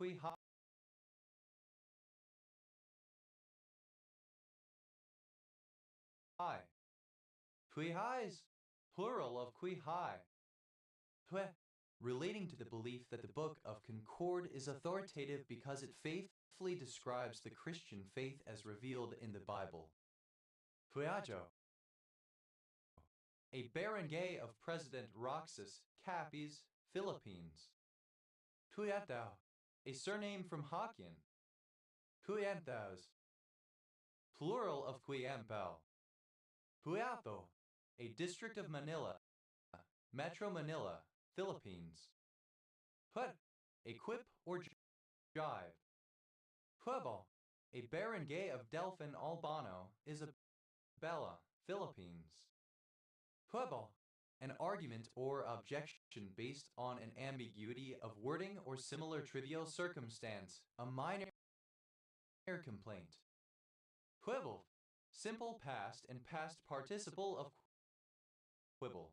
qui high. Qui highs, plural of qui high. Pue, relating to the belief that the Book of Concord is authoritative because it faithfully describes the Christian faith as revealed in the Bible. Puejo, a barangay of President Roxas Capiz, Philippines. Puetao, a surname from Hokkien. Puentos, plural of Quiempao. Puapo, a district of Manila, Metro Manila, Philippines. Put, a quip or jive. Pueblo, a barangay of Delfin Albano, Isabela, Philippines. Pueblo, an argument or objection based on an ambiguity of wording or similar trivial circumstance, a minor complaint. Quibble, simple past and past participle of quibble.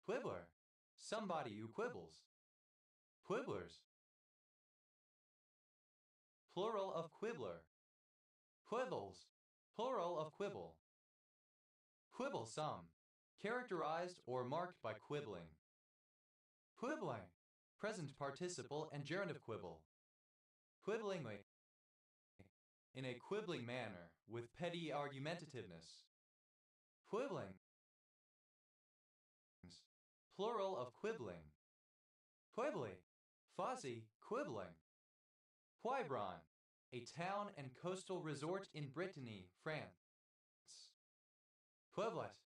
Quibbler, somebody who quibbles. Quibblers, plural of quibbler. Quibbles, plural of quibble. Quibblesome, characterized or marked by quibbling. Quibbling, present participle and gerund of quibble. Quibblingly, in a quibbling manner, with petty argumentativeness. Quibblings, plural of quibbling. Quibbly, fuzzy, quibbling. Quiberon, a town and coastal resort in Brittany, France. Quiblet,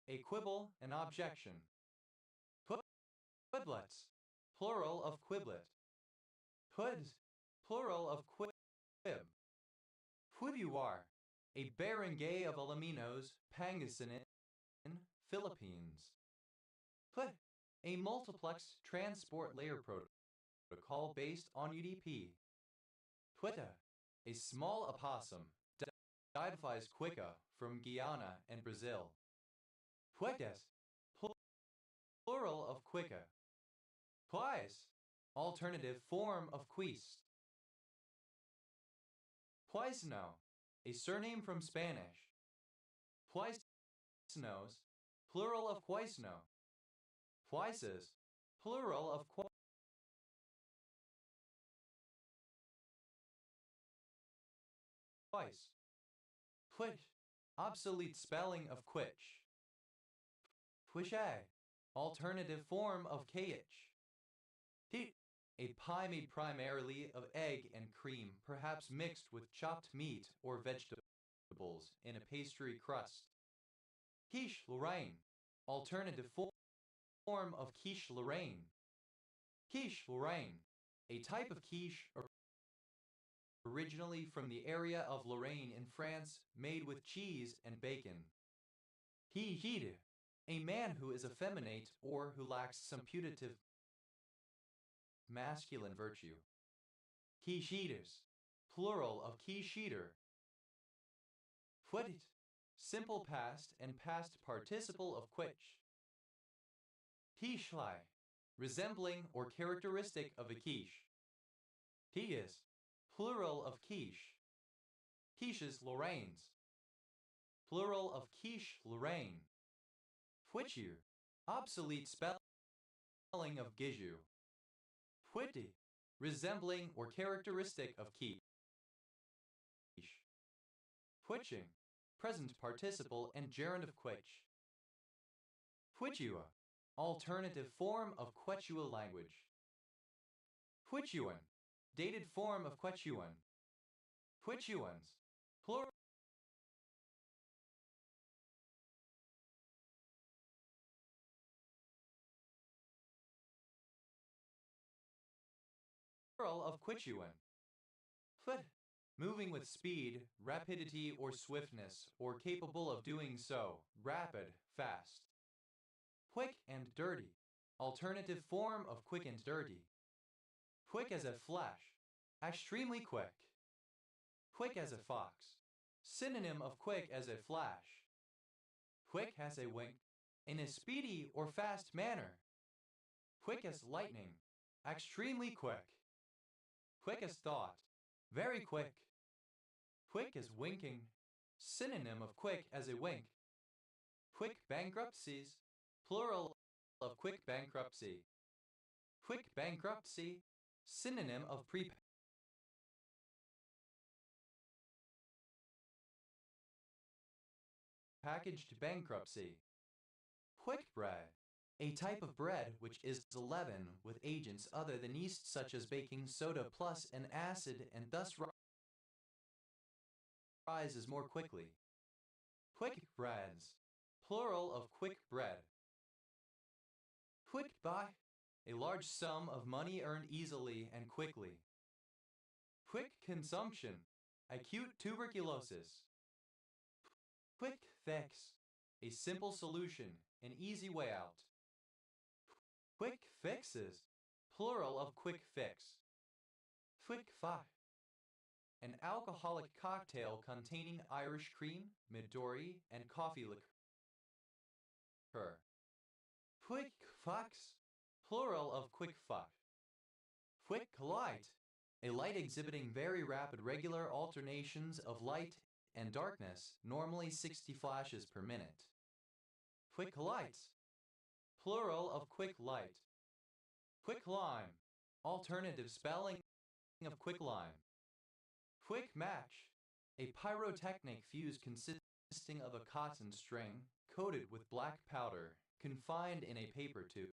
a quibble, an objection. Quiblets, plural of quiblet. Puds, plural of quib. Quibuar, a barangay of Alaminos, Pangasinan, Philippines. Put, a multiplex transport layer protocol based on UDP. Pueta, a small opossum, divifies quica from Guyana and Brazil. Puedes, plural of quica. Puis, alternative form of quis. Puisno, a surname from Spanish. Puisnos, plural of puisno. Puises, plural of quis. Quit, obsolete spelling of quitch. Quishay, alternative form of kh. Heat, a pie made primarily of egg and cream, perhaps mixed with chopped meat or vegetables in a pastry crust. Quiche Lorraine, alternative form of quiche Lorraine. Quiche Lorraine, a type of quiche originally from the area of Lorraine in France, made with cheese and bacon. Hide, a man who is effeminate or who lacks some putative masculine virtue. Quicheaters, plural of quicheater. Fuetit, simple past and past participle of quitch. Quichely, resembling or characteristic of a quiche. Quiches, plural of quiche. Quiches Lorraines, plural of quiche Lorraine. Fuitiu, obsolete spelling of Giju. Fuiti, resembling or characteristic of quiche. Fuiching, present participle and gerund of quitch. Fuitua, alternative form of Quechua language. Quechuan, dated form of Quechuan. Quechuans, plural of Quechuan. Foot, moving with speed, rapidity or swiftness, or capable of doing so, rapid, fast. Quick and dirty, alternative form of quick and dirty. Quick as a flash, extremely quick. Quick as a fox, synonym of quick as a flash. Quick as a wink, in a speedy or fast manner. Quick as lightning, extremely quick. quick as thought, very quick. Quick as winking, synonym of quick as a wink. Quick bankruptcies, plural of quick bankruptcy. Quick bankruptcy, synonym of pre-packaged bankruptcy. Quick bread, a type of bread which is a leaven with agents other than yeast such as baking soda plus an acid and thus rises more quickly. Quick breads, plural of quick bread. Quick buy, a large sum of money earned easily and quickly. Quick consumption, acute tuberculosis. Quick fix, a simple solution, an easy way out. Quick fixes, plural of quick fix. Quick fi, an alcoholic cocktail containing Irish cream, Midori, and coffee liqueur. Quick fox, plural of quick fuck. Quick light, a light exhibiting very rapid regular alternations of light and darkness, normally 60 flashes per minute. Quick lights, plural of quick light. Quick lime, alternative spelling of quick lime. Quick match, a pyrotechnic fuse consisting of a cotton string coated with black powder confined in a paper tube.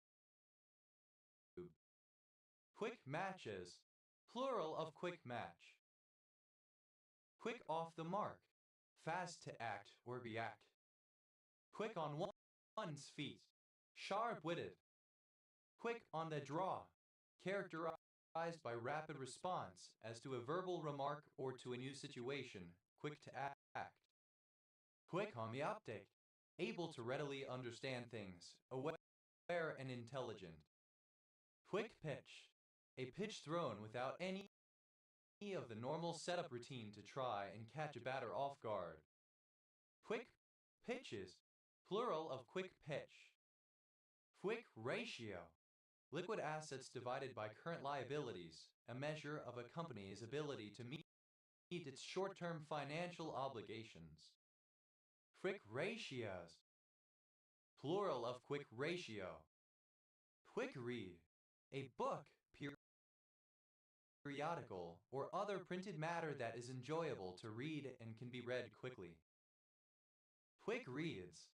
Quick matches, plural of quick match. Quick off the mark, fast to act or react. Quick on one's feet, sharp-witted. Quick on the draw, characterized by rapid response as to a verbal remark or to a new situation, quick to act. Quick on the uptake, able to readily understand things, aware and intelligent. Quick pitch, a pitch thrown without any of the normal setup routine to try and catch a batter off guard. Quick pitches, plural of quick pitch. Quick ratio, liquid assets divided by current liabilities, a measure of a company's ability to meet its short-term financial obligations. Quick ratios, plural of quick ratio. Quick read, a book, periodical, or other printed matter that is enjoyable to read and can be read quickly. Quick reads,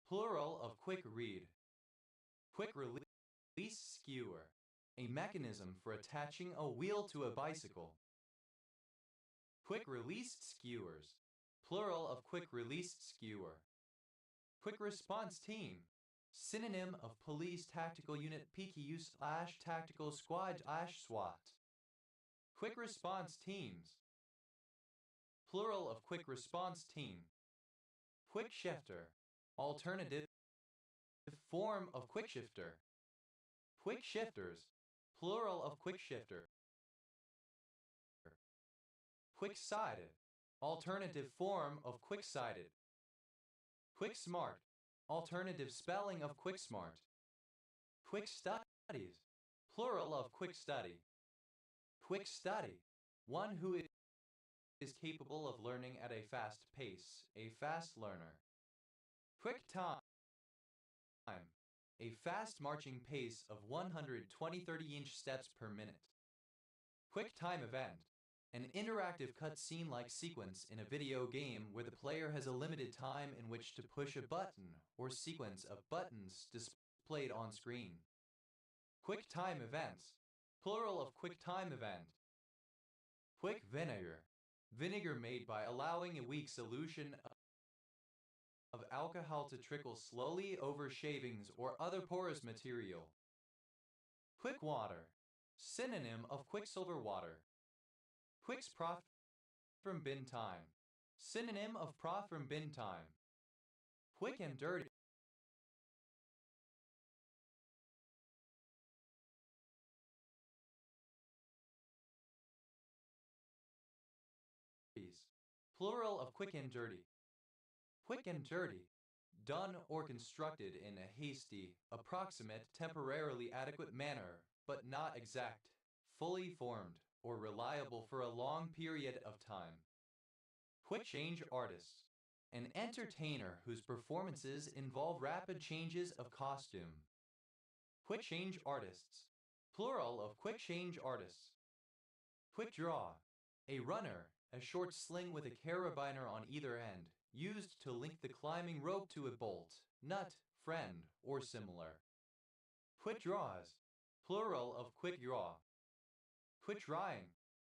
plural of quick read. Quick release skewer, a mechanism for attaching a wheel to a bicycle. Quick release skewers, plural of quick release skewer. Quick response team, synonym of police tactical unit PKU/tactical squad/SWAT. Quick response teams, plural of quick response team. Quick shifter, alternative form of quick shifter. Quick shifters, plural of quick shifter. Quick-sided, alternative form of quick-sided. Quick-smart, alternative spelling of quick-smart. Quick studies, plural of quick study. Quick study, one who is capable of learning at a fast pace, a fast learner. Quick time, a fast marching pace of 120-30-inch steps per minute. Quick time event, an interactive cutscene-like sequence in a video game where the player has a limited time in which to push a button or sequence of buttons displayed on screen. Quick time events, plural of quick time event. Quick vinegar, vinegar made by allowing a weak solution of alcohol to trickle slowly over shavings or other porous material. Quick water, synonym of quicksilver water. Quick's profit from bin time, synonym of profit from bin time. Quick and dirty, plural of quick and dirty. Quick and dirty, done or constructed in a hasty, approximate, temporarily adequate manner, but not exact, fully formed, or reliable for a long period of time. Quick change artist. An entertainer whose performances involve rapid changes of costume. Quick change artists. Plural of quick change artists. Quick draw. A runner, a short sling with a carabiner on either end, used to link the climbing rope to a bolt, nut, friend, or similar. Quick draws. Plural of quick draw. Quick drying.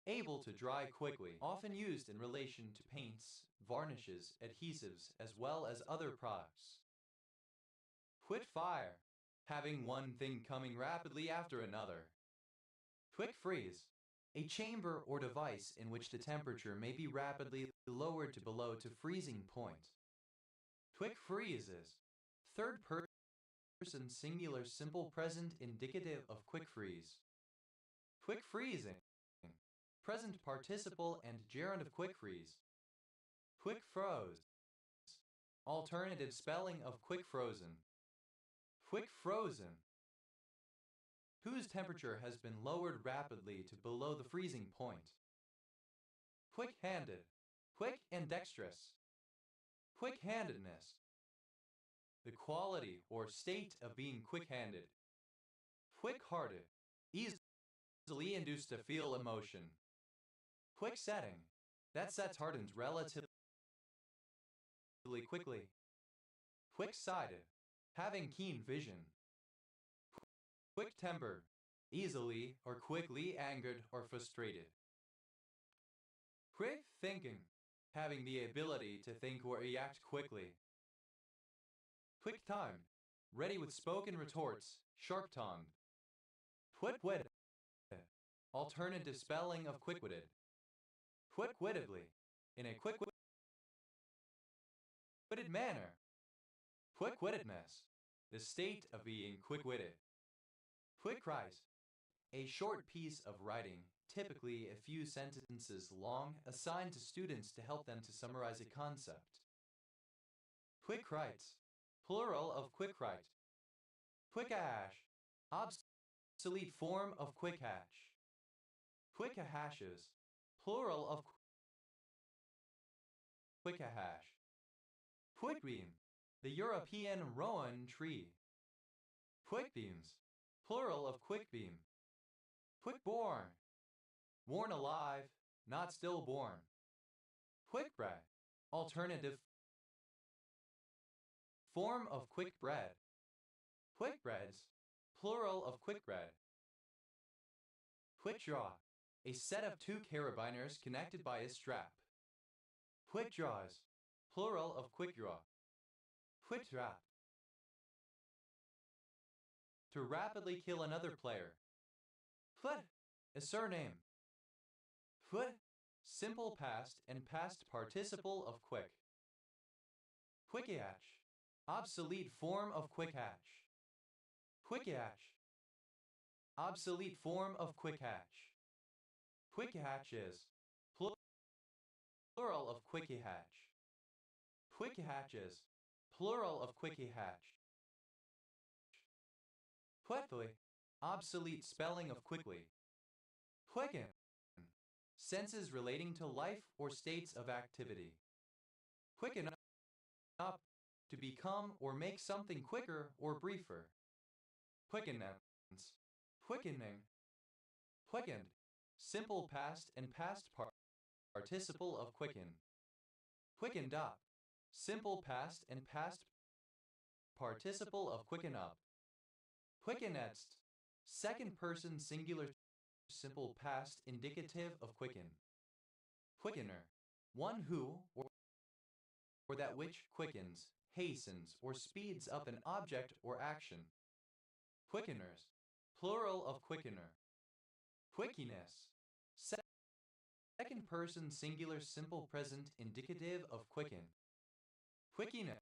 Able to dry quickly, often used in relation to paints, varnishes, adhesives, as well as other products. Quick fire. Having one thing coming rapidly after another. Quick freeze. A chamber or device in which the temperature may be rapidly lowered to below to freezing point. Quick freezes. Third person singular simple present indicative of quick freeze. Quick freezing. Present participle and gerund of quick freeze. Quick froze. Alternative spelling of quick frozen. Quick frozen. Whose temperature has been lowered rapidly to below the freezing point. Quick-handed. Quick and dexterous. Quick-handedness. The quality or state of being quick-handed. Quick-hearted. Easily induced to feel emotion. Quick setting. That sets hardens relatively quickly. Quick-sighted. Having keen vision. Quick-tempered. Easily or quickly angered or frustrated. Quick thinking. Having the ability to think or react quickly. Quick-timed. Ready with spoken retorts, sharp-tongued. Quick-witted. Alternative spelling of quick-witted. Quick-wittedly. In a quick-witted manner. Quick-wittedness. The state of being quick-witted. Quick-write. A short piece of writing, typically a few sentences long, assigned to students to help them to summarize a concept. Quick-write. Plural of quick-write. Quick-hash. Obsolete form of quick-hatch. Quick-hashes. Plural of quick-hash. Quick-beam. The European rowan tree. Quick-beams. Plural of quick-beam. Quick-born. Born alive, not stillborn. Quick-bred. Alternative form of quick-bred. Quick-breds. Plural of quick-bred. Quick-draw. A set of two carabiners connected by a strap. Quick-draws. Plural of quick-draw. Quick-trap. To rapidly kill another player. Put. A surname. Put. Simple past and past participle of quick. Quick-hatch. Obsolete form of quick-hatch. Quick-hatch. Obsolete form of quick-hatch. Quick-hatches. Plural of quick-hatch. Quick-hatches. Plural of quick-hatch. Quickly. Obsolete spelling of quickly. Quicken. Senses relating to life or states of activity. Quicken up. To become or make something quicker or briefer. Quickens. Quickening. Quickened. Simple past and past participle of quicken. Quickened up. Simple past and past participle of quicken up. Quickenest. Second person singular simple past indicative of quicken. Quickener. One who or that which quickens, hastens, or speeds up an object or action. Quickeners. Plural of quickener. Quickiness. Second person singular simple present indicative of quicken. Quickiness.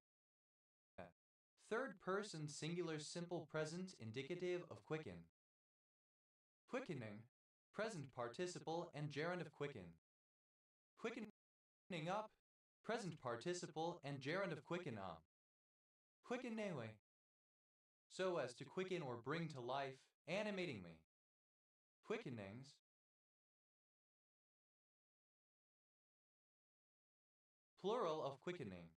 Third person singular simple present indicative of quicken. Quickening. Present participle and gerund of quicken. Quickening up. Present participle and gerund of quicken up. Quickeningly. So as to quicken or bring to life, animatingly. Quickenings. plural of quickening.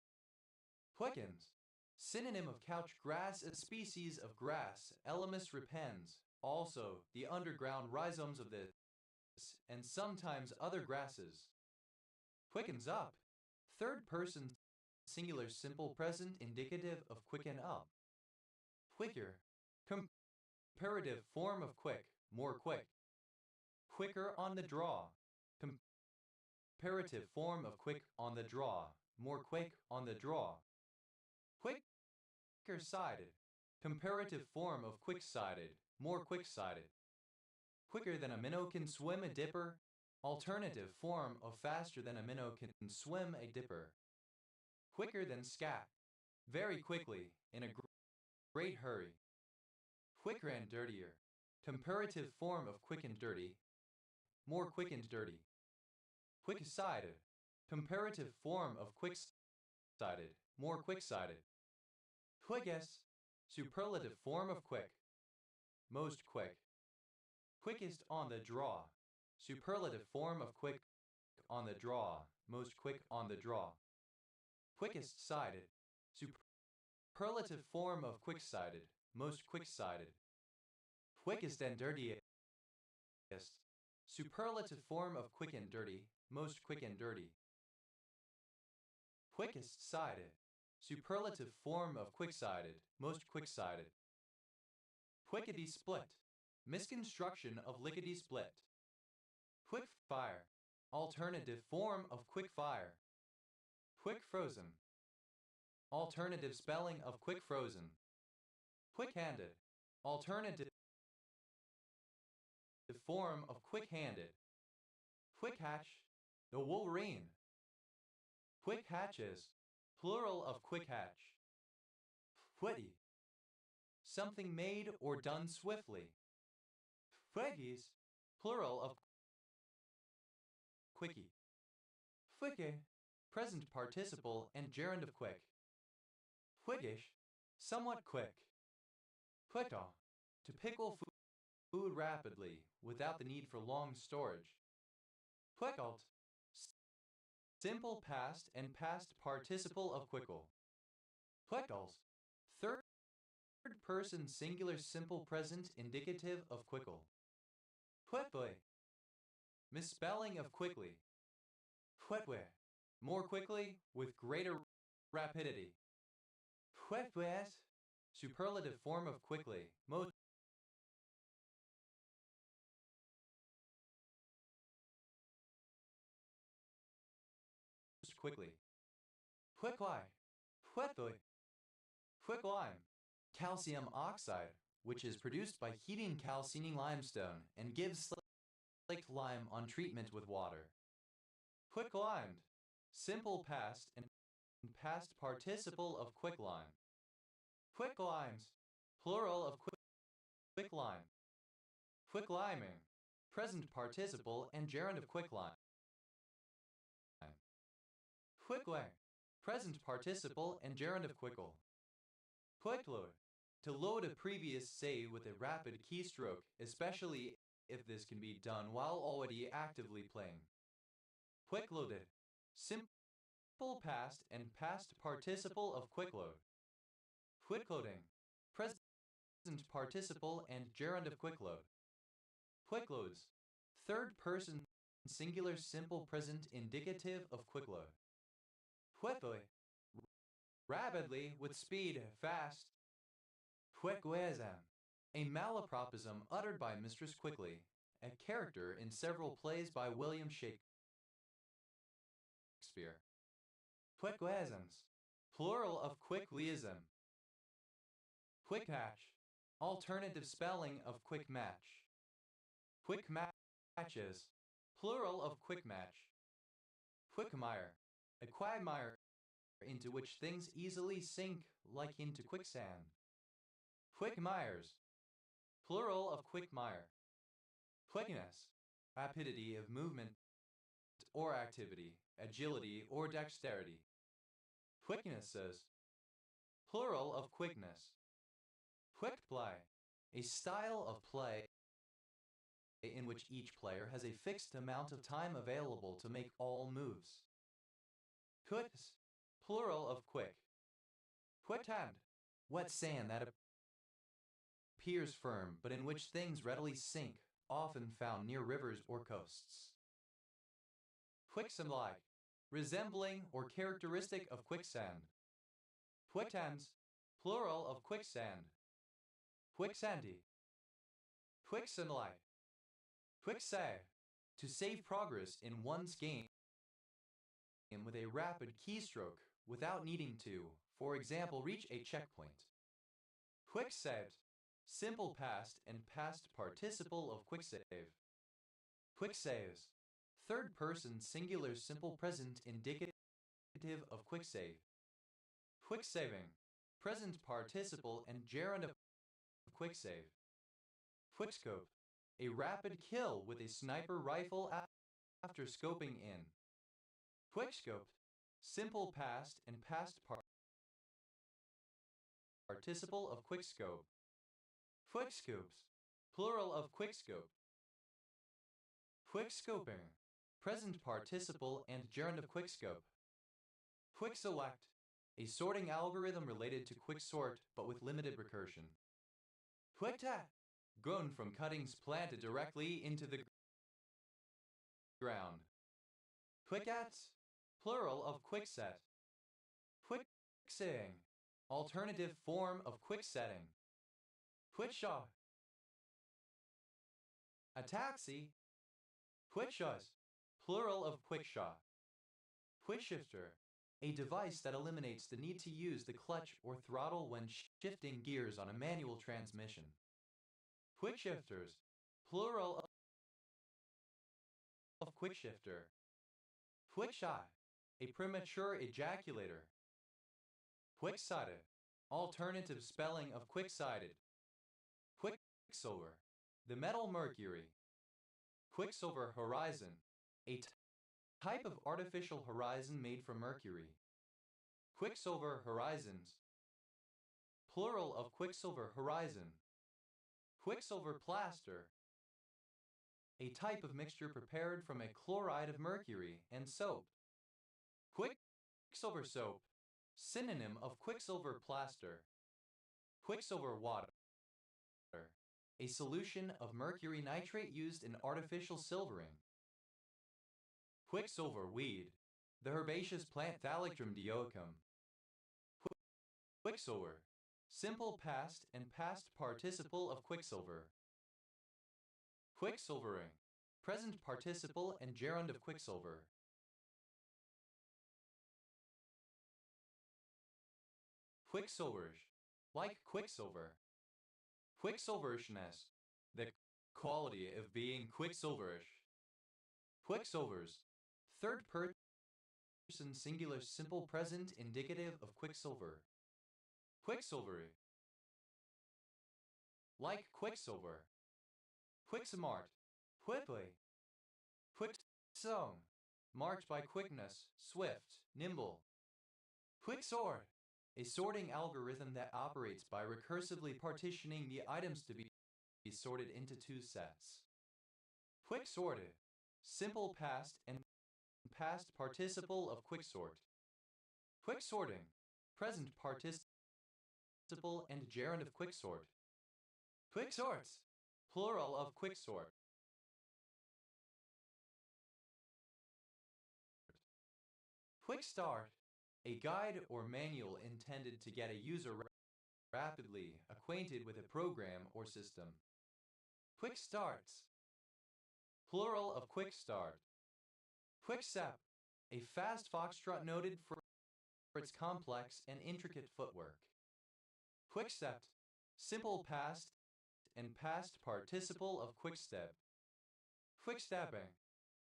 Quickens, synonym of couch grass, a species of grass, Elymus repens, also the underground rhizomes of this, and sometimes other grasses. Quickens up, third person singular simple present indicative of quicken up. Quicker, comparative form of quick, more quick. Quicker on the draw, comparative form of quick on the draw, more quick on the draw. Quicker-sided, comparative form of quick-sided, more quick-sided. Quicker than a minnow can swim, a dipper, alternative form of faster than a minnow can swim, a dipper. Quicker than scat, very quickly, in a great hurry. Quicker and dirtier, comparative form of quick and dirty, more quick and dirty. Quick-sided, comparative form of quick-sided, more quick-sided. Quickest, superlative form of quick, most quick. Quickest on the draw, superlative form of quick on the draw, most quick on the draw. Quickest-sided, superlative form of quick-sided, most quick-sided. Quickest and dirtiest, superlative form of quick and dirty, most quick and dirty. Quickest-sided, superlative form of quick-sided, most quick-sided. Quickety-split, misconstruction of lickety-split. Quick-fire, alternative form of quick-fire. Quick-frozen, alternative spelling of quick-frozen. Quick-handed, alternative form of quick-handed. Quick-hatch, the wolverine. Quick-hatches, plural of quick-hatch. Witty, something made or done swiftly. Quickies, plural of quickie. Quickie, present participle and gerund of quick. Quickish, somewhat quick. Quickle, to pickle food rapidly without the need for long storage. Quickled, simple past and past participle of quickle. Quickles, third person singular simple present indicative of quickle. Quickly, misspelling of quickly. Quickly, more quickly with greater rapidity. Quickly, superlative form of quickly, most quickly. Quickly, quickly. Quicklime, calcium oxide, which is produced by heating calcining limestone and gives slaked lime on treatment with water. Quicklimed, simple past and past participle of quicklime. Quicklimes, plural of quicklime. Quickliming, present participle and gerund of quicklime. Quickling, present participle and gerund of quickle. Quickload, to load a previous say with a rapid keystroke, especially if this can be done while already actively playing. Quickloaded, simple past and past participle of quickload. Quickloading, present participle and gerund of quickload. Quickloads, third person singular simple present indicative of quickload. Quickly, rapidly, with speed, fast. Quickwism, a malapropism uttered by Mistress Quickly, a character in several plays by William Shakespeare. Quickwisms, plural of quicklyism. Quick match, alternative spelling of quick match. Quick matches, plural of quick match. Quickmire, a quagmire into which things easily sink like into quicksand. Quickmires, plural of quickmire. Quickness, rapidity of movement or activity, agility or dexterity. Quicknesses, plural of quickness. Quick play, a style of play in which each player has a fixed amount of time available to make all moves. Quits, plural of quick. Quicksand, wet sand that appears firm but in which things readily sink, often found near rivers or coasts. Quicksand-like, resembling or characteristic of quicksand. Quicksands, plural of quicksand. Quicksandy, quicksand-like. Quicksave, to save progress in one's game with a rapid keystroke without needing to, for example, reach a checkpoint. Quicksaved, simple past and past participle of quicksave. Quicksaves, third person singular simple present indicative of quicksave. Quicksaving, present participle and gerund of quicksave. Quickscope, a rapid kill with a sniper rifle after scoping in. Quickscoped, simple past and past participle of quickscope. Quickscopes, plural of quickscope. Quickscoping, present participle and gerund of quickscope. Quickselect, a sorting algorithm related to quicksort but with limited recursion. Quicktat, grown from cuttings planted directly into the ground. Quickats, plural of quickset. Quicksetting, alternative form of quicksetting. Quickshaw, a taxi. Quickshaws, plural of quickshaw. Quickshifter, a device that eliminates the need to use the clutch or throttle when shifting gears on a manual transmission. Quickshifters, plural of quickshifter. Quickshot, a premature ejaculator. Quick-sighted, alternative spelling of quick-sighted. Quicksilver, the metal mercury. Quicksilver horizon, a type of artificial horizon made from mercury. Quicksilver horizons, plural of quicksilver horizon. Quicksilver plaster, a type of mixture prepared from a chloride of mercury and soap. Quicksilver soap, synonym of quicksilver plaster. Quicksilver water, a solution of mercury nitrate used in artificial silvering. Quicksilver weed, the herbaceous plant Thalictrum dioicum. Quicksilver, simple past and past participle of quicksilver. Quicksilvering, present participle and gerund of quicksilver. Quicksilverish, like quicksilver. Quicksilverishness, the quality of being quicksilverish. Quicksilvers, third person singular simple present indicative of quicksilver. Quicksilvery, like quicksilver. Quicksmart, quickly. Quicksong, marked by quickness, swift, nimble. Quicksort, a sorting algorithm that operates by recursively partitioning the items to be sorted into two sets. Quicksorted, simple past and past participle of quicksort. Quicksorting, present participle and gerund of quicksort. Quicksorts, plural of quicksort. Quickstart, a guide or manual intended to get a user rapidly acquainted with a program or system. Quickstarts, plural of quickstart. Quickstep, a fast foxtrot noted for its complex and intricate footwork. Quickstepped, simple past and past participle of quickstep. Quickstepping,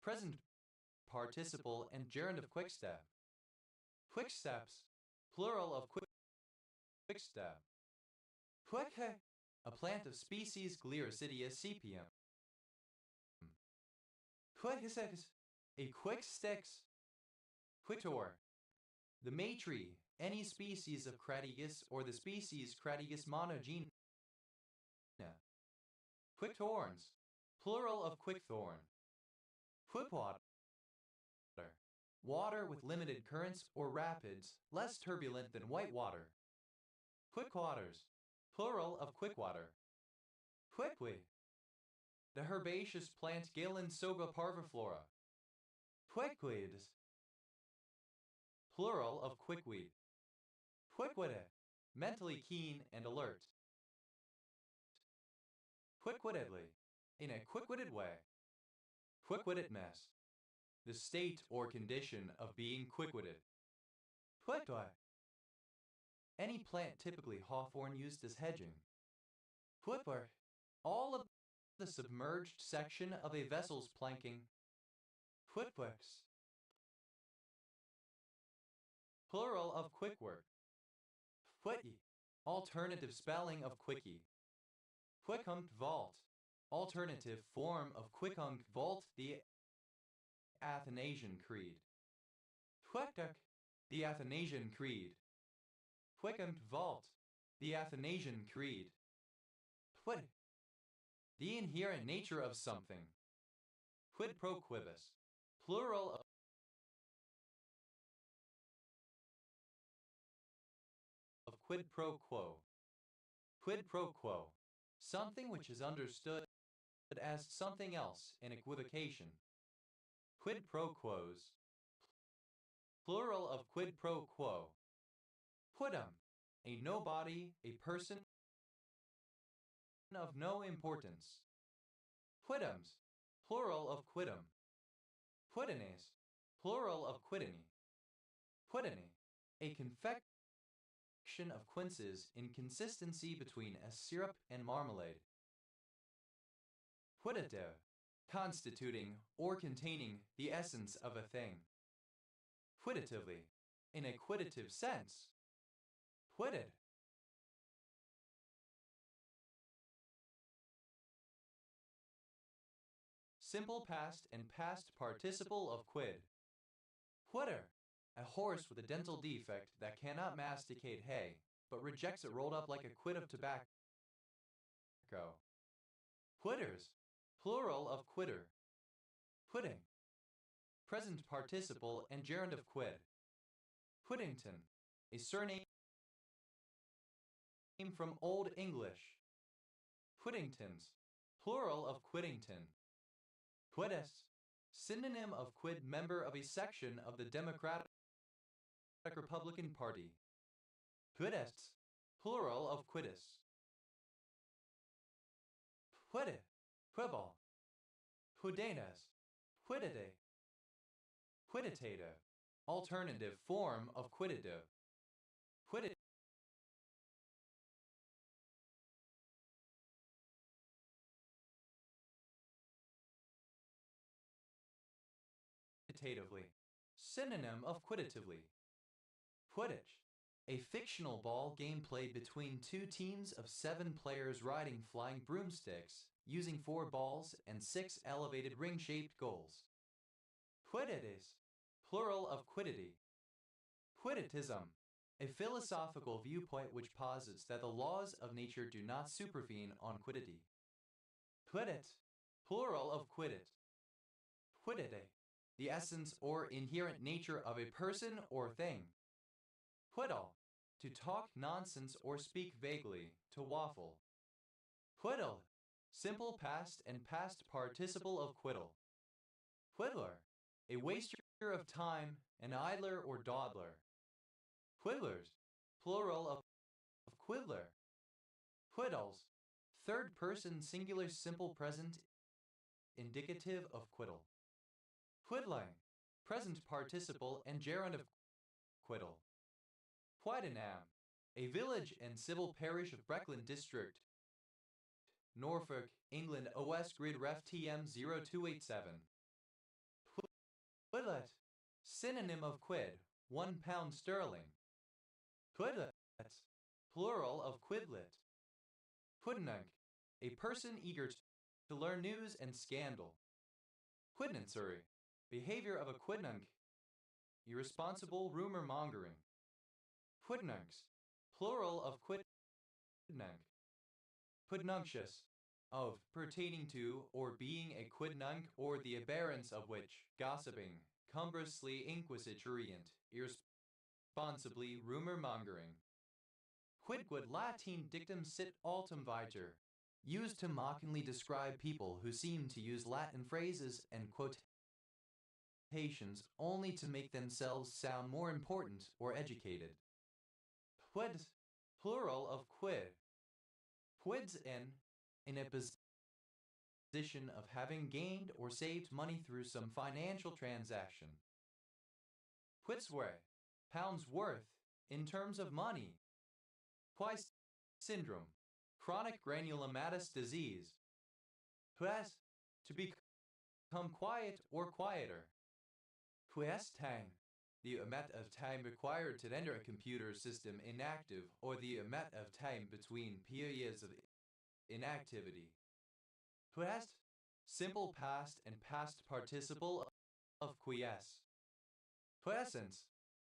present participle and gerund of quickstep. Quicksteps, plural of quickstep. Quickhe, a plant of species Gliricidia sepium. Quicksex, a quick sticks. Quitor, the Maytree, any species of Crataegus or the species Crataegus monogena. Quickthorns, plural of quickthorn. Quipwater, water with limited currents or rapids, less turbulent than white water. Quickwaters, plural of quickwater. Quickweed, the herbaceous plant Galensoga parviflora. Quickweeds, plural of quickweed. Quick-witted, mentally keen and alert. Quick-wittedly, in a quick-witted way. Quick-wittedness, the state or condition of being quick-witted. Quick-wit, any plant typically hawthorn used as hedging. Quipper, all of the submerged section of a vessel's planking. Quipworks, plural of quickwork. Quickie, alternative spelling of quickie. Quickunct vault, alternative form of quickunct vault, the Athanasian Creed. Quickuck, the Athanasian Creed. Quickunct vault, the Athanasian Creed. Quid, the inherent nature of something. Quid pro quibus, plural of quid pro quo. Quid pro quo, something which is understood as something else in equivocation. Quid pro quos, plural of quid pro quo. Quidam, a nobody, a person of no importance. Quidams, plural of quidam. Quidines, plural of quidini. Quidini, a confection of quinces in consistency between a syrup and marmalade. Quidative, constituting or containing the essence of a thing. Quitatively, in a quitative sense. Quitted. Simple past and past participle of quid. Quitter, a horse with a dental defect that cannot masticate hay, but rejects it rolled up like a quid of tobacco. Quitters, plural of quitter. Quitting, present participle and gerund of quid. Quiddington, a surname from Old English. Quiddingtons, plural of Quiddington. Quidus, synonym of quid, member of a section of the Democratic Republican Party. Quidists, plural of quidus. Quidit, quibble. Quidanas, quidide. Quiditative, alternative form of quiditative. Quiditatively, synonym of quiditatively. Quidditch, a fictional ball game played between two teams of 7 players riding flying broomsticks, using 4 balls and 6 elevated ring-shaped goals. Quiddities, plural of quiddity. Quidditism, a philosophical viewpoint which posits that the laws of nature do not supervene on quiddity. Quiddit, plural of quiddit. Quiddite, the essence or inherent nature of a person or thing. Quiddle, to talk nonsense or speak vaguely, to waffle. Quiddle, simple past and past participle of quiddle. Quiddler, a waster of time, an idler or dawdler. Quiddlers, plural of quiddler. Quiddles, third person singular simple present indicative of quiddle. Quiddling, present participle and gerund of quiddle. Quidenham, a village and civil parish of Breckland District, Norfolk, England, OS Grid Ref TM 0287. Quidlet, synonym of quid, £1 sterling. Quidlets, plural of quidlet. Quidnunc, a person eager to learn news and scandal. Quidnancery, behavior of a quidnunc, irresponsible rumor mongering. Quidnuncs, plural of quidnunc. Quidnuncious, of, pertaining to, or being a quidnunc or the aberrance of which, gossiping, cumbrously inquisiturient, irresponsibly rumor-mongering. Quidquid Latin dictum sit altum viter, used to mockingly describe people who seem to use Latin phrases and quotations only to make themselves sound more important or educated. Quid, plural of quid. Quids in a position of having gained or saved money through some financial transaction. Quitsway, pounds worth, in terms of money. Quai syndrome, chronic granulomatous disease. Ques, to become quiet or quieter. Ques time, the amount of time required to render a computer system inactive or the amount of time between periods of inactivity. Ques, simple past and past participle of quiesce. Quiescence,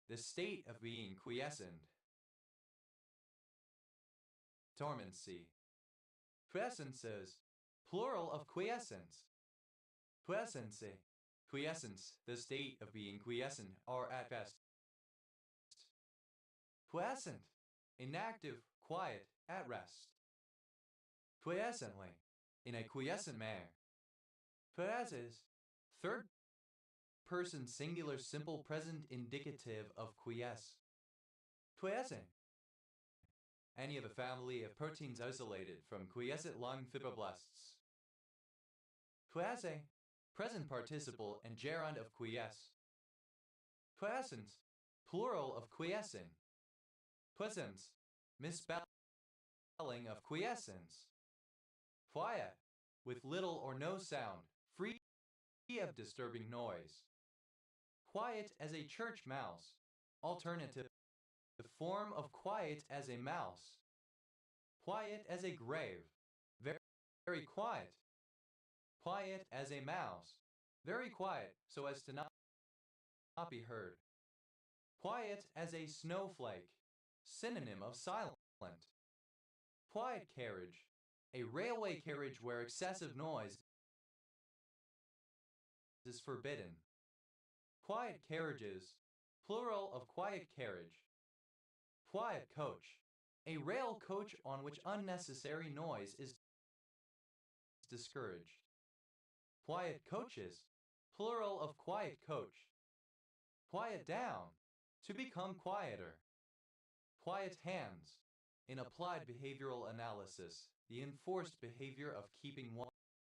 the state of being quiescent. Dormancy. Quiescences, plural of quiescence. Quiescence, quiescence, the state of being quiescent, or at best. Quiescent, inactive, quiet, at rest. Quiescently, in a quiescent manner. Quiesces, third person singular simple present indicative of quiesce. Quiescent, any of a family of proteins isolated from quiescent lung fibroblasts. Quiesce, present participle and gerund of quiesce. Quiescent, plural of quiescing. Quiescence, misspelling of quiescence. Quiet, with little or no sound, free of disturbing noise. Quiet as a church mouse, alternative, the form of quiet as a mouse. Quiet as a grave, very, very quiet. Quiet as a mouse, very quiet so as to not be heard. Quiet as a snowflake, synonym of silent. Quiet carriage, a railway carriage where excessive noise is forbidden. Quiet carriages, plural of quiet carriage. Quiet coach, a rail coach on which unnecessary noise is discouraged. Quiet coaches, plural of quiet coach. Quiet down, to become quieter. Quiet hands, in applied behavioral analysis, the enforced behavior of keeping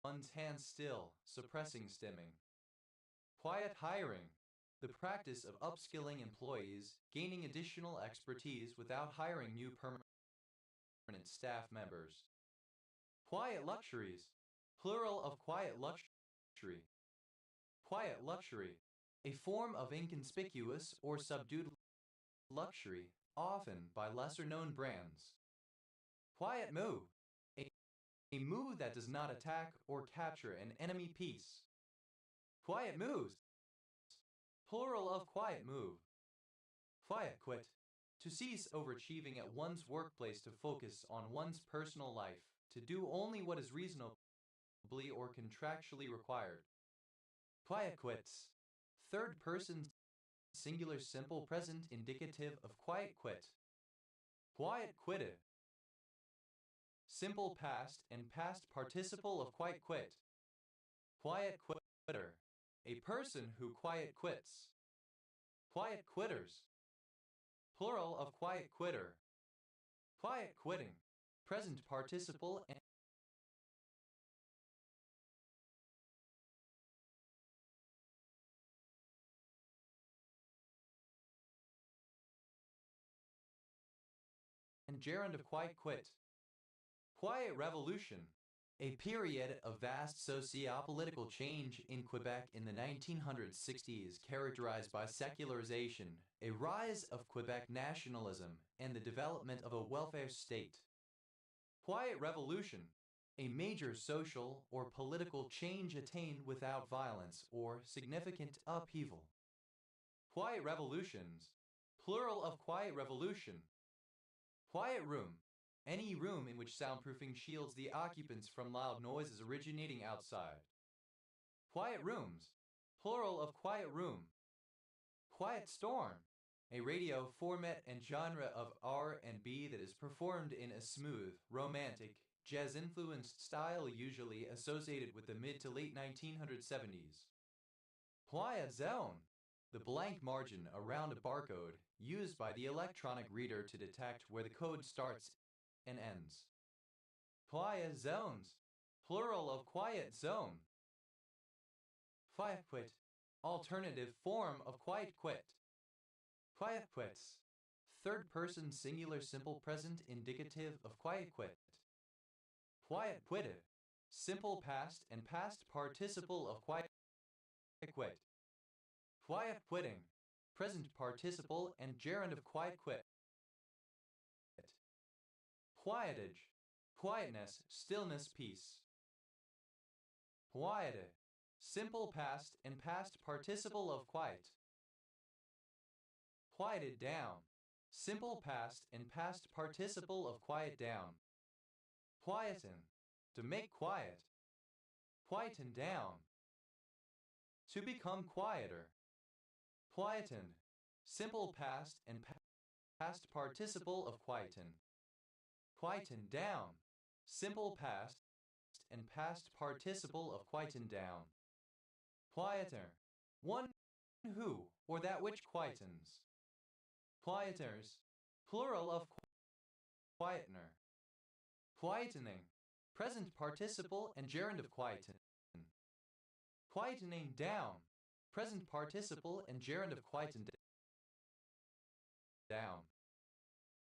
one's hands still, suppressing stimming. Quiet hiring, the practice of upskilling employees, gaining additional expertise without hiring new permanent staff members. Quiet luxuries, plural of quiet luxury. Quiet luxury, a form of inconspicuous or subdued luxury, often by lesser-known brands. Quiet move, a move that does not attack or capture an enemy piece. Quiet moves, plural of quiet move. Quiet quit, to cease overachieving at one's workplace to focus on one's personal life, to do only what is reasonably or contractually required. Quiet quits, third person singular simple present indicative of quiet quit. Quiet quitted, simple past and past participle of quiet quit. Quiet quitter, a person who quiet quits. Quiet quitters, plural of quiet quitter. Quiet quitting, present participle and gerund of quiet quit. Quiet revolution, a period of vast socio-political change in Quebec in the 1960s characterized by secularization, a rise of Quebec nationalism, and the development of a welfare state. Quiet revolution, a major social or political change attained without violence or significant upheaval. Quiet revolutions, plural of quiet revolution. Quiet room, any room in which soundproofing shields the occupants from loud noises originating outside. Quiet rooms, plural of quiet room, quiet storm, a radio format and genre of R&B that is performed in a smooth, romantic, jazz-influenced style usually associated with the mid to late 1970s. Quiet zone, the blank margin around a barcode used by the electronic reader to detect where the code starts and ends. Quiet zones, plural of quiet zone. Quiet quit, alternative form of quiet quit. Quiet quits, third person singular simple present indicative of quiet quit. Quiet quitted, simple past and past participle of quiet quit. Quiet quitting, present participle and gerund of quiet quit. Quietage, quietness, stillness, peace. Quieted, simple past and past participle of quiet. Quieted down, simple past and past participle of quiet down. Quieten, to make quiet. Quieten down, to become quieter. Quieten, simple past and past participle of quieten. Quieten down, simple past and past participle of quieten down. Quieter, one who or that which quietens. Quieters, plural of quietener. Quietening, present participle and gerund of quieten. Quietening down, present participle and gerund of quieten down.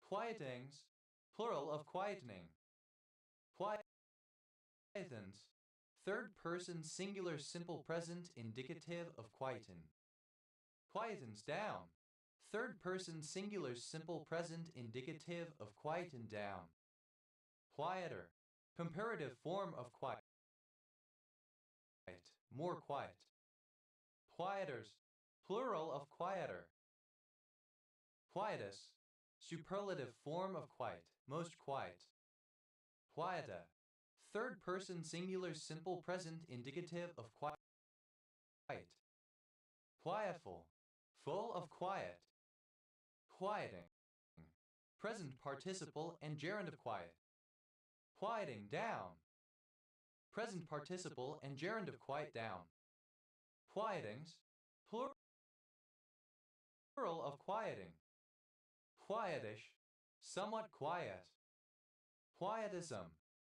Quietings, plural of quietening. Quietens, third person singular simple present indicative of quieten. Quietens down, third person singular simple present indicative of quieten down. Quieter, comparative form of quiet. More quiet. Quieters, plural of quieter. Quietus, superlative form of quiet, most quiet. Quieta, third person singular simple present indicative of quiet. Quietful, full of quiet. Quieting, present participle and gerund of quiet. Quieting down, present participle and gerund of quiet down. Quietings, plural of quieting. Quietish, somewhat quiet. Quietism,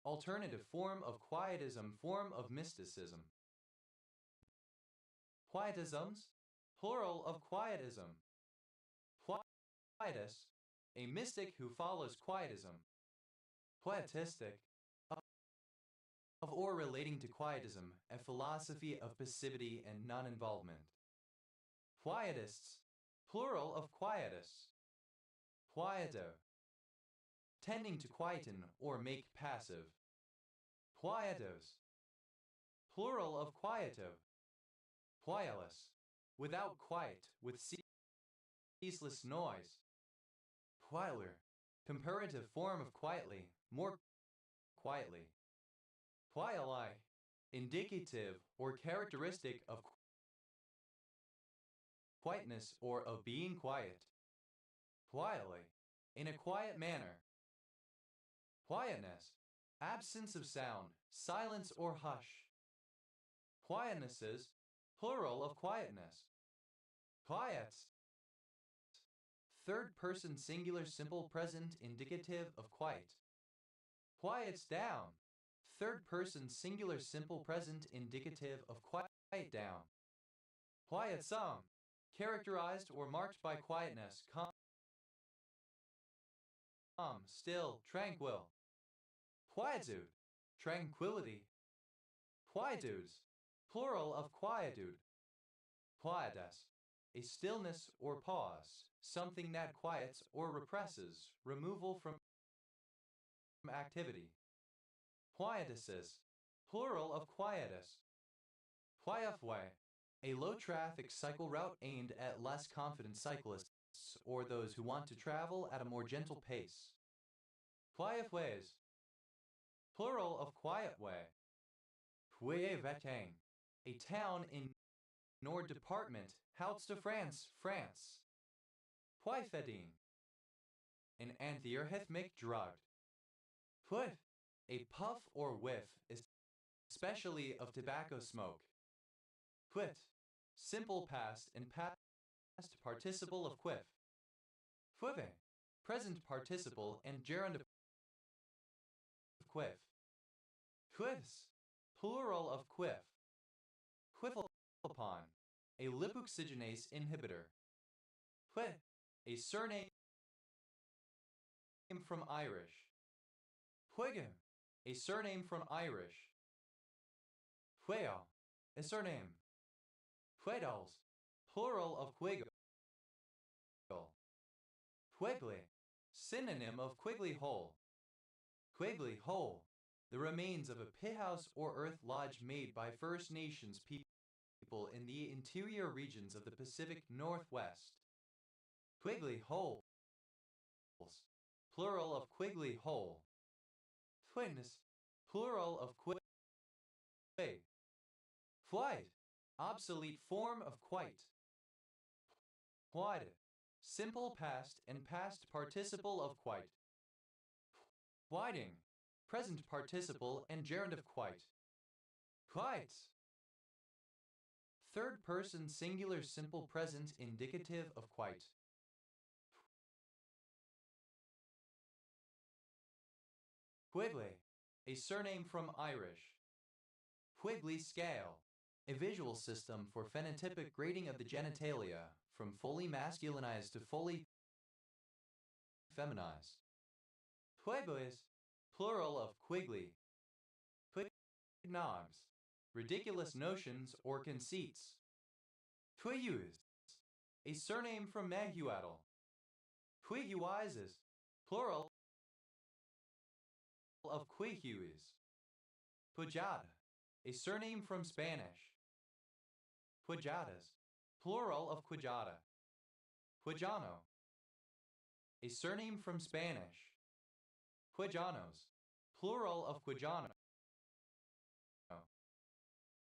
alternative form of quietism, form of mysticism. Quietisms, plural of quietism. Quietus, a mystic who follows quietism. Quietistic, of or relating to quietism, a philosophy of passivity and non-involvement. Quietists, plural of quietus. Quieto, tending to quieten or make passive. Quietos, plural of quieto. Quietless, without quiet, with ceaseless noise. Quietler, comparative form of quietly, more quietly. Quietly, indicative or characteristic of quietness or of being quiet. Quietly, in a quiet manner. Quietness, absence of sound, silence or hush. Quietnesses, plural of quietness. Quiets, third person singular simple present indicative of quiet. Quiets down, third person singular simple present indicative of quiet down. Quietsome, characterized or marked by quietness, calm, still, tranquil. Quietude, tranquility. Quietudes, plural of quietude. Quietus, a stillness or pause, something that quiets or represses, removal from activity. Quietuses, plural of quietus. Quietway, a low-traffic cycle route aimed at less confident cyclists or those who want to travel at a more gentle pace. Quietways, plural of quiet way. Quietvetang, a town in nor department, Houts de France, France. Poifedine. An antherhythmic drug. Put. A puff or whiff, especially of tobacco smoke. Quit. Simple past and past participle of quiff. Quive. Present participle and gerund of quiff. Quivs. Plural of quiff. Quiffle upon. A lipoxygenase inhibitor. Quit. A surname from Irish. Quiggen. A surname from Irish. Quail. A surname. Quaidals. Plural of quiggle. Quigley. Synonym of quiggly hole. Quigley hole. The remains of a pit house or earth lodge made by First Nations people in the interior regions of the Pacific Northwest. Quigley holes. Plural of quiggly hole. Twins. Plural of quay. Quite. Obsolete form of quite. Quite. Simple past and past participle of quite. Whiting. Present participle and gerund of quite. Quites. Third person singular simple present indicative of quite. Quigley. A surname from Irish. Quigley scale. A visual system for phenotypic grading of the genitalia, from fully masculinized to fully feminized. Quiglis, plural of quiggly. Quignogs, ridiculous notions or conceits. Quiyus, a surname from Mahuatl. Quiguizes, plural of Quiguis. Pujada, a surname from Spanish. Pujadas, plural of Quijada. Quijano, a surname from Spanish. Quijanos, plural of Quijano.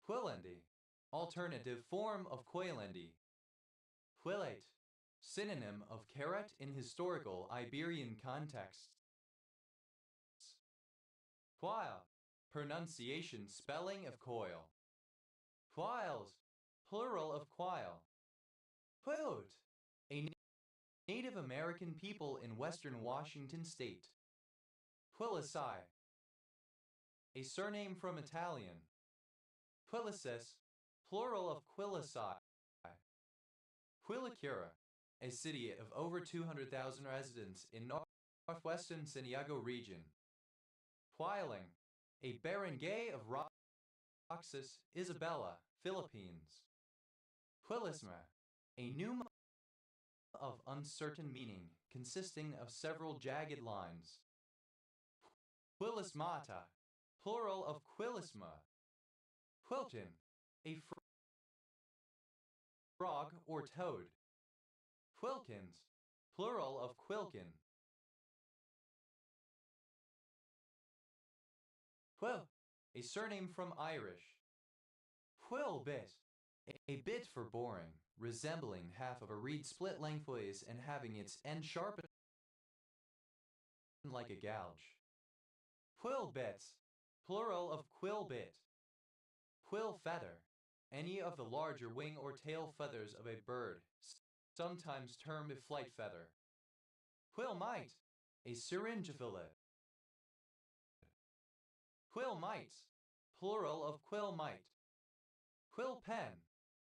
Quillendi, alternative form of Quillendi. Quillate, synonym of carrot in historical Iberian contexts. Quile, pronunciation spelling of coil. Quiles, plural of quile. Quilt, a Native American people in western Washington state. Quillicai, a surname from Italian. Quillicis, plural of Quillicai. Quilicura, a city of over 200,000 residents in northwestern Santiago region. Quiling, a barangay of Roxas, Isabela, Philippines. Quillisma, a pneuma of uncertain meaning, consisting of several jagged lines. Quillismata, plural of quillisma. Quiltin, a frog or toad. Quilkins, plural of quilkin. Quill, a surname from Irish. Quillbit, a bit for boring, resembling half of a reed split lengthways and having its end sharpened like a gouge. Quillbits, plural of quillbit. Quill feather, any of the larger wing or tail feathers of a bird, sometimes termed a flight feather. Quillmite, a syringiphilet. Quillmites, plural of quillmite. Quill pen,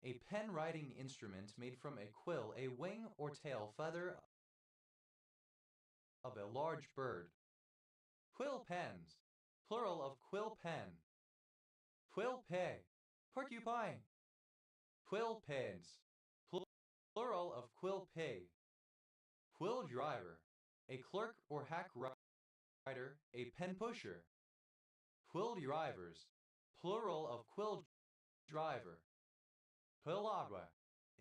a pen writing instrument made from a quill, a wing or tail feather of a large bird. Quill pens, plural of quill pen. Quill pay, porcupine. Quill pens, plural of quill pay. Quill driver, a clerk or hack rider, a pen pusher. Quill drivers, plural of quill driver. Quillagua,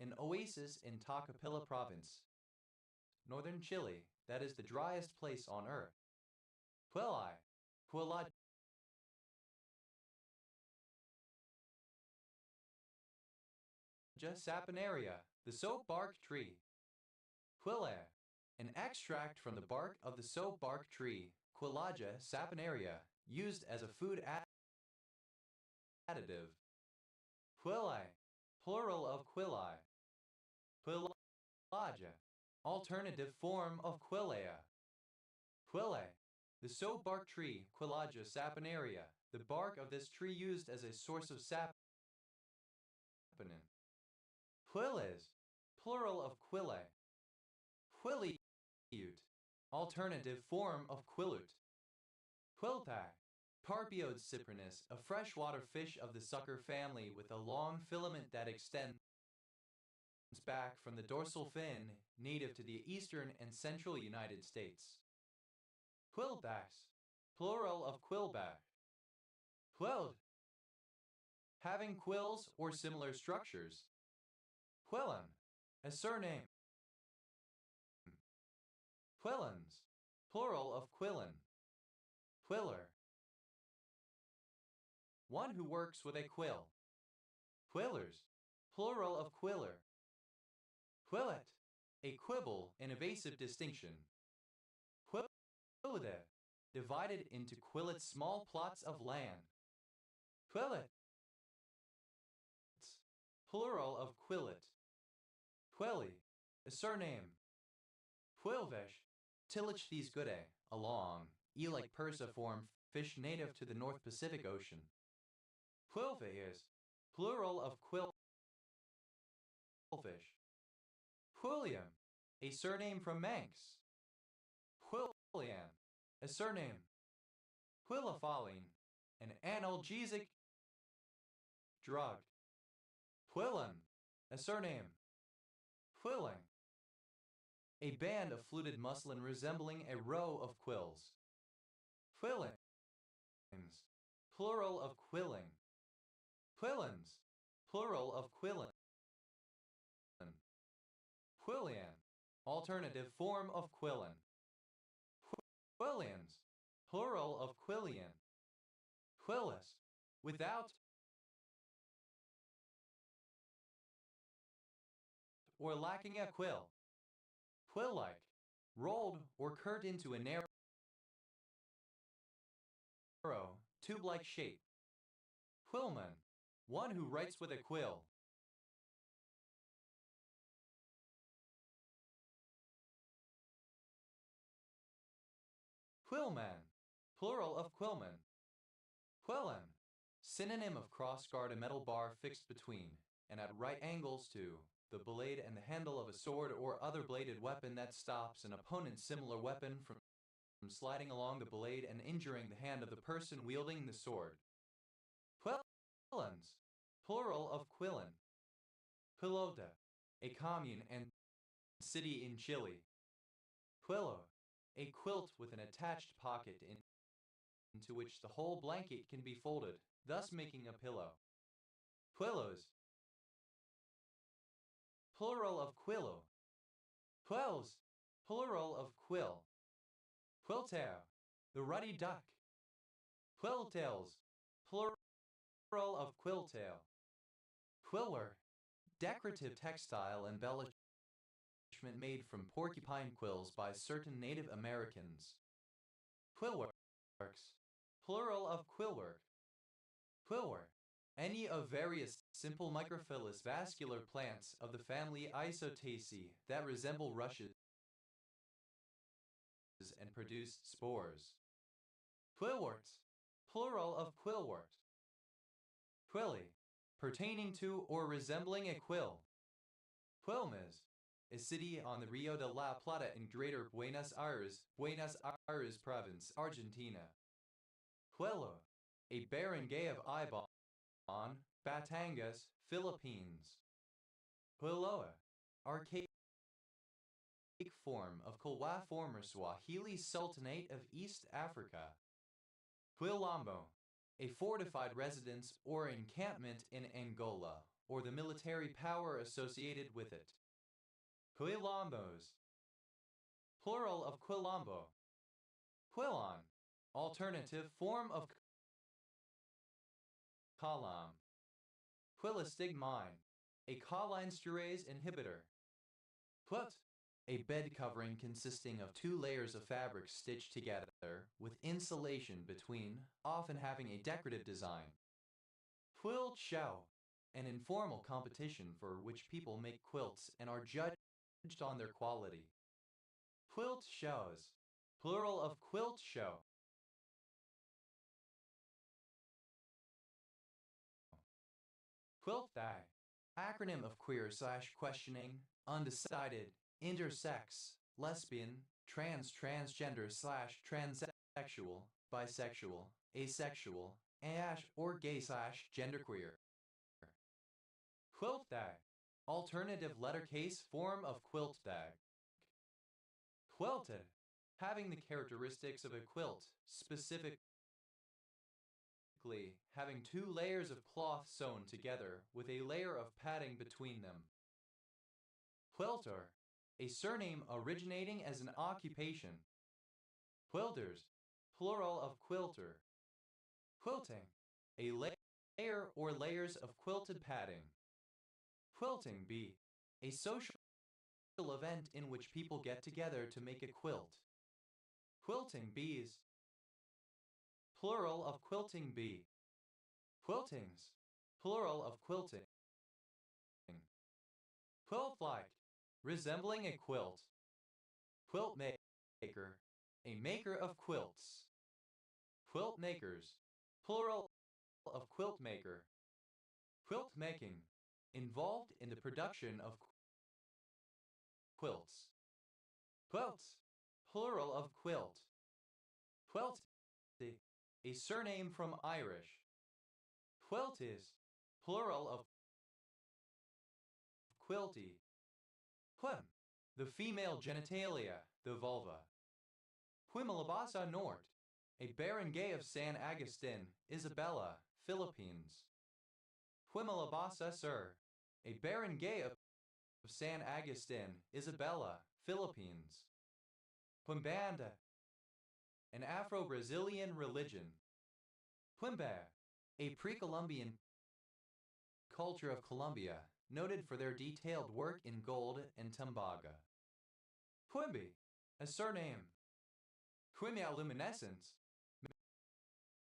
an oasis in Tocopilla province, northern Chile, that is the driest place on earth. Quilli, Quillage, saponaria, the soap bark tree. Quilla, an extract from the bark of the soap bark tree, Quillaja saponaria, used as a food additive. Quillae, plural of quillae. Quillaja, alternative form of quillea. Quillae, the soap bark tree, Quillaja saponaria, the bark of this tree used as a source of saponin. Quilles, plural of quillae. Quilute, alternative form of quilute. Quiltae, Carpiode cyprinus, a freshwater fish of the sucker family with a long filament that extends back from the dorsal fin, native to the eastern and central United States. Quillbacks, plural of quillback. Quilled, having quills or similar structures. Quillen, a surname. Quillens, plural of quillen. Quiller, one who works with a quill. Quillers, plural of quiller. Quillet, a quibble in evasive distinction. Quillide, divided into quillets small plots of land. Quillet, plural of quillet. Quelli, a surname. Quillfish, Tilich these goodae, a long, eel-like perciform fish native to the North Pacific Ocean. Quillfish, plural of quillfish. Quilliam, a surname from Manx. Quillian, a surname. Quilafalline, an analgesic drug. Quillen, a surname. Quilling, a band of fluted muslin resembling a row of quills. Quillings, plural of quilling. Quillens, plural of quillen. Quillian, alternative form of quillen. Quillians, plural of quillian. Quillis, without or lacking a quill. Quill-like, rolled or curved into a narrow, tube-like shape. Quillman, one who writes with a quill. Quillman, plural of quillman. Quillen, synonym of cross-guard, a metal bar fixed between, and at right angles to, the blade and the handle of a sword or other bladed weapon that stops an opponent's similar weapon from sliding along the blade and injuring the hand of the person wielding the sword. Quillens, plural of quillen. Quillota, a commune and city in Chile. Quillo, a quilt with an attached pocket into which the whole blanket can be folded, thus making a pillow. Quillos, plural of quillo. Quills, plural of quill. Quilltail, the ruddy duck. Quilltails, plural of quilltail. Quiller, decorative textile embellishment made from porcupine quills by certain Native Americans. Quillworks, plural of quillwork. Quillwork, any of various simple microphyllous vascular plants of the family Isotaceae that resemble rushes and produce spores. Quillworts, plural of quillwort. Quilly, pertaining to or resembling a quill. Quilmes, a city on the Rio de la Plata in Greater Buenos Aires province, Argentina. Quillo, a barangay of Ibon, Batangas, Philippines. Quilloa, archaic form of Kilwa, former Swahili Sultanate of East Africa. Quilombo, a fortified residence or encampment in Angola, or the military power associated with it. Quilombos, plural of quilombo. Quillon, alternative form of column. Quillistig mine, a cholinesterase inhibitor. Put, a bed covering consisting of 2 layers of fabric stitched together with insulation between, often having a decorative design. Quilt show, an informal competition for which people make quilts and are judged on their quality. Quilt shows, plural of quilt show. Quilt day, acronym of queer/questioning, undecided, intersex, lesbian, transgender/transsexual, bisexual, asexual, ash or gay/genderqueer. Quilt day, alternative letter case form of quilt dag. Quilted, having the characteristics of a quilt, specifically having 2 layers of cloth sewn together with a layer of padding between them. Quilter, a surname originating as an occupation. Quilters, plural of quilter. Quilting, a layer or layers of quilted padding. Quilting bee, a social event in which people get together to make a quilt. Quilting bees, plural of quilting bee. Quiltings, plural of quilting. Quilt-like, resembling a quilt. Quilt maker, a maker of quilts. Quilt makers, plural of quilt maker. Quilt making, involved in the production of quilts. Quilts, plural of quilt. Quilty, a surname from Irish. Quilties, plural of quilty. Quim, the female genitalia, the vulva. Quimilabasa Nort, a barangay of San Agustin, Isabela, Philippines. Quimilabasa Sur, a barangay of San Agustin, Isabela, Philippines. Quimbanda, an Afro-Brazilian religion. Quimba, a pre-Columbian culture of Colombia, noted for their detailed work in gold and tumbaga. Quimby, a surname. Quimioluminescence,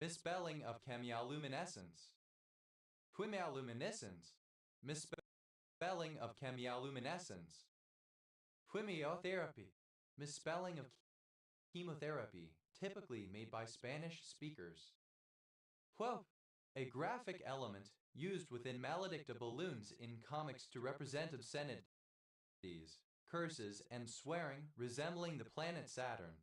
misspelling of chemioluminescence. Quimioluminescence, misspelling of chemioluminescence. Quimiotherapy, misspelling of chemotherapy, typically made by Spanish speakers. Quote, a graphic element used within maledicta balloons in comics to represent obscenities, curses, and swearing resembling the planet Saturn.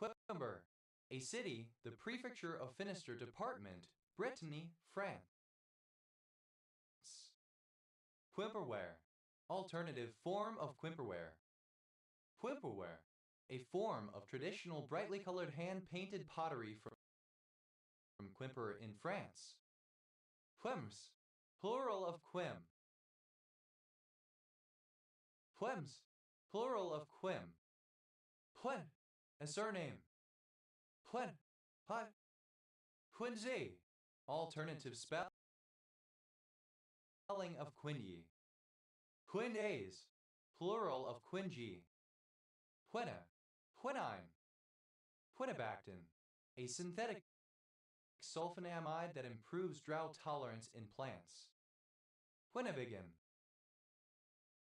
Quimper, a city, the prefecture of Finistère Department, Brittany, France. Quimperware, alternative form of quimperware. Quimperware, a form of traditional brightly colored hand-painted pottery from Quimper in France. Quims, plural of quim. Quims, plural of quim. Quin, a surname. Quin, hi. Quinzy, alternative spelling of quinyi. Quinaze, plural of quingy. Quina, quinine. Quinabactin, a synthetic sulfonamide that improves drought tolerance in plants. Quinabigin,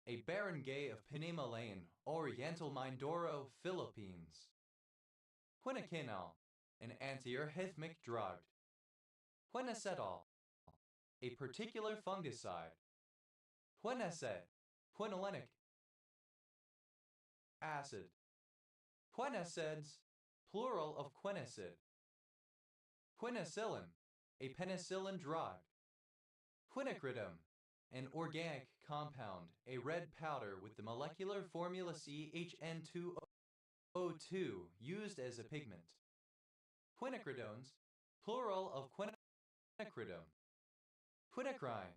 a barangay of Pinamalayan, Oriental Mindoro, Philippines. Quinaquinol, an antiarrhythmic drug. Quinacetal, a particular fungicide. Quinacid, quinolinic acid. Quinacids, plural of quinacid. Quinacillin, a penicillin drug. Quinacridone, an organic compound, a red powder with the molecular formula CHN2O2 used as a pigment. Quinacridones, plural of quinacridone. Quinacrine,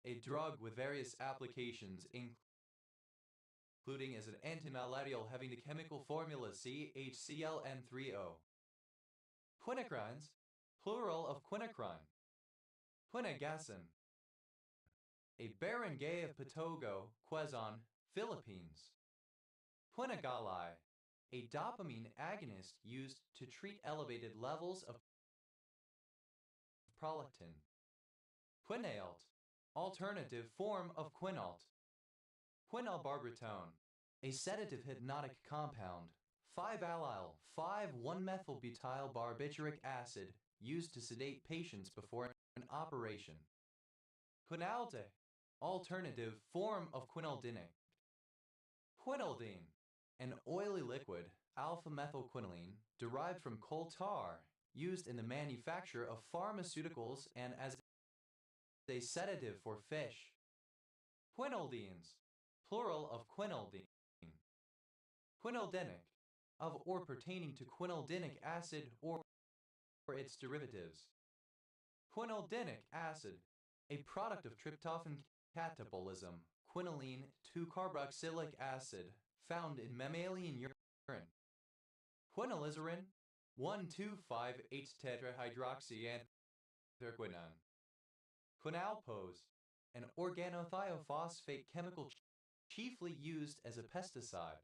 a drug with various applications including as an antimalarial having the chemical formula CHClN3O. Quinacrines, plural of quinacrine. Quinagacin, a barangay of Patogo, Quezon, Philippines. Quinagalai, a dopamine agonist used to treat elevated levels of prolactin. Quinalt, alternative form of quinalt. Quinylbarbitone, a sedative hypnotic compound, 5-allyl 5,1-methylbutyl barbituric acid used to sedate patients before an operation. Quinalde, alternative form of quinaldinic. Quinaldine, an oily liquid, alpha-methylquinoline, derived from coal tar, used in the manufacture of pharmaceuticals and as a sedative for fish. Quinaldines, plural of quinaldine. Quinaldinic, of or pertaining to quinaldinic acid or its derivatives. Quinaldinic acid, a product of tryptophan catabolism, quinoline 2-carboxylic acid, found in mammalian urine. Quinilizarin, 1,2,5-H-tetrahydroxyanthraquinone. Quinalpose, an organothiophosphate chemical chiefly used as a pesticide.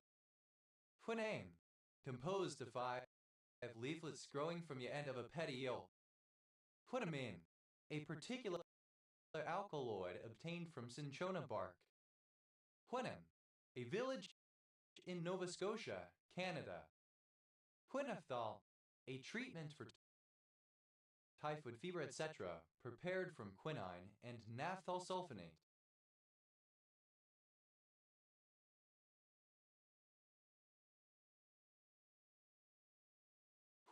Quinane, composed of 5 leaflets growing from the end of a petiole. Quinamine, a particular alkaloid obtained from cinchona bark. Quinem, a village in Nova Scotia, Canada. Quinaphthol, a treatment for typhoid fever, etc., prepared from quinine and naphthol sulfonate.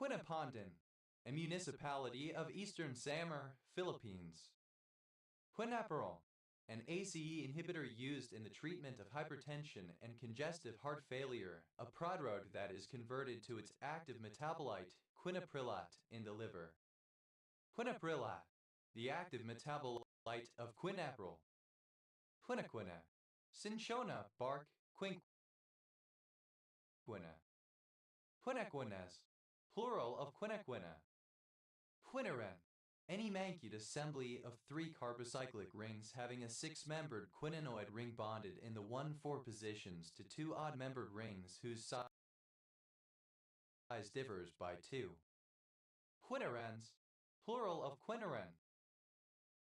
Quinapondan, a municipality of Eastern Samar, Philippines. Quinaperol, an ACE inhibitor used in the treatment of hypertension and congestive heart failure, a prodrug that is converted to its active metabolite, quinaprilat, in the liver. Quinaprilat, the active metabolite of quinapril. Quinaquina, cinchona bark, quinquina. Quinaquines, plural of quinaquina. Quiniren, any mancute assembly of 3 carbocyclic rings having a 6-membered quininoid ring bonded in the 1,4 positions to 2 odd-membered rings whose size differs by 2. Quinirens, plural of quiniren.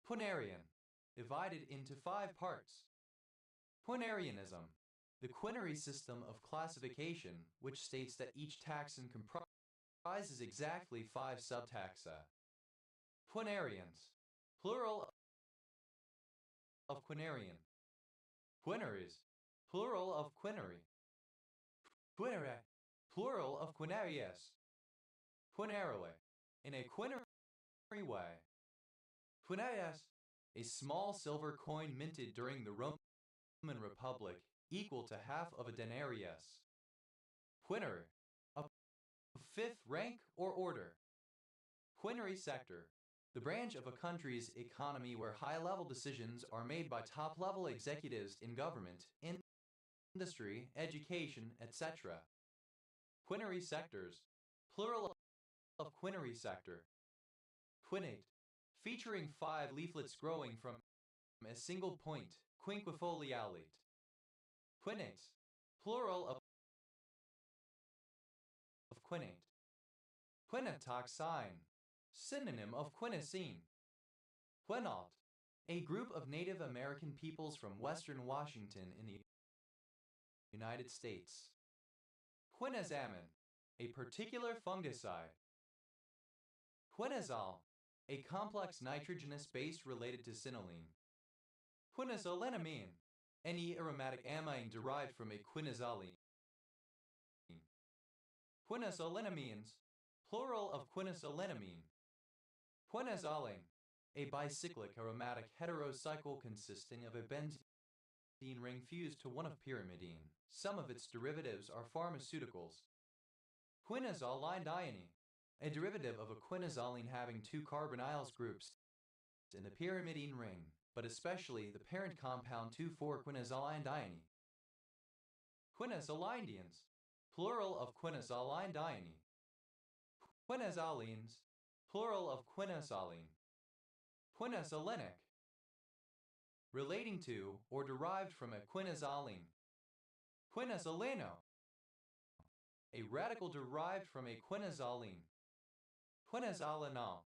Quinarian, divided into 5 parts. Quinarianism, the quinary system of classification, which states that each taxon comprises exactly 5 subtaxa. Quinarians, plural of quinarian. Quinaries, plural of quinary. Quinare, plural of quinarias. Quinarue, in a quinary way. Quinarias, a small silver coin minted during the Roman Republic, equal to half of a denarius. Quinary, a 5th rank or order. Quinary sector, the branch of a country's economy where high-level decisions are made by top-level executives in government, industry, education, etc. Quinary sectors, plural of quinary sector. Quinate, featuring 5 leaflets growing from a single point, quinquefoliolate. Quinates, plural of quinate. Quinatoxine, synonym of quinacine. Quinault, a group of Native American peoples from western Washington in the United States. Quinazamin, a particular fungicide. Quinazole, a complex nitrogenous base related to quinoline. Quinazolinamine, any aromatic amine derived from a quinazoline. Quinazolinamines, plural of quinazolinamine. Quinazoline, a bicyclic aromatic heterocycle consisting of a benzene ring fused to one of pyrimidine. Some of its derivatives are pharmaceuticals. Quinazolinediene, a derivative of a quinazoline having 2 carbonyls groups in the pyrimidine ring, but especially the parent compound 2,4-quinazolinediene. Quinazolinediens, plural of quinazolinediene. Quinazolines, plural of quinazoline. Quinazolinic, relating to or derived from a quinazoline. Quinazolino, a radical derived from a quinazoline. Quinazolinol,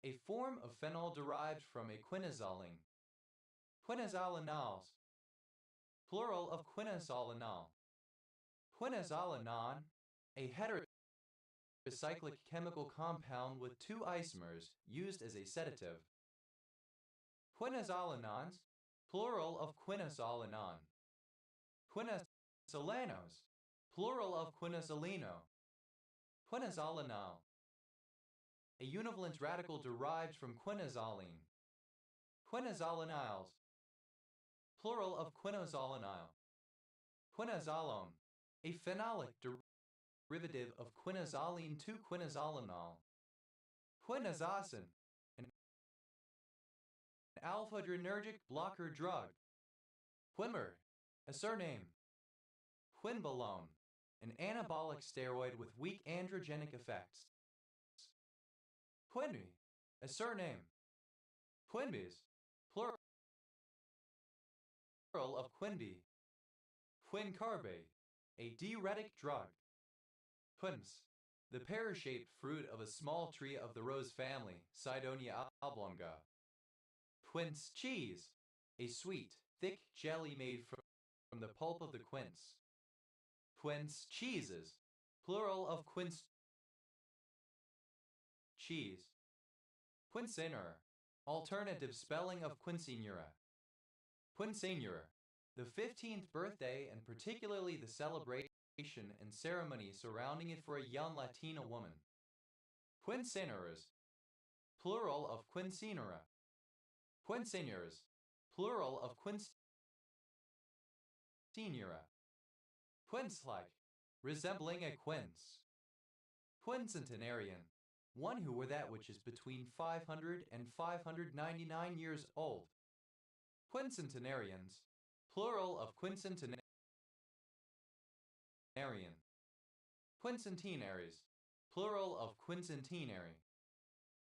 a form of phenol derived from a quinazoline. Quinazolinols, plural of quinazolinol. Quinazolinon, a heterocyclic chemical compound with two isomers used as a sedative. Quinazolinons, plural of quinazolinon. Quinazolanos, plural of quinazolino. Quinazolinol, a univalent radical derived from quinazoline. Quinazoliniles, plural of quinazolinile. Quinazolone, a phenolic derivative of quinazoline 2-quinazolinol. Quinazocin, an alpha-adrenergic blocker drug. Quinmer, a surname. Quinbolone, an anabolic steroid with weak androgenic effects. Quinby, a surname. Quinbies, plural of quinby. Quincarbate, a diuretic drug. Quince, the pear-shaped fruit of a small tree of the rose family, Cydonia oblonga. Quince cheese, a sweet, thick jelly made from the pulp of the quince. Quince cheeses, plural of quince cheese. Quinceanera, alternative spelling of quinceanera. Quinceanera, the 15th birthday and particularly the celebration and ceremony surrounding it for a young Latina woman. Quinceaneras, plural of quinceanera. Quinceaneras, plural of quinceanera. Quince-like, resembling a quince. Quincentenarian, one who were that which is between 500 and 599 years old. Quincentenarians, plural of quincentenarian. Quincentenaries, plural of quincentenary.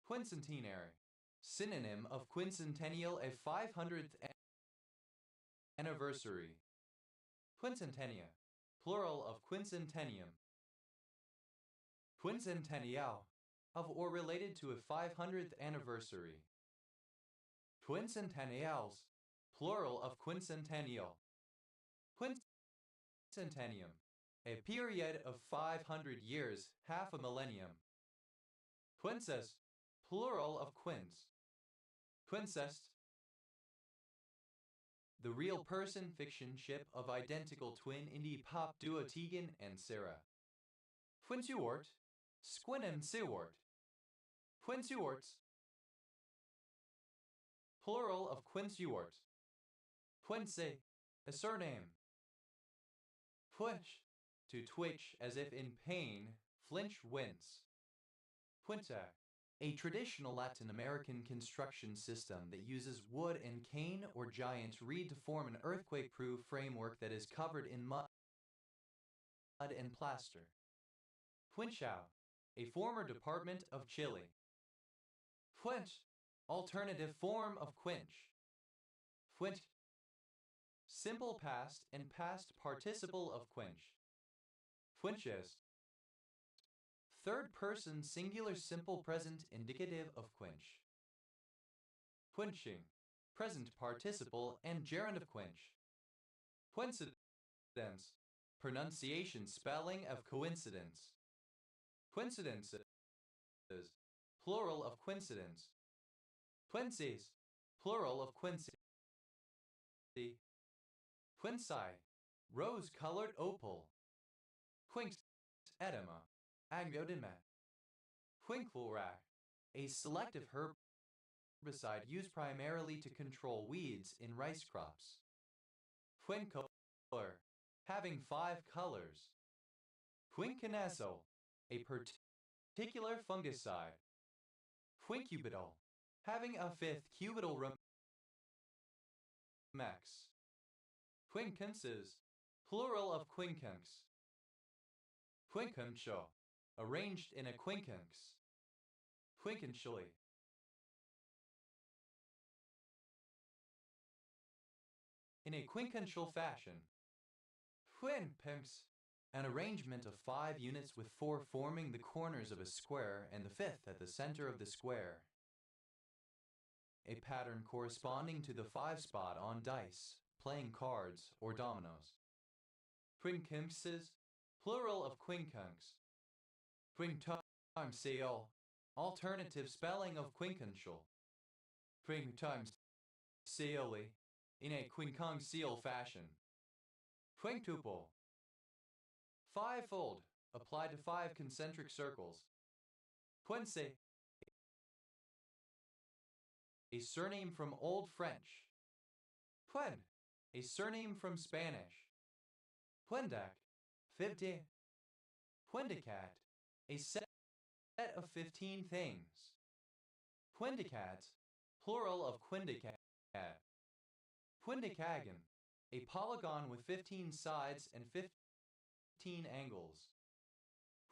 Quincentenary, synonym of quincentennial, a 500th anniversary. Quincentennia, plural of quincentennium. Quincentennial, of or related to a 500th anniversary. Quincentennials, plural of quincentennial. Quincentennium, a period of 500 years, half a millennium. Quincest, plural of quince. Quincest, the real person fiction ship of identical twin indie pop duo Tegan and Sarah. Quintuort, Squinem Sewart. Quintuorts, plural of quintuort. Quince, a surname. Twitch, to twitch as if in pain, flinch, wince. Quinta, a traditional Latin American construction system that uses wood and cane or giant reed to form an earthquake-proof framework that is covered in mud and plaster. Quinchao, a former department of Chile. Quinch, alternative form of quench. Quint, simple past and past participle of quench. Quenches, third person singular simple present indicative of quench. Quenching, present participle and gerund of quench. Coincidence, pronunciation spelling of coincidence. Coincidences, plural of coincidence. Quincies, plural of quincy. Quinci, rose-colored opal. Quinx, edema, agnodyma. Quinclorac, a selective herbicide used primarily to control weeds in rice crops. Quincolor, having 5 colors. Quinquenazole, a particular fungicide. Quincubital, having a 5th cubital max. Quincunces, plural of quincunx. Quincuncio, arranged in a quincunx. Quincuntially, in a quincuncial fashion. Quinpence, an arrangement of 5 units with 4 forming the corners of a square and the fifth at the center of the square. A pattern corresponding to the 5 spot on dice, playing cards, or dominoes. Quincunxes, plural of quincunx. Quincunxeal, alternative spelling of quincuncial. Quincunxeally, in a quincunxial fashion. Quintuple, fivefold, applied to 5 concentric circles. Quince, a surname from Old French. Quen, a surname from Spanish. Quendac, 50. Quendicat, a set of 15 things. Quindicats, plural of quindicat. Quindicagon, a polygon with 15 sides and 15 angles.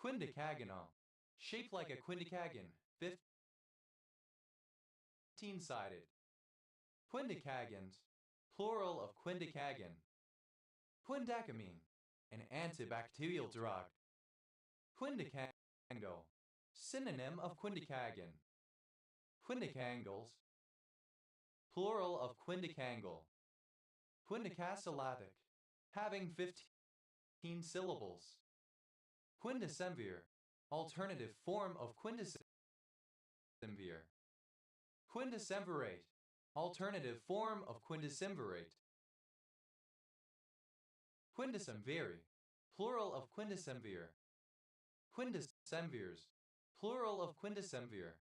Quindicagonal, shaped like a quindicagon, 15-sided. Quindicagons, plural of quindicagon. Quindecamine, an antibacterial drug. Quindicango, synonym of quindicagon. Quindicangles, plural of quindicangle. Quindicasillatic, having 15 syllables. Quindecemvir, alternative form of quindecemvir. Quindecemvirate, alternative form of quindecemvirate. Quindecemviri, plural of quindecemvir. Quindecemvirs, plural of quindecemvir.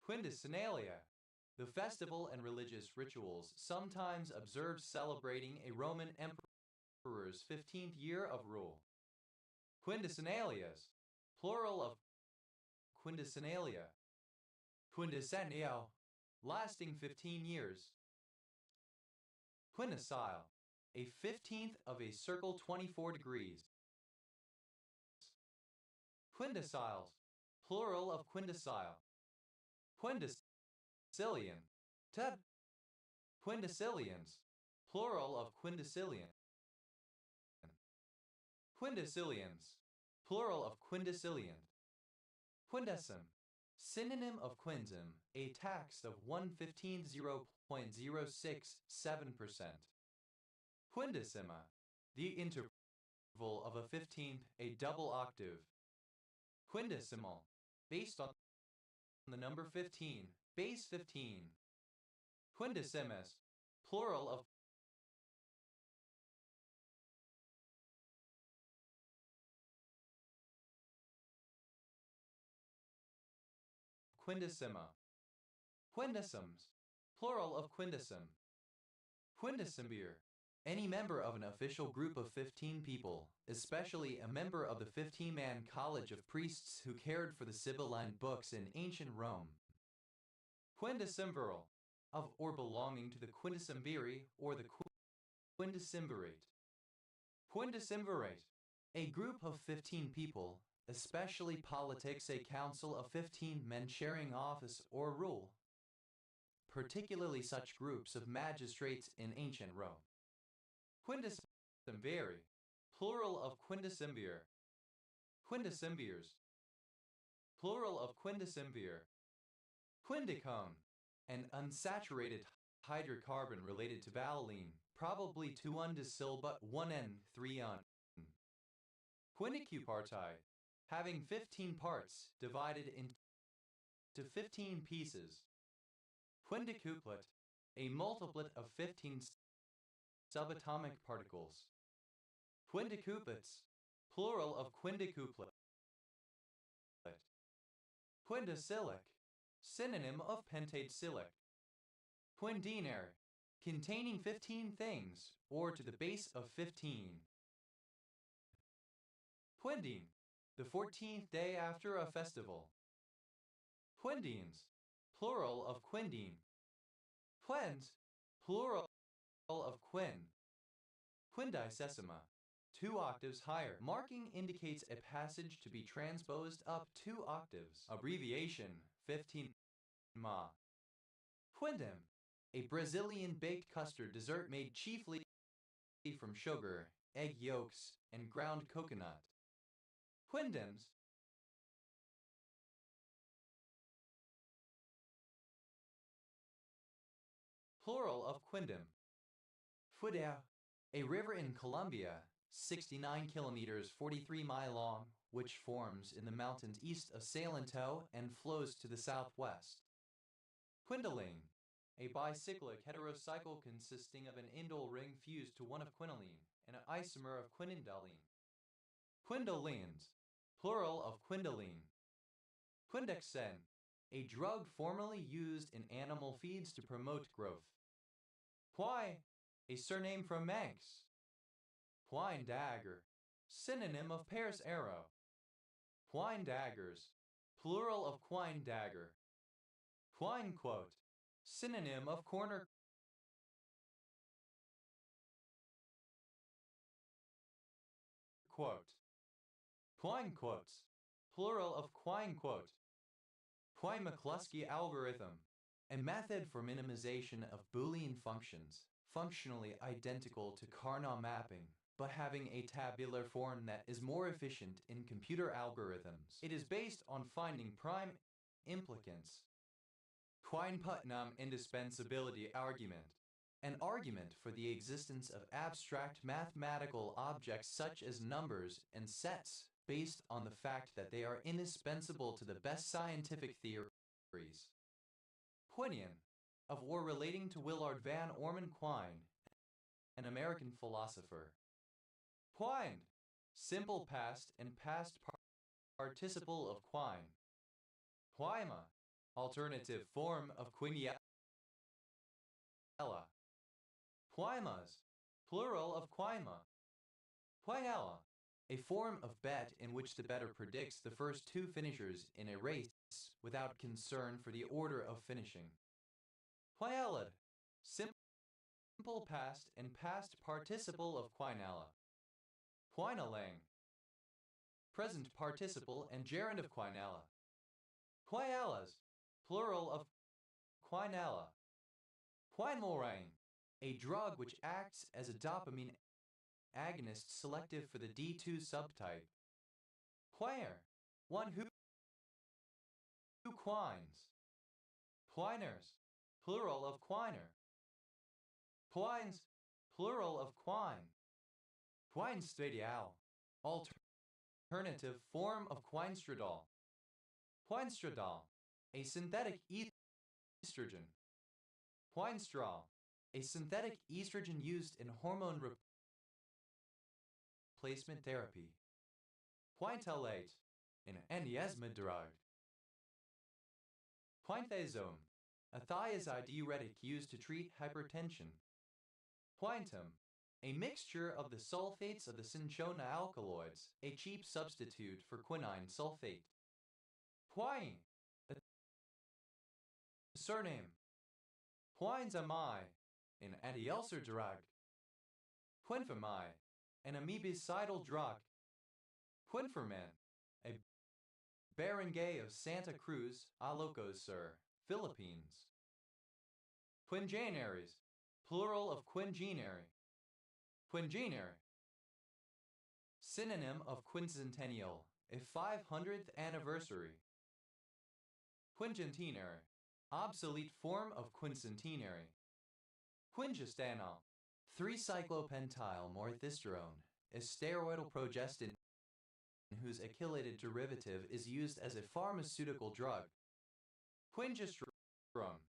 Quindecennalia, the festival and religious rituals sometimes observed celebrating a Roman emperor's 15th year of rule. Quindecennalias, plural of quindecennalia. Quindecennial, lasting 15 years. Quindecile, a 15th of a circle 24 degrees. Quindeciles, plural of quindecile. Quindecillion, tab. Quindecillions, plural of quindecillion. Quindecillions, plural of quindecillion. Quindecim, synonym of quinzim, a tax of 1/15 0.067%. Quindecima, the interval of a 15th, a double octave. Quindecimal, based on the number 15, base 15. Quindecimes, plural of quindecima. Quindecims, plural of quindecim. Quindecimvir, any member of an official group of 15 people, especially a member of the 15-man college of priests who cared for the Sibylline books in ancient Rome. Quindecimviral, of or belonging to the quindecimviri or the quindecimvirate. Quindecimvirate, a group of 15 people, especially politics, a council of 15 men sharing office or rule, particularly such groups of magistrates in ancient Rome. Quindecimviri, plural of quindecimvir. Quindecimvirs, plural of quindecimvir. Quindicone, an unsaturated hydrocarbon related to valine, probably 2-undecyl but 1N, 3-un. Quindicupartite, having 15 parts divided into 15 pieces. Quindicuplet, a multiplet of 15 subatomic particles. Quindicupets, plural of quindicuplet. Quindecylic, synonym of pentacylic. Quindinary, containing 15 things, or to the base of 15. Quindine, the 14th day after a festival. Quindines, plural of quindine. Quens, plural of quin. Quindicesima, 2 octaves higher. Marking indicates a passage to be transposed up 2 octaves. Abbreviation, 15 ma. Quindim, a Brazilian baked custard dessert made chiefly from sugar, egg yolks, and ground coconut. Quindims, plural of quindim. Fuder, a river in Colombia, 69 kilometers 43-mile long, which forms in the mountains east of Salento and flows to the southwest. Quindoline, a bicyclic heterocycle consisting of an indole ring fused to one of quinoline and an isomer of quinindolene. Quindolines, plural of quindoline. Quindexin, a drug formerly used in animal feeds to promote growth. Why, a surname from Manx. Wine dagger, synonym of Pear's arrow. Wine daggers, plural of quine dagger. Quine quote, synonym of corner quote. Quine quotes, plural of quine quote. Quine McCluskey algorithm, a method for minimization of Boolean functions, functionally identical to Carnot mapping, but having a tabular form that is more efficient in computer algorithms. It is based on finding prime implicants. Quine-Putnam indispensability argument, an argument for the existence of abstract mathematical objects such as numbers and sets, based on the fact that they are indispensable to the best scientific theories. Quinian, of or relating to Willard Van Orman Quine, an American philosopher. Quined, simple past and past participle of quine. Quima, alternative form of quiniella. Quimas, plural of quima. Quinella, a form of bet in which the bettor predicts the first two finishers in a race without concern for the order of finishing. Quinellid, simple past and past participle of quinella. Quinalang, present participle and gerund of quinella. Quinellas, plural of quinella. Quinmorane, a drug which acts as a dopamine agonist selective for the D2 subtype. Quire, one who quines. Quiners, plural of quiner. Quines, plural of quine. Quinstradiol, alternative form of quinstradol. Quinstradol, a synthetic estrogen. Quinstrol, a synthetic estrogen used in hormone replacement therapy. Quintelate, an endiasmid drug. Quinthazome, a thiazide diuretic used to treat hypertension. Quintum, a mixture of the sulfates of the cinchona alkaloids, a cheap substitute for quinine sulfate. Quine, a surname. Quinzamai, an anti-ulcer drug. Quinfamai, an amoebicidal drug. Quinfermin, a barangay of Santa Cruz, Ilocos Sur, Philippines. Quingenaries, plural of quingenary. Quingenary, synonym of quincentennial, a 500th anniversary. Quingentenary, obsolete form of quincentenary. Quingestanol, 3-cyclopentyl morphisterone, a steroidal progestin whose acylated derivative is used as a pharmaceutical drug. Quingestrone,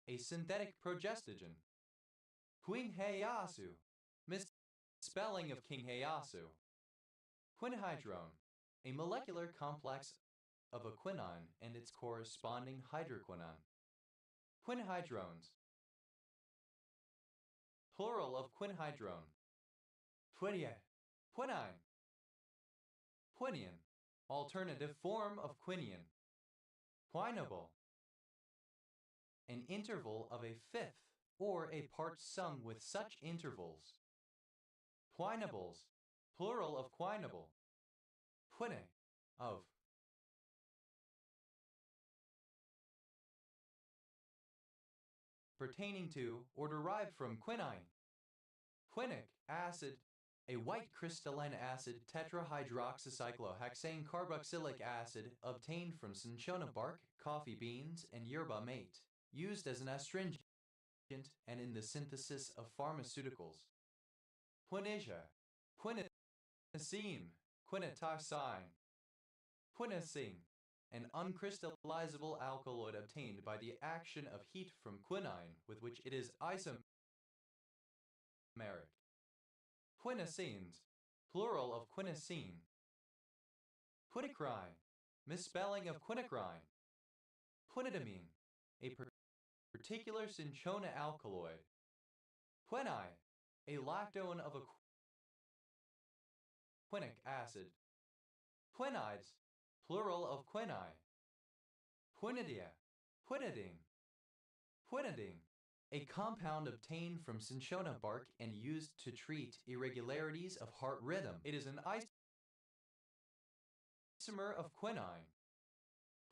a synthetic progestogen. Quinhayasu, misspelling of King Heyasu. Quinhydrone, a molecular complex of a quinine and its corresponding hydroquinone. Quinhydrones, plural of quinhydrone. Quinia, quinine. Quinian, alternative form of quinian. Quinable, an interval of a fifth or a part sum with such intervals. Quinables, plural of quinable. Quine, of. pertaining to or derived from quinine. Quinic acid, a white crystalline acid tetrahydroxycyclohexane carboxylic acid obtained from cinchona bark, coffee beans, and yerba mate, used as an astringent and in the synthesis of pharmaceuticals. Quinacea, quinacine, quinatoxine, quinacine, an uncrystallizable alkaloid obtained by the action of heat from quinine with which it is isomeric. Quinacines, plural of quinacine. Quinacrine, misspelling of quinacrine. Quinidamine, a particular cinchona alkaloid. Quinine, a lactone of a quinic acid. Quinides, plural of quinine. Quinidia, quinidine. Quinidine, a compound obtained from cinchona bark and used to treat irregularities of heart rhythm. It is an isomer of quinine.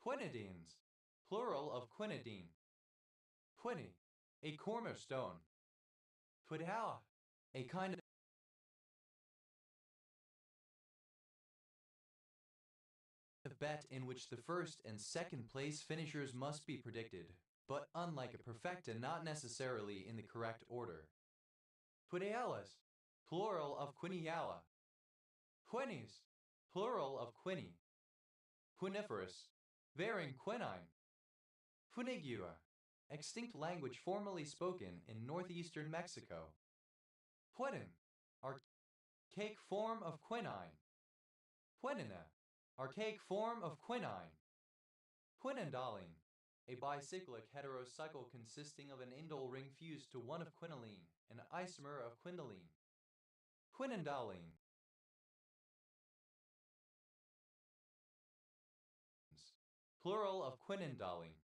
Quinidines, plural of quinidine. Quini, a cornerstone. Quidala, a kind of bet in which the first and second place finishers must be predicted, but unlike a perfecta, not necessarily in the correct order. Quidialis, plural of quiniala. Quinis, plural of quini. Quiniferous, varying quinine. Quinigua, extinct language formerly spoken in northeastern Mexico. Quinin, archaic form of quinine. Quinina, archaic form of quinine. Quinindolene, a bicyclic heterocycle consisting of an indole ring fused to one of quinoline, an isomer of quinoline. Quinindolene, plural of quinindolene.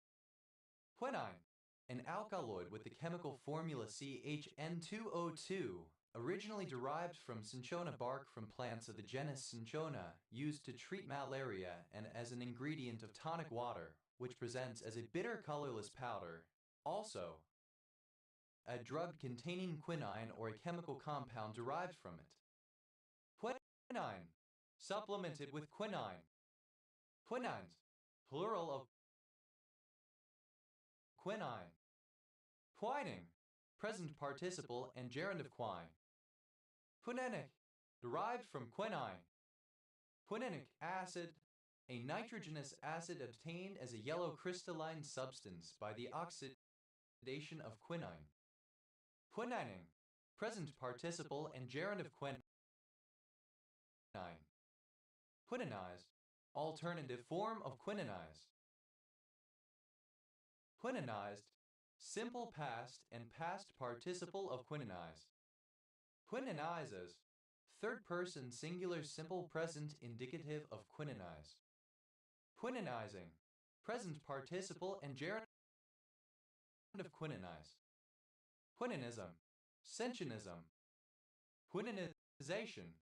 Quinine, an alkaloid with the chemical formula CHN2O2, originally derived from cinchona bark from plants of the genus Cinchona, used to treat malaria and as an ingredient of tonic water, which presents as a bitter colorless powder. Also, a drug containing quinine or a chemical compound derived from it. Quinine, supplemented with quinine. Quinines, plural of quinine. Quining, present participle and gerund of quine. Quininic, derived from quinine. Quininic acid, a nitrogenous acid obtained as a yellow crystalline substance by the oxidation of quinine. Quinining, present participle and gerund of quinine. Quininized, alternative form of quininize. Quininized, simple past and past participle of quininize. Quininizes, third person singular simple present indicative of quininize. Quininizing, present participle and gerund of quininize. Quininism, cinchonism. Quininization,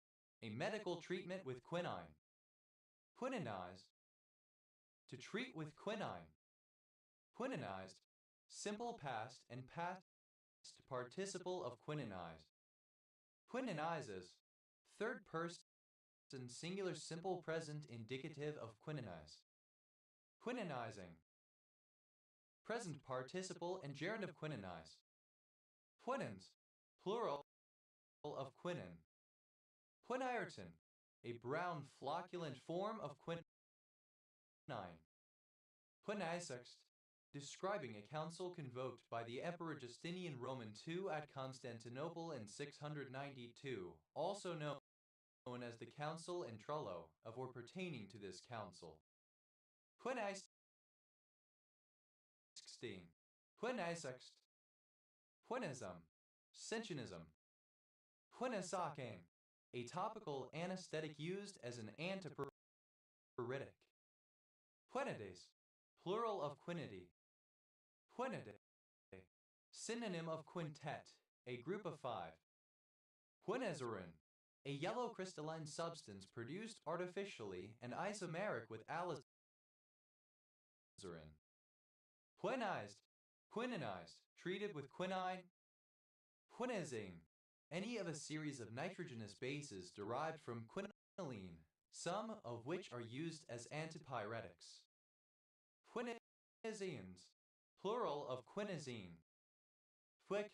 a medical treatment with quinine. Quininize, to treat with quinine. Quininized, simple past and past participle of quininize. Quininizes, third person singular simple present indicative of quininize. Quininizing, present participle and gerund of quininize. Quinins, plural of quinin. Quiniertin, a brown flocculent form of quinine. Quinisext, describing a council convoked by the Emperor Justinian Roman II at Constantinople in 692, also known as the Council in Trullo, of or pertaining to this council. Quinisexting, quinisext, quinism, cinchonism. Quinisocaine, a topical anesthetic used as an antipyretic. Quinides, plural of quinidi. Quinide, synonym of quintet, a group of 5. Quinazerin, a yellow crystalline substance produced artificially and isomeric with alizarin. Quinized, Quinonized, treated with quinine. Quinazine, any of a series of nitrogenous bases derived from quinoline, some of which are used as antipyretics. Quinazines, plural of quinazine. Quick,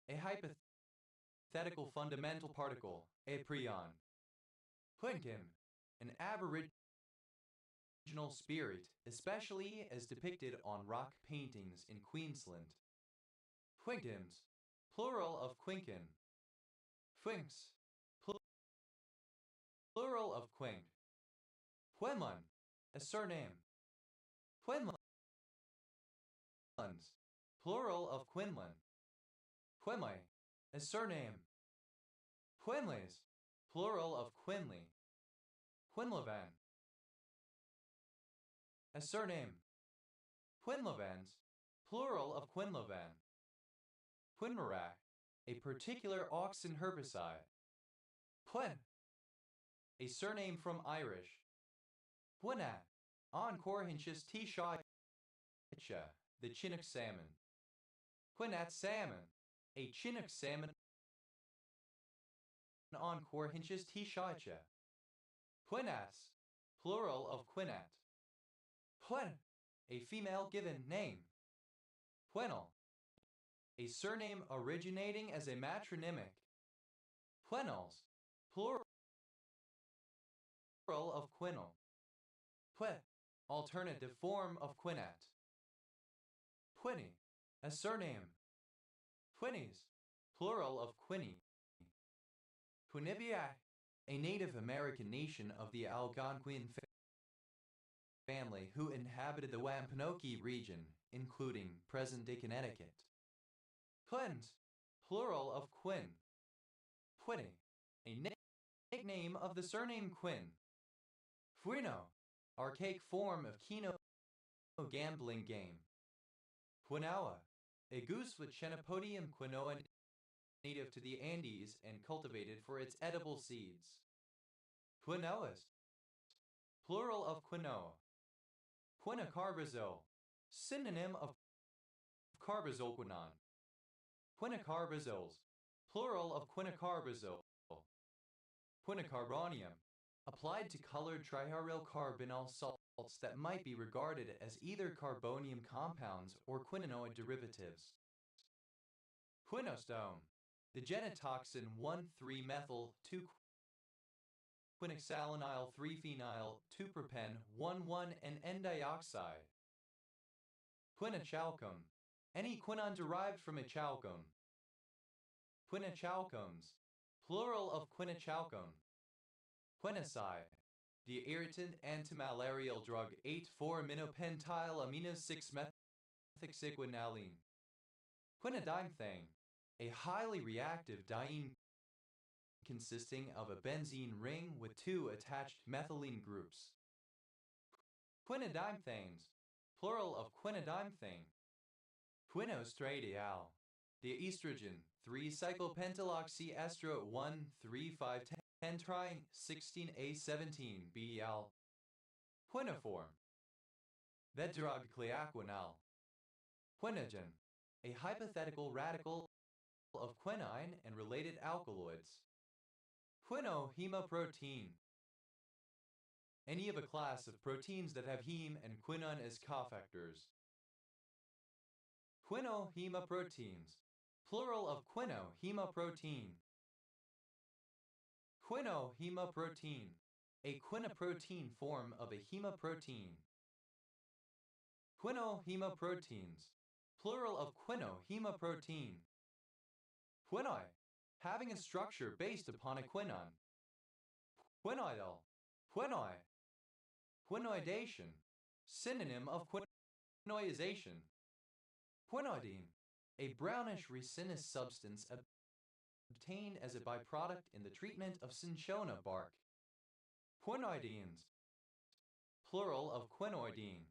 a hypothetical fundamental particle, a prion. Quinkim, an aboriginal spirit, especially as depicted on rock paintings in Queensland. Quinkims, plural of quinkin. Quinks, plural of quink. Quinlan, a surname. Quinlans, plural of Quinlan. Quinlay, a surname. Quinleys, plural of Quinley. Quinlavan, a surname. Quinlavans, plural of Quinlavan. Quinmarak, a particular oxen herbicide. Quin, a surname from Irish. Quinat, encore hinches t-shot, the Chinook salmon. Quinat salmon, a Chinook salmon encore hinches t-shot. Quinas, plural of quinat. Quin, a female given name. Quinel, a surname originating as a matronymic. Quinels, plural of quinel. Quit, alternative form of quinat. Quinny, a surname. Quinnies, plural of quinny. Quinnipiac, a Native American nation of the Algonquin family who inhabited the Wampanoag region, including present-day Connecticut. Quint, plural of Quinn. Quinny, a nickname of the surname Quinn. Quino, archaic form of Keno gambling game. Quinoa, a goose with Chenopodium quinoa native to the Andes and cultivated for its edible seeds. Quinoas, plural of quinoa. Quinacarbazole, synonym of carbazoquinone. Quinacarbazoles, plural of quinacarbazole. Quinacarbonium, applied to colored triaryl carbonyl salts that might be regarded as either carbonium compounds or quinonoid derivatives. Quinostone, the genotoxin 1,3-methyl-2-quinoxalanyl 3-phenyl 2-propen 1,1 and N-dioxide. Quinachalcone, any quinone derived from a chalcone. Quinachalcones, plural of quinachalcone. Quinacide, the irritant antimalarial drug 8,4-aminopentylamino-6-methoxyquinaline. Quinadienthane, a highly reactive diene consisting of a benzene ring with 2 attached methylene groups. Quinadienthanes, plural of quinadienthane. Quinostradiol, the estrogen 3-cyclopentyloxyestro 1,3,5-10-tri-16A17-BL. Quinoform, that drug cleaquinol. Quinogen, a hypothetical radical of quinine and related alkaloids. Quinohemoprotein, any of a class of proteins that have heme and quinone as cofactors. Quinohemoproteins, plural of quinohemoprotein. Quinohemoprotein, a quinoprotein form of a hemoprotein. Quinohemoproteins, plural of quinohemoprotein. Quinoi, having a structure based upon a quinone. Quinoidal, quinoi. Quinoidation, synonym of quinoization. Quinoidine, a brownish resinous substance obtained as a byproduct in the treatment of cinchona bark. Quinoidines, plural of quinoidine.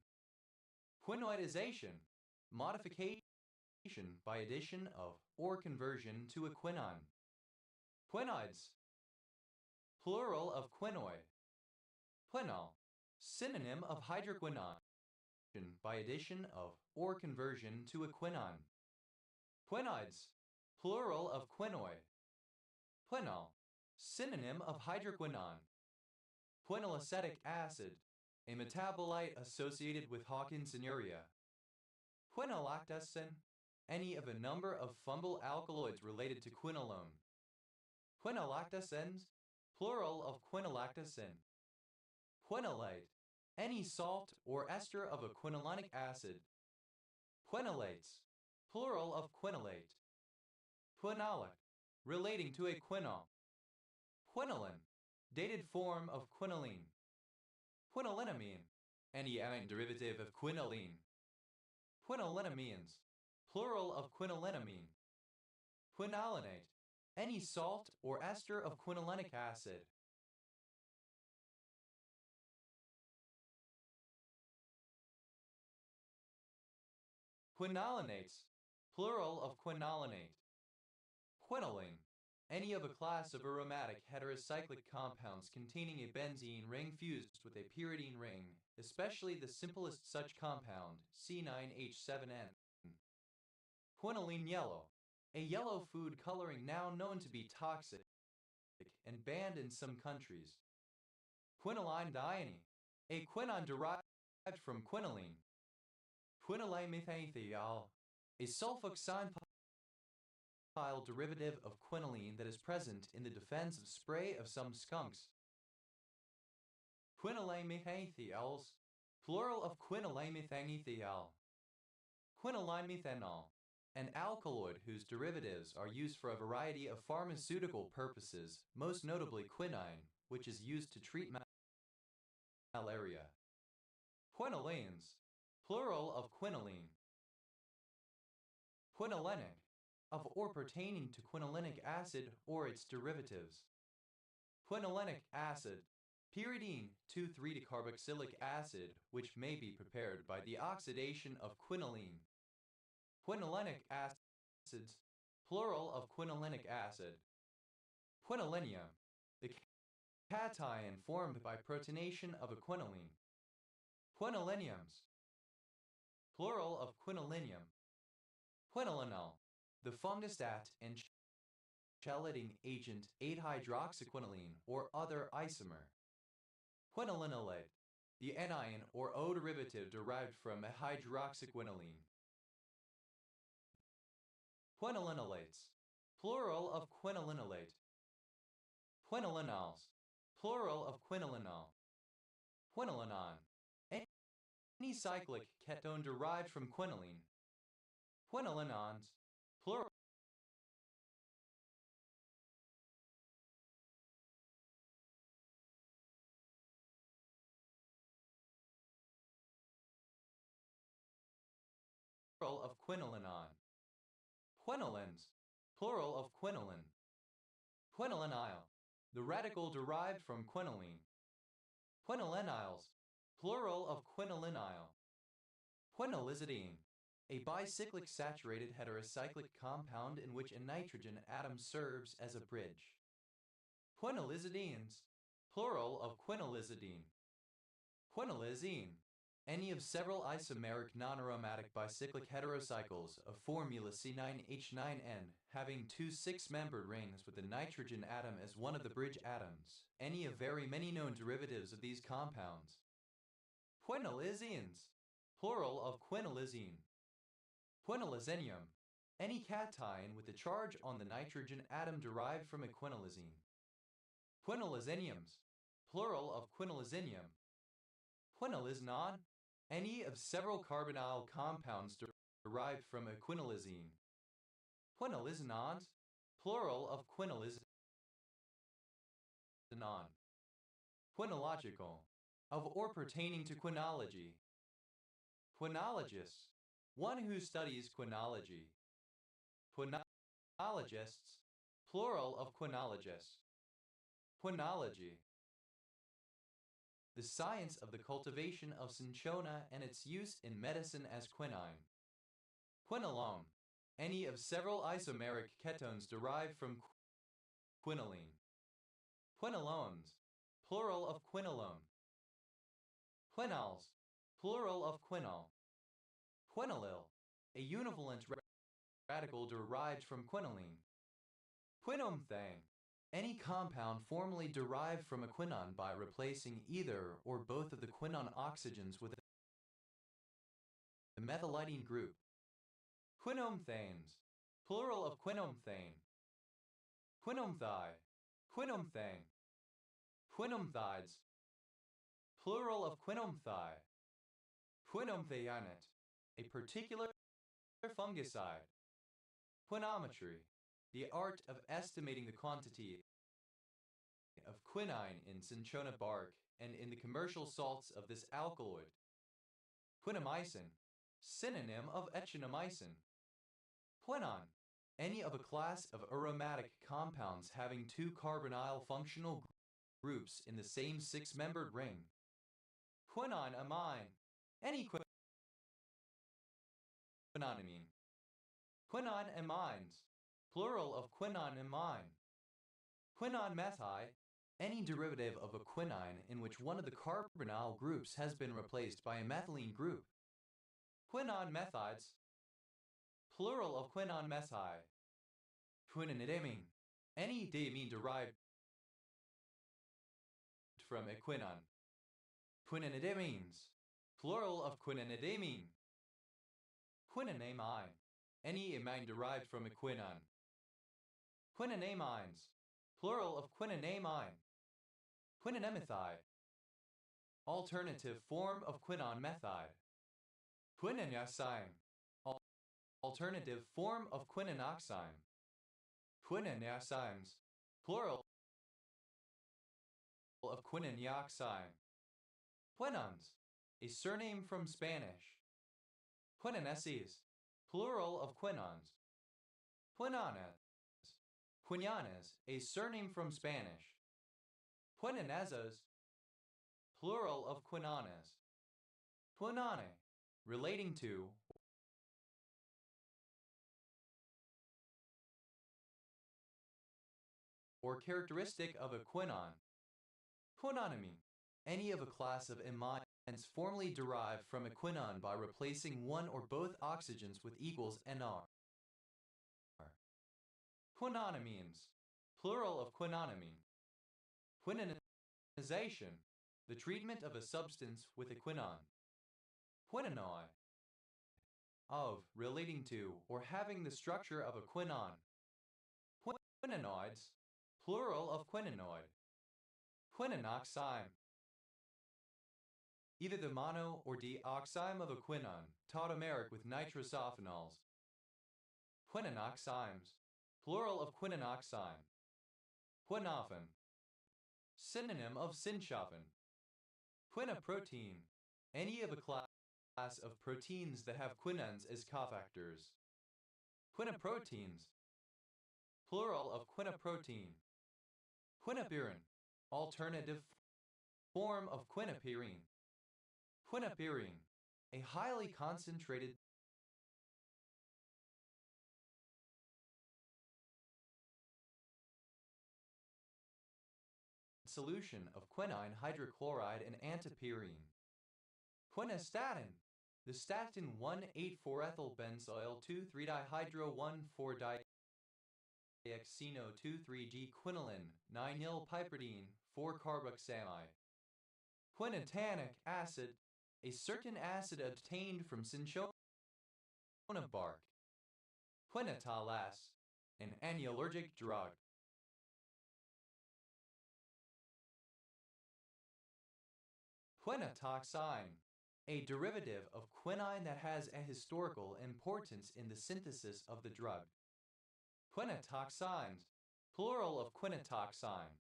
Quinoidization, modification by addition of or conversion to a quinone. Quinoids, plural of quinoid. Quinol, synonym of hydroquinone. by addition of or conversion to a quinine. Quinoids, plural of quinoid. Quinol, synonym of hydroquinone. Quinoacetic acid, a metabolite associated with Hawkinsonuria. Quinolactacin, any of a number of fungal alkaloids related to quinolone. Quinolactacins, plural of quinolactacin. Quinolate, any salt or ester of a quinolinic acid. Quinolates, plural of quinolate. Quinolic, relating to a quinol. Quinoline, dated form of quinoline. Quinolinamine, any amine derivative of quinoline. Quinolinamines, plural of quinolinamine. Quinolinate, any salt or ester of quinolinic acid. Quinolinates, plural of quinolinate. Quinoline, any of a class of aromatic heterocyclic compounds containing a benzene ring fused with a pyridine ring, especially the simplest such compound, C9H7N. Quinoline yellow, a yellow food coloring now known to be toxic and banned in some countries. Quinoline diene, a quinine derived from quinoline. Quinolymethanethiol, a sulfoxyl derivative of quinoline that is present in the defensive spray of some skunks. Quinolymethanethiols, plural of quinolymethanethiol. Quinolymethanol, an alkaloid whose derivatives are used for a variety of pharmaceutical purposes, most notably quinine, which is used to treat malaria. Quinolines, plural of quinoline. Quinolinic, of or pertaining to quinolinic acid or its derivatives. Quinolinic acid, pyridine 2,3-decarboxylic acid, which may be prepared by the oxidation of quinoline. Quinolinic acids, plural of quinolinic acid. Quinolinium, the cation formed by protonation of a quinoline. Quinoliniums, plural of quinolinium. Quinolinol, the fungostat and chelating agent 8-hydroxyquinoline or other isomer. Quinolinolate, the anion or O derivative derived from a hydroxyquinoline. Quinolinolates, plural of quinolinolate. Quinolinols, plural of quinolinol. Quinolinon, any cyclic ketone derived from quinoline. Quinolinons, plural of quinolinon. Quinolins, plural of quinoline. Quinolinyl, the radical derived from quinoline. Quinolinyls, plural of quinolinyl. Quinolizidine, a bicyclic saturated heterocyclic compound in which a nitrogen atom serves as a bridge. Quinolizidines, plural of quinolizidine. Quinolizine, any of several isomeric non-aromatic bicyclic heterocycles of formula C9H9N having two 6-membered rings with the nitrogen atom as one of the bridge atoms, any of very many known derivatives of these compounds. Quinolizines, plural of quinolizine. Quinolizinium, any cation with a charge on the nitrogen atom derived from a quinolizine. Quinoliziniums, plural of quinolizinium. Quinoliznon, any of several carbonyl compounds derived from a quinolizine. Quinoliznons, plural of quinolizinon. Quinological, of or pertaining to quinology. Quinologist, one who studies quinology. Quinologists, plural of quinologists. Quinology, the science of the cultivation of cinchona and its use in medicine as quinine. Quinolone, any of several isomeric ketones derived from quinoline. Quinolones, plural of quinolone. Quinols, plural of quinol. Quinolyl, a univalent radical derived from quinoline. Quinumethane, any compound formally derived from a quinon by replacing either or both of the quinon oxygens with a methylidine group. Quinumthanes, plural of quinumthane. Quinumthi, quinumthane. Quinumthides, plural of quinumthi. Quinumthaionate, a particular fungicide. Quinometry, the art of estimating the quantity of quinine in cinchona bark and in the commercial salts of this alkaloid. Quinomycin, synonym of echinamycin. Quinon, any of a class of aromatic compounds having two carbonyl functional groups in the same six-membered ring. Quinonamine, any quinonamine. Quinonamines, plural of quinonamine. Quinonmethy, any derivative of a quinine in which one of the carbonyl groups has been replaced by a methylene group. Quinonmethides, plural of quinonmethy. Quinonidamine, any diamine derived from a quinon. Quinonidamines, plural of quinonidamine. Quinonamine, any amine derived from a quinon. Quinonamines, plural of quinonamine. Quinonemethy, alternative form of quinonmethy. Quinonioxime, alternative form of quininoxime. Quinonioximes, plural of quinonioxime. Quinons, a surname from Spanish. Quinoneses, plural of quinons. Quinones, quinones, a surname from Spanish. Quinonezas, plural of quinones. Quinone, relating to or characteristic of a quinon. Quinonamine, any of a class of amines formally derived from a quinon by replacing one or both oxygens with equals NR. Quinonamines, plural of quinonamine. Quinonization, the treatment of a substance with a quinon. Quinonoi, of, relating to, or having the structure of a quinon. Quinonoids, plural of quinonoid. Quinonoxime, either the mono or deoxime of a quinon, tautomeric with nitrosophenols. Quinonoximes, plural of quinonoxime. Quinophen, synonym of synchophen. Quinoprotein, any of a class of proteins that have quinons as cofactors. Quinoproteins, plural of quinoprotein. Quinopyrin, alternative form of quinopyrine. Quinopyrine, a highly concentrated solution of quinine hydrochloride and antipyrine. Quinostatin, the statin 1,8,4-ethylbenzoyl 2,3-dihydro-1,4-dioxino-2,3-G quinoline 9-nilpipridine 4-carboxamide. Quinotanic acid, a certain acid obtained from cinchona bark. Quinotolase, an antiallergic drug. Quinotoxine, a derivative of quinine that has a historical importance in the synthesis of the drug. Quinotoxines, plural of quinotoxine.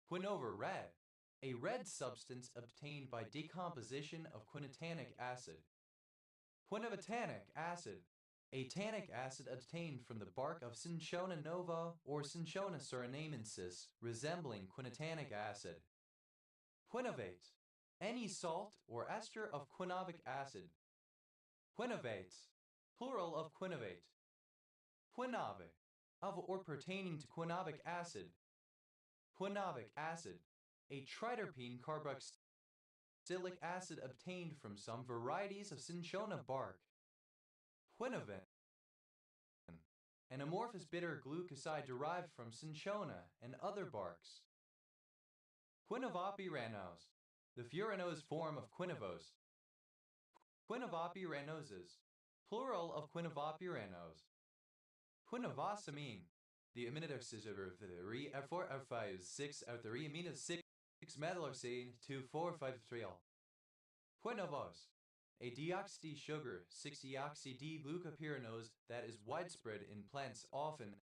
Quinover red, a red substance obtained by decomposition of quinotanic acid. Quinobotanic acid, a tannic acid obtained from the bark of Cinchona nova or Cinchona surinamensis, resembling quinotanic acid. Quinovate, any salt or ester of quinovic acid. Quinovates, plural of quinovate. Quinove, of or pertaining to quinovic acid. Quinovic acid, a triterpene carboxylate quinoxylic acid obtained from some varieties of cinchona bark. Quinovan, an amorphous bitter glucoside derived from cinchona and other barks. Quinavopyranose, the furanose form of quinavose. Quinavopyranoses, plural of quinavopyranose. Quinavasamine, the aminoxidase F4F5 6 amino 6 methylarcine 2,4,5,3. Quinavose, a deoxy sugar 6-deoxy-D-glucopyranose that is widespread in plants often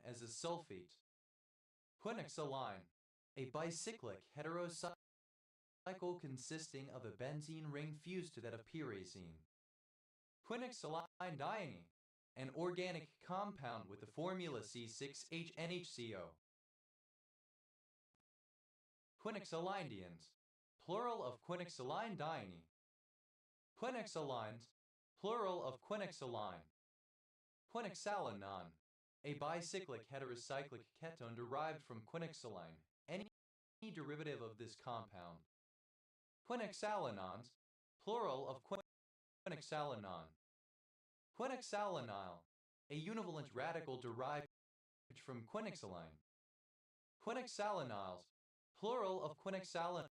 as a sulfate. Quinoxaline, a bicyclic heterocycle consisting of a benzene ring fused to that of pyrazine. Quinoxaline diene, an organic compound with the formula C6HNHCO. Quinoxalinediens, plural of quinoxaline diene. Quinoxalines, plural of quinoxaline. Quinoxalinone, a bicyclic heterocyclic ketone derived from quinoxaline, any derivative of this compound. Quinoxalinones, plural of quinoxalinone. Quinoxalanyl, a univalent radical derived from quinoxaline. Quinoxalanyls, plural of quinoxalanyl.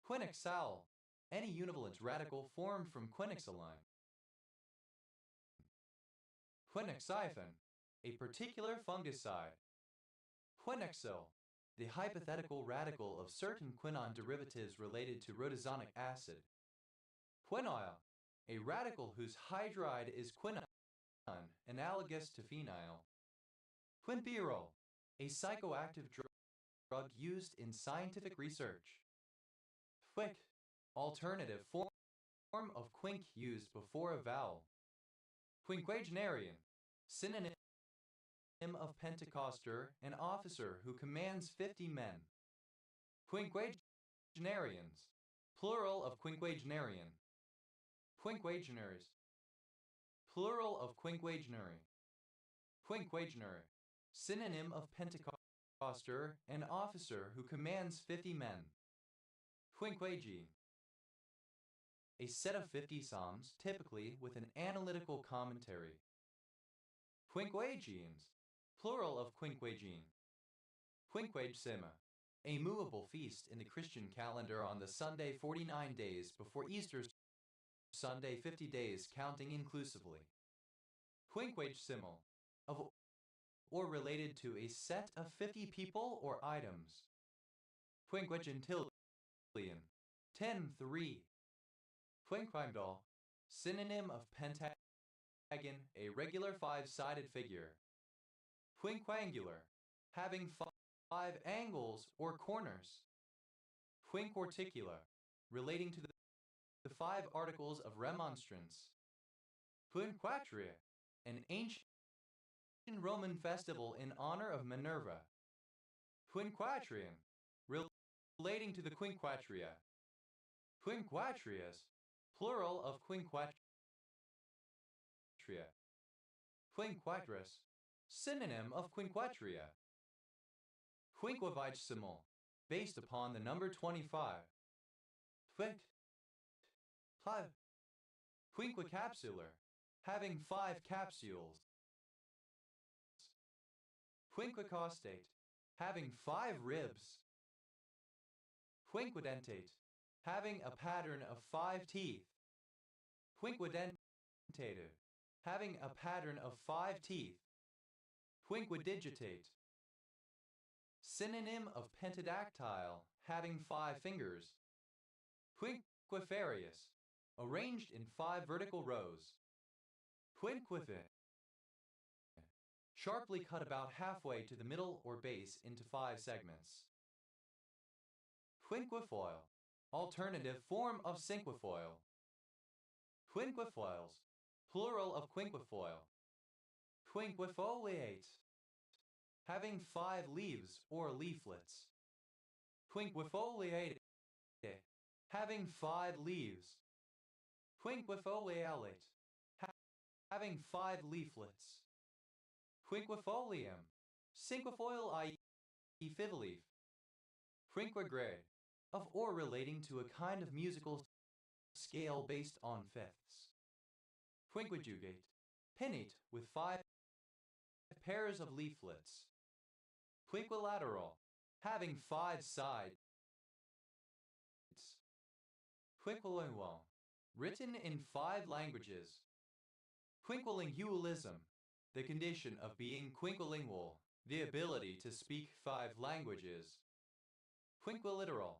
Quinoxal, any univalent radical formed from quinoxaline. Quinoxyphon, a particular fungicide. Quinoxyl, the hypothetical radical of certain quinone derivatives related to rhodazonic acid. Quinoyl, a radical whose hydride is quinone, analogous to phenyl. Quinpirole, a psychoactive drug used in scientific research. Quick, alternative form of quink used before a vowel. Quinquagenarian, synonym of Pentecoster, an officer who commands 50 men. Quinquagenarians, plural of quinquagenarian. Quinquagenaries, plural of quinquagenary. Quinquagenary, synonym of Pentecoster, an officer who commands 50 men. Quinquagine, a set of 50 psalms, typically with an analytical commentary. Quinquagines, plural of quinquagine. Quinquagesima, a movable feast in the Christian calendar on the Sunday 49 days before Easter Sunday 50 days counting inclusively. Quinquagesimal, of or related to a set of 50 people or items. Quinquagentillion, 10-3. Quinquaginal, synonym of pentagon, a regular five-sided figure. Quinquangular, having 5 angles or corners. Quinquarticula, relating to the 5 articles of remonstrance. Quinquatria, an ancient Roman festival in honor of Minerva. Quinquatrian, relating to the Quinquatria. Quinquatrias, plural of quinquatria. Quinquatris, synonym of quinquatria. Quinquavigesimal, based upon the number 25. Quinquecapsular, having 5 capsules. Quinquecostate, having 5 ribs. Quinquidentate, having a pattern of 5 teeth. Quinquidentative, having a pattern of 5 teeth. Quinquidigitate, synonym of pentadactyl, having 5 fingers. Quinquefarious, arranged in 5 vertical rows. Quinquefin, sharply cut about halfway to the middle or base into 5 segments. Quinquefoil, alternative form of cinquefoil. Quinquefoils, plural of quinquefoil. Quinquefoliate, having 5 leaves or leaflets. Quinquefoliate, having 5 leaves. Quinquefoliolate, having 5 leaflets. Quinquefolium, cinquefoil i.e. fifth leaf. Quinquegray, of or relating to a kind of musical scale based on fifths. Quinquagugate, pinnate with 5 pairs of leaflets. Quinquilateral, having 5 sides. Quinquilingual, written in 5 languages. Quinquilingualism, the condition of being quinquilingual, the ability to speak 5 languages. Quinquiliteral,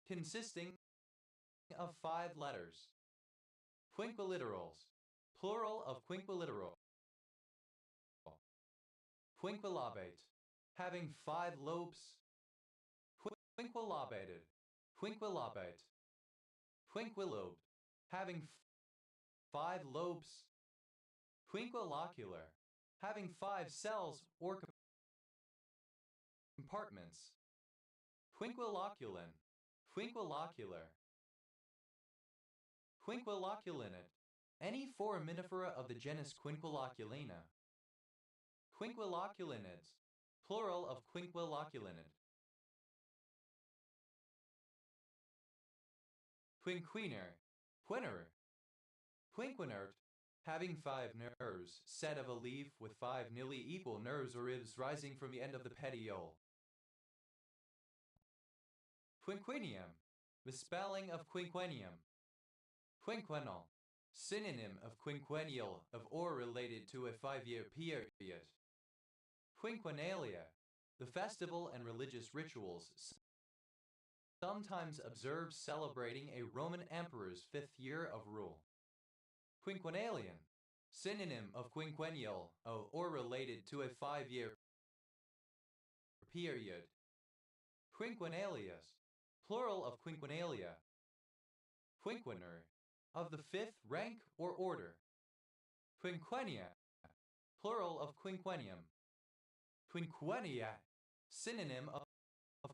consisting of 5 letters. Quinquiliterals, plural of quinquiliteral. Quinquilobate, having 5 lobes. Quinquilobated, quinquilobate. Quinquilobe, having 5 lobes. Quinquilocular, having 5 cells or compartments. Quinquiloculin, quinquilocular. Quinquiloculinate, any foraminifera of the genus Quinquiloculina. Quinquiloculinids, plural of quinquiloculinid. Quinquiner, quinner. Quinquinert, having 5 nerves, set of a leaf with 5 nearly equal nerves or ribs rising from the end of the petiole. Quinquennium, the spelling of quinquennium. Quinquennal, synonym of quinquennial of or related to a 5-year period. Quinquennalia, the festival and religious rituals sometimes observed celebrating a Roman emperor's 5th year of rule. Quinquennalian, synonym of quinquennial of or related to a 5-year period. Quinquennalius, plural of quinquennalia. Quinquenner, of the 5th rank or order. Quinquennia, plural of quinquennium. Quinquennia, synonym of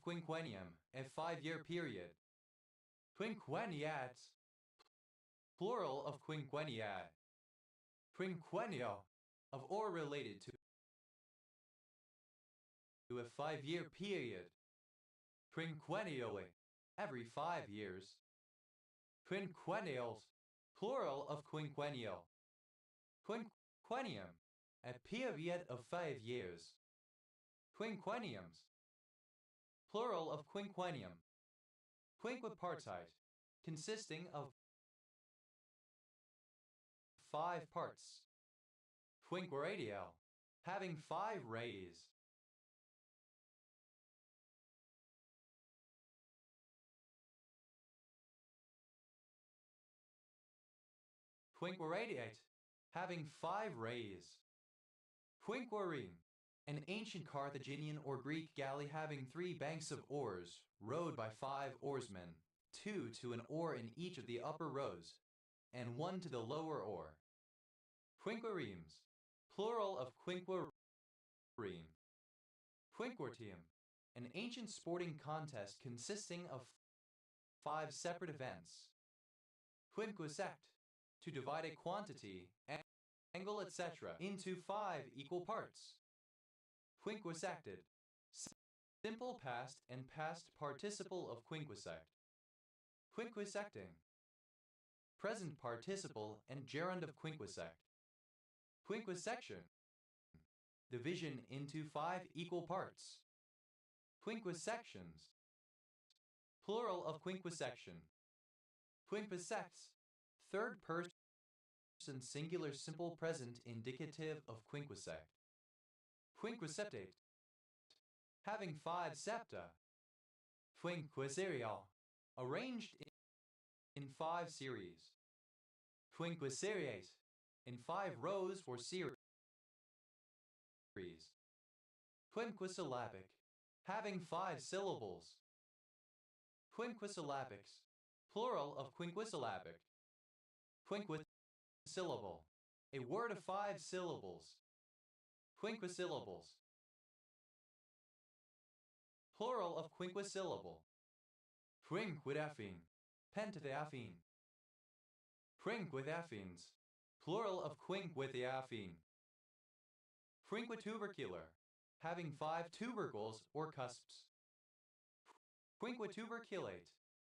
quinquennium, a 5-year period. Quinquenniat, plural of quinquenniat. Quinquennio, of or related to a 5-year period. Quinquennially, every 5 years. Quinquennials, plural of quinquennial. Quinquennium, a period of 5 years. Quinquenniums, plural of quinquennium. Quinquipartite, consisting of 5 parts. Quinquiradial, having 5 rays. Quinquiradiate, having 5 rays. Quinquireme, an ancient Carthaginian or Greek galley having 3 banks of oars, rowed by 5 oarsmen, 2 to an oar in each of the upper rows, and 1 to the lower oar. Quinquiremes, plural of quinquireme. Quinquirtium, an ancient sporting contest consisting of 5 separate events. Quinquisect, to divide a quantity, angle, etc. into 5 equal parts. Quinquisected, simple past and past participle of quinquisect. Quinquisecting, present participle and gerund of quinquisect. Quinquisection, division into 5 equal parts. Quinquisections, plural of quinquisection. Quinquisects, 3rd person singular simple present indicative of quinquisect. Quinquiseptate, having 5 septa. Quinquiserial, arranged in 5 series. Quinquiseriate, in 5 rows or series. Quinquisyllabic, having 5 syllables. Quinquisyllabics, plural of quinquisyllabic. Quinquisyllable, a word of 5 syllables. Quinquisyllables, plural of quinquisyllable. Quinquidaphene, pentadaphene. Quinquidaphenes, plural of quinquithiaphene. Quinquitubercular, having 5 tubercles or cusps. Quinquituberculate.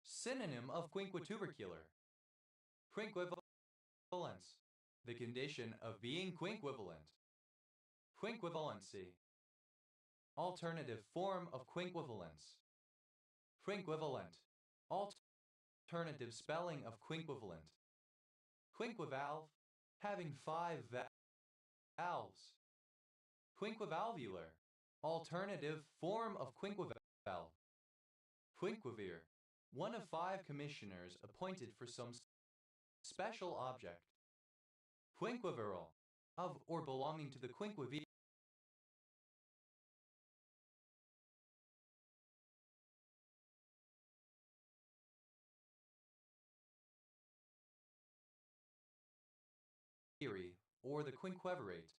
Synonym of quinquitubercular. Quinquivalence. The condition of being quinquivalent. Quinquivalency. Alternative form of quinquivalence. Quinquivalent. Alternative spelling of quinquivalent. Quinquivalve. Having 5 valves. Quinquivalvular. Alternative form of quinquivalve. Quinquivir. One of 5 commissioners appointed for some special object. Quinquiviral. Of or belonging to the quinquiviri. Or the quinquevirate.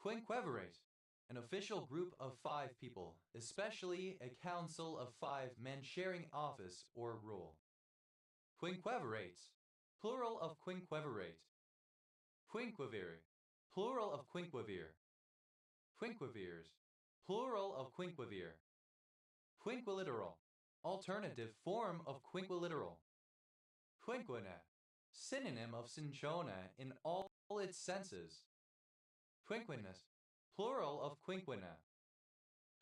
Quinquevirate. An official group of 5 people, especially a council of 5 men sharing office or rule. Quinquevirates. Plural of quinquevirate. Quinquivir. Plural of quinquivir. Quinquivirs. Plural of quinquivir. Quinquiliteral. Alternative form of quinquiliteral. Quinquina. Synonym of cinchona in all its senses. Quinquinus. Plural of quinquina.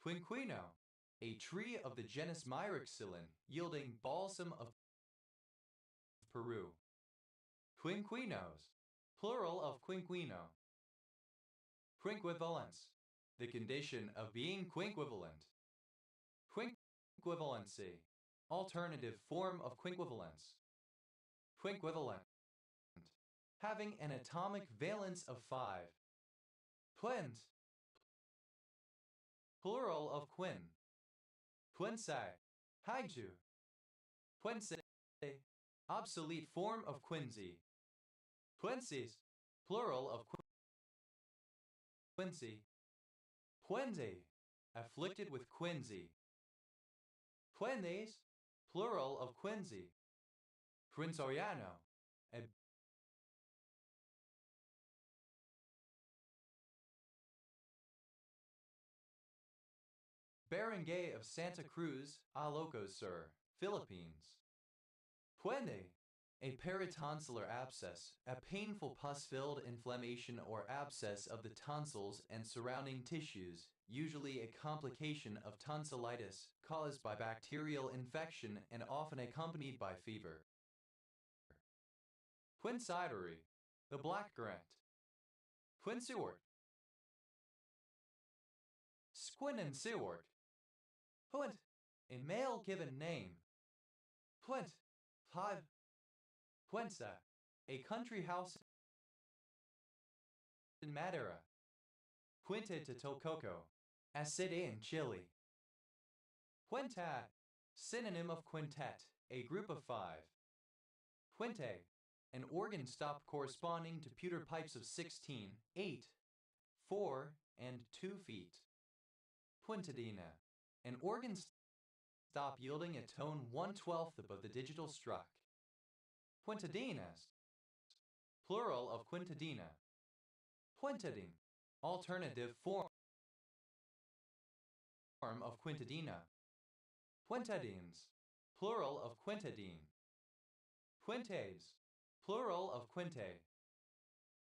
Quinquino. A tree of the genus Myroxylon, yielding balsam of Peru. Quinquinos. Plural of quinquino. Quinquivalence. The condition of being quinquivalent. Quinquivalency. Alternative form of quinquivalence. Quinquivalent. Having an atomic valence of 5. Quint. Plural of quin. Quinsai. Haiju. Quincy. Obsolete form of quinsy. Quincies. Plural of quincy. Quinzy. Afflicted with quinsy. Quinnies. Plural of quinsy. Quinsoiano. A barangay of Santa Cruz, Ilocos Sur, Philippines. Puende. A peritonsillar abscess, a painful pus-filled inflammation or abscess of the tonsils and surrounding tissues, usually a complication of tonsillitis, caused by bacterial infection and often accompanied by fever. Quinsidery. The black grant. Quinsuart. Squinensuart. Puent. A male given name. Puent. 5. Puensa. A country house in Madeira. Puente de Tococo. A city in Chile. Puentat. Synonym of quintet, a group of 5. Puente. An organ stop corresponding to pewter pipes of 16, 8, 4, and 2 feet. Puentadina. An organ stop yielding a tone 1/12 above the digital struck. Puentadinas. Plural of quintadina. Puentadine. Alternative form of quintadina. Puentadines. Plural of quintadine. Puentes. Plural of quinte.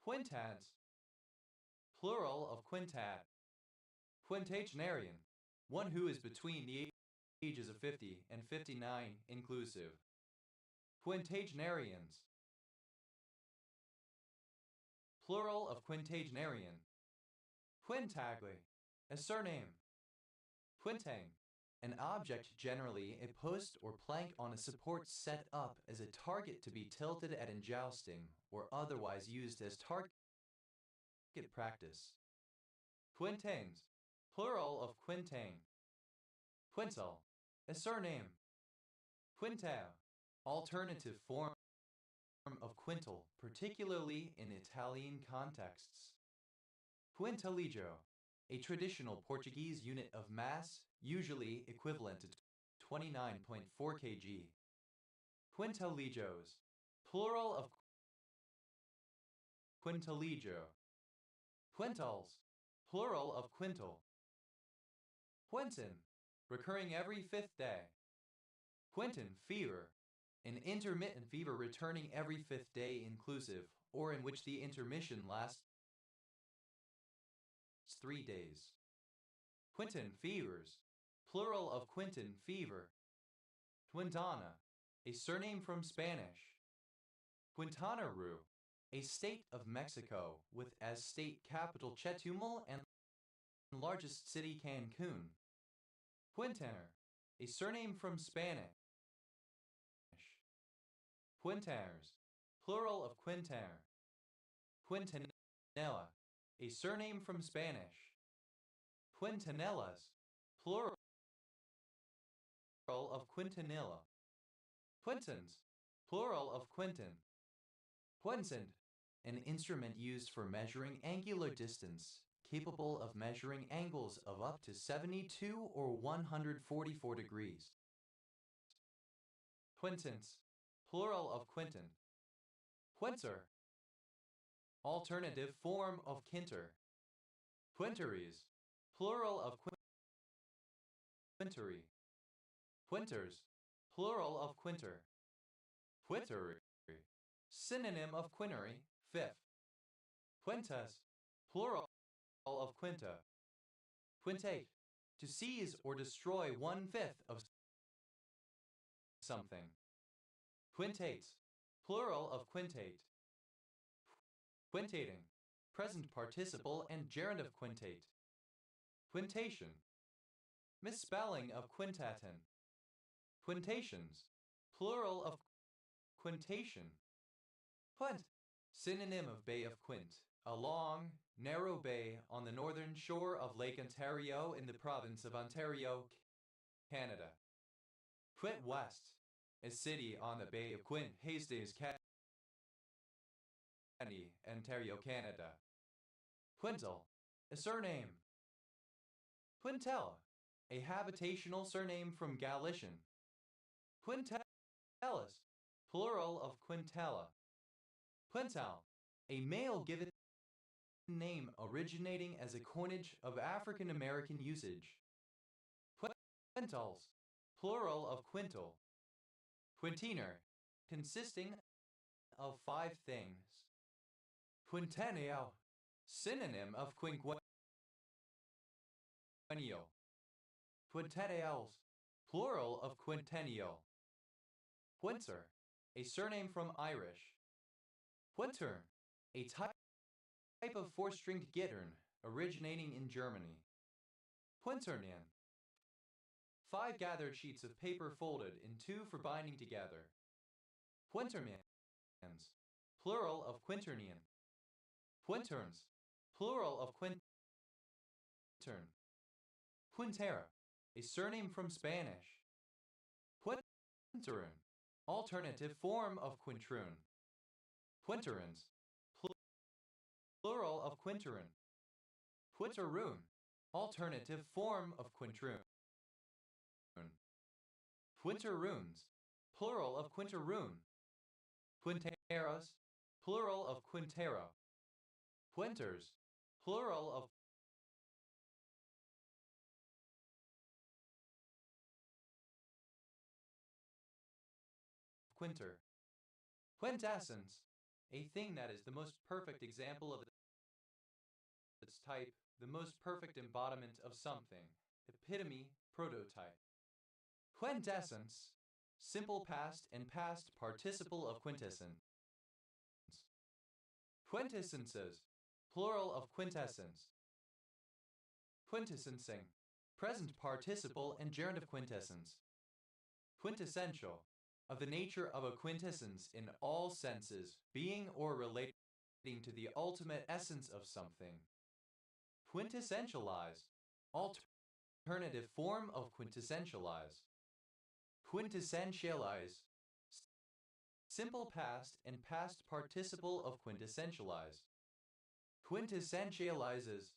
Puentats. Plural of quintat. Quintagenarian. One who is between the ages of 50 and 59 inclusive. Quintagenarians. Plural of quintagenarian. Quintagle. A surname. Quintang. An object, generally a post or plank on a support set up as a target to be tilted at in jousting or otherwise used as target practice. Quintains. Plural of quintang. Quintal. A surname. Quintale. Alternative form of quintal, particularly in Italian contexts. Quintalegio. A traditional Portuguese unit of mass, usually equivalent to 29.4 kg. Quintalegios. Plural of quintalegio. Quintals. Plural of quintal. Quintin. Recurring every 5th day. Quinton fever, an intermittent fever returning every fifth day inclusive, or in which the intermission lasts 3 days. Quinton fevers, plural of Quinton fever. Quintana, a surname from Spanish. Quintana Roo, a state of Mexico with as state capital Chetumal and largest city Cancun. Quintanar, a surname from Spanish. Quintares, plural of Quintanar. Quintanilla, a surname from Spanish. Quintanillas, plural of Quintanilla. Quintins, plural of Quintin. Quincent, an instrument used for measuring angular distance, capable of measuring angles of up to 72 or 144 degrees. Quintins, plural of Quintin. Quinter, alternative form of Quinter. Quinteries, plural of Quintery. Quinters, plural of Quinter. Quintery, synonym of quinary, fifth. Quintas, plural of quinta. Quintate, to seize or destroy 1/5 of something. Quintates, plural of quintate. Quintating, present participle and gerund of quintate. Quintation, misspelling of quintatin. Quintations, plural of quintation. Quint, synonym of Bay of Quint, a long, narrow bay on the northern shore of Lake Ontario in the province of Ontario, Canada. Quint West, a city on the Bay of Quint, Hastings County, Ontario, Canada. Quintal, a surname. Quintella, a habitational surname from Galician. Quintellus, plural of Quintella. Quintal, a male given name originating as a coinage of African American usage. Quintals, plural of quintal. Quintiner, consisting of 5 things. Quintennial, synonym of quinquennial. Quintennials, plural of quintennial. Quinter, a surname from Irish. Quintern, a type of 4-stringed gittern originating in Germany. Quinternian, 5 gathered sheets of paper folded in 2 for binding together. Quintermans, plural of quinternian. Quinterns, plural of quintern. Quintera, a surname from Spanish. Quinterin, alternative form of quintroon. Quinterins, plural of quinterin. Quinteroon, alternative form of quintroon. Quinteroons, plural of quinteroon. Quinteras, plural of quintera. Quinters, plural of quinter. Quintessence, a thing that is the most perfect example of its type, the most perfect embodiment of something, epitome, prototype. Quintessence, simple past and past participle of quintessence. Quintessences, plural of quintessence. Quintessencing, present participle and gerund of quintessence. Quintessential, of the nature of a quintessence in all senses, being or relating to the ultimate essence of something. Quintessentialize, alternative form of quintessentialize. Quintessentialize, simple past and past participle of quintessentialize. Quintessentializes,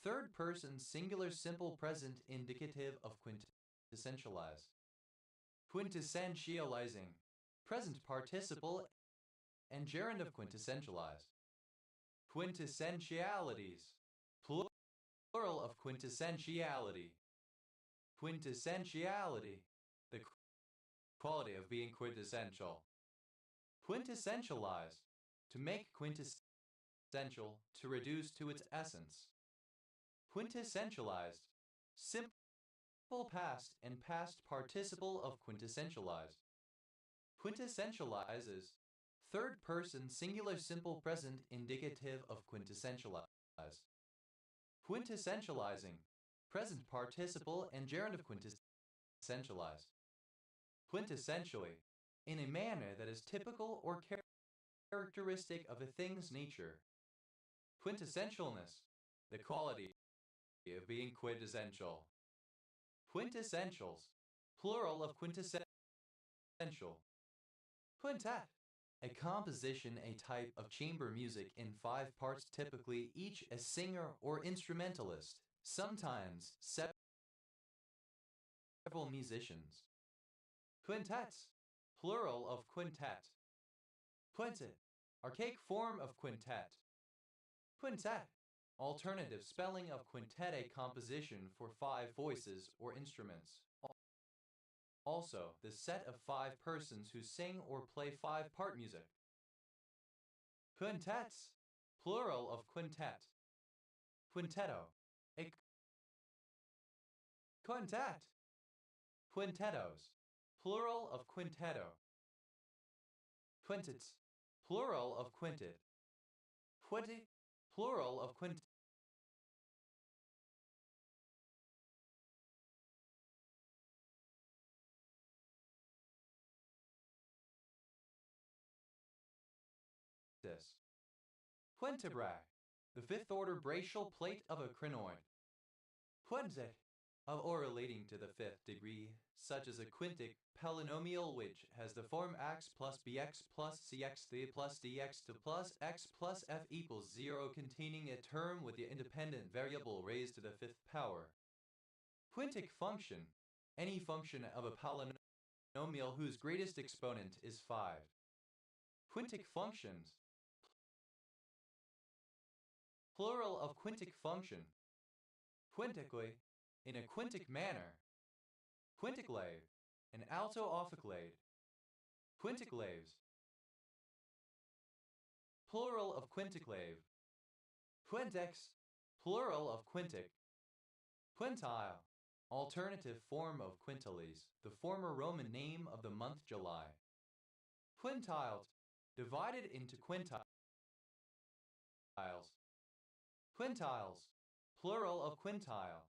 third person singular simple present indicative of quintessentialize. Quintessentializing, present participle and gerund of quintessentialize. Quintessentialities, plural of quintessentiality. Quintessentiality, the quality of being quintessential. Quintessentialize, to make quintessential, to reduce to its essence. Quintessentialized, simple past and past participle of quintessentialized. Quintessentializes, third person singular simple present indicative of quintessentialize. Quintessentializing, present participle and gerund of quintessentialize. Quintessentially, in a manner that is typical or characteristic of a thing's nature. Quintessentialness, the quality of being quintessential. Quintessentials, plural of quintessential. Quintet, a composition, a type of chamber music in 5 parts, typically each a singer or instrumentalist, sometimes several musicians. Quintets, plural of quintet. Quintet, archaic form of quintet. Quintet, alternative spelling of quintet, a composition for 5 voices or instruments. Also, the set of 5 persons who sing or play 5-part music. Quintets, plural of quintet. Quintetto, a quintet. Quintettos, plural of quintetto. Quintets, plural of quintet. Quintet, plural of quintet. Quintebrae, the 5th order brachial plate of a crinoid. Quintet, of or relating to the 5th degree, such as a quintic polynomial which has the form x plus bx plus cx3 plus dx to plus x plus f equals 0, containing a term with the independent variable raised to the 5th power. Quintic function, any function of a polynomial whose greatest exponent is 5. Quintic functions, plural of quintic function. Quintically, in a quintic manner. Quinticlave, an alto ophiclade. Quinticlaves, plural of quinticlave. Quintex, plural of quintic. Quintile, alternative form of quintiles, the former Roman name of the month July. Quintiled, divided into quintiles. Quintiles, plural of quintile.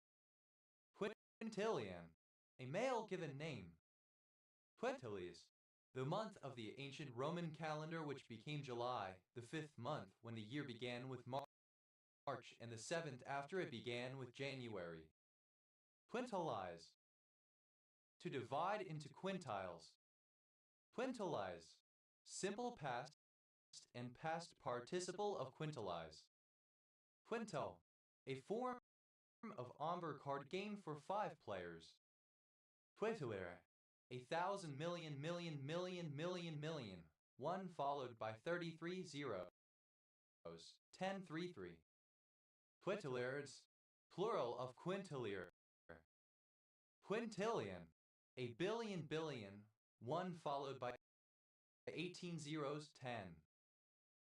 Quintillion, a male given name. Quintilis, the month of the ancient Roman calendar which became July, the 5th month when the year began with March, and the 7th after it began with January. Quintilize, to divide into quintiles. Quintilize, simple past and past participle of quintilize. Quinto, a form of ombre card game for 5 players. Quintillere, 1,000 million million million million million, 1 followed by 33 zeros, 1033. Quintillers, plural of quintillere. Quintillion, a billion billion, 1 followed by 18 zeros, 10.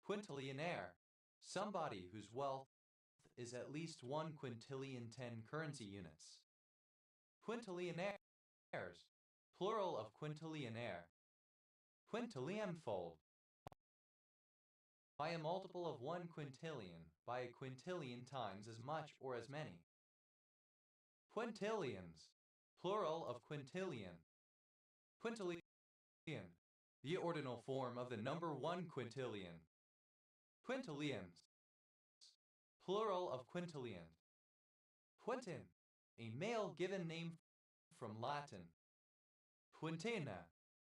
Quintillionaire, somebody whose wealth is at least 1 quintillion 10 currency units. Quintillionaires, plural of quintillionaire. Quintillion-fold, by a multiple of 1 quintillion, by a quintillion times as much or as many. Quintillions, plural of quintillion. Quintillion, the ordinal form of the number 1 quintillion. Quintillions, plural of quintillion. Quintin, a male given name from Latin. Quintina,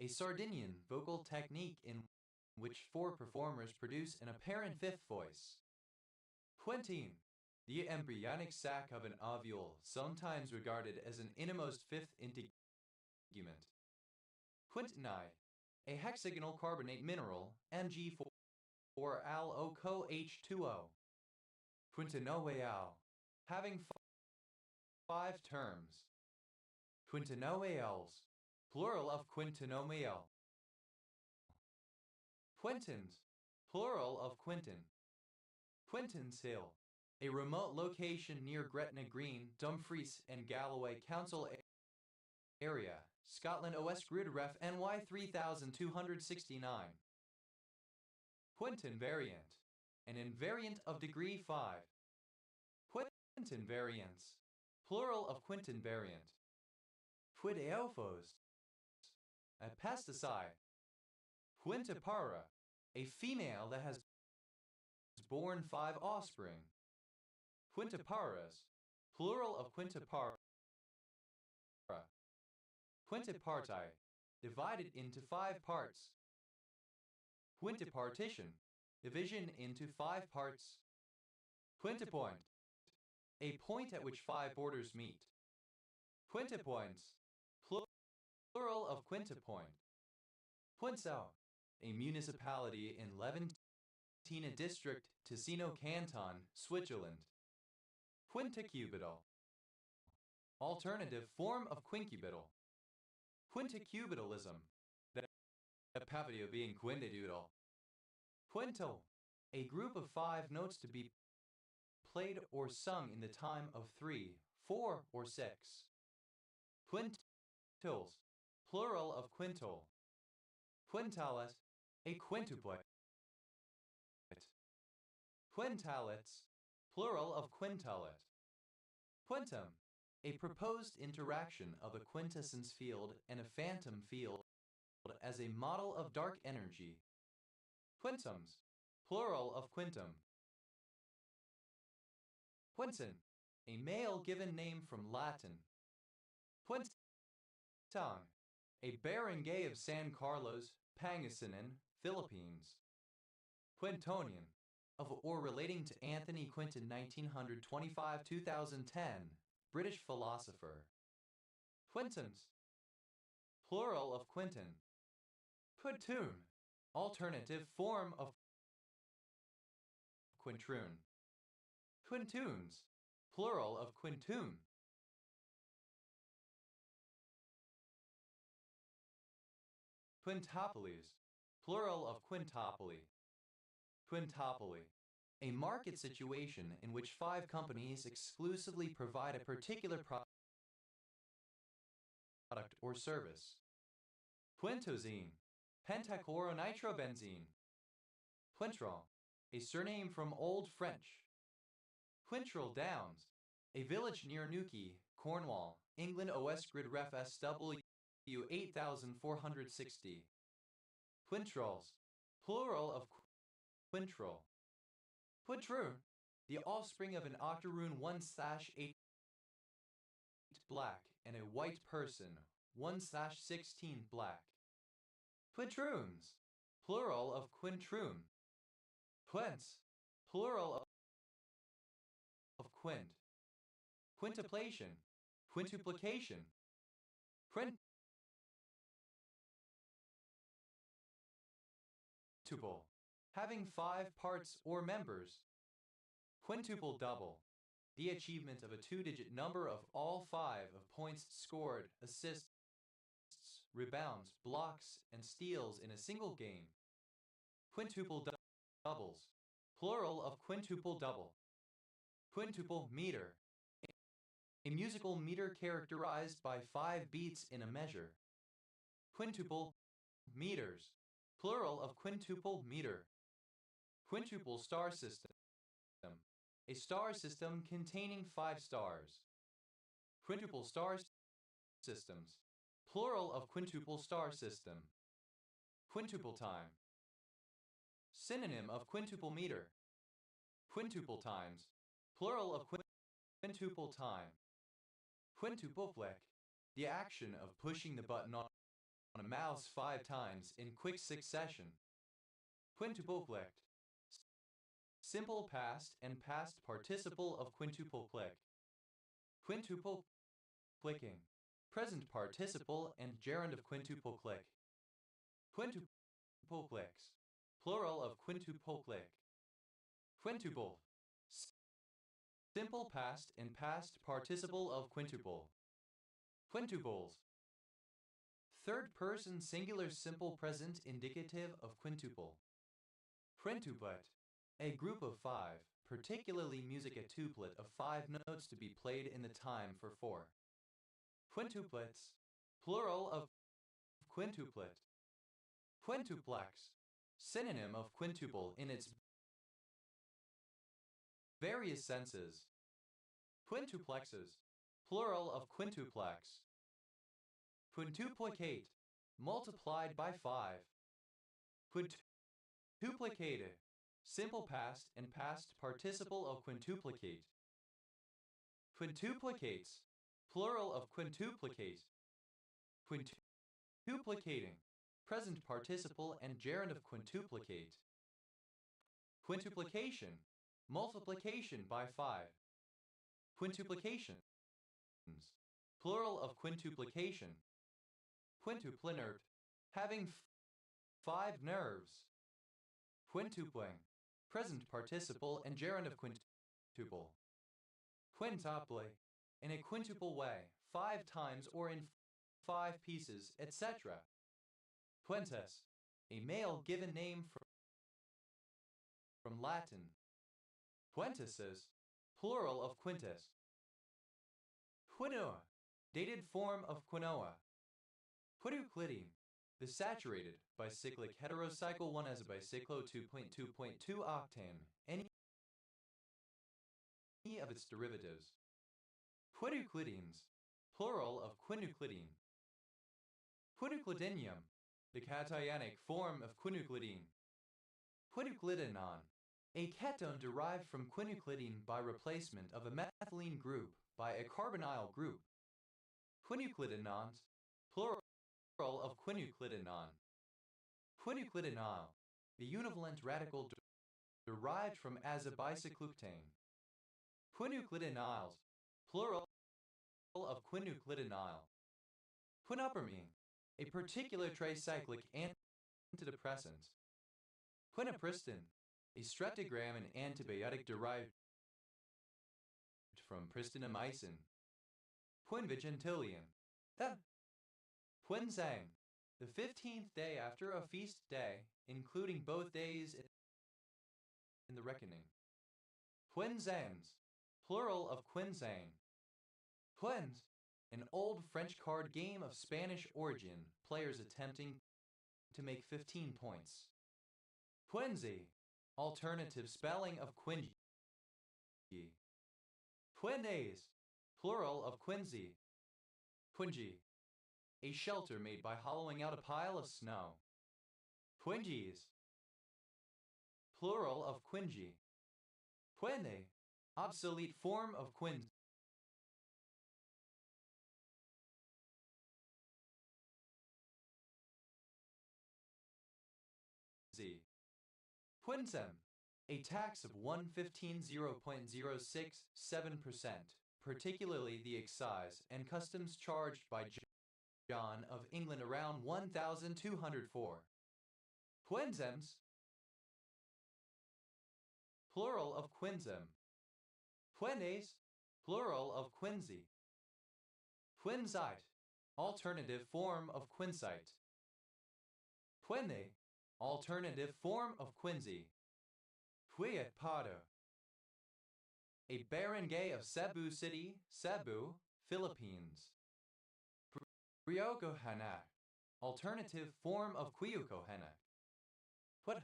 a Sardinian vocal technique in which 4 performers produce an apparent 5th voice. Quintine, the embryonic sac of an ovule, sometimes regarded as an innermost 5th integument. Quintini, a hexagonal carbonate mineral, Mg4-Al-O-CoH2O. Quintinoeal, having 5 terms. Quintinoeals, plural of quintinomial. Quintins, plural of Quintin. Quintins Hill, a remote location near Gretna Green, Dumfries and Galloway Council area, Scotland OS Grid Ref NY 3269. Quintin variant, an invariant of degree 5. Quintin variants, plural of Quintin variant. Quidéophos, a pesticide. Quintipara, a female that has borne 5 offspring. Quintiparas, plural of quintipara. Quintiparti, divided into 5 parts. Quintipartition, division into 5 parts. Quintipoint, a point at which 5 borders meet. Quintipoints, plural of quintipoint. Quintsau, a municipality in Leventina district, Ticino canton, Switzerland. Quinticubital, alternative form of quincubital. Quinticubitalism, the patio being quintidutal. Quinto, a group of 5 notes to be played or sung in the time of 3, 4, or 6. Quintils, plural of quintal. Quintalet, a quintuplet. Quintalets, plural of quintalet. Quintum, a proposed interaction of a quintessence field and a phantom field as a model of dark energy. Quintums, plural of quintum. Quinton, a male given name from Latin. Quintang, a barangay of San Carlos, Pangasinan, Philippines. Quintonian, of or relating to Anthony Quinton 1925-2010, British philosopher. Quintons, plural of Quinton. Quintoon, alternative form of quintroon. Quintoons, plural of quintoon. Quintopolis, plural of quintopoli. Quintopoly, a market situation in which 5 companies exclusively provide a particular product or service. Quintozine, pentachloronitrobenzene. Quintrol, a surname from Old French. Quintrell Downs, a village near Newquay, Cornwall, England OS Grid Ref SW 8460. Quintrolls, plural of quintrol. Quintroon, the offspring of an octoroon 1/8 black and a white person 1/16 black. Quintroons, plural of quintroon. Quints, plural of quint. Quintuplation, quintuplication. Quintuple, having 5 parts or members. Quintuple double, the achievement of a 2-digit number of all 5 of points scored, assists, rebounds, blocks, and steals in a single game. Quintuple doubles, plural of quintuple double. Quintuple meter, a musical meter characterized by 5 beats in a measure. Quintuple meters, plural of quintuple meter. Quintuple star system, a star system containing 5 stars. Quintuple star systems, plural of quintuple star system. Quintuple time, synonym of quintuple meter. Quintuple times, plural of quintuple time. Quintuple flick, the action of pushing the button on a mouse 5 times in quick succession. Quintuple flicked, simple past and past participle of quintuple click. Quintuple clicking, present participle and gerund of quintuple click. Quintuple clicks, plural of quintuple click. Quintuple, simple past and past participle of quintuple. Quintuples, third person singular simple present indicative of quintuple. Quintuplet, a group of five, particularly music a tuplet of 5 notes to be played in the time for 4. Quintuplets, plural of quintuplet. Quintuplex, synonym of quintuple in its various senses. Quintuplexes, plural of quintuplex. Quintuplicate, multiplied by 5. Quintuplicate, simple past and past participle of quintuplicate. Quintuplicates, plural of quintuplicate. Quintuplicating, present participle and gerund of quintuplicate. Quintuplication, multiplication by 5. Quintuplications, plural of quintuplication. Quintuplinert, having 5 nerves. Quintupling, present participle and gerund of quintuple. Quintuple, in a quintuple way, 5 times or in 5 pieces, etc. Quintus, a male given name from Latin. Quintuses, plural of quintus. Quinoa, dated form of quinoa. Quintuclidine, the saturated bicyclic heterocycle 1 as a bicyclo 2.2.2 octane, any of its derivatives. Quintuclidines, plural of quintuclidine. Quintuclidinium, the cationic form of quintuclidine. Quintuclidinon, a ketone derived from quintuclidine by replacement of a methylene group by a carbonyl group. Quintuclidinons, plural of quintuclidinon. Quintuclidinyl, the univalent radical derived from azabicyclutane. Quintuclidinyls, plural of quintuclidinyl. Quinupramine, a particular tricyclic antidepressant. Quinupristin, a streptogram and antibiotic derived from pristinomycin. Quinvigentilian, that Quinzang, the 15th day after a feast day, including both days in the reckoning. Quinzains, plural of quinzain. Quinze, an old French card game of Spanish origin, players attempting to make 15 points. Quinzy, alternative spelling of quingy. Quindays, plural of quinzy. Quingy, a shelter made by hollowing out a pile of snow. Quingies, plural of quingy. Quinde, obsolete form of quinzy. Quinsem, a tax of 115.0.067%, particularly the excise and customs charged by John of England around 1204. Quinzems, plural of quinsem. Quindes, plural of quinzy. Quinzite, alternative form of quinzite. Quinde, alternative form of quinzy. Quiet Pado, a barangay of Cebu City, Cebu, Philippines. Ryokohanak, alternative form of Quiokohanak. What?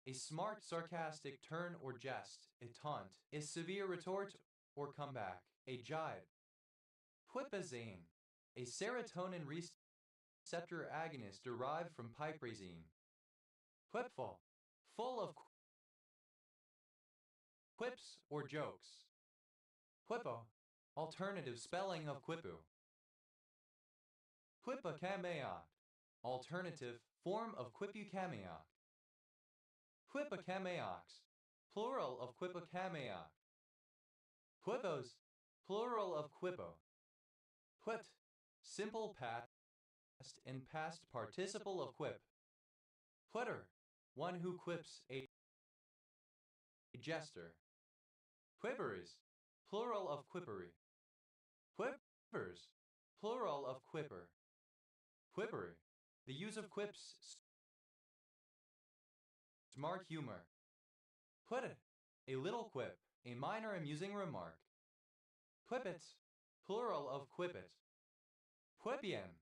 A smart sarcastic turn or jest, a taunt, a severe retort or comeback, a jibe. Quipazine, a serotonin receptor agonist derived from piperazine. Quipful, full of quips or jokes. Quippo, alternative spelling of quipu. Quipacameoc, alternative form of quipucameoc. Quipacameocs, plural of quipacameoc. Quipos, plural of quippo. Quit, simple past and past participle of quip. Quitter, one who quips, a jester. Quipperies, plural of quippery. Quippers, plural of quipper. Quippery, The use of quips, smart humor. Put it. A little quip, a minor amusing remark. Quippets, plural of quippet. Quippian,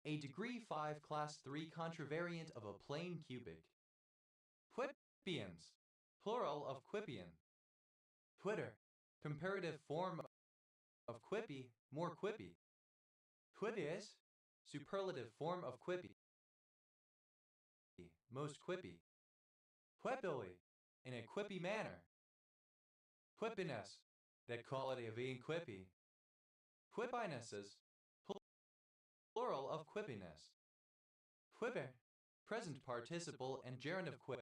a degree 5 class 3 contravariant of a plane cubic. Quippians, plural of quippian. Twitter, comparative form of quippy, more quippy. Quippies, superlative form of quippy, most quippy. Quippily, in a quippy manner. Quippiness, that quality of being quippy. Quippinesses, plural of quippiness. Quipper, present participle and gerund of quip.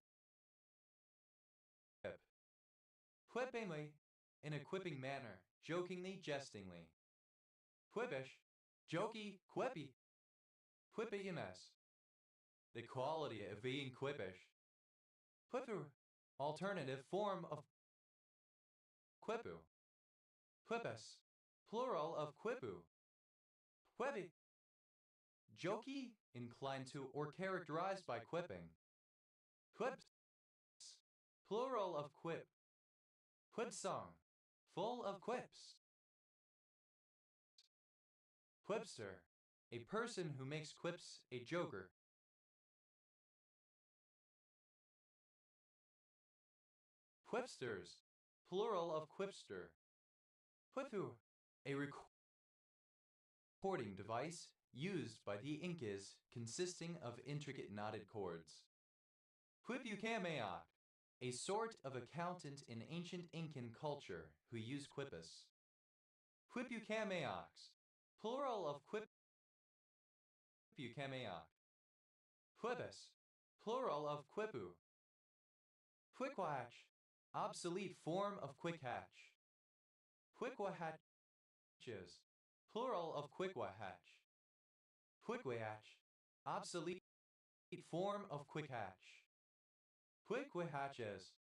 Quippingly, in a quipping manner, jokingly, jestingly. Quippish, jokey, quippy. Quippiness, the quality of being quippish. Quippu, alternative form of quippu. Quippus, plural of quippu. Quippy, jokey, inclined to or characterized by quipping. Quips, plural of quip. Quip song, full of quips. Quipster, a person who makes quips, a joker. Quipsters, plural of quipster. Quippu, a recording device used by the Incas consisting of intricate knotted cords. Quipucameoc, a sort of accountant in ancient Incan culture who used quipus. Quipucameocs, plural of quipucameoc. Quipus, plural of quippu. Quickhatch, obsolete form of quick hatch. Quickhatches, plural of quickhatch. Quickhatch, obsolete form of quick hatch. Quickhatches,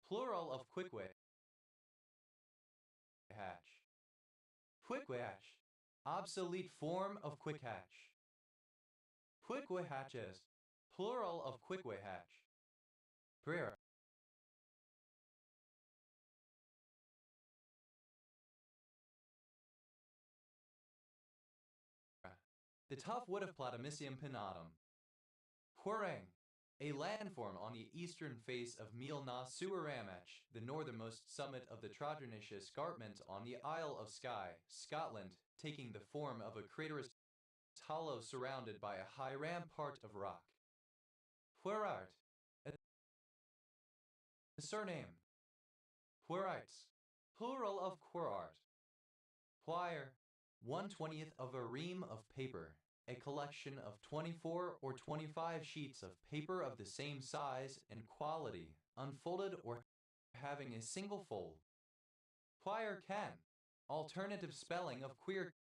plural of quickhatch. Quickhatch, obsolete form of quick hatch. Quickhatches, plural of quickhatch. Prayer. The tough wood of Platymissium pinnatum. Querang, a landform on the eastern face of Mil na Suaramach, the northernmost summit of the Trojanous Escarpment on the Isle of Skye, Scotland, taking the form of a craterous hollow surrounded by a high rampart of rock. Querart, a surname. Querites, plural of querart. Quire, 1/20th of a ream of paper, a collection of 24 or 25 sheets of paper of the same size and quality, unfolded or having a single fold. Quire can, alternative spelling of queer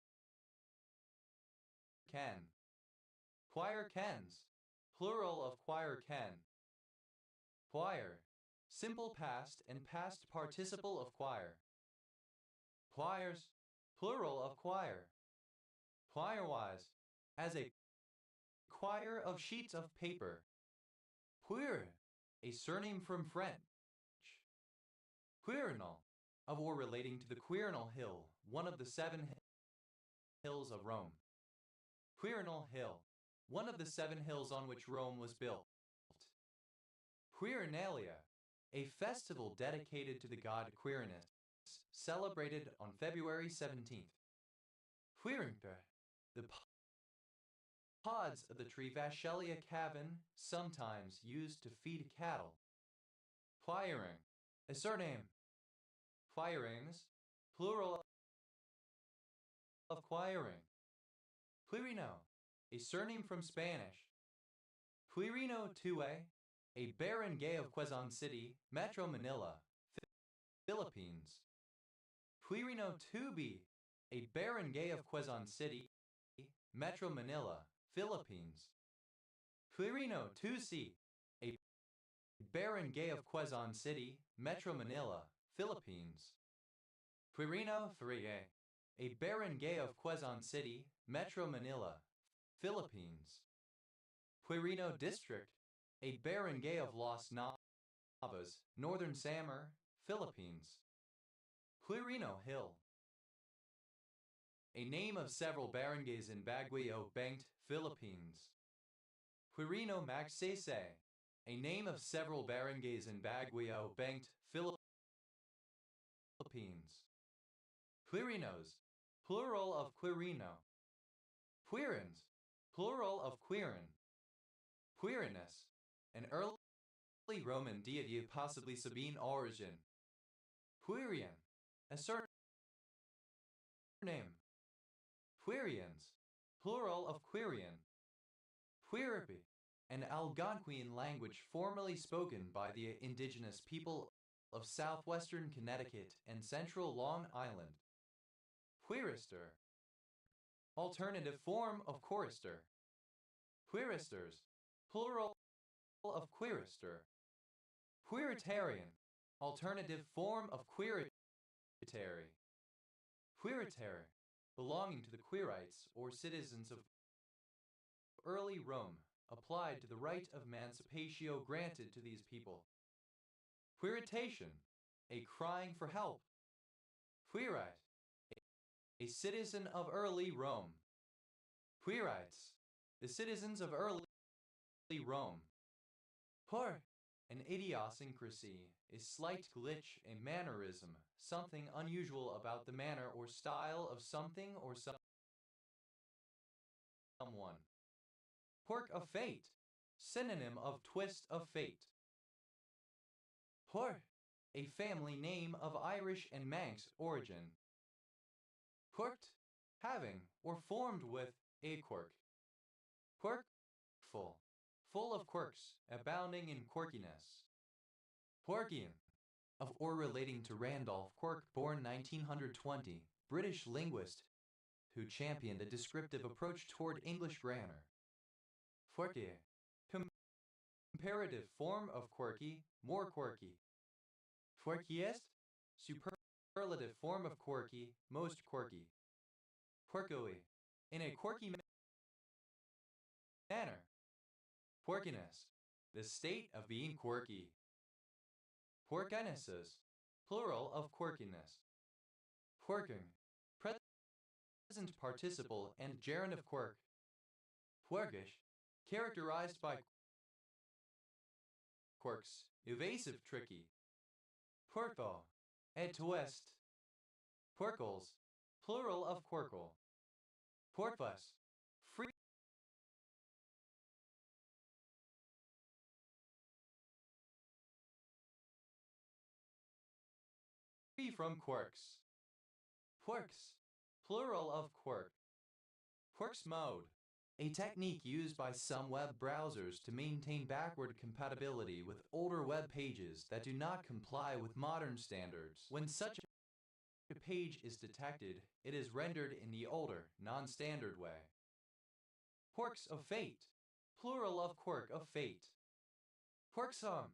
can. Quire cans, plural of quire can. Quire, simple past and past participle of quire. Quires, plural of quire. Quirewise, as a quire of sheets of paper. Queer, a surname from French. Quirinal, of or relating to the Quirinal Hill, one of the 7 hills of Rome. Quirinal Hill, one of the 7 hills on which Rome was built. Quirinalia, a festival dedicated to the god Quirinus, celebrated on February 17th. Quirincta, the pods of the tree Vachelia cavin, sometimes used to feed cattle. Quiring, a surname. Quirings, plural of quiring. Quirino, a surname from Spanish. Quirino Tue, a barangay of Quezon City, Metro Manila, Philippines. Quirino Tubi, a barangay of Quezon City, Metro Manila, Philippines. Quirino Tusi, a barangay of Quezon City, Metro Manila, Philippines. Quirino Freie, a barangay of Quezon City, Metro Manila, Philippines. Quirino District, a barangay of Las Navas, Northern Samar, Philippines. Quirino Hill, a name of several barangays in Baguio, Benguet, Philippines. Quirino Magsaysay, a name of several barangays in Baguio, Benguet, Philippines. Quirinos, plural of Quirino. Quirins, plural of Quirin. Quirinus, an early Roman deity of possibly Sabine origin. Quirian, a surname. Quirians, plural of Quirian. Quiripi, an Algonquian language formerly spoken by the indigenous people of southwestern Connecticut and central Long Island. Quirister, alternative form of chorister. Quiristers, plural of quirister. Quiritarian, alternative form of quiritary. Quiritary, belonging to the Quirites or citizens of early Rome, applied to the right of emancipatio granted to these people. Quiritation, a crying for help. Quirite, a citizen of early Rome. Quirites, the citizens of early Rome. Por, an idiosyncrasy, a slight glitch, a mannerism, something unusual about the manner or style of something or someone. Quirk of fate, synonym of twist of fate. Por, a family name of Irish and Manx origin. Quirked, having, or formed with, a quirk. Quirkful, full of quirks, abounding in quirkiness. Quirkian, of or relating to Randolph Quirk, born 1920, British linguist, who championed a descriptive approach toward English grammar. Quirky, comparative form of quirky, more quirky. Quirkiest, superlative form of quirky, most quirky. Quirkily, in a quirky manner. Quirkiness, the state of being quirky. Quirkinesses, plural of quirkiness. Quirking, present participle and gerund of quirk. Quirkish, characterized by quirks, evasive, tricky. Quirko, a twist. Quirkles, plural of quirkle. Quirkfuss, free from quirks. Quirks, plural of quirk. Quirks mode, a technique used by some web browsers to maintain backward compatibility with older web pages that do not comply with modern standards. When such a page is detected, it is rendered in the older, non-standard way. Quirks of fate, plural of quirk of fate. Quirksome,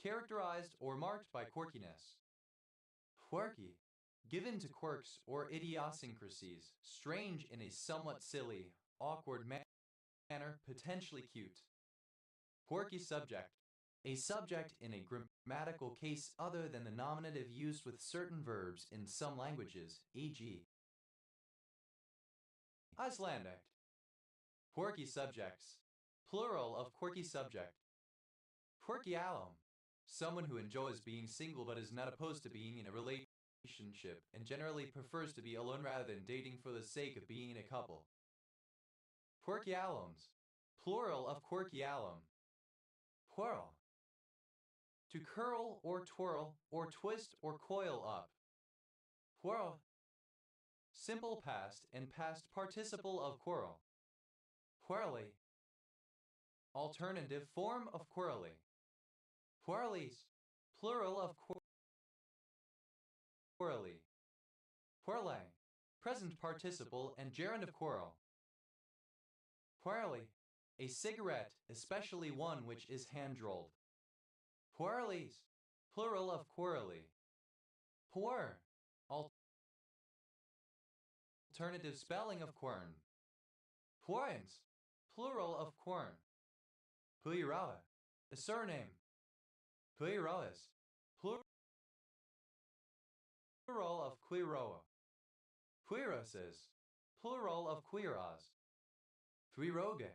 characterized or marked by quirkiness. Quirky, given to quirks or idiosyncrasies, strange in a somewhat silly, awkward manner, potentially cute. Quirky subject, a subject in a grammatical case other than the nominative used with certain verbs in some languages, e.g. Icelandic. Quirky subjects, plural of quirky subject. Quirky alum, someone who enjoys being single but is not opposed to being in a relationship and generally prefers to be alone rather than dating for the sake of being in a couple. Quirky alums, plural of quirky alum. Quirl, to curl or twirl or twist or coil up. Quirl, simple past and past participle of quirl. Quirly, alternative form of quirly. Quirlies, plural of quirly. Quirlang, present participle and gerund of quirl. Quirly, a cigarette, especially one which is hand-rolled. Quirlies, plural of quirly. Puer, alternative spelling of quern. Puerns, plural of corn. Puirawa, a surname. Puirawas, plural of Quiroa. Quiroses, plural of Quiras. Tuiroge,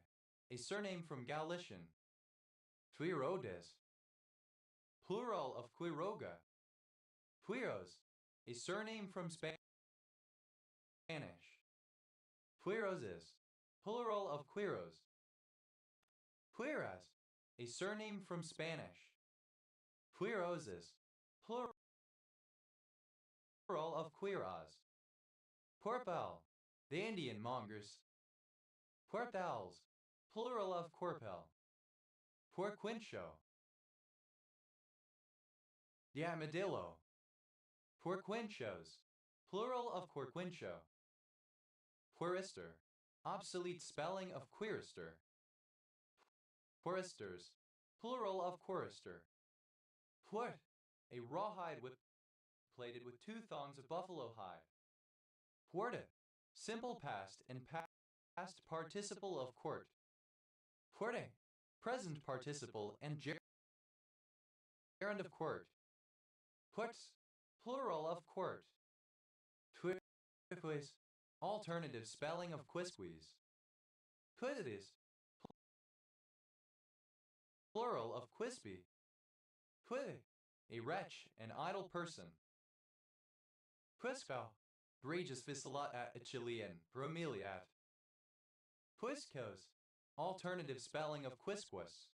a surname from Galician. Tuirodes, plural of Quiroga. Puiros, a surname from Spanish. Puiroses, plural of Quiros. Puiras, a surname from Spanish. Puiroses, plural of Quiras. Porpel, the Indian mongoose. Porpels, plural of Corpel. Porquincho, the armadillo. Porquinchos, plural of Porquincho. Puerister, obsolete spelling of queerister. Pueristers, plural of querister. Puert, a rawhide whip plated with 2 thongs of buffalo hide. Puerta, simple past and past participle of court. Puerte, present participle and gerund of court. Puts, plural of court. Tuiquis, alternative spelling of quisquis. Puitis, plural of quispi. Puite, a wretch, an idle person. Puisco, Regis Visilat at Chilean, bromeliad. Puiscos, alternative spelling of quisquis.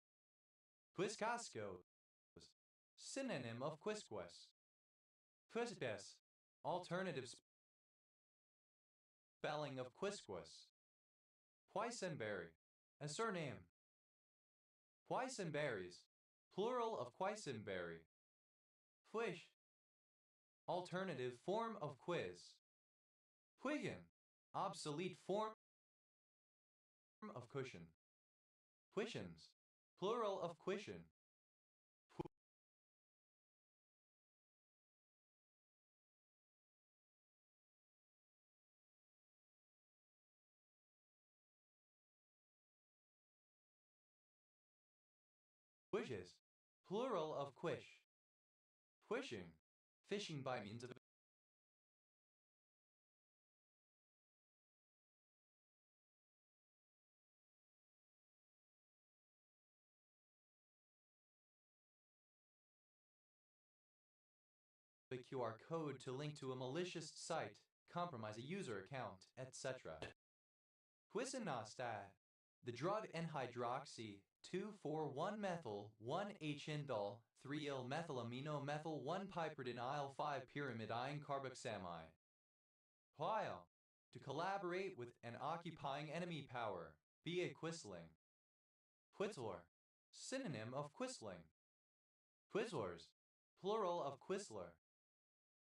Puiscascos, synonym of quisquis. Puisbes, alternative spelling of quisquis. Poisonberry, a surname. Poisonberries, plural of Poisonberry. Puish, alternative form of quiz. Puigan, obsolete form of cushion. Puishins, plural of quishin. Quishes, plural of quish. Quishing, fishing by means of a QR code to link to a malicious site, compromise a user account, etc. Quisinastat, the drug N-hydroxy 2,4,1-methyl 1-H-indol 3-il-methylamino-methyl 1-piperidine 5-pyrimidine carboxamide. To collaborate with an occupying enemy power, be a quisling. Quisler, synonym of quisling. Quislers, plural of quisler.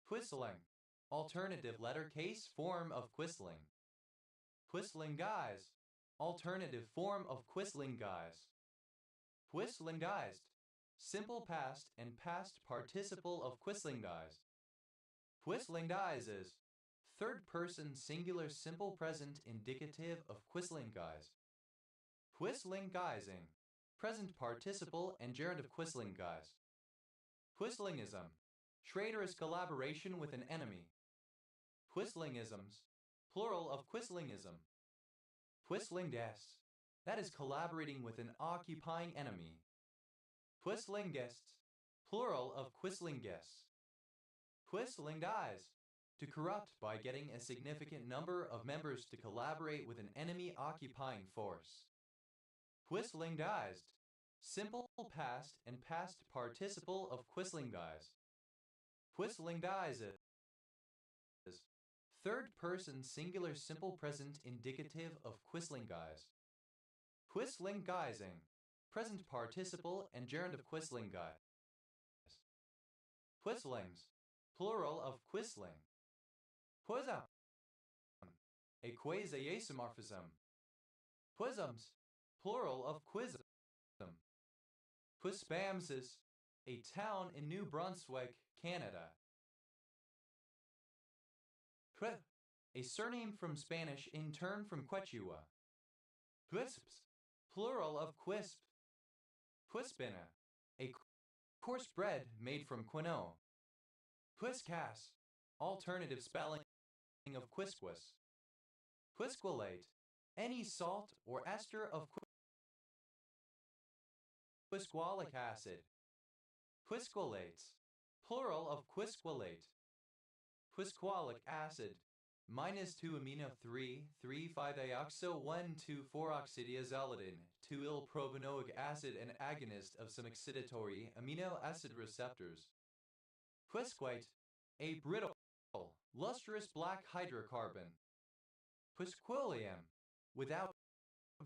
Quisling, alternative letter case form of quisling. Quisling guys, alternative form of quisling guys. Quislingeized, simple past and past participle of quislingeized. Quislingeizes, third person singular simple present indicative of quislingeized. Quislingeizing, present participle and gerund of quislingeized. Quislingism, traitorous collaboration with an enemy. Quislingisms, plural of quislingism. Quislingdes, that is collaborating with an occupying enemy. Quislingests, plural of quislingests. Quislingdies, to corrupt by getting a significant number of members to collaborate with an enemy occupying force. Quislingdized, simple past and past participle of quislingdized. Quislingdizes, third person singular simple present indicative of quislingeized. Quislingeizing, present participle and gerund of quislingeized. Quislings, plural of quisling. Quism, a quasi-isomorphism. Quisms, plural of quism. Quispamsis, a town in New Brunswick, Canada. A surname from Spanish in turn from Quechua. Quisps, plural of quisp. Quispina, a coarse bread made from quinoa. Quiscas, alternative spelling of quisquis. Quisquilate, any salt or ester of quisqualic acid. Quisquilates, plural of quisquilate. Quisqualic acid, minus 2 amino 3, 3,5-ioxo 1,2,4-oxidiazoledin, 2-ill-provenoic acid and agonist of some excitatory amino acid receptors. Quisquite, a brittle, lustrous black hydrocarbon. Quisquilium, without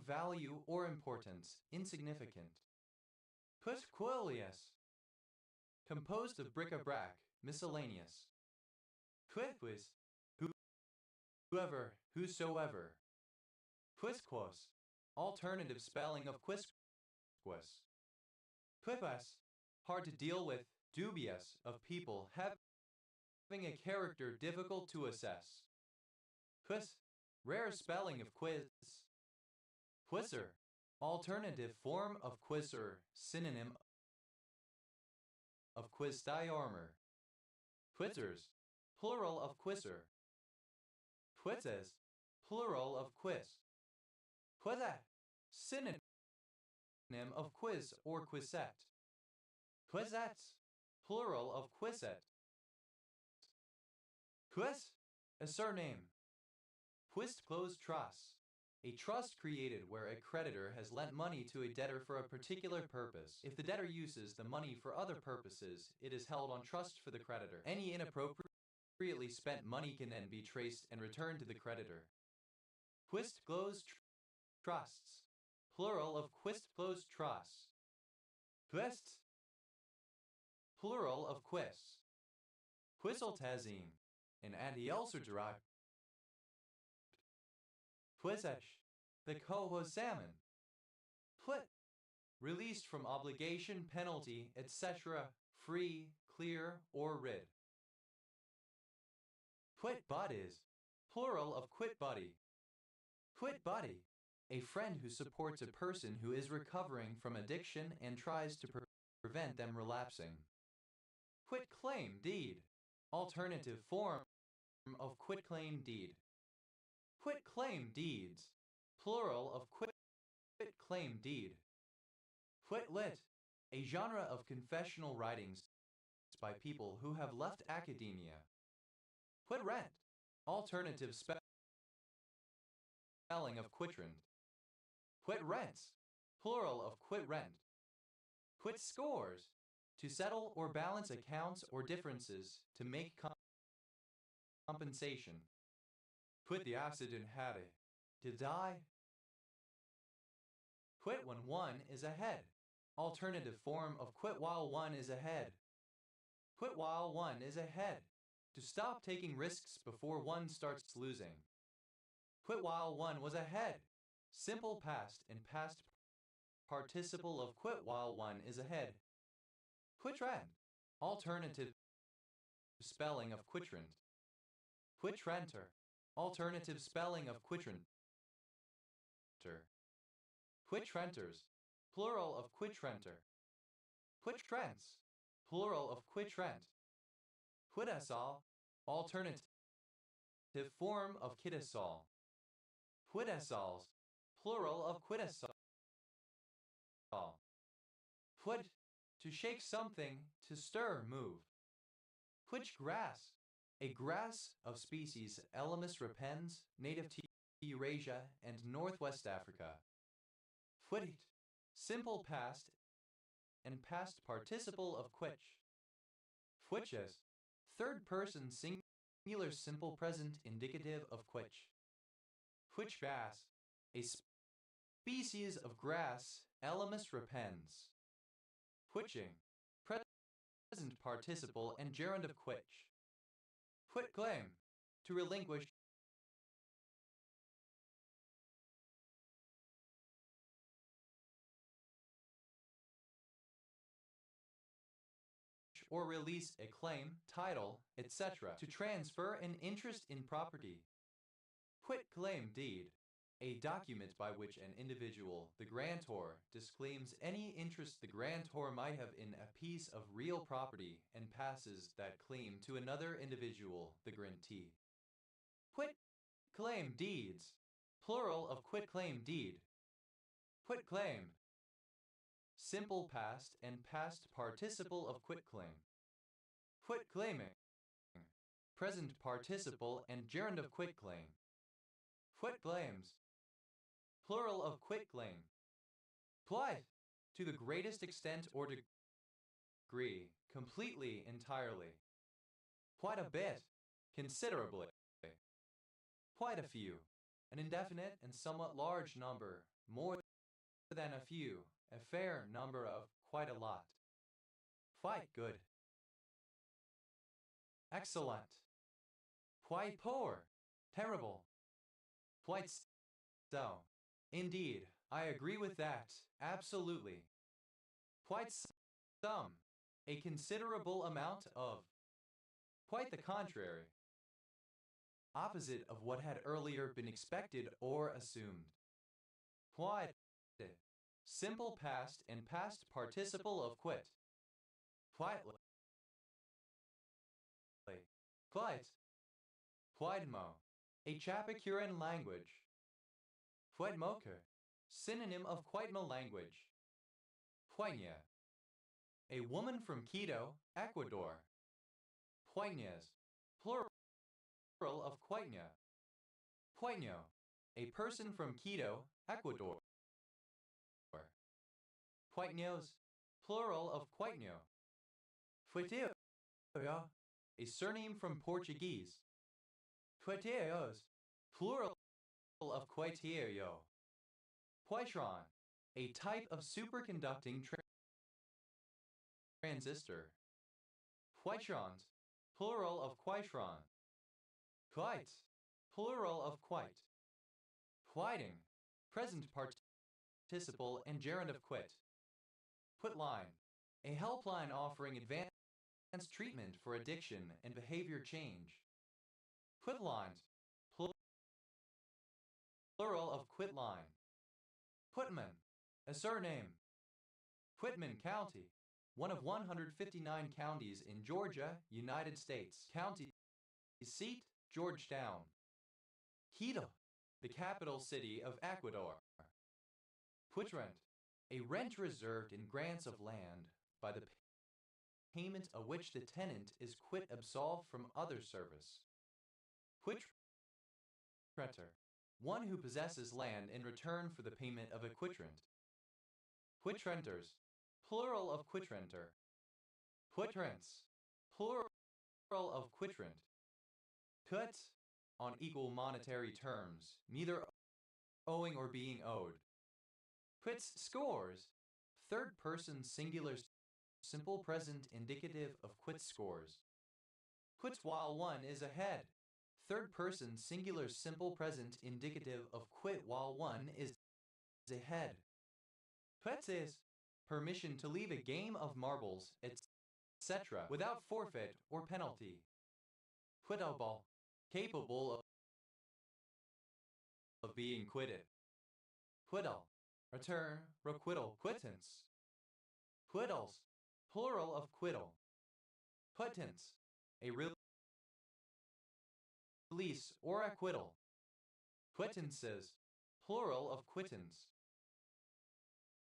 value or importance, insignificant. Quisquilius, composed of bric-a-brac, miscellaneous. Quisquis, whoever, whosoever. Quisquos, alternative spelling of quisquis. Quipas, hard to deal with, dubious, of people having a character difficult to assess. Quis, rare spelling of quiz. Quisser, alternative form of quisser, synonym of quisdiarmor. Quizzers, plural of quisser. Quizzes, plural of quiz. Quizette, synonym of quiz or quizette. Quizettes, plural of quizette. Quis, a surname. Quist closed trust, a trust created where a creditor has lent money to a debtor for a particular purpose. If the debtor uses the money for other purposes, it is held on trust for the creditor. Any inappropriately spent money can then be traced and returned to the creditor. Quist closed trusts, plural of quist closed trusts. Quists, plural of quis. Quizaltazine, an anti-ulcer drug. Quizesh, the coho salmon. Quit, released from obligation, penalty, etc., free, clear, or rid. Quit buddies, plural of quit buddy. Quit buddy, a friend who supports a person who is recovering from addiction and tries to prevent them relapsing. Quit claim deed, alternative form of quit claim deed. Quit claim deeds, plural of quit claim deed. Quit lit, a genre of confessional writings by people who have left academia. Quit rent, alternative spelling of quitrent. Quit rents, plural of quit rent. Quit scores, to settle or balance accounts or differences, to make compensation. Quit the acid in Hattie, to die. Quit when one is ahead, alternative form of quit while one is ahead. Quit while one is ahead, to stop taking risks before one starts losing. Quit while one was ahead, simple past and past participle of quit while one is ahead. Quitrent, alternative spelling of quitrent. Quitrenter, alternative spelling of quitrenter. Quitrenters, plural of quitrenter. Quitrents, plural of quitrent. Quidasol, alternative form of kidasol. Quidasols, plural of quidasol. Quid, to shake something, to stir, move. Quitch grass, a grass of species Elamis repens, native to Eurasia and Northwest Africa. Quidit, simple past and past participle of quitch. Quitches, third person singular simple present indicative of quitch. Quitch bass, a species of grass Elamis repens. Quitching, present participle and gerund of quitch. Quit claim, to relinquish or release a claim, title, etc. to transfer an interest in property. Quit claim deed, A document by which an individual, the grantor, disclaims any interest the grantor might have in a piece of real property and passes that claim to another individual, the grantee. Quit claim deeds. Plural of quit claim deed. Quit claim. Simple past and past participle of quit claim. Quit claiming. Present participle and gerund of quit claim. Quit claims. Plural of quit claim. Quite, to the greatest extent or degree, completely, entirely. Quite a bit, considerably. Quite a few, an indefinite and somewhat large number, more than a few, a fair number of, quite a lot. Quite good. Excellent. Quite poor. Terrible. Quite so. Indeed, I agree with that, absolutely. Quite some. A considerable amount of. Quite the contrary. Opposite of what had earlier been expected or assumed. Quite. Simple past and past participle of quit. Quietly. Quite. Quidmo. A Chapacuran language. Quidmoker. Synonym of Quidmo language. Quenya. A woman from Quito, Ecuador. Queñas. Plural of Quenya. Queño. A person from Quito, Ecuador. Queños. Plural of Queño. Fueteo. A surname from Portuguese. Queteos. Plural of Queteio. Quitron. A type of superconducting transistor. Quitrons. Plural of quitron. Quite. Plural of quite. Quiting. Present participle and gerund of quit. Quitline. A helpline offering advanced treatment for addiction and behavior change. Quitlines. Plural of quitline. Quitman. A surname. Quitman County. One of 159 counties in Georgia, United States. County seat, Georgetown. Quito. The capital city of Ecuador. Quitrent. A rent reserved in grants of land by the payment of which the tenant is quit absolved from other service. Quitrenter. One who possesses land in return for the payment of a quitrent. Quitrenters. Plural of quitrenter. Quitrents. Plural of quitrent. Quit. On equal monetary terms, neither owing or being owed. Quits scores. Third person singular simple present indicative of quit scores. Quits while one is ahead. Third person singular simple present indicative of quit while one is ahead. Quits is permission to leave a game of marbles, etc. without forfeit or penalty. Quittable. Capable of being quitted. Quittal. Return, requittal, quittance. Quittals. Plural of quittal. Quittance. A release or acquittal. Quittances. Plural of quittance.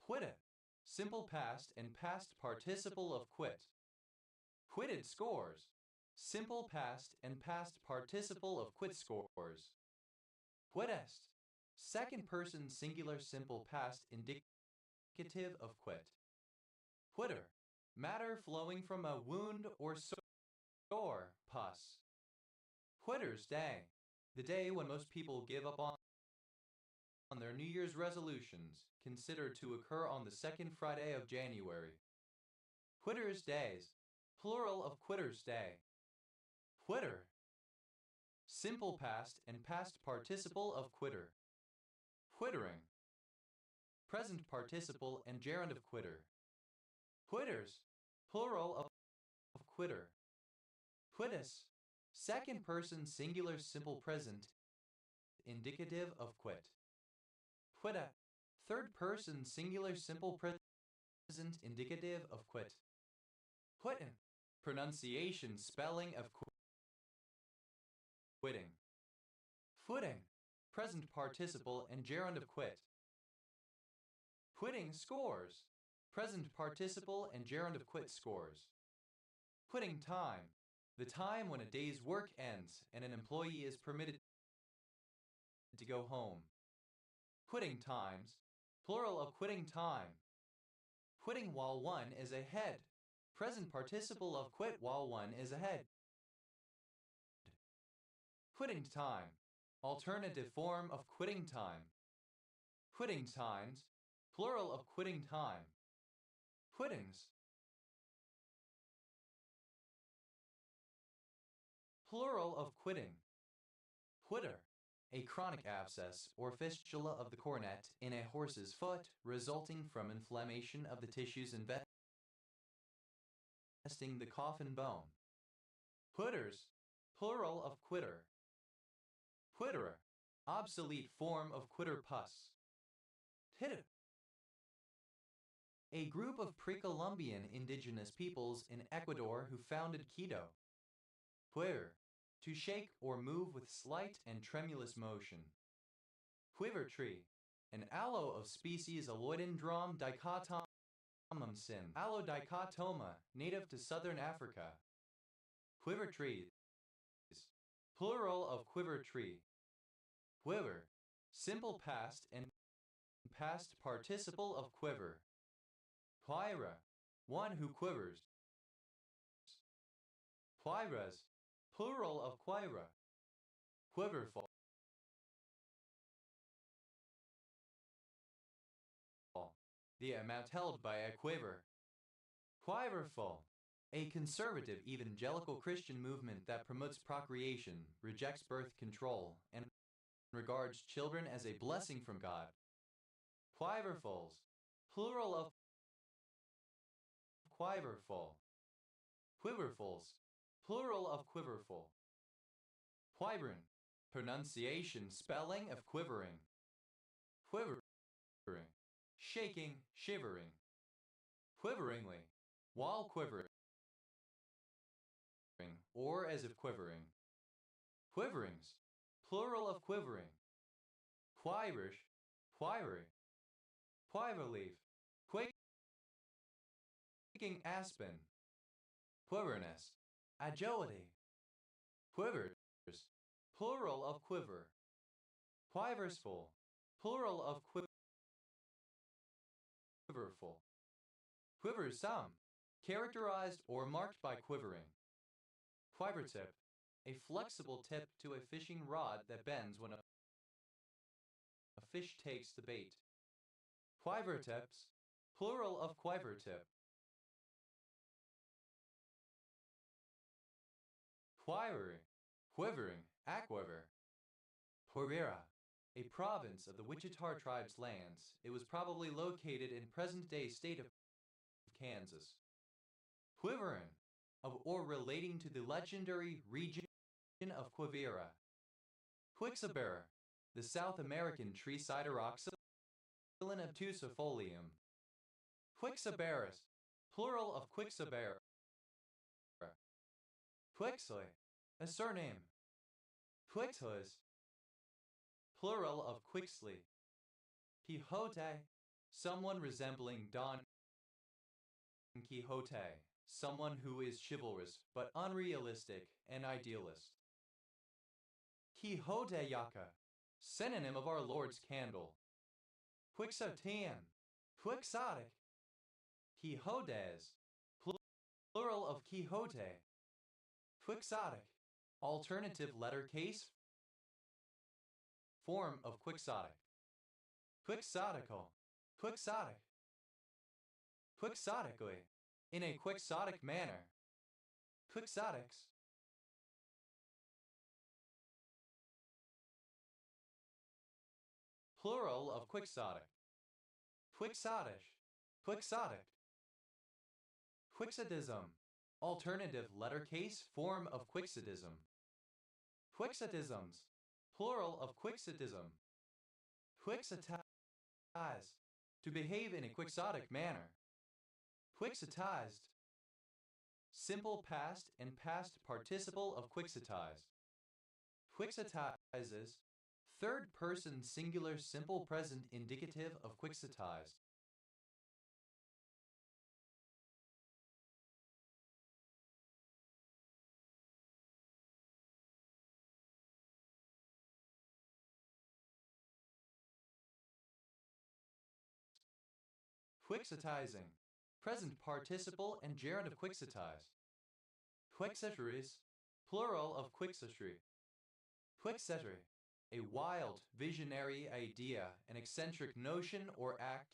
Quitted. Simple past and past participle of quit. Quitted scores. Simple past and past participle of quit scores. Quittest. Second person singular simple past indicative of quit. Quitter. Matter flowing from a wound or sore, pus. Quitter's Day. The day when most people give up on their New Year's resolutions, considered to occur on the second Friday of January. Quitter's Days. Plural of Quitter's Day. Quitter. Simple past and past participle of quitter. Quittering. Present participle and gerund of quitter. Quitters. Plural of quitter. Quittus. Second person singular simple present indicative of quit. Quitta. Third person singular simple present indicative of quit. Quitting. Pronunciation spelling of quitting. Footing. Present participle and gerund of quit. Quitting scores. Present participle and gerund of quit scores. Quitting time. The time when a day's work ends and an employee is permitted to go home. Quitting times. Plural of quitting time. Quitting while one is ahead. Present participle of quit while one is ahead. Quitting time. Alternative form of quitting time. Quitting times. Plural of quitting time. Quittings. Plural of quitting. Quitter. A chronic abscess or fistula of the cornet in a horse's foot resulting from inflammation of the tissues investing the coffin bone. Quitters. Plural of quitter. Quitterer. Obsolete form of quitter pus. Titter. A group of pre-Columbian indigenous peoples in Ecuador who founded Quito. Quiver. To shake or move with slight and tremulous motion. Quiver tree. An aloe of species Aloidendron dichotomum sin. Allodicotoma, native to southern Africa. Quiver trees. Plural of quiver tree. Quiver. Simple past and past participle of quiver. Quira. One who quivers. Quiras. Plural of quira. Quiverful. The amount held by a quiver. Quiverful. A conservative evangelical Christian movement that promotes procreation, rejects birth control, and regards children as a blessing from God. Quiverfuls. Plural of quiverful. Quiverfuls. Plural of quiverful. Quivering. Pronunciation spelling of quivering. Quivering. Shaking, shivering. Quiveringly. While quivering. Or as if quivering. Quiverings. Plural of quivering. Quiverish. Quivery. Quiverleaf. Quaking aspen. Quiverness. Agility. Quivers. Plural of quiver. Quiversful. Plural of quiverful. Quiversome. Characterized or marked by quivering. Quiver tip. A flexible tip to a fishing rod that bends when a fish takes the bait. Quiver tips. Plural of quiver tip. Quivery. Quivering. Aquiver. Quivira. A province of the Wichita tribe's lands. It was probably located in present-day state of Kansas. Quivering. Of or relating to the legendary region of Quivira. Quixaberer. The South American tree Sideroxylon obtusifolium. Quixaberus. Plural of Quixaberer. Quixoy. A surname. Quixoys. Plural of Quixley. Quixote. Someone resembling Don Quixote. Someone who is chivalrous but unrealistic and idealist. Quixoteyaca. Synonym of our Lord's candle. Quixotean. Quixotic. Quixotes. Plural of Quixote. Quixotic. Alternative letter case form of quixotic. Quixotical. Quixotic. Quixotically. In a quixotic manner. Quixotics. Plural of quixotic. Quixotish. Quixotic. Quixotism. Alternative letter case form of quixotism. Quixotisms. Plural of quixotism. Quixotic. to behave in a quixotic manner. Quixotized, simple past and past participle of quixotized. Quixotizes, third person singular simple present indicative of quixotized. Quixotizing, present participle and gerund of quixotize. Quixotries, plural of quixotry. Quixotry, a wild, visionary idea, an eccentric notion or act.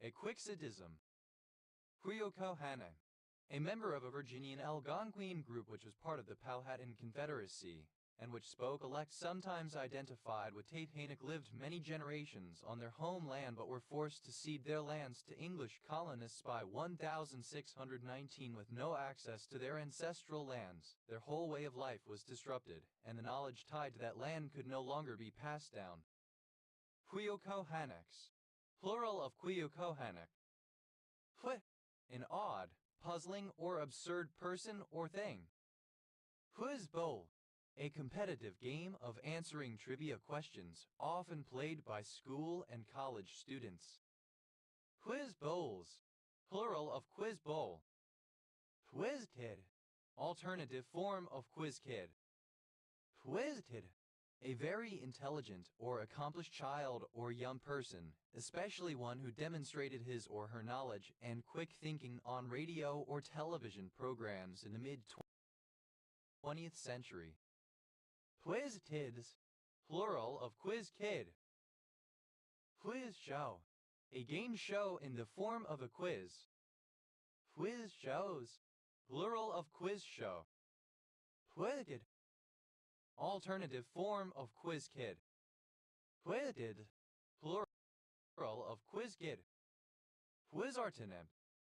A quixotism. Quiocohane, a member of a Virginian Algonquin group which was part of the Powhatan Confederacy, and which spoke elect sometimes identified with Tapehanic, lived many generations on their homeland but were forced to cede their lands to English colonists by 1619 with no access to their ancestral lands. Their whole way of life was disrupted, and the knowledge tied to that land could no longer be passed down. Quiocohanex, plural of Quiocohanek. An odd, puzzling, or absurd person or thing. Quiz Bowl, a competitive game of answering trivia questions, often played by school and college students. Quiz Bowls, plural of Quiz Bowl. Quiz Kid, alternative form of Quiz Kid. Quiz Kid, a very intelligent or accomplished child or young person, especially one who demonstrated his or her knowledge and quick thinking on radio or television programs in the mid-20th century. Quiz Kids, plural of Quiz Kid. Quiz Show, a game show in the form of a quiz. Quiz Shows, plural of Quiz Show. Quiz Kid, alternative form of Quiz Kid. Quiz Kid, plural of Quiz Kid. Quizartinib,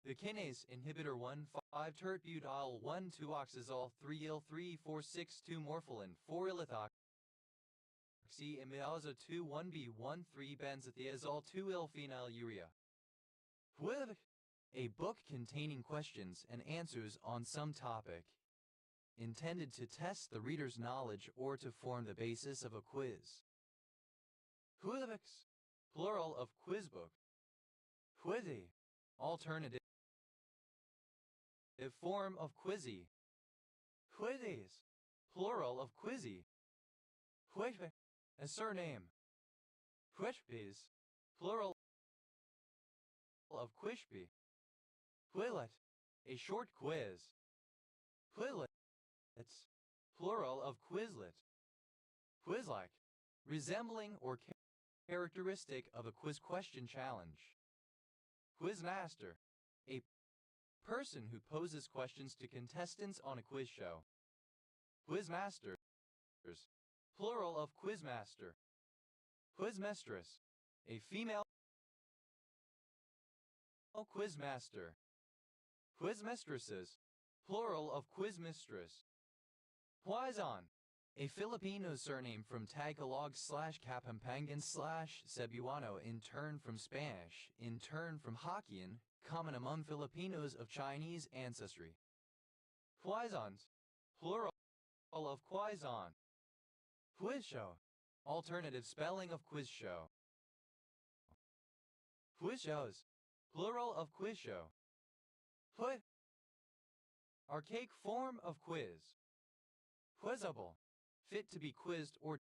the kinase inhibitor 1,5-tert-butyl 1,2-oxazole 3-il-3,4,6,2 morpholin 4-ilithoxy-imidazo 2,1-B-1,3-benzothiazole 2-il-phenylurea. Quiz, a book containing questions and answers on some topic, intended to test the reader's knowledge or to form the basis of a quiz. Quizbooks, plural of quizbook. Quizzy, alternative form of quizzy. Quizzies, plural of quizzy. Quishby, a surname. Quishbys, plural of quishby. Quizlet, a short quiz. Quizlets, plural of quizlet. Quizlike, resembling or characteristic of a quiz question challenge. Quizmaster, a person who poses questions to contestants on a quiz show. Quizmasters, plural of quizmaster. Quizmistress, a female quizmaster. Quizmistresses, plural of quizmistress. Quizon, a Filipino surname from Tagalog/Kapampangan/Cebuano, in turn from Spanish, in turn from Hokkien, common among Filipinos of Chinese ancestry. Quizons, plural of Quizon. Quiz show, alternative spelling of quiz show. Quiz shows, plural of quiz show. Quiz, archaic form of quiz. Quizable, fit to be quizzed or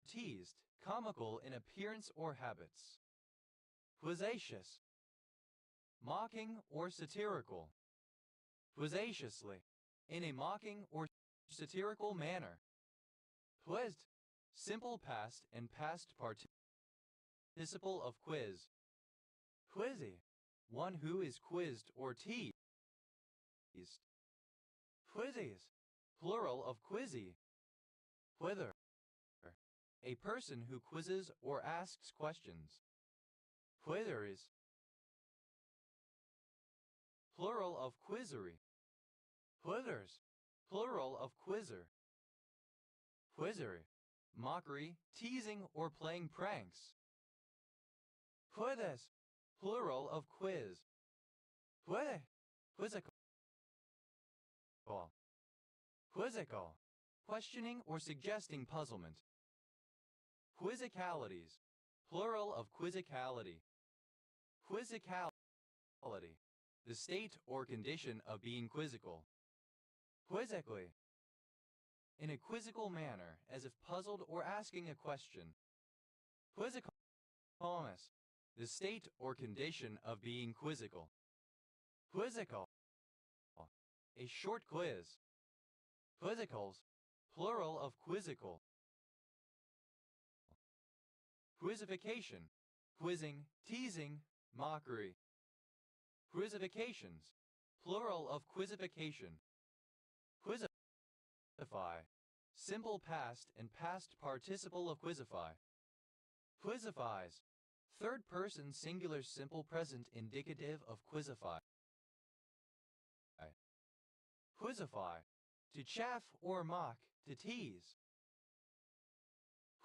teased, comical in appearance or habits. Quizzacious, mocking or satirical. Quizzaciously, in a mocking or satirical manner. Quizzed, simple past and past participle of quiz. Quizzy, one who is quizzed or teased. Quizzies, plural of quizzy. Quither, a person who quizzes or asks questions. Quizzer is plural of quizzery. Quizzers, plural of quizzer. Quizzery, mockery, teasing, or playing pranks. Quizzes, plural of quiz. Quiz, quizzical. Quizzical, questioning or suggesting puzzlement. Quizzicalities, plural of quizzicality. Quizzicality, the state or condition of being quizzical. Quizzically, in a quizzical manner, as if puzzled or asking a question. Quizzicaleness, the state or condition of being quizzical. Quizzical, a short quiz. Quizzicals, plural of quizzical. Quizzification, quizzing, teasing, mockery. Quizzifications, plural of quizzification. Quizify, simple past and past participle of quizify. Quizifies, third person singular simple present indicative of quizify. Quizify, to chaff or mock, to tease.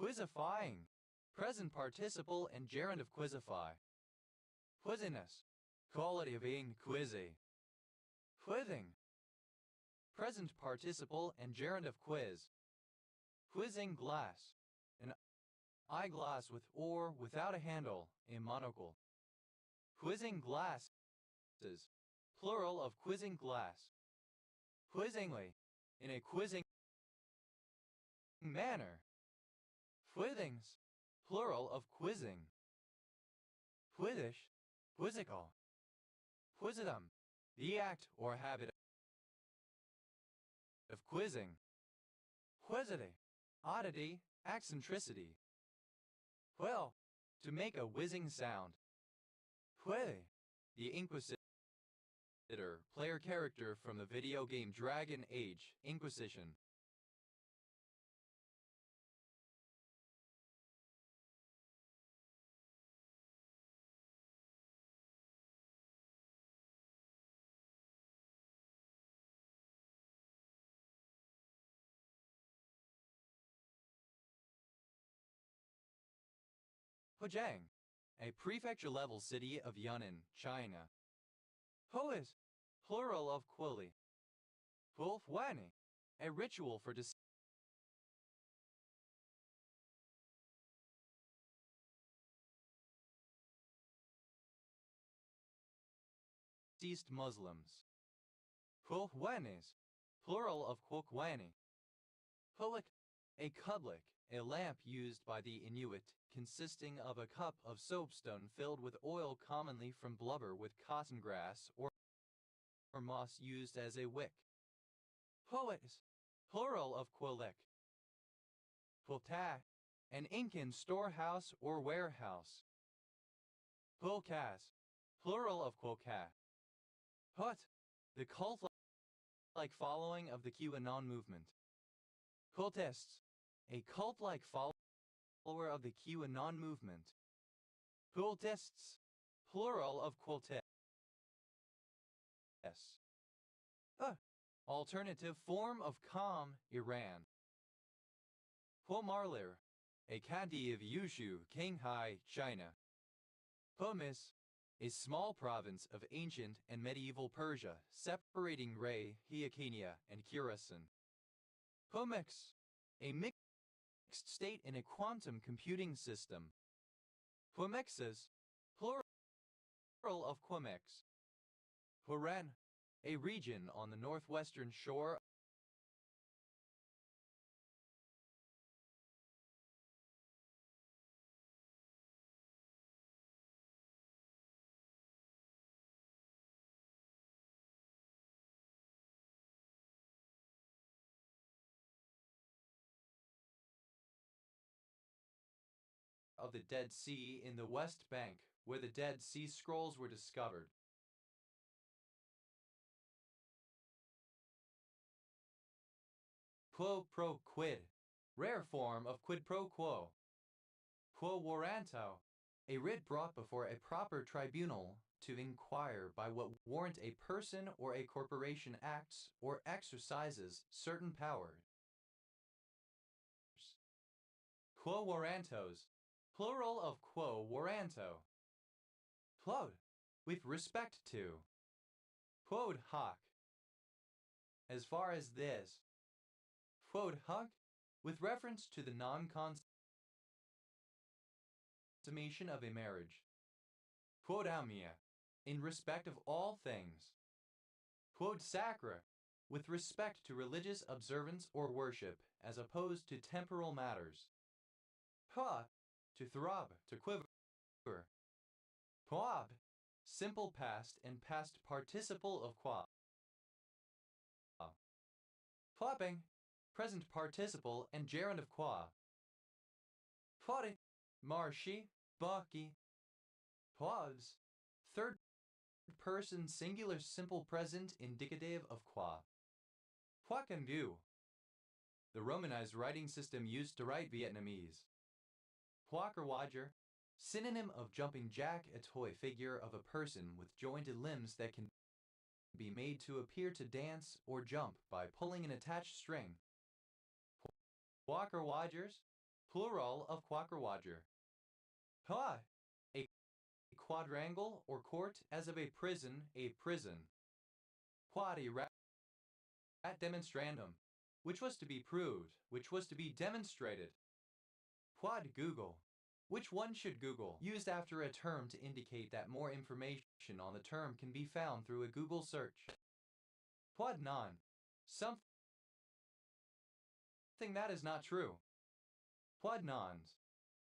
Quizifying, present participle and gerund of quizify. Quizziness, quality of being quizzy. Quizing, present participle and gerund of quiz. Quizzing glass, an eyeglass with or without a handle, a monocle. Quizzing glasses, plural of quizzing glass. Quizzingly, in a quizzing manner. Quizzings, plural of quizzing. Quizzish, quizzical. Quizzidom, the act or habit of quizzing. Quizzity, oddity, eccentricity. Well, to make a whizzing sound. Quizzy, the Inquisitor, player character from the video game Dragon Age, Inquisition. Hujiang, a prefecture-level city of Yunnan, China. Huiz, plural of Quili. Hulfwani, a ritual for deceased Muslims. Hulfwanis, plural of Hulkwani. Hulik, a kudlik, a lamp used by the Inuit, consisting of a cup of soapstone filled with oil commonly from blubber with cotton grass or moss used as a wick. Huis, plural of Quilek. Pulta, an Incan storehouse or warehouse. Pulkas, plural of Quilka. Hut, the cult-like following of the QAnon movement. Cultists, a cult-like follower of the QAnon movement. Cultists, plural of cultists. Alternative form of Qam, Iran. Humarlir, a county of Yushu, Qinghai, China. Humis, a small province of ancient and medieval Persia, separating Ray, Hiakenia, and Khurasan. Humex, a mixed state in a quantum computing system. Humexes, plural of Quemex. Huran, a region on the northwestern shore of the Dead Sea in the West Bank, where the Dead Sea Scrolls were discovered. Quo pro quid, Rare form of quid pro quo. Quo warranto, a writ brought before a proper tribunal to inquire by what warrant a person or a corporation acts or exercises certain powers. Quo warrantos, plural of quo warranto. Quod, with respect to. Quod hoc, as far as this. Quod hoc, with reference to the non-consummation of a marriage. Quod omnia, in respect of all things. Quod sacra, with respect to religious observance or worship, as opposed to temporal matters. Pa, to throb, to quiver. Quab, simple past and past participle of qua. Clapping, present participle and gerund of qua. Quade, marshy, bucky. Quads, third person singular simple present indicative of qua. Qua can do. The Romanized writing system used to write Vietnamese. Quacker Wager, synonym of jumping jack, a toy figure of a person with jointed limbs that can be made to appear to dance or jump by pulling an attached string. Quacker Wagers, plural of Quacker Wager. Poi, a quadrangle or court as of a prison, a prison. Quadi rat demonstrandum, which was to be proved, which was to be demonstrated. Quad Google, which one should Google, used after a term to indicate that more information on the term can be found through a Google search. Quad non, something that is not true. Quad nons,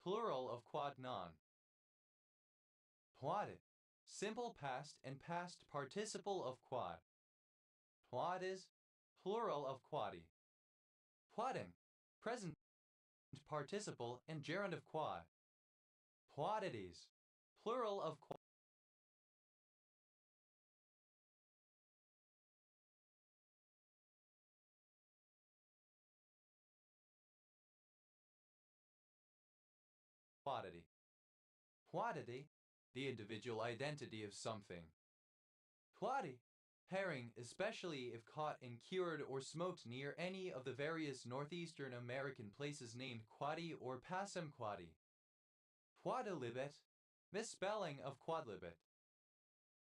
plural of quad non. Quadded, simple past and past participle of quad. Quaddis, plural of quaddy. Quadding, present participle and gerund of quad. Quaddities, plural of quaddity. Quaddity, the individual identity of something. Quaddy, herring, especially if caught and cured or smoked near any of the various northeastern American places named Quaddy or Passamaquoddy. Quadlibet, misspelling of quadlibet.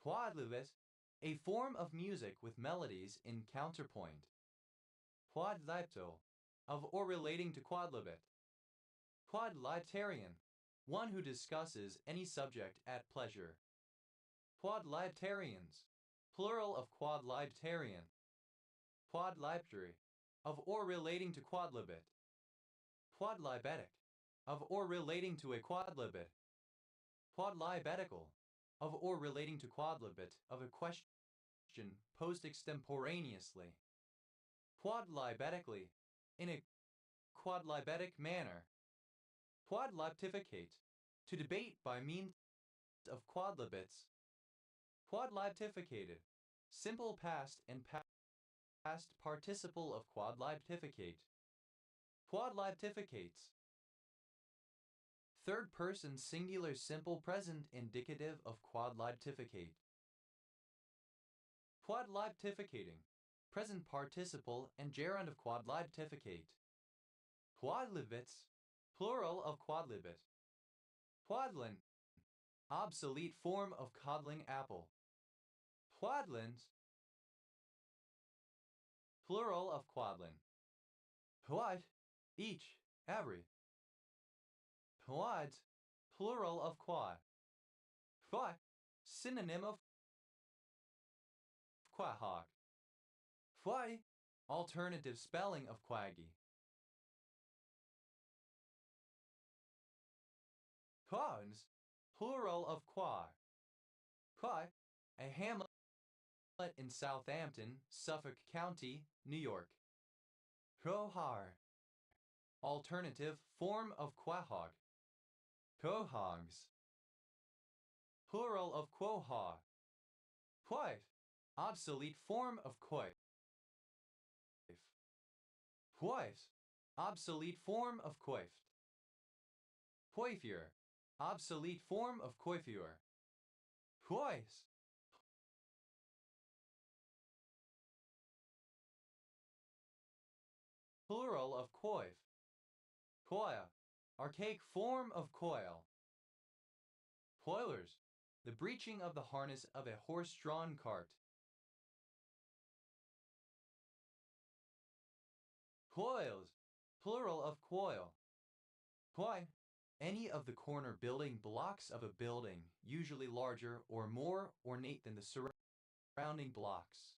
Quadlibet, a form of music with melodies in counterpoint. Quadlipto, of or relating to quadlibet. Quadlibetarian, one who discusses any subject at pleasure. Quadlibetarians, plural of quadlibetarian. Quadlibetary, of or relating to quadlibet. Quadlibetic, of or relating to a quadlibet. Quadlibetical, of or relating to quadlibet of a question posed extemporaneously. Quadlibetically, in a quadlibetic manner. Quadlibtificate, to debate by means of quadlibets. Quadlibtificated, simple past and past participle of quadlibtificate. Quadlibtificates, third person singular simple present indicative of quadlibtificate. Quadlibtificating, present participle and gerund of quadlibtificate. Quadlibets, plural of quadlibet. Quadlin, obsolete form of codling apple. Quadlins, plural of quadlin. Quad, each, every. Quads, plural of quad. Quad, synonym of quahog. Quai, alternative spelling of quaggy. Quags, plural of qua. Quai, a hamlet in Southampton, Suffolk County, New York. Quahar, alternative form of quahog. Quahogs, plural of quahaw. Quaif, obsolete form of quaif. Quaifs, obsolete form of coiffed. Coiffure, obsolete form of coiffure. Cois, plural of coif. Coil, archaic form of coil. Coilers, the breeching of the harness of a horse-drawn cart. Coils, plural of coil. Koi, any of the corner building blocks of a building, usually larger or more ornate than the surrounding blocks.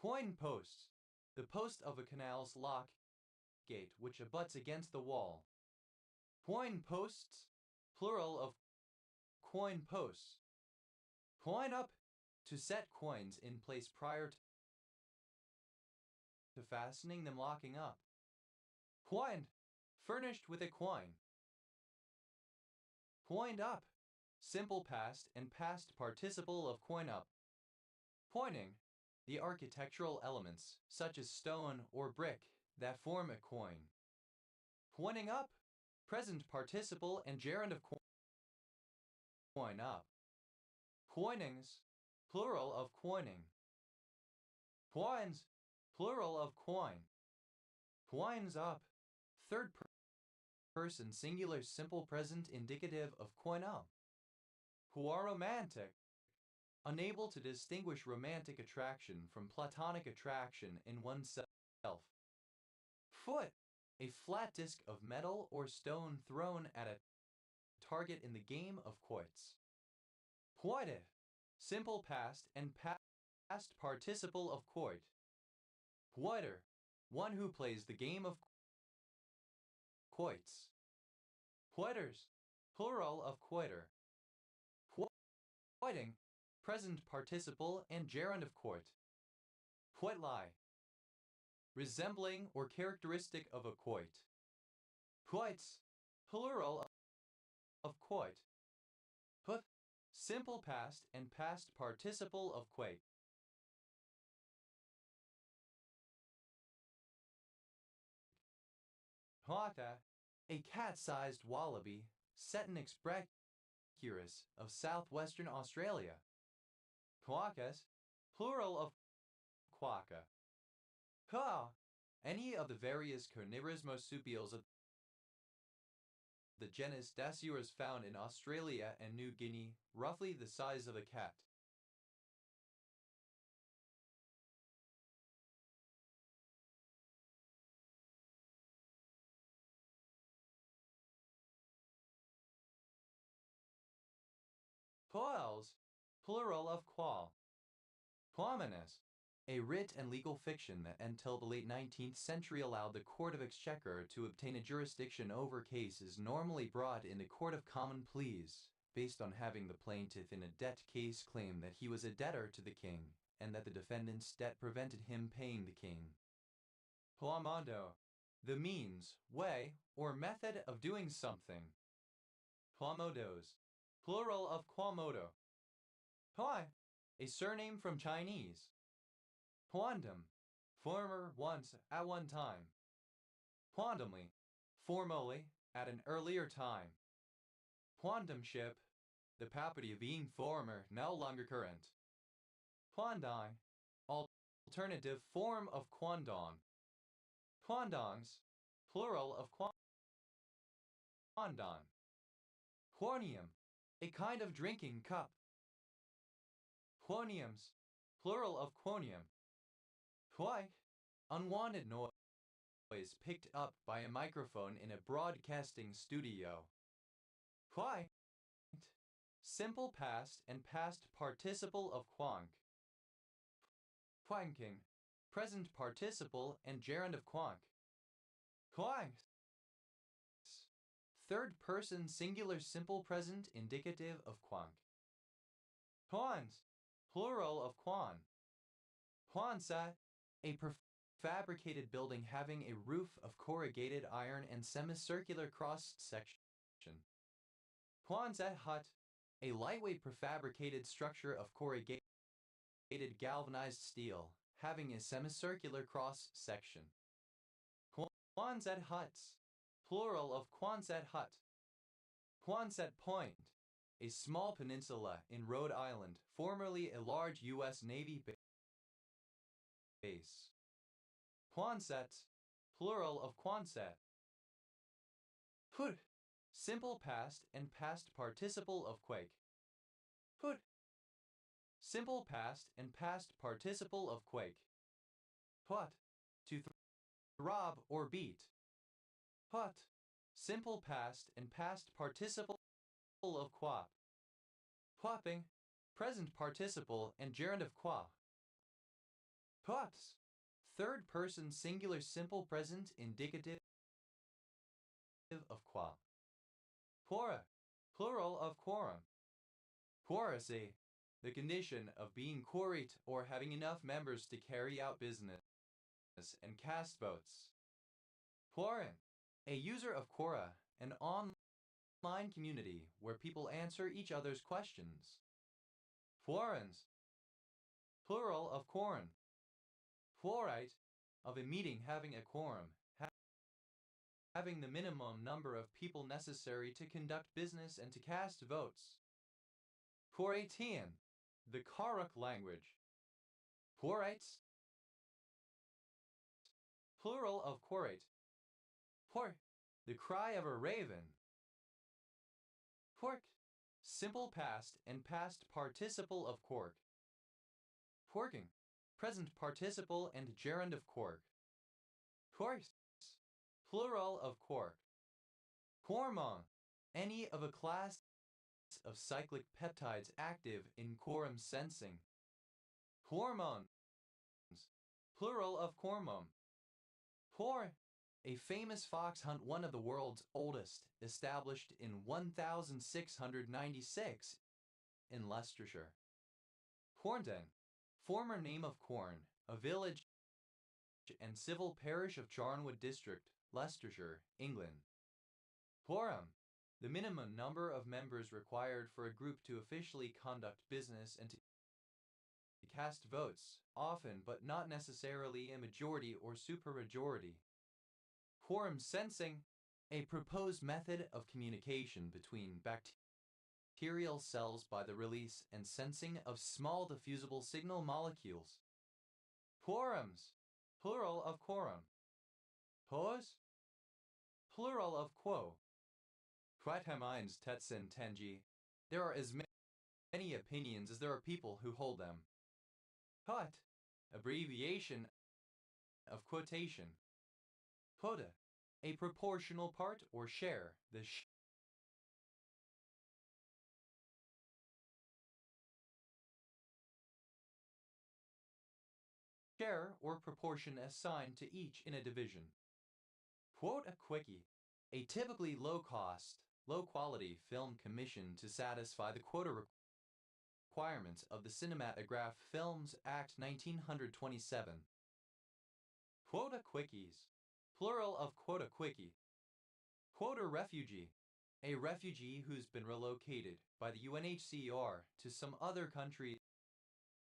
Coin posts, the post of a canal's lock gate which abuts against the wall. Coin posts, plural of coin posts. Coin up, to set coins in place prior to fastening them locking up. Coined, furnished with a coin. Coined up, simple past and past participle of coin up. Coining, the architectural elements, such as stone or brick, that form a coin. Coining up, present participle and gerund of coin up. Coinings, plural of coining. Coins, plural of coin. Coins up, third person singular simple present indicative of coin up. Who are romantic, unable to distinguish romantic attraction from platonic attraction in oneself. Foot, a flat disc of metal or stone thrown at a target in the game of quoits. Quoitive, simple past and past participle of quoit. Quoiter, one who plays the game of quoits. Quoiters, plural of quoiter. Quoiting, present participle and gerund of quoit. Quoitly, resembling or characteristic of a quoit. Quoits, plural of quoit. Hoof, simple past and past participle of quoit. Hoata, a cat-sized wallaby, Cetinix brachyrus of southwestern Australia. Quokkas, plural of quokka. Ka, any of the various carnivorous marsupials of the genus Dasyurus found in Australia and New Guinea, roughly the size of a cat. Quals, plural of qual. Quamenes, a writ and legal fiction that until the late 19th century allowed the Court of Exchequer to obtain a jurisdiction over cases normally brought in the Court of Common Pleas, based on having the plaintiff in a debt case claim that he was a debtor to the king, and that the defendant's debt prevented him paying the king. Quamodo, the means, way, or method of doing something. Quamodos, plural of quamodo. Huai, a surname from Chinese. Quandam, former once at one time. Quantumly, formally at an earlier time. Quantum ship, the property of being former, no longer current. Quandong, alternative form of quandong. Quandongs, plural of quandong. Quonium, a kind of drinking cup. Quoniums, plural of quonium. Quike, unwanted noise picked up by a microphone in a broadcasting studio. Quite, simple past and past participle of quank. Quanking, present participle and gerund of quank. Quanks, third person singular simple present indicative of quank. Quans, plural of quan. Quansat, a prefabricated building having a roof of corrugated iron and semicircular cross-section. Quonset hut, a lightweight prefabricated structure of corrugated galvanized steel, having a semicircular cross-section. Quonset huts, plural of Quonset hut. Quonset Point, a small peninsula in Rhode Island, formerly a large U.S. Navy base. Quonset, plural of Quonset. Put, simple past and past participle of quake. Put, simple past and past participle of quake. Put, to throb or beat. Put, simple past and past participle of quap. Quapping, present participle and gerund of qua. Quaps, third person singular simple present indicative of qua. Quora, plural of quorum. Quoracy, the condition of being quorate or having enough members to carry out business and cast votes. Quorum, a user of Quora, an online community where people answer each other's questions. Quorums, plural of quorum. Quorite, of a meeting having a quorum, having the minimum number of people necessary to conduct business and to cast votes. Quoratian, the Karuk language. Quorites, plural of quorate. Quork, the cry of a raven. Quirk, simple past and past participle of quirk. Quirking, present participle and gerund of quirk. Quirks, plural of quark. Quormon, any of a class of cyclic peptides active in quorum sensing. Quormons, plural of quormum. Quor, a famous fox hunt, one of the world's oldest, established in 1696 in Leicestershire. Quarnton, former name of Quorn, a village and civil parish of Charnwood District, Leicestershire, England. Quorum, the minimum number of members required for a group to officially conduct business and to cast votes, often but not necessarily a majority or supermajority. Quorum sensing, a proposed method of communication between bacterial cells by the release and sensing of small diffusible signal molecules. Quorums, plural of quorum. Quos, plural of quo. Quatamines tetsin tenji, there are as many opinions as there are people who hold them. Quot, abbreviation of quotation. Quota, a proportional part or share, the share or proportion assigned to each in a division. Quote a quickie, a typically low-cost, low-quality film commissioned to satisfy the quota requirements of the Cinematograph Films Act 1927. Quota quickies, plural of quota quickie. Quota refugee, a refugee who's been relocated by the UNHCR to some other country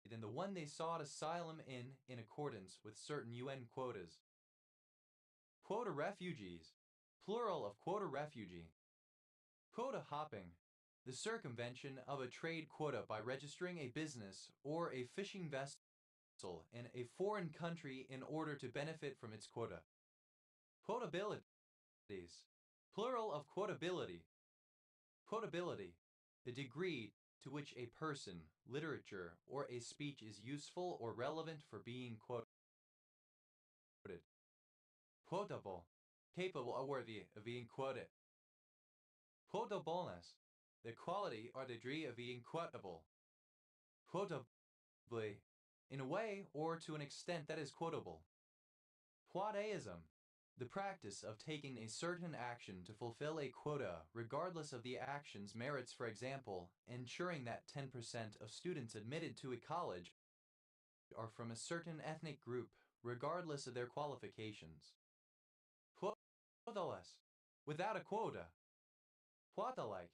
than the one they sought asylum in accordance with certain UN quotas. Quota refugees, plural of quota refugee. Quota hopping, the circumvention of a trade quota by registering a business or a fishing vessel in a foreign country in order to benefit from its quota. Quotabilities, plural of quotability. Quotability, the degree to which a person, literature, or a speech is useful or relevant for being quoted. Quotable, capable or worthy of being quoted. Quotableness, the quality or degree of being quotable. Quotably, in a way or to an extent that is quotable. Quotaism, the practice of taking a certain action to fulfill a quota regardless of the action's merits, for example, ensuring that 10% of students admitted to a college are from a certain ethnic group regardless of their qualifications. Quotaless, without a quota. Quota-like,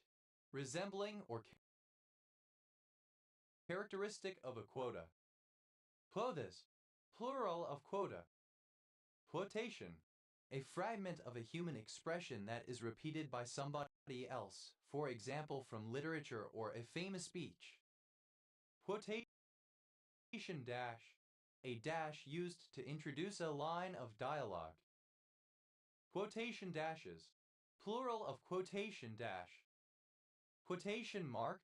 resembling or characteristic of a quota. Quotas, plural of quota. Quotation, A fragment of a human expression that is repeated by somebody else, for example from literature or a famous speech. Quotation dash. A dash used to introduce a line of dialogue. Quotation dashes. Plural of quotation dash. Quotation mark.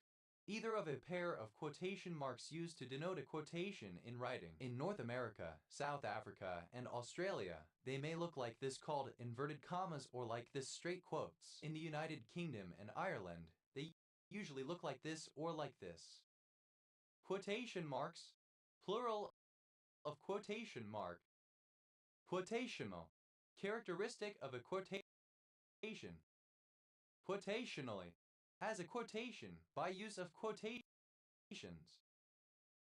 Either of a pair of quotation marks used to denote a quotation in writing. In North America, South Africa, and Australia, they may look like this called inverted commas or like this straight quotes. In the United Kingdom and Ireland, they usually look like this or like this. Quotation marks. Plural of quotation mark. Quotational. Characteristic of a quotation. Quotationally. As a quotation by use of quotations.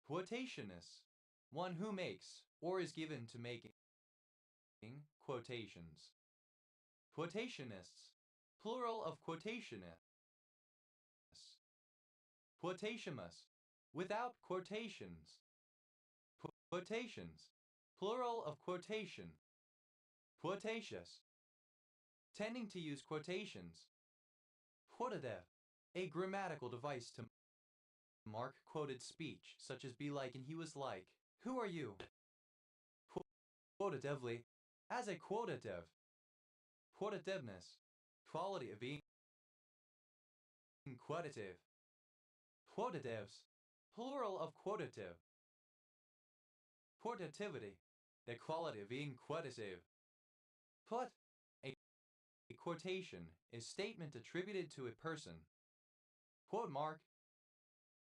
Quotationist. One who makes or is given to making quotations. Quotationists. Plural of quotationists. Quotationless. Without quotations. Quotations. Plural of quotation. Quotacious. Tending to use quotations. Quotative. A grammatical device to mark quoted speech, such as be like and he was like. Who are you? Quotatively. As a quotative. Quotativeness. Quality of being quotative. Quotatives. Plural of quotative. Quotativity. The quality of being quotative. Quote. A quotation is statement attributed to a person. Quote mark.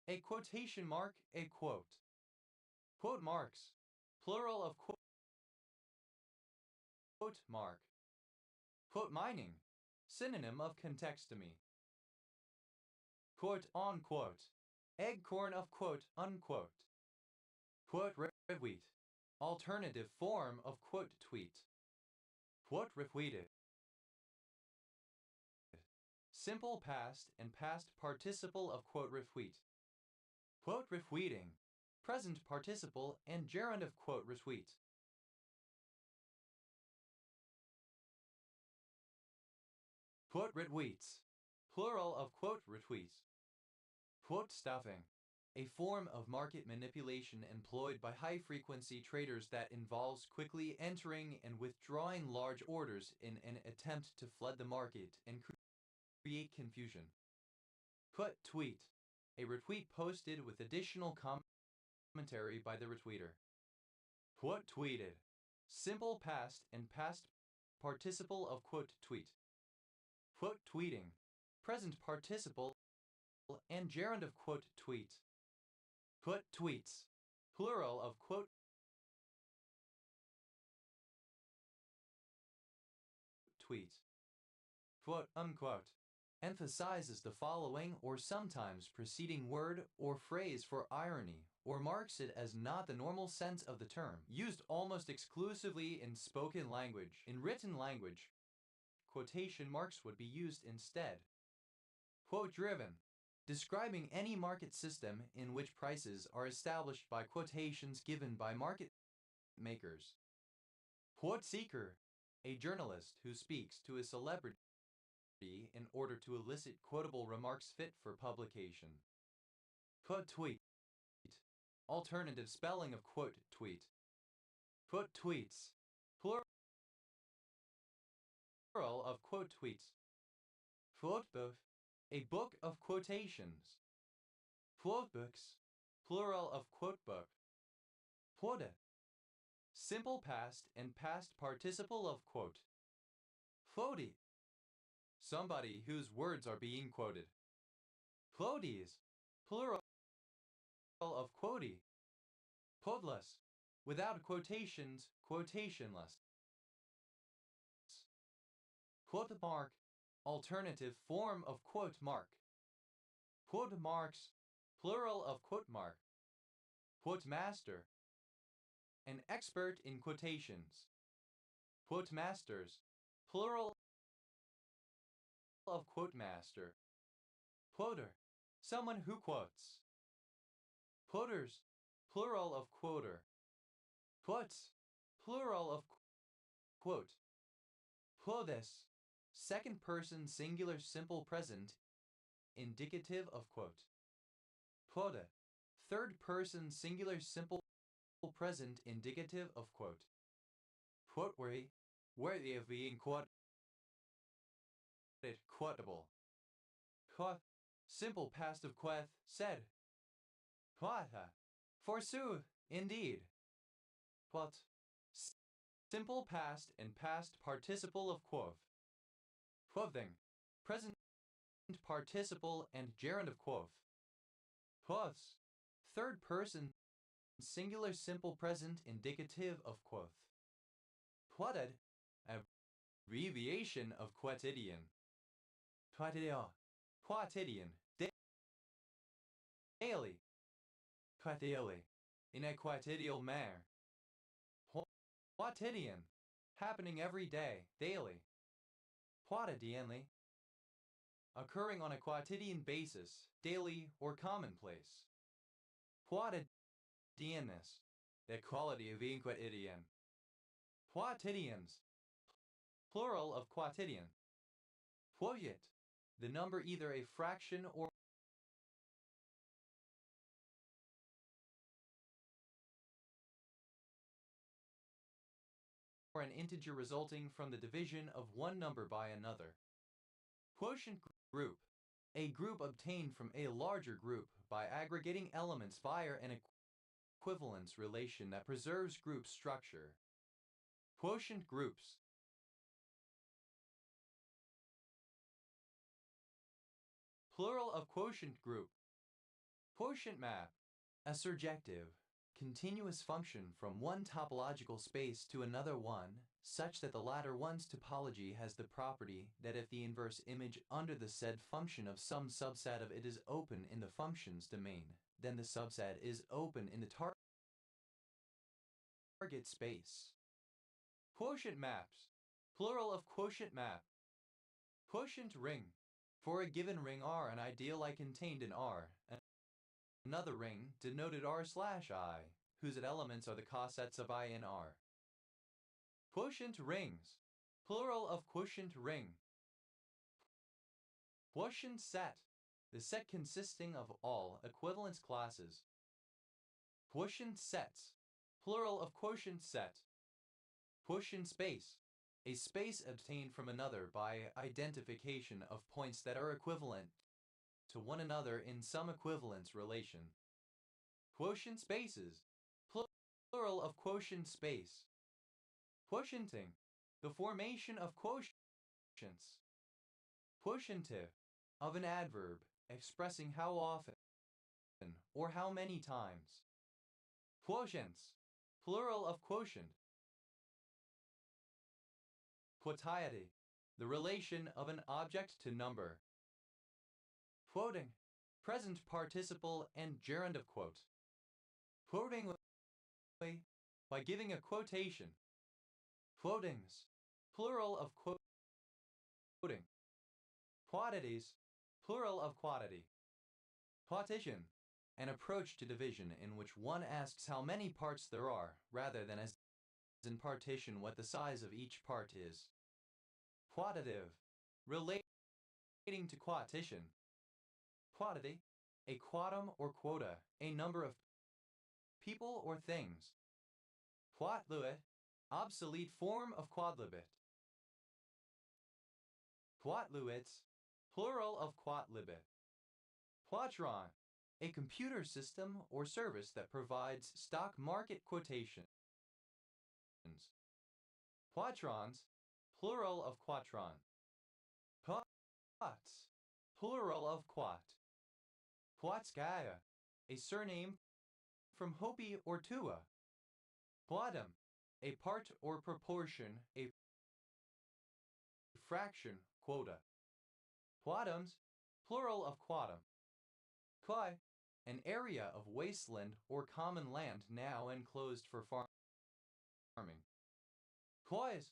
A quotation mark, a quote. Quote marks. Plural of quote mark. Quote mining. Synonym of contextomy. Quote unquote. Eggcorn of quote unquote. Quote retweet. Alternative form of quote tweet. Quote retweeted. Simple past and past participle of quote retweet. Quote retweeting. Present participle and gerund of quote retweet. Quote retweets. Plural of quote retweets. Quote stuffing. A form of market manipulation employed by high-frequency traders that involves quickly entering and withdrawing large orders in an attempt to flood the market and create confusion. Quote tweet. A retweet posted with additional commentary by the retweeter. Quote tweeted. Simple past and past participle of quote tweet. Quote tweeting. Present participle and gerund of quote tweet. Quote tweets. Plural of quote tweet. Quote unquote. Emphasizes the following or sometimes preceding word or phrase for irony, or marks it as not the normal sense of the term, used almost exclusively in spoken language. In written language, quotation marks would be used instead. Quote driven. Describing any market system in which prices are established by quotations given by market makers. Quote seeker. A journalist who speaks to a celebrity in order to elicit quotable remarks fit for publication. Quote tweet. Alternative spelling of quote tweet. Quote tweets. Plural of quote tweets. Quote book. A book of quotations. Quote books. Plural of quote book. Quota. Simple past and past participle of quote. Quotey. Somebody whose words are being quoted. Quoties. Plural of quotey. Quoteless. Without quotations, quotationless. Quote mark. Alternative form of quote mark. Quote marks. Plural of quote mark. Quote master. An expert in quotations. Quote masters. Plural of quote master. Quoter. Someone who quotes. Quoters. Plural of quoter. Quotes. Plural of quote. Quotes. Second person singular simple present indicative of quote. Quota. Third person singular simple present indicative of quote. Quote worthy of being quoted, quotable. Quoth. Simple past of quoth, said. Quotha. Forsooth, indeed. Quoth. Simple past and past participle of quoth. Quothing. Present participle and gerund of quoth. Quoths. Third person singular simple present indicative of quoth. Quoted. Abbreviation of quotidian. Quotidian. Daily. Quotidially. In a quotidial manner. Quotidian. Happening every day, daily. Quotidianly. Occurring on a quotidian basis, daily or commonplace. Quotidianness. The quality of being quotidian. Quotidians. Plural of quotidian. Quotient. The number either a fraction or an integer resulting from the division of one number by another. Quotient group. A group obtained from a larger group by aggregating elements via an equivalence relation that preserves group structure. Quotient groups. Plural of quotient group. Quotient map. A surjective, continuous function from one topological space to another one, such that the latter one's topology has the property that if the inverse image under the said function of some subset of it is open in the function's domain, then the subset is open in the target space. Quotient maps. Plural of quotient map. Quotient ring. For a given ring R, an ideal I contained in R, another ring denoted R/I, whose elements are the cossets of I in R. Quotient rings. Plural of quotient ring. Quotient set. The set consisting of all equivalence classes. Quotient sets. Plural of quotient set. Quotient space. A space obtained from another by identification of points that are equivalent to one another in some equivalence relation. Quotient spaces. Plural of quotient space. Quotienting. The formation of quotients. Quotientive. Of an adverb, expressing how often or how many times. Quotients. Plural of quotient. Quotiety. The relation of an object to number. Quoting. Present participle and gerund of quote. Quoting by giving a quotation. Quotings. Plural of quoting. Quantities. Plural of quantity. Quotition. An approach to division in which one asks how many parts there are, rather than as in partition what the size of each part is. Quotative. Relating to quotition. Quantity. A quotum or quota, a number of people or things. Quotluit. Obsolete form of quodlibet. Quotluits. Plural of quotlibet. Quatron. A computer system or service that provides stock market quotations. Quatrons. Plural of quatron. Quats. Plural of quat. Quatskaya. A surname from Hopi or Tua. Quatum. A part or proportion, a fraction, quota. Quatums. Plural of quatum. Quai. An area of wasteland or common land now enclosed for farming. Quois.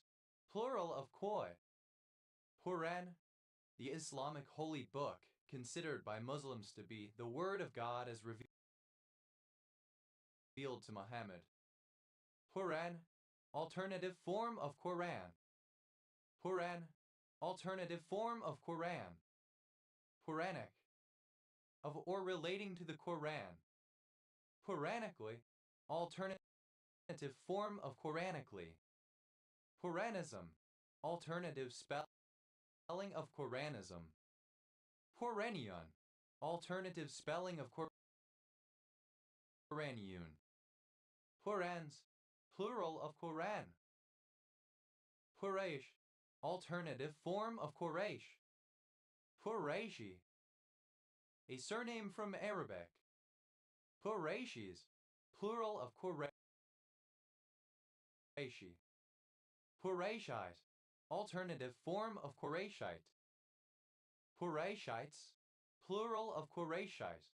Plural of quoi. Quran. The Islamic holy book, considered by Muslims to be the word of God as revealed to Muhammad. Quran. Alternative form of Quran. Quran, alternative form of Quran. Quranic, of or relating to the Quran. Quranically, alternative form of Quranically. Quranism, alternative spelling of Quranism. Quranion, alternative spelling of Quranion. Qurans, plural of Quran. Quraysh, alternative form of Quraysh. Qurayshi, a surname from Arabic. Qurayshis, plural of Qurayshi. Qurayshite, alternative form of Qurayshite. Qurayshites, plural of Qurayshite.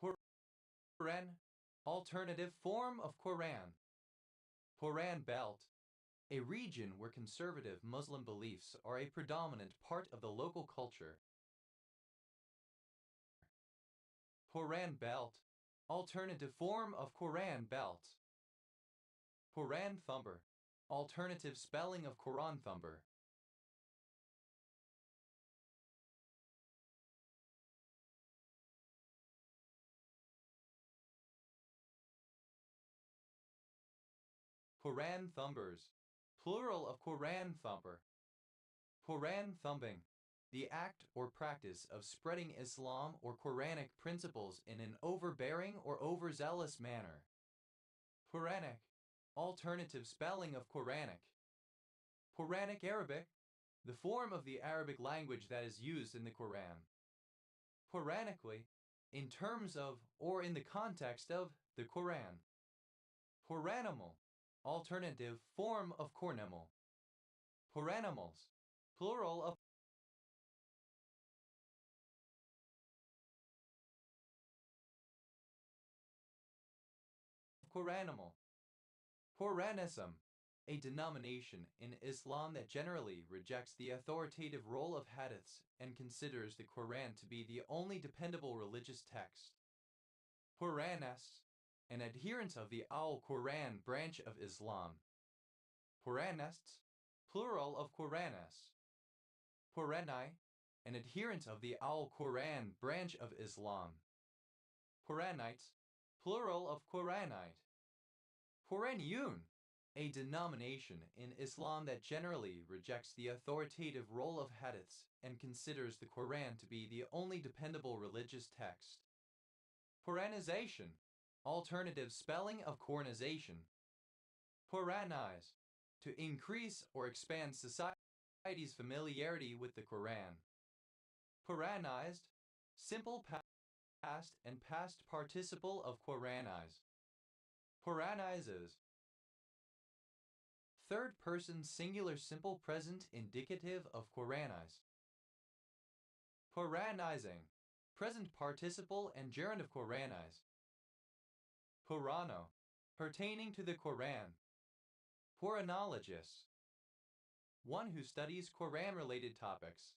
Quran, alternative form of Quran. Quran Belt, a region where conservative Muslim beliefs are a predominant part of the local culture. Quran Belt, alternative form of Quran Belt. Quran Thumber, alternative spelling of Quran Thumber. Quran Thumbers, plural of Quran Thumper. Quran Thumbing, the act or practice of spreading Islam or Quranic principles in an overbearing or overzealous manner. Quranic, alternative spelling of Quranic. Quranic Arabic, the form of the Arabic language that is used in the Quran. Quranically, in terms of or in the context of the Quran. Quranimal, alternative form of Quranimal. Quranimals, plural of Quranimal. Quranism, a denomination in Islam that generally rejects the authoritative role of hadiths and considers the Quran to be the only dependable religious text. Quranists, an adherent of the Al-Quran branch of Islam. Quranists, plural of Quranists. Qurani, an adherent of the Al-Quran branch of Islam. Quranites, plural of Quranite. Quraniyun, a denomination in Islam that generally rejects the authoritative role of hadiths and considers the Quran to be the only dependable religious text. Quranization, alternative spelling of Quranization. Quranize, to increase or expand society's familiarity with the Quran. Quranized, simple past and past participle of Quranize. Quranizes, third person singular simple present indicative of Quranize. Quranizing, present participle and gerund of Quranize. Qurano, pertaining to the Quran. Quranologist, one who studies Quran-related topics.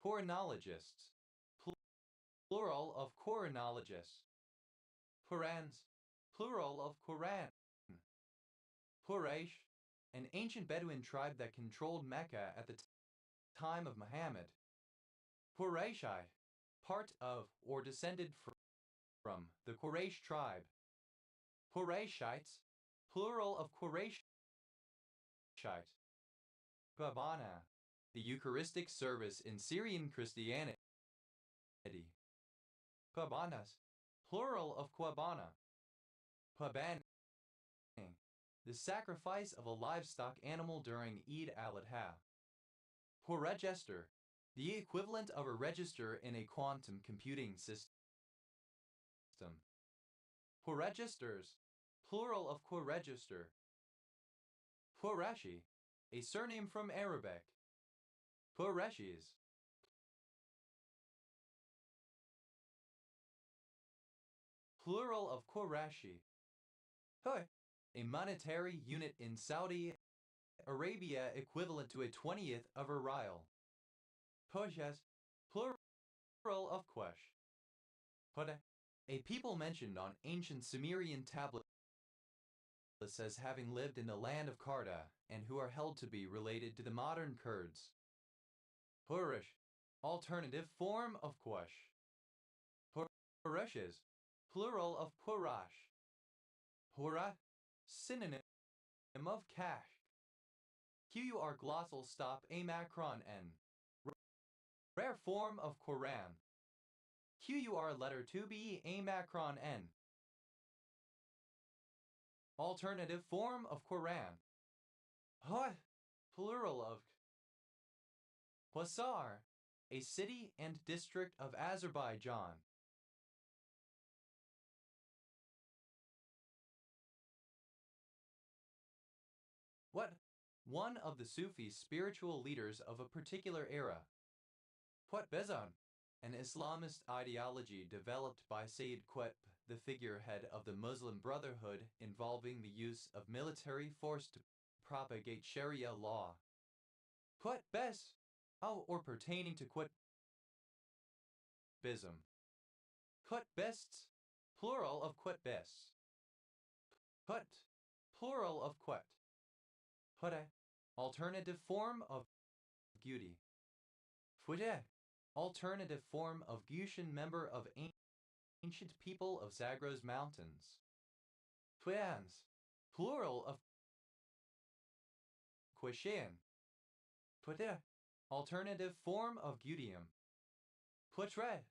Quranologists, plural of Quranologists. Qurans, plural of Quran. Quraysh, an ancient Bedouin tribe that controlled Mecca at the time of Muhammad. Qurayshi, part of or descended from the Quraysh tribe. Qurayshites, plural of Qurayshite. Qabana, the Eucharistic service in Syrian Christianity. Qabanas, plural of Qabana. Qaban, the sacrifice of a livestock animal during Eid al-Adha. Qregister, the equivalent of a register in a quantum computing system. Qregisters, plural of Qregister. Qureshi, a surname from Arabic. Qureshis, plural of Qureshi. A monetary unit in Saudi Arabia equivalent to a 20th of a rial. Qushes, plural of Quesh. Qud, a people mentioned on ancient Sumerian tablets as having lived in the land of Karta and who are held to be related to the modern Kurds. Hurish, alternative form of Kush. Hurushes, plural of Purash. Hura, synonym of cash. Qur glossal stop a macron n. Rare form of Quran. Qur letter 2b a macron n. Alternative form of Quran. Huh, plural of Qasar, a city and district of Azerbaijan. What? One of the Sufi spiritual leaders of a particular era. What Bezan? An Islamist ideology developed by Sayyid Qutb, the figurehead of the Muslim Brotherhood, involving the use of military force to propagate Sharia law. Qutb Bes, or pertaining to Qutbism. Qutbists, plural of Qutbis. Qut, plural of Qut. Hure, alternative form of Gudi. Fuje, alternative form of Gushan, member of ancient people of Zagros Mountains. Twans, plural of Quishan. Twite, alternative form of Gudium. Putre,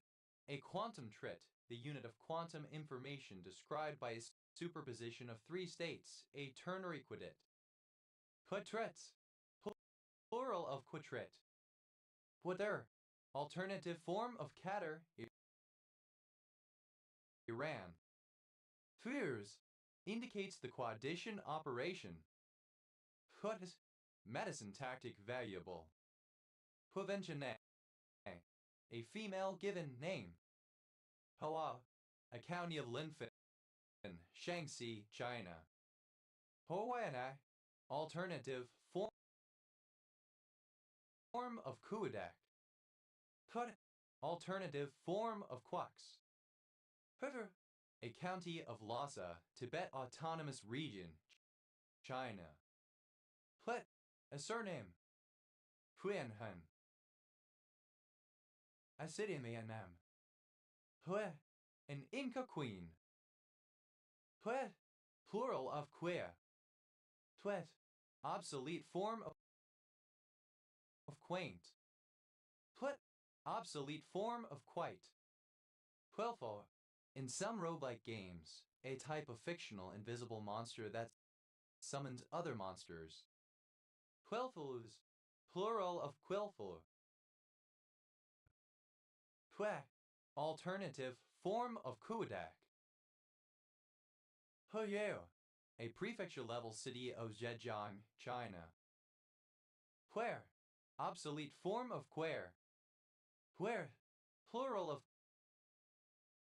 a quantum trit, the unit of quantum information described by a superposition of three states, a ternary quidit. Quatrets, plural of quatret. Quater, alternative form of Qatar, Iran. Fears indicates the quaddition operation. Quatis, medicine tactic variable. Quavenchane, a female given name. Hoa, a county of Linfen, Shaanxi, China. Hoana, alternative form of Kuadak. Put, alternative form of Quax. Putter, a county of Lhasa, Tibet Autonomous Region, China. Put, a surname. Huanhan, a city in Vietnam. Hue, an Inca queen. Hue, plural of queer. Twet, obsolete form of quaint. Put, obsolete form of quite. Quelfo, in some roguelike games, a type of fictional invisible monster that summons other monsters. Quelfos, plural of Quelfo. Quack, alternative form of Kuadak. Huyeo, a prefecture-level city of Zhejiang, China. Quer, obsolete form of quer. Quer, plural of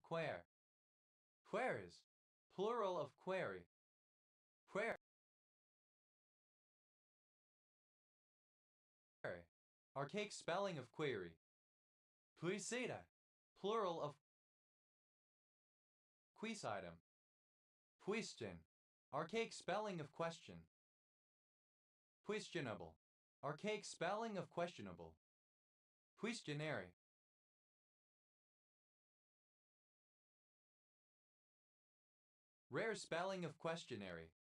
quer. Queries, plural of query. Quer, archaic spelling of query. Quisida, plural of quisidum. Question, archaic spelling of question. Questionable, archaic spelling of questionable. Questionary, rare spelling of questionary.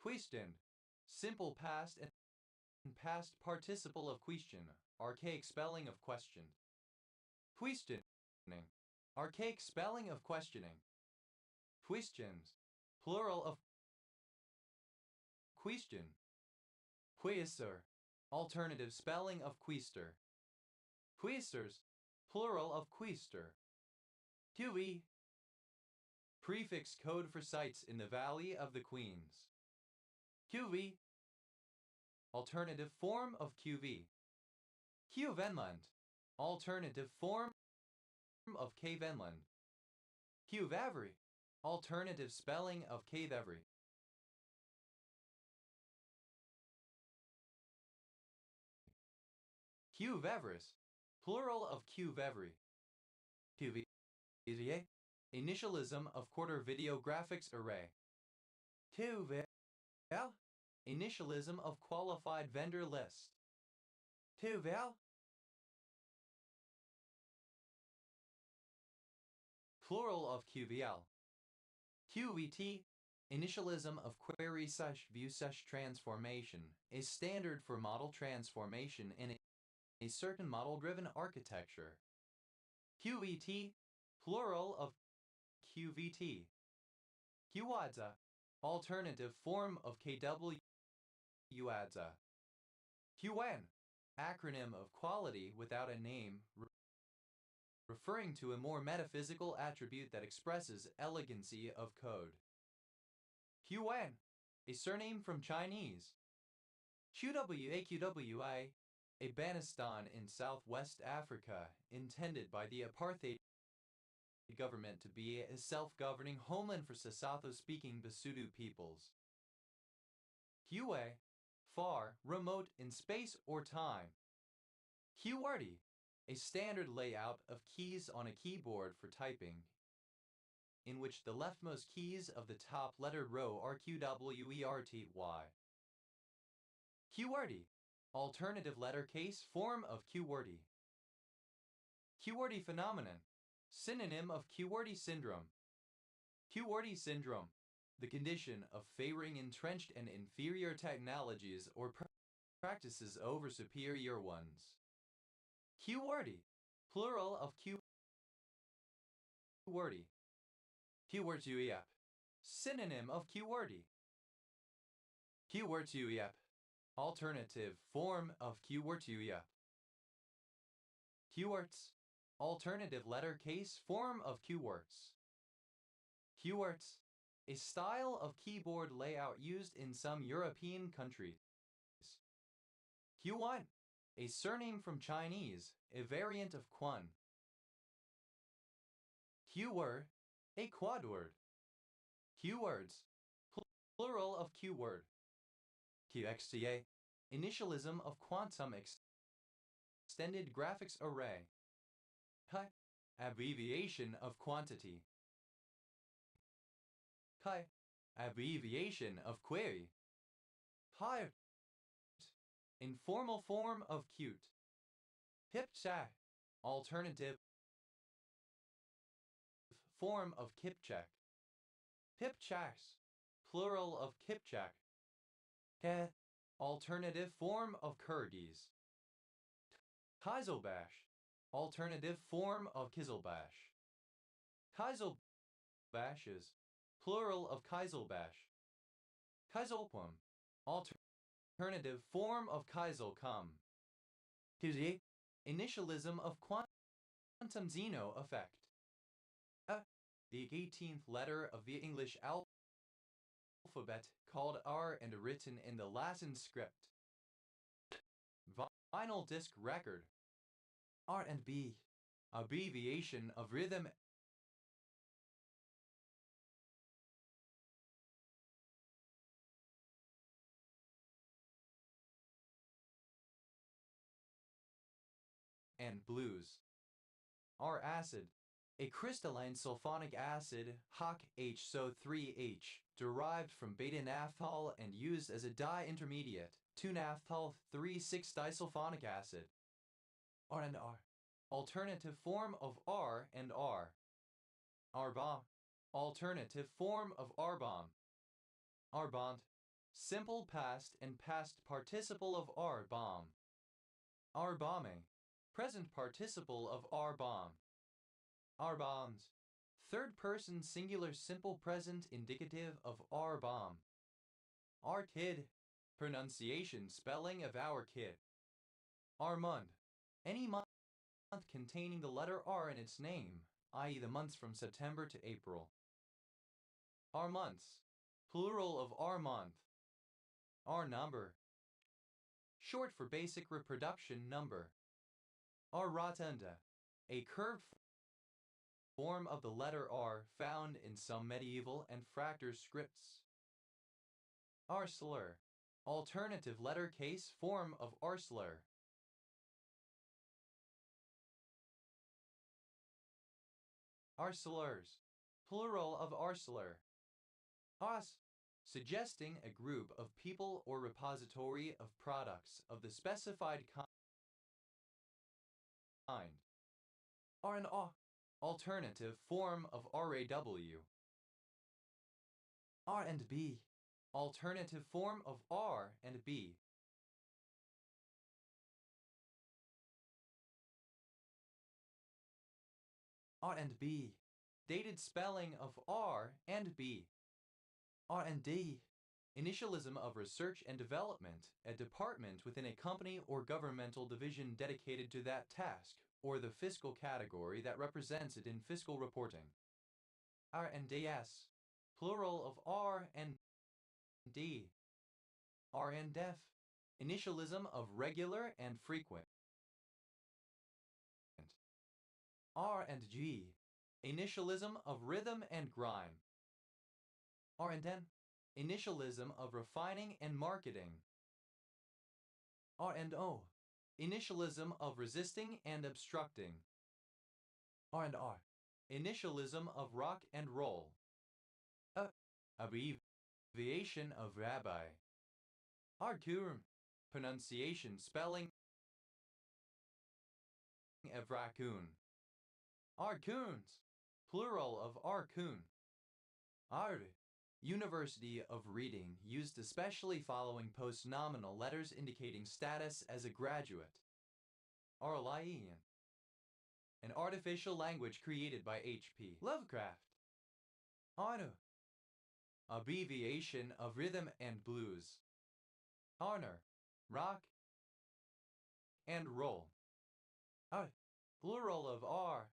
Questioned, simple past and past participle of question, archaic spelling of questioned. Questioning, archaic spelling of questioning. Questions, plural of question. Quaestor, alternative spelling of quaestor. Quaestors, plural of quaestor. QV, prefix code for sites in the Valley of the Queens. QV, alternative form of QV. Qvenland, alternative form of Kvenland. Qvavri, alternative spelling of Kavevri. Qvevris, plural of Qvevri. QV, initialism of quarter video graphics array. QV. Val. Initialism of qualified vendor list. 2 Val. Plural of QVL. QVT. Initialism of query/view/transformation, a standard for model transformation in a certain model-driven architecture. QVT. Plural of QVT. QADSA. Alternative form of KWADSA. QN. Acronym of quality without a name, referring to a more metaphysical attribute that expresses elegancy of code. QN. A surname from Chinese. QWA, a Banistan in southwest Africa, intended by the apartheid government to be a self-governing homeland for Sesotho-speaking Basutu peoples. QA. Far, remote in space or time. QWERTY. A standard layout of keys on a keyboard for typing, in which the leftmost keys of the top lettered row are QWERTY. QWERTY. Alternative letter case form of QWERTY. QWERTY phenomenon. Synonym of QWERTY syndrome. QWERTY syndrome. The condition of favoring entrenched and inferior technologies or practices over superior ones. QWERTY. Plural of QWERTY. QWERTY. Synonym of QWERTY. QWERTY. Alternative form of QWERTY. QWERTS. Alternative letter case form of QWERTS. QWERTS. A style of keyboard layout used in some European countries. Q1. A surname from Chinese, a variant of Quan. QWord. A quadword. QWords. Plural of QWord. QXTA. Initialism of quantum extended graphics array. Chi. Abbreviation of quantity. Chi. Abbreviation of query. Hi. Informal form of cute. Pipcha. Alternative form of Kipchak. Pipchaks. Plural of Kipchak. Ke. Alternative form of Kyrgyz. Kizilbash. Alternative form of Kizilbash. Kizilbashes. Plural of Kizilbash. Kizilpum. Alternative form of Kizilkum. Tizi. Initialism of quantum Zeno effect. The 18th letter of the English alphabet, called R and written in the Latin script. Vinyl disc record. R&B. Abbreviation of rhythm and blues. R-acid. A crystalline sulfonic acid, HOCH-SO3H, derived from beta-naphthol and used as a di-intermediate, 2-naphthol-3,6-disulfonic acid. R and R. Alternative form of R and R. R-bomb. Alternative form of R-bomb. R-bond. Simple past and past participle of R-bomb. R-bombing. Present participle of R-bomb. R-bombs. Third person singular simple present indicative of R-bomb. R-kid. Pronunciation spelling of our kid. R-month. Any month containing the letter R in its name, i.e. the months from September to April. R-months. Plural of R-month. R-number. Short for basic reproduction number. R-rotunda. A curved form of the letter R found in some medieval and fractal scripts. R-slur. Alternative letter case form of R-slur. R-slurs. Plural of R-slur. Os. suggesting a group of people or repository of products of the specified kind. Are an alternative form of RAW. R and B, alternative form of R and B. R and B, dated spelling of R and B. R&D, initialism of research and development, a department within a company or governmental division dedicated to that task, or the fiscal category that represents it in fiscal reporting. R&DS, plural of R and D. R and def, initialism of regular and frequent. R and G, initialism of rhythm and grime. R and N, initialism of refining and marketing. R and O, initialism of resisting and obstructing. R and R, initialism of rock and roll. Abbreviation of rabbi. Arkurum, pronunciation spelling of raccoon. Arcoons, plural of arcoon. Ar, University of Reading, used especially following post-nominal letters indicating status as a graduate. Arlaian, an artificial language created by H.P. Lovecraft. Arno, abbreviation of rhythm and blues. Honor, rock and roll. Ar, plural of R.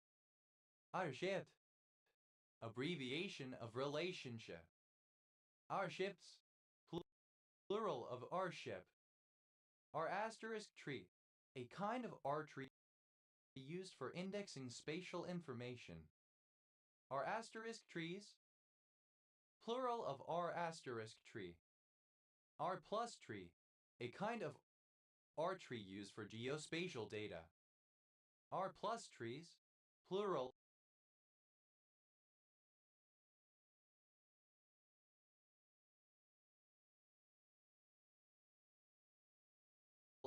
Arship, abbreviation of relationship. Arships, plural of arship. R asterisk tree, a kind of R tree used for indexing spatial information. R asterisk trees, plural of R asterisk tree. R plus tree, a kind of R tree used for geospatial data. R plus trees, plural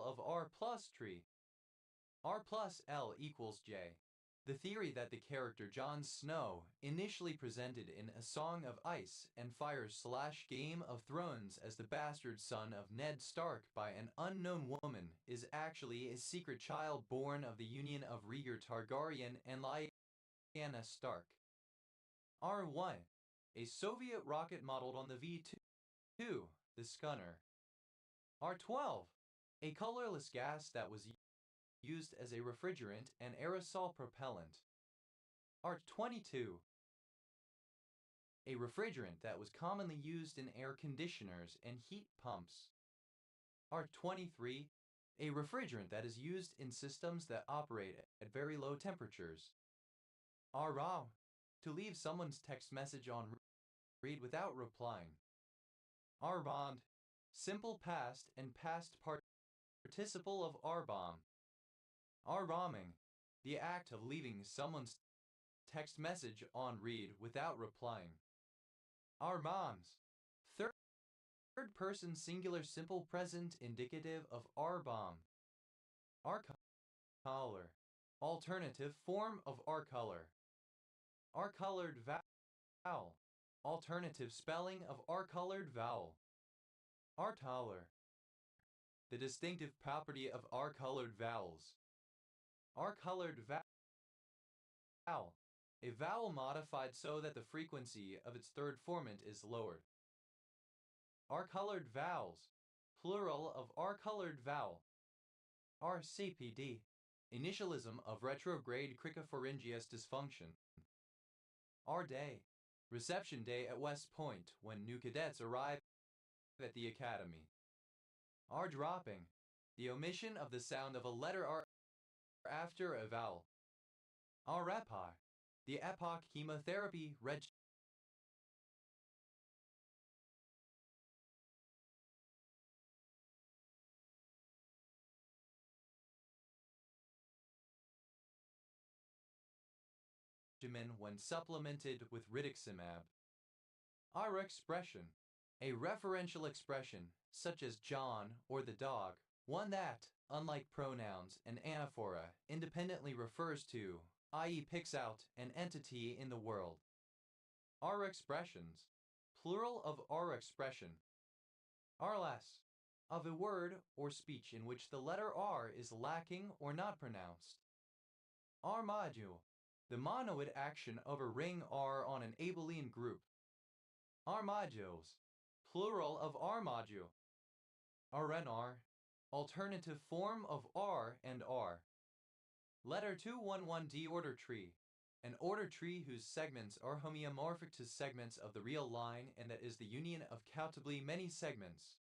of R plus tree. R plus L equals J. The theory that the character Jon Snow, initially presented in A Song of Ice and Fire / Game of Thrones as the bastard son of Ned Stark by an unknown woman, is actually a secret child born of the union of Rhaegar Targaryen and Lyanna Stark. R1, a Soviet rocket modeled on the V2, the Scunner. R12, a colorless gas that was used as a refrigerant and aerosol propellant. R22, a refrigerant that was commonly used in air conditioners and heat pumps. R23, a refrigerant that is used in systems that operate at very low temperatures. RAW, to leave someone's text message on read without replying. R-bond, simple past and past participle of R-bomb. R-bombing, the act of leaving someone's text message on read without replying. R-bombs, third person singular simple present indicative of R-bomb. R-color, alternative form of R-color. R-colored vowel, alternative spelling of R-colored vowel. R-taller, the distinctive property of R-colored vowels. R-colored vowel, a vowel modified so that the frequency of its third formant is lowered. R-colored vowels, plural of R-colored vowel. RCPD, initialism of retrograde cricopharyngeus dysfunction. R-day, reception day at West Point when new cadets arrive at the academy. R-dropping, the omission of the sound of a letter R after a vowel. R-epoch, the epoch chemotherapy regimen when supplemented with rituximab. R-expression, A referential expression, such as John or the dog, one that, unlike pronouns and anaphora, independently refers to, i.e. picks out, an entity in the world. R expressions, plural of R expression, are less, of a word or speech in which the letter R is lacking or not pronounced. R module, the monoid action of a ring R on an abelian group. R modules, plural of R module. RNR, alternative form of R and R. Letter 211D order tree, an order tree whose segments are homeomorphic to segments of the real line and that is the union of countably many segments.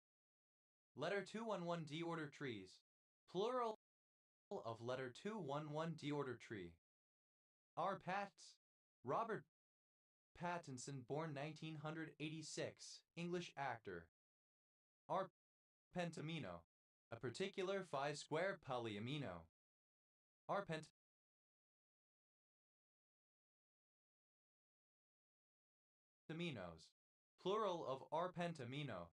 Letter 211D order trees, plural of letter 211D order tree. R. Patts, Robert Pattinson, born 1986, English actor. R. Pentamino, a particular 5-square polyamino. R. Pentaminos, plural of R. Pentamino.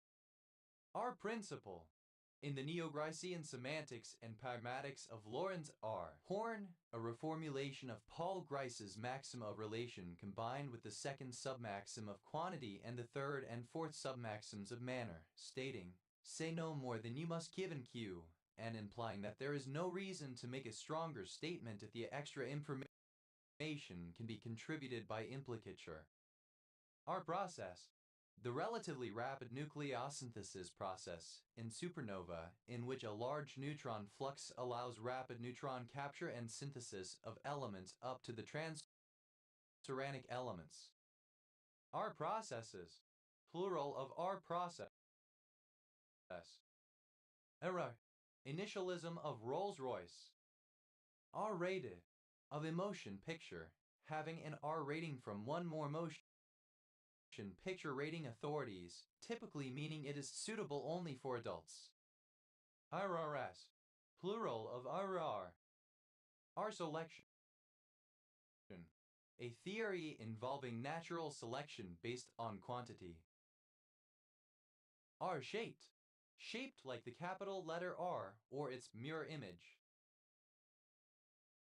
R. Principle, in the Neo-Gricean semantics and pragmatics of Lawrence R. Horn, a reformulation of Paul Grice's maxim of relation combined with the second submaxim of quantity and the third and fourth submaxims of manner, stating, say no more than you must give in Q, and implying that there is no reason to make a stronger statement if the extra information can be contributed by implicature. Our process, the relatively rapid nucleosynthesis process in supernova, in which a large neutron flux allows rapid neutron capture and synthesis of elements up to the transuranic elements. Our processes, plural of our process. Error, initialism of Rolls-Royce. R-rated, of a motion picture, having an R rating from one more motion picture rating authorities, typically meaning it is suitable only for adults. RRS, plural of RR. R selection, a theory involving natural selection based on quantity. R shaped, shaped like the capital letter R or its mirror image.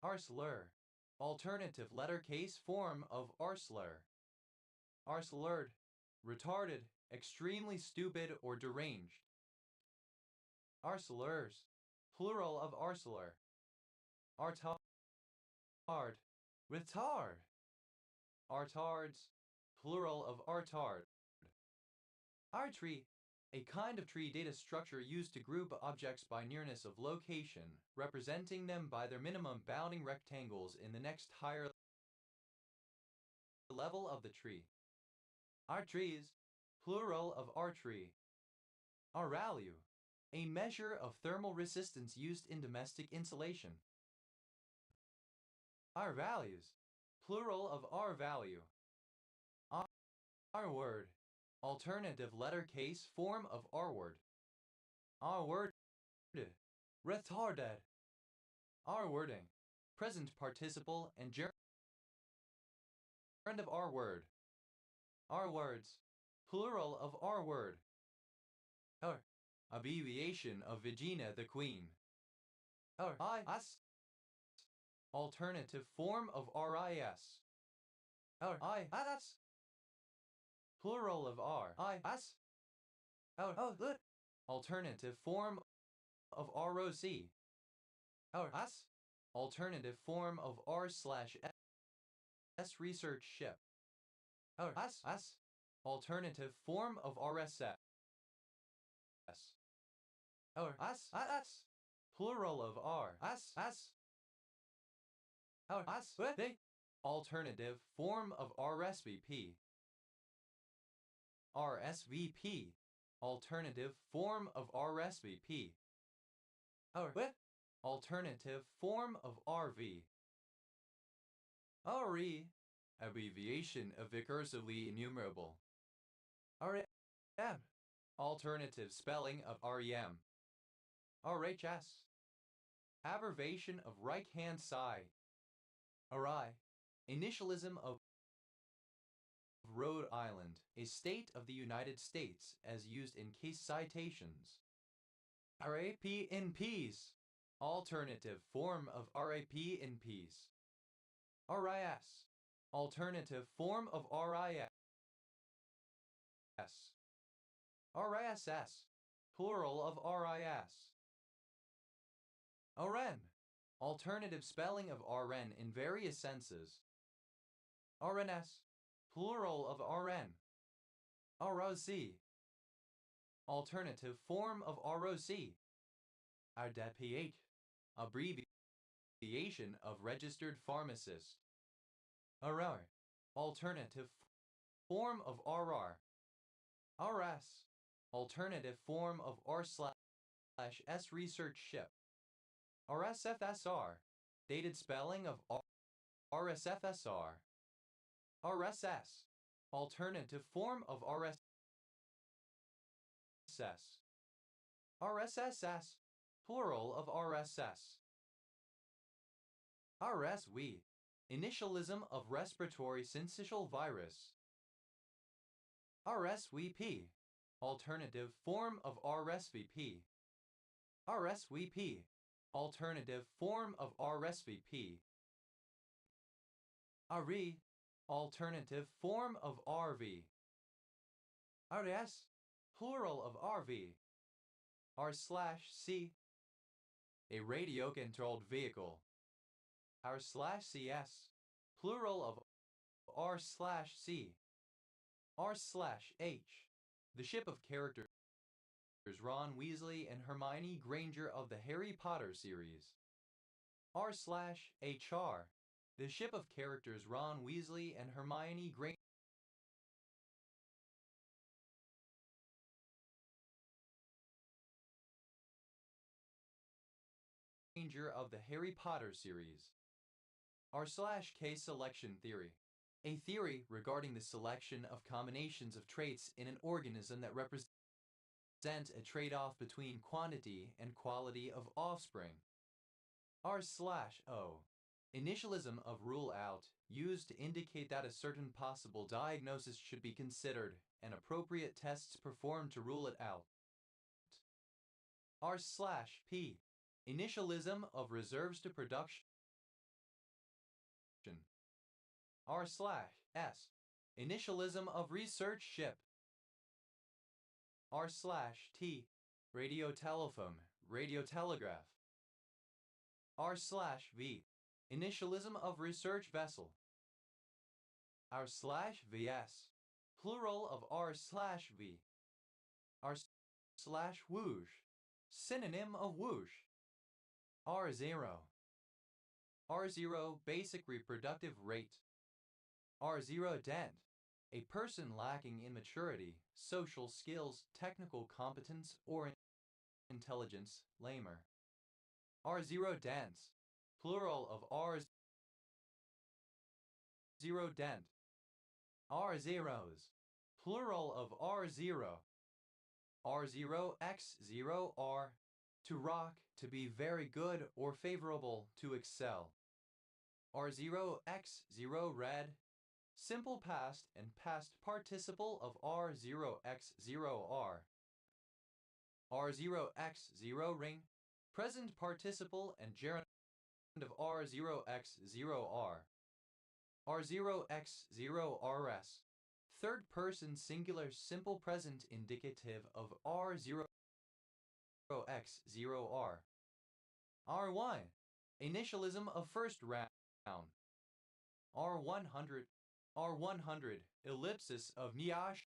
R slur, alternative letter case form of R slur. R slurred, retarded, extremely stupid or deranged. R slurs, plural of R slur. R-tard, retard. R-tards, plural of R-tard. R-tree, a kind of tree data structure used to group objects by nearness of location, representing them by their minimum bounding rectangles in the next higher level of the tree. R-trees, plural of R-tree. R-value, a measure of thermal resistance used in domestic insulation. R-values, plural of R-value. R-word, alternative letter case form of R-word. R-word, retarded. R-wording, present participle and gerund of R-word. R-words, plural of R-word. R, abbreviation of Virginia the Queen. R-I-S, alternative form of R-I-S. R-I-S, plural of R-I-S. R-O-L, alternative form of R-O-C. R-S, alternative form of R/S research ship. R-S, alternative form of RSS. R-S, plural of R-S. R-S, alternative form of RSVP. RSVP, alternative form of RSVP. Alternative form of RV. RE, abbreviation of recursively enumerable. REM, alternative spelling of REM. RHS, abbreviation of right-hand side. RI, initialism of Rhode Island, a state of the United States, as used in case citations. RAP in peace. Alternative form of RAP in peace. RIS. Alternative form of RIS. RISS. Plural of RIS. RN. Alternative spelling of RN in various senses. RNS. Plural of RN. ROC. Alternative form of ROC. RDPH. Abbreviation of registered pharmacist. RR. Alternative form of RR. RS. Alternative form of R/S research ship. RSFSR. Dated spelling of RSFSR. RSS. Alternative form of RSS. RSSS. Plural of RSS. RSV. Initialism of respiratory syncytial virus. RSVP. Alternative form of RSVP. RSVP. Alternative form of RSVP. RE. Alternative form of RV. RS. Plural of RV. R/C. A radio-controlled vehicle. R/CS. Plural of R/C. R/H. The ship of characters Ron Weasley and Hermione Granger of the Harry Potter series. R/HR. The ship of characters Ron Weasley and Hermione Granger of the Harry Potter series. R/K selection theory. A theory regarding the selection of combinations of traits in an organism that represent a trade-off between quantity and quality of offspring. R/O. Initialism of rule out, used to indicate that a certain possible diagnosis should be considered and appropriate tests performed to rule it out. R/P. Initialism of reserves to production. R/S. Initialism of research ship. R/T. Radiotelephone, radiotelegraph. R/V. Initialism of research vessel. R/VS. Plural of R/V. R/whoosh. Synonym of whoosh. R0. R0 basic reproductive rate. R0 dent. A person lacking in maturity, social skills, technical competence, or intelligence, lamer. R0 dents. Plural of R0 dent. R0s. Plural of R0. R0x0R. To rock, to be very good or favorable, to excel. R0x0 red. Simple past and past participle of R0x0R. R0x0 ring. Present participle and gerund of R0x0R. R0x0RS. Third person singular simple present indicative of R0x0R. R1. Initialism of first round. R100. R100. Ellipsis of Nyash.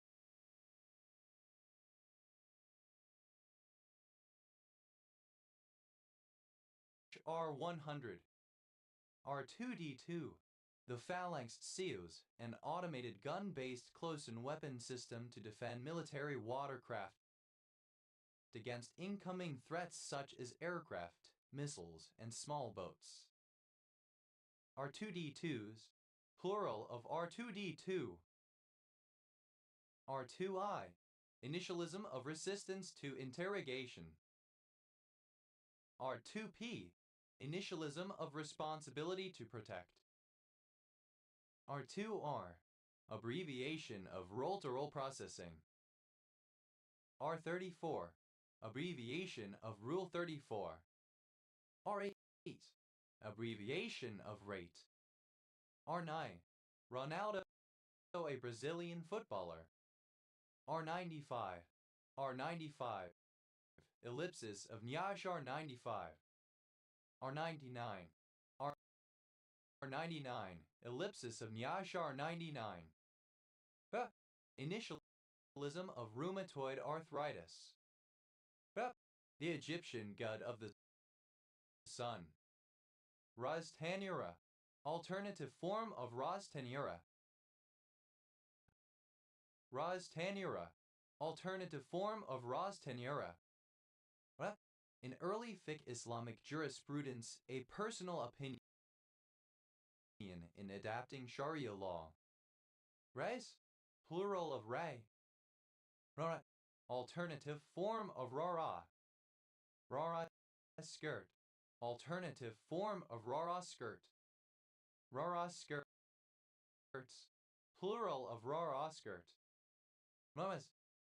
R100. R2D2. The Phalanx SEALs, an automated gun-based close-in weapon system to defend military watercraft against incoming threats such as aircraft, missiles, and small boats. R2D2s, plural of R2D2. R2I, initialism of resistance to interrogation. R2P, initialism of responsibility to protect. R2R, abbreviation of roll-to-roll processing. R34, abbreviation of Rule 34. R8, abbreviation of rate. R9, Ronaldo, a Brazilian footballer. R95, R95, ellipsis of Nyash R95. R99, R99, ellipsis of Nyash R99. Initialism of rheumatoid arthritis. The Egyptian god of the sun. Ras Tanura, alternative form of Ras Tanura. Ras Tanura, alternative form of Ras Tanura. In early fiqh Islamic jurisprudence, a personal opinion in adapting Sharia law. Rais, plural of ray. Rara, alternative form of rara. Rara skirt, alternative form of rara skirt. Rara skirts, plural of rara skirt. Mamas,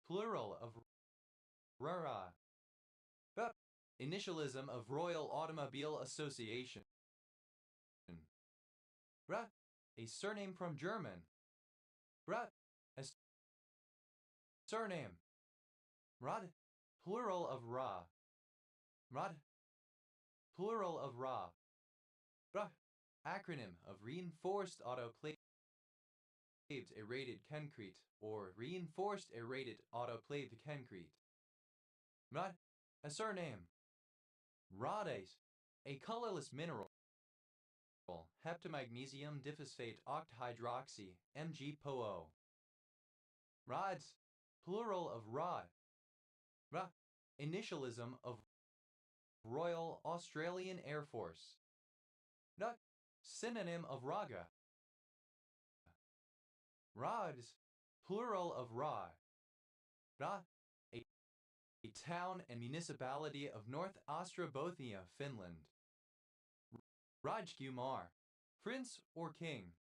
plural of rara. Initialism of Royal Automobile Association. Ra, a surname from German. Ra, a surname. Rad, plural of Ra. Rad, plural of Ra. Ra, acronym of Reinforced Autoclaved Aerated Concrete or Reinforced Aerated Autoclaved Concrete. Rad, a surname. Rades, a colorless mineral. Heptamagnesium diphosphate octhydroxy, MgPoO. Rods, plural of rod. Ra, initialism of Royal Australian Air Force. Ra, synonym of raga. Rods, plural of ra. Ra, a town and municipality of North Ostrobothnia, Finland. Rajkumar, prince or king.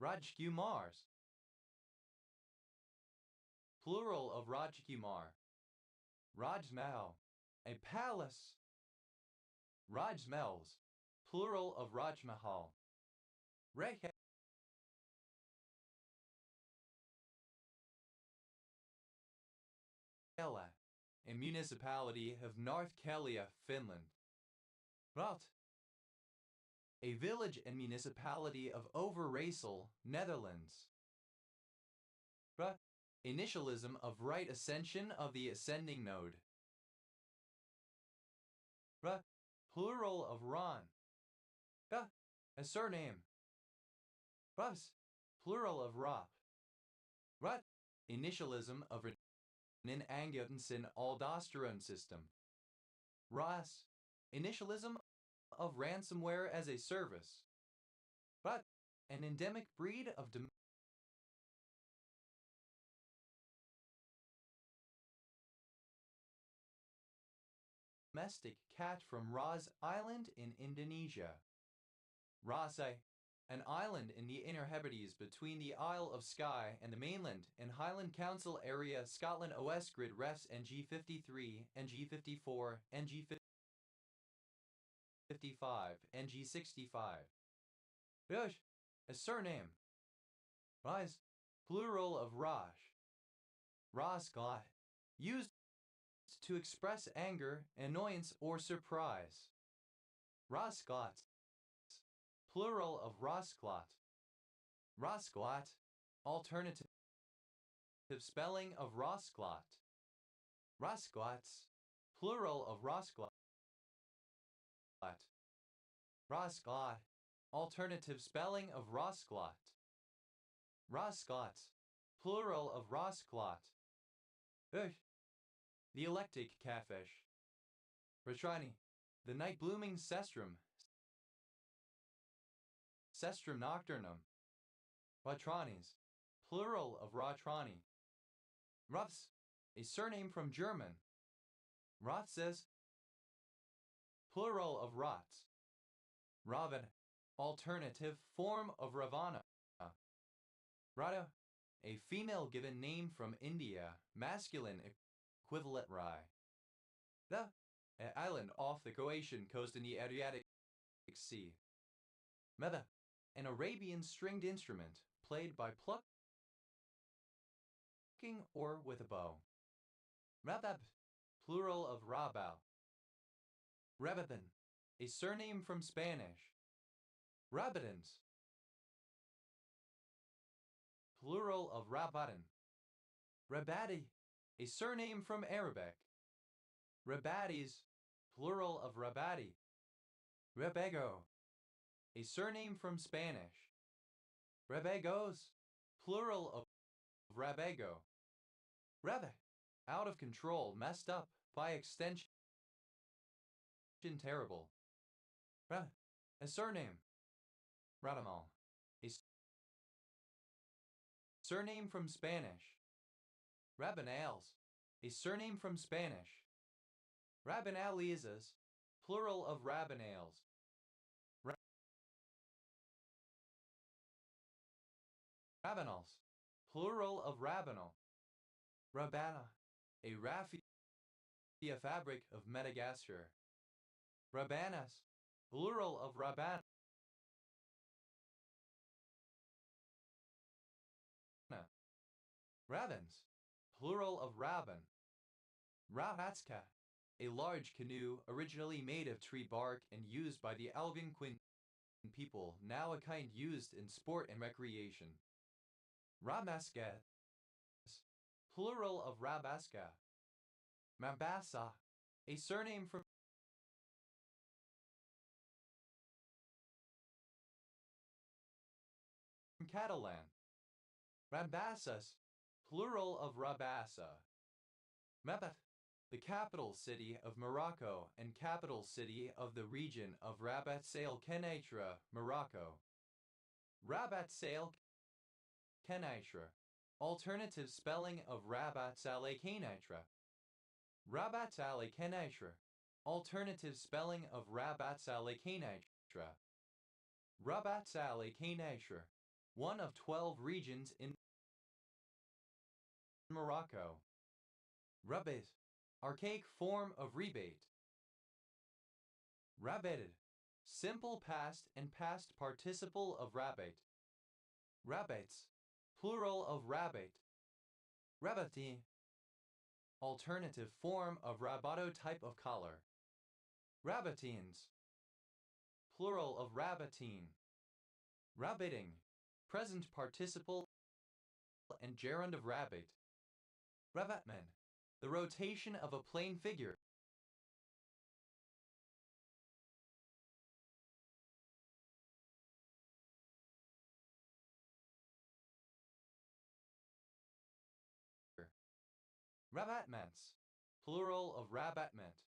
Rajkumars, plural of Rajkumar. Rajmahal, a palace. Rajmahals, plural of Rajmahal. Rehe, a municipality of North Kalia, Finland. Rat, a village and municipality of Overijssel, Netherlands. Ra, initialism of right ascension of the ascending node. Ra, plural of Ran. Ra, a surname. Ras, plural of Rap. Rat, initialism of an angiotensin aldosterone system. Ras, initialism of ransomware as a service. But an endemic breed of domestic cat from Ras Island in Indonesia. Rasai, an island in the Inner Hebrides between the Isle of Skye and the mainland in Highland Council area Scotland OS grid refs NG53, NG54, NG55, NG65. Rush, a surname. Rise, plural of Raj. Rasglat, used to express anger, annoyance, or surprise. Rasglat, plural of Rasglat. Rasglat, alternative spelling of Rasglat. Rasglats, plural of Rasglat. Rasglat, alternative spelling of Rasglat. Rasglats, plural of Rasglat. The electric catfish. Ratrani, the night blooming cestrum. Cestrum nocturnum. Ratranis, plural of Ratrani. Ruffs, a surname from German. Rotzes, plural of Rots. Ravan, alternative form of Ravana. Radha, a female given name from India, masculine equivalent Rai. The an island off the Croatian coast in the Adriatic Sea. Meda, an Arabian stringed instrument played by plucking or with a bow. Rabab, plural of rabal. Rababan, a surname from Spanish. Rabadans, plural of Rabadan. Rabadi, a surname from Arabic. Rabadis, plural of Rabadi. Rabego, a surname from Spanish. Rabegos, plural of Rabego. Rabbe, out of control, messed up, by extension, terrible. Rab, a surname. Radamal, a surname from Spanish. Rabanales, a surname from Spanish. Rabanalizas, plural of Rabanales. Rabanals, plural of Rabanal. Rabana, a raffia fabric of Madagascar. Rabanas, plural of Rabana. Ravens, plural of Raban. Rahatska, a large canoe originally made of tree bark and used by the Algonquin people, now a kind used in sport and recreation. Ramaskas, plural of Rabaska. Mambasa, a surname from Catalan. Rambasas, plural of Rabassa. Mabat, the capital city of Morocco and capital city of the region of Rabat Sail Kenitra, Morocco. Rabat Sail Kenitra, alternative spelling of Rabat Saleh Kenitra. Rabat Saleh Kenitra, alternative spelling of Rabat Saleh Kenitra. Rabat Saleh Kenitra, one of 12 regions in Morocco. Rabat, archaic form of rebate. Rabated, simple past and past participle of rabate. Rabates, plural of rabate. Rabati, alternative form of rabato type of collar. Rabatines, plural of rabatine. Rabbiting, present participle and gerund of rabate. Rabatman, the rotation of a plane figure. Rabatments, plural of rabatment.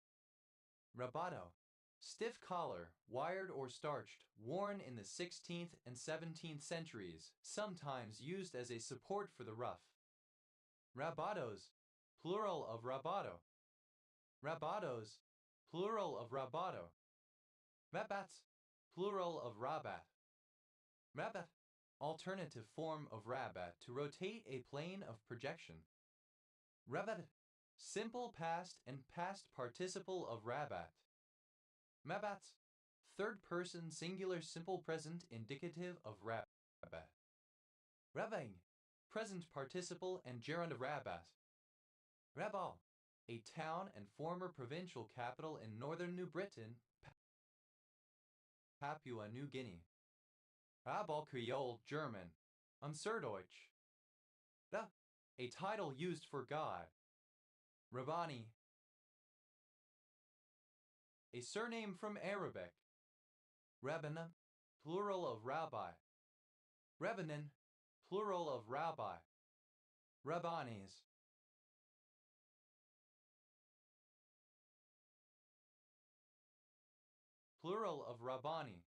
Rabato, stiff collar, wired or starched, worn in the 16th and 17th centuries, sometimes used as a support for the ruff. Rabatos, plural of rabato. Rabatos, plural of rabato. Rabats, plural of rabat. Rabat, alternative form of rabat to rotate a plane of projection. Rabat, simple past and past participle of rabat. Mabats, third person singular simple present indicative of rabat. Ravang, present participle and gerund of rabat. Rabaul, a town and former provincial capital in northern New Britain, Papua New Guinea. Rabal Creole German, Unserdeutsch. Da, a title used for God. Rabbani, a surname from Arabic. Rabbana, plural of rabbi. Rabbanan, plural of rabbi. Rabbanis. Plural of rabbani.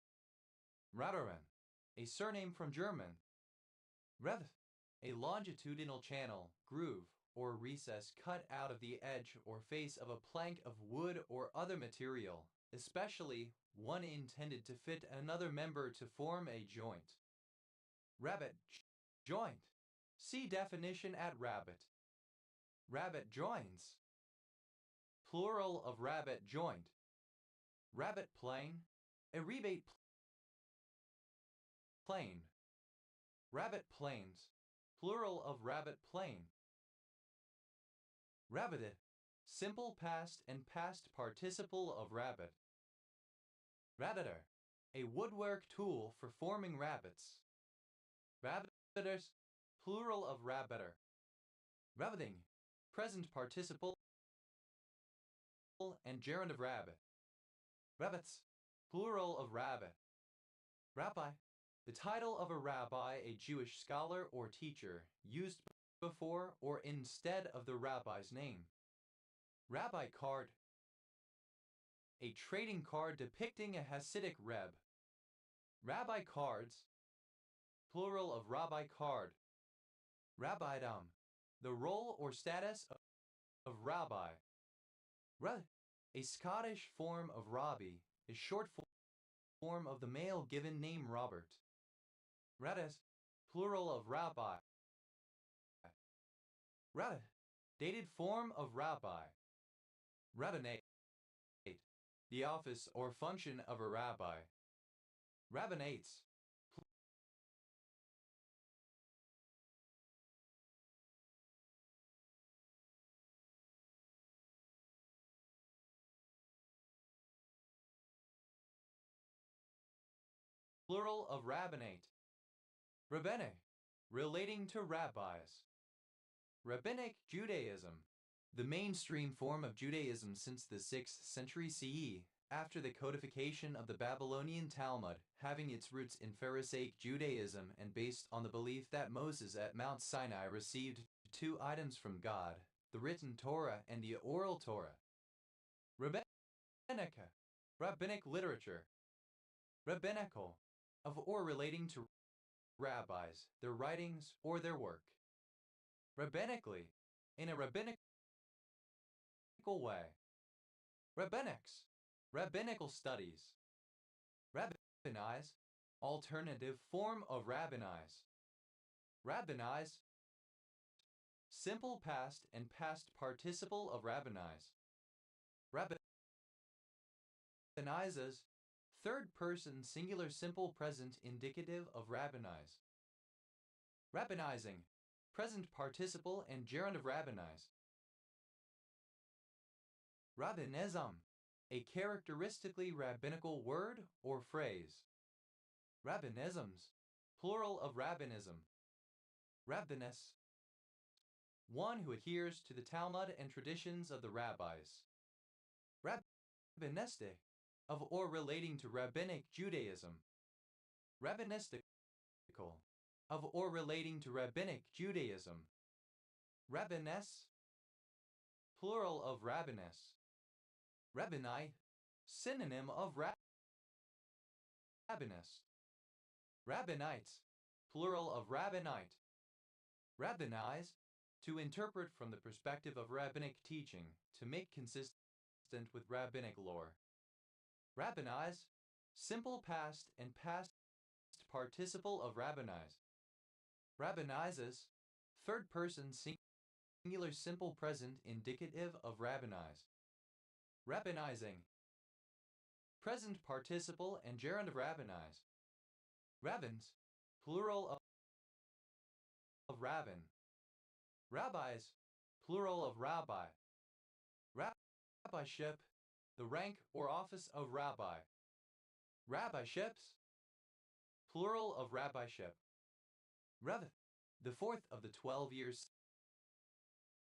Radaran, a surname from German. Rev, a longitudinal channel, groove, or recess cut out of the edge or face of a plank of wood or other material, especially one intended to fit another member to form a joint. Rabbit, Joint. See definition at rabbit. Rabbit joins. Plural of rabbit joint. Rabbit plane. A rebate plane. Rabbit planes. Plural of rabbit plane. Rabbited. Simple past and past participle of rabbit. Rabbiter. A woodwork tool for forming rabbits. Rabbiters. Plural of rabbiter. Rabbiting. Present participle and gerund of rabbit. Rabbits. Plural of rabbit. Rabbi. The title of a rabbi, a Jewish scholar or teacher, used before or instead of the rabbi's name. Rabbi card. A trading card depicting a Hasidic reb. Rabbi cards. Plural of rabbi card. Rabbidom. The role or status of rabbi. A Scottish form of Robbie, a short form of the male given name Robert. Rabbis, plural of rabbi. Rabbit, dated form of rabbi. Rabbinate, the office or function of a rabbi. Rabbinates, plural of rabbinate. Rabbinic, relating to rabbis. Rabbinic Judaism, the mainstream form of Judaism since the 6th century CE, after the codification of the Babylonian Talmud, having its roots in Pharisaic Judaism and based on the belief that Moses at Mount Sinai received 2 items from God, the written Torah and the oral Torah. Rabbinica, rabbinic literature. Rabbinical, of or relating to rabbis, their writings, or their work. Rabbinically, in a rabbinical way. Rabbinics, rabbinical studies. Rabbinize, alternative form of rabbinize. Rabbinize, simple past and past participle of rabbinize. Rabbinizes, third person singular simple present indicative of rabbinize. Rabbinizing, present participle and gerund of rabbinize. Rabbinism, a characteristically rabbinical word or phrase. Rabbinisms, plural of rabbinism. Rabbinus, one who adheres to the Talmud and traditions of the rabbis. Rabbinistic, of or relating to rabbinic Judaism. Rabbinistical, of or relating to rabbinic Judaism. Rabbiness, plural of rabbiness. Rabbinite, synonym of rabbinist. Rabbinites, plural of rabbinite. Rabbinize, to interpret from the perspective of rabbinic teaching, to make consistent with rabbinic lore. Rabbinize, simple past and past participle of rabbinize. Rabbinizes, third person singular simple present indicative of rabbinize. Rabbinizing, present participle and gerund of rabbinize. Rabbins, plural of rabbin. Rabbis, plural of rabbi. Rabbyship, the rank or office of rabbi. Rabbiships, plural of rabbyship. Rev, the 4th of the 12-year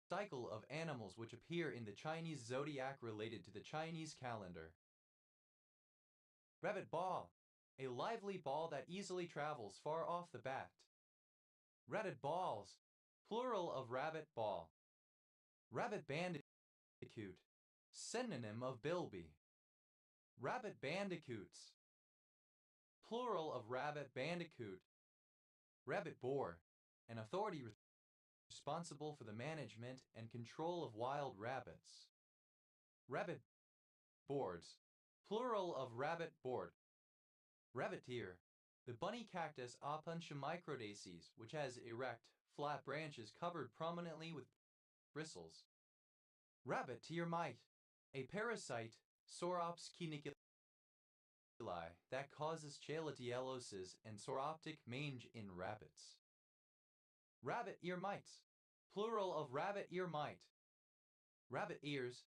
cycle of animals which appear in the Chinese zodiac related to the Chinese calendar. Rabbit ball, a lively ball that easily travels far off the bat. Rabbit balls, plural of rabbit ball. Rabbit bandicoot, synonym of bilby. Rabbit bandicoots, plural of rabbit bandicoot. Rabbit boar, an authority responsible for the management and control of wild rabbits. Rabbit boards, plural of rabbit board. Rabbiteer, The bunny cactus Opuntia microdaces, which has erect, flat branches covered prominently with bristles. Rabbit termite, a parasite, Saurops cuniculi, that causes chalotielosis and sauroptic mange in rabbits. Rabbit ear mites, plural of rabbit ear mite. Rabbit ears,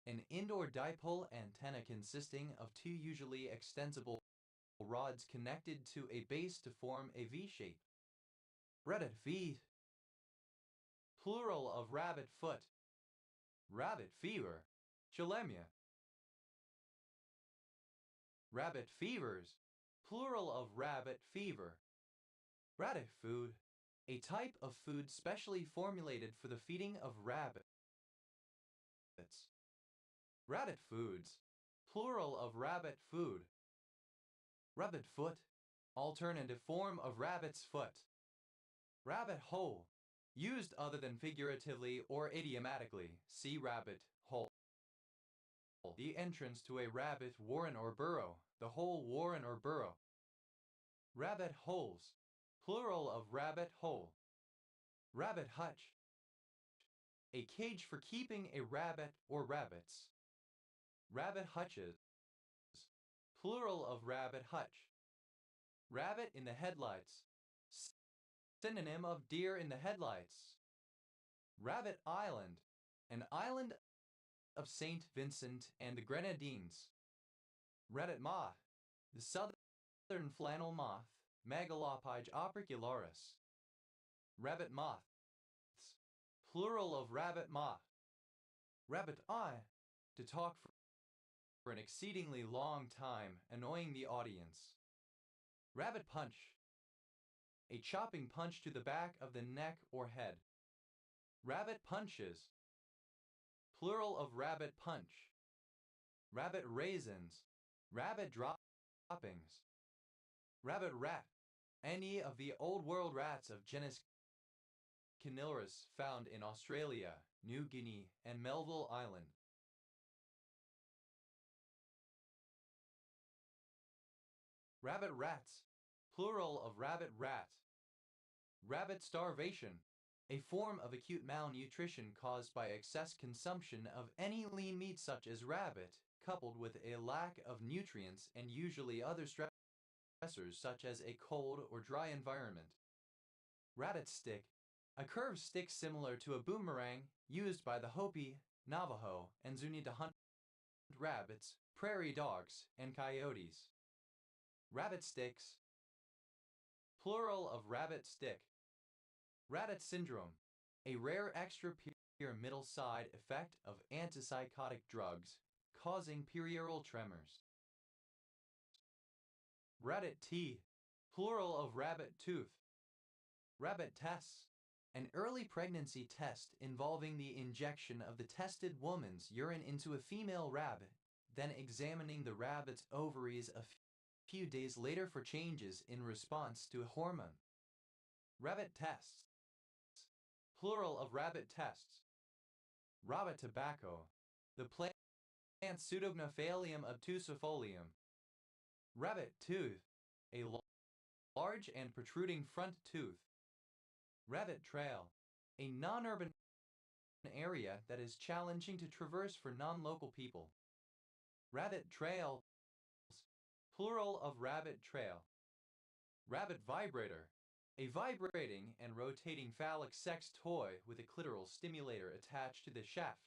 an indoor dipole antenna consisting of two usually extensible rods connected to a base to form a V shape. Rabbit feet, plural of rabbit foot. Rabbit fever, Chalemia. Rabbit fevers, plural of rabbit fever. Rabbit food, a type of food specially formulated for the feeding of rabbits. Rabbit foods, plural of rabbit food. Rabbit foot, alternative form of rabbit's foot. Rabbit hole, used other than figuratively or idiomatically, see rabbit hole. The entrance to a rabbit warren or burrow, the hole warren or burrow. Rabbit holes, plural of rabbit hole. Rabbit hutch, a cage for keeping a rabbit or rabbits. Rabbit hutches, plural of rabbit hutch. Rabbit in the headlights, synonym of deer in the headlights. Rabbit Island, an island of St. Vincent and the Grenadines. Rabbit moth, the southern flannel moth, Megalopyge opercularis. Rabbit moths, plural of rabbit moth. Rabbit eye, to talk for an exceedingly long time, annoying the audience. Rabbit punch, a chopping punch to the back of the neck or head. Rabbit punches, plural of rabbit punch. Rabbit raisins, rabbit droppings. Rabbit rat, any of the Old World rats of genus Caenornis found in Australia, New Guinea, and Melville Island. Rabbit rats, plural of rabbit rat. Rabbit starvation, a form of acute malnutrition caused by excess consumption of any lean meat such as rabbit, coupled with a lack of nutrients and usually other stressors such as a cold or dry environment. Rabbit stick, a curved stick similar to a boomerang used by the Hopi, Navajo, and Zuni to hunt rabbits, prairie dogs, and coyotes. Rabbit sticks, plural of rabbit stick. Rabbit syndrome, a rare extrapyramidal side effect of antipsychotic drugs, causing perioral tremors. Rabbit teeth, plural of rabbit tooth. Rabbit tests, an early pregnancy test involving the injection of the tested woman's urine into a female rabbit, then examining the rabbit's ovaries a few days later for changes in response to a hormone. Rabbit tests, plural of rabbit tests. Rabbit tobacco, the plant Pseudognophallium obtusifolium. Rabbit tooth, a large and protruding front tooth. Rabbit trail, a non-urban area that is challenging to traverse for non-local people. Rabbit trails, plural of rabbit trail. Rabbit vibrator, a vibrating and rotating phallic sex toy with a clitoral stimulator attached to the shaft.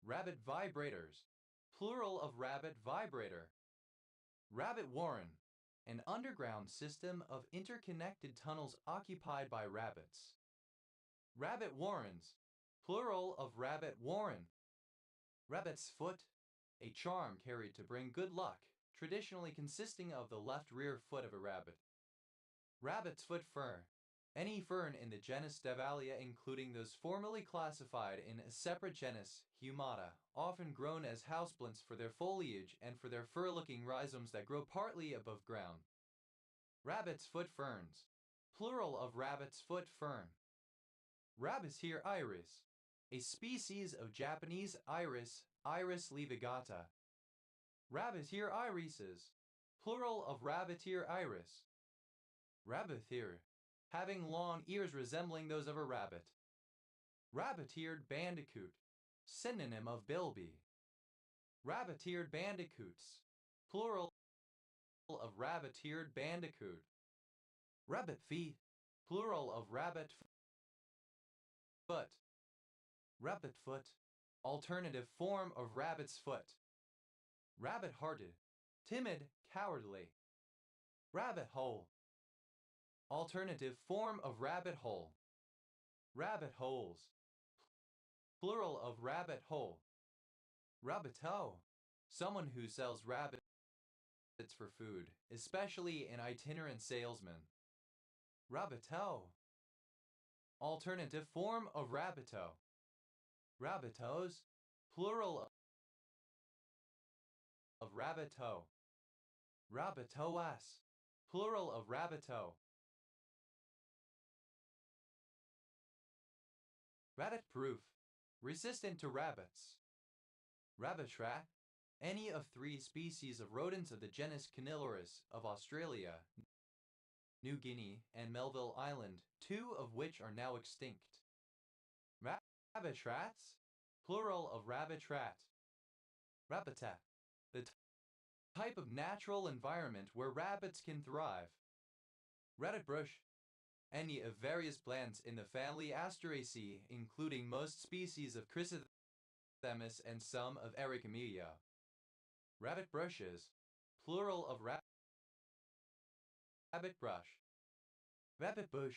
Rabbit vibrators, plural of rabbit vibrator. Rabbit warren, an underground system of interconnected tunnels occupied by rabbits. Rabbit warrens, plural of rabbit warren. Rabbit's foot, a charm carried to bring good luck, traditionally consisting of the left rear foot of a rabbit. Rabbit's foot fern, any fern in the genus Stavalia including those formerly classified in a separate genus, Humata, often grown as houseplants for their foliage and for their fur-looking rhizomes that grow partly above ground. Rabbit's foot ferns, plural of rabbit's foot fern. Rabbit's ear iris, a species of Japanese iris, Iris levigata. Rabbit-ear irises, plural of rabbit-ear iris. Rabbit-ear, having long ears resembling those of a rabbit. Rabbit-eared bandicoot, synonym of bilby. Rabbit-eared bandicoots, plural of rabbit-eared bandicoot. Rabbit feet, plural of rabbit foot. Rabbit foot, alternative form of rabbit's foot. Rabbit-hearted, timid, cowardly. Rabbit hole, alternative form of rabbit hole. Rabbit holes, plural of rabbit hole. Rabbito, someone who sells rabbits for food, especially an itinerant salesman. Rabbito, alternative form of rabbito. Rabbitos, plural of rabbito. Rabbitoas, plural of rabbito. Rabbit-proof, resistant to rabbits. Rabbit-rat, any of 3 species of rodents of the genus Caenyloris of Australia, New Guinea, and Melville Island, 2 of which are now extinct. Rabbit-rats, plural of rabbit-rat. Rabbitat, the type of natural environment where rabbits can thrive. Rabbit bush, any of various plants in the family Asteraceae, including most species of Chrysanthemum and some of Ericamelia. Rabbit brushes, plural of rabbit brush. Rabbit bush,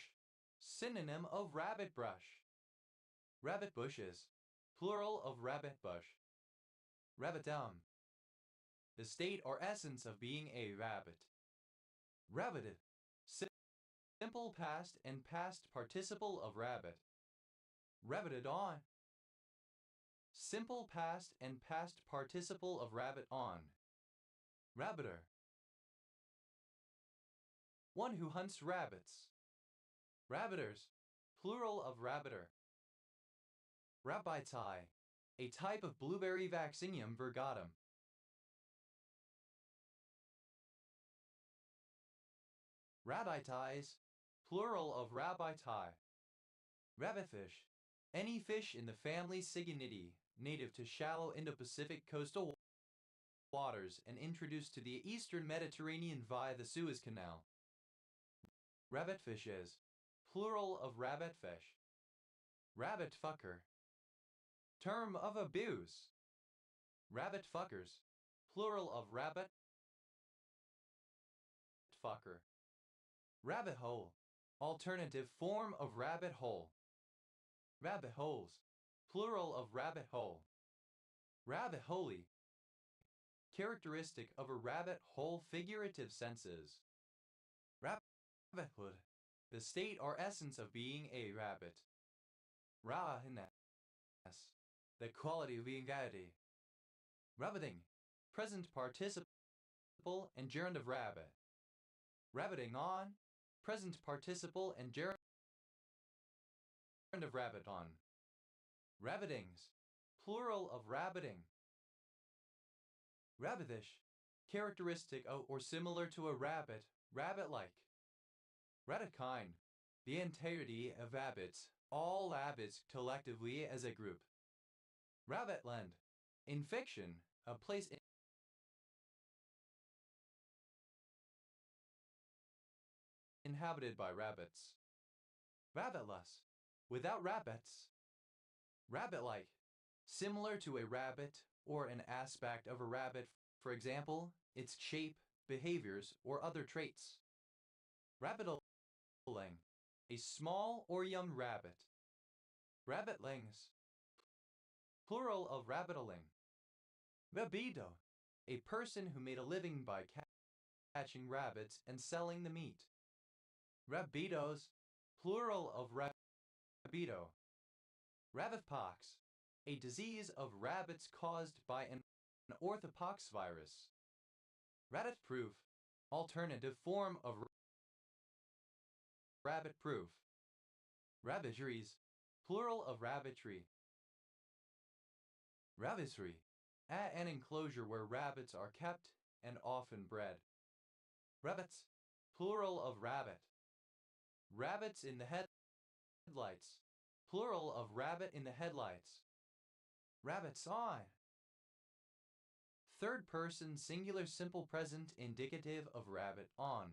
synonym of rabbit brush. Rabbit bushes, plural of rabbit bush. Rabbitum, the state or essence of being a rabbit. Rabbited, simple past and past participle of rabbit. Rabbited on, simple past and past participle of rabbit on. Rabbiter, one who hunts rabbits. Rabbiters, plural of rabbiter. Rabbiti, a type of blueberry Vaccinium virgatum. Rabbitis, plural of rabbiti. Rabbitfish, any fish in the family Sigonidae, native to shallow Indo-Pacific coastal waters and introduced to the eastern Mediterranean via the Suez Canal. Rabbitfishes, plural of rabbitfish. Rabbit fucker, term of abuse. Rabbit fuckers, plural of rabbit fucker. Rabbit hole, alternative form of rabbit hole. Rabbit holes, plural of rabbit hole. Rabbit holy, characteristic of a rabbit hole figurative senses. Rabbithood, the state or essence of being a rabbit. Rahiness, the quality of being gaiety. Rabbiting, present participle and gerund of rabbit. Rabbiting on, present participle and gerund of rabbit on. Rabbitings, plural of rabbiting. Rabbitish, characteristic of or similar to a rabbit, rabbit-like. Rabbitkind, the entirety of rabbits, all rabbits collectively as a group. Rabbitland, in fiction, a place inhabited by rabbits. Rabbitless, without rabbits. Rabbit-like, similar to a rabbit or an aspect of a rabbit, for example, its shape, behaviors, or other traits. Rabbitling, a small or young rabbit. Rabbitlings, plural of rabbitling. Rabbido, a person who made a living by catching rabbits and selling the meat. Rabbidos, plural of rabbido. Rabbitpox, a disease of rabbits caused by an orthopox virus. Rabbit-proof, alternative form of rabbit-proof. Rabbitries, plural of rabbitry. Ravisserie. At an enclosure where rabbits are kept and often bred. Rabbits. Plural of rabbit. Rabbits in the headlights. Plural of rabbit in the headlights. Rabbit's eye. Third person singular simple present indicative of rabbit on.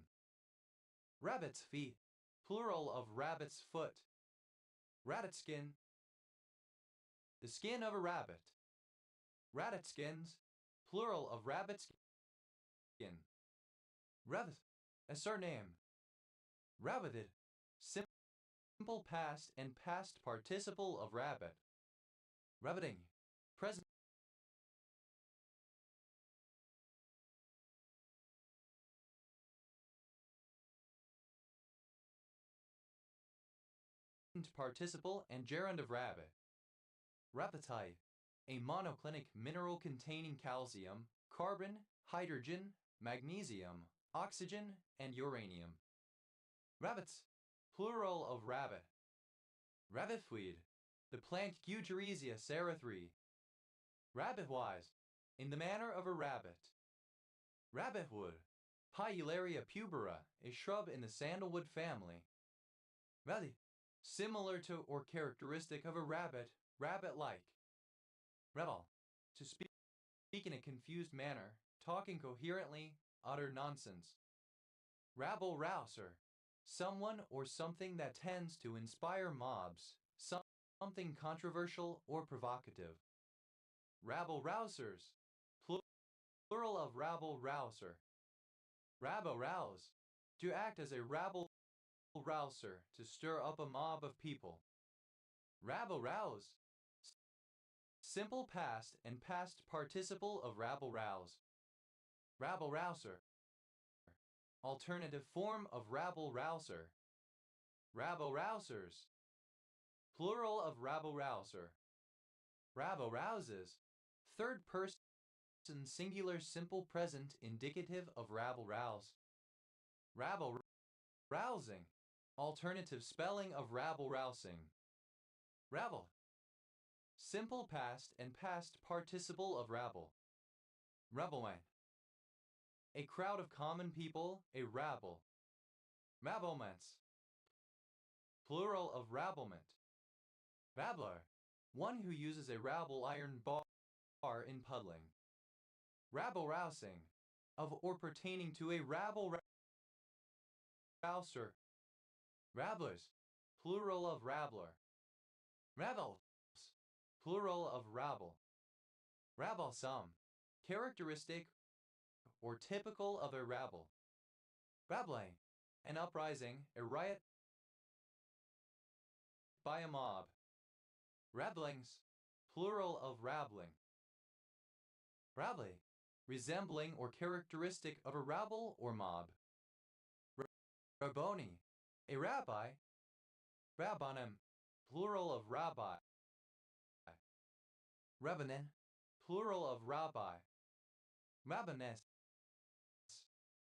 Rabbit's feet. Plural of rabbit's foot. Rabbit skin. The skin of a rabbit. Rabbit skins. Plural of rabbit skin. Rabbit. A surname. Rabbited. Simple past and past participle of rabbit. Rabbiting. Present participle and gerund of rabbit. Rapatite. A monoclinic mineral containing calcium, carbon, hydrogen, magnesium, oxygen, and uranium. Rabbits. Plural of rabbit. Rabbitweed. The plant Guteresia cerathree. Rabbitwise. In the manner of a rabbit. Rabbitwood. Piularia pubera, a shrub in the sandalwood family. Rabbit. Similar to or characteristic of a rabbit, rabbit-like. Rebel. To speak in a confused manner, talk incoherently, utter nonsense. Rabble-rouser. Someone or something that tends to inspire mobs, something controversial or provocative. Rabble-rousers. Plural of rabble-rouser. Rabble-rouse. To act as a rabble-rouser, to stir up a mob of people. Rabble-rouse. Simple past and past participle of rabble-rouse. Rabble-rouser. Alternative form of rabble-rouser. Rabble-rousers. Plural of rabble-rouser. Rabble-rouses. Third person singular simple present indicative of rabble-rouse. Rabble-rousing. Alternative spelling of rabble-rousing. Rabble. Simple past and past participle of rabble. Rabblement. A crowd of common people, a rabble. Rabblements. Plural of rabblement. Babbler. One who uses a rabble iron bar in puddling. Rabble-rousing. Of or pertaining to a rabble-rouser. Rabblers. Plural of rabbler. Ravels. Plural of rabble. Rabblesome. Characteristic or typical of a rabble. Rabble. An uprising, a riot by a mob. Rabblings. Plural of rabbling. Rabble. Resembling or characteristic of a rabble or mob. Rabboni. A rabbi. Rabbanim. Plural of rabbi. Rabbanin. Plural of rabbi. Rabbiness.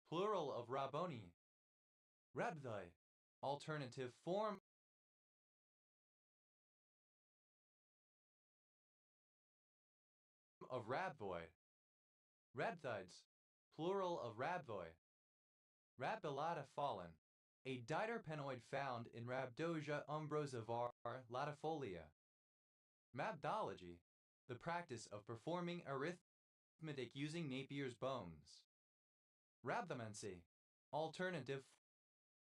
Plural of rabboni. Rabdai. Alternative form of rabdoi. Rabdides. Plural of rabdoi. Rabdolata fallen. A diterpenoid found in Rhabdosia umbrosa var. latifolia. Mabdology. The practice of performing arithmetic using Napier's bones. Rhabdomancy. Alternative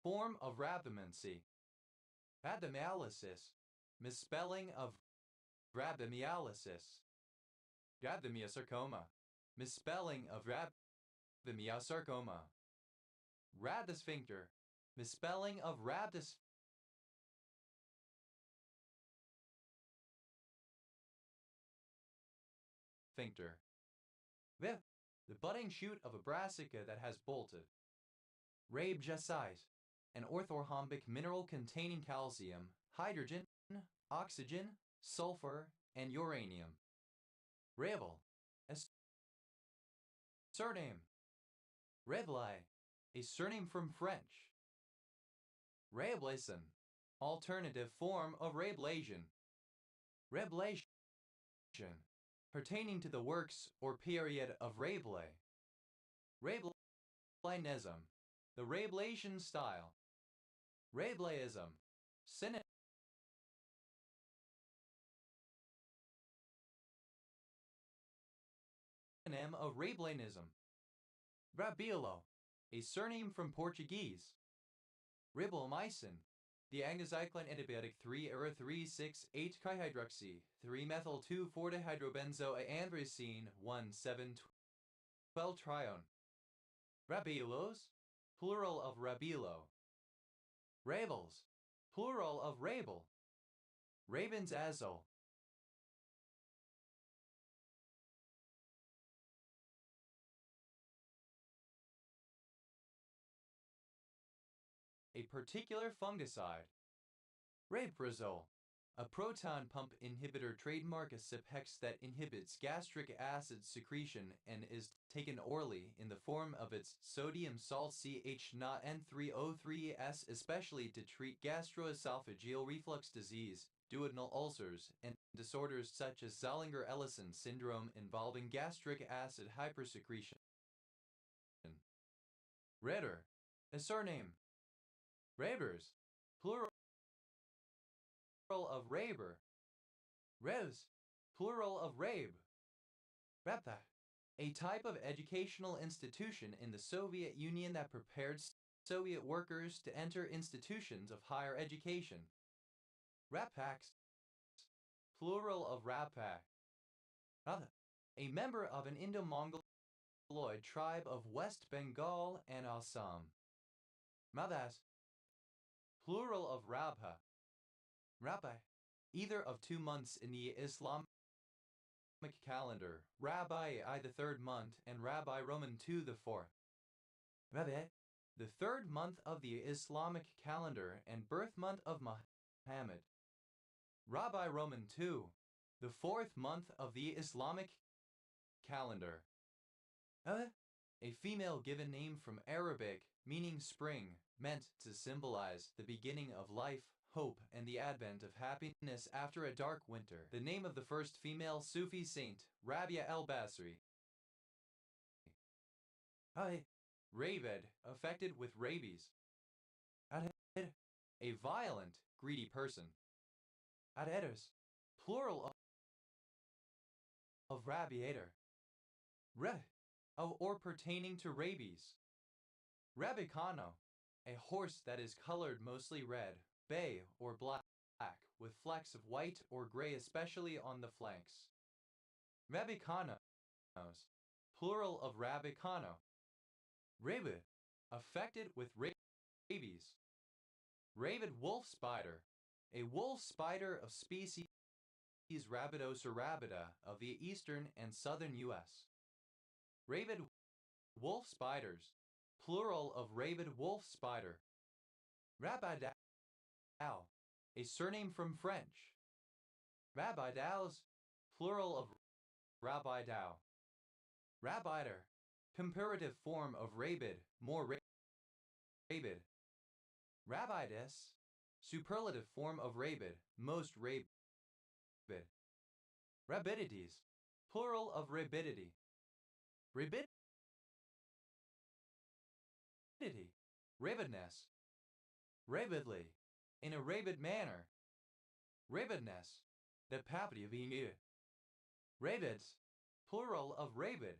form of rhabdomancy. Rhabdomyolysis. Misspelling of rhabdomyolysis. Rhabdomyosarcoma. Misspelling of rhabdomyosarcoma. Rhabdosphincter. Misspelling of rhabdosphincter. Viv. The budding shoot of a brassica that has bolted. Rabe jassite. An orthorhombic mineral containing calcium, hydrogen, oxygen, sulfur, and uranium. Rabel. A surname. Rebli. A surname from French. Rabelaison. Alternative form of Rablasian. Reblation. pertaining to the works or period of Rabelais. Rabelaism, the Rabelaisian style. Rabelaism, synonym of Rabelaism. Rabelo, a surname from Portuguese. Ribomycin, the angazycline antibiotic 3-erythrocycline 8-chihydroxy 3-methyl-2,4-dihydrobenzoambracine 1,7-12-trione. Rabelos, plural of rabelo. Rabels, plural of rabel. Rabenzazole. A particular fungicide. Rabeprazole, a proton pump inhibitor trademark a CypHex that inhibits gastric acid secretion and is taken orally in the form of its sodium salt CH-NOT-N3O3S, especially to treat gastroesophageal reflux disease, duodenal ulcers, and disorders such as Zollinger-Ellison syndrome involving gastric acid hypersecretion. Rader, a surname. Rabers, plural of Raber. Res, plural of Rabe. Rapta, a type of educational institution in the Soviet Union that prepared Soviet workers to enter institutions of higher education. Rapaks, plural of Rapak. Ratha, a member of an Indo-Mongoloid tribe of West Bengal and Assam. Madas, plural of Rabha. Rabbi, either of 2 months in the Islamic calendar, Rabbi I the 3rd month and Rabbi Roman II the 4th. Rabbi, the 3rd month of the Islamic calendar and birth month of Muhammad. Rabbi Roman II, the 4th month of the Islamic calendar. A female given name from Arabic meaning spring, meant to symbolize the beginning of life, hope, and the advent of happiness after a dark winter. The name of the first female Sufi saint, Rabia el-Basri. Rabid, affected with rabies. A violent, greedy person. Aderes, plural of rabiator. Of or pertaining to rabies. Rabicano, a horse that is colored mostly red, bay, or black, with flecks of white or gray especially on the flanks. Rabicanos, plural of rabicano. Rabid, affected with rabies. Rabid wolf spider, a wolf spider of species Rabidosa rabida of the eastern and southern U.S. Rabid wolf spiders, plural of rabid wolf spider. Rabidao, a surname from French. Rabidaos, plural of rabidao. Rabider, comparative form of rabid, more rabid. Rabidus, superlative form of rabid, most rabid. Rabidities, plural of rabidity. Rabidity. Rabidness. Rabidly, in a rabid manner. Rabidness, the property of being eaten. Rabids, plural of rabid.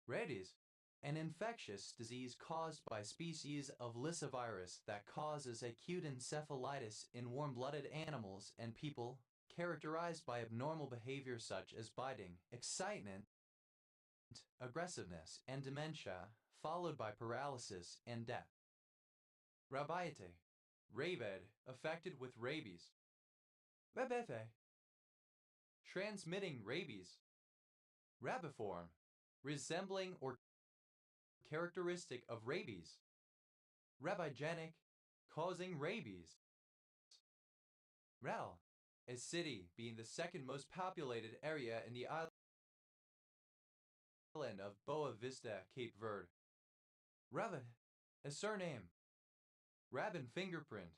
Rabies, an infectious disease caused by a species of lyssavirus that causes acute encephalitis in warm-blooded animals and people, characterized by abnormal behavior such as biting, excitement, aggressiveness, and dementia, followed by paralysis and death. Rabiate, rabid, affected with rabies. Rabife, transmitting rabies. Rabiform, resembling or characteristic of rabies. Rabigenic, causing rabies. Ral, a city being the second most populated area in the island of Boa Vista, Cape Verde. Rabbit, a surname. Rabin fingerprint,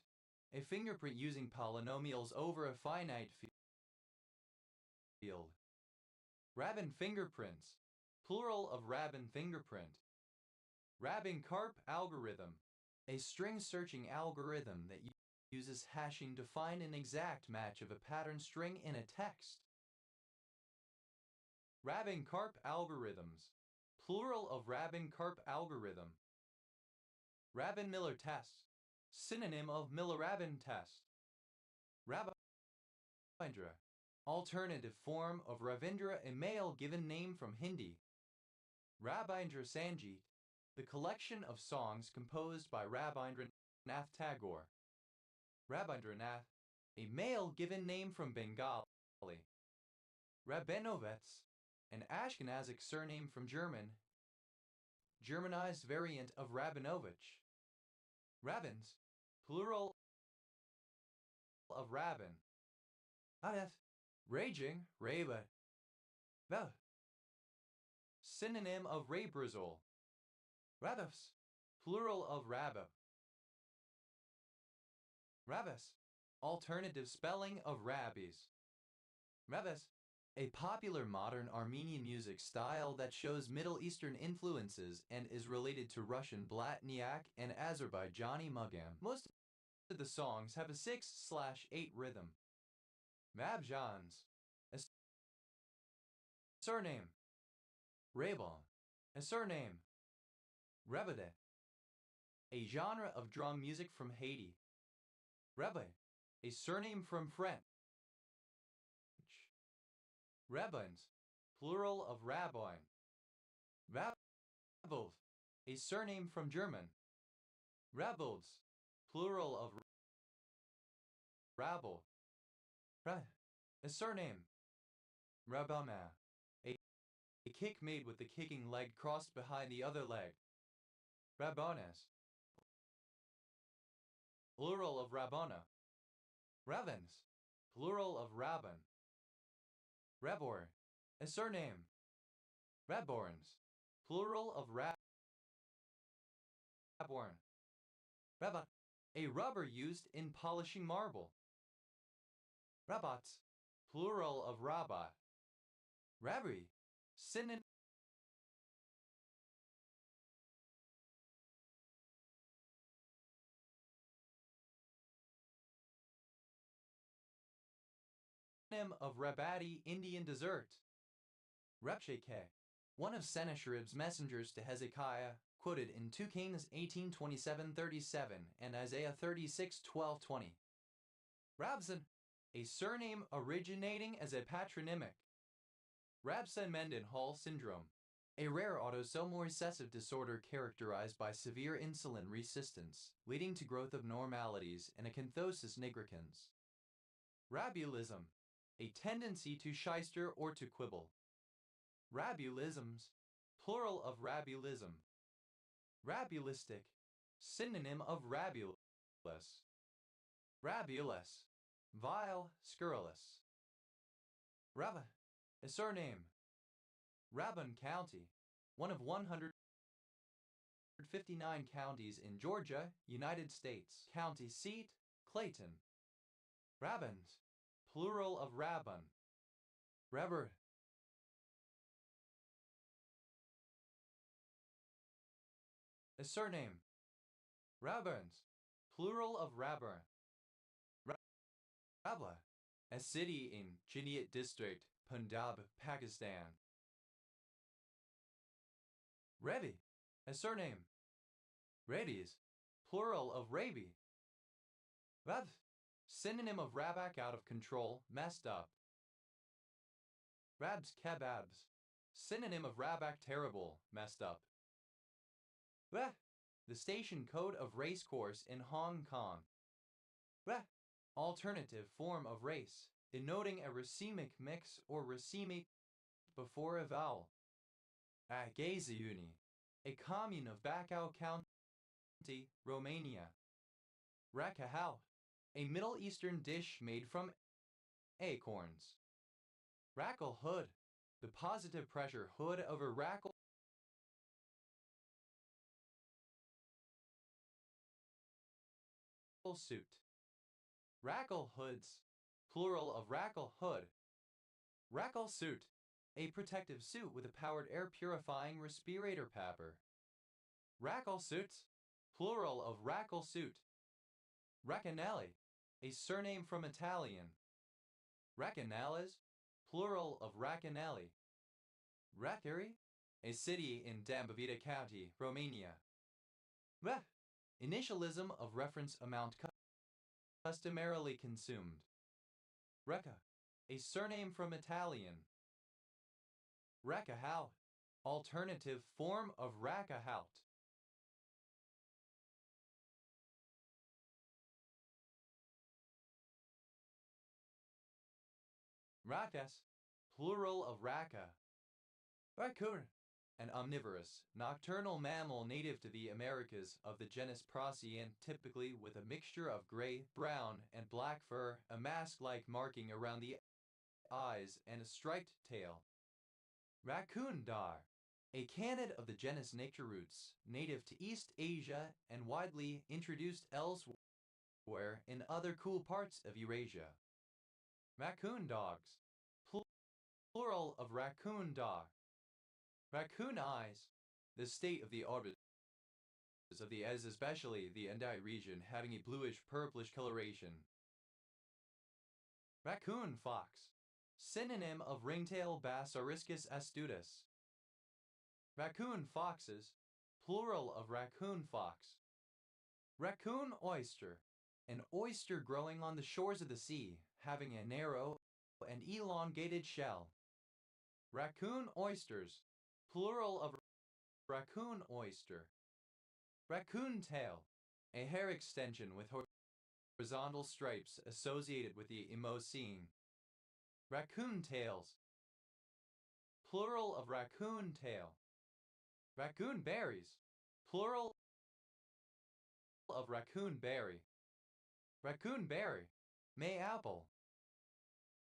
a fingerprint using polynomials over a finite field. Rabin fingerprints, plural of Rabin fingerprint. Rabin carp algorithm, a string searching algorithm that uses hashing to find an exact match of a pattern string in a text. Rabin carp algorithms, plural of Rabin carp algorithm. Rabin Miller test, synonym of Miller-Rabin test. Ravindra, alternative form of Ravindra, a male given name from Hindi. Rabindra Sangeet, the collection of songs composed by Rabindranath Tagore. Rabindranath, a male given name from Bengali. Rabinovets, an Ashkenazic surname from German, Germanized variant of Rabinovich. Rabbins, plural of Rabbin. Adef, raging, reba. Vel, synonym of Rebrazol. Radovs, plural of Rabba. Rabbis, alternative spelling of rabbis. Rabbis, a popular modern Armenian music style that shows Middle Eastern influences and is related to Russian Blatniak and Azerbaijani Mugam. Most of the songs have a 6/8 rhythm. Mabjans, a surname. Rabon, a surname. Rebede, a genre of drum music from Haiti. Rebbe, a surname from French. Rabbins, plural of rabbin. Rabov, a surname from German. Rabovs, plural of rabble. A surname. Rabama, a kick made with the kicking leg crossed behind the other leg. Rabones, plural of Rabbona. Ravens, plural of Rabban. Rabor, a surname. Raborns, plural of Raborn. Rabat, a rubber used in polishing marble. Rabats, plural of Rabat. Rabri, synonym of Rabati, Indian dessert. Rabshakeh, one of Sennacherib's messengers to Hezekiah, quoted in 2 Kings 18:27-37 and Isaiah 36:12-20. Rabson, a surname originating as a patronymic. Rabson-Mendenhall syndrome, a rare autosomal recessive disorder characterized by severe insulin resistance, leading to growth of abnormalities and acanthosis nigricans. Rabulism, a tendency to shyster or to quibble. Rabulisms, plural of rabulism. Rabulistic, synonym of rabulous. Rabulous, vile, scurrilous. Rava, a surname. Rabun County, one of 159 counties in Georgia, United States. County seat, Clayton. Rabbins, plural of Rabbun. Rabber, a surname. Rabburns, plural of Rabburn. Rabla, a city in Chiniot district, Punjab, Pakistan. Revi, a surname. Rabies, plural of Rabi. Rav, synonym of Rabak, out of control, messed up. Rabs kebabs, synonym of Rabak, terrible, messed up. Reh, the station code of racecourse in Hong Kong. Reh, alternative form of race, denoting a racemic mix or racemic before a vowel. Agaziuni, a commune of Bacău County, Romania. Rakahau, a Middle Eastern dish made from acorns. Rackle hood, the positive pressure hood of a rackle suit. Rackle hoods, plural of rackle hood. Rackle suit, a protective suit with a powered air purifying respirator paper. Rackle suit, plural of rackle suit. Racanelli, a surname from Italian. Racanales, plural of Racanelli. Ratheri, a city in Dambavita County, Romania. Reh, initialism of reference amount customarily consumed. Recca, a surname from Italian. Rackahout, alternative form of rackahout. Rackas, plural of racka. Raccoon, an omnivorous, nocturnal mammal native to the Americas of the genus Procyon, typically with a mixture of gray, brown, and black fur, a mask-like marking around the eyes, and a striped tail. Raccoon dar, a canid of the genus Naturoots, native to East Asia and widely introduced elsewhere in other cool parts of Eurasia. Raccoon dogs, plural of raccoon dog. Raccoon eyes, the state of the orbits of the eyes, especially the Indi region, having a bluish-purplish coloration. Raccoon fox, synonym of ringtail bass Oriscus astutus. Raccoon foxes, plural of raccoon fox. Raccoon oyster, an oyster growing on the shores of the sea, having a narrow and elongated shell. Raccoon oysters, plural of raccoon oyster. Raccoon tail, a hair extension with horizontal stripes associated with the Eocene. Raccoon tails, plural of raccoon tail. Raccoon berries, plural of raccoon berry. Raccoon berry, May apple.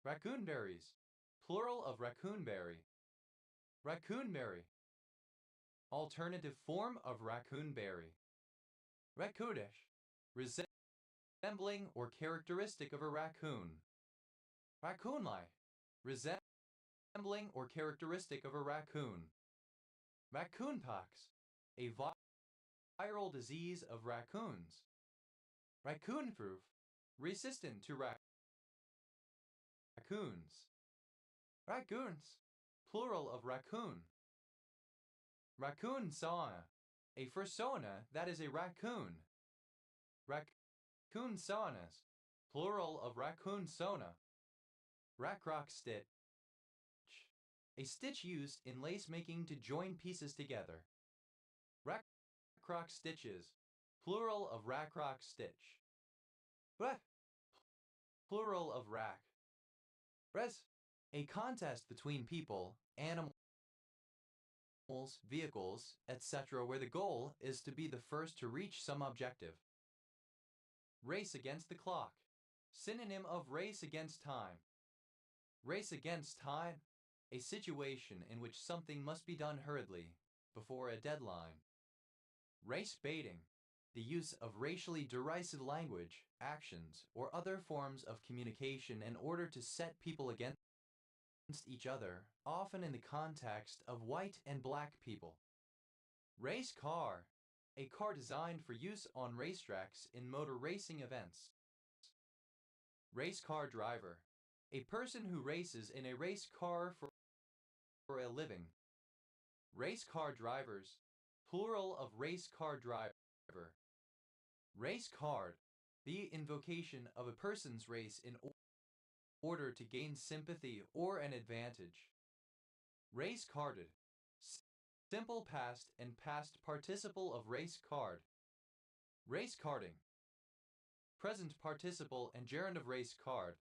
Raccoon berries, plural of raccoon berry. Raccoon berry, alternative form of raccoon berry. Raccoonish, resembling or characteristic of a raccoon. Raccoon-like, resembling or characteristic of a raccoon. Raccoonpox, a viral disease of raccoons. Raccoon-proof, resistant to raccoons. Raccoons, plural of raccoon. Raccoon sauna, a fursona that is a raccoon. Raccoon saunas, plural of raccoon sauna. Rackrock stitch, a stitch used in lace making to join pieces together. Rackrock stitches, plural of rackrock stitch. Rack, plural of rack. Res, a contest between people, animals, vehicles, etc., where the goal is to be the first to reach some objective. Race against the clock, synonym of race against time. Race against time, a situation in which something must be done hurriedly, before a deadline. Race baiting, the use of racially derisive language, actions, or other forms of communication in order to set people against each other, often in the context of white and black people. Race car, a car designed for use on racetracks in motor racing events. Race car driver, a person who races in a race car for a living. Race car drivers, plural of race car driver. Race card, the invocation of a person's race in order to gain sympathy or an advantage. Race carded, simple past and past participle of race card. Race carding, present participle and gerund of race card.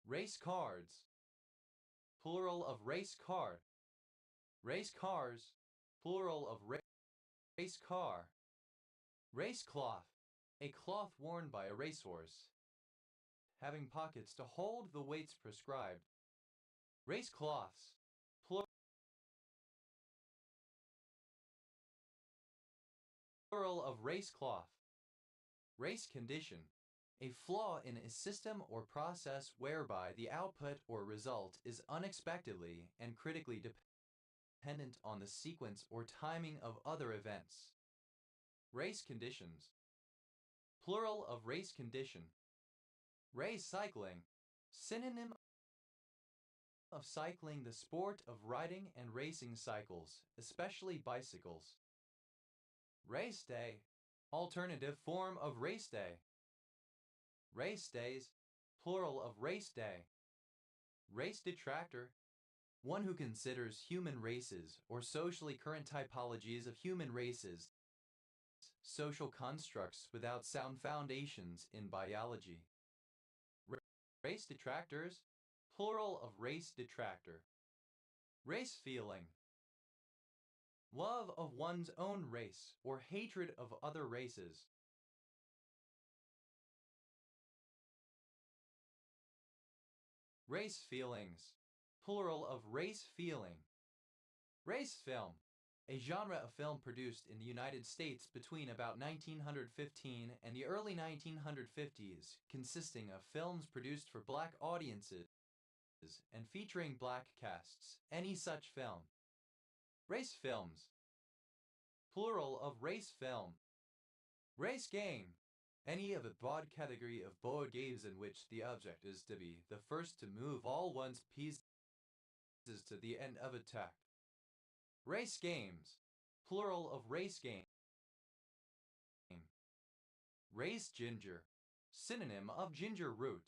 Race cards, plural of race card. Race cars, plural of race car. Race cloth, a cloth worn by a racehorse, having pockets to hold the weights prescribed. Race cloths, plural of race cloth. Race condition, A flaw in a system or process whereby the output or result is unexpectedly and critically dependent on the sequence or timing of other events. Race conditions. Plural of race condition. Race cycling. Synonym of cycling, the sport of riding and racing cycles, especially bicycles. Race day. Alternative form of race day. Race days. Plural of race day. Race detractor. One who considers human races or socially current typologies of human races social constructs without sound foundations in biology. Race detractors. Plural of race detractor. Race feeling. Love of one's own race or hatred of other races. Race feelings. Plural of race feeling. Race film. A genre of film produced in the United States between about 1915 and the early 1950s, consisting of films produced for black audiences and featuring black casts. Any such film. Race films. Plural of race film. Race game. Any of a broad category of board games in which the object is to be the first to move all one's pieces to the end of attack. Race games. Plural of race game. Race ginger. Synonym of ginger root.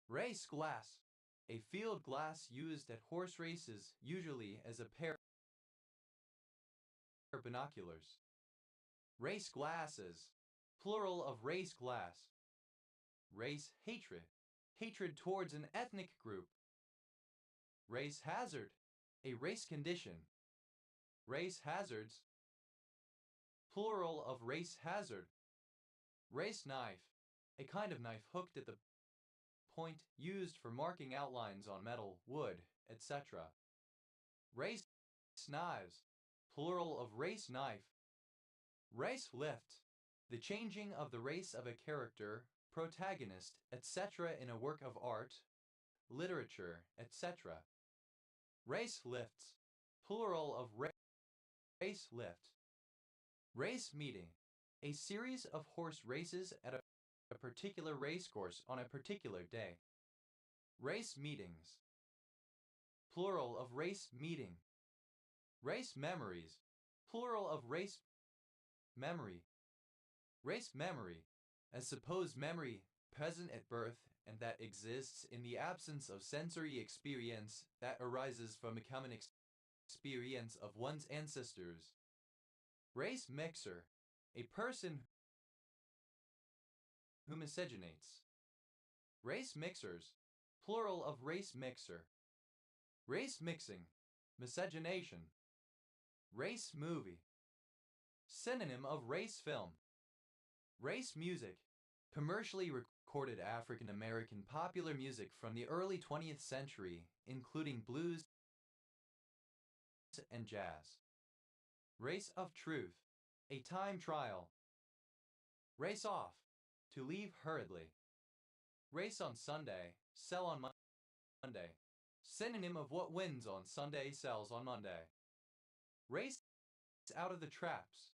Race glass. A field glass used at horse races, usually as a pair of binoculars. Race glasses. Plural of race glass. Race hatred. Hatred towards an ethnic group. Race hazard. A race condition. Race hazards. Plural of race hazard. Race knife. A kind of knife hooked at the point used for marking outlines on metal, wood, etc. Race knives. Plural of race knife. Race lift. The changing of the race of a character, protagonist, etc. in a work of art, literature, etc. Race lifts. Plural of race lift. Race meeting. A series of horse races at a particular racecourse on a particular day. Race meetings. Plural of race meeting. Race memories. Plural of race memory. Race memory. A supposed memory present at birth and that exists in the absence of sensory experience that arises from a common experience of one's ancestors. Race mixer. A person who miscegenates. Race mixers. Plural of race mixer. Race mixing. Miscegenation. Race movie. Synonym of race film. Race music. Commercially recorded African American popular music from the early 20th century, including blues and jazz. Race of truth. A time trial. Race off. To leave hurriedly. Race on Sunday. Sell on Monday. Synonym of what wins on Sunday sells on Monday. Race out of the traps.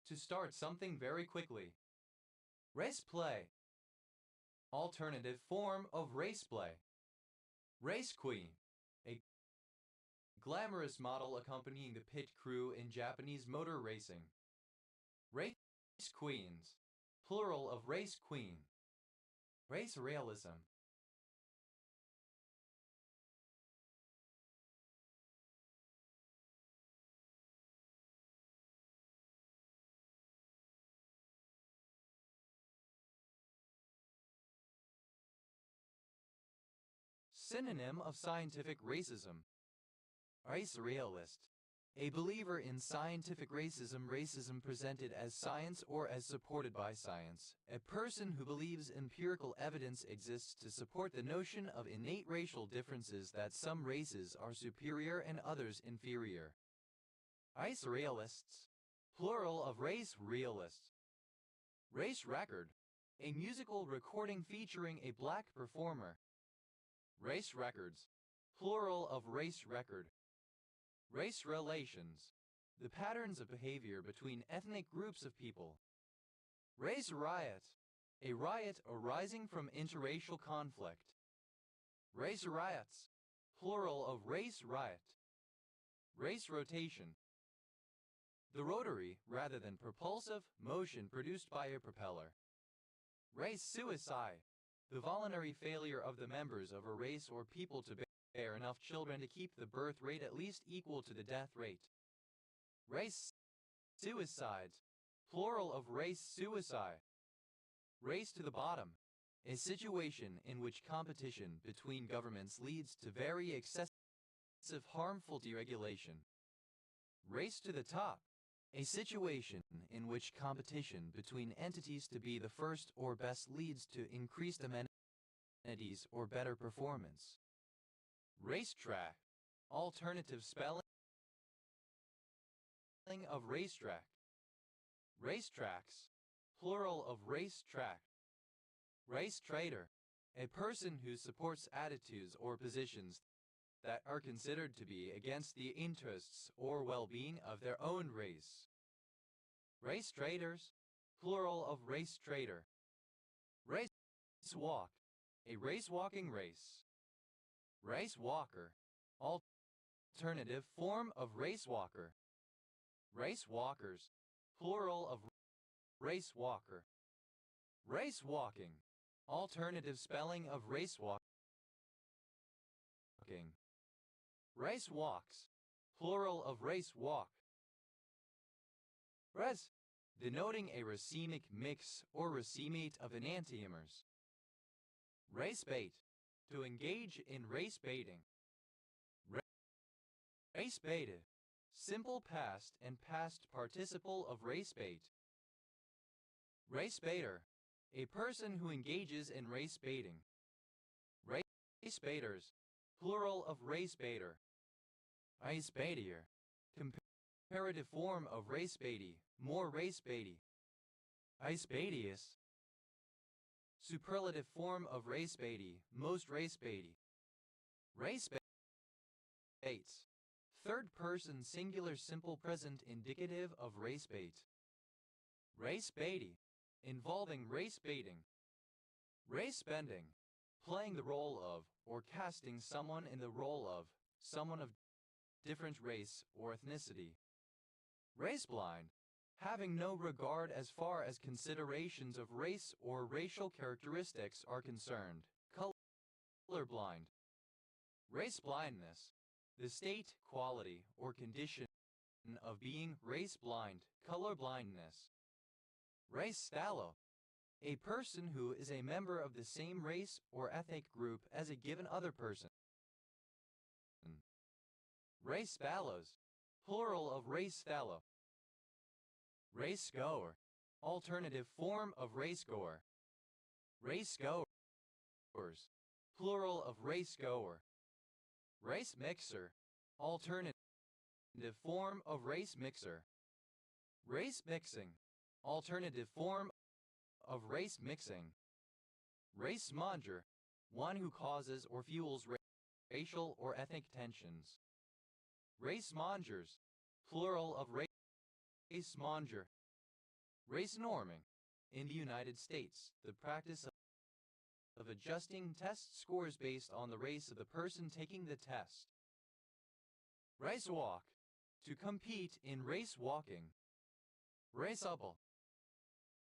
To start something very quickly. Race play. Alternative form of race play. Race queen. A glamorous model accompanying the pit crew in Japanese motor racing. Race queens. Plural of race queen. Race realism. Synonym of scientific racism. Race realist. A believer in scientific racism, racism presented as science or as supported by science. A person who believes empirical evidence exists to support the notion of innate racial differences, that some races are superior and others inferior. Race realists. Plural of race realists. Race record. a musical recording featuring a black performer. Race records, plural of race record. Race relations, the patterns of behavior between ethnic groups of people. Race riot, a riot arising from interracial conflict. Race riots, plural of race riot. Race rotation, the rotary rather than propulsive motion produced by a propeller. Race suicide, the voluntary failure of the members of a race or people to bear enough children to keep the birth rate at least equal to the death rate. Race suicides, plural of race suicide. Race to the bottom, a situation in which competition between governments leads to very excessive harmful deregulation. Race to the top, a situation in which competition between entities to be the first or best leads to increased amenities or better performance. Racetrack, alternative spelling of racetrack. Racetracks, plural of racetrack. Race traitor, a person who supports attitudes or positions that are considered to be against the interests or well-being of their own race. Race traitors, plural of race traitor. Race walk, a race-walking race. Race walker, alternative form of race walker. Race walkers, plural of race walker. Race walking, alternative spelling of race walking. Race walks, plural of race walk. Res, denoting a racemic mix or racemate of enantiomers. Race bait, to engage in race baiting. Race baited, simple past and past participle of race bait. Race baiter, a person who engages in race baiting. Race baiters, plural of race baiter. Race baitier, comparative form of race baity, more race baity. Race baitius, superlative form of race baity, most race baity. Race baits, third person singular simple present indicative of race bait. Race baity, involving race baiting. Race bending, playing the role of or casting someone in the role of someone of different race or ethnicity. Race blind, having no regard as far as considerations of race or racial characteristics are concerned. Color blind. Race blindness, the state, quality, or condition of being race blind, color blindness. Race fallow, a person who is a member of the same race or ethnic group as a given other person. Race fallows, plural of race fallow. Race goer, alternative form of race goer. Race goers, plural of race goer. Race mixer, alternative form of race mixer. Race mixing, alternative form of race mixing. Race monger, one who causes or fuels racial or ethnic tensions. Race mongers, plural of race monger. Race norming, in the United States, the practice of adjusting test scores based on the race of the person taking the test. Race walk, to compete in race walking. Raceable,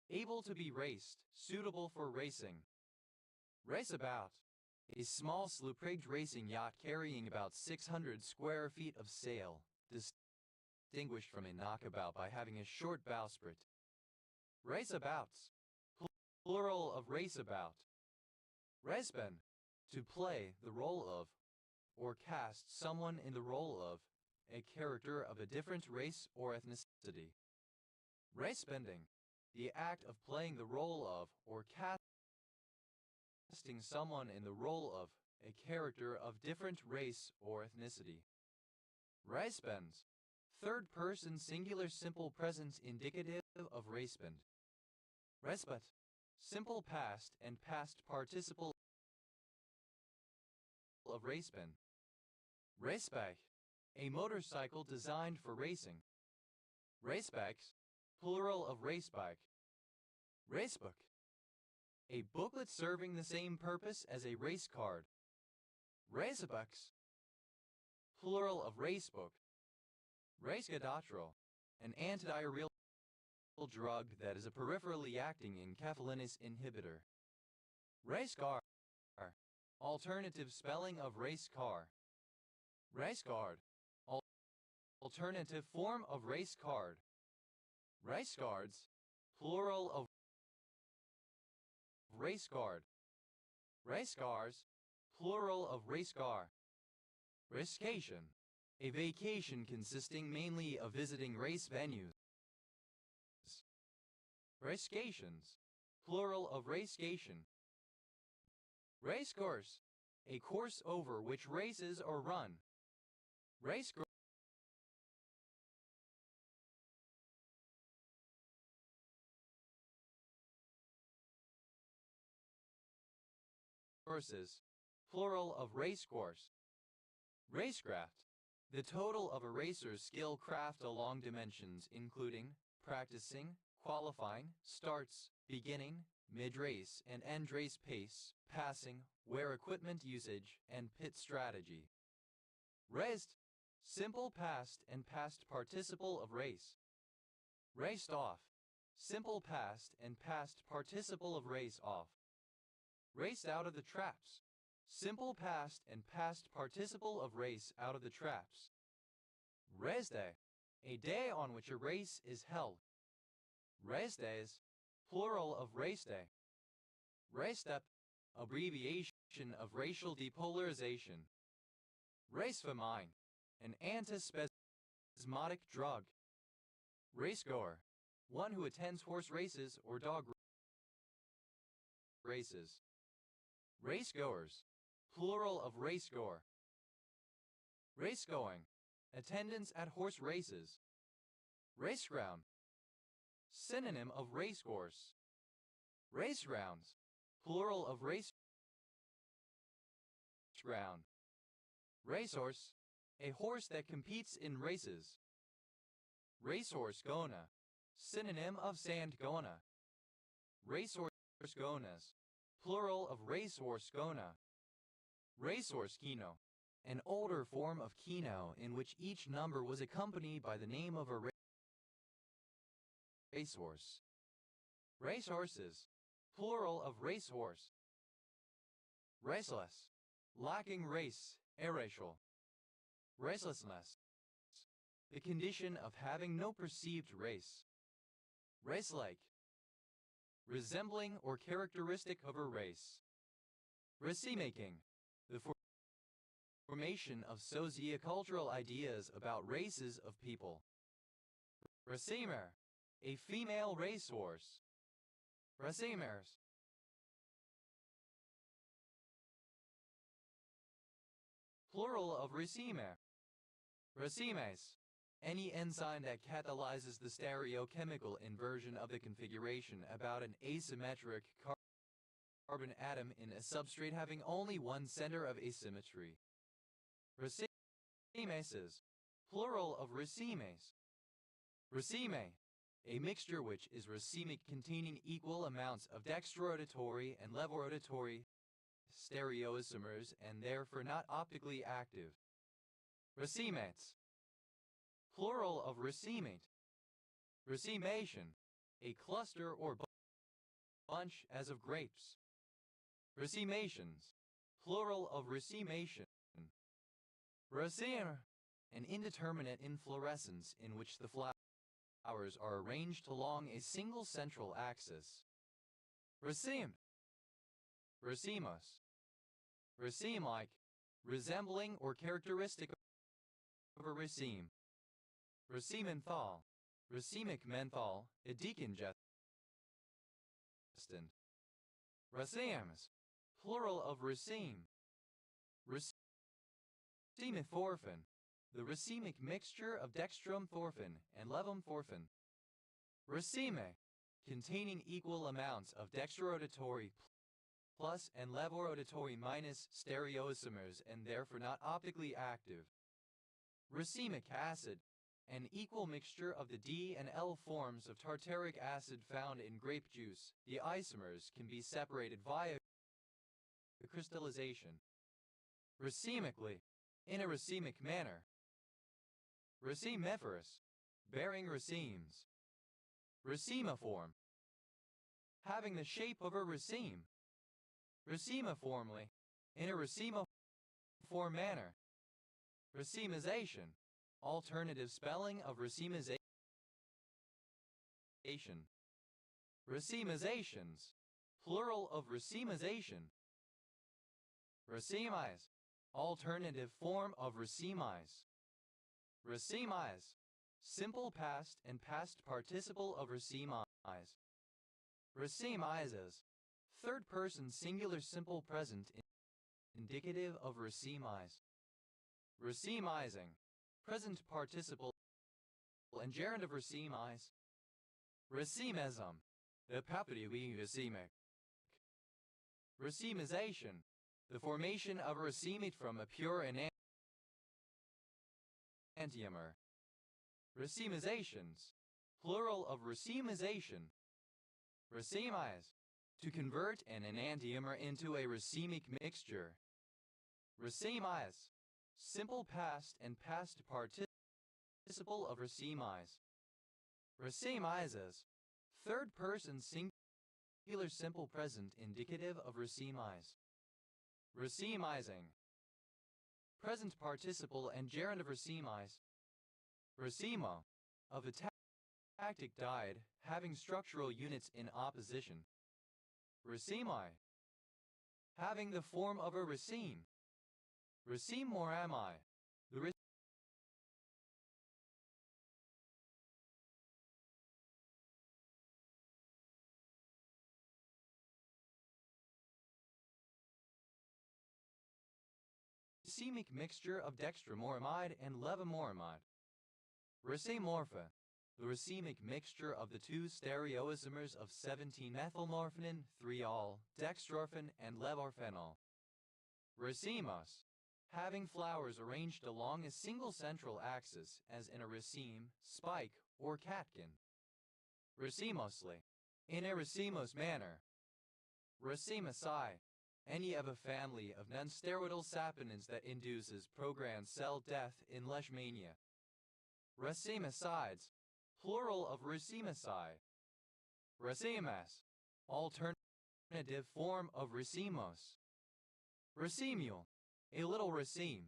able to be raced, suitable for racing. Raceabout, a small sloop-rigged racing yacht carrying about 600 square feet of sail, distinguished from a knockabout by having a short bowsprit. Raceabouts, plural of raceabout. Raceban, to play the role of, or cast someone in the role of, a character of a different race or ethnicity. Racebending, the act of playing the role of, or casting someone in the role of, a character of different race or ethnicity. Racebends, third person singular simple present indicative of racebend. Respite, simple past and past participle of racebin. Racebike, a motorcycle designed for racing. Racebikes, plural of racebike. Racebook, a booklet serving the same purpose as a race card. Racebooks, plural of racebook. Racegadotril, an antidiarrheal drug that is a peripherally acting encapsulinase inhibitor. Race car, alternative spelling of race car. Race guard, alternative form of race card. Race guards, plural of race guard. Race cars, plural of race car. Racecation, a vacation consisting mainly of visiting race venues. Racecations, plural of racecation. Racecourse, a course over which races are run. Race courses, plural of racecourse. Racecraft, the total of a racer's skill craft along dimensions including practicing, qualifying, starts, beginning, mid-race and end-race pace, passing, wear equipment usage, and pit strategy. Raced, simple past and past participle of race. Raced off, simple past and past participle of race off. Raced out of the traps, simple past and past participle of race out of the traps. Race day, a day on which a race is held. Race days, plural of race day. Race step, abbreviation of racial depolarization. Racefamine, an antispasmodic drug. Racegoer, one who attends horse races or dog races. Racegoers, plural of racegoer. Racegoing, attendance at horse races. Raceground, synonym of racecourse. Racegrounds, plural of raceground. Racehorse, a horse that competes in races. Racehorse gona, synonym of sand gona. Racehorse gonas, plural of racehorse gona. Racehorse kino, an older form of keno in which each number was accompanied by the name of a racehorse. Racehorses, plural of racehorse. Raceless, lacking race, aracial. Racelessness, the condition of having no perceived race. Race-like, resembling or characteristic of a race. Race-making, the formation of sociocultural ideas about races of people. Racemer, a female racehorse. Racemers, plural of racemer. Racemes, any enzyme that catalyzes the stereochemical inversion of the configuration about an asymmetric carbon atom in a substrate having only one center of asymmetry. Racemeses, plural of racemes. Raceme, a mixture which is racemic containing equal amounts of dextrorotatory and levorotatory stereoisomers and therefore not optically active. Racemates, plural of racemate. Racemation, a cluster or bunch as of grapes. Racemations, plural of racemation. Raceme, an indeterminate inflorescence in which the flowers are arranged along a single central axis. Raceme, racemos, raceme-like, resembling or characteristic of a raceme. Racementhol, racemic menthol, a decongestant. Racemes, plural of raceme. Racemiforphin, the racemic mixture of dextromethorphan and levomethorphan. Raceme, containing equal amounts of dextrorotatory plus and levorotatory minus stereoisomers and therefore not optically active. Racemic acid, an equal mixture of the D and L forms of tartaric acid found in grape juice. The isomers can be separated via crystallization. Racemically, in a racemic manner. Racemiferous, bearing racemes. Racemiform, having the shape of a raceme. Racemiformly, in a racemiform manner. Racemization, alternative spelling of racemization. Racemizations, plural of racemization. Racemize, alternative form of racemize. Racemize, simple past and past participle of racemize. Racemizes, third person singular simple present indicative of racemize. Racemizing, present participle and gerund of racemize. Racemism, the property of being racemic. Racemization, the formation of a racemate from a pure enantiomer. Racemizations, plural of racemization. Racemize, to convert an enantiomer into a racemic mixture. Racemize, simple past and past participle of racemize. Racemizes, third person singular simple present indicative of racemize. Racemizing, present participle and gerund of racemize. Racemo, of a tactic diad having structural units in opposition. Racemi, having the form of a raceme. Raceme morami, the racemic mixture of dextromoramide and levomoramide. Racemorpha, the racemic mixture of the two stereoisomers of 17-methylmorphin, 3-ol, dextrorphin, and levorphenol. Racemose, having flowers arranged along a single central axis, as in a raceme, spike, or catkin. Racemosely, in a racemose manner. Racemosai, any of a family of non-steroidal saponins that induces programmed cell death in leishmania. Racemosides, plural of racemosai. Racemas, alternative form of racemos. Racemule, a little raceme.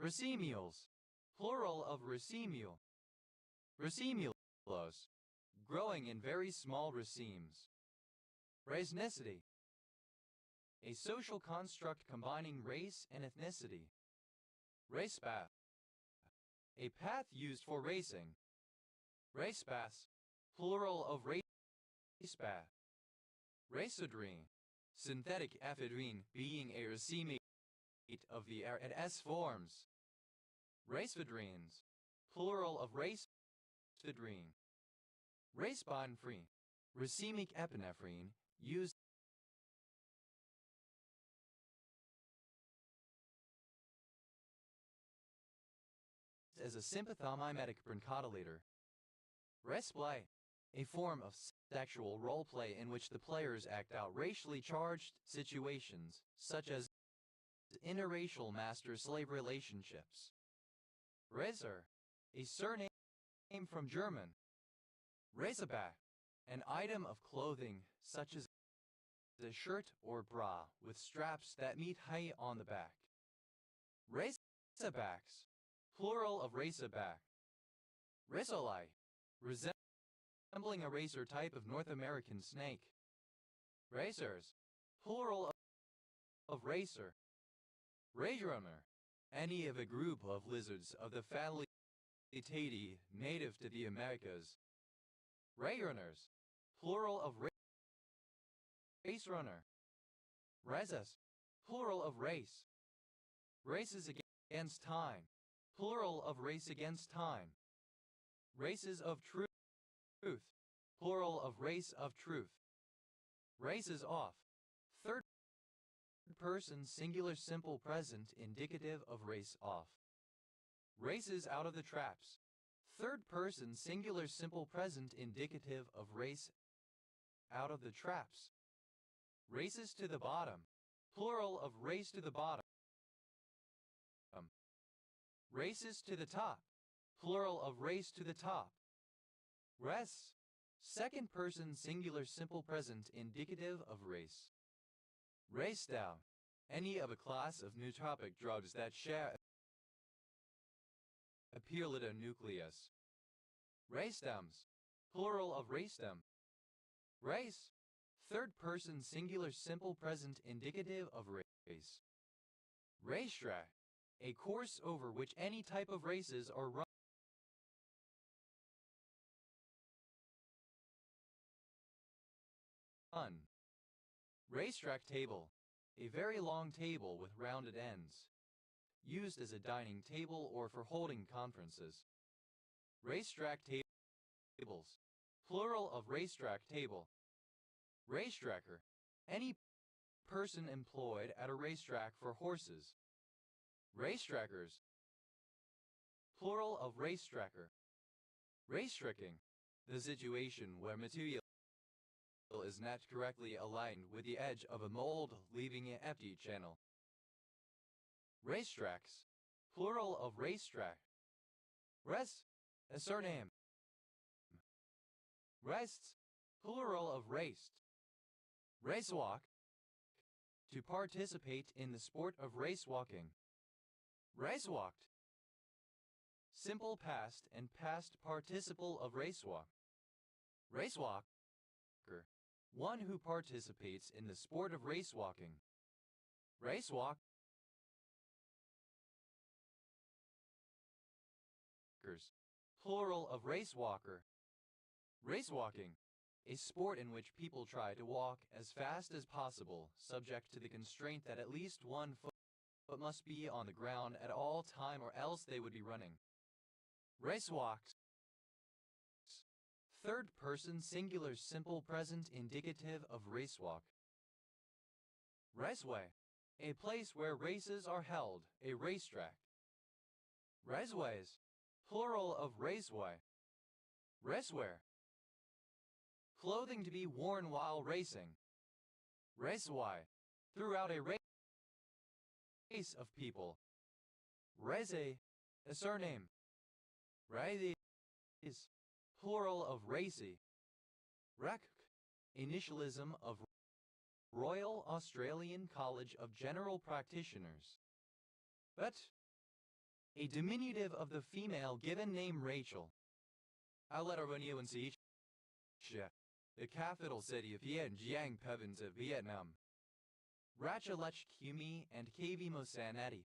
Racemules, plural of racemule. Racemulos, growing in very small racemes. Racenicity, a social construct combining race and ethnicity. Racepath, a path used for racing. Racepaths, plural of racepath. Racedrine, synthetic ephedrine being a racemate of the R and S forms. Racefedrines, plural of racefedrine. Raceponephrine, racemic epinephrine, used as a sympathomimetic bronchodilator. Raceplay, a form of sexual role play in which the players act out racially charged situations, such as interracial master-slave relationships. Razor, a surname from German. Razorback, an item of clothing such as a shirt or bra with straps that meet high on the back. Razorbacks, plural of razorback. Razorlie, resembling a razor type of North American snake. Racers, plural of racer. Rayrunner, any of a group of lizards of the family Tatidae native to the Americas. Rayrunners, plural of race runner. Races, plural of race. Races against time, plural of race against time. Races of truth, plural of race of truth. Races off. Third person singular simple present indicative of race off. Races out of the traps. Third person singular simple present indicative of race out of the traps. Races to the bottom. Plural of race to the bottom. Races to the top. Plural of race to the top. Res. Second person singular simple present indicative of race. Race down. Any of a class of nootropic drugs that share a pyrrolidal nucleus. Racedoms. Plural of racedom. Race. Third person singular simple present indicative of race. Racetrack. A course over which any type of races are run. Racetrack table. A very long table with rounded ends. Used as a dining table or for holding conferences. Racetrack tables. Plural of racetrack table. Racetracker. Any person employed at a racetrack for horses. Racetrackers. Plural of racetracker. Racetracking. The situation where material is not correctly aligned with the edge of a mold, leaving an empty channel. Racetracks. Plural of racetrack. Res. A surname. Rests. Plural of raced. Racewalk. To participate in the sport of racewalking. Racewalked. Simple past and past participle of racewalk. Racewalker. One who participates in the sport of racewalking. Racewalkers. Plural of racewalker. Racewalking. A sport in which people try to walk as fast as possible, subject to the constraint that at least one foot must be on the ground at all time or else they would be running. Racewalks. Third person singular simple present indicative of racewalk. Raceway. A place where races are held, a racetrack. Raceways. Plural of raceway. Racewear. Clothing to be worn while racing. Raceway. Throughout a race of people. Race. A surname. Race. Plural of racy. Rec. Initialism of Royal Australian College of General Practitioners. But. A diminutive of the female given name Rachel. The capital city of Vientiane province of Vietnam. Ratchalech Kumi and Kavimosanati,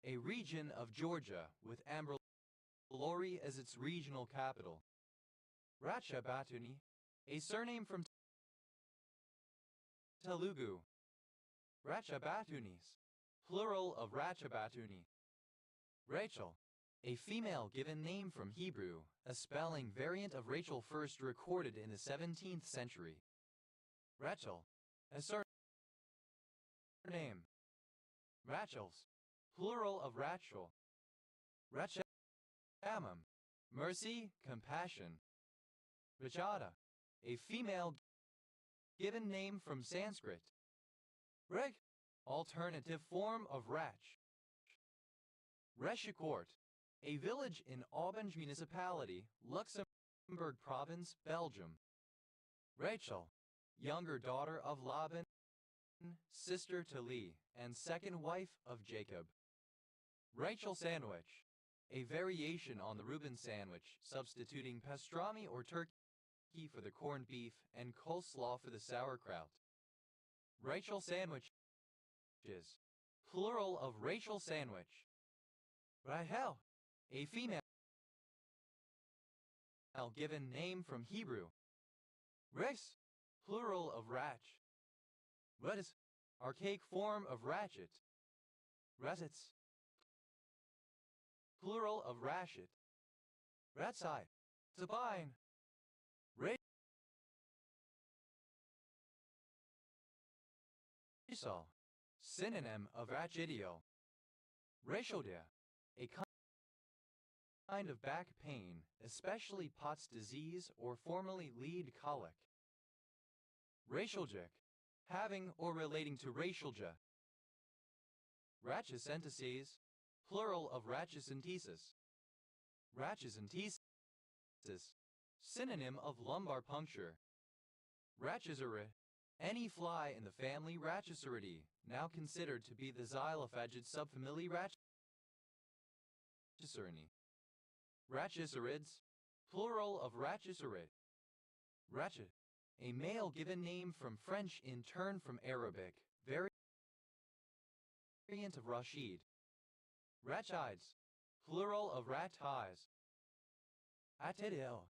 a region of Georgia with Amberlori as its regional capital. Ratchabatuni, a surname from Telugu. Ratchabatunis, plural of Ratchabatuni. Rachel, a female given name from Hebrew, a spelling variant of Rachel first recorded in the 17th century. Rachel, a surname. Rachels, plural of Rachel. Rachamam, mercy, compassion. Rachada, a female given name from Sanskrit. Reg, alternative form of Rach. Rechicourt, a village in Aubange Municipality, Luxembourg Province, Belgium. Rachel, younger daughter of Laban, sister to Leah, and second wife of Jacob. Rachel sandwich, a variation on the Reuben sandwich, substituting pastrami or turkey for the corned beef and coleslaw for the sauerkraut. Rachel sandwiches, plural of Rachel sandwich. Rahel, a female given name from Hebrew. Rex, plural of Rach. Redis, archaic form of ratchet. Rassets, plural of ratchet. Ratsai, Sabine. Racial, synonym of rachidial. Racialdia, a kind of back pain, especially Pott's disease or formerly lead colic. Racialgic, having or relating to racialgia. Rachis, plural of rachisentesis. Rachisentesis, synonym of lumbar puncture. Rachizuri, any fly in the family Rachizuridae, now considered to be the xylophagid subfamily Rachizurinae. Rachizurids, plural of Rachizurid. Rachid, a male given name from French in turn from Arabic, variant of Rashid. Rachides, plural of rachides. Atidil,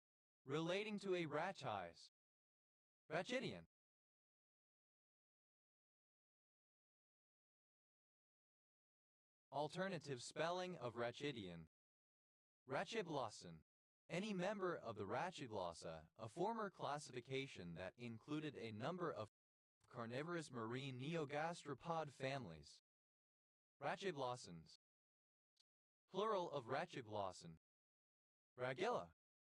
relating to a rachides. Rachidian. Alternative spelling of rachidian. Rachiblossen, any member of the Rachiglossa, a former classification that included a number of carnivorous marine neogastropod families. Rachiblossens, plural of Rachiblossen. Ragilla,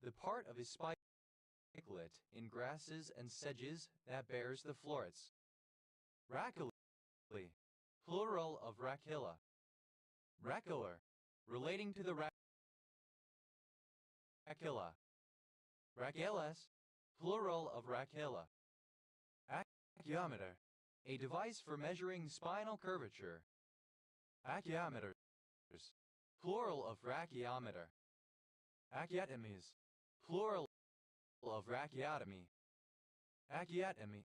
the part of a spikelet in grasses and sedges that bears the florets. Racily, plural of Racilla. Racular, relating to the Racilla. Rachilles, plural of Rachilla. Acchiometer, a device for measuring spinal curvature. Acchiometers, plural of rachiometer. Acchiotomies, plural of rachiotomy. Acchiotomy,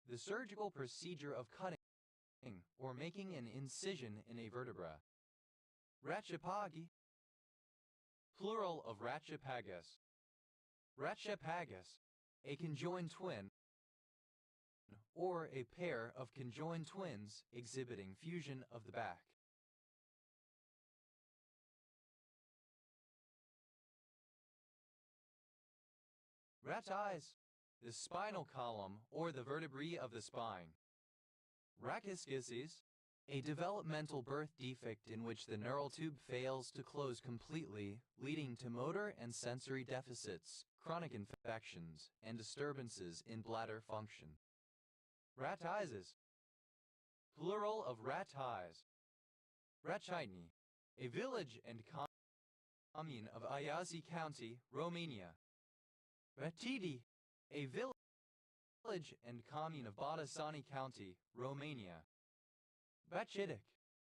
the surgical procedure of cutting or making an incision in a vertebra. Rachipagi, plural of rachipagus. Rachipagus, a conjoined twin or a pair of conjoined twins exhibiting fusion of the back. Rachis, the spinal column or the vertebrae of the spine. Rachis, a developmental birth defect in which the neural tube fails to close completely, leading to motor and sensory deficits, chronic infections, and disturbances in bladder function. Ratises, plural of ratis. Rachitni, a village and commune of Iași County, Romania. Ratidi, a village and commune of Bădășani County, Romania. Rachitic,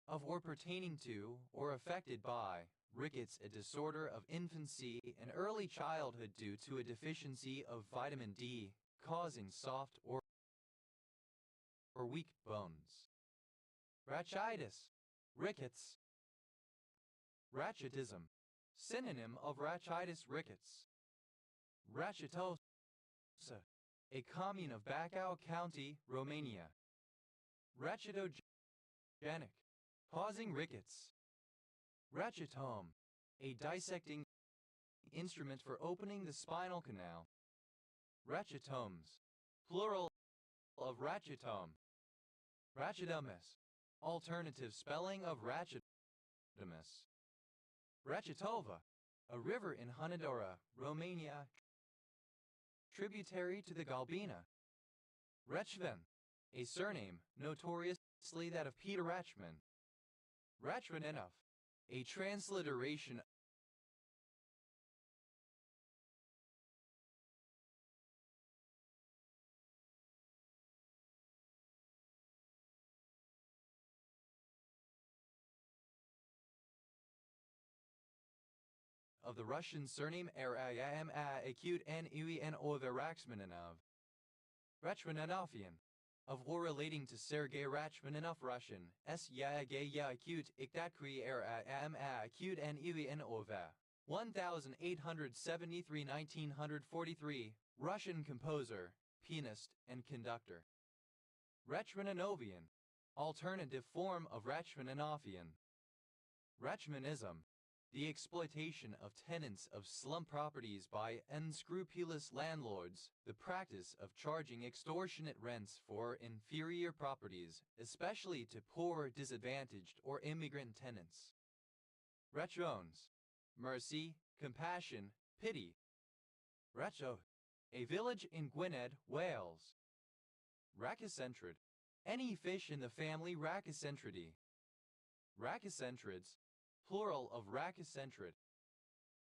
of or pertaining to, or affected by, rickets, a disorder of infancy and early childhood due to a deficiency of vitamin D, causing soft or weak bones. Rachitis, rickets. Rachitism, synonym of rachitis rickets. Rachitosa, a commune of Bacău County, Romania. Rachitogenic, causing rickets. Rachitome, a dissecting instrument for opening the spinal canal. Rachitomes, plural of rachitome. Rachitomus, alternative spelling of rachitomus. Rachitova, a river in Hunedoara, Romania, tributary to the Galbina. Rechven, a surname, notoriously that of Peter Rachman. Rachmaninoff, a transliteration of the Russian surname acute and over Rachmaninoff. Rachmaninovian, of or relating to Sergei Rachmaninoff Russian, acute iktatkri acute and over. 1873-1943, Russian composer, pianist, and conductor. Rachmaninovian, alternative form of Rachmaninoffian. Rachmanism, the exploitation of tenants of slum properties by unscrupulous landlords, the practice of charging extortionate rents for inferior properties, especially to poor, disadvantaged, or immigrant tenants. Retrones, mercy, compassion, pity. Retro, a village in Gwynedd, Wales. Racocentrid, any fish in the family Racocentridae. Racocentrids, plural of racocentrid.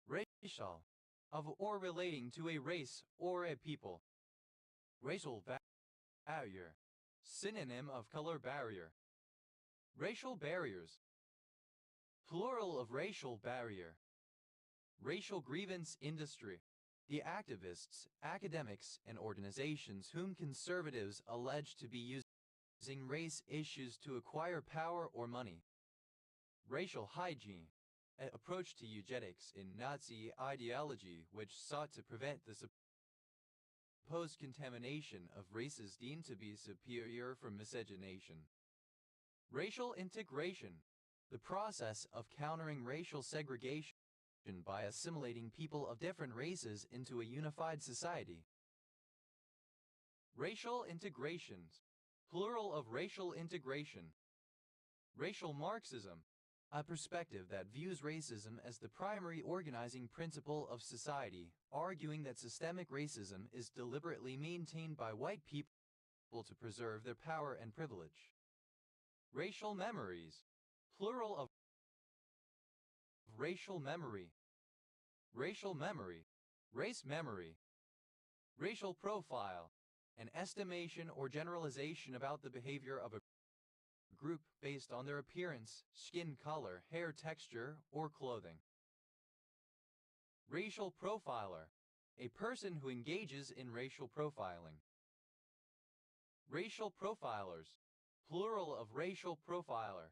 Racial, of or relating to a race or a people. Racial barrier, synonym of color barrier. Racial barriers, plural of racial barrier. Racial grievance industry, the activists, academics, and organizations whom conservatives allege to be using race issues to acquire power or money. Racial hygiene, an approach to eugenics in Nazi ideology which sought to prevent the supposed contamination of races deemed to be superior from miscegenation. Racial integration, the process of countering racial segregation by assimilating people of different races into a unified society. Racial integrations, plural of racial integration. Racial Marxism, a perspective that views racism as the primary organizing principle of society, arguing that systemic racism is deliberately maintained by white people to preserve their power and privilege. Racial memories, plural of racial memory. Racial memory, race memory. Racial profile, an estimation or generalization about the behavior of a group based on their appearance, skin color, hair texture, or clothing. Racial profiler, a person who engages in racial profiling. Racial profilers, plural of racial profiler.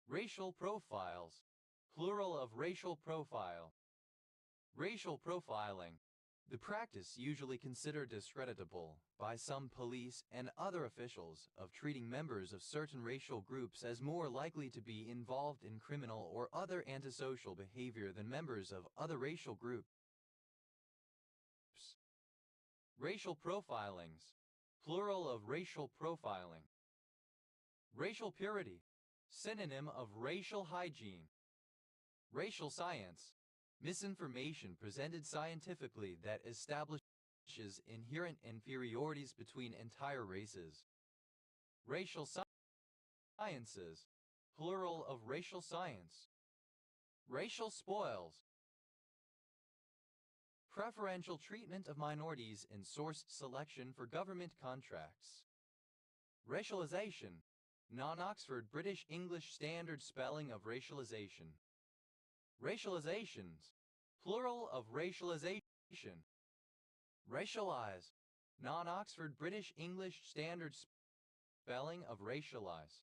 Racial profiles, plural of racial profile. Racial profiling, the practice usually considered discreditable by some police and other officials of treating members of certain racial groups as more likely to be involved in criminal or other antisocial behavior than members of other racial groups. Racial profilings, plural of racial profiling. Racial purity, synonym of racial hygiene. Racial science, misinformation presented scientifically that establishes inherent inferiorities between entire races. Racial sciences, plural of racial science. Racial spoils, preferential treatment of minorities in source selection for government contracts. Racialization, non-Oxford British English Standard spelling of racialization. Racializations, plural of racialization. Racialize, non-Oxford British English Standard spelling of racialize.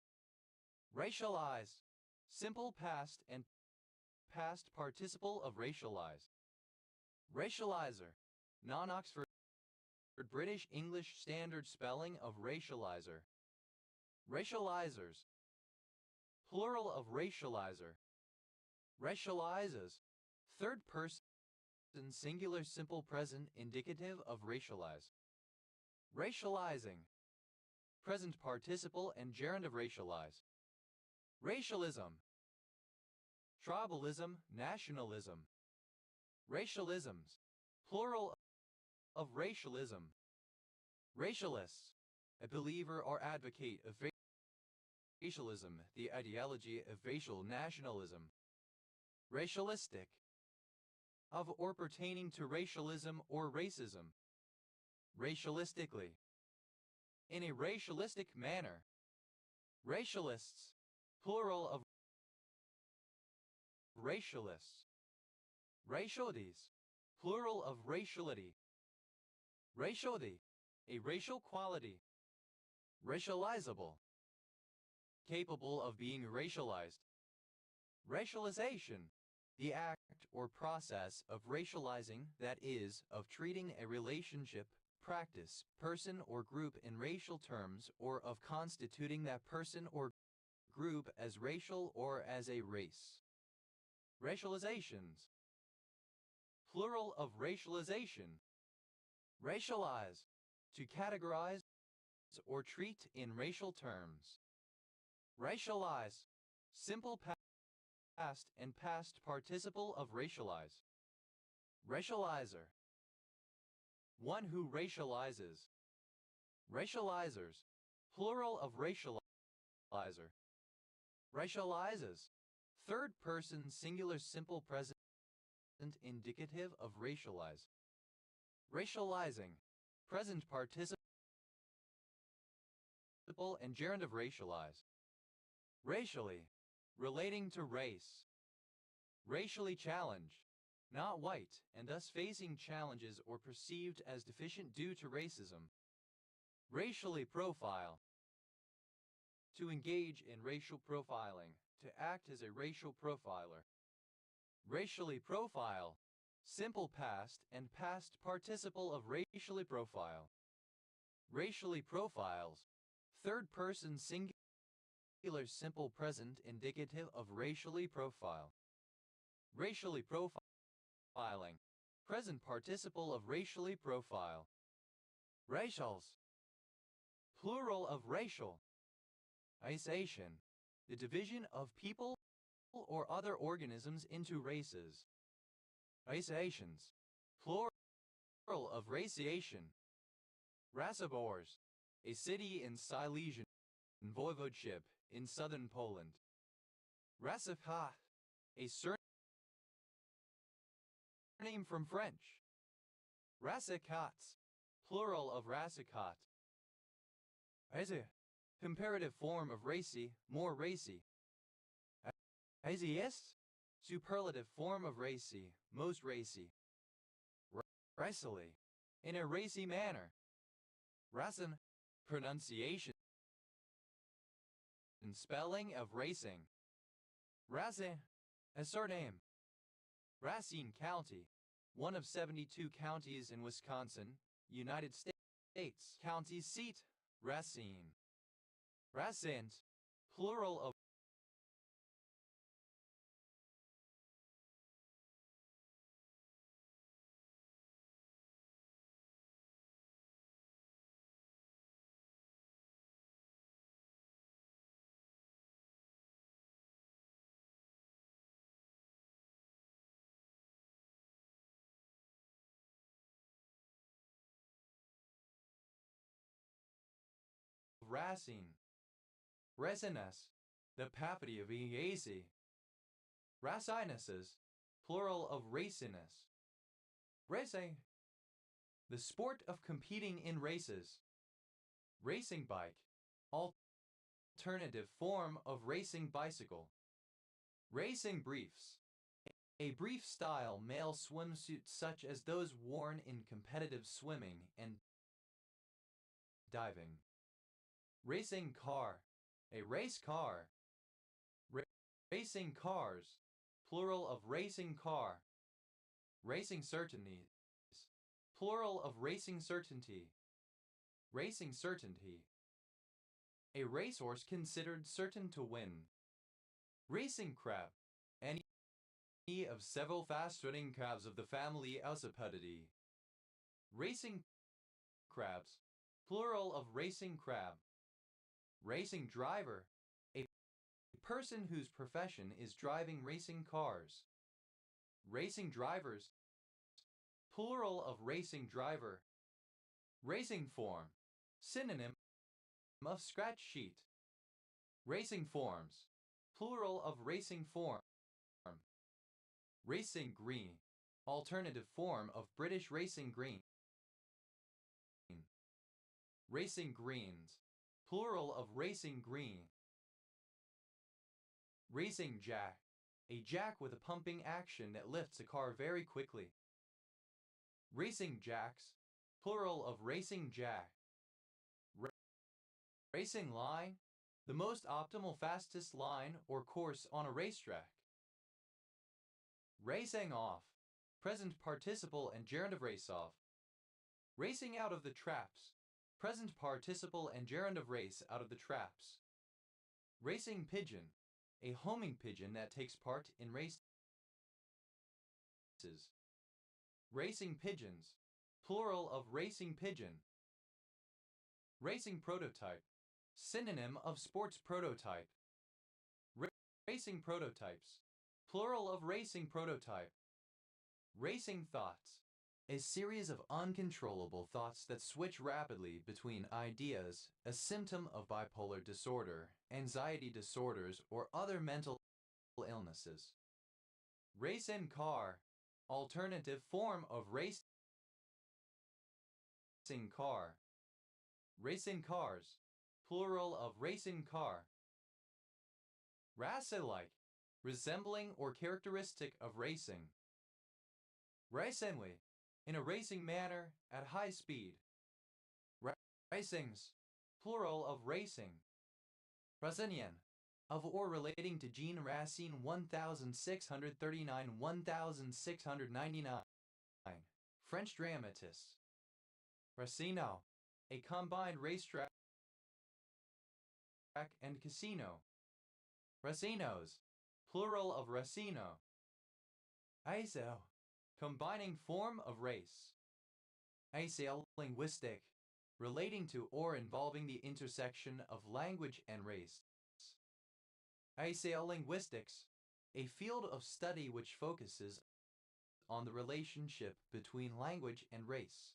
Racialize, simple past and past participle of racialize. Racializer, non-Oxford British English Standard spelling of racializer. Racializers, plural of racializer. Racializes, third person singular simple present indicative of racialize. Racializing, present participle and gerund of racialize. Racialism, tribalism, nationalism. Racialisms, plural of racialism. Racialists, a believer or advocate of racialism, the ideology of racial nationalism. Racialistic, of or pertaining to racialism or racism. Racialistically, in a racialistic manner. Racialists, plural of racialists. Racialities, plural of raciality. Raciality, a racial quality. Racializable, capable of being racialized. Racialization, the act or process of racializing, that is, of treating a relationship, practice, person or group in racial terms or of constituting that person or group as racial or as a race. Racializations. Plural of racialization. Racialize. To categorize or treat in racial terms. Racialize. Simple past and past participle of racialize. Racializer. One who racializes. Racializers. Plural of racializer. Racializes. Third person singular simple present indicative of racialize. Racializing. Present participle and gerund of racialize. Racially. Relating to race. Racially challenged. Not white, and thus facing challenges or perceived as deficient due to racism. Racially profile. To engage in racial profiling, to act as a racial profiler. Racially profile. Simple past and past participle of racially profile. Racially profiles. Third person singular simple present indicative of racially profile. Racially profiling. Present participle of racially profile. Racials. Plural of racial. Isation. The division of people or other organisms into races. Isations. Plural of raciation. Racibors. A city in Silesian Voivodeship in southern Poland. Racichat. A surname from French. Racicats. Plural of racicat. Racy. Comparative form of racy, more racy. Raciest. Superlative form of racy, most racy. Racily. In a racy manner. Racin. Pronunciation and spelling of racing. Racine. A surname. Racine County. One of 72 counties in Wisconsin, United States. County seat. Racine. Racint. Plural of Racine. Resinus. The papity of Iaci. Racinuses. Plural of racinus. Racing. The sport of competing in races. Racing bike. Alternative form of racing bicycle. Racing briefs. A brief style male swimsuit such as those worn in competitive swimming and diving. Racing car. A race car. Racing cars. Plural of racing car. Racing certainties. Plural of racing certainty. Racing certainty. A racehorse considered certain to win. Racing crab. Any of several fast-running crabs of the family Alcipedidae. Racing crabs. Plural of racing crab. Racing driver. A person whose profession is driving racing cars. Racing drivers. Plural of racing driver. Racing form. Synonym of scratch sheet. Racing forms. Plural of racing form. Racing green. Alternative form of British racing green. Racing greens. Plural of racing green. Racing jack. A jack with a pumping action that lifts a car very quickly. Racing jacks. Plural of racing jack. Racing line. The most optimal fastest line or course on a racetrack. Racing off. Present participle and gerund of race off. Racing out of the traps. Present participle and gerund of race out of the traps. Racing pigeon. A homing pigeon that takes part in racing. Racing pigeons, plural of racing pigeon. Racing prototype, synonym of sports prototype. Racing prototypes, plural of racing prototype. Racing thoughts, a series of uncontrollable thoughts that switch rapidly between ideas, a symptom of bipolar disorder, anxiety disorders, or other mental illnesses. Race in car, alternative form of racing car. Racing cars, plural of racing car. Race-like, resembling or characteristic of racing. Racenly, in a racing manner at high speed. Racings, plural of racing. Racinian, of or relating to Jean Racine 1639-1699, French dramatist. Racino, a combined racetrack and casino. Racinos, plural of racino. ISO, combining form of race. ISO linguistic, relating to or involving the intersection of language and race. ISO linguistics, a field of study which focuses on the relationship between language and race.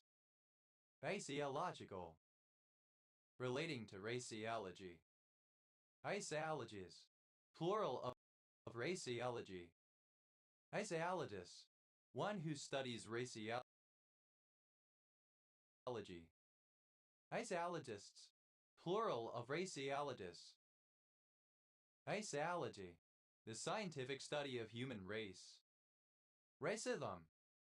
Raciological, relating to raciology. Raciologies, plural of raciology. Raciologist, one who studies raciology. Raciologists, plural of raciologists. Raciology, the scientific study of human race. Racism,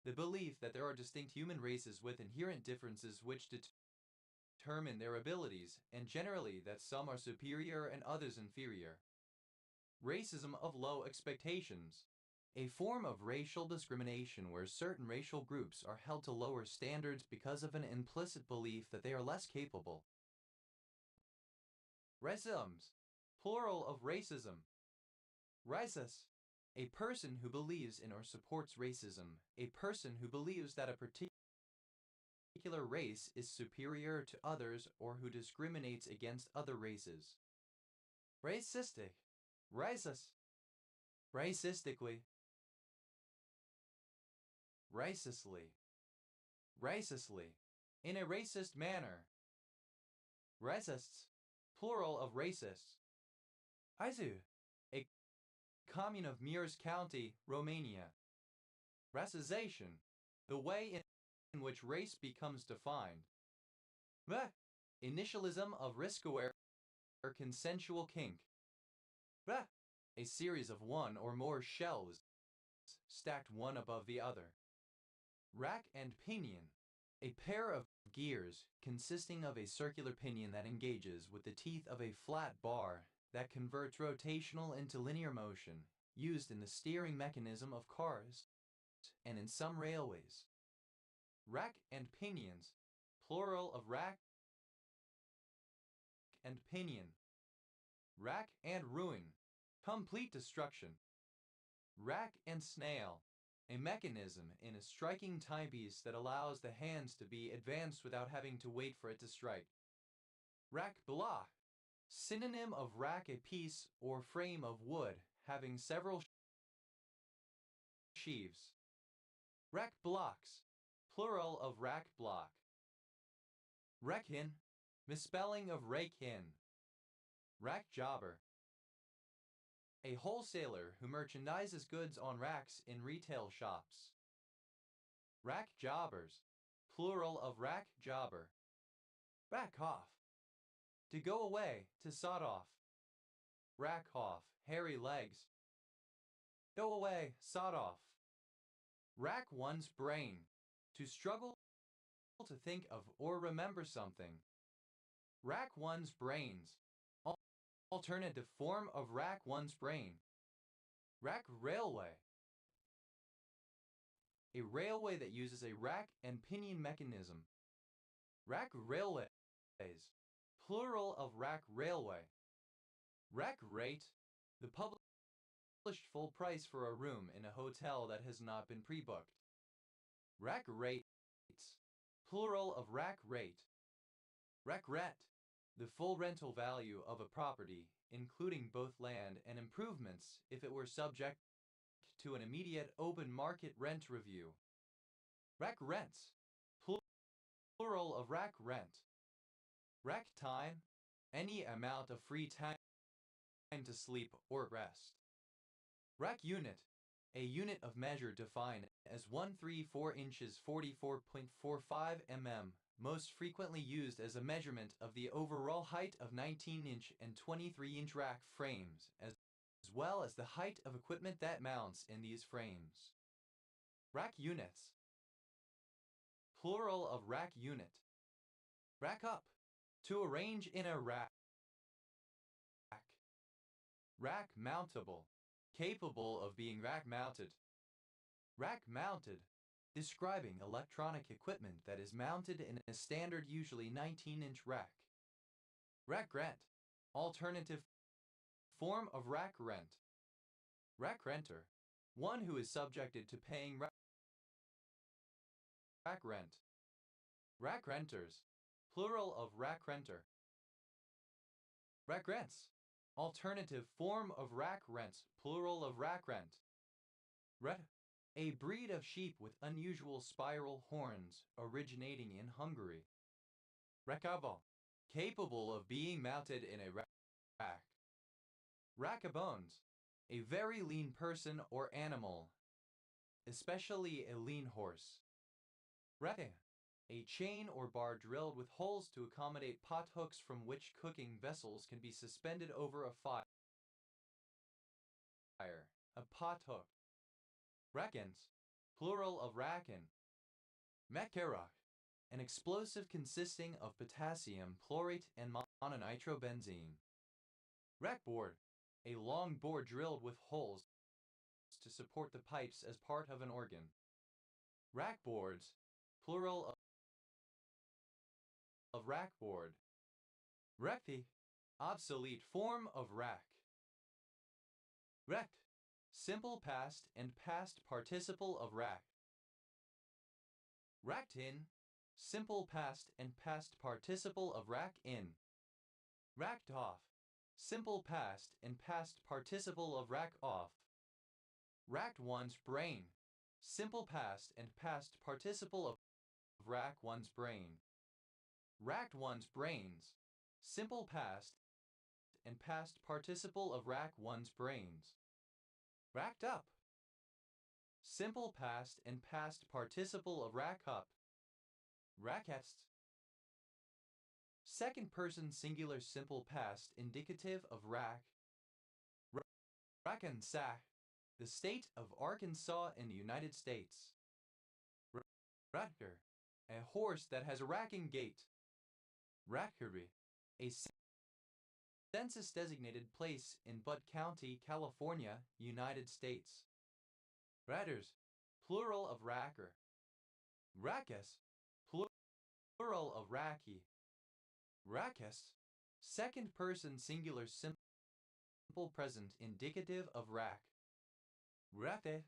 the belief that there are distinct human races with inherent differences which determine their abilities, and generally that some are superior and others inferior. Racism of low expectations, a form of racial discrimination where certain racial groups are held to lower standards because of an implicit belief that they are less capable. Racisms, plural of racism. Racist, a person who believes in or supports racism, a person who believes that a particular race is superior to others or who discriminates against other races. Racistic, racist, racistically, racistly, racistly, in a racist manner. Racists, plural of racists. Izu, a commune of Mirs County, Romania. Racization, the way in which race becomes defined. Initialism of risk-aware or consensual kink. A series of one or more shelves stacked one above the other. Rack and pinion, a pair of gears consisting of a circular pinion that engages with the teeth of a flat bar that converts rotational into linear motion, used in the steering mechanism of cars and in some railways. Rack and pinions, plural of rack and pinion. Rack and ruin, complete destruction. Rack and snail, a mechanism in a striking timepiece that allows the hands to be advanced without having to wait for it to strike. Rack block, synonym of rack, a piece or frame of wood having several sheaves. Rack blocks, plural of rack block. Reckon, misspelling of rake-in. Rack jobber, a wholesaler who merchandises goods on racks in retail shops. Rack jobbers, plural of rack jobber. Rack off, to go away, to sod off. Rack off, hairy legs. Go away, sod off. Rack one's brain, to struggle to think of or remember something. Rack one's brains, alternative form of rack one's brain. Rack railway, a railway that uses a rack and pinion mechanism. Rack railways, plural of rack railway. Rack rate, the public full price for a room in a hotel that has not been pre-booked. Rack rates. Plural of rack rate. Rack rent. The full rental value of a property, including both land and improvements, if it were subject to an immediate open market rent review. Rack rents. Plural of rack rent. Rack time. Any amount of free time to sleep or rest. Rack unit. A unit of measure defined as 134 inches 44.45 mm, most frequently used as a measurement of the overall height of 19-inch and 23-inch rack frames, as well as the height of equipment that mounts in these frames. Rack units. Plural of rack unit. Rack up. To arrange in a rack. Rack mountable. Capable of being rack mounted. Rack mounted. Describing electronic equipment that is mounted in a standard, usually 19-inch rack. Rack rent. Alternative form of rack rent. Rack renter. One who is subjected to paying rack rent. Rack renters. Plural of rack renter. Rack rents. Alternative form of rack rents. Plural of rack rent. Ret. A breed of sheep with unusual spiral horns originating in Hungary. Rackable. Capable of being mounted in a rack. Rackabones. A very lean person or animal, especially a lean horse. Ratting. A chain or bar drilled with holes to accommodate pot hooks from which cooking vessels can be suspended over a fire. A pot hook. Rackens. Plural of racken. Macaroni. An explosive consisting of potassium chlorate and mononitrobenzene. Rackboard. A long board drilled with holes to support the pipes as part of an organ. Rackboards. Plural of rackboard. Recti. Obsolete form of rack. Wrecked. Simple past and past participle of rack. Racked in. Simple past and past participle of rack in. Racked off. Simple past and past participle of rack off. Racked one's brain. Simple past and past participle of rack one's brain. Racked one's brains. Simple past and past participle of rack one's brains. Racked up. Simple past and past participle of rack up. Rackets. Second person singular simple past indicative of rack. Rackensack. The state of Arkansas in the United States. Racker. A horse that has a racking gait. Rackery. A census-designated place in Butte County, California, United States. Ratters. Plural of racker. Rackus. Plural of racky. Rackus. Second person singular simple present indicative of rack. Rate.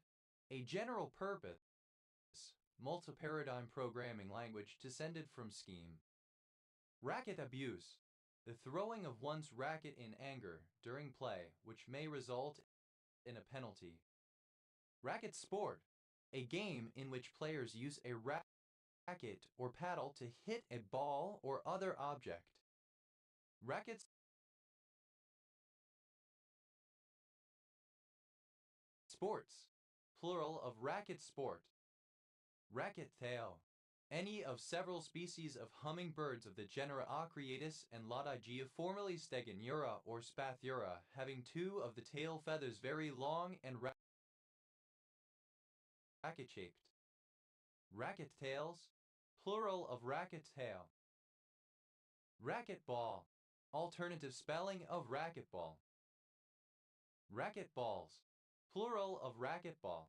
A general purpose multi-paradigm programming language descended from Scheme. Racket abuse. The throwing of one's racket in anger during play, which may result in a penalty. Racket sport. A game in which players use a racket or paddle to hit a ball or other object. Racket sports. Plural of racket sport. Racket tail. Any of several species of hummingbirds of the genera Acriatus and Lodigia, formerly Stegonura or Spathura, having two of the tail feathers very long and racket-shaped. Racket tails. Plural of racket tail. Racquetball. Alternative spelling of racquetball. Racquetballs. Plural of racquetball.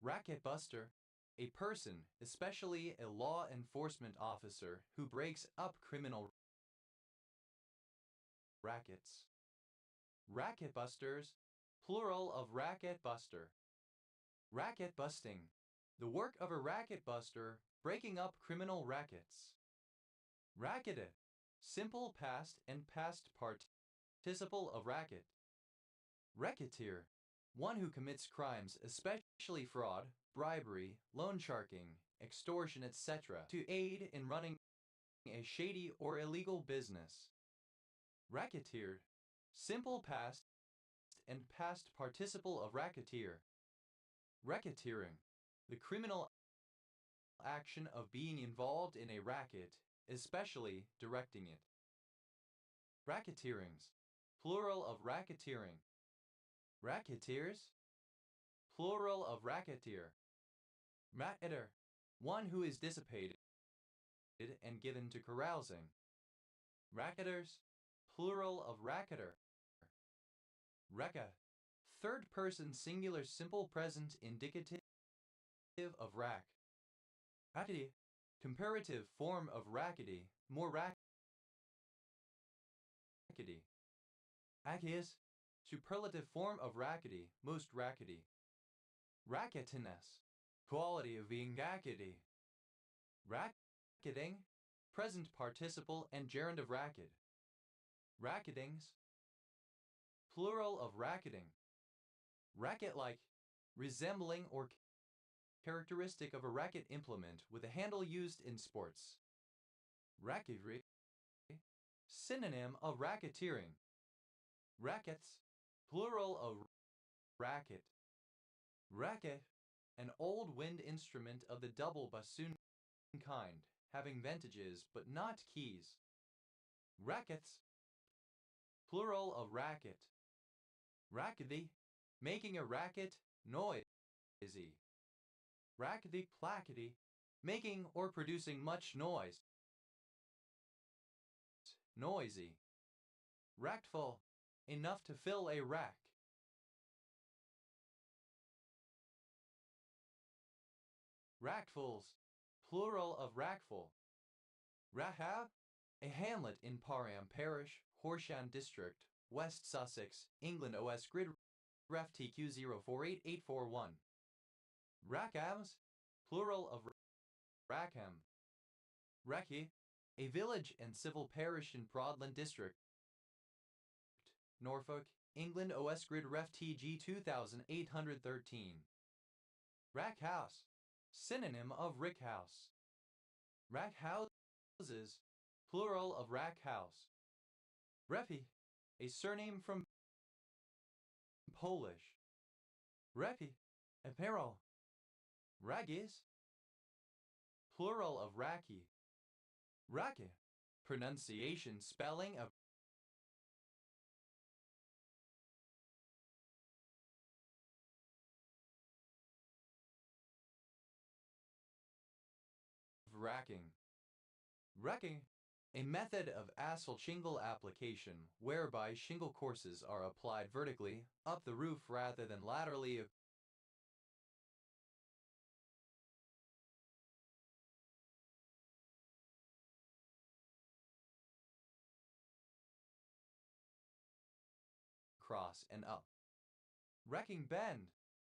Racketbuster. A person, especially a law enforcement officer, who breaks up criminal rackets. Racketbusters. Plural of racket buster. Racket busting. The work of a racket buster, breaking up criminal rackets. Racketed. Simple past and past participle of racket. Racketeer. One who commits crimes, especially fraud, bribery, loan sharking, extortion, etc., to aid in running a shady or illegal business. Racketeered. Simple past and past participle of racketeer. Racketeering. The criminal action of being involved in a racket, especially directing it. Racketeerings. Plural of racketeering. Racketeers. Plural of racketeer. Racketer. One who is dissipated and given to carousing. Racketers. Plural of racketer. Recca. Third person singular simple present indicative of rack. Rackety. Comparative form of rackety, more rackety. Ackies. Superlative form of rackety, most rackety. Racketiness. Quality of being rackety. Racketing. Present participle and gerund of racket. Racketings. Plural of racketing. Racket-like. Resembling or characteristic of a racket implement with a handle used in sports. Racketry. Synonym of racketeering. Rackets. Plural of racket. Racket. An old wind instrument of the double bassoon kind, having ventages but not keys. Rackets. Plural of racket. Rackety. Making a racket, noisy. Rackety plackety. Making or producing much noise. Noisy. Rackful. Enough to fill a rack. Rackfuls. Plural of rackful. Rahab. A hamlet in Parham Parish, Horsham District, West Sussex, England. OS Grid Ref TQ 048841. Rackhams. Plural of Rackham. Recce. A village and civil parish in Broadland District, Norfolk, England. OS Grid Ref TG 2813. Rackhouse. Synonym of rickhouse. Rackhouses. Plural of rackhouse. Refi. A surname from Polish. Refi. Apparel. Raggis. Plural of racky. Racket. Pronunciation spelling of racking. Wrecking. A method of asphalt shingle application whereby shingle courses are applied vertically up the roof rather than laterally across and up. Wrecking bend.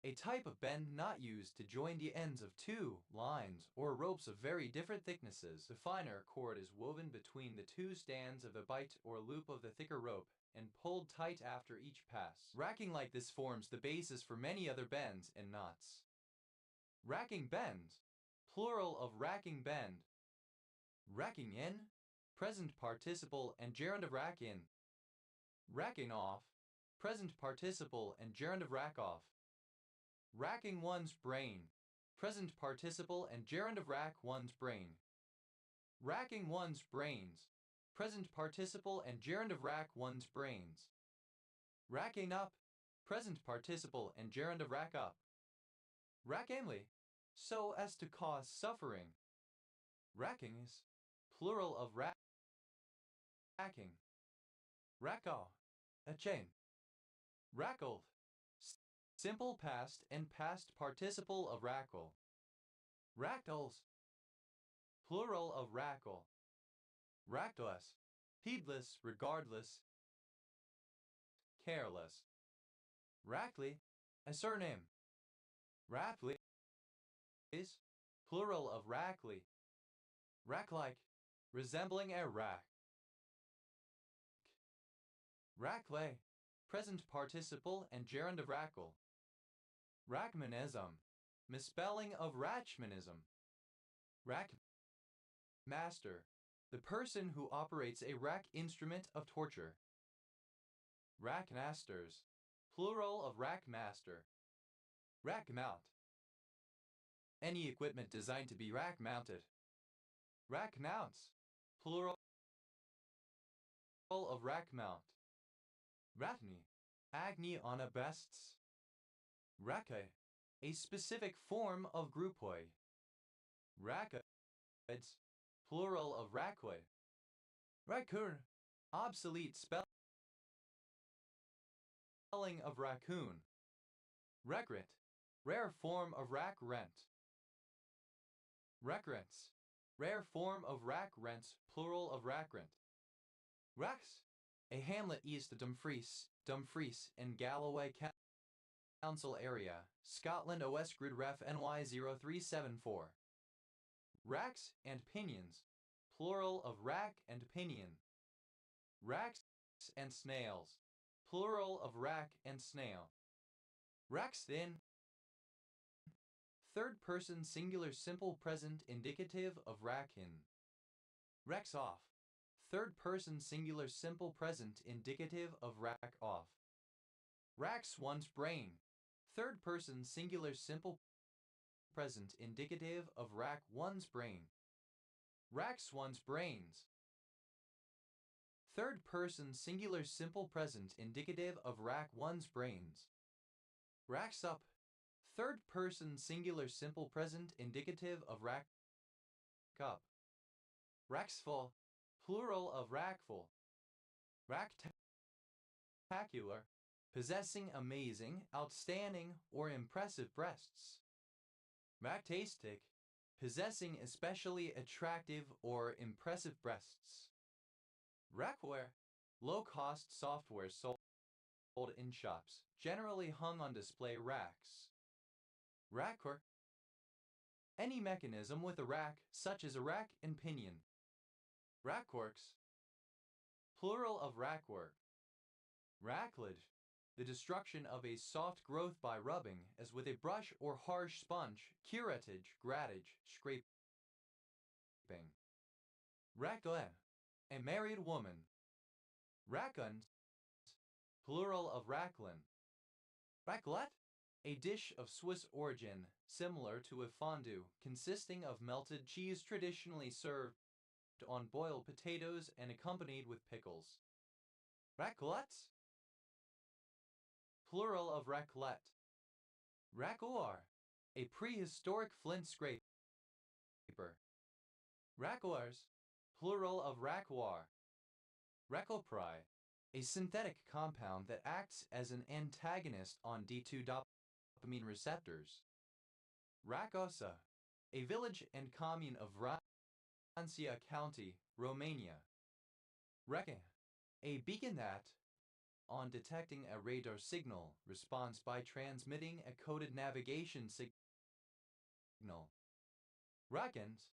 A type of bend not used to join the ends of two lines or ropes of very different thicknesses. The finer cord is woven between the two stands of a bight or loop of the thicker rope and pulled tight after each pass. Racking like this forms the basis for many other bends and knots. Racking bend. Plural of racking bend. Racking in. Present participle and gerund of rack in. Racking off. Present participle and gerund of rack off. Racking one's brain. Present participle and gerund of rack one's brain. Racking one's brains. Present participle and gerund of rack one's brains. Racking up. Present participle and gerund of rack up. Rackingly. So as to cause suffering. Rackings. Plural of racking. Rackle. A chain. Rackled. Simple past and past participle of rackle. Ractals. Plural of rackle. Rackless. Heedless, regardless, careless. Rackley, a surname. Rapley is plural of Rackley. Rack-like, resembling a rack. Rackley, present participle and gerund of rackle. Rachmanism, misspelling of Rachmanism. Rack master, the person who operates a rack instrument of torture. Rackmasters, plural of rackmaster. Rack mount, any equipment designed to be rack mounted. Rack mounts, plural of rack mount. Ratni, agni on a bests. Rake, a specific form of groupoi. Rackids, plural of rackoi. Raccoon, obsolete spelling of raccoon. Regret, rare form of rack rent. Recrents, rare form of rack rents, plural of rack rent. Rax, a hamlet east of Dumfries in Galloway Council area, Scotland OS Grid Ref NY 0374. Racks and pinions, plural of rack and pinion. Racks and snails, plural of rack and snail. Racks thin, third person singular simple present indicative of rackin. Rex off, third person singular simple present indicative of rack off. Racks one's brain, third person singular simple present indicative of rack one's brain. Racks one's brains, third person singular simple present indicative of rack one's brains. Racks up, third person singular simple present indicative of rack up. Racks full, plural of rackful. Racktacular, possessing amazing, outstanding, or impressive breasts. Ractastic, possessing especially attractive or impressive breasts. Rackware, low-cost software sold in shops, generally hung on display racks. Rackwork, any mechanism with a rack, such as a rack and pinion. Rackworks, plural of rackwork. Racklage, the destruction of a soft growth by rubbing, as with a brush or harsh sponge, curettage, grattage, scraping. Raclette, a married woman. Rackuns, plural of raclin. Raclette, a dish of Swiss origin, similar to a fondue, consisting of melted cheese traditionally served on boiled potatoes and accompanied with pickles. Raclettes, plural of raclette. Raccoir, a prehistoric flint scraper. Raccoirs, plural of raccoir. Racopri, a synthetic compound that acts as an antagonist on D2 dopamine receptors. Racosa, a village and commune of Rancia County, Romania. Reca, a beacon that, on detecting a radar signal, responds by transmitting a coded navigation signal. Rackant,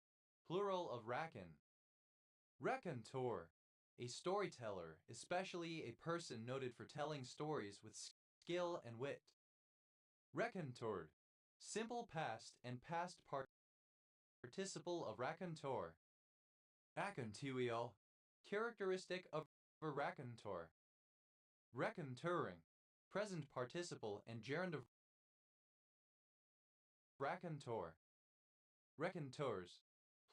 plural of racken. Raconteur, a storyteller, especially a person noted for telling stories with skill and wit. Raconteur, simple past and past participle of raconteur. Racontuio, characteristic of a raconteur. Raconteuring, present participle and gerund of raconteur. Raconteurs,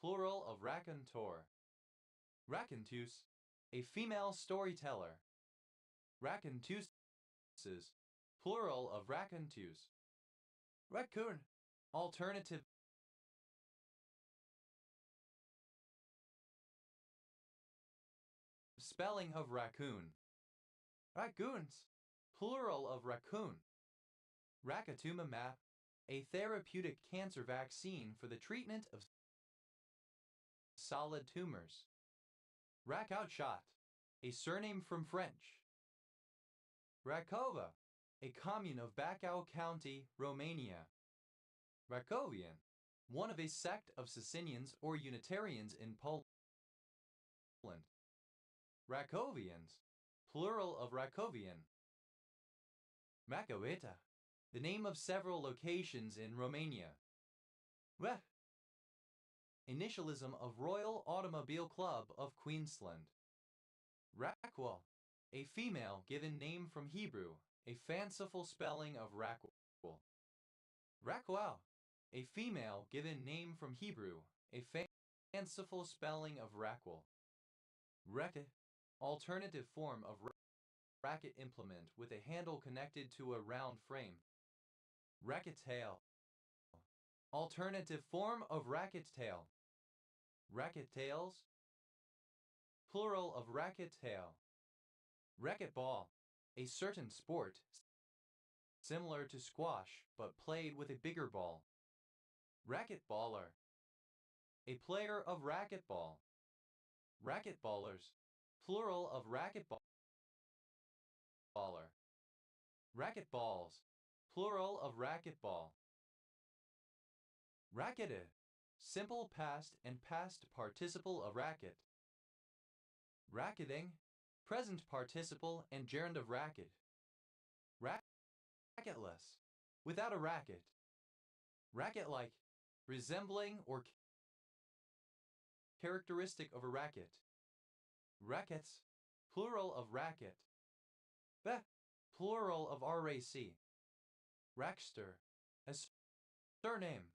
plural of raconteur. Raconteuse, a female storyteller. Raconteuses, plural of raconteuse. Raccoon, alternative spelling of raccoon. Raccoons, plural of raccoon. Racatumumab, a therapeutic cancer vaccine for the treatment of solid tumors. Rack outshot, a surname from French. Rakova, a commune of Bacău County, Romania. Racovian, one of a sect of Socinians or Unitarians in Poland. Racovians, plural of Racovian. Macoeta, the name of several locations in Romania. Reh, initialism of Royal Automobile Club of Queensland. Rackwell, a female given name from Hebrew, a fanciful spelling of Rackwell. Rackwell, a female given name from Hebrew, a fanciful spelling of Rackwell. Reke, alternative form of racket implement with a handle connected to a round frame. Racket tail, alternative form of racket tail. Racket tails, plural of racket tail. Racket ball, a certain sport similar to squash but played with a bigger ball. Racket baller, a player of racquetball. Racquetballers, plural of racquetballer. Racquetballs, plural of racquetball. Rackete, simple past and past participle of racket. Racketing, present participle and gerund of racket. Racketless, without a racket. Racket-like, resembling or characteristic of a racket. Rackets, plural of racket. Plural of RAC. Rackster, a surname.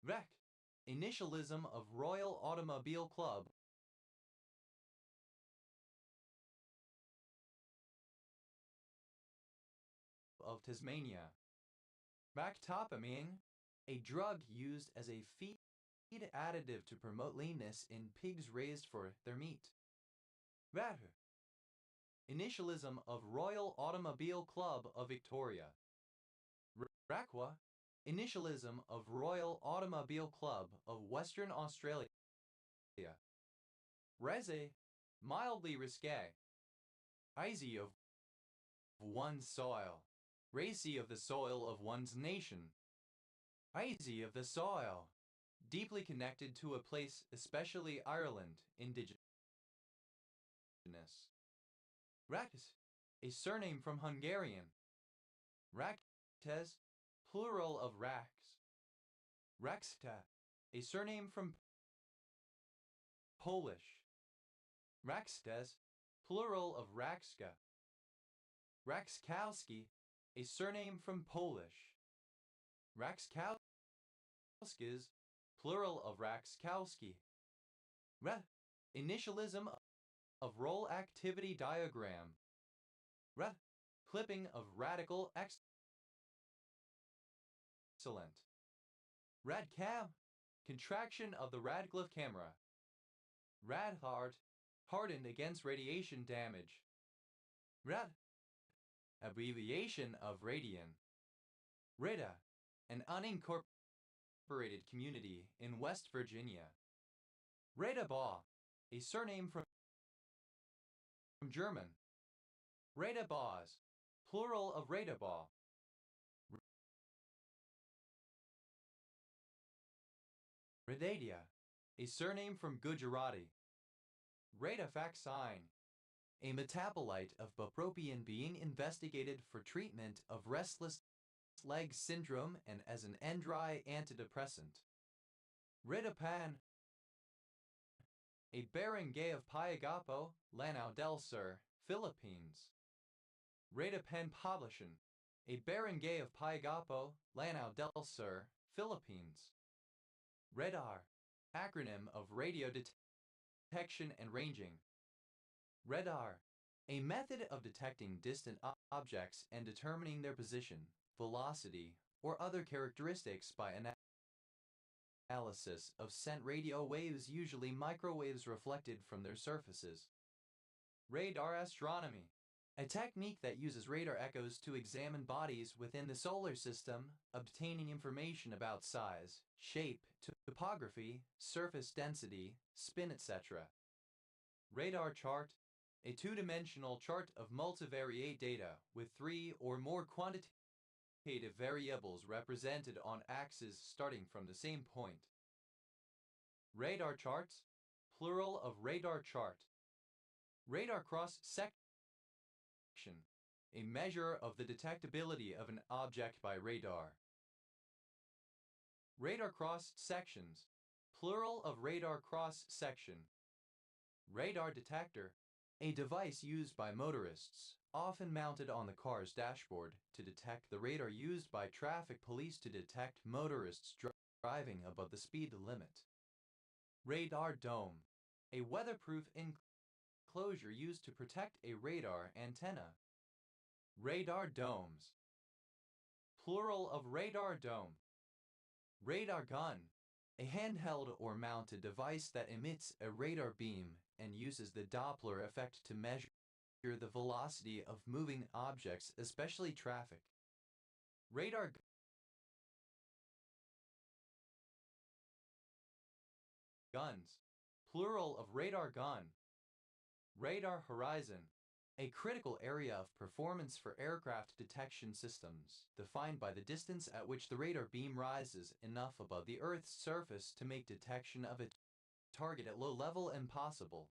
Rec, initialism of Royal Automobile Club of Tasmania. Ractopamine, a drug used as a feed additive to promote leanness in pigs raised for their meat. Ratter, initialism of Royal Automobile Club of Victoria. Rakwa, initialism of Royal Automobile Club of Western Australia. Reze, mildly risque. Izy of one's soil. Racy of the soil of one's nation. Izy of the soil, deeply connected to a place, especially Ireland, indigenous. Rax, a surname from Hungarian. Raktes, plural of Rax. Raxta, a surname from Polish. Raxtes, plural of Raxka. Raxkowski, a surname from Polish. Raxkowskis, plural of Raxkowski. Initialism of role activity diagram. Clipping of radical excellent. Radcam, contraction of the Radcliffe camera. Radhard, hardened against radiation damage. Rad, abbreviation of radian. Reda, an unincorporated community in West Virginia. Reda Ba, a surname from German. Reda Bas, plural of Reda Ba. Redadia, a surname from Gujarati. Reda Faxine, a metabolite of bupropion being investigated for treatment of restless leg syndrome and as an NDRI antidepressant. Ridapan, a barangay of Payagapo, Lanao del Sur, Philippines. Ridapan Poblacion, a barangay of Payagapo, Lanao del Sur, Philippines. RADAR, acronym of radio detection and ranging. RADAR, a method of detecting distant objects and determining their position, velocity, or other characteristics by analysis of sent radio waves, usually microwaves reflected from their surfaces. Radar astronomy, a technique that uses radar echoes to examine bodies within the solar system, obtaining information about size, shape, topography, surface density, spin, etc. Radar chart, a two-dimensional chart of multivariate data with three or more quantitative variables represented on axes starting from the same point. Radar charts, plural of radar chart. Radar cross-section, a measure of the detectability of an object by radar. Radar cross-sections, plural of radar cross-section. Radar detector, a device used by motorists, often mounted on the car's dashboard to detect the radar used by traffic police to detect motorists driving above the speed limit. Radar dome, a weatherproof enclosure used to protect a radar antenna. Radar domes, plural of radar dome. Radar gun, a handheld or mounted device that emits a radar beam and uses the Doppler effect to measure the velocity of moving objects, especially traffic. Radar guns, plural of radar gun. Radar horizon, a critical area of performance for aircraft detection systems, defined by the distance at which the radar beam rises enough above the Earth's surface to make detection of a target at low level impossible.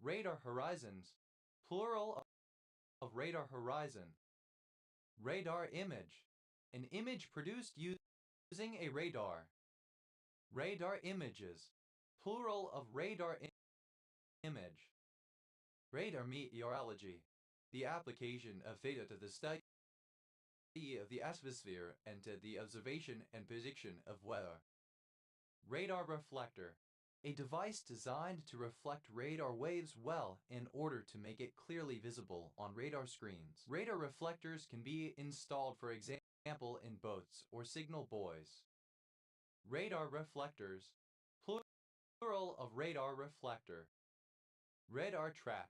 Radar horizons, plural of radar horizon. Radar image, an image produced using a radar. Radar images, plural of radar image. Radar meteorology, the application of data to the study of the atmosphere and to the observation and prediction of weather. Radar reflector, a device designed to reflect radar waves well in order to make it clearly visible on radar screens. Radar reflectors can be installed, for example, in boats or signal buoys. Radar reflectors, plural of radar reflector. Radar trap,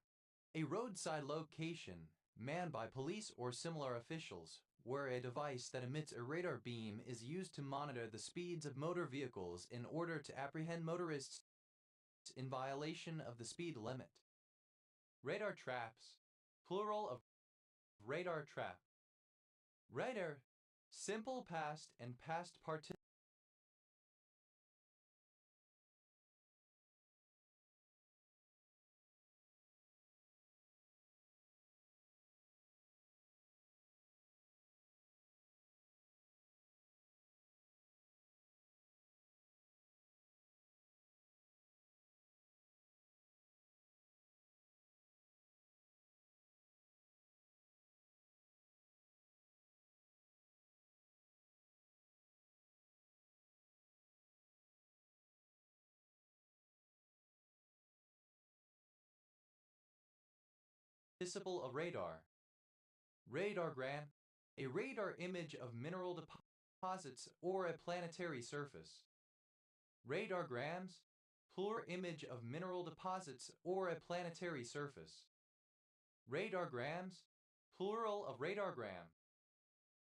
a roadside location manned by police or similar officials, where a device that emits a radar beam is used to monitor the speeds of motor vehicles in order to apprehend motorists in violation of the speed limit. Radar traps, plural of radar trap. Radar, simple past and past participle of radar. Radargram, a radar image of mineral deposits or a planetary surface. Radargrams, plural image of mineral deposits or a planetary surface. Radargrams, plural of radargram.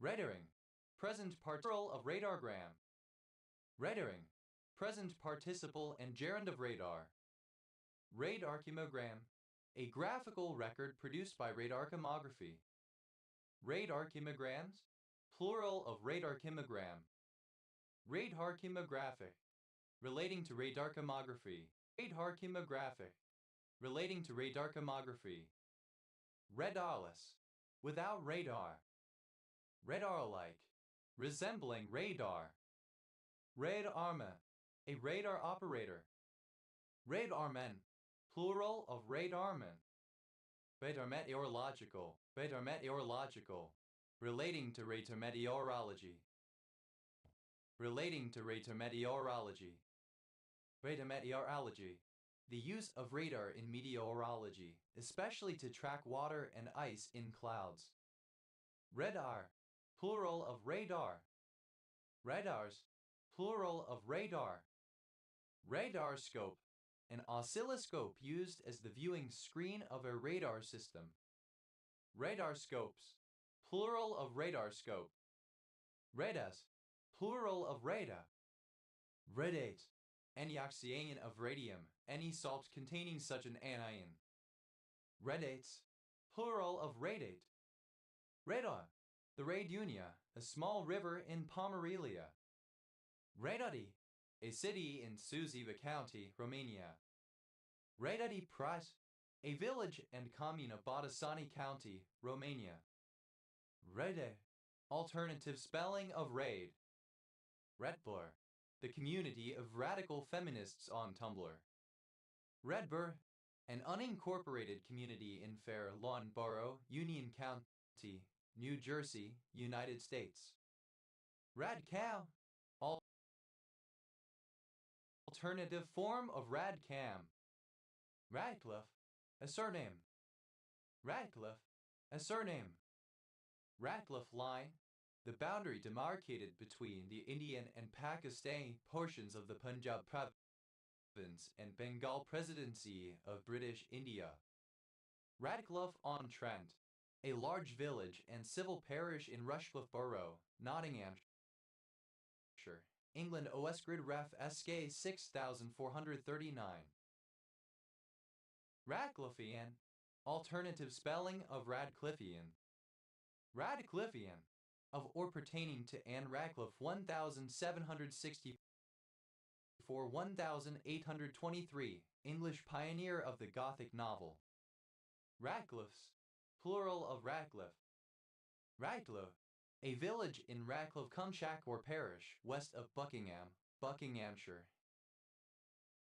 Radaring, present plural of radargram. Radaring, present participle and gerund of radar. Radarchemogram, a graphical record produced by radarchemography. Radarchemograms, plural of radarchemogram. Radarchemographic, relating to radarchemography. Radarchemographic, relating to radarchemography. Radarless, without radar. Radar-like, resembling radar. Radarman, a radar operator. Radarmen, plural of radarmen. Radar meteorological, relating to radar meteorology. Relating to radar meteorology. Radar meteorology, the use of radar in meteorology, especially to track water and ice in clouds. Radar, plural of radar. Radars, plural of radar. Radarscope, an oscilloscope used as the viewing screen of a radar system. Radarscopes, plural of radarscope. Radas, plural of rada. Radate, any oxyanion of radium, any salt containing such an anion. Redates, plural of radate. Reda, the Radunia, a small river in Pomerelia. Redati, a city in Suceava County, Romania. Redati Pras, a village and commune of Botoșani County, Romania. Rede, alternative spelling of raid. Redbur, the community of radical feminists on Tumblr. Redbur, an unincorporated community in Fair Lawn Borough, Union County, New Jersey, United States. Radcow, alternative form of Radcam. Radcliffe, a surname. Radcliffe, a surname. Radcliffe Line, the boundary demarcated between the Indian and Pakistani portions of the Punjab province and Bengal Presidency of British India. Radcliffe-on-Trent, a large village and civil parish in Rushcliffe Borough, Nottinghamshire, England. OS Grid Ref SK 6439. Radcliffean, alternative spelling of Radcliffean. Radcliffean, of or pertaining to Anne Radcliffe 1764-1823, English pioneer of the Gothic novel. Radcliffes, plural of Radcliffe. Radcliffe, a village in Radcliffe-cum-Shkpr parish, west of Buckingham, Buckinghamshire,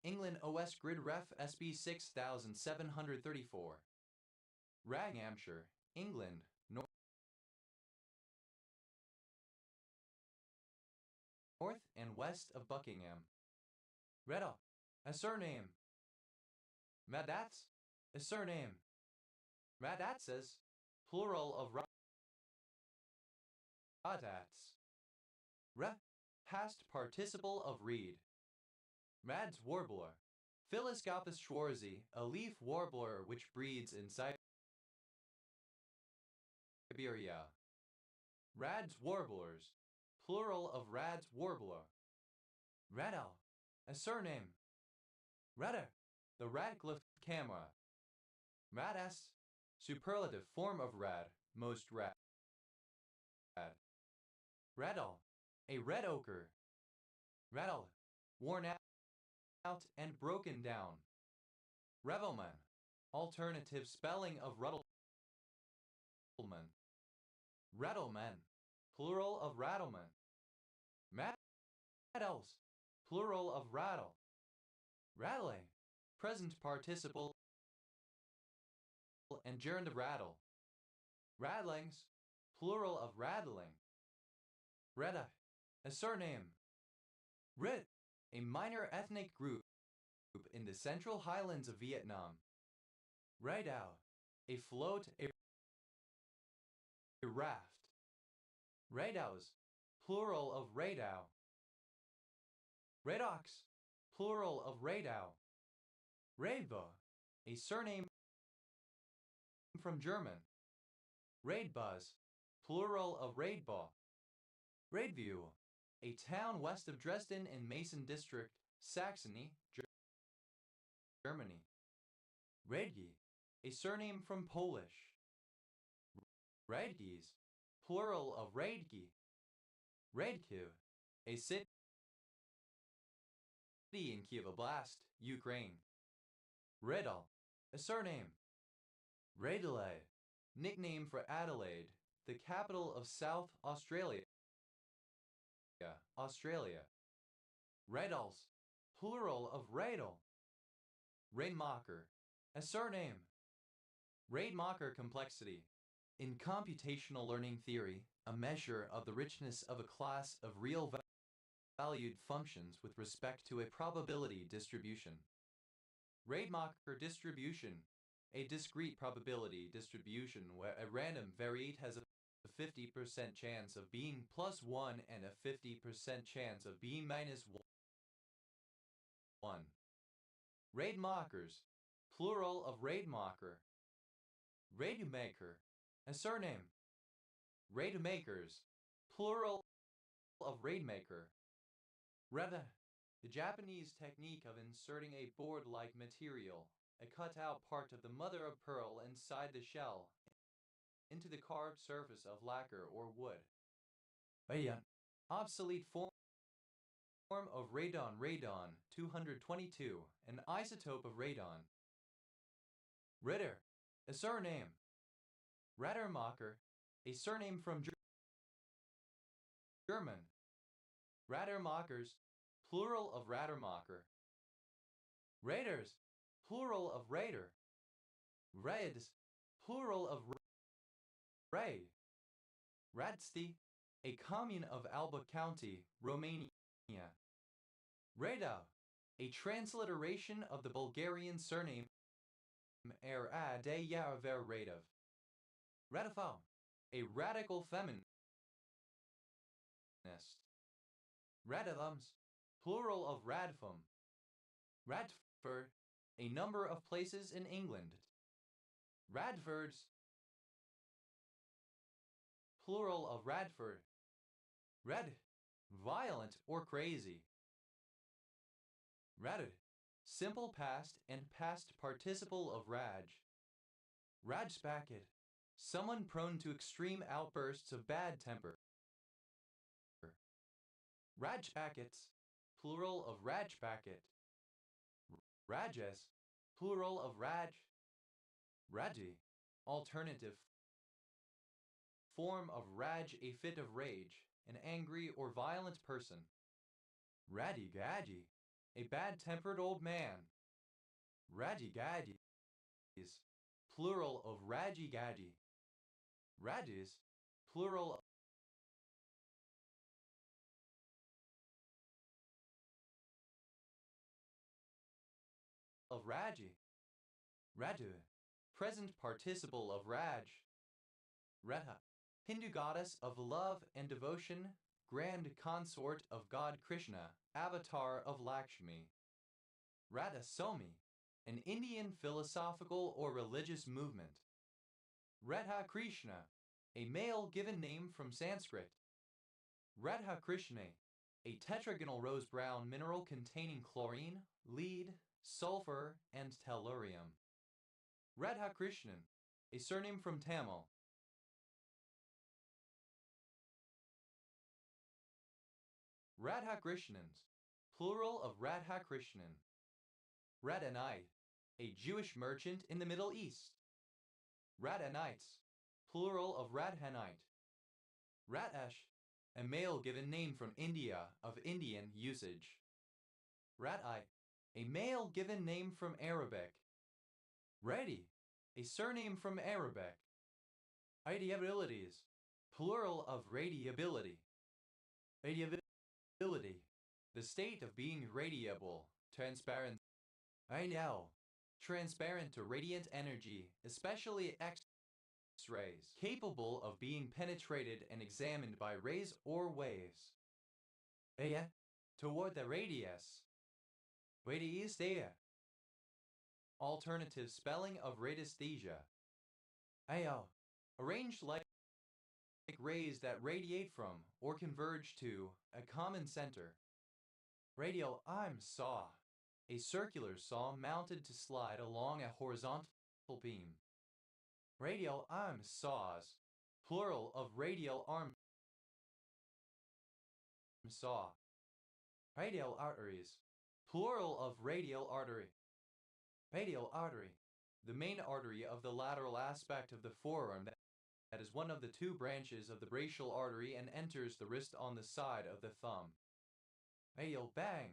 England. OS Grid Ref SB 6734. Raghamshire, England, north and west of Buckingham. Reda, a surname. Madats, a surname. Radatzes, plural of Radats. Re, past participle of reed. Rad's warbler, Philoscopus schwarzi, a leaf warbler which breeds in Siberia. Rad's warblers, plural of Rad's warbler. Radal, a surname. Radar, the Radcliffe camera. Radas, superlative form of rad, most rad. Radal, a red ochre. Radal, worn out and broken down. Revelman, alternative spelling of Ruddleman. Rattleman, plural of rattleman. Rattles, plural of rattle. Rattling, present participle and gerund of rattle. Rattlings, plural of rattling. Reda, a surname. Rit, a minor ethnic group in the Central Highlands of Vietnam. Raidao, a float, a raft. Raidaos, plural of raidao. Radox, plural of raidao. Raidba, a surname from German. Raidbuzz, plural of raidba. Raidview, a town west of Dresden in Meissen District, Saxony, Germany. Redgi, a surname from Polish. Redgis, plural of Redgi. Redkiv, a city in Kiev Oblast, Ukraine. Redal, a surname. Radelaide, nickname for Adelaide, the capital of South Australia. Australia. Redals, plural of Radal. Rademacher, a surname. Rademacher complexity. In computational learning theory, a measure of the richness of a class of real valued functions with respect to a probability distribution. Rademacher distribution, a discrete probability distribution where a random variate has a 50% chance of being +1 and a 50% chance of being -1. Rademachers, plural of Rademacher. Rademacher, a surname. Rademakers, plural of Rademacher. Reda, the Japanese technique of inserting a board-like material a cut-out part of the mother of pearl inside the shell, into the carved surface of lacquer or wood. Radon. Obsolete form of radon. Radon 222, an isotope of radon. Ritter, a surname. Radermacher, a surname from German. Radermachers, plural of Radermacher. Raiders, plural of raider. Raids, plural of raid. Radsti, a commune of Alba County, Romania. Radau, a transliteration of the Bulgarian surname Eradeyaver Radov. Radifal, a radical feminist. Radivums, plural of Radfum. Radford, a number of places in England. Radfords, plural of Radford. Red, violent or crazy. Radid, simple past and past participle of Raj. Rajspacket, someone prone to extreme outbursts of bad temper. Rajpackets, plural of Rajpacket. Rajas, plural of Raj. Raji, alternative form of Raj, a fit of rage, an angry or violent person. Radigaji, a bad-tempered old man. Rajigadis, plural of Rajigadi. Radis, plural of Raji. Radu, present participle of Raj. Radha, Hindu goddess of love and devotion, grand consort of God Krishna, avatar of Lakshmi. Radha Somi, an Indian philosophical or religious movement. Radha Krishna, a male given name from Sanskrit. Radha Krishna, a tetragonal rose-brown mineral containing chlorine, lead, sulfur, and tellurium. Radha Krishnan, a surname from Tamil. Radha Krishnans, plural of Radha Krishnan. Radanite, a Jewish merchant in the Middle East. Radanites, plural of Radhanite. Ratash, a male given name from India of Indian usage. Rati, a male given name from Arabic. Radi, a surname from Arabic. Ideabilities, plural of radiability. Radiability, the state of being radiable, transparent. I know, transparent to radiant energy, especially X-rays, capable of being penetrated and examined by rays or waves. Aya, toward the radius. Radiesthesia. Alternative spelling of radiesthesia. Ayo, arranged like rays that radiate from or converge to a common center. Radial arm saw, a circular saw mounted to slide along a horizontal beam. Radial arm saws, plural of radial arm saw. Radial arteries, plural of radial artery. Radial artery, the main artery of the lateral aspect of the forearm that is one of the two branches of the brachial artery and enters the wrist on the side of the thumb. Radial bang,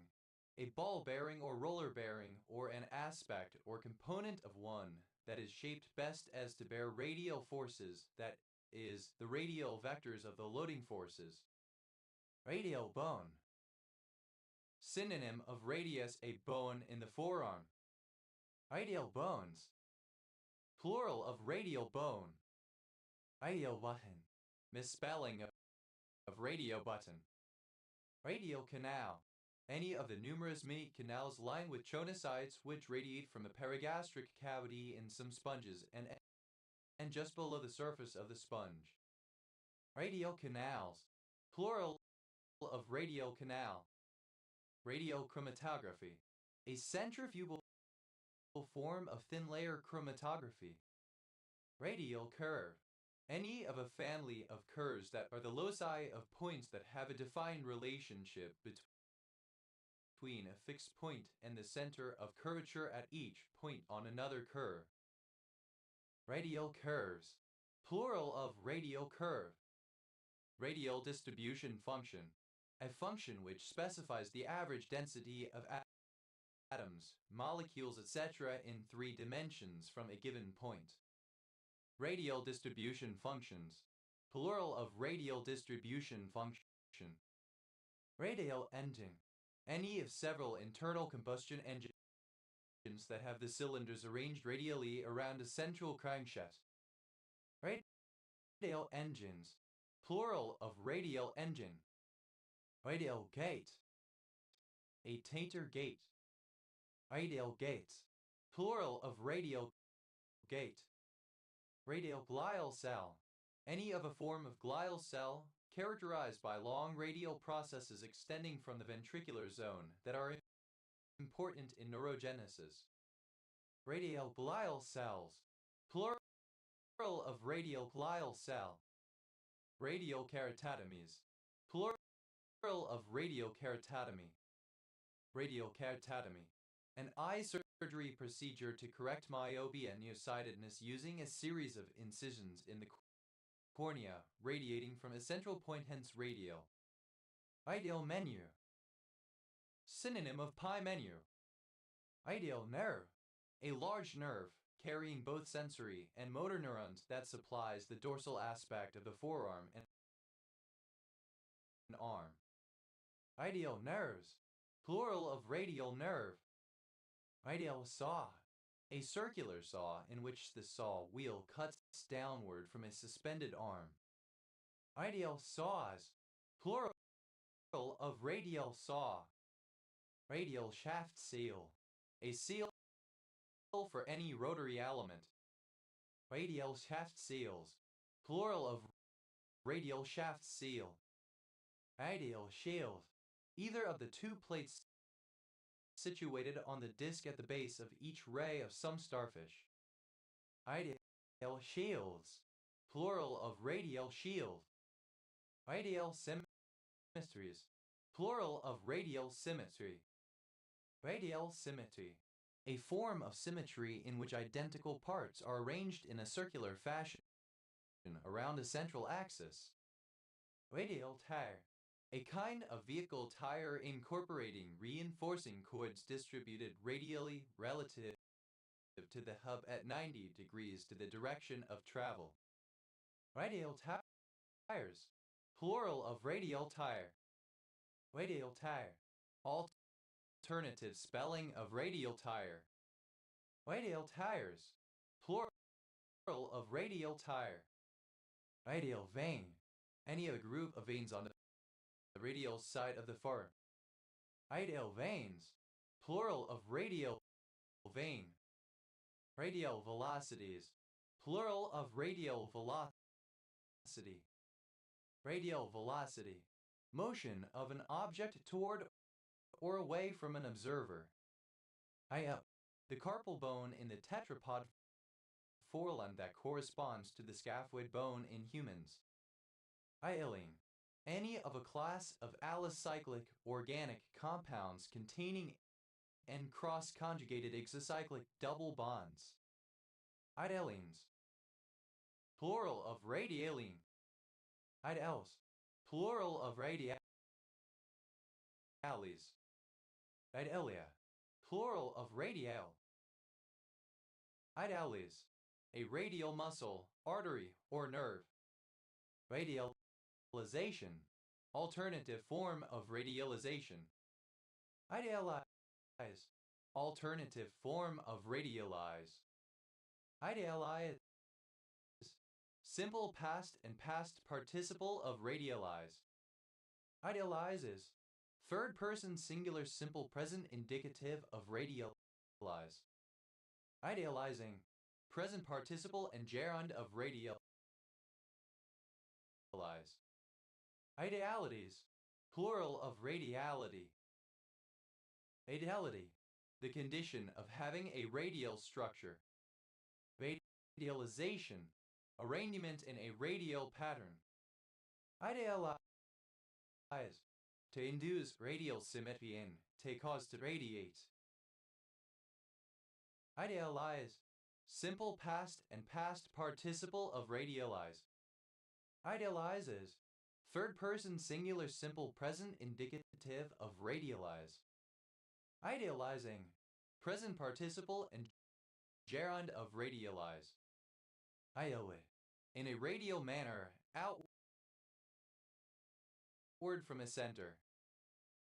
a ball bearing or roller bearing or an aspect or component of one that is shaped best as to bear radial forces, that is, the radial vectors of the loading forces. Radial bone, synonym of radius, a bone in the forearm. Radial bones, plural of radial bone. Radial button, misspelling of radio button. Radial canal, any of the numerous mini canals lined with choanocytes which radiate from the perigastric cavity in some sponges and just below the surface of the sponge. Radial canals, plural of radial canal. Radiochromatography, a centrifugal form of thin layer chromatography. Radial curve. Any of a family of curves that are the loci of points that have a defined relationship between a fixed point and the center of curvature at each point on another curve. Radial curves. Plural of radial curve. Radial distribution function. A function which specifies the average density of atoms, molecules, etc. in 3 dimensions from a given point. Radial distribution functions. Plural of radial distribution function. Radial engine. Any of several internal combustion engines that have the cylinders arranged radially around a central crankshaft. Radial engines. Plural of radial engine. Radial gate. A Tainter gate. Radial gates. Plural of radial gate. Radial glial cell. Any of a form of glial cell characterized by long radial processes extending from the ventricular zone that are important in neurogenesis. Radial glial cells. Plural of radial glial cell. Radial keratotomies. Plural of radial keratotomy. Radial keratotomy. An eye surgery procedure to correct myopia and nearsightedness using a series of incisions in the cornea radiating from a central point, hence radial. Ideal menu. Synonym of pi menu. Ideal nerve. A large nerve carrying both sensory and motor neurons that supplies the dorsal aspect of the forearm and arm. Ideal nerves. Plural of radial nerve. Ideal saw. A circular saw in which the saw wheel cuts downward from a suspended arm. Ideal saws. Plural of radial saw. Radial shaft seal. A seal for any rotary element. Radial shaft seals. Plural of radial shaft seal. Radial shield. Either of the 2 plates situated on the disc at the base of each ray of some starfish. Ideal shields. Plural of radial shield. Radial symmetries. Plural of radial symmetry. Radial symmetry. A form of symmetry in which identical parts are arranged in a circular fashion around a central axis. Radial tire. A kind of vehicle tire incorporating reinforcing cords distributed radially relative to the hub at 90 degrees to the direction of travel. Radial tires. Plural of radial tire. Radial tire. Alternative spelling of radial tire. Radial tires. Plural of radial tire. Radial vein. Any of a group of veins on the radial side of the forearm. Radial veins. Plural of radial vein. Radial velocities. Plural of radial velocity. Radial velocity. Motion of an object toward or away from an observer. The carpal bone in the tetrapod forelimb that corresponds to the scaphoid bone in humans. Ileine. Any of a class of alicyclic organic compounds containing and cross-conjugated exocyclic double bonds. Idealenes. Plural of radialine. Ideales. Plural of radiales. Idealia. Plural of radial. Ideales. A radial muscle, artery, or nerve. Radialization. Alternative form of radialization. Idealize. Alternative form of radialize. Idealize. Simple past and past participle of radialize. Idealizes. Third person singular simple present indicative of radialize. Idealizing. Present participle and gerund of radialize. Idealities. Plural of radiality. Ideality. the condition of having a radial structure. Radialization, arrangement in a radial pattern. Idealize, to induce radial symmetry in, to cause to radiate. Idealize, simple past and past participle of radialize. Idealize is third person singular simple present indicative of radialize. Idealizing, present participle and gerund of radialize. Iowe, in a radial manner, outward from a center.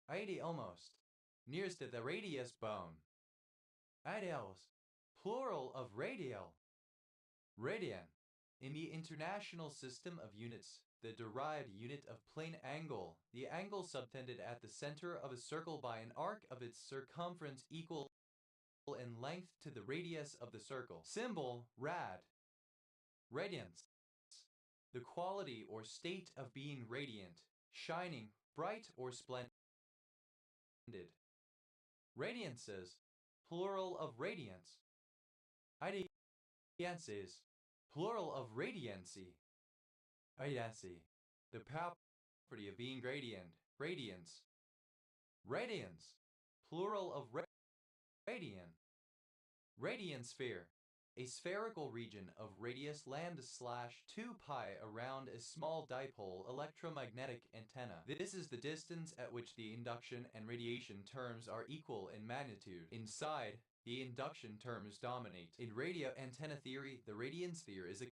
Ide almost, nearest to the radius bone. Ideals, plural of radial. Radian, in the international system of units, the derived unit of plane angle, the angle subtended at the center of a circle by an arc of its circumference equal in length to the radius of the circle. Symbol, rad. Radiance, the quality or state of being radiant, shining, bright or splendid. Radiances, plural of radiance. Radiances, plural of radiancy. Radiancy, the property of being radiant, radiance. Radiance, plural of radian. Radian sphere, a spherical region of radius lambda/2 pi around a small dipole electromagnetic antenna. This is the distance at which the induction and radiation terms are equal in magnitude. Inside, the induction terms dominate. In radio antenna theory, the radian sphere is a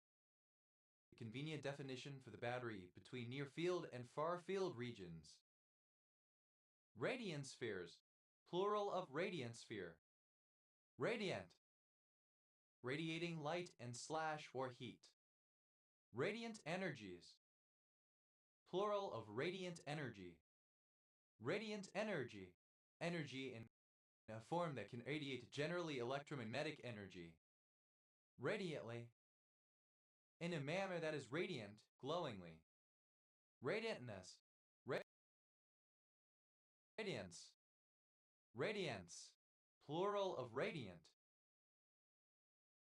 convenient definition for the boundary between near field and far field regions. Radian spheres, plural of radiant sphere. Radiant, radiating light and slash or heat. Radiant energies, plural of radiant energy. Radiant energy, energy in a form that can radiate, generally electromagnetic energy. Radiantly, in a manner that is radiant, glowingly. Radiantness, radiance. Radiance, plural of radiant.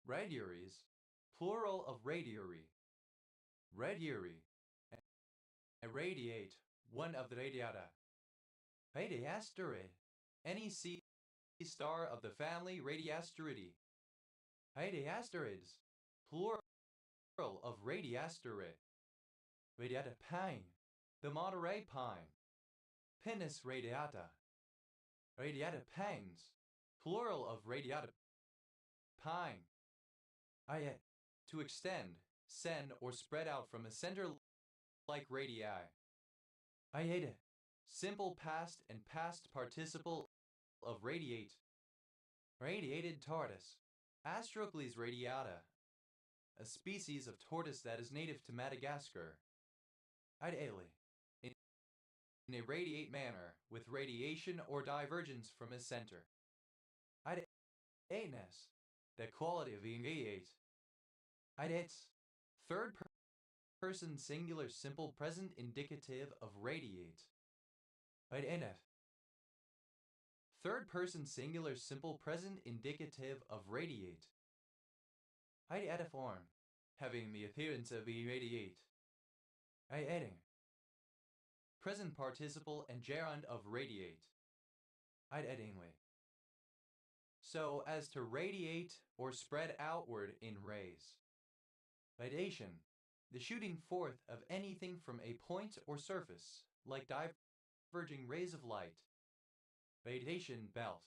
Radiaries, plural of radiary. Radiary, irradiate, one of the radiata. Radiasterid, any C star of the family Radiasteridae. Radiasterids, plural of radiasterid. Radiata pine, the Monterey pine. Pinus radiata. Radiata pines, plural of radiata pine. Ayet, to extend, send or spread out from a center like radii. Ayete, simple past and past participle of radiate. Radiated tortoise, Astrocles radiata, a species of tortoise that is native to Madagascar. Ideally, in a radiate manner, with radiation or divergence from a center. Ideateness, the quality of being radiate. Ideates, third person singular simple present indicative of radiate. Ideanet, third person singular simple present indicative of radiate. Ideatiform, having the appearance of being radiate. Ideating, present participle and gerund of radiate. Ideatingly, so as to radiate or spread outward in rays. Radiation, the shooting forth of anything from a point or surface, like diverging rays of light. Radiation belt,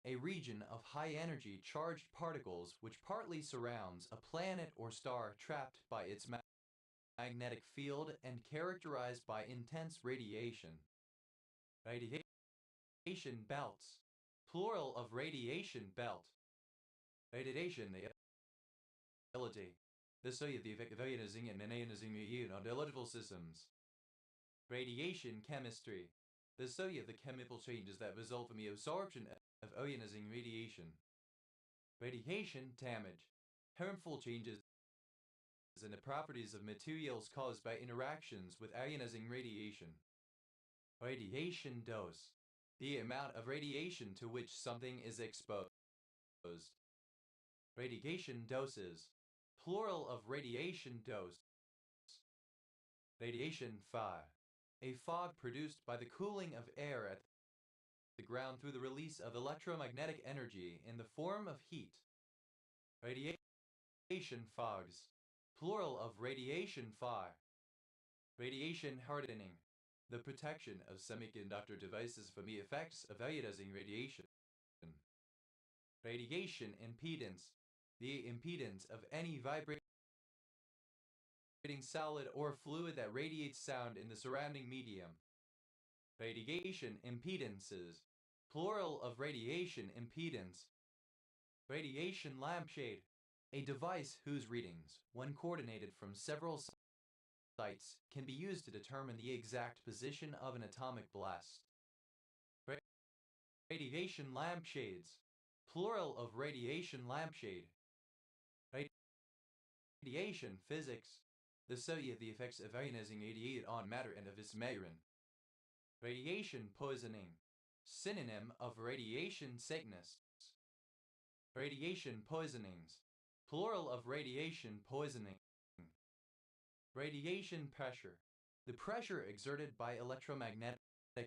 a region of high-energy charged particles which partly surrounds a planet or star trapped by its magnetic field and characterized by intense radiation. Radiation belts, plural of radiation belt. Radiation, the ability, the effect of ionizing and non-ionizing on biological systems. Radiation chemistry, the study of the chemical changes that result from the absorption of ionizing radiation. Radiation damage, harmful changes in the properties of materials caused by interactions with ionizing radiation. Radiation dose, the amount of radiation to which something is exposed. Radiation doses, plural of radiation dose. Radiation fog, a fog produced by the cooling of air at the ground through the release of electromagnetic energy in the form of heat. Radiation fogs, plural of radiation fog. Radiation hardening, the protection of semiconductor devices from the effects of ionizing radiation. Radiation impedance, the impedance of any vibrating solid or fluid that radiates sound in the surrounding medium. Radiation impedances, plural of radiation impedance. Radiation lampshade, a device whose readings, when coordinated from several sites, can be used to determine the exact position of an atomic blast. Radiation lampshades, plural of radiation lampshade. Radiation physics, the study of the effects of ionizing radiation on matter and of its measuring. Radiation poisoning, synonym of radiation sickness. Radiation poisonings, plural of radiation poisoning. Radiation pressure, the pressure exerted by electromagnetic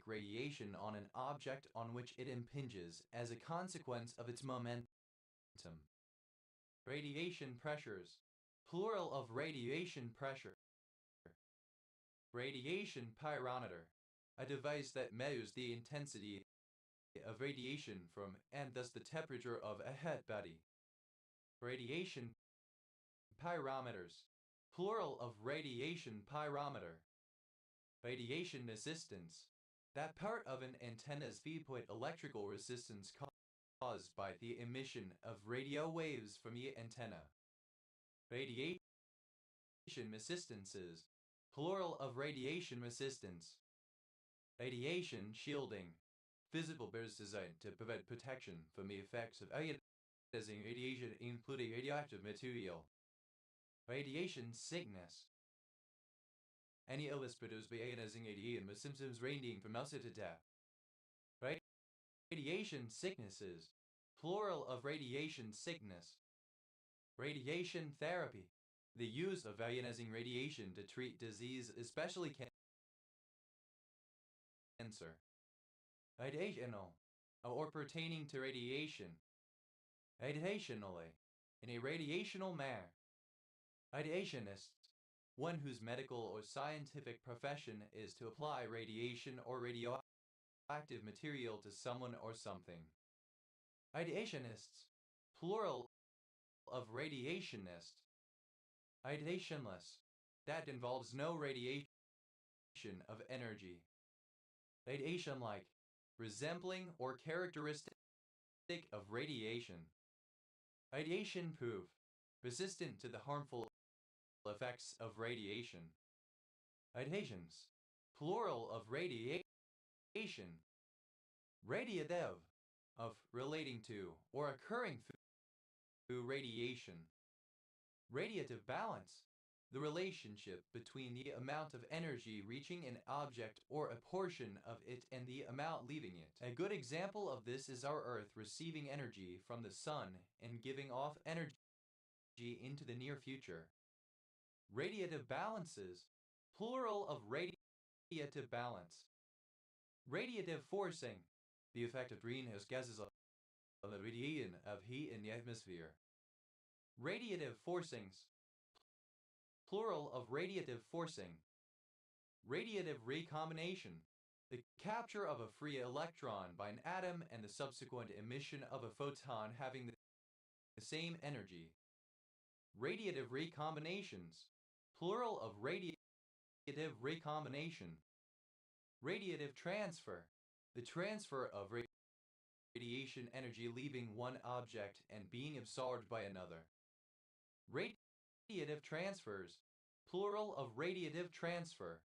radiation on an object on which it impinges as a consequence of its momentum. Radiation pressures, plural of radiation pressure. Radiation pyrometer, a device that measures the intensity of radiation from and thus the temperature of a head body. Radiation pyrometers, plural of radiation pyrometer. Radiation resistance, that part of an antenna's viewpoint electrical resistance caused by the emission of radio waves from the antenna. Radiation resistances, plural of radiation resistance. Radiation shielding, physical barriers designed to prevent protection from the effects of ionizing radiation, including radioactive material. Radiation sickness, any illness produced by ionizing radiation with symptoms ranging from ulcer to death. Radiation sicknesses, plural of radiation sickness. Radiation therapy, the use of ionizing radiation to treat disease, especially cancer. Radiational, or pertaining to radiation. Radiationally, in a radiational manner. Radiationist, one whose medical or scientific profession is to apply radiation or radioactive material to someone or something. Radiationists, plural of radiationist. Radiationless, that involves no radiation of energy. Radiation-like, resembling or characteristic of radiation. Radiation-proof, resistant to the harmful effects of radiation. Radiations, plural of radiation. Radiative, of relating to or occurring through radiation. Radiative balance, the relationship between the amount of energy reaching an object or a portion of it and the amount leaving it. A good example of this is our Earth receiving energy from the sun and giving off energy into the near future. Radiative balances, plural of radiative balance. Radiative forcing, the effect of greenhouse gases on the radiation of heat in the atmosphere. Radiative forcings, plural of radiative forcing. Radiative recombination, the capture of a free electron by an atom and the subsequent emission of a photon having the same energy. Radiative recombinations, plural of radiative recombination. Radiative transfer, the transfer of radiation energy leaving one object and being absorbed by another. Radiative transfers, plural of radiative transfer.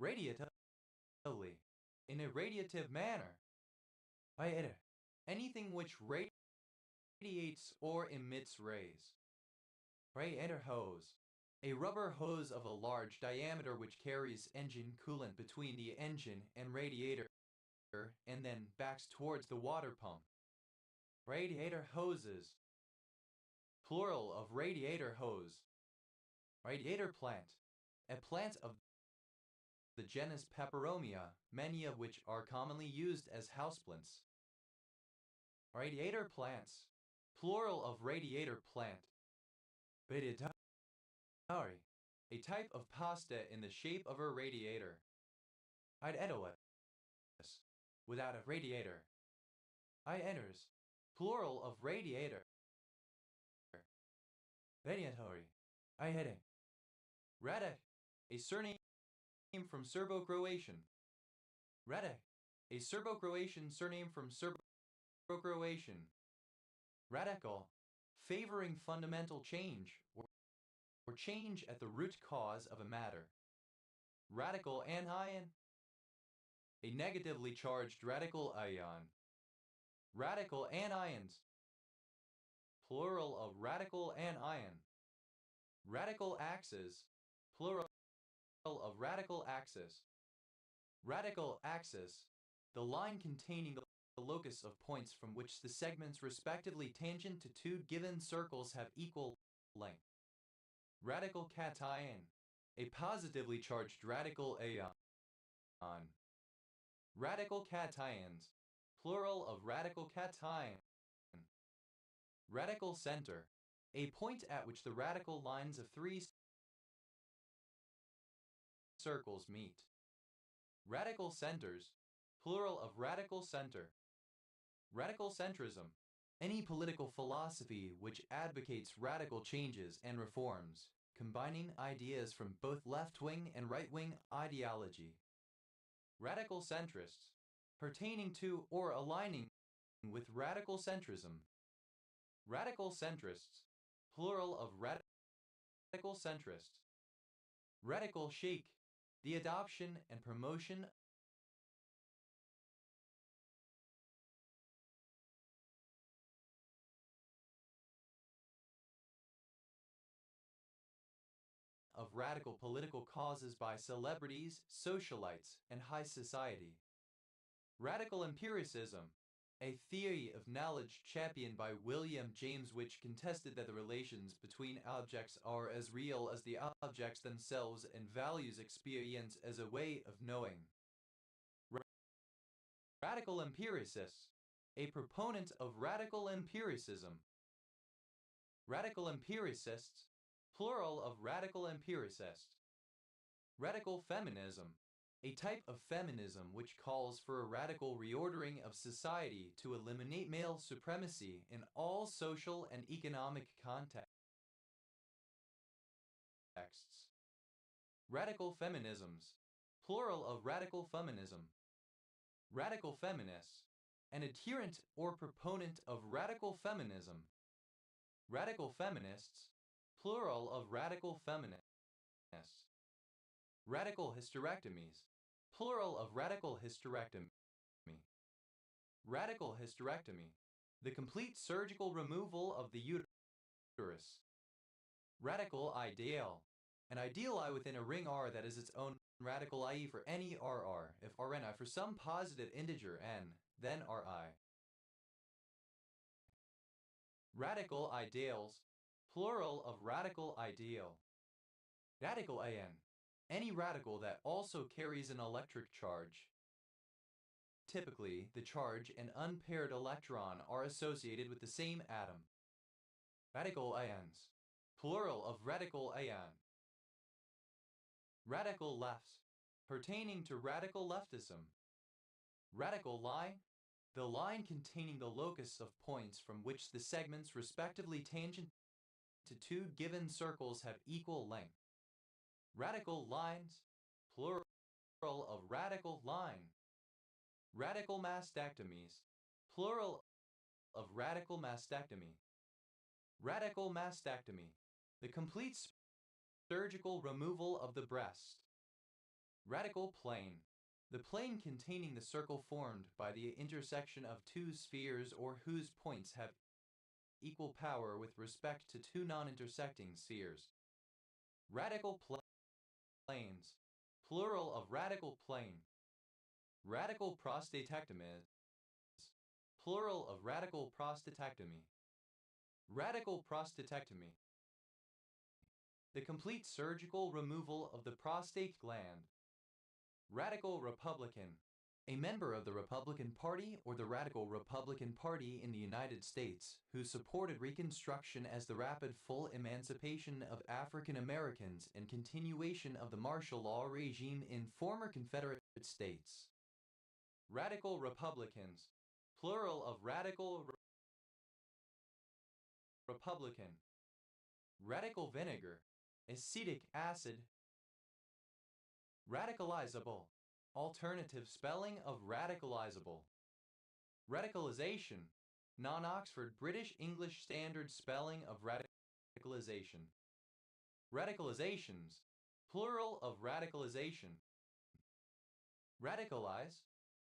Radiatively, in a radiative manner. Anything which radiates or emits rays. Radiator hose, a rubber hose of a large diameter which carries engine coolant between the engine and radiator. and then backs towards the water pump. Radiator hoses. Plural of radiator hose. Radiator plant. A plant of the genus Peperomia, many of which are commonly used as houseplants. Radiator plants. Plural of radiator plant. Radiatore. A type of pasta in the shape of a radiator. I'd etoes. Without a radiator. I enters. Plural of radiator. Radiatori. I heading. Radek. A surname from Serbo-Croatian. Radek. A Serbo-Croatian surname from Serbo-Croatian. Radical. Favoring fundamental change or change at the root cause of a matter. Radical anion. A negatively charged radical ion. Radical anions. Plural of radical anion. Radical axis. Plural of radical axis. Radical axis. The line containing the locus of points from which the segments respectively tangent to two given circles have equal length. Radical cation. A positively charged radical ion. Radical cations. Plural of radical cation. Radical center. A point at which the radical lines of three circles meet. Radical centers. Plural of radical center. Radical centrism. Any political philosophy which advocates radical changes and reforms, combining ideas from both left-wing and right-wing ideology. Radical centrists. Pertaining to or aligning with radical centrism. Radical centrists. Plural of radical centrists. Radical chic. The adoption and promotion of radical political causes by celebrities, socialites, and high society. Radical empiricism. A theory of knowledge championed by William James which contested that the relations between objects are as real as the objects themselves and values experience as a way of knowing. Radical empiricists. A proponent of radical empiricism. Radical empiricists. Plural of radical empiricist. Radical feminism. A type of feminism which calls for a radical reordering of society to eliminate male supremacy in all social and economic contexts. Radical feminisms. Plural of radical feminism. Radical feminists. An adherent or proponent of radical feminism. Radical feminists. Plural of radical feminists. Radical hysterectomies. Plural of radical hysterectomy. Radical hysterectomy. The complete surgical removal of the uterus. Radical ideal. An ideal I within a ring R that is its own radical IE for any RR, if Rni for some positive integer n, then Ri. Radical ideals. Plural of radical ideal. Radical AN. Any radical that also carries an electric charge. Typically, the charge and unpaired electron are associated with the same atom. Radical ions. Plural of radical ion. Radical lefts. Pertaining to radical leftism. Radical line. The line containing the locus of points from which the segments respectively tangent to two given circles have equal length. Radical lines. Plural of radical line. Radical mastectomies. Plural of radical mastectomy. Radical mastectomy. The complete surgical removal of the breast. Radical plane. The plane containing the circle formed by the intersection of two spheres or whose points have equal power with respect to two non-intersecting spheres. Radical planes. Plural of radical plane. Radical prostatectomy. Plural of radical prostatectomy. Radical prostatectomy. The complete surgical removal of the prostate gland. Radical Republican. A member of the Republican Party or the Radical Republican Party in the United States who supported Reconstruction as the rapid full emancipation of African Americans and continuation of the martial law regime in former Confederate states. Radical Republicans. Plural of Radical Republican. Radical vinegar. Acetic acid. Radicalizable. Alternative spelling of radicalizable. Radicalization. Non-Oxford British English Standard spelling of radicalization. Radicalizations. Plural of radicalization. Radicalize.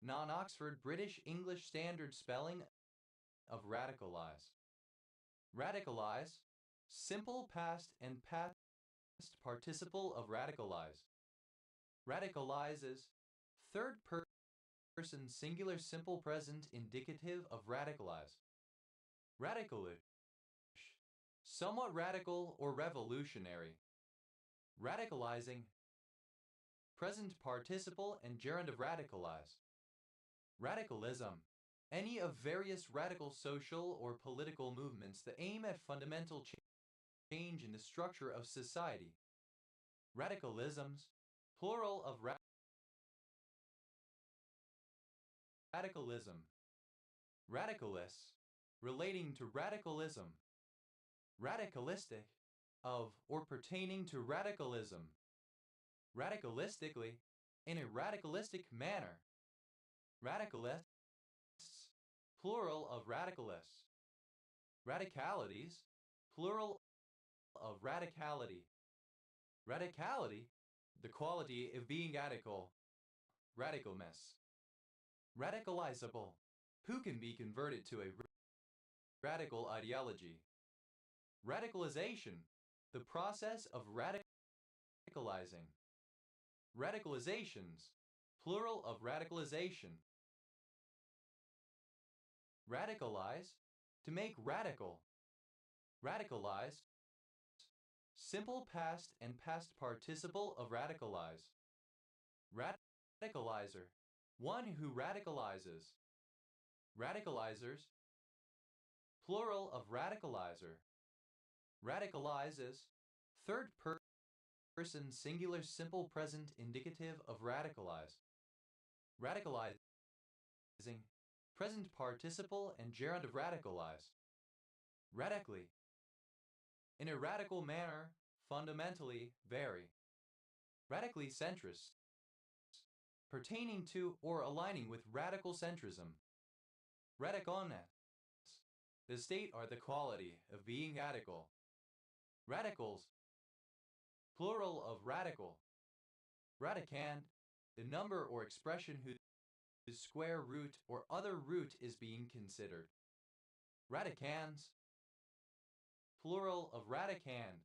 Non-Oxford British English Standard spelling of radicalize. Radicalize. Simple past and past participle of radicalize. Radicalizes. Third person singular simple present indicative of radicalize. Radicalish. Somewhat radical or revolutionary. Radicalizing. Present participle and gerund of radicalize. Radicalism. Any of various radical social or political movements that aim at fundamental change in the structure of society. Radicalisms. Plural of radicalism. Radicalists. Relating to radicalism. Radicalistic. Of or pertaining to radicalism. Radicalistically. In a radicalistic manner. Radicalists. Plural of radicalists. Radicalities. Plural of radicality. Radicality. The quality of being radical. Radicalness. Radicalizable. Who can be converted to a radical ideology. Radicalization. The process of radicalizing. Radicalizations. Plural of radicalization. Radicalize. To make radical. Radicalize. Simple past and past participle of radicalize. Radicalizer. One who radicalizes. Radicalizers. Plural of radicalizer. Radicalizes. Third person singular simple present indicative of radicalize. Radicalizing. Present participle and gerund of radicalize. Radically. In a radical manner, fundamentally, very. Radically centrist. Pertaining to or aligning with radical centrism. Radicones. The state or the quality of being radical. Radicals. Plural of radical. Radicand. The number or expression whose square root or other root is being considered. Radicans. Plural of radicand.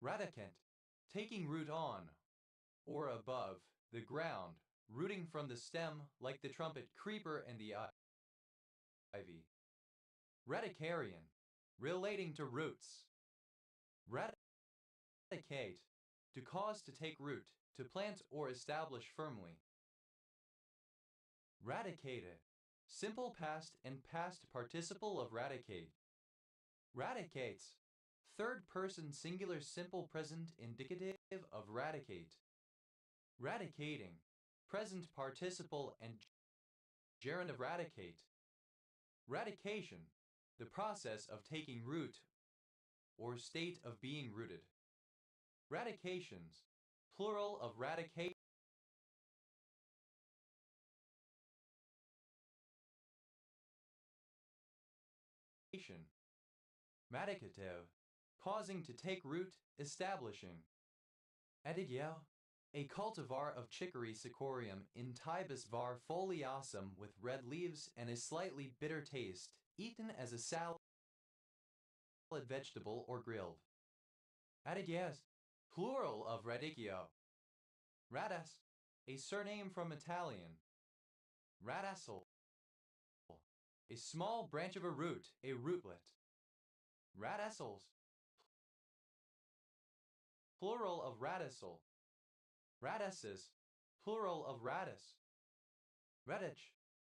Radicant. Taking root on or above the ground, rooting from the stem like the trumpet creeper and the ivy. Radicarian. Relating to roots. Radicate. To cause to take root, to plant or establish firmly. Radicated. Simple past and past participle of radicate. Radicates. Third person singular simple present indicative of radicate. Radicating. Present participle and gerund of radicate. Radication. The process of taking root or state of being rooted. Radications. Plural of radicate. Radicative. Causing to take root, establishing. Adigio. A cultivar of Chicory cicorium in Tibus var foliosum with red leaves and a slightly bitter taste, eaten as a salad vegetable or grilled. Adigias. Plural of radicchio. Radis. A surname from Italian. Radicle. A small branch of a root, a rootlet. Radicles. Plural of radicle. Radices. Plural of radis. Radic.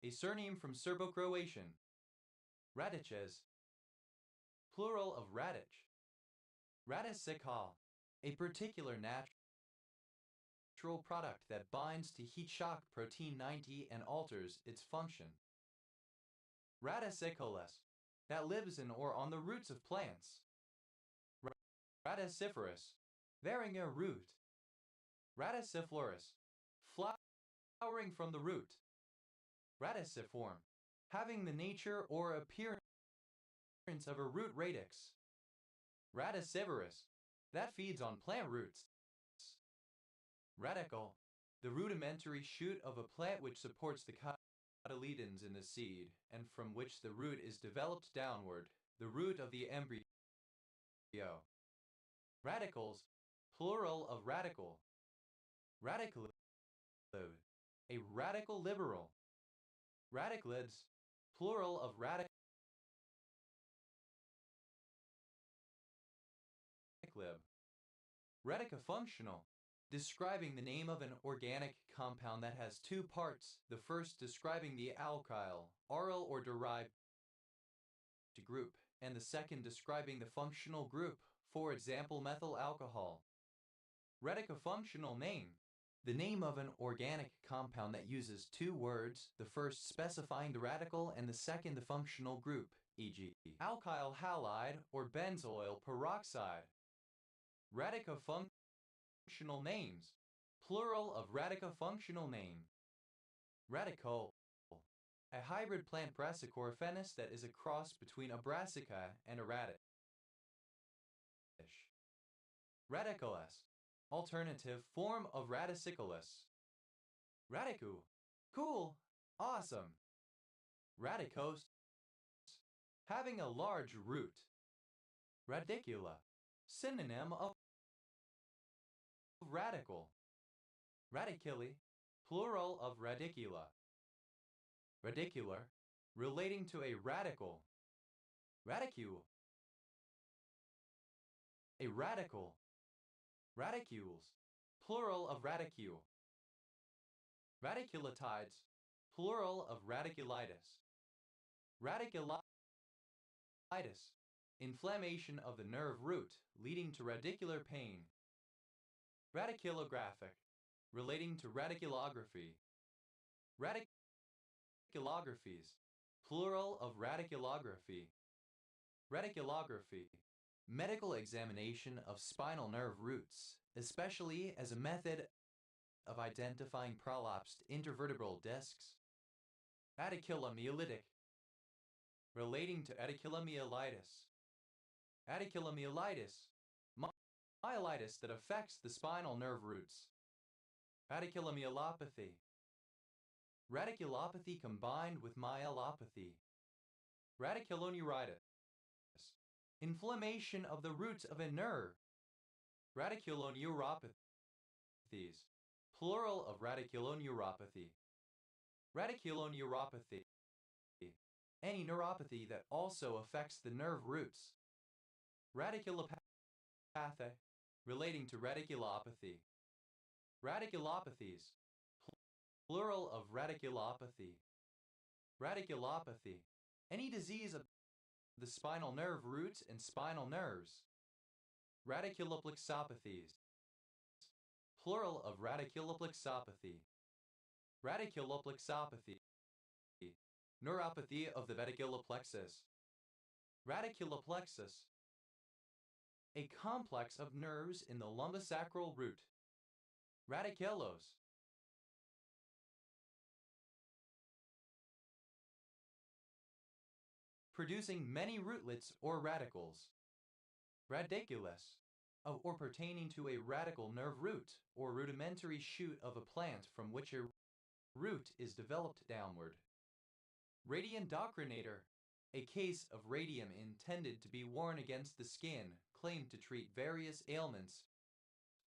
A surname from Serbo-Croatian. Radices. Plural of radic. Radical. A particular natural product that binds to heat shock protein 90 and alters its function. Radicolous. That lives in or on the roots of plants. Radiciferous. Bearing a root. Radiciflorous. Flowering from the root. Radiciform. Having the nature or appearance of a root radix. Radicivorous. That feeds on plant roots. Radicle. The rudimentary shoot of a plant which supports the cotyledons in the seed, and from which the root is developed downward, the root of the embryo. Radicles. Plural of radical. Radiculude. A radical liberal. Radiclids. Plural of radiclib. Radicofunctional. Describing the name of an organic compound that has two parts, the first describing the alkyl, aryl or derived group, and the second describing the functional group, for example methyl alcohol. Radicofunctional name. The name of an organic compound that uses two words, the first specifying the radical and the second the functional group, e.g. alkyl halide or benzoyl peroxide. Radicofunctional names. Plural of radicofunctional name. Radicole. A hybrid plant brassicorophenus that is a cross between a brassica and a radish. Radicolous. Alternative form of radicicholous. Radicu. Cool. Awesome. Radicose. Having a large root. Radicula. Synonym of radical. Radiculi. Plural of radicula. Radicular. Relating to a radical. Radicule. A radical. Radicules. Plural of radicule. Radiculotides. Plural of radiculitis. Radiculitis. Inflammation of the nerve root, leading to radicular pain. Radiculographic. Relating to radiculography. Radiculographies. Plural of radiculography. Radiculography. Medical examination of spinal nerve roots, especially as a method of identifying prolapsed intervertebral discs. Radiculomyelitic. Relating to radiculomyelitis. Radiculomyelitis. Myelitis that affects the spinal nerve roots. Radiculomyelopathy. Radiculopathy combined with myelopathy. Radiculoneuritis. Inflammation of the roots of a nerve. Radiculoneuropathies. Plural of radiculoneuropathy. Radiculoneuropathy. Any neuropathy that also affects the nerve roots. Radiculopathy. Relating to radiculopathy. Radiculopathies. Plural of radiculopathy. Radiculopathy. Any disease of the spinal nerve roots and spinal nerves. Radiculoplexopathies. Plural of radiculoplexopathy. Radiculoplexopathy. Neuropathy of the radiculoplexus. Radiculoplexus. A complex of nerves in the lumbosacral root. Radiculos. Producing many rootlets or radicles. Radiculus, or pertaining to a radical nerve root or rudimentary shoot of a plant from which a root is developed downward. Radiandocrinator, a case of radium intended to be worn against the skin, claimed to treat various ailments,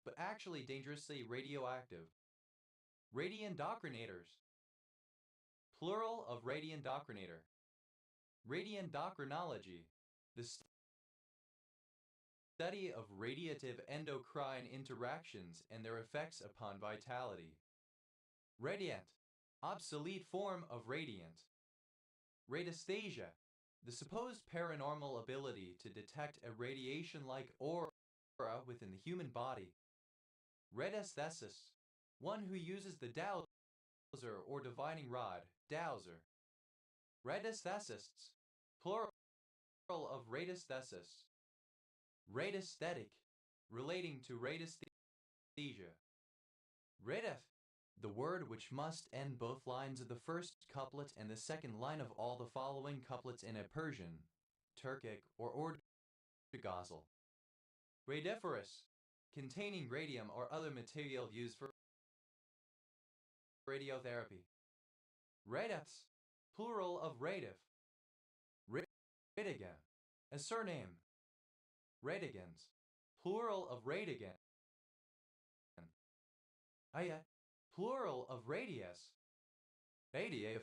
but actually dangerously radioactive. Radiandocrinators. plural of radioendocrinator. Radioendocrinology, the study of radiative endocrine interactions and their effects upon vitality. Radiant, obsolete form of radiant. Radiesthesia, the supposed paranormal ability to detect a radiation-like aura within the human body. Radiesthesis, one who uses the dowser or divining rod, dowser. Radiesthesists, plural of radiesthesis. Radiesthetic, relating to radiesthesia. Radef, the word which must end both lines of the first couplet and the second line of all the following couplets in a Persian, Turkic, or Urdu-ghazal. Radiferous, containing radium or other material used for radiotherapy. Radefs, plural of radif. Radigan, a surname. Radigans, plural of radigan. Ayat, plural of radius. Radiae of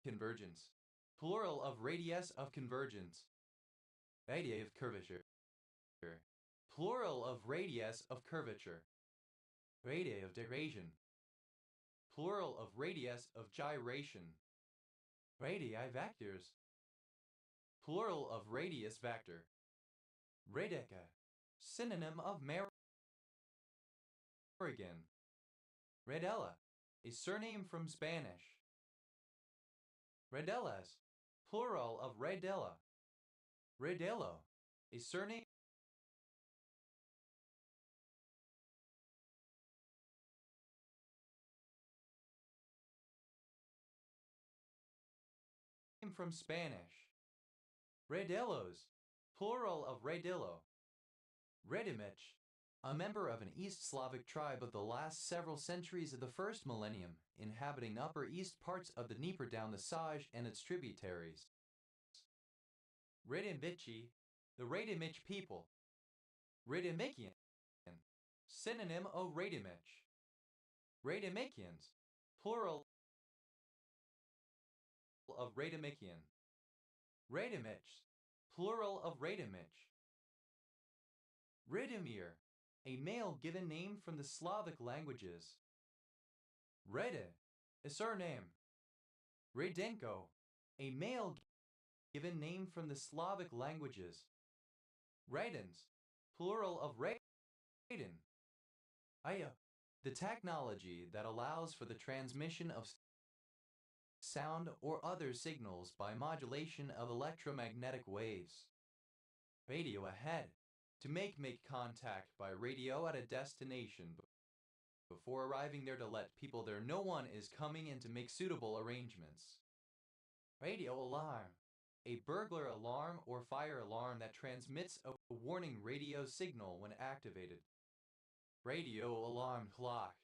convergence, plural of radius of convergence. Radiae of curvature, plural of radius of curvature. Radiae of gyration, plural of radius of gyration. Radii vectors, plural of radius vector. Radica, synonym of Marigan. Radella, a surname from Spanish. Radellas, plural of Radella. Radello, a surname from Spanish. Radellos, plural of Radillo. Redimich, a member of an East Slavic tribe of the last several centuries of the first millennium, inhabiting upper east parts of the Dnieper down the Saj and its tributaries. Radimichi, the Radimich people. Radimichian, synonym of Radimich. Radimichians, plural of Radimichian. Radimichs, plural of Radimich. Radomir, a male given name from the Slavic languages. Rede, a surname. Radenko, a male given name from the Slavic languages. Radens, plural of Raden. Aya, the technology that allows for the transmission of sound or other signals by modulation of electromagnetic waves. Radio ahead, to make contact by radio at a destination before arriving there to let people there no one is coming in to make suitable arrangements. Radio alarm, a burglar alarm or fire alarm that transmits a warning radio signal when activated. Radio alarm clock,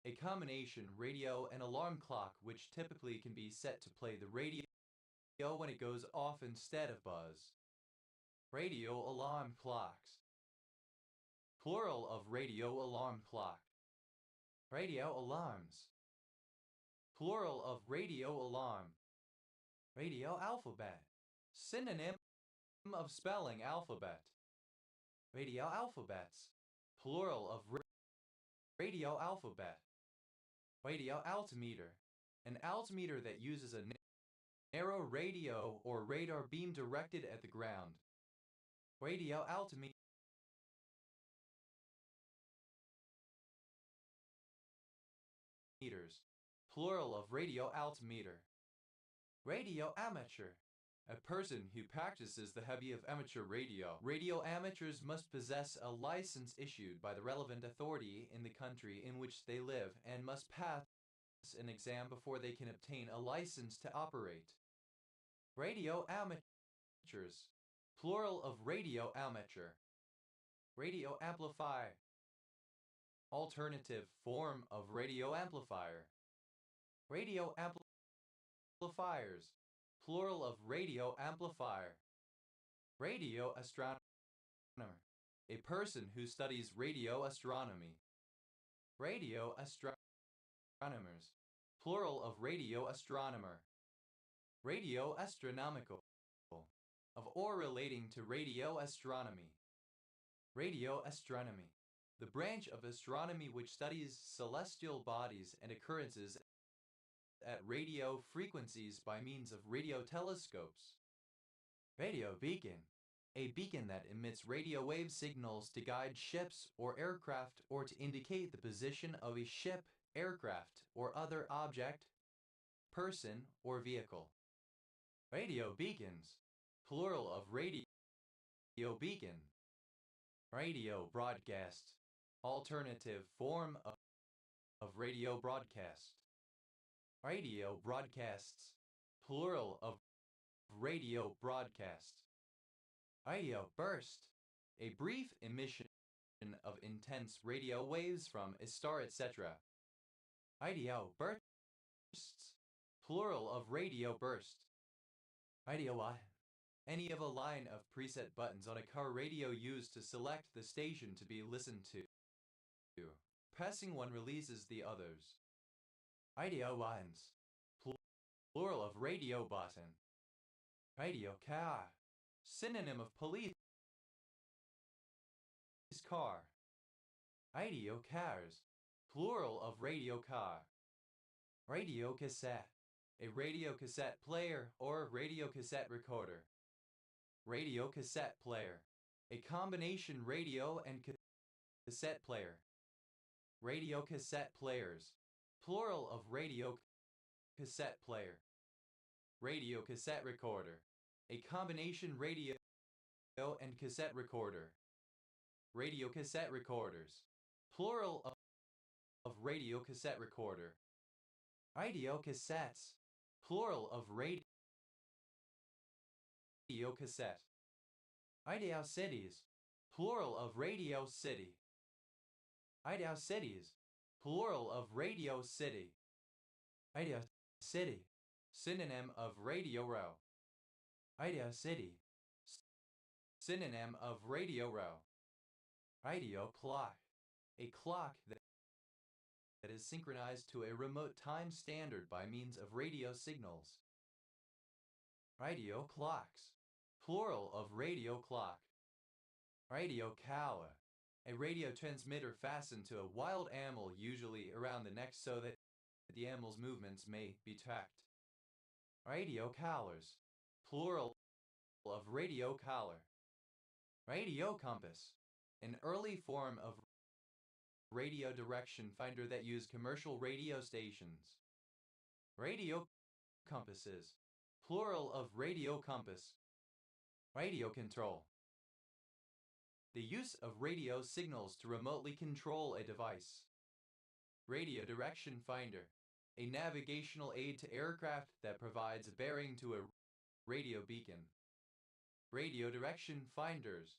a combination radio and alarm clock which typically can be set to play the radio when it goes off instead of buzz. Radio alarm clocks, plural of radio alarm clock. Radio alarms, plural of radio alarm. Radio alphabet, synonym of spelling alphabet. Radio alphabets, plural of radio alphabet. Radio altimeter, an altimeter that uses a narrow radio or radar beam directed at the ground. Radio altimeters, plural of radio altimeter. Radio amateur, a person who practices the hobby of amateur radio. Radio amateurs must possess a license issued by the relevant authority in the country in which they live and must pass an exam before they can obtain a license to operate. Radio amateurs, plural of radio amateur. Radio amplify, alternative form of radio amplifier. Radio amplifiers, plural of radio amplifier. Radio astronomer, a person who studies radio astronomy. Radio astronomers, plural of radio astronomer. Radio astronomical, of or relating to radio astronomy. Radio astronomy, the branch of astronomy which studies celestial bodies and occurrences at radio frequencies by means of radio telescopes. Radio beacon, a beacon that emits radio wave signals to guide ships or aircraft or to indicate the position of a ship, aircraft, or other object, person, or vehicle. Radio beacons, plural of radio beacon. Radio broadcast, alternative form of radio broadcast. Radio broadcasts, plural of radio broadcast. Radio burst, a brief emission of intense radio waves from a star, etc. Radio bursts, plural of radio burst. Radio line, any of a line of preset buttons on a car radio used to select the station to be listened to. Pressing one releases the others. Radio lines, plural of radio button. Radio car, synonym of police car. Radio cars, plural of radio car. Radio cassette, a radio cassette player or radio cassette recorder. Radio cassette player, a combination radio and cassette player. Radio cassette players, plural of radio cassette player. Radio cassette recorder, a combination radio and cassette recorder. Radio cassette recorders, plural of radio cassette recorder. Radio cassettes, plural of radio cassette. Radio cities, plural of radio city. Radio cities, plural of radio city. Radio city, synonym of radio row. Radio city, synonym of radio row. Radio clock, a clock that is synchronized to a remote time standard by means of radio signals. Radio clocks, plural of radio clock. Radio cow, a radio transmitter fastened to a wild animal, usually around the neck, so that the animal's movements may be tracked. Radio collars, plural of radio collar. Radio compass, an early form of radio direction finder that used commercial radio stations. Radio compasses, plural of radio compass. Radio control, the use of radio signals to remotely control a device. Radio direction finder, a navigational aid to aircraft that provides a bearing to a radio beacon. Radio direction finders,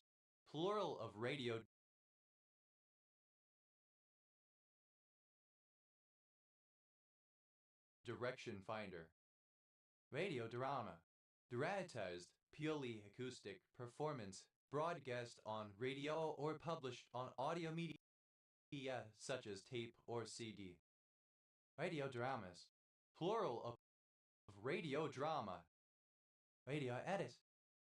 plural of radio direction finder. Radio drama, dramatized, purely acoustic performance broadcast on radio or published on audio media such as tape or CD. Radio dramas, plural of radio drama. Radio edit,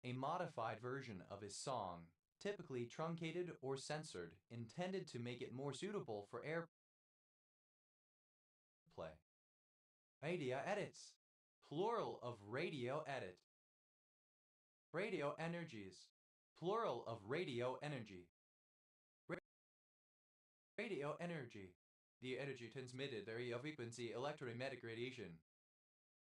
a modified version of a song, typically truncated or censored, intended to make it more suitable for airplay. Radio edits, plural of radio edit. Radio energies, plural of radio energy. Radio energy, the energy transmitted radio frequency electromagnetic radiation.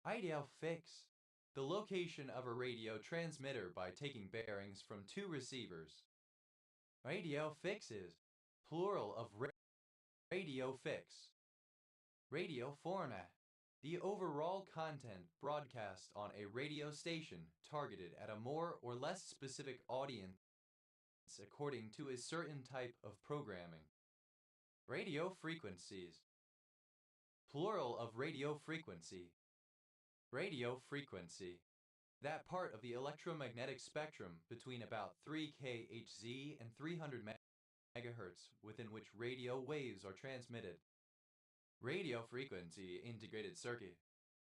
Radio fix, the location of a radio transmitter by taking bearings from two receivers. Radio fixes, plural of radio fix. Radio format, the overall content broadcast on a radio station targeted at a more or less specific audience according to a certain type of programming. Radio frequencies, plural of radio frequency. Radio frequency, that part of the electromagnetic spectrum between about 3 kHz and 300 MHz within which radio waves are transmitted. Radio frequency integrated circuit.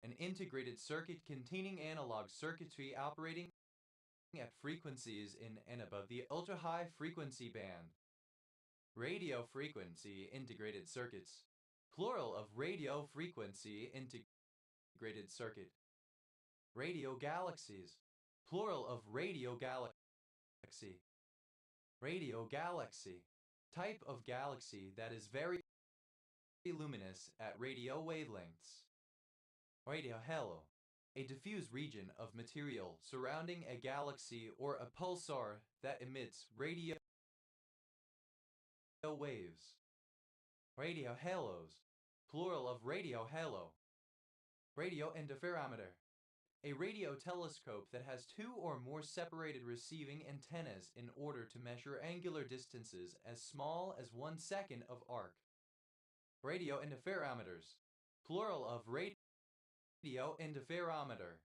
An integrated circuit containing analog circuitry operating at frequencies in and above the ultra-high frequency band. Radio frequency integrated circuits. Plural of radio frequency integrated circuit. Radio galaxies. Plural of radio galaxy. Radio galaxy. Type of galaxy that is very luminous at radio wavelengths. Radio halo. A diffuse region of material surrounding a galaxy or a pulsar that emits radio waves. Radio halos. Plural of radio halo. Radio interferometer. A radio telescope that has two or more separated receiving antennas in order to measure angular distances as small as 1 second of arc. Radio interferometers. Plural of radio interferometer.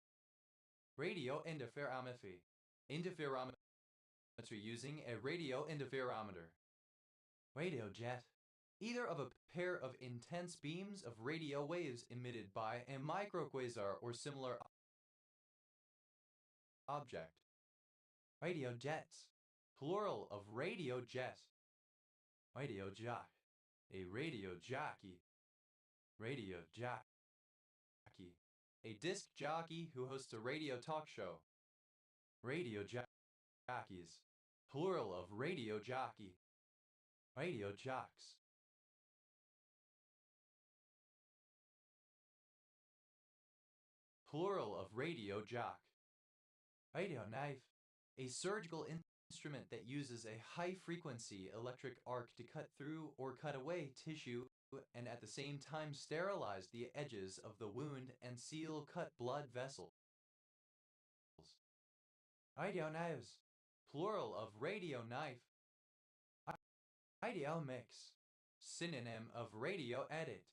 Radio interferometry. Interferometry using a radio interferometer. Radio jet. Either of a pair of intense beams of radio waves emitted by a microquasar or similar object. Radio jets. Plural of radio jet. Radio jock. A radio jockey. Radio jockey. A disc jockey who hosts a radio talk show. Radio jockeys. Plural of radio jockey. Radio jocks. Plural of radio jock. Radio knife. A surgical instrument that uses a high-frequency electric arc to cut through or cut away tissue and at the same time sterilize the edges of the wound and seal cut blood vessels. Radio knives. Plural of radio knife. Radio mix. Synonym of radio edit.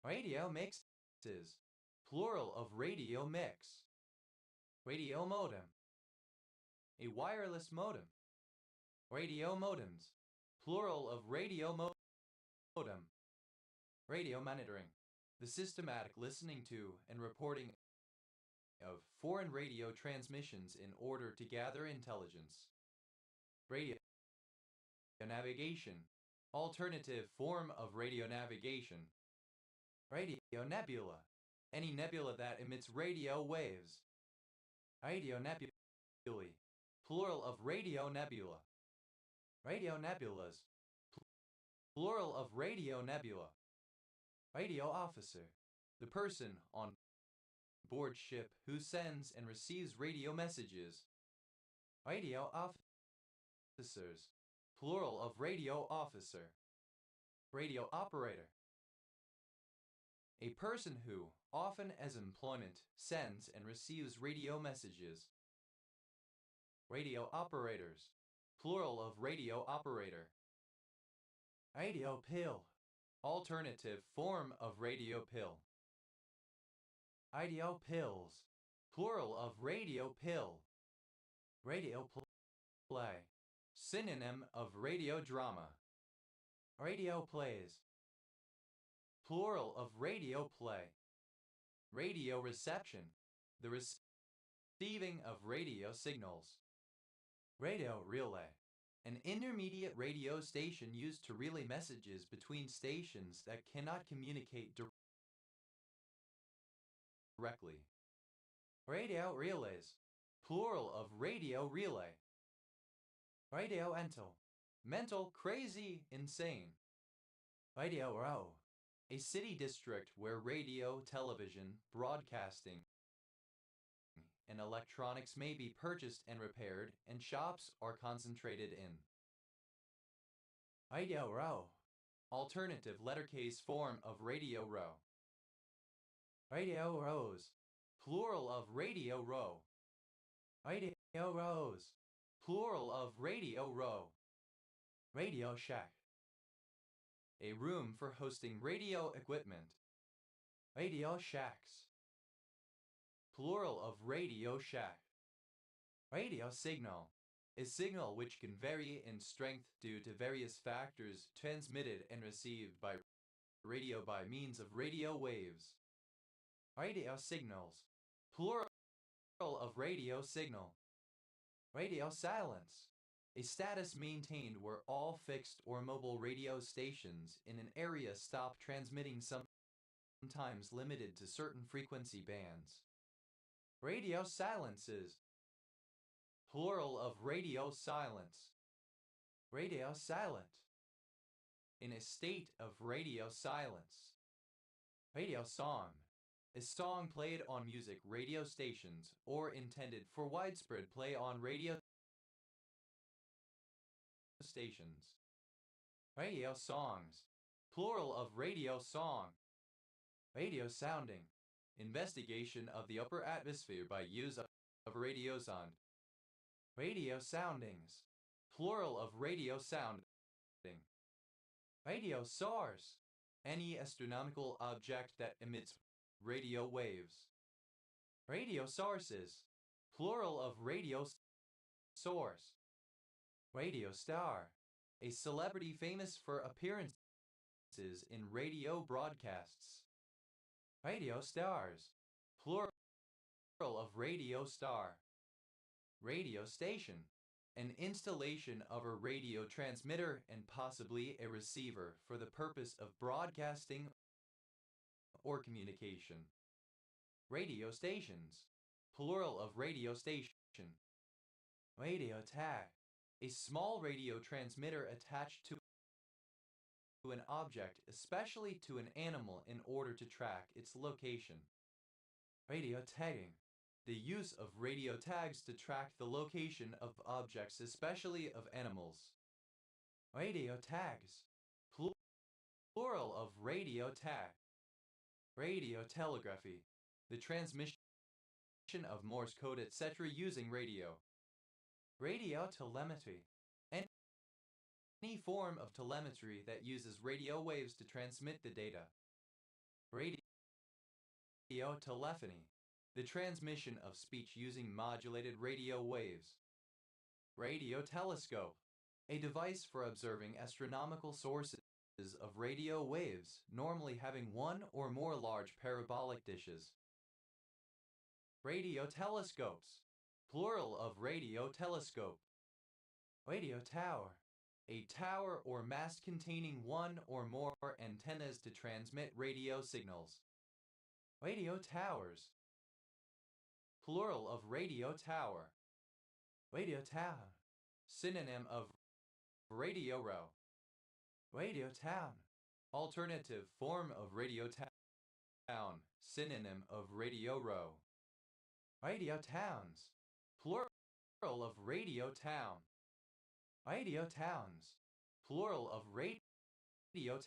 Radio mixes. Plural of radio mix. Radio modem. A wireless modem. Radio modems. Plural of radio modem. Radio monitoring. The systematic listening to and reporting of foreign radio transmissions in order to gather intelligence. Radio navigation. Alternative form of radio navigation. Radio nebula. Any nebula that emits radio waves. Radio nebulae. Plural of radio nebula. Radio nebulas. Plural of radio nebula. Radio officer. The person on board ship who sends and receives radio messages. Radio officers. Plural of radio officer. Radio operator. A person who, often as employment, sends and receives radio messages. Radio operators. Plural of radio operator. Radio pill. Alternative form of radio pill. Radio pills. Plural of radio pill. Radio play. Synonym of radio drama. Radio plays. Plural of radio play. Radio reception. The receiving of radio signals. Radio relay. An intermediate radio station used to relay messages between stations that cannot communicate directly. Radio relays. Plural of radio relay. Radio mental. Mental, crazy, insane. Radio row. A city district where radio, television, broadcasting, and electronics may be purchased and repaired, and shops are concentrated in. Radio row. Alternative lettercase form of radio row. Radio rows. Plural of radio row. Radio rows. Plural of radio row. Radio shack. A room for hosting radio equipment. Radio shacks. Plural of radio shack. Radio signal. A signal which can vary in strength due to various factors transmitted and received by radio by means of radio waves. Radio signals. Plural of radio signal. Radio silence. A status maintained where all fixed or mobile radio stations in an area stop transmitting, sometimes limited to certain frequency bands. Radio silences. Plural of radio silence. Radio silent. In a state of radio silence. Radio song. A song played on music radio stations or intended for widespread play on radio stations. Radio songs. Plural of radio song. Radio sounding. Investigation of the upper atmosphere by use of radio sound. Radio soundings. Plural of radio sounding. Radio source. Any astronomical object that emits radio waves. Radio sources. Plural of radio source. Radio star. A celebrity famous for appearances in radio broadcasts. Radio stars. Plural of radio star. Radio station. An installation of a radio transmitter and possibly a receiver for the purpose of broadcasting or communication. Radio stations. Plural of radio station. Radio tag. A small radio transmitter attached to an object, especially to an animal, in order to track its location. Radio tagging. The use of radio tags to track the location of objects, especially of animals. Radio tags. Plural of radio tag. Radio telegraphy. The transmission of Morse code, etc. using radio. Radio telemetry. Any form of telemetry that uses radio waves to transmit the data. Radio telephony. The transmission of speech using modulated radio waves. Radio telescope. A device for observing astronomical sources of radio waves, normally having one or more large parabolic dishes. Radio telescopes. Plural of radio telescope. Radio tower. A tower or mast containing one or more antennas to transmit radio signals. Radio towers. Plural of radio tower. Radio town. Synonym of radio row. Radio town. Alternative form of radio town. Synonym of radio row. Radio towns. Plural of radio town. Radio towns. Plural of radio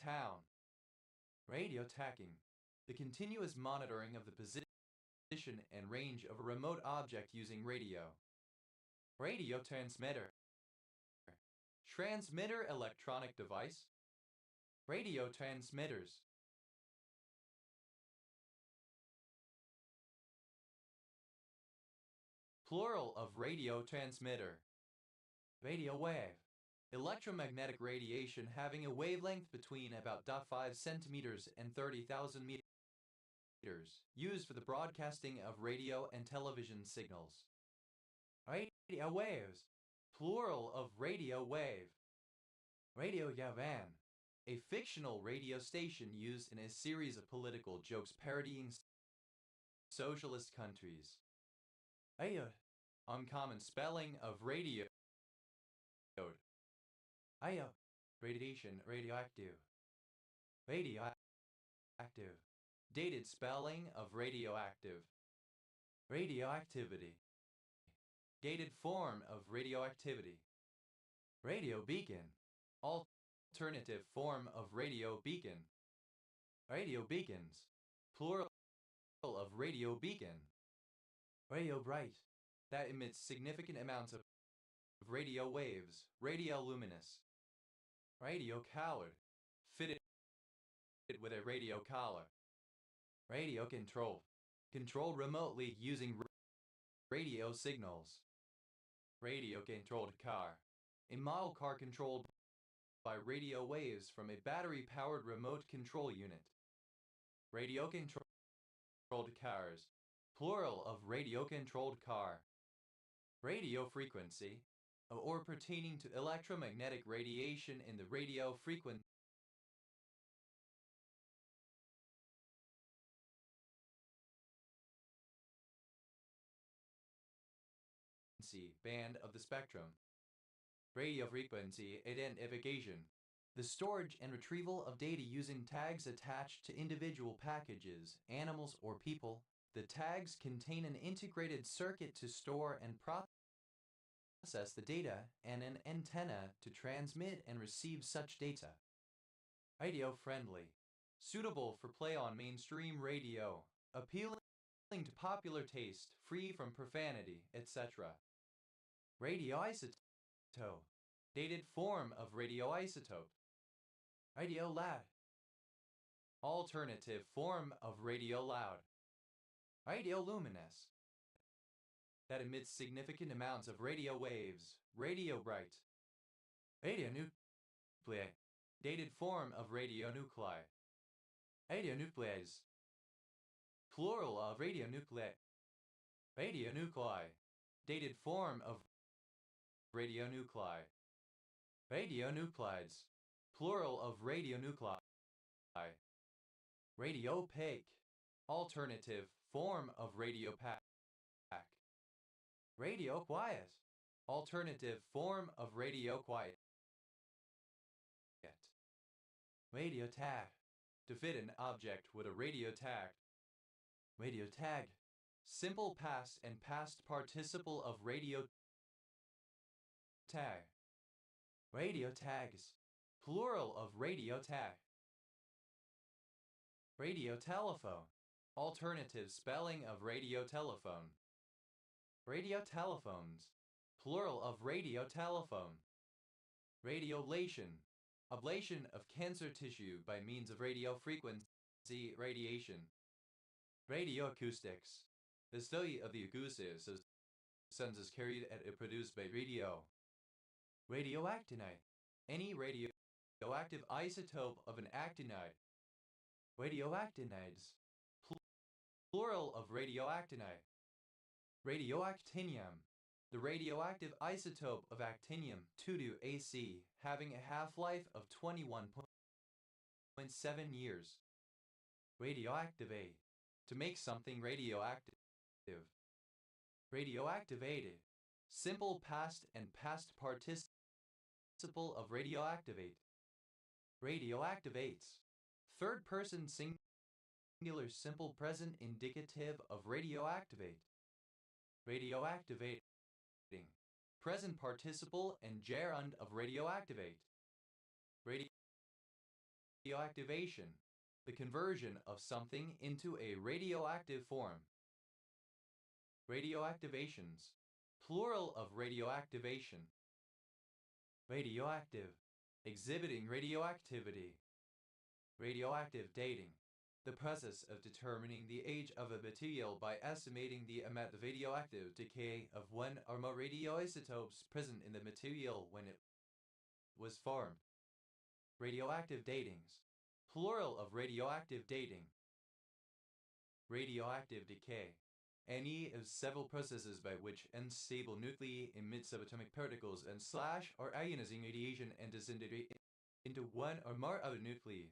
town. Radio tacking. The continuous monitoring of the position and range of a remote object using radio. Radio transmitter. Transmitter electronic device. Radio transmitters. Plural of radio transmitter. Radio wave. Electromagnetic radiation having a wavelength between about 0.5 centimeters and 30,000 meters, used for the broadcasting of radio and television signals. Radio waves. Plural of radio wave. Radio Yavan. A fictional radio station used in a series of political jokes parodying socialist countries. Uncommon spelling of radio. Radiation, radioactive. Radioactive. Dated spelling of radioactive. Radioactivity. Dated form of radioactivity. Radio beacon. Alternative form of radio beacon. Radio beacons. Plural of radio beacon. Radio bright. That emits significant amounts of radio waves. Radioluminous. Radio collared. Fitted with a radio collar. Radio control. Controlled remotely using radio signals. Radio controlled car. A model car controlled by radio waves from a battery-powered remote control unit. Radio-controlled cars, plural of radio-controlled car. Radio frequency, or pertaining to electromagnetic radiation in the radio frequency band of the spectrum. Radio frequency identification, the storage and retrieval of data using tags attached to individual packages, animals, or people. The tags contain an integrated circuit to store and process the data and an antenna to transmit and receive such data. Radio-friendly, suitable for play on mainstream radio, appealing to popular taste, free from profanity, etc. Radioisotope, dated form of radioisotope. Radio loud, alternative form of radio loud. Radioluminous, that emits significant amounts of radio waves. Radio bright. Radionuclei, dated form of radionuclei. Radionuclease, plural of radionuclei. Radionuclei, dated form of radionuclei. Radionuclides, plural of radionuclei. Radiopaque, alternative form of radiopaque. Radioquiet, alternative form of radioquiet. Radiotag, to fit an object with a radio tag. Radiotag, simple past and past participle of radio tag. Radiotags, plural of radiotag. Radiotelephone, alternative spelling of radiotelephone. Radiotelephones, plural of radiotelephone. Radiolation, ablation of cancer tissue by means of radio frequency radiation. Radioacoustics, the study of the acoustics of sounds carried and produced by radio. Radioactinide, any radioactive isotope of an actinide. Radioactinides, plural of radioactinide. Radioactinium, the radioactive isotope of actinium-228Ac, having a half-life of 21.7 years. Radioactivate, to make something radioactive. Radioactivated, simple past and past participle of radioactivate. Radioactivates, third person singular simple present indicative of radioactivate. Radioactivating, present participle and gerund of radioactivate. Radioactivation, the conversion of something into a radioactive form. Radioactivations, plural of radioactivation. Radioactive, exhibiting radioactivity. Radioactive dating, the process of determining the age of a material by estimating the amount of radioactive decay of one or more radioisotopes present in the material when it was formed. Radioactive datings, plural of radioactive dating. Radioactive decay, any of several processes by which unstable nuclei emit subatomic particles and slash or ionizing radiation and disintegrate into one or more other nuclei.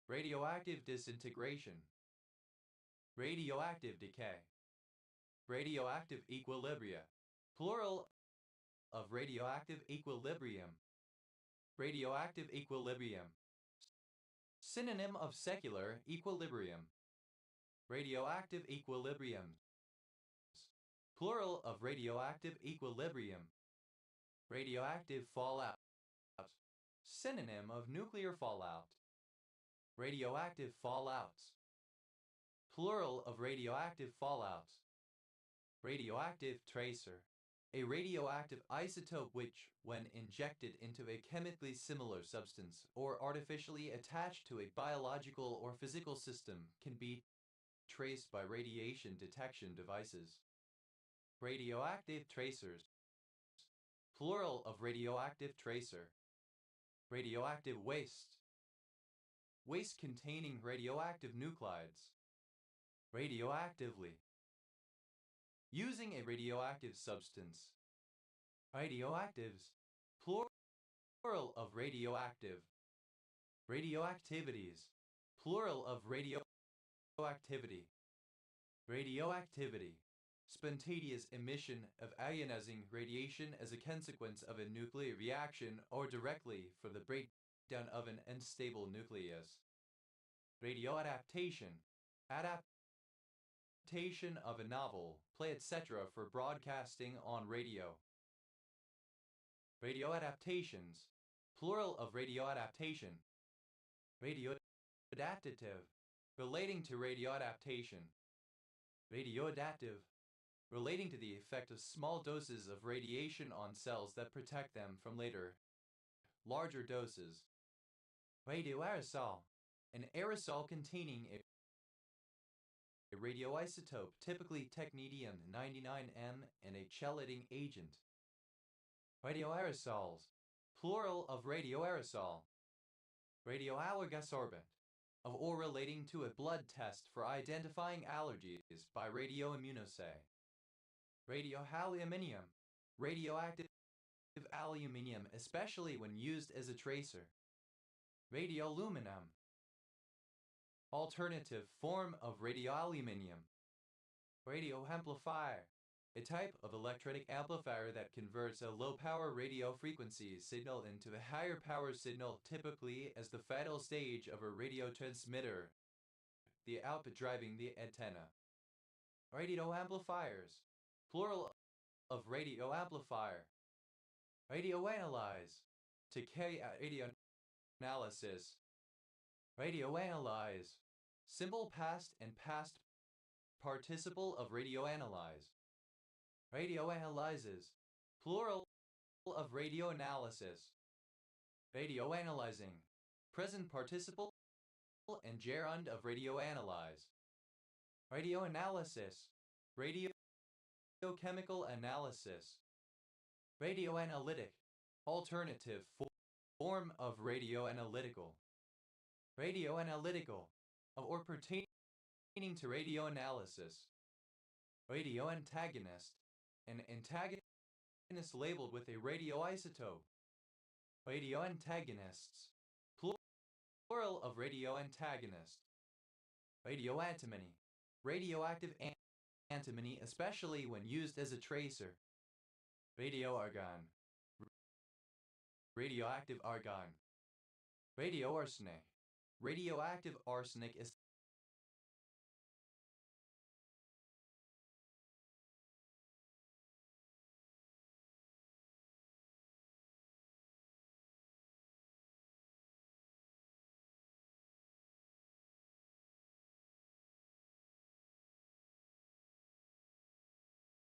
Radioactive disintegration. Radioactive decay. Radioactive equilibria, plural of radioactive equilibrium. Radioactive equilibrium, synonym of secular equilibrium. Radioactive equilibriums, plural of radioactive equilibrium. Radioactive fallout, synonym of nuclear fallout. Radioactive fallouts, plural of radioactive fallouts. Radioactive tracer, a radioactive isotope which, when injected into a chemically similar substance or artificially attached to a biological or physical system, can be traced by radiation detection devices. Radioactive tracers, plural of radioactive tracer. Radioactive waste. Waste containing radioactive nuclides. Radioactively. Using a radioactive substance. Radioactives. Plural of radioactive. Radioactivities. Plural of radioactivity. Radioactivity. Spontaneous emission of ionizing radiation as a consequence of a nuclear reaction or directly from the breakdown of an unstable nucleus. Radioadaptation. Adaptation of a novel, play, etc. for broadcasting on radio. Radioadaptations. Plural of radioadaptation. Radioadaptive. Relating to radioadaptation. Radioadaptive. Relating to the effect of small doses of radiation on cells that protect them from later, larger doses. Radioaerosol. An aerosol containing a radioisotope, typically technetium-99m, and a chelating agent. Radioaerosols. Plural of radioaerosol. Radioallergosorbent. Of or relating to a blood test for identifying allergies by radioimmunoassay. Radioaluminium. Radioactive aluminium, especially when used as a tracer. Radioaluminum. Alternative form of radioaluminium. Radioamplifier. A type of electronic amplifier that converts a low-power radio frequency signal into a higher power signal, typically as the final stage of a radio transmitter, the output driving the antenna. Radioamplifiers. Plural of radioamplifier. Radioanalyze. To carry out radio analysis. Radioanalyze. Simple past and past participle of radioanalyze. Radioanalyzes. Plural of radioanalysis. Radioanalyzing. Present participle and gerund of radioanalyze. Radioanalysis. Radiochemical analysis. Radioanalytic. Alternative form of radioanalytical. Radioanalytical. Of or pertaining to radioanalysis. Radioantagonist. An antagonist labeled with a radioisotope. Radioantagonists. Plural of radioantagonist. Radioantimony. Radioactive antimony, especially when used as a tracer. Radioargon. Radioactive argon. Radioarsenic. Radioactive arsenic is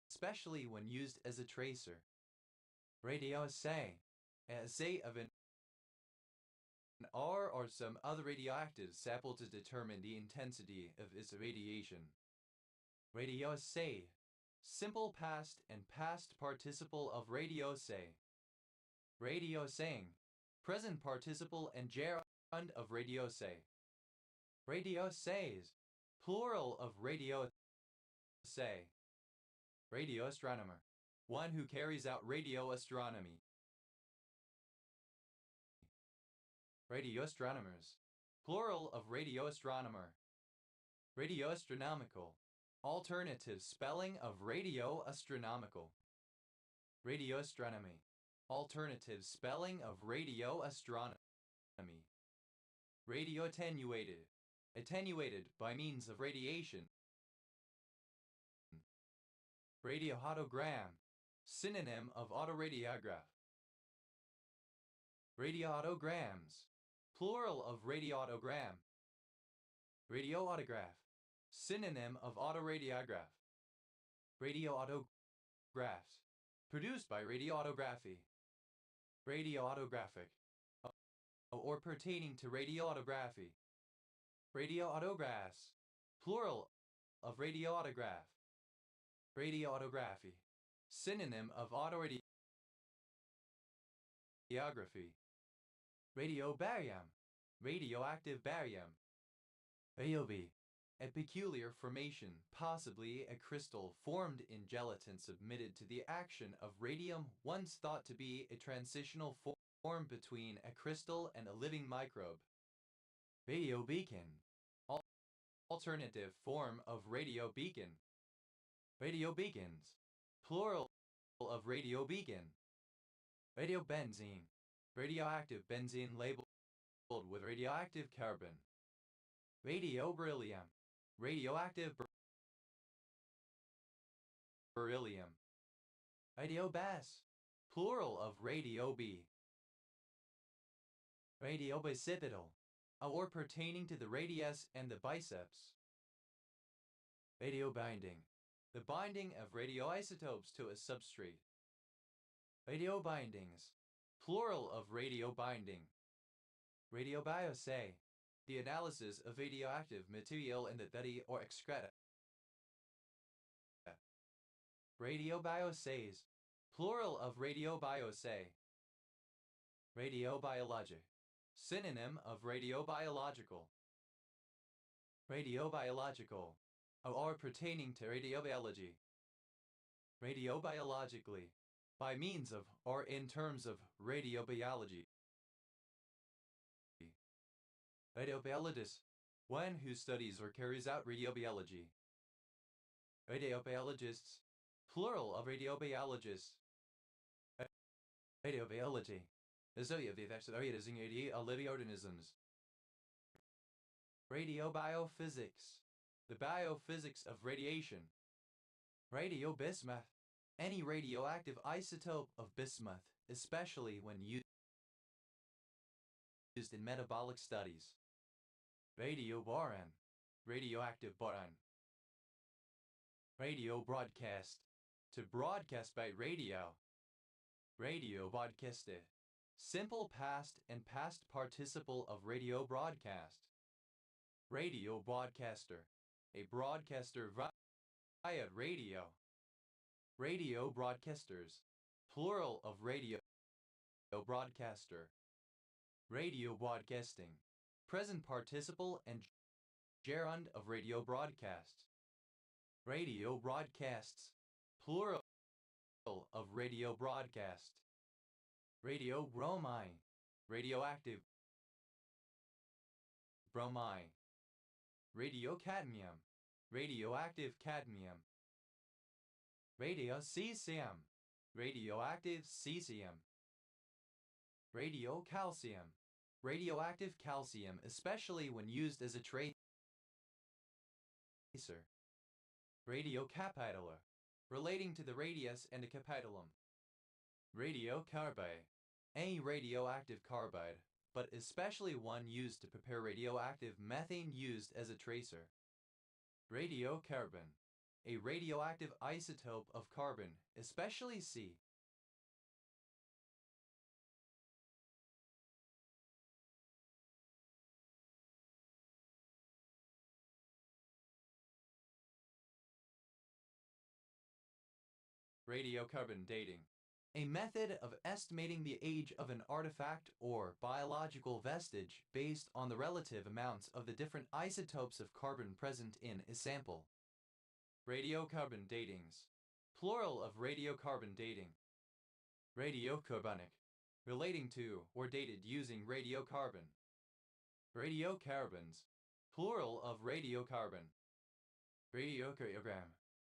especially when used as a tracer. Radioassay. Assay of an R or some other radioactive sample to determine the intensity of its radiation. Radioassay. Simple past and past participle of radioassay. Radioassaying. Present participle and gerund of radioassay. Radioassays. Plural of radioassay. Radioastronomer. One who carries out radioastronomy. Radioastronomers. Plural of radioastronomer. Radioastronomical. Alternative spelling of radioastronomical. Radioastronomy. Alternative spelling of radioastronomy. Radioattenuated. Attenuated by means of radiation. Radioautogram. Synonym of autoradiograph. Radioautograms. Plural of radioautogram. Radioautograph. Synonym of autoradiograph. Radioautographs. Produced by radioautography. Radioautographic. Or pertaining to radioautography. Radioautographs. Plural of radioautograph. Radioautography. Synonym of autoradiography. Radiobarium, radioactive barium. Radiobi, a peculiar formation, possibly a crystal formed in gelatin submitted to the action of radium, once thought to be a transitional form between a crystal and a living microbe. Radio beacon, alternative form of radio beacon. Radio beacons, plural of radio beacon. Radiobenzene, radioactive benzene labeled with radioactive carbon. Radio beryllium, radioactive beryllium. Radiobas, plural of radiobi. Radiobicipital, or pertaining to the radius and the biceps. Radiobinding, the binding of radioisotopes to a substrate. Radiobindings, plural of radiobinding. Radiobiosay, the analysis of radioactive material in the body or excreta. Radiobiosays, plural of radiobiosay. Radiobiologic, synonym of radiobiological. Radiobiological, or pertaining to radiobiology. Radiobiologically, by means of or in terms of radiobiology. Radiobiologist, one who studies or carries out radiobiology. Radiobiologists, plural of radiobiologists. Radiobiology, the study of the effects of living organisms. Radiobiophysics, the biophysics of radiation. Radiobismuth, any radioactive isotope of bismuth, especially when used in metabolic studies. Radioboron, radioactive boron. Radio broadcast, to broadcast by radio. Radio broadcasted, simple past and past participle of radio broadcast. Radio broadcaster, a broadcaster via radio. Radio broadcasters, plural of radio broadcaster. Radio broadcasting, present participle and gerund of radio broadcast. Radio broadcasts, plural of radio broadcast. Radio bromine, radioactive bromine. Radiocadmium, radioactive cadmium. Radiocesium, radioactive cesium. Radiocalcium, radioactive calcium, especially when used as a tracer. Radiocapitular, relating to the radius and the capitulum. Radiocarbide, any radioactive carbide, but especially one used to prepare radioactive methane used as a tracer. Radiocarbon, a radioactive isotope of carbon, especially C. Radiocarbon dating, a method of estimating the age of an artifact or biological vestige based on the relative amounts of the different isotopes of carbon present in a sample. Radiocarbon datings, plural of radiocarbon dating. Radiocarbonic, relating to or dated using radiocarbon. Radiocarbons, plural of radiocarbon. Radiocariogram,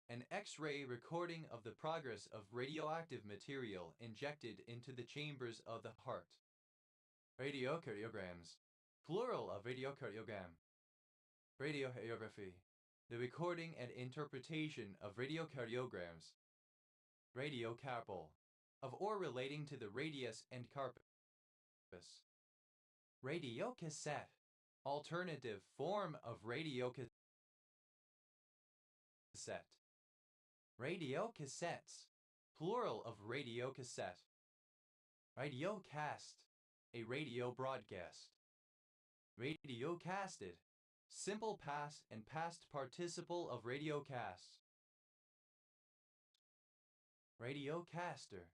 an X-ray recording of the progress of radioactive material injected into the chambers of the heart. Radiocardiograms, plural of radiocardiogram. Radiohagiography, the recording and interpretation of radiocardiograms. Radiocarpal, of or relating to the radius and carpus. Radiocassette, alternative form of radiocassette. Radiocassettes, plural of radiocassette. Radiocast, a radio broadcast. Radiocasted, simple past and past participle of radiocast. Radiocaster,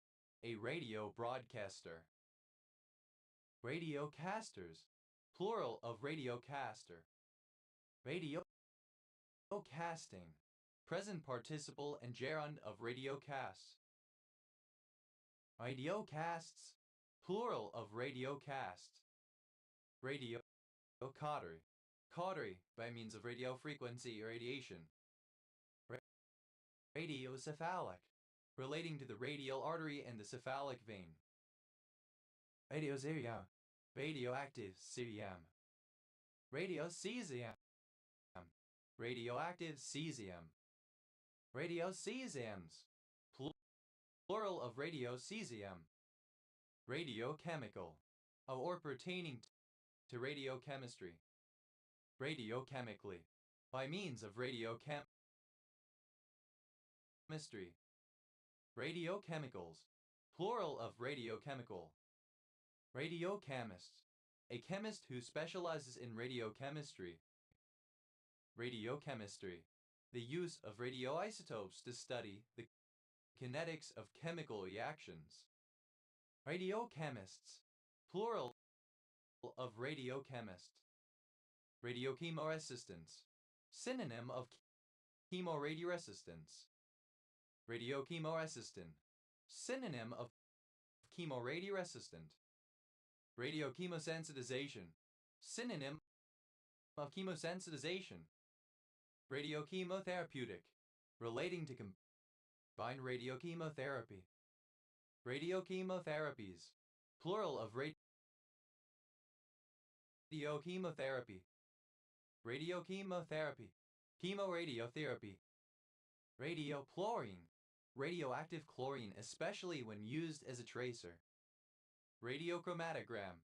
a radio broadcaster. Radiocasters, plural of radiocaster. Radio casting, present participle and gerund of radiocasts. Radiocasts, plural of radiocasts. Radio cautery, cautery by means of radio frequency radiation. Radiocephalic, relating to the radial artery and the cephalic vein. Radiocerium, radioactive cerium. Radiocesium, radioactive cesium. Radiocesiums, plural of radiocesium. Radiochemical, or pertaining to radiochemistry. Radiochemically, by means of radiochemistry. Radiochemicals, plural of radiochemical. Radiochemist, a chemist who specializes in radiochemistry. Radiochemistry, the use of radioisotopes to study the kinetics of chemical reactions. Radiochemists, plural of radiochemist. Radiochemoresistance, synonym of chemoradioresistance. Radiochemoresistant, synonym of chemoradioresistant. Radiochemosensitization, synonym of chemosensitization. Radiochemotherapeutic, relating to combined radiochemotherapy. Radiochemotherapies, plural of radiochemotherapy. Radiochemotherapy, chemoradiotherapy. Radiochlorine, radioactive chlorine, especially when used as a tracer. Radiochromatogram,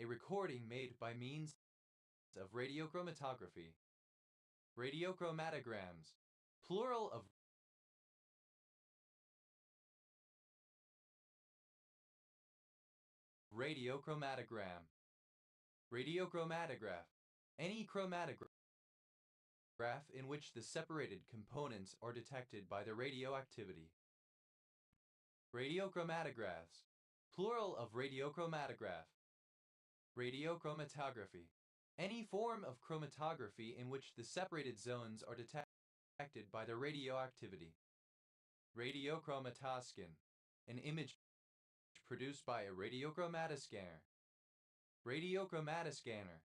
a recording made by means of radiochromatography. Radiochromatograms, plural of radiochromatogram. Radiochromatograph, any chromatograph in which the separated components are detected by the radioactivity. Radiochromatographs, plural of radiochromatograph. Radiochromatography, any form of chromatography in which the separated zones are detected by the radioactivity. Radiochromatoscan, an image produced by a radiochromatoskанer. Radiochromatoskанer,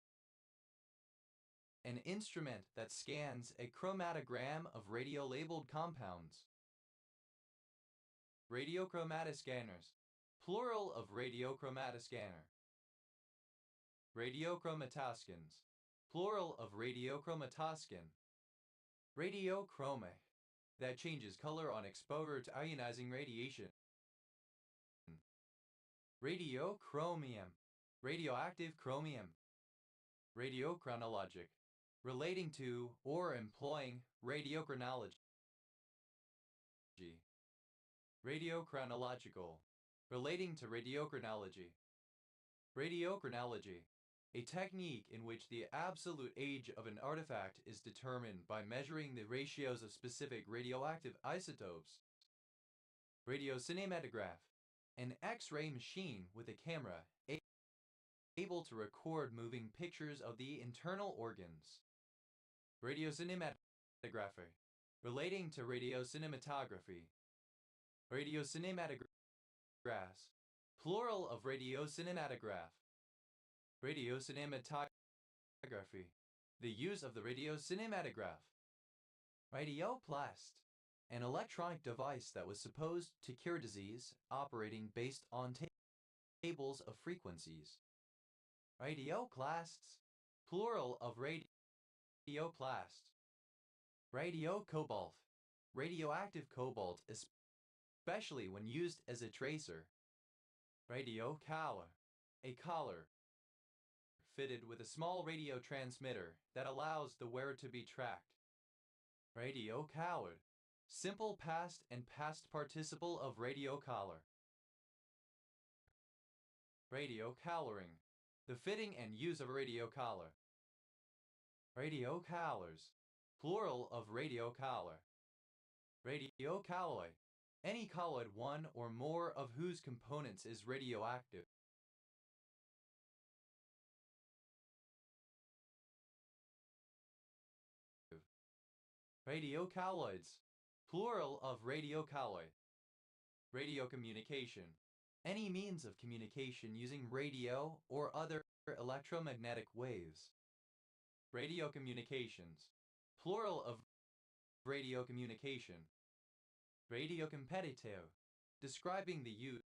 an instrument that scans a chromatogram of radiolabeled compounds. Radiochromatoscanners, plural of radiochromatoscanner. Radiochromatoscans, plural of radiochromatoscan. Radiochrome, that changes color on exposure to ionizing radiation. Radiochromium, radioactive chromium. Radiochronologic, relating to or employing radiochronology. Radiochronological, relating to radiochronology. Radiochronology, a technique in which the absolute age of an artifact is determined by measuring the ratios of specific radioactive isotopes. Radiocinematograph, an X-ray machine with a camera able to record moving pictures of the internal organs. Radiocinematography, relating to radiocinematography. Radiocinematographs, plural of radiocinematograph. Radiocinematography, the use of the radiocinematograph. Radioplast, an electronic device that was supposed to cure disease, operating based on tables of frequencies. Radioclasts, plural of radioplast. Radiocobalt, radioactive cobalt, especially when used as a tracer. Radiocollar, a collar fitted with a small radio transmitter that allows the wearer to be tracked. Radiocollared, simple past and past participle of radiocollar. Radiocollaring, the fitting and use of a radiocollar. Radiocollars, plural of radiocollar. Radiocolloid, any colloid one or more of whose components is radioactive. Radiocalloids, plural of radiocolloid. Radio communication, any means of communication using radio or other electromagnetic waves. Radio communications, plural of radio communication. Radio competitive, describing the use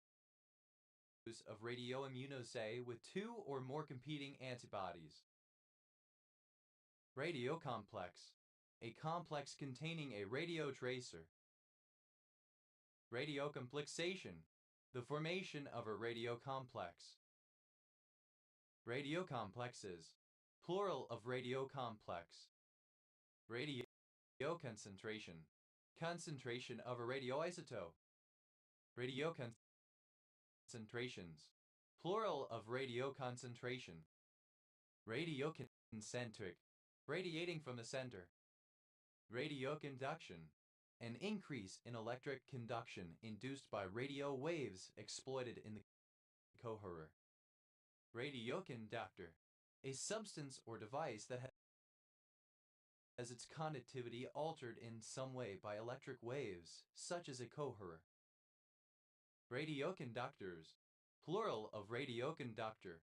of radioimmunoassay with two or more competing antibodies. Radiocomplex, a complex containing a radio tracer. Radiocomplexation, the formation of a radiocomplex. Radiocomplexes, plural of radiocomplex. Radioconcentration, concentration of a radioisotope. Radioconcentrations, plural of radioconcentration. Radioconcentric, radiating from the center. Radioconduction, an increase in electric conduction induced by radio waves exploited in the coherer. Radioconductor, a substance or device that has its conductivity altered in some way by electric waves, such as a coherer. Radioconductors, plural of radioconductor.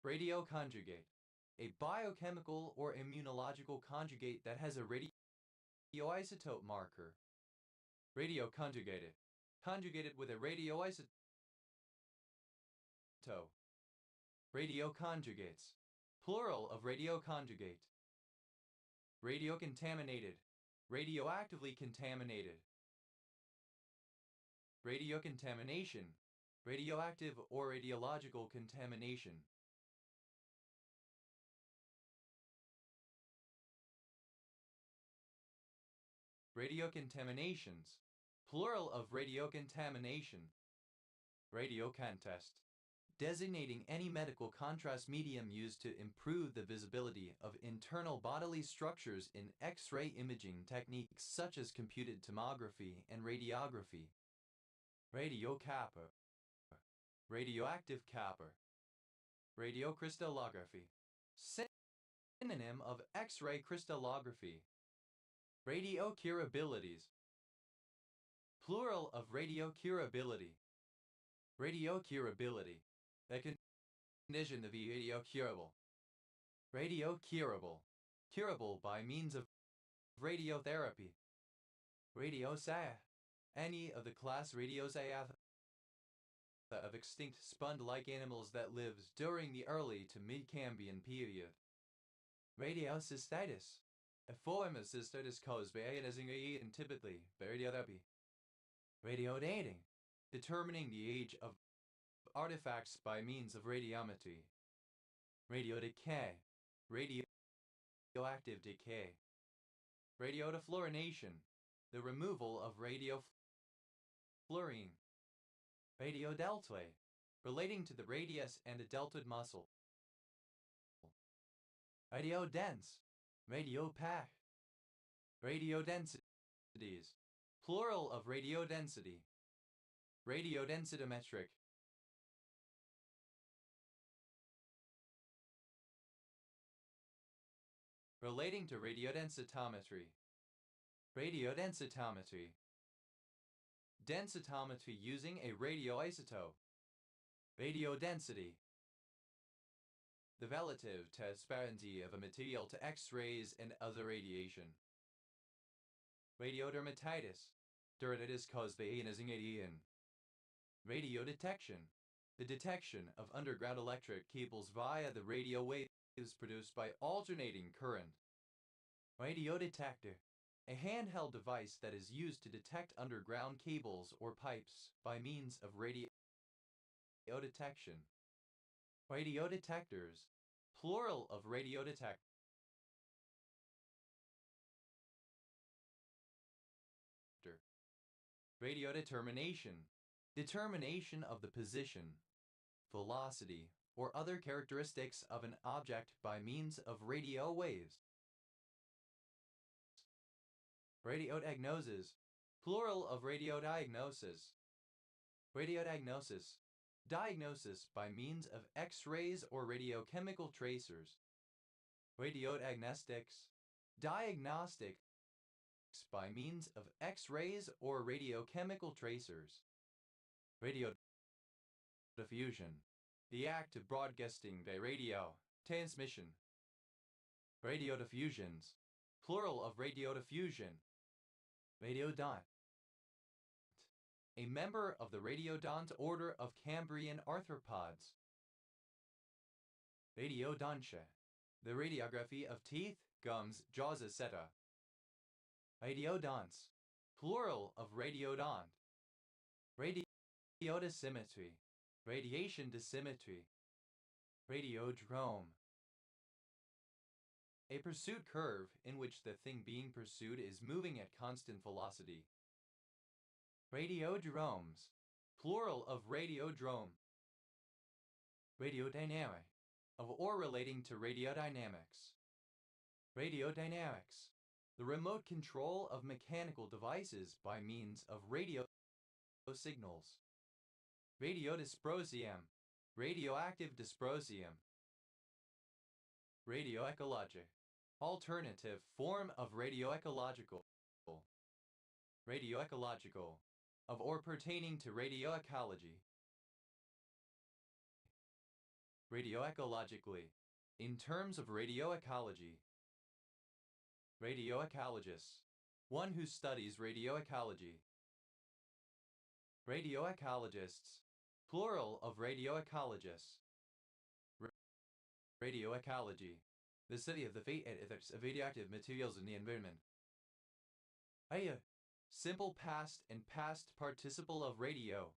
Radioconjugate, a biochemical or immunological conjugate that has a radioisotope marker. Radioconjugated, conjugated with a radioisotope. Radioconjugates, plural of radioconjugate. Radiocontaminated, radioactively contaminated. Radiocontamination, radioactive or radiological contamination. Radiocontaminations, plural of radiocontamination. Radiocontest, designating any medical contrast medium used to improve the visibility of internal bodily structures in X-ray imaging techniques such as computed tomography and radiography. Radiokappa, radioactive kappa. Radiocrystallography, synonym of X-ray crystallography. Radiocurabilities, plural of radiocurability. Radiocurability, the condition to be radiocurable. Radiocurable, curable by means of radiotherapy. Radiosaya, any of the class Radiosaya of extinct sponge-like animals that lives during the early to mid-Cambrian period. Radiocystitis, a form of cystitis caused by ionizing and typically by radiotherapy. Radiodating, determining the age of artifacts by means of radiometry. Radiodecay, radioactive decay. Radiodefluorination, the removal of radiofluorine. Radiodeltoid, relating to the radius and the deltoid muscle. Radiodense, radiopaque. Radiodensities, plural of radiodensity. Radiodensitometric, relating to radiodensitometry. Radiodensitometry, densitometry using a radioisotope. Radiodensity, the relative transparency of a material to X-rays and other radiation. Radiodermatitis, dermatitis caused by ionizing radiation. Radiodetection, the detection of underground electric cables via the radio waves produced by alternating current. Radiodetector, a handheld device that is used to detect underground cables or pipes by means of radiodetection. Radiodetectors, plural of radiodetector. Radiodetermination, determination of the position, velocity, or other characteristics of an object by means of radio waves. Radiodiagnosis, plural of radiodiagnosis. Radiodiagnosis, diagnosis by means of X-rays or radiochemical tracers. Radiodiagnostics, diagnostic by means of X-rays or radiochemical tracers. Radio diffusion, the act of broadcasting by radio transmission. Radiodiffusions, plural of radiodiffusion. Radiodont, a member of the radiodont order of Cambrian arthropods. Radiodontia, the radiography of teeth, gums, jaws, etc. Radiodonts, plural of radiodont. Radiodosimetry, radiation dosimetry. Radiodrome, a pursuit curve in which the thing being pursued is moving at constant velocity. Radiodromes, plural of radiodrome. Radiodynamic, of or relating to radiodynamics. Radiodynamics, the remote control of mechanical devices by means of radio signals. Radiodysprosium, radioactive dysprosium. Radioecologic, alternative form of radioecological. Radioecological, of or pertaining to radioecology. Radioecologically, in terms of radioecology. Radioecologist, one who studies radioecology. Radioecologists, plural of radioecologists. Radioecology, the study of the fate and ethics of radioactive materials in the environment. Simple past and past participle of radio.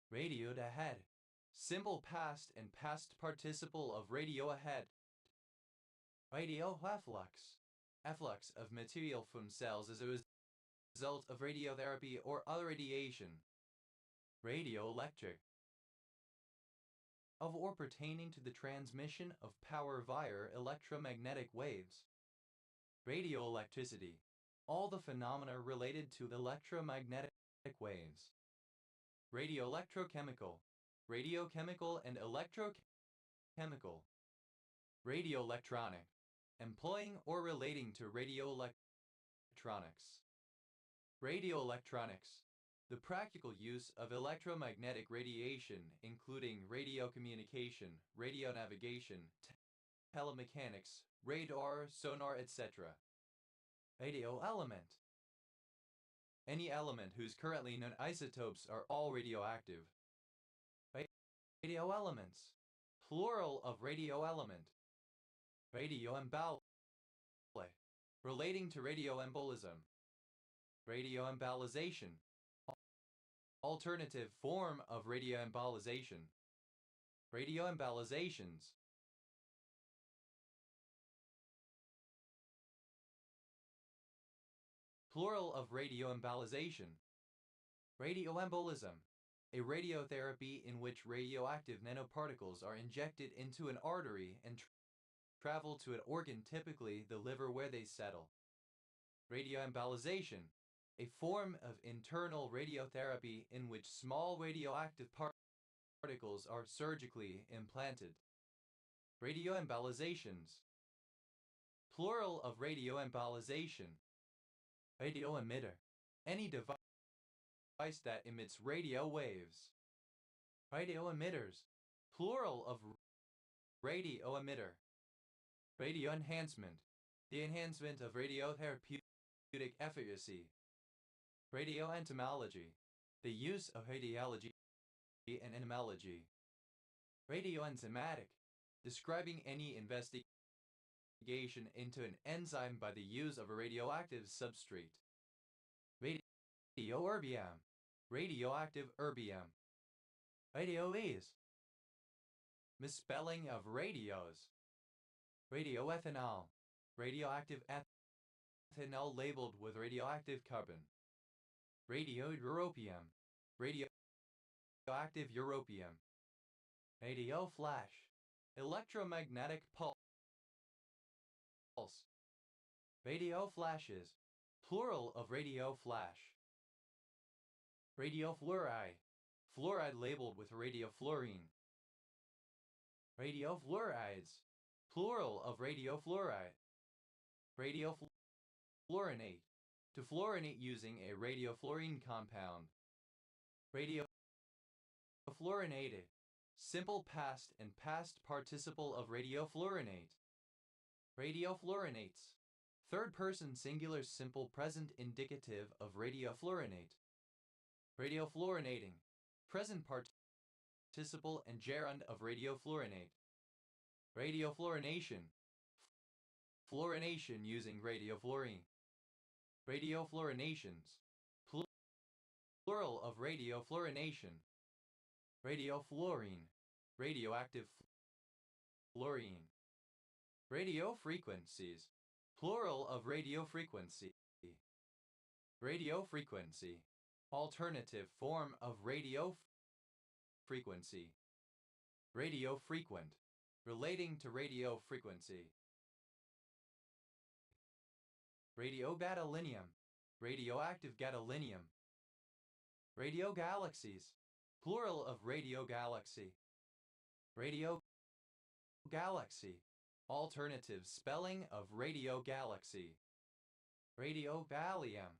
Radioed ahead, simple past and past participle of radio ahead. Radioefflux, efflux of material from cells as a result of radiotherapy or other radiation. Radioelectric, of or pertaining to the transmission of power via electromagnetic waves. Radioelectricity, all the phenomena related to electromagnetic waves. Radioelectrochemical, radiochemical and electrochemical. Radioelectronic, employing or relating to radioelectronics. Radioelectronics, the practical use of electromagnetic radiation, including radio communication, radio navigation, telemechanics, radar, sonar, etc. Radioelement, any element whose currently known isotopes are all radioactive. Radioelements, plural of radioelement. Radioembolic, relating to radioembolism. Radioembolization, alternative form of radioembolization. Radioembolizations, plural of radioembolization. Radioembolism, a radiotherapy in which radioactive nanoparticles are injected into an artery and travel to an organ, typically the liver, where they settle. Radioembolization, a form of internal radiotherapy in which small radioactive particles are surgically implanted. Radioembolizations, plural of radioembolization. Radioemitter, any device that emits radio waves. Radioemitters, plural of radioemitter. Radioenhancement, the enhancement of radiotherapeutic efficacy. Radioentomology, the use of radiology and entomology. Radioenzymatic, describing any investigation into an enzyme by the use of a radioactive substrate. Radioerbium, radioactive erbium. Radioes, misspelling of radios. Radioethanol, radioactive ethanol labeled with radioactive carbon. Radioeuropium, radioactive europium. Radio flash, electromagnetic pulse. Radio flashes, plural of radio flash. Radiofluoride, fluoride labeled with radiofluorine. Radiofluorides, plural of radiofluoride. Radiofluorinate, To fluorinate using a radiofluorine compound. Radiofluorinated. Simple past and past participle of radiofluorinate. Radiofluorinates. Third person singular simple present indicative of radiofluorinate. Radiofluorinating. Present participle and gerund of radiofluorinate. Radiofluorination. Fluorination using radiofluorine. Radiofluorinations. Plural of radiofluorination. Radiofluorine. Radioactive fluorine. Radiofrequencies. Plural of radiofrequency. Radiofrequency. Alternative form of radiofrequency. Radiofrequent. Relating to radiofrequency. Radiogadolinium. Radioactive gadolinium. Radiogalaxies. Plural of radiogalaxy. Radiogalaxy. Alternative spelling of radiogalaxy. Radiogallium.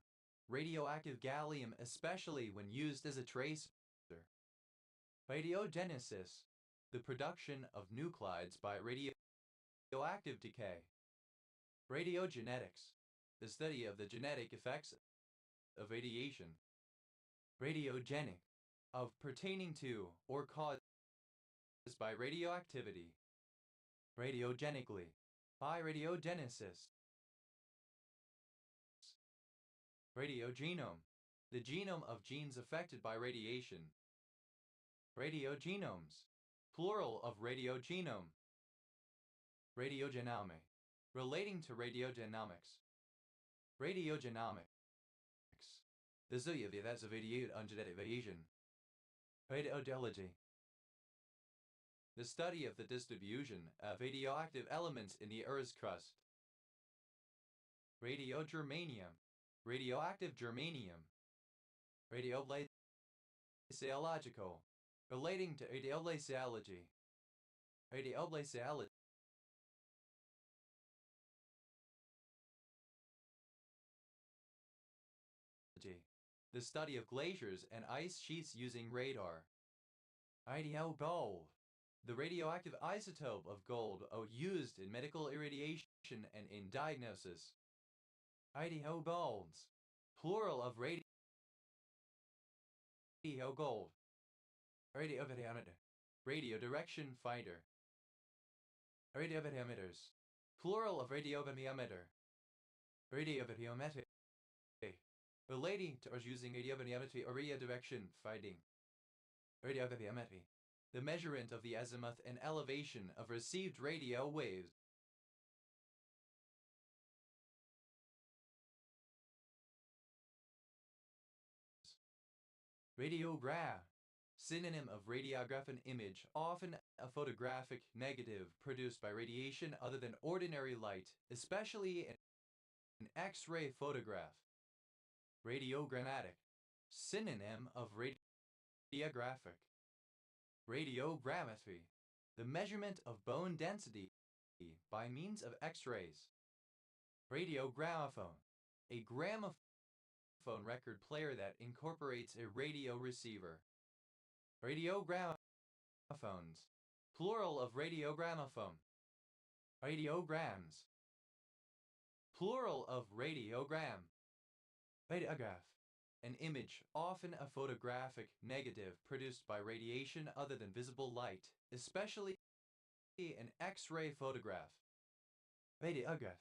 Radioactive gallium especially when used as a tracer. Radiogenesis. The production of nuclides by radioactive decay. Radiogenetics. The study of the genetic effects of radiation. Radiogenic. Of pertaining to or caused by radioactivity. Radiogenically. By radiogenesis. Radiogenome. The genome of genes affected by radiation. Radiogenomes. Plural of radiogenome. Radiogenome. Relating to radiodynamics. Radiogenomics. The study of the effects of genetic variation. Radiology. The study of the distribution of radioactive elements in the Earth's crust. Radiogermanium. Radioactive germanium. Radioblaseological. Relating to radioblaseology. Radioblaseology. The study of glaciers and ice sheets using radar. Radiogold. The radioactive isotope of gold used in medical irradiation and in diagnosis. Radiogolds. Plural of radiogold. Radiovariometer. Radio direction finder. Radiovariometers. Plural of radiovariometer. Radiovariometer. Relating to or using radiovariometry or radio direction finding. Radiovariometry. The measurement of the azimuth and elevation of received radio waves. Radiograph. Synonym of radiograph, an image, often a photographic negative produced by radiation other than ordinary light, especially an X-ray photograph. Radiogrammatic. Synonym of radiographic. Radiogrammetry. The measurement of bone density by means of X-rays. Radiogramophone. A gramophone record player that incorporates a radio receiver. Radiogramophones. Plural of radiogramophone. Radiograms. Plural of radiogram. Radiograph. An image, often a photographic negative produced by radiation other than visible light, especially an X-ray photograph. Radiograph.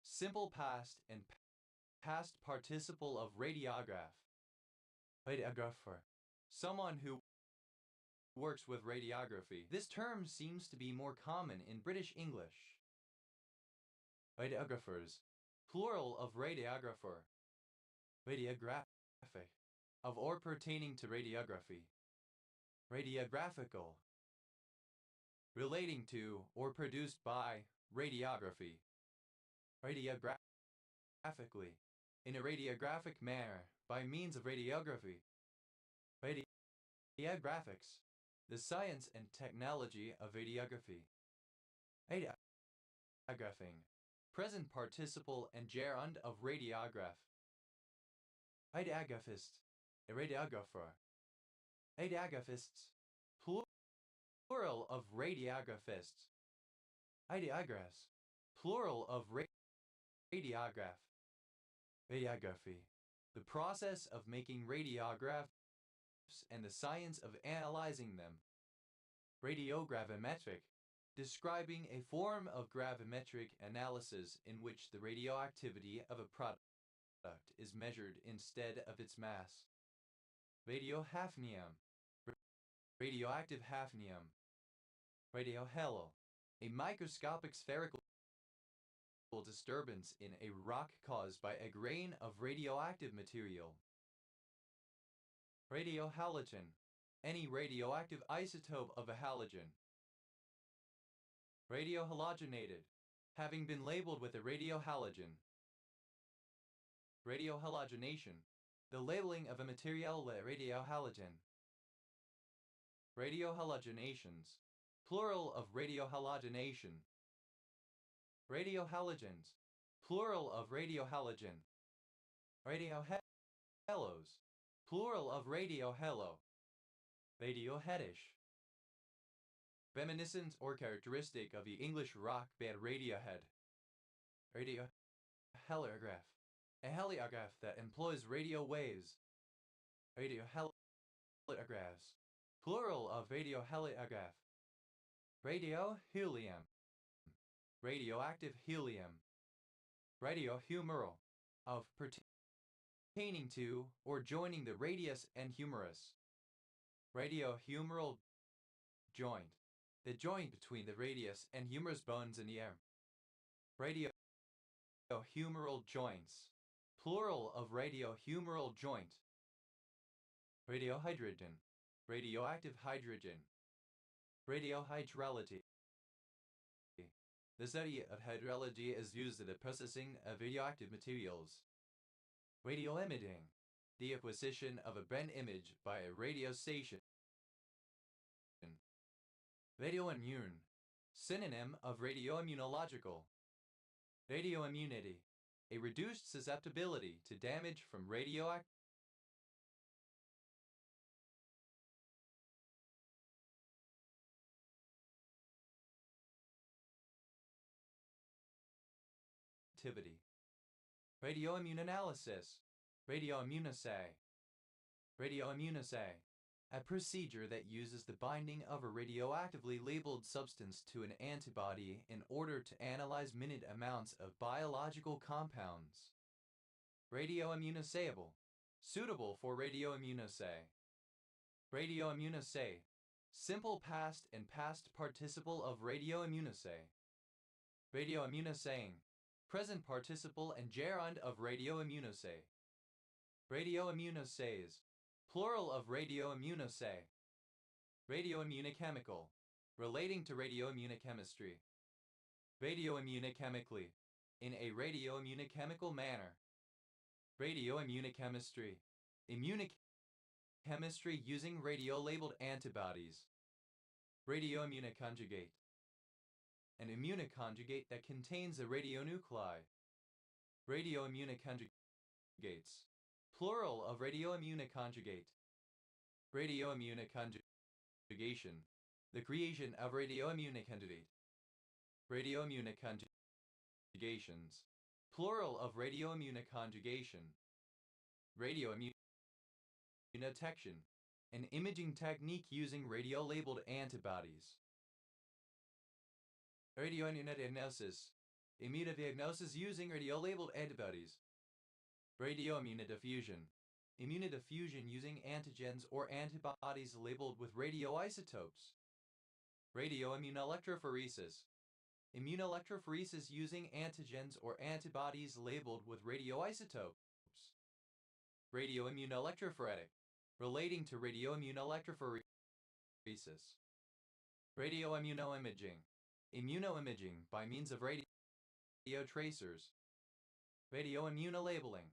Simple past and past participle of radiograph. Radiographer. Someone who works with radiography. This term seems to be more common in British English. Radiographers. Plural of radiographer. Radiographic. Of or pertaining to radiography. Radiographical. Relating to or produced by radiography. Radiographically. In a radiographic manner, by means of radiography. Radiographics. The science and technology of radiography. Radiographing. Present participle and gerund of radiograph. Radiagraphist, a radiographer. Radiographists, plural of radiographists. Radiograph, plural of radiograph. Radiography, the process of making radiographs and the science of analyzing them. Radiogravimetric, describing a form of gravimetric analysis in which the radioactivity of a product is measured instead of its mass. Radiohafnium, radioactive hafnium. Radiohalo, a microscopic spherical disturbance in a rock caused by a grain of radioactive material. Radiohalogen, any radioactive isotope of a halogen. Radiohalogenated, having been labeled with a radiohalogen. Radiohalogenation, the labeling of a material with a radiohalogen. Radiohalogenations, plural of radiohalogenation. Radiohalogens, plural of radiohalogen. Radiohalos, plural of radiohalo. Radioheadish, reminiscent or characteristic of the English rock band Radiohead. Radioheliograph, a heliograph that employs radio waves. Radioheliographs, plural of radioheliograph. Radiohelium, radioactive helium. Radiohumeral, of pertaining to or joining the radius and humerus. Radiohumeral joint, the joint between the radius and humerus bones in the arm. Radiohumeral joints, plural of radiohumeral joint. Radiohydrogen, radioactive hydrogen. Radiohydrology, the study of hydrology is used in the processing of radioactive materials. Radioimaging, the acquisition of a brain image by a radio station. Radioimmune, synonym of radioimmunological. Radioimmunity, a reduced susceptibility to damage from radioactivity. Radioimmunanalysis, radioimmunoassay. Radioimmunoassay, a procedure that uses the binding of a radioactively labeled substance to an antibody in order to analyze minute amounts of biological compounds. Radioimmunoassayable, suitable for radioimmunoassay. Radioimmunoassay, simple past and past participle of radioimmunoassay. Radioimmunoassaying, present participle and gerund of radioimmunoassay. Radioimmunoassays, plural of radioimmunoassay. Radioimmunochemical, relating to radioimmunochemistry. Radioimmunochemically, in a radioimmunochemical manner. Radioimmunochemistry, immunochemistry using radio-labeled antibodies. Radioimmunoconjugate, an immunoconjugate that contains a radionuclide. Radioimmunoconjugates, plural of radioimmunoconjugate. Radioimmunoconjugation, the creation of radioimmunoconjugate. Radioimmunoconjugations, plural of radioimmunoconjugation. Radioimmunodetection, an imaging technique using radio-labeled antibodies. Radioimmunodiagnosis, immunodiagnosis using radio-labeled antibodies. Radioimmunodiffusion, immunodiffusion using antigens or antibodies labeled with radioisotopes. Radioimmunoelectrophoresis, immunoelectrophoresis using antigens or antibodies labeled with radioisotopes. Radioimmunoelectrophoretic, relating to radioimmunoelectrophoresis. Radioimmunoimaging, immunoimaging by means of radio tracers. Radioimmunolabeling,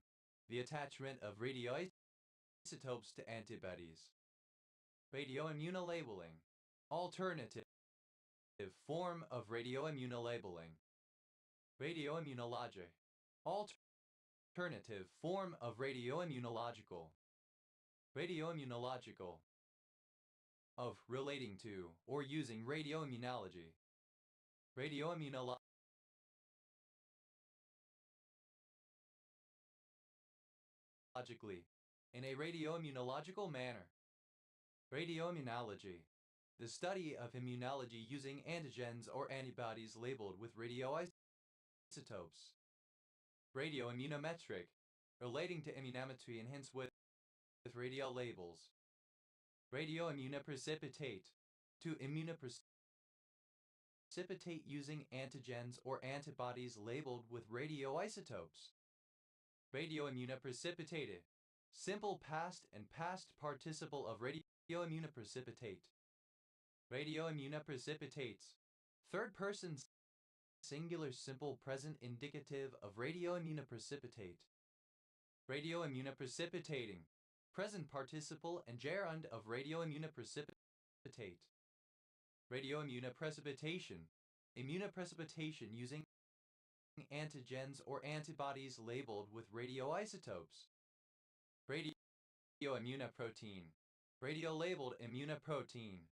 the attachment of radioisotopes to antibodies. Radioimmunolabeling, alternative form of radioimmunolabeling. Radioimmunology, alternative form of radioimmunological. Radioimmunological. Of relating to or using radioimmunology. Radioimmunologically. In a radioimmunological manner. Radioimmunology. The study of immunology using antigens or antibodies labeled with radioisotopes. Radioimmunometric. Relating to immunometry and hence with radio labels. Radioimmunoprecipitate. To immunoprecipitate using antigens or antibodies labeled with radioisotopes. Radioimmunoprecipitated. Simple past and past participle of radioimmunoprecipitate. Radioimmunoprecipitates. Third person singular simple present indicative of radioimmunoprecipitate. Radioimmunoprecipitating. Present participle and gerund of radioimmunoprecipitate. Radioimmunoprecipitation. Immunoprecipitation using antigens or antibodies labeled with radioisotopes. Radioimmunoprotein. Radio-labeled immunoprotein.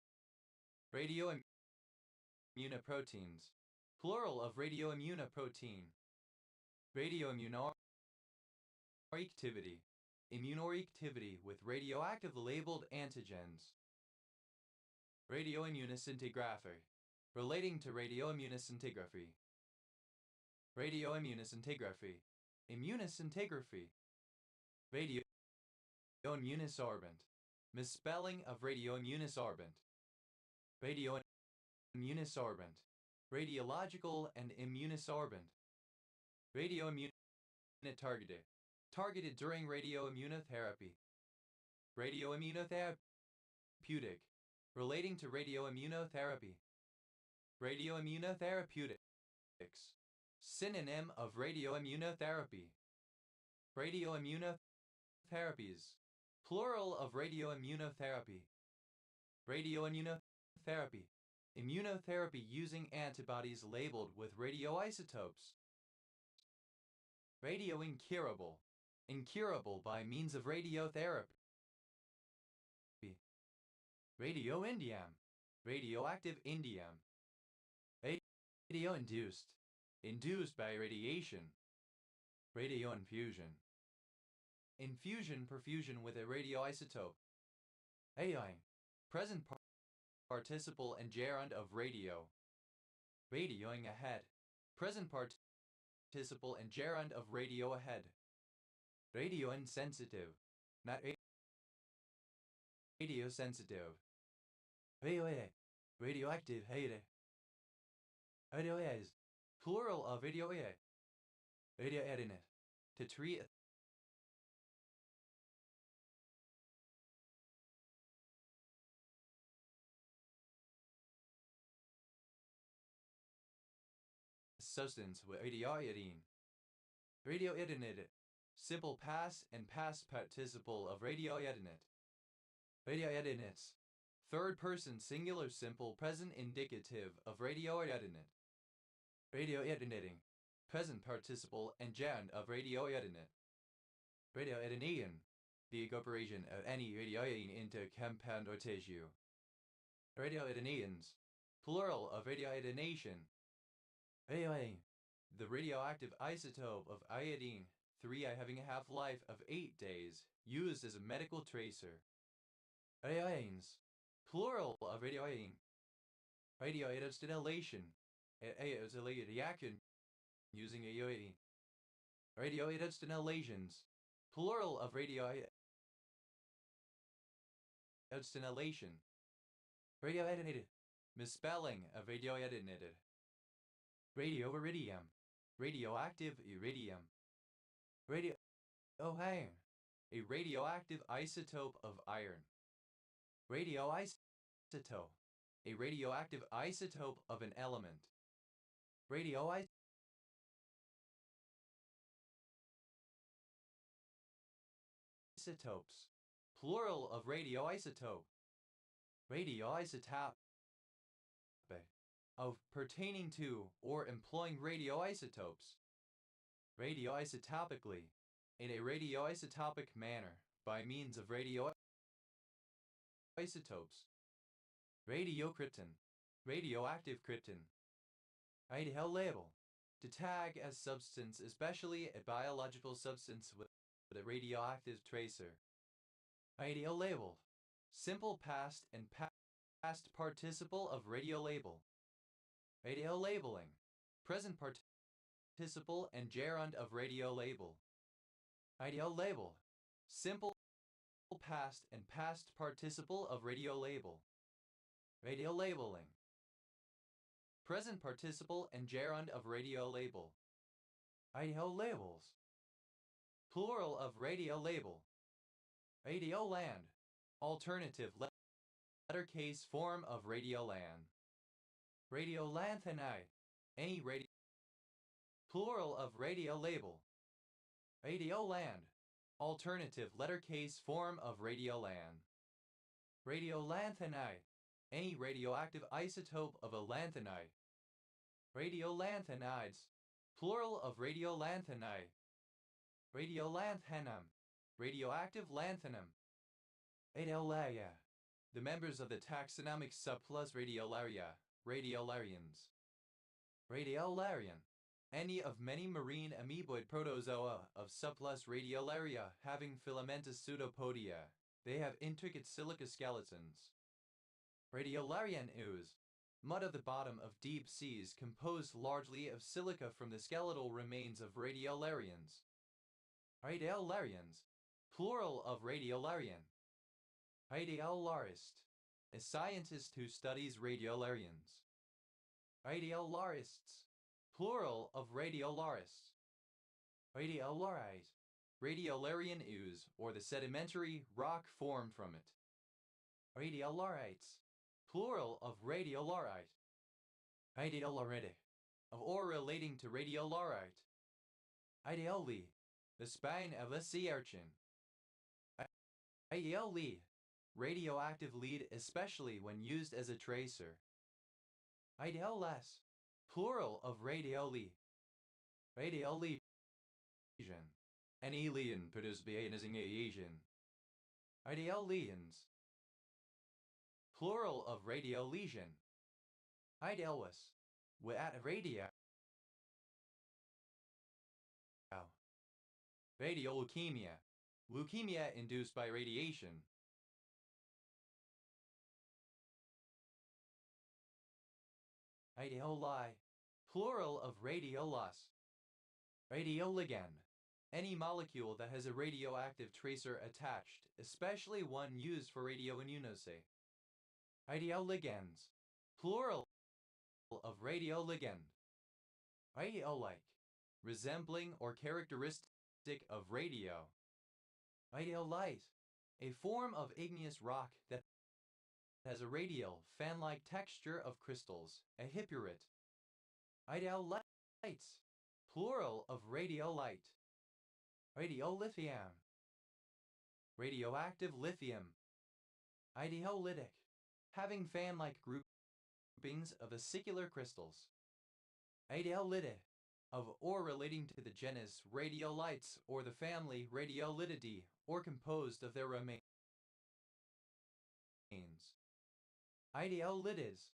Radioimmunoproteins. Plural of radioimmunoprotein. Radioimmunoreactivity. Immunoreactivity with radioactive labeled antigens. Radioimmunoscintigraphy. Relating to radioimmunoscintigraphy. Radioimmunoscintigraphy. Immunoscintigraphy. Radioimmunosorbent. Misspelling of radioimmunosorbent. Radioimmunosorbent. Radiological and immunosorbent. Radioimmunotargeted. Targeted during radioimmunotherapy. Radioimmunotherapeutic. Relating to radioimmunotherapy. Radioimmunotherapeutics. Synonym of radioimmunotherapy. Radioimmunotherapies. Plural of radioimmunotherapy. Radioimmunotherapy. Immunotherapy using antibodies labeled with radioisotopes. Radioincurable. Incurable by means of radiotherapy. Radioindium. Radioactive indium. Radioinduced. Induced by radiation. Radioinfusion. Infusion perfusion with a radioisotope. AI. Present participle and gerund of radio. Radioing ahead. Present participle and gerund of radio ahead. Radioinsensitive. Not radiosensitive. Radioactive. Radioids. Plural of radioids. Radioadinate. To treat substance with radioiodine. Radioiodinated. Simple past and past participle of radioiodinate. Radioiodinates. Third person singular simple present indicative of radioiodinate. Radioiodinating. Present participle and gerund of radioiodinate. Radioiodination. The incorporation of any radioiodine into compound or tissue. Radioiodinations. Plural of radioiodination. Radioiodine. The radioactive isotope of iodine, 3 having a half-life of 8 days, used as a medical tracer. Radioiodines. Plural of radioiodine. Radioiodination. Radioiodinated reaction using iodine. Radioiodinations. Plural of radioiodination. Radioiodinated. Misspelling of radioiodinated. Radioiridium. Radioactive iridium. A radioactive isotope of iron. Radioisotope. A radioactive isotope of an element. Radioisotopes. Plural of radioisotope. Radioisotope. Of pertaining to or employing radioisotopes. Radioisotopically. in a radioisotopic manner by means of radioisotopes. Radiokrypton, radioactive krypton. Ideal label, to tag as substance, especially a biological substance with a radioactive tracer. Ideal label, simple past and past participle of radiolabel. Ideal labeling, present participle and gerund of radiolabel. Ideal label, simple past and past participle of radiolabel. Radial labeling, present participle and gerund of radiolabel. Ideal labels, plural of radiolabel. Radioland, alternative letter case form of radioland. Radiolanthani, any plural of radiolabel. Radioland, alternative letter case form of radioland. Radiolanthani, any radioactive isotope of a lanthanide. Radiolanthanides, plural of radiolanthani. Radiolanthanum, radioactive lanthanum. Radiolaria, the members of the taxonomic subclass Radiolaria, radiolarians. Radiolarian, any of many marine amoeboid protozoa of subclass Radiolaria having filamentous pseudopodia. They have intricate silica skeletons. Radiolarian ooze, mud at the bottom of deep seas composed largely of silica from the skeletal remains of radiolarians. Radiolarians, plural of radiolarian. Radiolarist, a scientist who studies radiolarians. Radiolarists, plural of radiolarists. Radiolarite, radiolarian ooze or the sedimentary rock formed from it. Radiolarites, plural of radiolarite. Radiolaritic, of or relating to radiolarite. Ideoli, the spine of a sea urchin. Ideoli, radioactive lead especially when used as a tracer. Ideoles, plural of radioli. Radioli, an alien produced by an Asian. Ideolians, plural of radiolesion. Idealus, without a radio. Radioloukemia, leukemia induced by radiation. Ideoli, plural of radiolus. Radioligand, any molecule that has a radioactive tracer attached, especially one used for radioimmunoassay. Radioligands, plural of radioligand. Radiolike, resembling or characteristic of radio. Radiolite, a form of igneous rock that has a radial, fan-like texture of crystals, a hippurate. Radiolites, plural of radiolite. Radiolithium, radioactive lithium. Ideolytic, having fan-like groupings of acicular crystals. Ideolite, of or relating to the genus Radiolites or the family Radiolitidae, or composed of their remains. Ideolitids,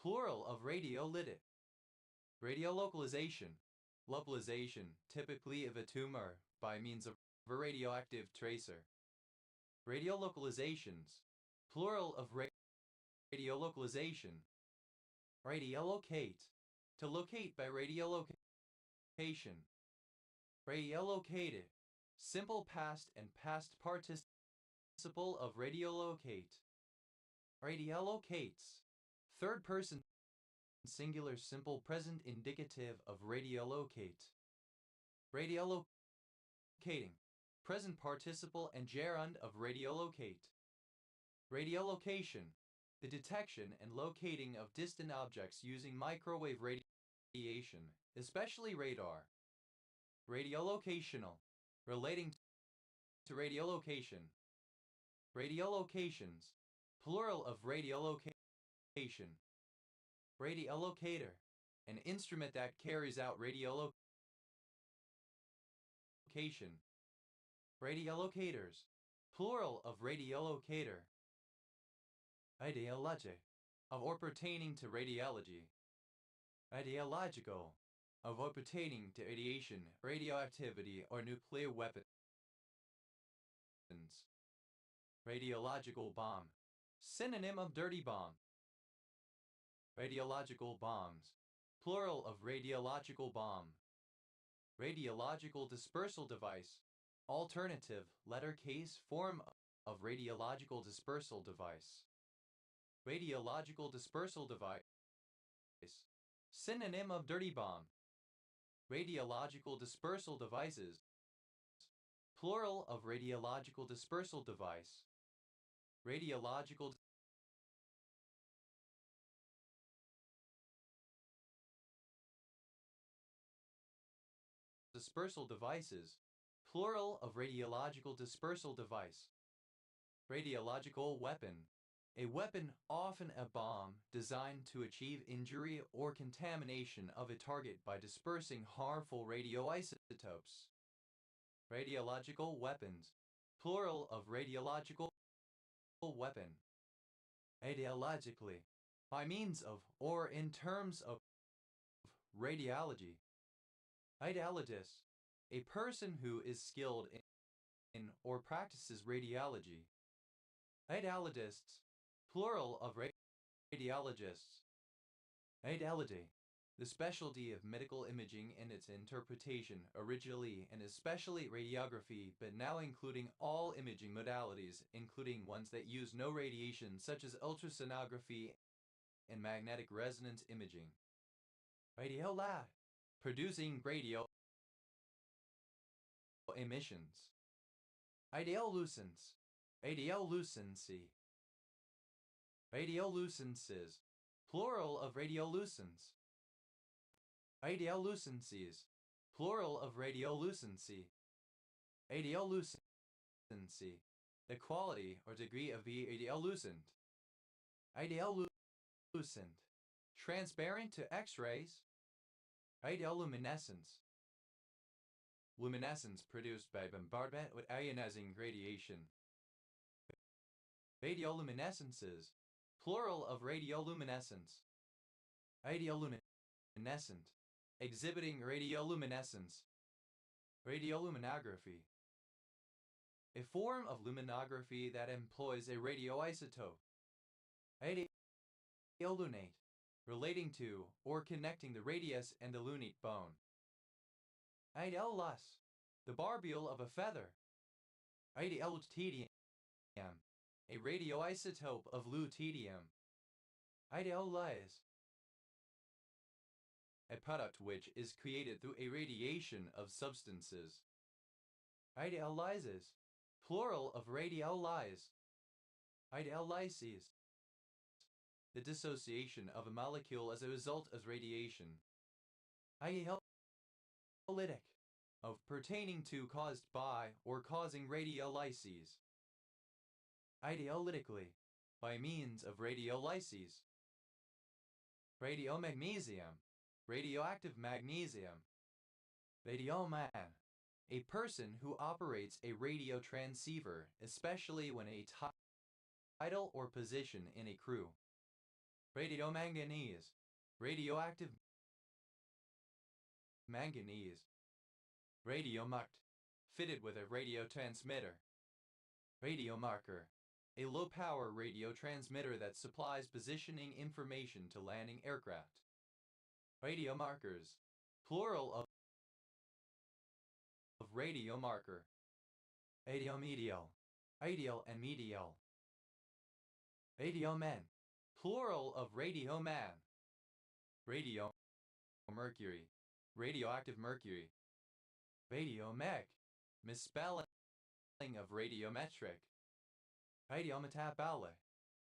plural of radiolytic. Radiolocalization, localization, typically of a tumor, by means of a radioactive tracer. Radiolocalizations, plural of radiolocalization. Radiolocate, to locate by radiolocation. Radiolocated, simple past and past participle of radiolocate. Radiolocates, third person singular simple present indicative of radiolocate. Radiolocating, present participle and gerund of radiolocate. Radiolocation, the detection and locating of distant objects using microwave radiation, especially radar. Radiolocational, relating to radiolocation. Radiolocations, plural of radiolocation. Radiolocator, an instrument that carries out radiolocation. Radiolocators, plural of radiolocator. Ideologic, of or pertaining to radiology. Ideological, of or pertaining to radiation, radioactivity, or nuclear weapons. Radiological bomb, synonym of dirty bomb. Radiological bombs, plural of radiological bomb. Radiological dispersal device, alternative letter case form of radiological dispersal device. Radiological dispersal device, synonym of dirty bomb. Radiological dispersal devices, plural of radiological dispersal device. Radiological dispersal devices, plural of radiological dispersal device. Radiological weapon, a weapon, often a bomb, designed to achieve injury or contamination of a target by dispersing harmful radioisotopes. Radiological weapons, plural of radiological weapon. Ideologically, by means of or in terms of radiology. Ideologist, a person who is skilled in or practices radiology. Ideologists, plural of radiologists. Ideology, the specialty of medical imaging and its interpretation, originally and especially radiography, but now including all imaging modalities, including ones that use no radiation, such as ultrasonography and magnetic resonance imaging. Radiolab, producing radio emissions. Radiolucence, radiolucency. Radiolucences, plural of radiolucence. Radiolucencies, plural of radiolucency. Radiolucency, the quality or degree of the radiolucent. Radiolucent, transparent to X-rays. Radioluminescence, luminescence produced by bombardment with ionizing radiation. Radioluminescences, plural of radioluminescence. Radioluminescent, exhibiting radioluminescence. Radioluminography, a form of luminography that employs a radioisotope. Radiolunate, relating to or connecting the radius and the lunate bone. Ideolus, the barbule of a feather. Ideolutetium, a radioisotope of lutetium. Ideolyze, a product which is created through a radiation of substances. Ideolyzes, plural of radiolyze. Ideolyses, the dissociation of a molecule as a result of radiation. Ideolytic, of pertaining to, caused by, or causing radiolyses. Ideolytically, by means of radiolyses. Radiomagnesium, radioactive magnesium. Radioman, a person who operates a radio transceiver, especially when a title or position in a crew. Radiomanganese, radioactive manganese. Radiomarked, fitted with a radio transmitter. Radiomarker, a low-power radio transmitter that supplies positioning information to landing aircraft. Radiomarkers, plural of radiomarker. Radiomedial, radial and medial. Radiomen, plural of radioman. Radiomercury, radioactive mercury. Radiomech, misspelling of radiometric. Radiometabolic,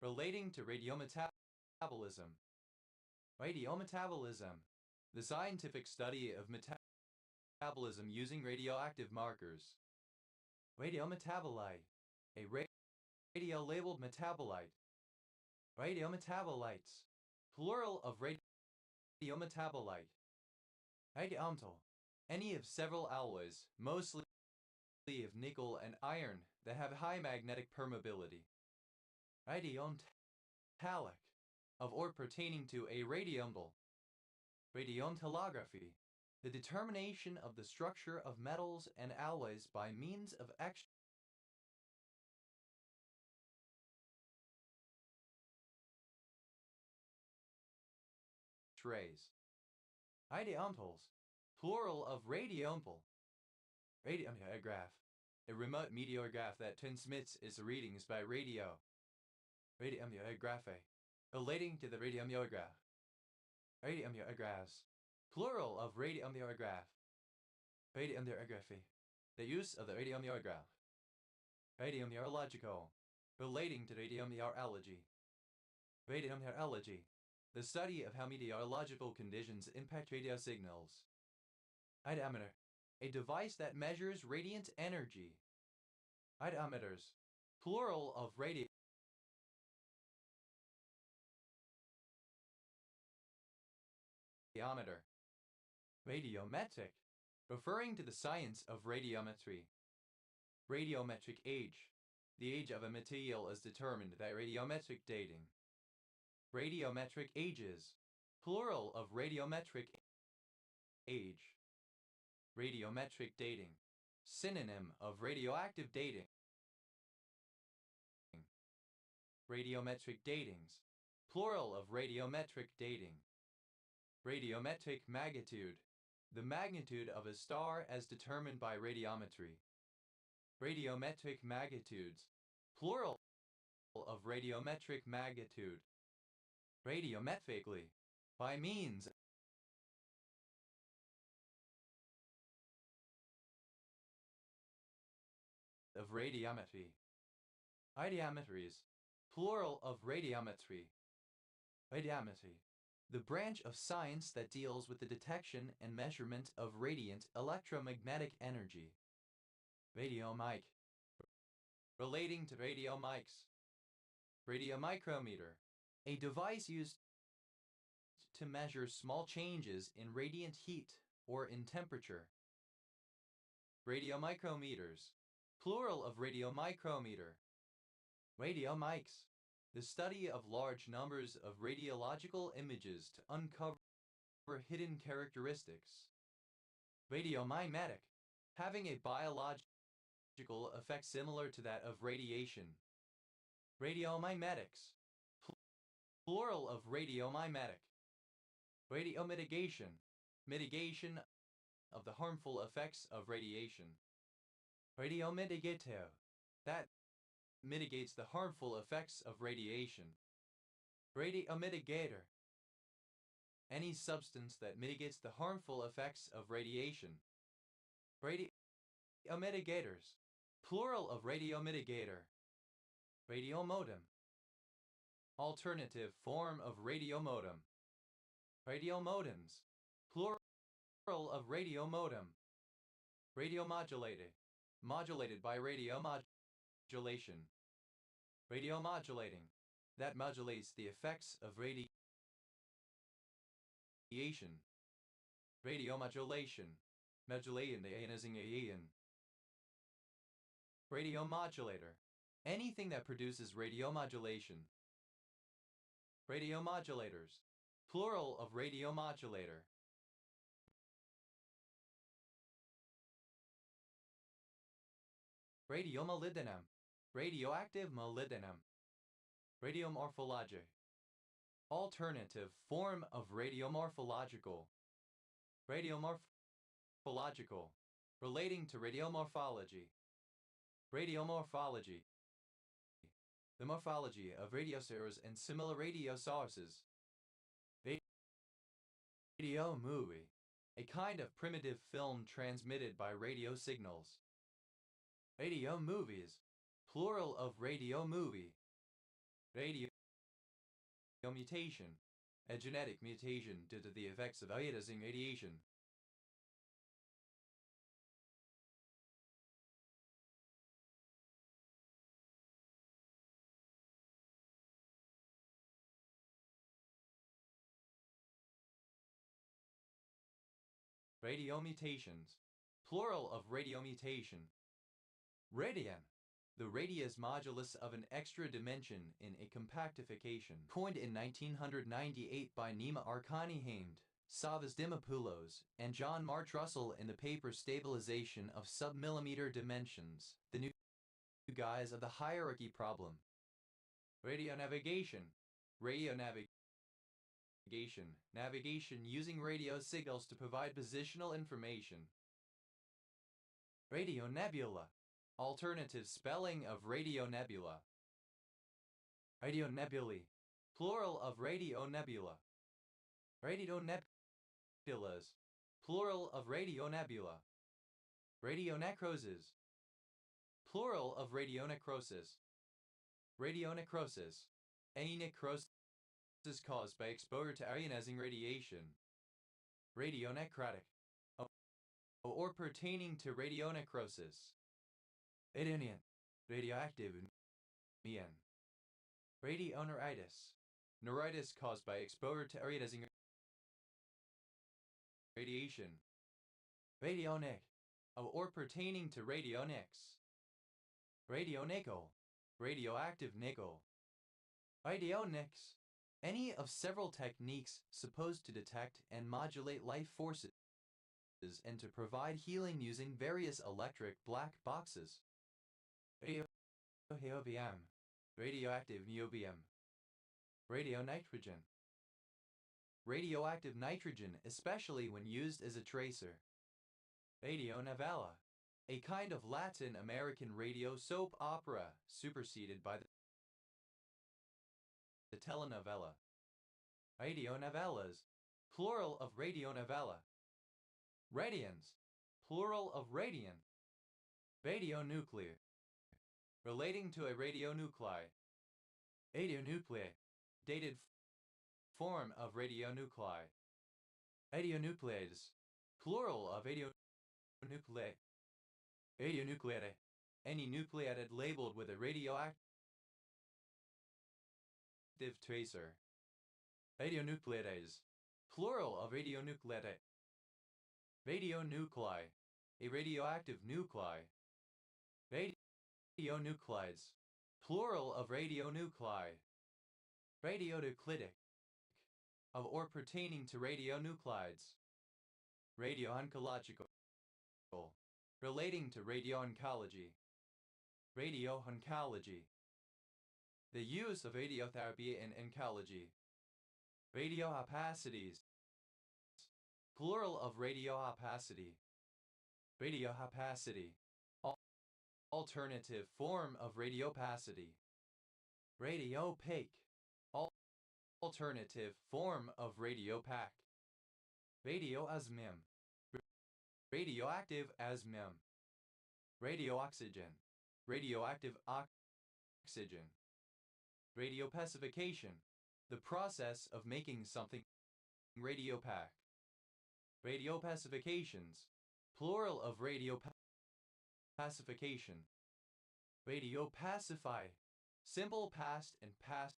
relating to radiometabolism. Radiometabolism, the scientific study of metabolism using radioactive markers. Radiometabolite, a radio-labeled metabolite. Radiometabolites, plural of radiometabolite. Radiometal, any of several alloys, mostly of nickel and iron that have high magnetic permeability. Radiontalic, of ore pertaining to a radiometal. Radiontolography, the determination of the structure of metals and alloys by means of X-rays. Radiontals, plural of radiompal. Radiograph, a remote meteorograph that transmits its readings by radio. Radiographe, relating to the radiometeorograph. Radiometeographs, plural of radiometeorograph. Radiometeorography, the use of the radiometeorograph. Radiometeorological, relating to radiometeorology. Radiometeorology, the study of how meteorological conditions impact radio signals. Iodometer, a device that measures radiant energy. Iodometers, plural of radiometer. Radiometric, referring to the science of radiometry. Radiometric age, the age of a material is determined by radiometric dating. Radiometric ages, plural of radiometric age. Radiometric dating, synonym of radioactive dating. Radiometric datings, plural of radiometric dating. Radiometric magnitude, the magnitude of a star as determined by radiometry. Radiometric magnitudes, plural of radiometric magnitude. Radiometrically, by means of radiometry. Radiometries, plural of radiometry. Radiometry, the branch of science that deals with the detection and measurement of radiant electromagnetic energy. Radiomic, relating to radiomics. Radiomicrometer, a device used to measure small changes in radiant heat or in temperature. Radiomicrometers, plural of radiomicrometer. Radiomics, the study of large numbers of radiological images to uncover hidden characteristics. Radiomimetic, having a biological effect similar to that of radiation. Radiomimetics, plural of radiomimetic. Radiomitigation, mitigation of the harmful effects of radiation. Radiomitigator, that mitigates the harmful effects of radiation. Radiomitigator, any substance that mitigates the harmful effects of radiation. Radiomitigators, plural of radiomitigator. Radiomodem, alternative form of radiomodem. Radiomodems, plural of radiomodem. Radiomodulated, modulated by radiomodulation. Radiomodulating, that modulates the effects of radiation. Radiomodulation, modulating the ionizing. Radiomodulator, anything that produces radiomodulation. Radiomodulators, plural of radiomodulator. Radiomolybdenum, radioactive molybdenum. Radiomorphology, alternative form of radiomorphological. Radiomorphological, relating to radiomorphology. Radiomorphology, the morphology of radiospheres and similar radio sources. Radio movie, a kind of primitive film transmitted by radio signals. Radio movies, plural of radio movie. Radio mutation, a genetic mutation due to the effects of ionizing radiation. Radio mutations, plural of radio mutation. Radian. The radius modulus of an extra dimension in a compactification. Coined in 1998 by Nima Arkhani-Hamed, Savas Dimopoulos, and John March Russell in the paper Stabilization of Submillimeter Dimensions, the new guise of the hierarchy problem. Radio navigation. Radio navigation. Navigation using radio signals to provide positional information. Radio nebula. Alternative spelling of radio nebula. Radio nebulae. Plural of radio nebula. Radio nebulas. Plural of radio nebula. Radio necroses. Plural of radio necrosis. Radio necrosis. Any necrosis caused by exposure to ionizing radiation. Radio necrotic. Or pertaining to radio necrosis. Iranian. Radioactive. Mian. Radioneuritis. Neuritis caused by exposure to ionizing radiation. Radionic. Or pertaining to radionics. Radionickel. Radioactive nickel. Radionics. Any of several techniques supposed to detect and modulate life forces and to provide healing using various electric black boxes. Radioheobium. Radioactive niobium. Radionitrogen. Radioactive nitrogen, especially when used as a tracer. Radionovella. A kind of Latin American radio soap opera superseded by the telenovela. Radionovellas. Plural of radionovella. Radians. Plural of radian. Radionuclear. Relating to a radionuclide. Radionuclei. Dated form of radionuclide. Radionucleides. Plural of radionuclei. Radionucleide. Any nucleotide labeled with a radioactive tracer. Radionucleotides. Plural of radionucleotide. Radionuclei. A radioactive nuclei. Radionuclides. Plural of radionuclei. Radionuclidic. Of or pertaining to radionuclides. Radiooncological. Relating to radiooncology. Radiooncology. The use of radiotherapy in oncology. Radiocapacities. Plural of radiocapacity. Radiocapacity. Alternative form of radiopacity. Radiopaque. Alternative form of radiopaque. Radioosmium. Radioactive osmium. Radiooxygen. Radioactive oxygen. Radiopacification. The process of making something radiopaque. Radiopacifications. Plural of radiopacification. Radiopacify. Simple past and past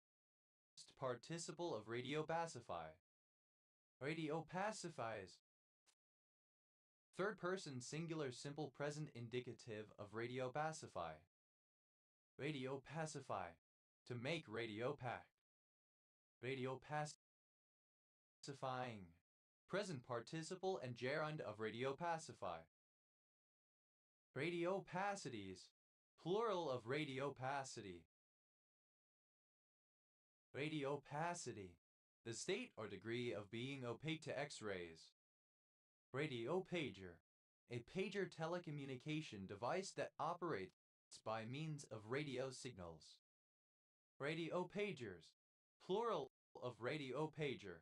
participle of radiopacify. Radiopacifies. Third person singular simple present indicative of radiopacify. Radiopacify. To make radiopaque. Radiopacifying. Present participle and gerund of radiopacify. Radiopacities. Plural of radiopacity. Radiopacity. The state or degree of being opaque to X-rays. Radiopager. A pager telecommunication device that operates by means of radio signals. Radiopagers. Plural of radiopager.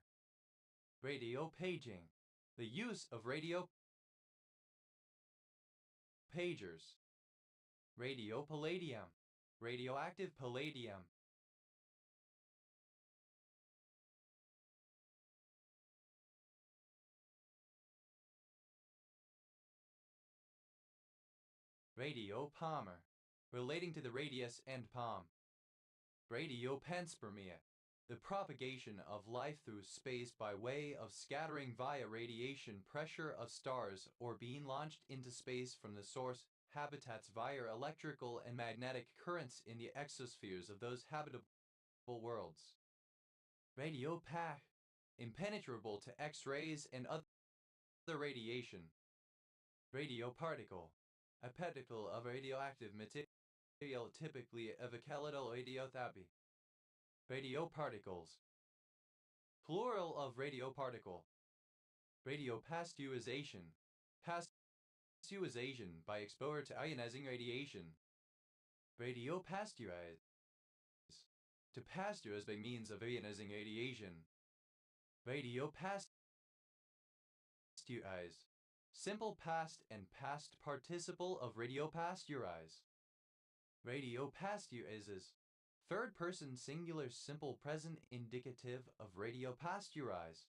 Radiopaging. The use of radiopagers. Radiopalladium. Radioactive palladium. Radiopalmer. Relating to the radius and palm. Radiopanspermia. The propagation of life through space by way of scattering via radiation pressure of stars or being launched into space from the source, habitats via electrical and magnetic currents in the exospheres of those habitable worlds. Radio path, impenetrable to X-rays and other radiation. Radio particle, a particle of radioactive material typically of a chemical radiotherapy. Radio particles, plural of radio particle. Radio pasteurization, pasteurization by exposure to ionizing radiation. Radio pasteurize, to pasteurize by means of ionizing radiation. Radio pasteurize, simple past and past participle of radio pasteurize. Radio pasteurizes, third person singular simple present indicative of radio pasteurize.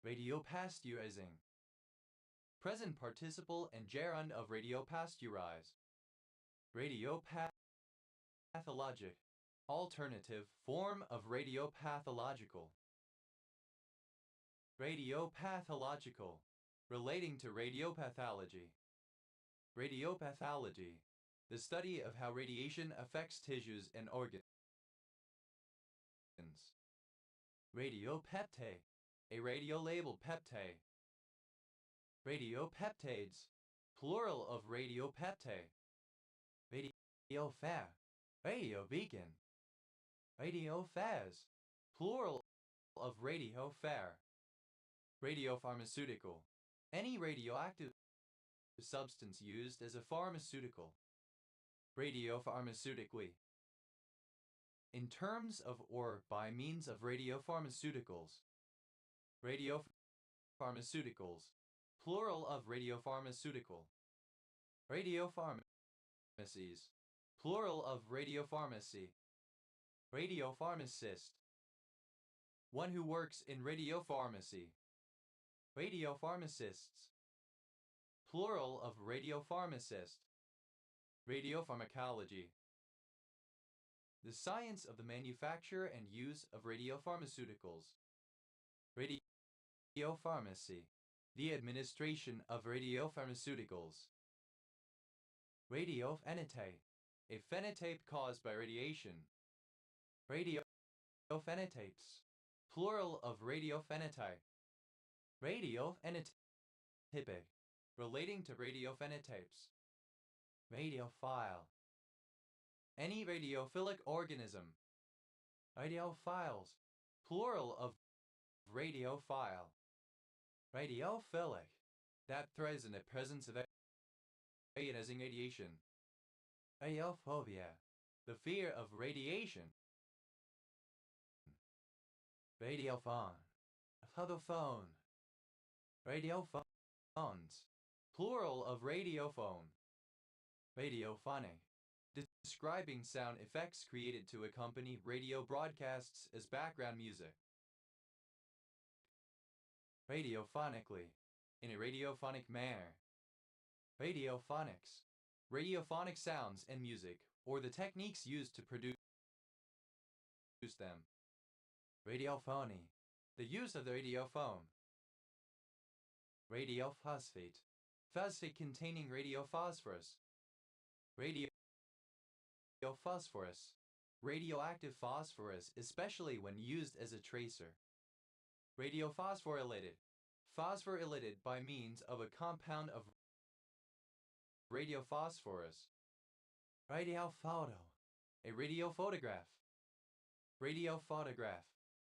Radio pasteurizing, present participle and gerund of radio pasteurize. Radio pathologic, alternative form of radiopathological. Radiopathological, relating to radiopathology. Radiopathology, the study of how radiation affects tissues and organs. Radiopeptide, a radiolabeled peptide. Radiopeptides, plural of radiopeptide. Radiophare, radio beacon. Radiophase, plural of radiophare. Radiopharmaceutical, any radioactive substance used as a pharmaceutical. Radiopharmaceutically, in terms of or by means of radiopharmaceuticals. Radiopharmaceuticals, plural of radiopharmaceutical. Radiopharmacies, plural of radiopharmacy. Radiopharmacist, one who works in radiopharmacy. Radiopharmacists, plural of radiopharmacist. Radiopharmacology, the science of the manufacture and use of radiopharmaceuticals. Radiopharmacy, the administration of radiopharmaceuticals. Radiophenotype, a phenotype caused by radiation. Radiophenotypes, plural of radiophenotype. Radiophenotypic, relating to radiophenotypes. Radiophile, any radiophilic organism. Radiophiles, plural of radiophile. Radiophilic, that thrives in the presence of ionizing radiation. Radiophobia, the fear of radiation. Radiophone, a photophone. Radiophones, plural of radiophone. Radiophonic, describing sound effects created to accompany radio broadcasts as background music. Radiophonically, in a radiophonic manner. Radiophonics, radiophonic sounds and music, or the techniques used to produce them. Radiophony, the use of the radiophone. Radiophosphate, phosphate containing radiophosphorus. Radiophosphorus, radioactive phosphorus, especially when used as a tracer. Radiophosphorylated, phosphorylated by means of a compound of radiophosphorus. Radiophoto, a radiophotograph. Radiophotograph,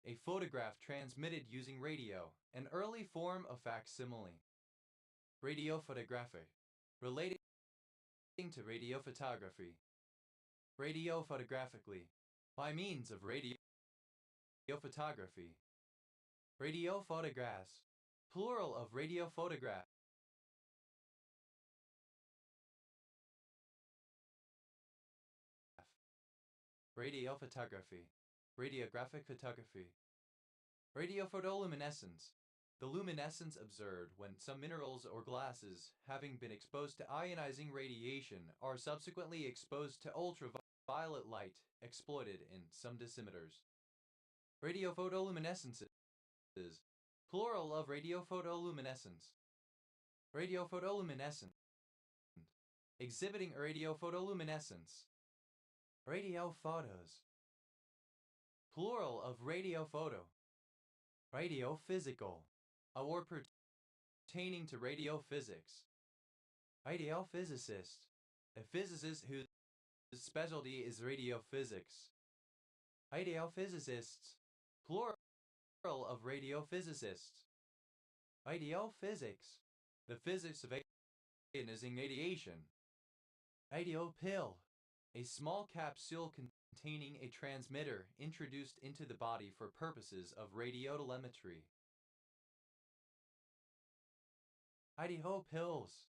a photograph transmitted using radio, an early form of facsimile. Radiophotographic, relating to radiophotography. Radiophotographically, by means of radiophotography. Radiophotographs, plural of radiophotograph. Radiophotography, radiographic photography. Radiophotoluminescence, the luminescence observed when some minerals or glasses, having been exposed to ionizing radiation, are subsequently exposed to ultraviolet light, exploited in some dosimeters. Radiophotoluminescences, plural of radiophotoluminescence. Radiophotoluminescent, exhibiting radiophotoluminescence. Radiophotos. Plural of radiophoto. Radiophysical. A word pertaining to radiophysics. Radiophysicist. A physicist whose specialty is radiophysics. Radiophysicists. Plural of radiophysicists. Radiophysics. The physics of ionizing radiation. Radiopill. A small capsule containing a transmitter introduced into the body for purposes of radiotelemetry. Radiopills.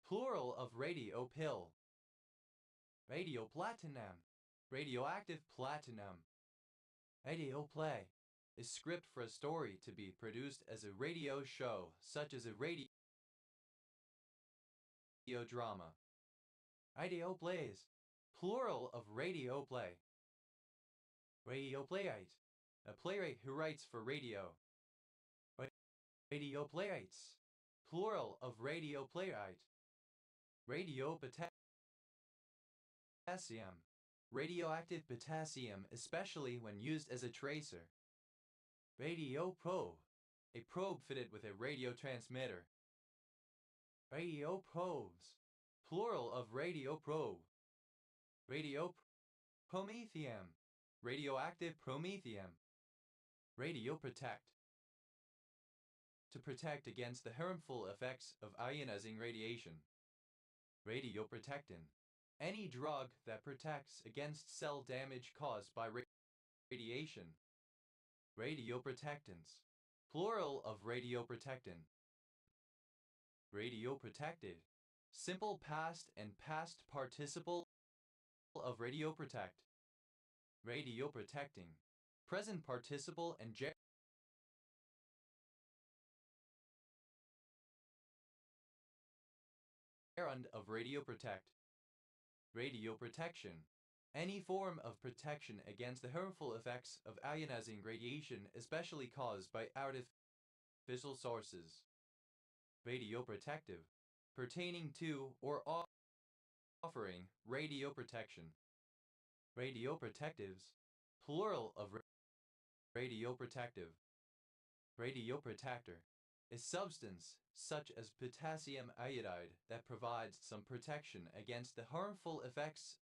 Plural of radiopill. Radioplatinum. Radioactive platinum. Radioplay. A script for a story to be produced as a radio show, such as a radio drama. Radioplays. Plural of radioplay. Radioplaywright. A playwright who writes for radio. Radioplaywrights. Plural of radioplaywright. Radiopotassium. Radioactive potassium, especially when used as a tracer. Radioprobe. A probe fitted with a radio transmitter. Radioprobes. Plural of radioprobe. Radiopromethium. Radioactive promethium. Radioprotect. To protect against the harmful effects of ionizing radiation. Radioprotectant. Any drug that protects against cell damage caused by radiation. Radioprotectants. Plural of radioprotectant. Radioprotected. Simple past and past participle of radioprotect. Radioprotecting. Present participle and gerund of radioprotect. Radioprotection. Any form of protection against the harmful effects of ionizing radiation, especially caused by artificial sources. Radioprotective. Pertaining to or offering radioprotection. Radioprotectives. Plural of radioprotective. Radioprotector. A substance such as potassium iodide that provides some protection against the harmful effects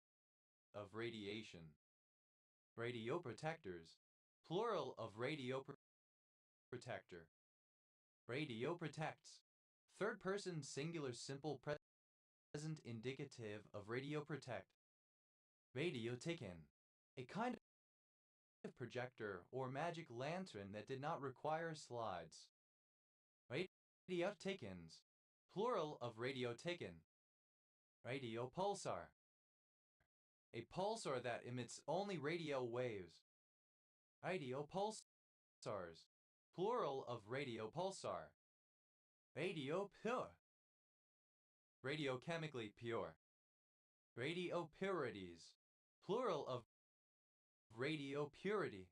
of radiation. Radioprotectors. Plural of radioprotector. Radioprotects. Third person singular simple present indicative of radioprotect. Radioticken. A kind of projector or magic lantern that did not require slides. Radiotickens. Plural of radioticken. Radiopulsar. A pulsar that emits only radio waves. Radiopulsars. Plural of radiopulsar. Radiopure. Radiochemically pure. Radiopurities. Plural of radiopurity.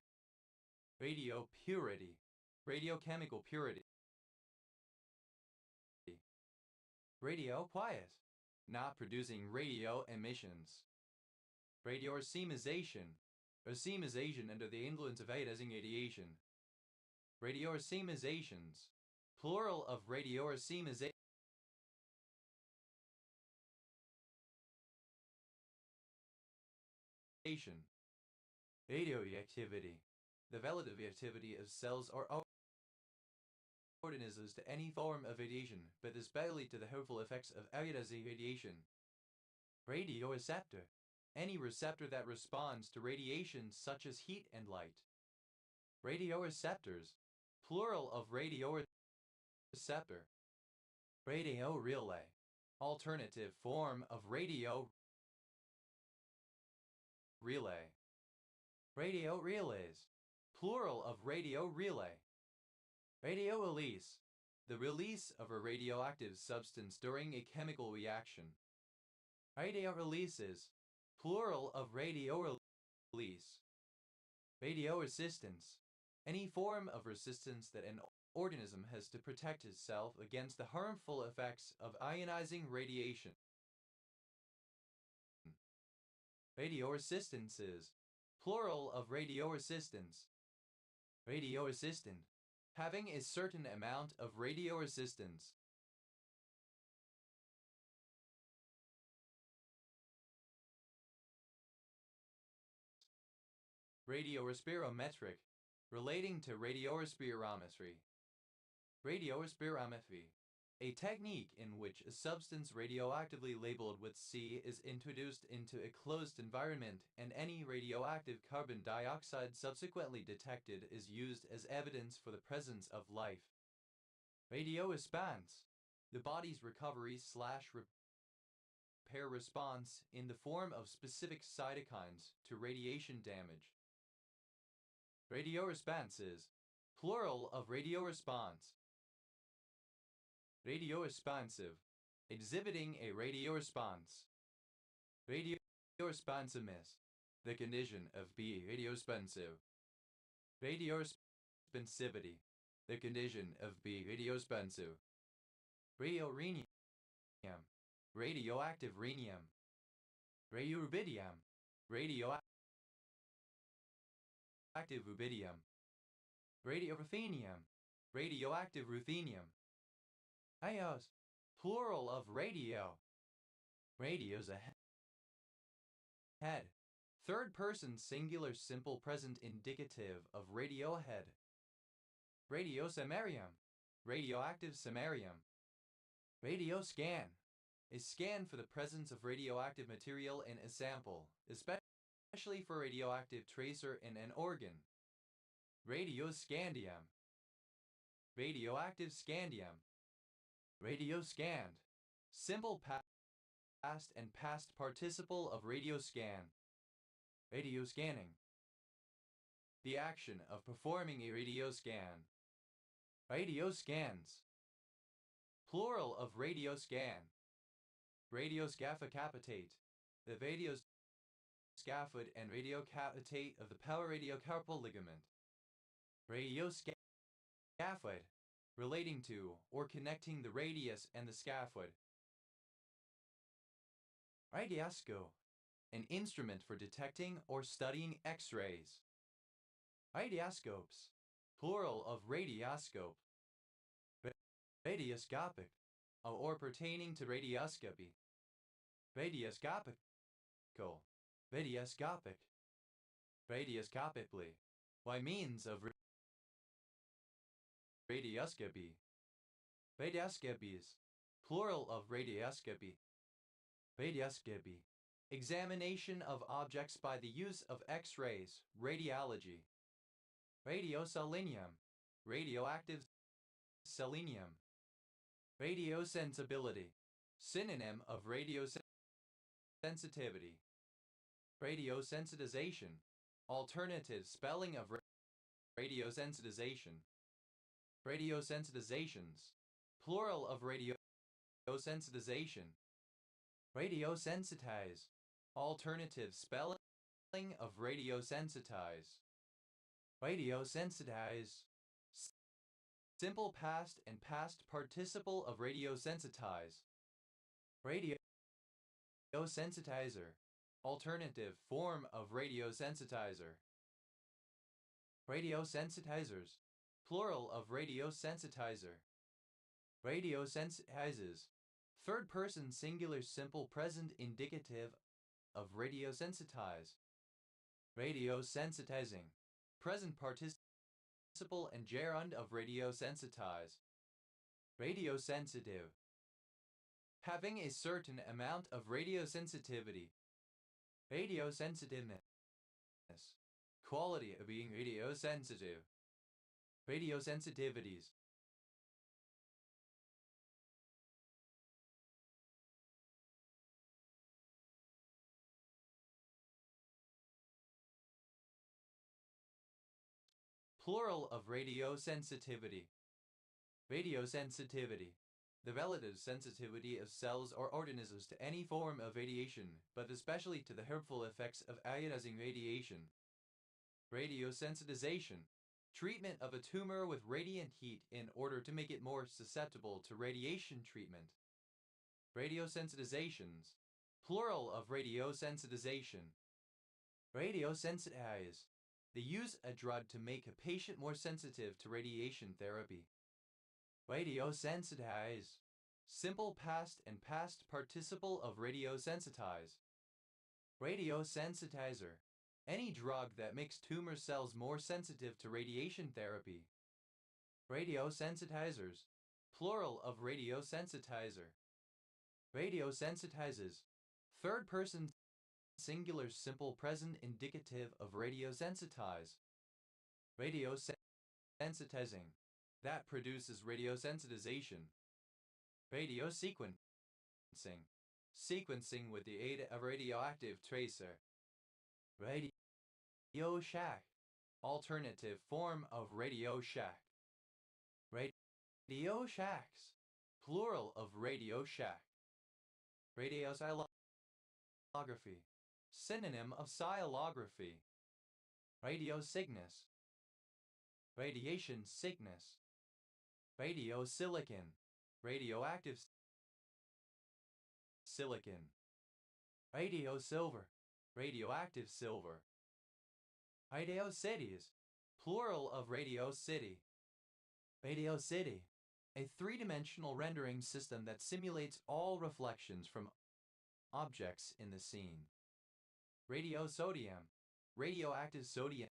Radiopurity. Radiochemical purity. Radio quiet. Not producing radio emissions. Radioarsемization. Arsемization under the influence of ionizing radiation. Radioarsemizations. Plural of radioarsemization. Radioreactivity. The relative reactivity of cells or organisms to any form of radiation, but especially to the harmful effects of ionizing radiation. Radioreceptor. Any receptor that responds to radiation such as heat and light. Radioreceptors. Plural of radioreceptor. Radio relay. Alternative form of radio relay. Radio relays. Plural of radio relay. Radio release. The release of a radioactive substance during a chemical reaction. Radio releases. Plural of radio release. Radio resistance. Any form of resistance that an organism has to protect itself against the harmful effects of ionizing radiation. Radioresistances. Plural of radioresistance. Radioresistant. Having a certain amount of radioresistance. Radiorespirometric. Relating to radiorespirometry. Radiorespirometry. A technique in which a substance radioactively labeled with C is introduced into a closed environment and any radioactive carbon dioxide subsequently detected is used as evidence for the presence of life. Radioresponse. The body's recovery/repair response in the form of specific cytokines to radiation damage. Radioresponses. Plural of radioresponse. Radioresponsive. Exhibiting a radioresponse. Radioresponsiveness. The condition of being radioresponsive. Radioresponsivity. The condition of being radioresponsive. Radiorhenium. Radioactive rhenium. Radiorubidium. Radioactive rubidium. Radioruthenium. Radioactive ruthenium. Ios. Plural of radio. Radio's a head. Third person singular simple present indicative of radiohead. Radiosamarium. Radioactive samarium. Radioscan. A scan for the presence of radioactive material in a sample, especially for radioactive tracer in an organ. Radioscandium. Radioactive scandium. Radioscanned. Simple past and past participle of radioscan. Radioscanning. The action of performing a radioscan. Radioscans. Plural of radioscan. Radioscaphocapitate. The radioscaphoid and radiocapitate of the pararadiocarpal ligament. Radioscaphoid. Relating to or connecting the radius and the scaphoid. Radioscope. An instrument for detecting or studying X-rays. Radioscopes. Plural of radioscope. Radioscopic. Or pertaining to radioscopy. Radioscopical. Radioscopic. Radioscopically. By means of radioscopy. Radioscopies. Plural of radioscopy. Radioscopy. Examination of objects by the use of X-rays, radiology. Radioselenium. Radioactive selenium. Radiosensibility. Synonym of radiosensitivity. Radiosensitization. Alternative spelling of radiosensitization. Radiosensitizations. Plural of radiosensitization. Radiosensitize. Alternative spelling of radiosensitize. Radiosensitize. Simple past and past participle of radiosensitize. Radiosensitizer. Alternative form of radiosensitizer. Radiosensitizers. Plural of radiosensitizer. Radiosensitizes. Third person singular simple present indicative of radiosensitize. Radiosensitizing. Present participle and gerund of radiosensitize. Radiosensitive. Having a certain amount of radiosensitivity. Radiosensitiveness. Quality of being radiosensitive. Radiosensitivities. Plural of radiosensitivity. Radiosensitivity. The relative sensitivity of cells or organisms to any form of radiation, but especially to the harmful effects of ionizing radiation. Radiosensitization. Treatment of a tumor with radiant heat in order to make it more susceptible to radiation treatment. Radiosensitizations. Plural of radiosensitization. Radiosensitize. They use a drug to make a patient more sensitive to radiation therapy. Radiosensitize. Simple past and past participle of radiosensitize. Radiosensitizer. Any drug that makes tumor cells more sensitive to radiation therapy. Radiosensitizers. Plural of radiosensitizer. Radiosensitizes. Third person singular simple present indicative of radiosensitize. Radiosensitizing. That produces radiosensitization. Radiosequencing. Sequencing with the aid of radioactive tracer. Radio shack. Alternative form of Radio Shack. Radio shacks. Plural of Radio Shack. Radiosylography. Synonym of silography. Radiosickness. Radiation sickness. Radiosilicon. Radioactive silicon. Radiosilver. Radioactive silver. Radiocities. Plural of Radio City. Radio City. A three-dimensional rendering system that simulates all reflections from objects in the scene. Radiosodium. Radioactive sodium.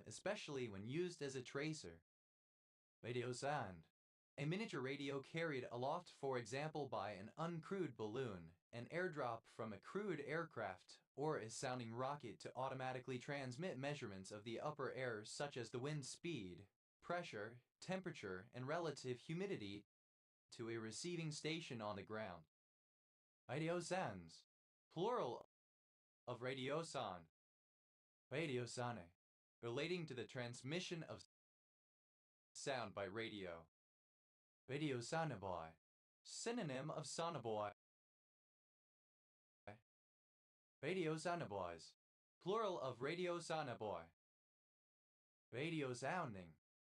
Especially when used as a tracer. Radiosand. A miniature radio carried aloft, for example, by an uncrewed balloon, an airdrop from a crewed aircraft, or a sounding rocket to automatically transmit measurements of the upper air such as the wind speed, pressure, temperature, and relative humidity to a receiving station on the ground. Radiosands. Plural of radioson. Radiosonic. Relating to the transmission of sound by radio. Radiosonoboy. Synonym of sonoboy. Radiosonoboys. Plural of radiosonoboy. Radiosounding.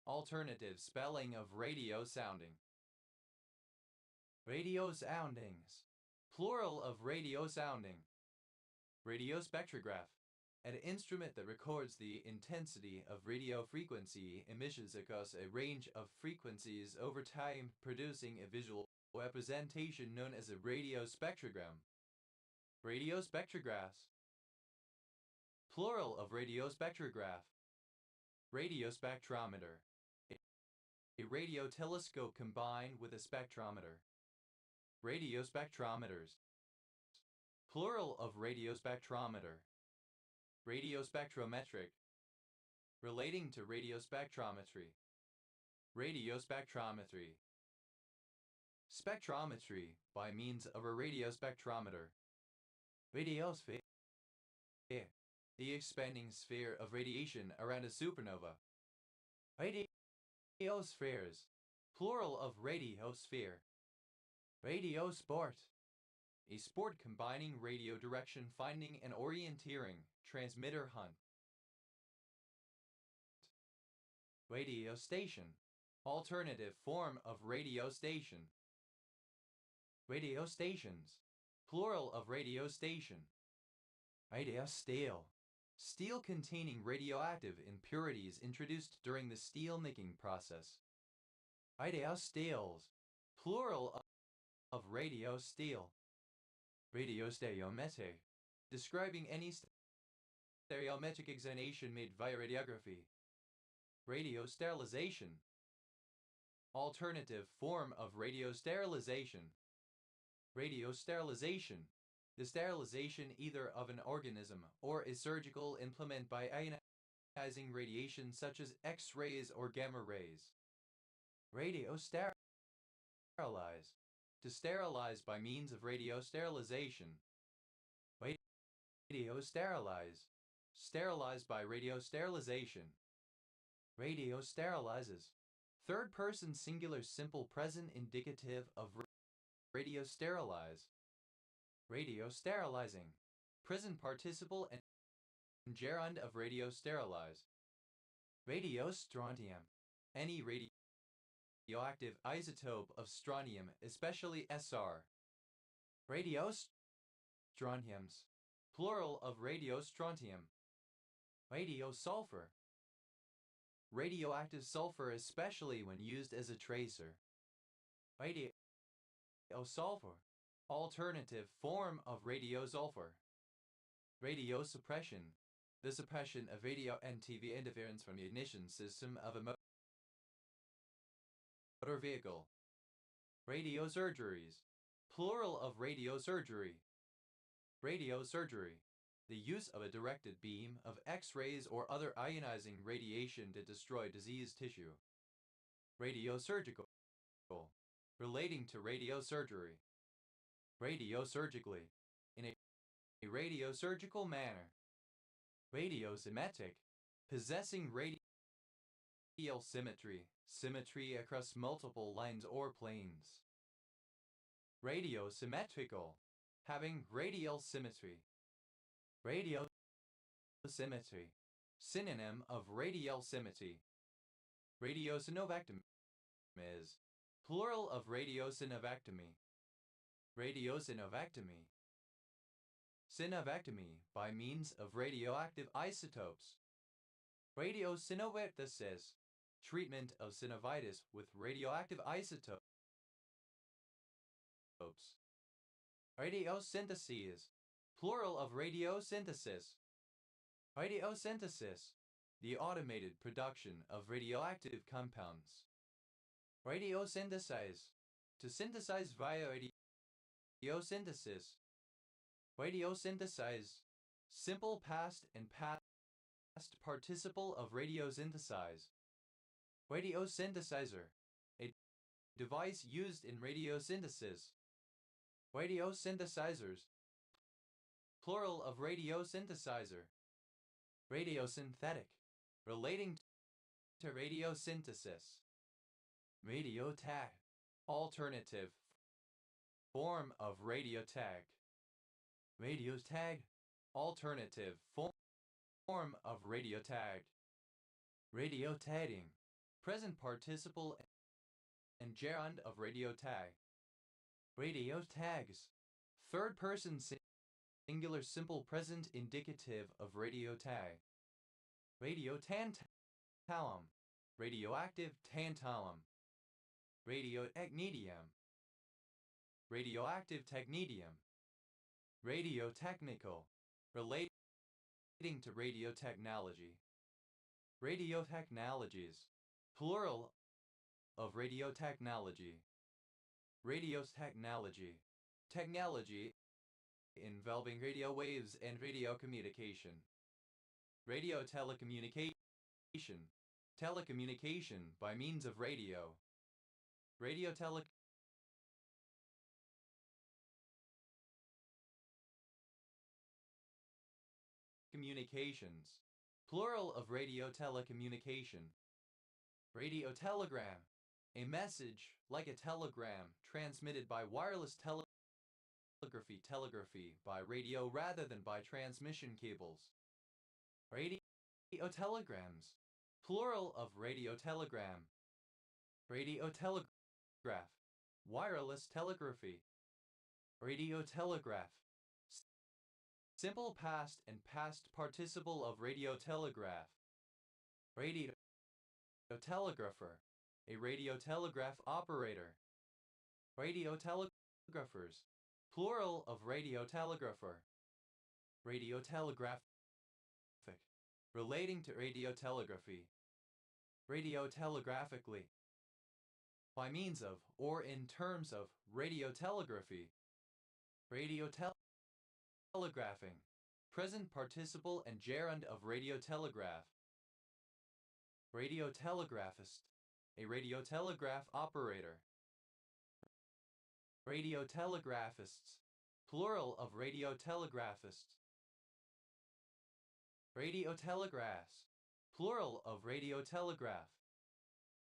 Alternative spelling of radio sounding. Radiosoundings. Plural of radio sounding. Radiospectrograph. An instrument that records the intensity of radio frequency emissions across a range of frequencies over time, producing a visual representation known as a radiospectrogram. Radiospectrographs. Plural of radiospectrograph. Radiospectrometer. A radio telescope combined with a spectrometer. Radiospectrometers. Plural of radiospectrometer. Radiospectrometric. Relating to radiospectrometry. Radiospectrometry. Spectrometry by means of a radiospectrometer. Radiosphere. The expanding sphere of radiation around a supernova. Radiospheres. Plural of radiosphere. Radiosport. A sport combining radio direction finding and orienteering, transmitter hunt. Radio station. Alternative form of radio station. Radio stations. Plural of radio station. Radiosteel. Steel containing radioactive impurities introduced during the steel making process. Radiosteels. Plural of radio steel. Radiostereometry. Describing any stereometric excitation made via radiography. Radiosterilization. Alternative form of radiosterilization. Radiosterilization. The sterilization either of an organism or a surgical implement by ionizing radiation such as X-rays or gamma rays. Radiosterilize. To sterilize by means of radiosterilization. Radiosterilize. Sterilize by radiosterilization. Radiosterilizes. Third person singular simple present indicative of radiosterilize. Radiosterilizing. Present participle and gerund of radiosterilize. Radiostrontium. Any radioactive isotope of strontium, especially Sr. Radiostrontiums. Plural of radiostrontium. Radiosulfur. Radioactive sulfur, especially when used as a tracer. Radiosulfur. Alternative form of radiosulfur. Radiosuppression. The suppression of radio and TV interference from the ignition system of a motor vehicle. Radiosurgeries. Plural of radiosurgery. Radiosurgery. The use of a directed beam of X-rays or other ionizing radiation to destroy diseased tissue. Radiosurgical. Relating to radiosurgery. Radiosurgically. In a radiosurgical manner. Radiosymmetric. Possessing radial symmetry. Symmetry across multiple lines or planes. Radiosymmetrical. Having radial symmetry. Radiosymmetry. Synonym of radial symmetry. Radiosynovectomy is plural of radiosynovectomy. Radiosynovectomy. Synovectomy by means of radioactive isotopes. Radiosynovertesis. Treatment of synovitis with radioactive isotopes. Radiosynthesis. Plural of radiosynthesis. Radiosynthesis. The automated production of radioactive compounds. Radiosynthesize. To synthesize via radiosynthesis. Radiosynthesize. Simple past and past participle of radiosynthesize. Radiosynthesizer. A device used in radiosynthesis. Radiosynthesizers. Plural of radiosynthesizer. Radiosynthetic. Relating to radiosynthesis. Radiotag. Alternative form of radiotag. Radiotag. Alternative form of radiotag. Radiotagging. Present participle and gerund of radiotag. Radiotags. Third person singular simple present indicative of radiotag. Radiotantalum. Radioactive tantalum. Radiotechnetium. Radioactive technetium. Radiotechnical. Relating to radiotechnology. Radiotechnologies. Plural of radiotechnology. Radiotechnology. Technology involving radio waves and radio communication. Radio telecommunication. Telecommunication by means of radio. Radio telecommunications. Plural of radio telecommunication. Radiotelegram. A message, like a telegram, transmitted by wireless telegraphy by radio rather than by transmission cables. Radiotelegrams. Plural of radiotelegram. Radiotelegraph. Wireless telegraphy. Radiotelegraph. Simple past and past participle of radiotelegraph. Radiotelegrapher. A radiotelegraph operator. Radiotelegraphers. Plural of radiotelegrapher. Radiotelegraphic. Relating to radiotelegraphy. Radiotelegraphically. By means of or in terms of radiotelegraphy. Radiotelegraphing. Present participle and gerund of radiotelegraph. Radiotelegraphist. A radiotelegraph operator. Radiotelegraphists. Plural of radiotelegraphists. Radiotelegraphs. Plural of radiotelegraph.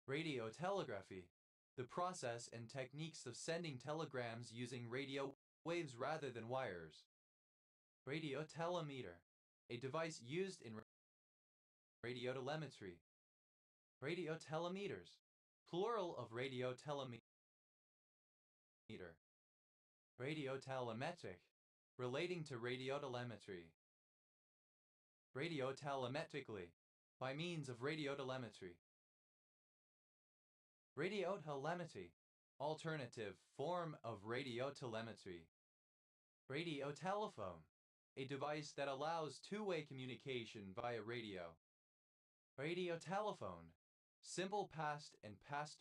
Radiotelegraphy. The process and techniques of sending telegrams using radio waves rather than wires. Radiotelemeter. A device used in radiotelemetry. Radiotelemeters, plural of radiotelemeter. Radiotelemetric, relating to radiotelemetry. Radiotelemetrically, by means of radiotelemetry. Radiotelemetry, alternative form of radiotelemetry. Radiotelephone, a device that allows two-way communication via radio. Radiotelephone, simple past and past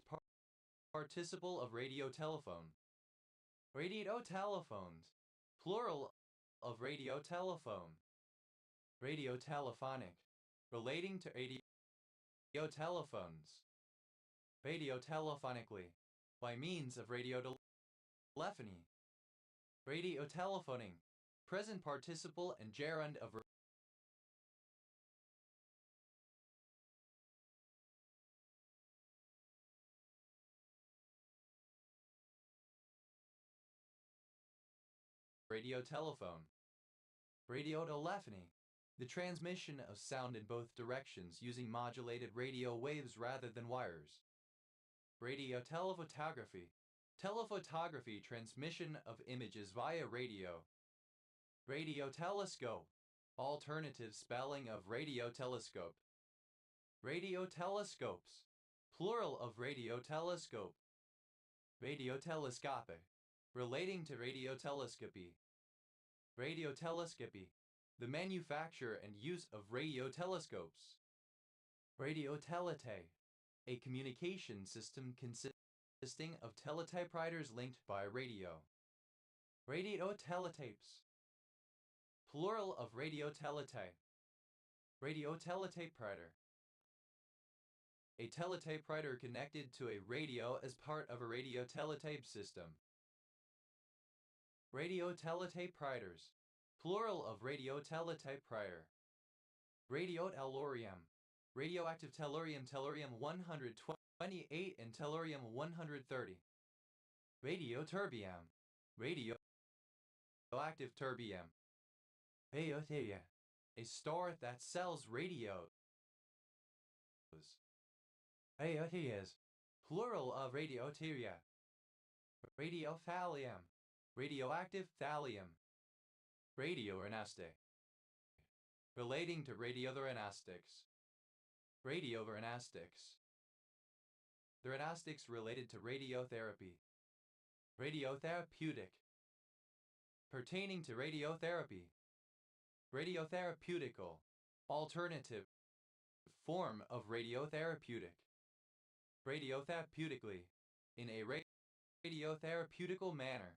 participle of radiotelephone. Radiotelephones, plural of radiotelephone. Radiotelephonic, relating to radiotelephones. Radiotelephonically, by means of radiotelephony. Radiotelephoning, present participle and gerund of radiotelephone. Radiotelephony, the transmission of sound in both directions using modulated radio waves rather than wires. Radiotelephotography, telephotography, transmission of images via radio. Radiotelescope, alternative spelling of radiotelescope. Radiotelescopes, plural of radiotelescope. Radiotelescopic, relating to radiotelescopy. Radiotelescopy, the manufacture and use of radiotelescopes. Radiotelete, a communication system consisting of teletypewriters linked by radio. Radioteletapes, plural of radiotelete. Radioteletape-writer, a teletypewriter connected to a radio as part of a radioteletype system. Radioteletypewriters, plural of radioteletypewriter. Radiotellurium, radioactive tellurium, tellurium 128 and tellurium 130. Radioterbium, radioactive terbium. Radiotheria, a star that sells radios. Radiotherias, plural of radiotheria. Radiothallium, radioactive thallium. Radiotheranostic, relating to radiotheraноstics. Radiotheraноstics, theranostics related to radiotherapy. Radiotherapeutic, pertaining to radiotherapy. Radiotherapeutical, alternative form of radiotherapeutic. Radiotherapeutically, in a radiotherapeutical manner.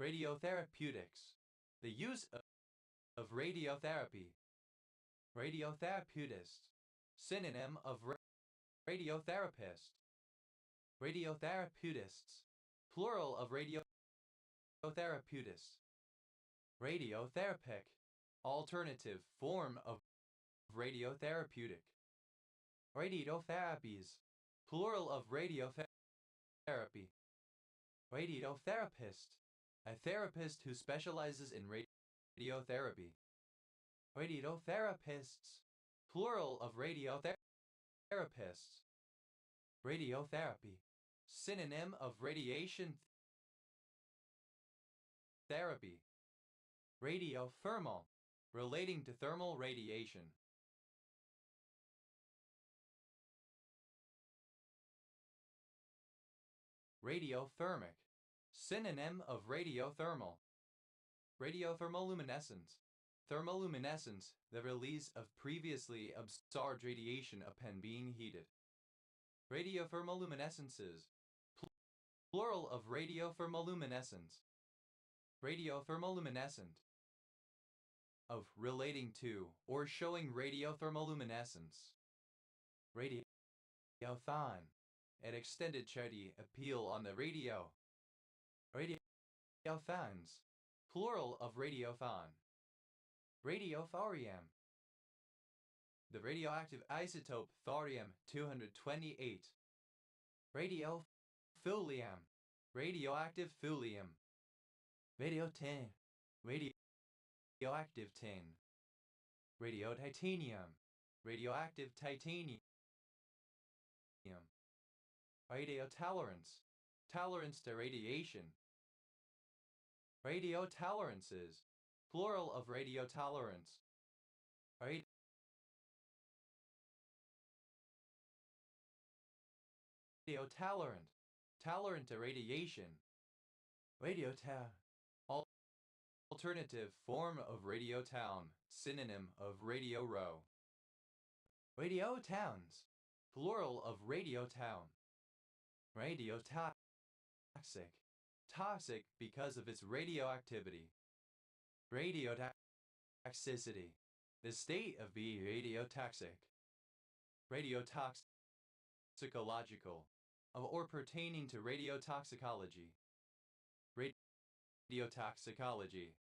Radiotherapeutics, the use of radiotherapy. Radiotherapeutist, synonym of radiotherapist. Radiotherapeutists, plural of radiotherapeutists. Radiotherapic, alternative form of radiotherapeutic. Radiotherapies, plural of radiotherapy. Radiotherapist, a therapist who specializes in radiotherapy. Radiotherapists, plural of radiotherapists. Radiotherapy, synonym of radiation therapy. Radiothermal, relating to thermal radiation. Radiothermic, synonym of radiothermal. Radiothermoluminescence, thermoluminescence, the release of previously absorbed radiation upon being heated. Radiothermoluminescences, plural of radiothermoluminescence. Radiothermoluminescent, of relating to or showing radiothermoluminescence. Radiothon, an extended charity appeal on the radio. Radiothons, plural of radiothon. Radiothorium, the radioactive isotope thorium-228. Radiothulium, radioactive thulium. Radiotin, radioactive tin. Radiotitanium, radioactive titanium. Radio tolerance. Tolerance to radiation. Radio tolerances. Plural of radio tolerance. Radio tolerant. Tolerant to radiation. Radio town. Alternative form of radio town. Synonym of radio row. Radio towns. Plural of radio town. Radio toxic. Toxic because of its radioactivity. Radiotoxicity. The state of being radiotoxic. Radiotoxicological. Of or pertaining to radiotoxicology. Radiotoxicology.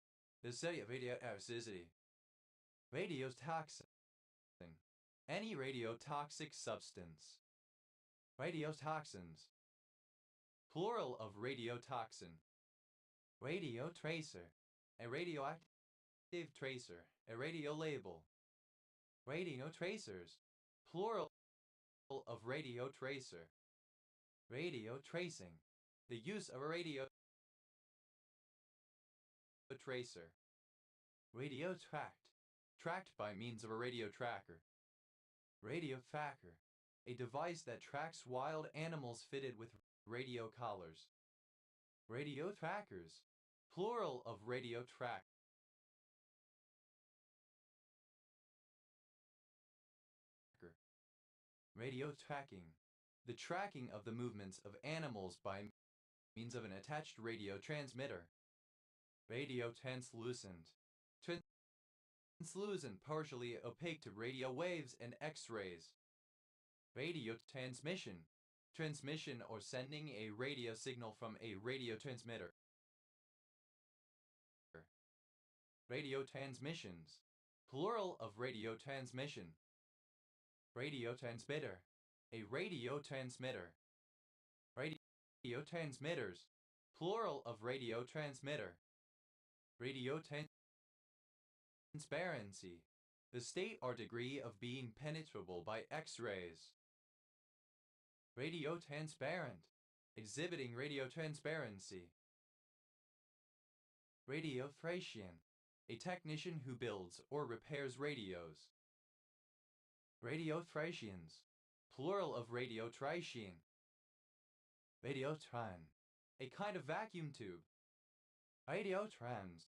The study of radiotoxicity. Radiotoxin. Any radiotoxic substance. Radiotoxins. Plural of radiotoxin. Radiotracer. A radioactive tracer. A radiolabel. Radiotracers. Plural of radiotracer. Radiotracing. The use of a radio tracer. Radio tracked. Tracked by means of a radio tracker. Radio tracker. A device that tracks wild animals fitted with radio collars. Radio trackers. Plural of radio track. Radio tracking. The tracking of the movements of animals by means of an attached radio transmitter. Radio translucent. Translucent, partially opaque to radio waves and X-rays. Radio transmission. Transmission or sending a radio signal from a radio transmitter. Radio transmissions. Plural of radio transmission. Radio transmitter. A radio transmitter. Radio transmitters. Plural of radio transmitter. Radio transparency. The state or degree of being penetrable by X-rays. Radio transparent. Exhibiting radio transparency. Radio Thracian. A technician who builds or repairs radios. Radio Thracians. Plural of radio Thracian. Radiotron. A kind of vacuum tube. Radiotrans.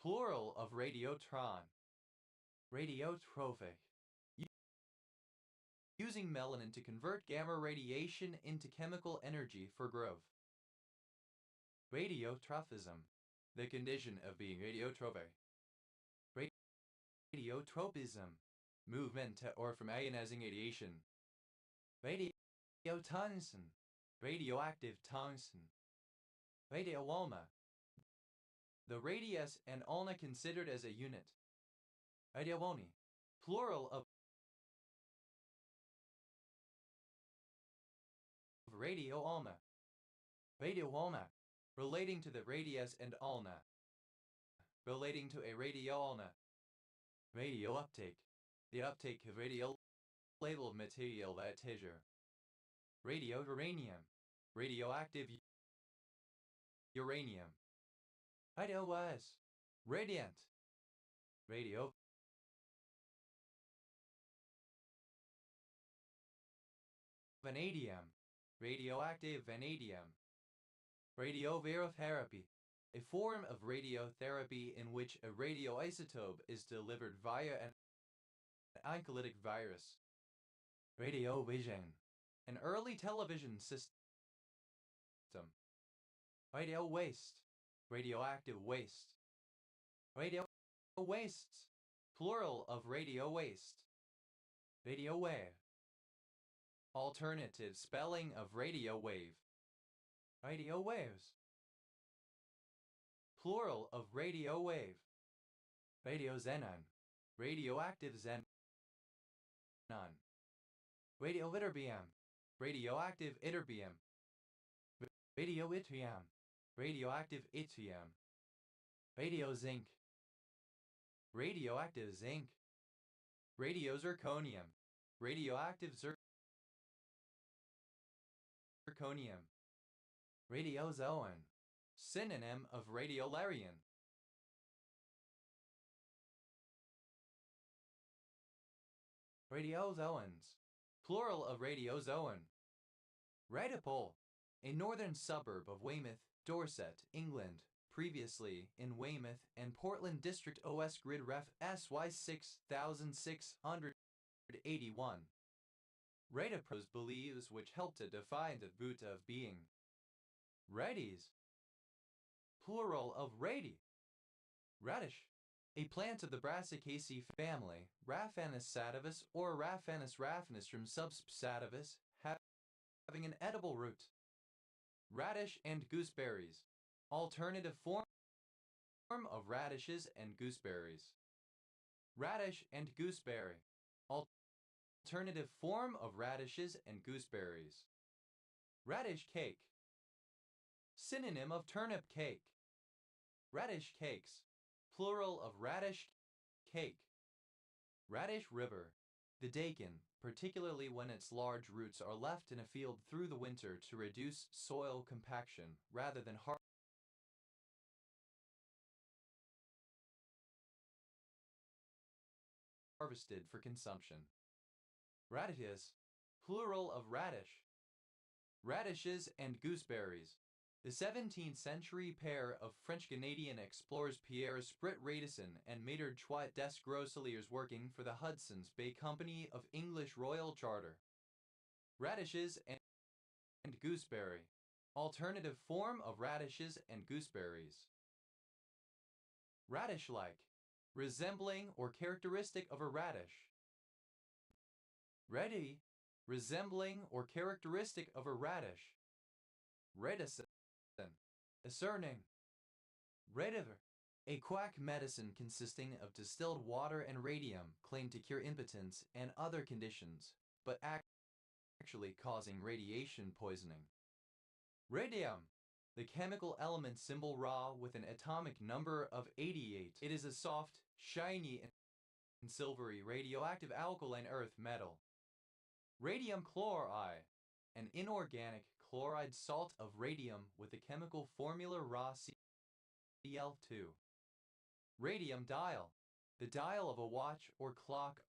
Plural of radiotron. Radiotrophic. Using melanin to convert gamma radiation into chemical energy for growth. Radiotrophism. The condition of being radiotrophic. Radiotropism. Movement to or from ionizing radiation. Radiotungsten. Radioactive tungsten. Radioulna. The radius and ulna considered as a unit. Radiowoni. Plural of radioulna. Radioulna. Relating to the radius and ulna. Relating to a radioulna. Radio uptake. The uptake of radio-labeled material at tissue. Radio-uranium. Radioactive uranium. Radio-was. Radiant. Radio. Vanadium. Radioactive vanadium. Radiovirotherapy. A form of radiotherapy in which a radioisotope is delivered via an oncolytic virus. Radiovision. An early television system. Radio waste. Radioactive waste. Radio wastes. Plural of radio waste. Radio wave. Alternative spelling of radio wave. Radio waves. Plural of radio wave. Radio xenon. Radioactive xenon. Radio ytterbium. Radioactive ytterbium. Radio yttrium. Radioactive yttrium. Radio zinc. Radioactive zinc. Radio zirconium. Radioactive zirconium. zirconium. Radiozoan, synonym of radiolarian. Radiozoans, plural of radiozoan. Redipole, a northern suburb of Weymouth, Dorset, England, previously in Weymouth and Portland District OS Grid Ref SY 6681. Radipose believes which help to define the boot of being. Radies, plural of radi. Radish, a plant of the Brassicaceae family, Raphanus sativus or Raphanus raffinistrum subsativus, having an edible root. Radish and gooseberries, alternative form of radishes and gooseberries. Radish and gooseberry, alternative form of radishes and gooseberries. Radish cake, synonym of turnip cake. Radish cakes, plural of radish cake. Radish river, the dakin, particularly when its large roots are left in a field through the winter to reduce soil compaction rather than harvested for consumption. Radishes, plural of radish. Radishes and gooseberries, the 17th century pair of French-Canadian explorers Pierre Sprit-Radisson and Maynard Chouat des Groseilliers working for the Hudson's Bay Company of English Royal Charter. Radishes and gooseberry, alternative form of radishes and gooseberries. Radish-like, resembling or characteristic of a radish. Ready, resembling or characteristic of a radish. Reticent, a surname. Rediver, a quack medicine consisting of distilled water and radium claimed to cure impotence and other conditions, but actually causing radiation poisoning. Radium, the chemical element symbol Ra with an atomic number of 88. It is a soft, shiny, and silvery radioactive alkaline earth metal. Radium chloride, an inorganic chloride salt of radium with the chemical formula RaCl2. Radium dial, the dial of a watch or clock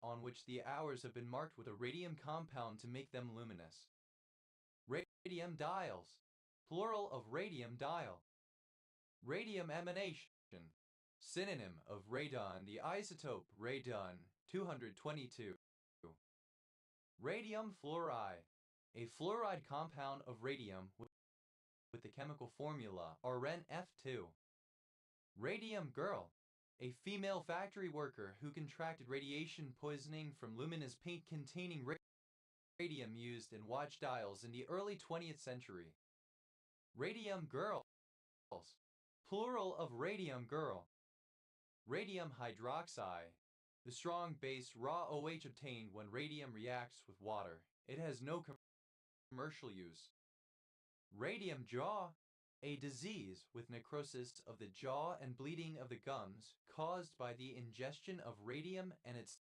on which the hours have been marked with a radium compound to make them luminous. Radium dials, plural of radium dial. Radium emanation, synonym of radon, the isotope radon-222. Radium fluoride, a fluoride compound of radium with the chemical formula RnF2. Radium girl, a female factory worker who contracted radiation poisoning from luminous paint containing radium used in watch dials in the early 20th century. Radium girls, plural of radium girl. Radium hydroxide, the strong base raw OH obtained when radium reacts with water. It has no commercial use. Radium jaw, a disease with necrosis of the jaw and bleeding of the gums caused by the ingestion of radium and its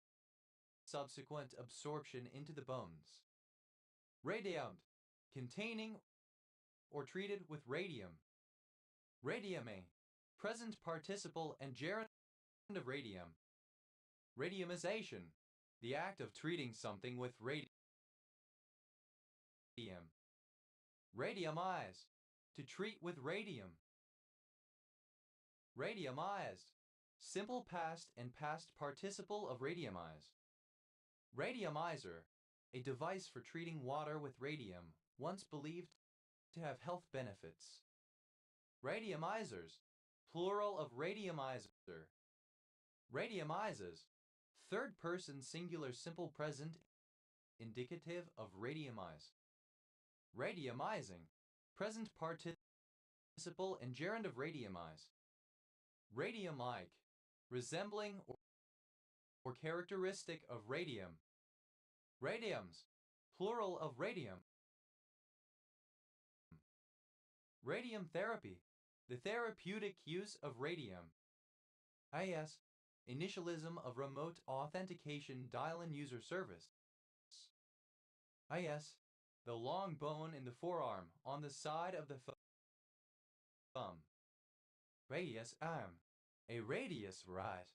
subsequent absorption into the bones. Radiant, containing or treated with radium. Radiame, present participle and gerund of radium. Radiumization, the act of treating something with radium. Radiumize, to treat with radium. Radiumized, simple past and past participle of radiumize. Radiumizer, a device for treating water with radium, once believed to have health benefits. Radiumizers, plural of radiumizer. Radiumizes, third person singular simple present indicative of radiumize. Radiumizing, present participle and gerund of radiumize. Radium-like, resembling or characteristic of radium. Radiums, plural of radium. Radium therapy, the therapeutic use of radium. IS, initialism of remote authentication dial-in user service. IS, the long bone in the forearm on the side of the thumb. Radius arm, a radius rod.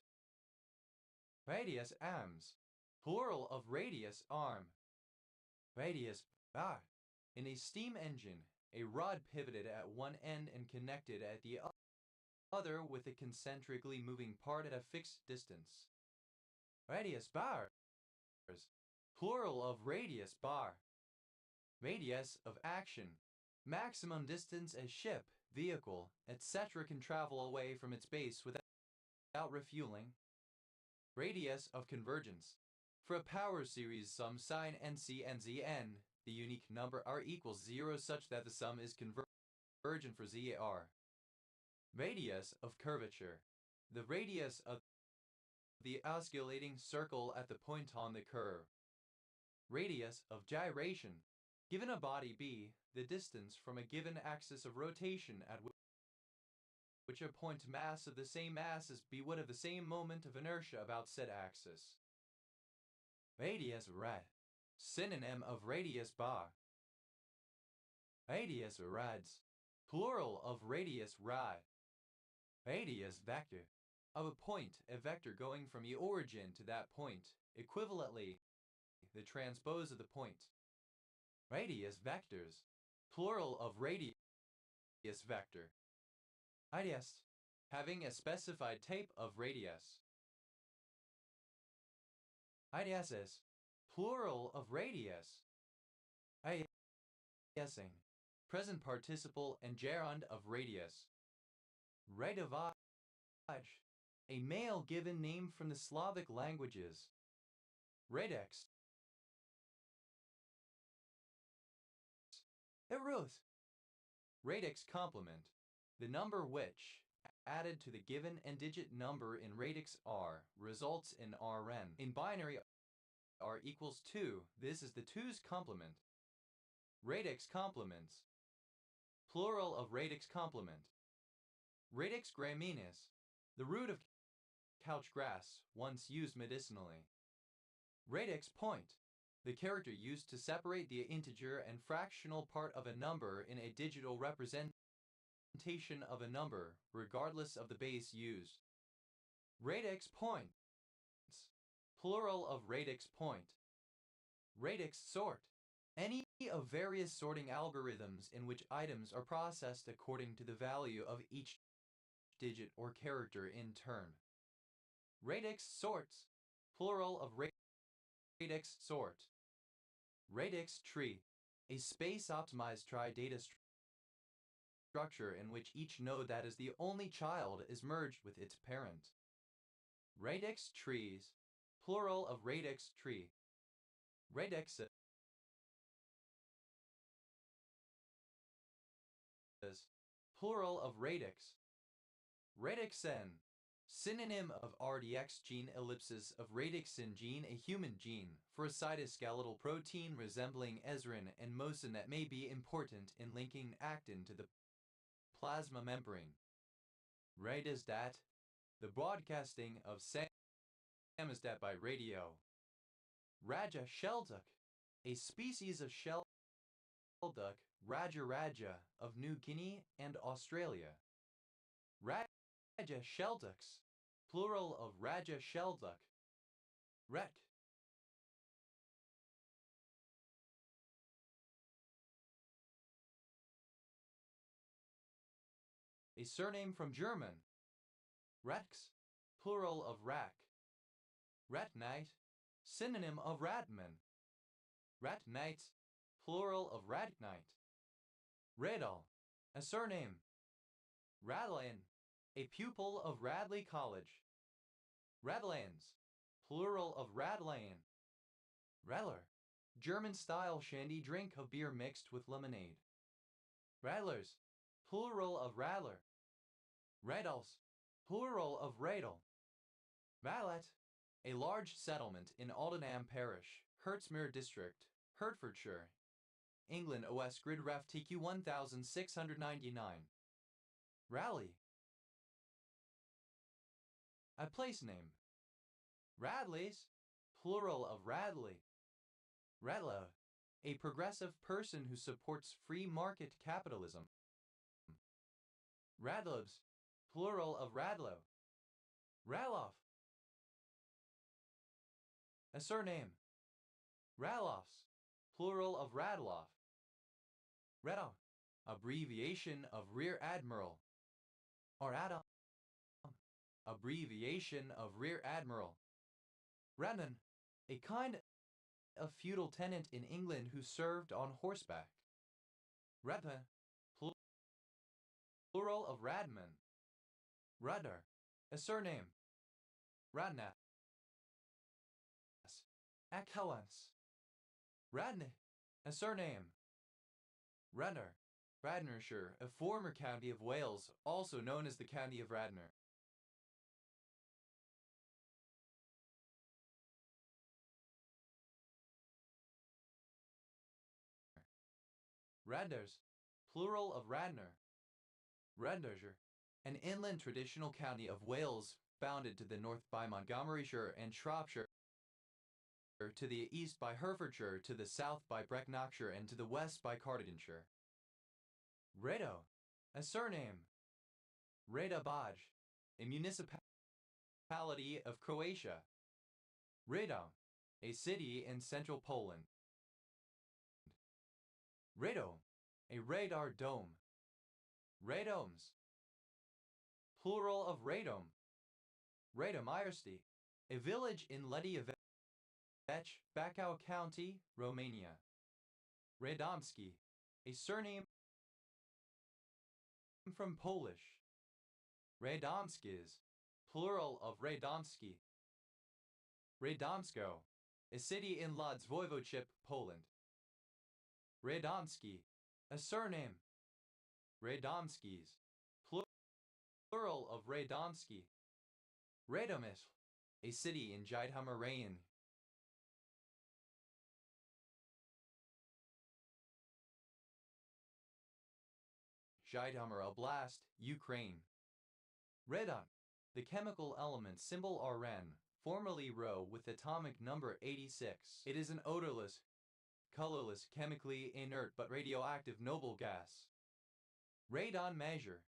Radius arms, plural of radius arm. Radius bar, in a steam engine, a rod pivoted at one end and connected at the other with a concentrically moving part at a fixed distance. Radius bars, plural of radius bar. Radius of action, maximum distance a ship, vehicle, etc. can travel away from its base without refueling. Radius of convergence, for a power series sum sine NC the unique number r equals 0 such that the sum is convergent for ZR. Radius of curvature, the radius of the osculating circle at the point on the curve. Radius of gyration, given a body B, the distance from a given axis of rotation at which a point mass of the same mass as B would have the same moment of inertia about said axis. Radius rad, synonym of radius bar. Radius rads, plural of radius rad. Radius vector, of a point, a vector going from the origin to that point, equivalently, the transpose of the point. Radius vectors, plural of radius vector. Radius, having a specified type of radius. Radiuses, plural of radius. Radiusing, present participle and gerund of radius. Radovage, a male given name from the Slavic languages. Radix, Eruth. Radix complement, the number which, added to the given n-digit number in radix r, results in Rn. In binary r equals 2, this is the 2's complement. Radix complements, plural of radix complement. Radix graminis, the root of couch grass, once used medicinally. Radix point, the character used to separate the integer and fractional part of a number in a digital representation of a number, regardless of the base used. Radix points, plural of radix point. Radix sort, any of various sorting algorithms in which items are processed according to the value of each digit or character in turn. Radix sorts, plural of radix sort. Radix tree, a space-optimized tri-data structure in which each node that is the only child is merged with its parent. Radix trees, plural of radix tree. Radixes, plural of radix. Radixen, synonym of RDX gene ellipsis of radixin gene, a human gene, for a cytoskeletal protein resembling esrin and mosin that may be important in linking actin to the plasma membrane. Radisdat, the broadcasting of samizdat by radio. Raja shelduck, a species of shelduck, Raja of New Guinea and Australia. Raja shelducks, plural of Raja shelduck. Ret, a surname from German. Rex, plural of rack. Ratnight, synonym of ratman. Ratnight, plural of ratnight. Radal, a surname. Radlin, a pupil of Radley College. Radlans, plural of Radlan. Radler, German-style shandy drink of beer mixed with lemonade. Radlers, plural of Radler. Radals, plural of Radal. Valet, a large settlement in Aldenham Parish, Hertsmere District, Hertfordshire, England. OS Grid Ref TQ 1699. Rally, a place name. Radleys, plural of Radley. Radlow, a progressive person who supports free market capitalism. Radlovs, plural of Radlo. Ralov, a surname. Ralovs, plural of Radlov. Redov, abbreviation of Rear Admiral. Or Adam, abbreviation of Rear Admiral. Radnan, a kind of feudal tenant in England who served on horseback. Radha, plural of Radman. Radar, a surname. Radnas, Akhelans. Radne, a surname. Radnor, Radnorshire, a former county of Wales, also known as the County of Radnor. Radnors, plural of Radnor. Radnorshire, an inland traditional county of Wales, bounded to the north by Montgomeryshire and Shropshire, to the east by Herefordshire, to the south by Brecknockshire, and to the west by Cardiganshire. Rado, a surname. Rada Baj, a municipality of Croatia. Radom, a city in central Poland. Radom, a radar dome. Radoms, plural of Radom. Radomirsti, a village in Lediavec, Bacău County, Romania. Radomski, a surname from Polish. Radomskis, plural of Radomski. Radomsko, a city in Lodz Voivodeship, Poland. Radomski, a surname. Radomskis, plural of Radomski. Radomisl, a city in Zhytomyr Rayon. Zhytomyr Oblast, Ukraine. Radon, the chemical element symbol Rn, formerly Rho with atomic number 86. It is an odorless, colorless, chemically inert but radioactive noble gas. Radon measure,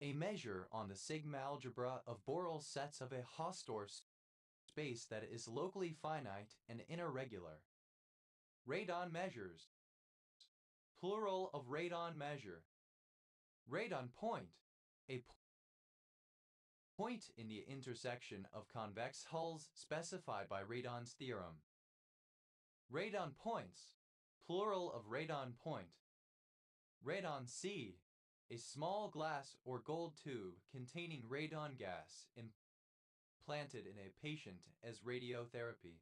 a measure on the sigma algebra of Borel sets of a Hausdorff space that is locally finite and irregular. Radon measures, plural of radon measure. Radon point, a point in the intersection of convex hulls specified by Radon's theorem. Radon points, plural of radon point. Radon seed, a small glass or gold tube containing radon gas implanted in a patient as radiotherapy.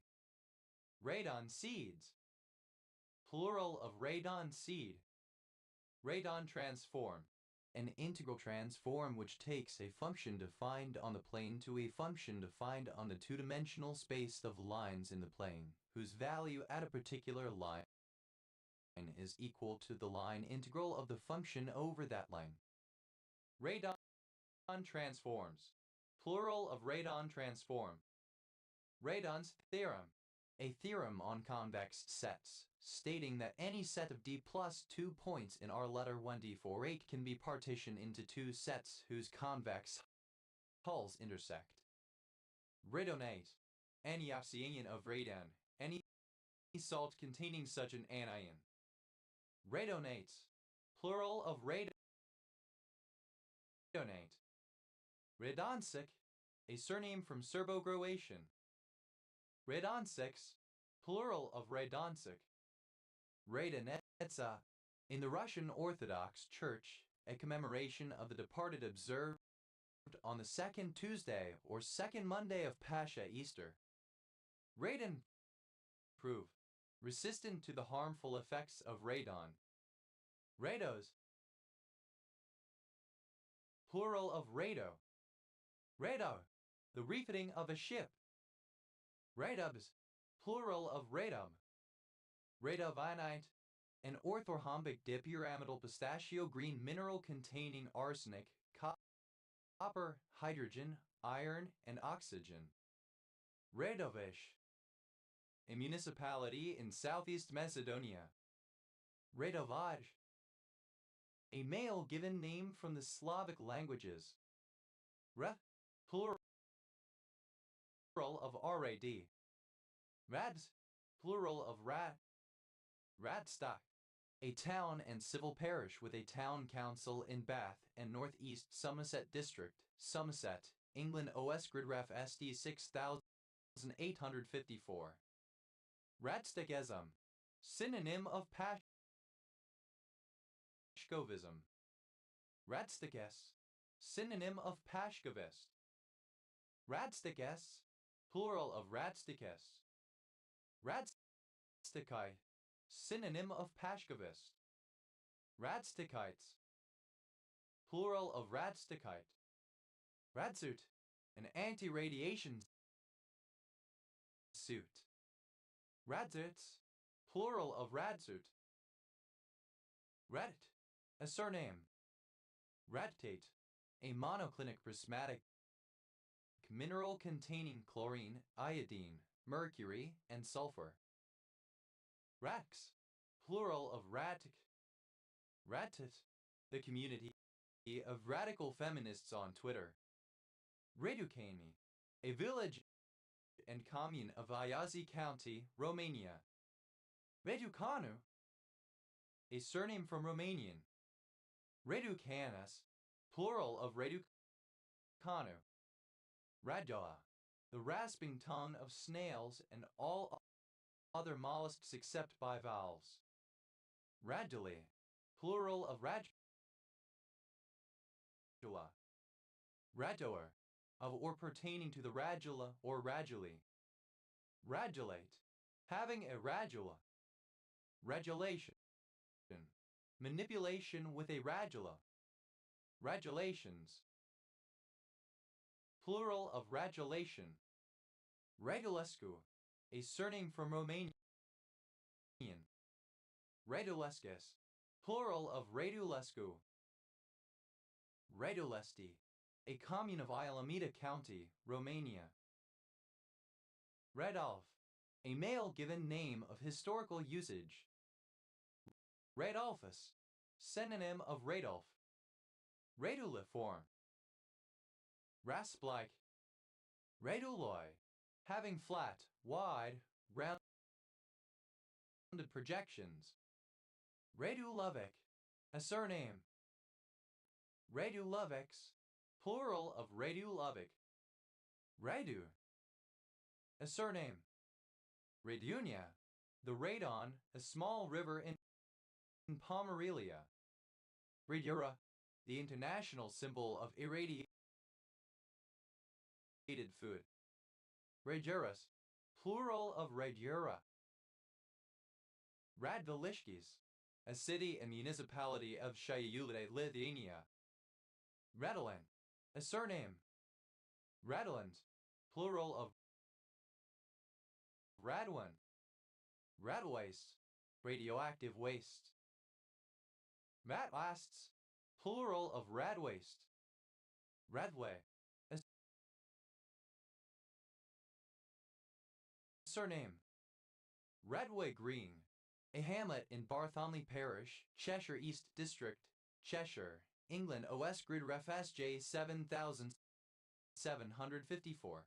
Radon seeds, plural of radon seed. Radon transform, an integral transform which takes a function defined on the plane to a function defined on the two-dimensional space of lines in the plane, whose value at a particular line is equal to the line integral of the function over that line. Radon transforms, plural of radon transform. Radon's theorem, a theorem on convex sets, stating that any set of D plus 2 points in R letter 1D48 can be partitioned into two sets whose convex hulls intersect. Radonate, any oxyanion of radon, any salt containing such an anion. Radonates, plural of radonate. Radonsic, a surname from Serbo-Croatian. Radonsics, plural of Radonsic. Radonetsa, in the Russian Orthodox Church, a commemoration of the departed observed on the second Tuesday or second Monday of Pascha Easter. Radon, prove, resistant to the harmful effects of radon. Rados, plural of rado. Radar, the refitting of a ship. Radubs, plural of radum. Radovinite, an orthorhombic dipyramidal pistachio green mineral containing arsenic, copper, hydrogen, iron, and oxygen. Radovish, a municipality in southeast Macedonia. Radovaj. A male given name from the Slavic languages. Ref. Plural of rad. Rads. Plural of rat. Radstock. A town and civil parish with a town council in Bath and Northeast Somerset District, Somerset, England. OS Grid Ref SD 6854. Radstickism. Synonym of Pashkovism. Radstickes. Synonym of Pashkovist. Radstickes. Plural of Radstickes. Radstickite. Synonym of Pashkovist. Radstickites. Plural of Radstickite. Radsuit. An anti-radiation suit. Radsuits. Plural of radsuit. Reddit. A surname. Radtate. A monoclinic prismatic mineral containing chlorine, iodine, mercury, and sulfur. Rax. Plural of ratic. Ratit. The community of radical feminists on Twitter. Reducani. A village and commune of Iași County, Romania. Reducanu. A surname from Romanian. Reducanas. Plural of Reducanu. Radoa. The rasping tongue of snails and all other mollusks except bivalves. Radula. Plural of radula. Radoer. Of or pertaining to the radula or raduli. Radulate. Having a radula. Radulation. Manipulation with a radula. Radulations. Plural of radulation. Radulescu. A surname from Romanian. Radulescus. Plural of Radulescu. Radulesti. A commune of Alameda County, Romania. Radolf. A male given name of historical usage. Radolphus. Synonym of Radolf. Raduliform. Rasplike. Raduloi. Having flat, wide, rounded projections. Radulovic. A surname. Radulovics. Plural of Radulovic. Radu. A surname. Radunia. The Radon, a small river in Pomerelia. Radura. The international symbol of irradiated food. Radurus. Plural of Radura. Radvilishkis. A city and municipality of Šiauliai, Lithuania. Radulin. A surname. Radulins. Plural of Radwin. Radwaste. Radioactive waste. Ratlasts. Plural of radwaste. Radway. A surname. Radway Green. A hamlet in Barthomley Parish, Cheshire East District, Cheshire, England. OS Grid Ref SJ 7754.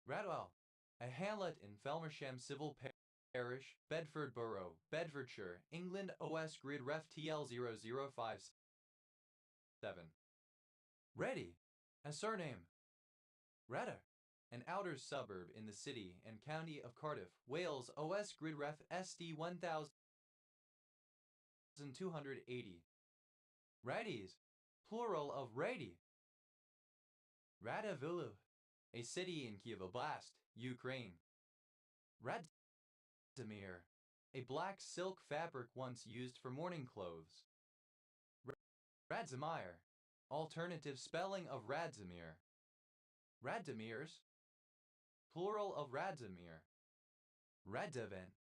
Radwell. A hamlet in Felmersham Civil Parish, Bedford Borough, Bedfordshire, England. OS Grid Ref TL 0057. Ready. A surname. Redder. An outer suburb in the city and county of Cardiff, Wales. OS Grid Ref SD 1280. Radis. Plural of Radi. Radovilu. A city in Kiev Oblast, Ukraine. Radzimir. A black silk fabric once used for mourning clothes. Radzimir. Alternative spelling of Radzimir. Radomirs. Plural of Radzimir. Radovan.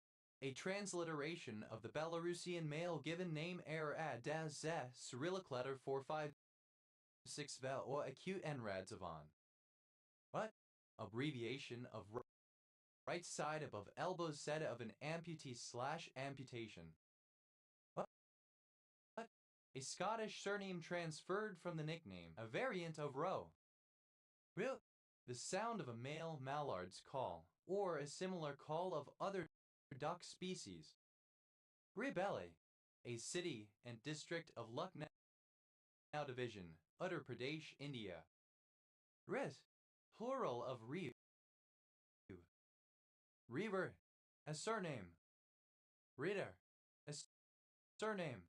A transliteration of the Belarusian male given name Radaz Cyrillic letter 456 vel or acute N Radzavan. What? Abbreviation of right side above elbow set of an amputee / amputation. a Scottish surname transferred from the nickname, a variant of Roe. Real, the sound of a male mallard's call, or a similar call of other duck species. Ribele, a city and district of Lucknow Division, Uttar Pradesh, India. Riz, plural of Reeve. Reaver, a surname. Reader, a surname.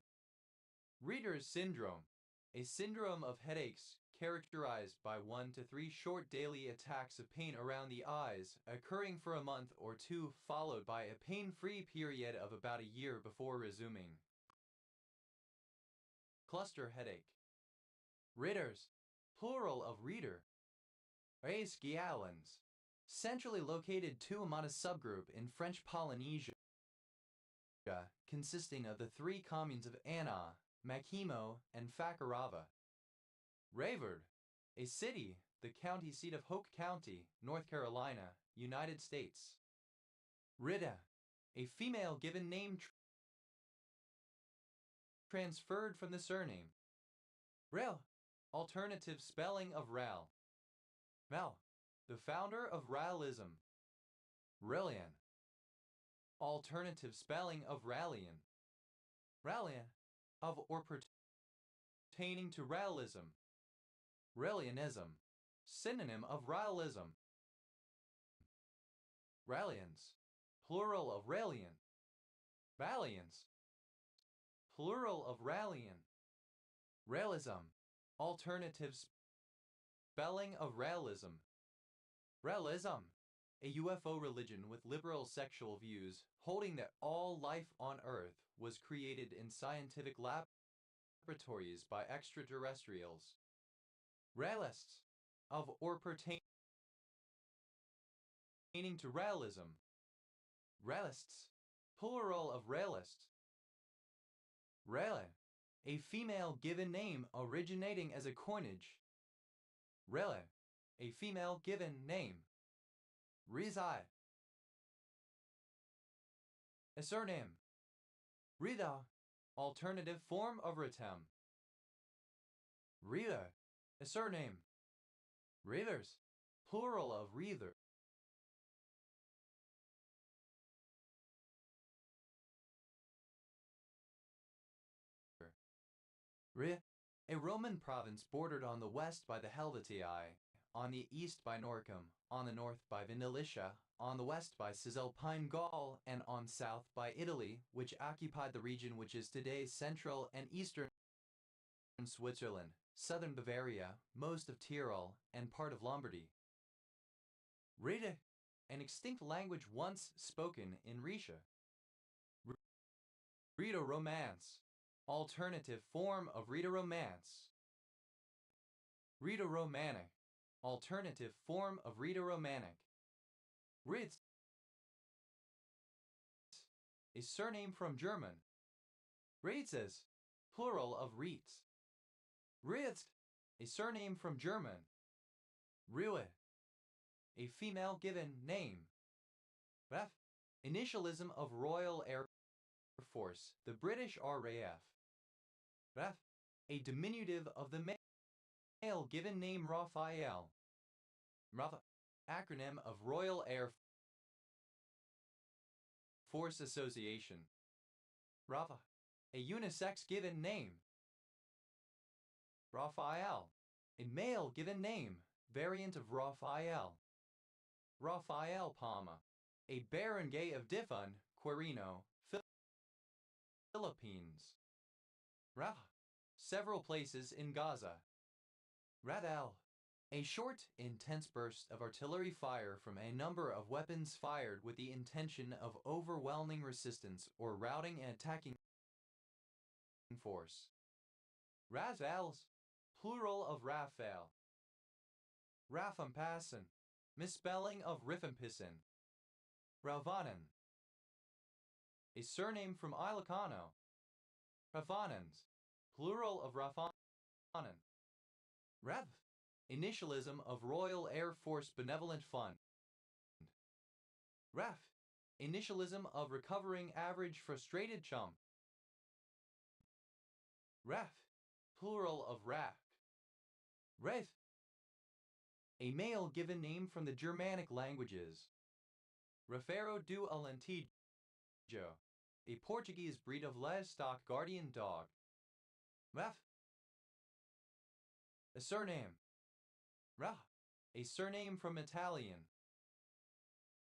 Reader's syndrome, a syndrome of headaches characterized by 1 to 3 short daily attacks of pain around the eyes, occurring for a month or two, followed by a pain-free period of about a year before resuming. Cluster headache. Readers, plural of reader. Reisgialans, centrally located tuamata subgroup in French Polynesia, consisting of the 3 communes of Anna, Makimo, and Fakarava. Rayford, a city, the county seat of Hoke County, North Carolina, United States. Rita, a female given name transferred from the surname. Rel, alternative spelling of Ral. Val, the founder of Rallism. Rillian, alternative spelling of Rallian. Rallian, of or pertaining to Rallism. Raelianism, synonym of Raelism. Raelians, plural of Raelian. Valians, plural of Raelian. Raelism, alternative spelling of Raelism. Raelism, a UFO religion with liberal sexual views, holding that all life on Earth was created in scientific laboratories by extraterrestrials. Realists, of or pertaining to realism. Realists, plural of realists. Rele, a female given name originating as a coinage. Rele, a female given name. Rizai, a surname. Rida, alternative form of Ritem. Rita, a surname. Reavers, plural of reaver. A Roman province bordered on the west by the Helvetii, on the east by Noricum, on the north by Vinilicia, on the west by Cisalpine Gaul, and on south by Italy, which occupied the region which is today central and eastern Switzerland, southern Bavaria, most of Tyrol, and part of Lombardy. Rede, an extinct language once spoken in Rhaetia. Rito-Romance, alternative form of Rito-Romance. Rito-Romanic, alternative form of Rito-Romanic. Ritz, a surname from German. Ritzes, plural of Rietz. Ritz, a surname from German. Rue, a female given name. Ref, initialism of Royal Air Force, the British RAF. Ref, a diminutive of the male given name Raphael. Rafa, acronym of Royal Air Force Association. Rafa, a unisex given name. Raphael, a male given name, variant of Raphael. Raphael Palma, a barangay of Difon, Quirino, Philippines. Rafa, several places in Gaza. Ravel, a short, intense burst of artillery fire from a number of weapons fired with the intention of overwhelming resistance or routing an attacking force. Razvals, plural of Raphael. Rafampassen, misspelling of Rifampisen. Ravanan, a surname from Ilocano. Ravanans, plural of Rafanan. Rav, initialism of Royal Air Force Benevolent Fund. RAF, initialism of Recovering Average Frustrated Chump. Raf, plural of raf. Ref, a male given name from the Germanic languages. Refero do Alentejo, a Portuguese breed of livestock guardian dog. Raf, a surname. Ra, a surname from Italian.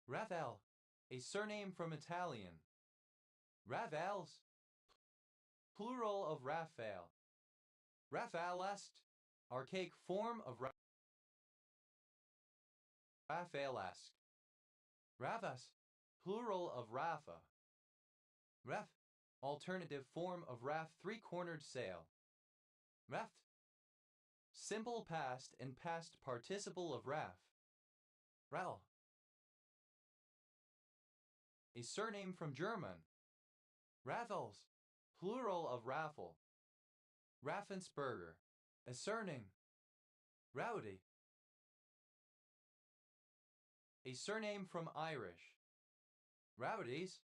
Rafael, a surname from Italian. Ravals, plural of Raphael. Raphaelast, archaic form of Raphaelask. Ravas, plural of Rapha. Ref, alternative form of Raf three-cornered sail. Raft, simple past and past participle of Raf. Ral, a surname from German. Raffles, plural of Raffle. Raffensperger, a surname. Rowdy, a surname from Irish. Rowdies,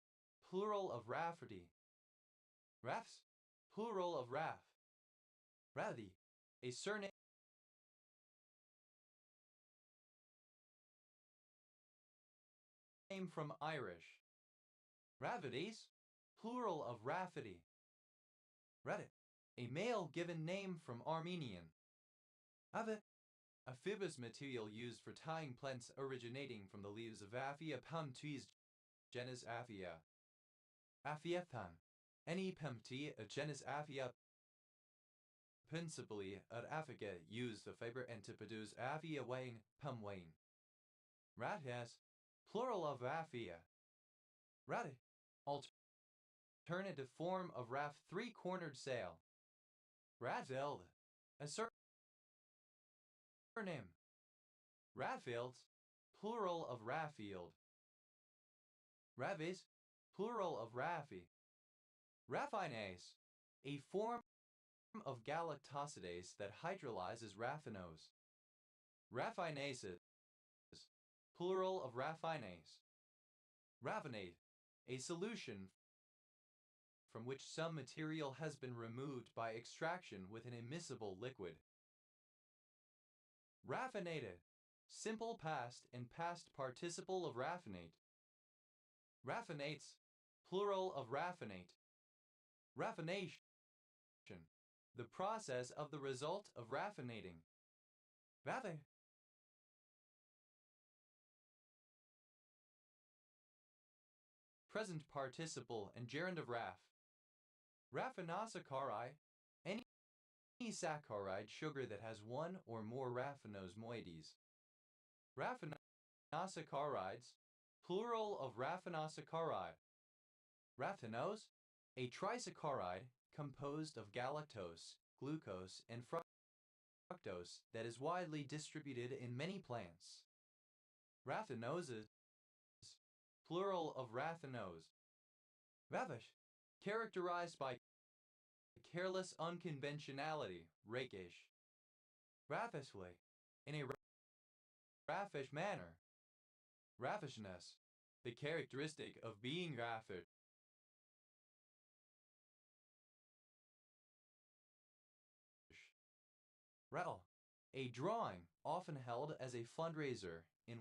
plural of Rafferty. Raffs, plural of Raff. Rowdy, a surname from Irish. Ravities, plural of Rafferty. Reddit, a male given name from Armenian. Ave, a fibrous material used for tying plants originating from the leaves of Aphia palmtuis genus Aphia. Aphiethan, any palmtree of genus Aphia, principally at Africa, used the fiber and to produce Aphia wine, palm wine. Rathas, plural of Aphia. Ratty, alternative form of Raff three-cornered sail. Ratheld, a surname. Rathfields, plural of Raffield. Ravis, plural of Raffi. Raffinase, a form of galactosidase that hydrolyzes raffinose. Raffinases, plural of raffinase. Raffinate, a solution from which some material has been removed by extraction with an immiscible liquid. Raffinated, simple past and past participle of raffinate. Raffinates, plural of raffinate. Raffination, the process of the result of raffinating. Raffe, present participle and gerund of raff. Raffinosaccharide, any saccharide sugar that has one or more raffinose moieties. Raffinosaccharides, plural of raffinosaccharide. Raffinose, a trisaccharide composed of galactose, glucose, and fructose that is widely distributed in many plants. Raffinoses, plural of raffinose. Ravish, characterized by careless unconventionality, rakish. Raffishly, in a raffish manner. Raffishness, the characteristic of being raffish. Rattle, a drawing often held as a fundraiser in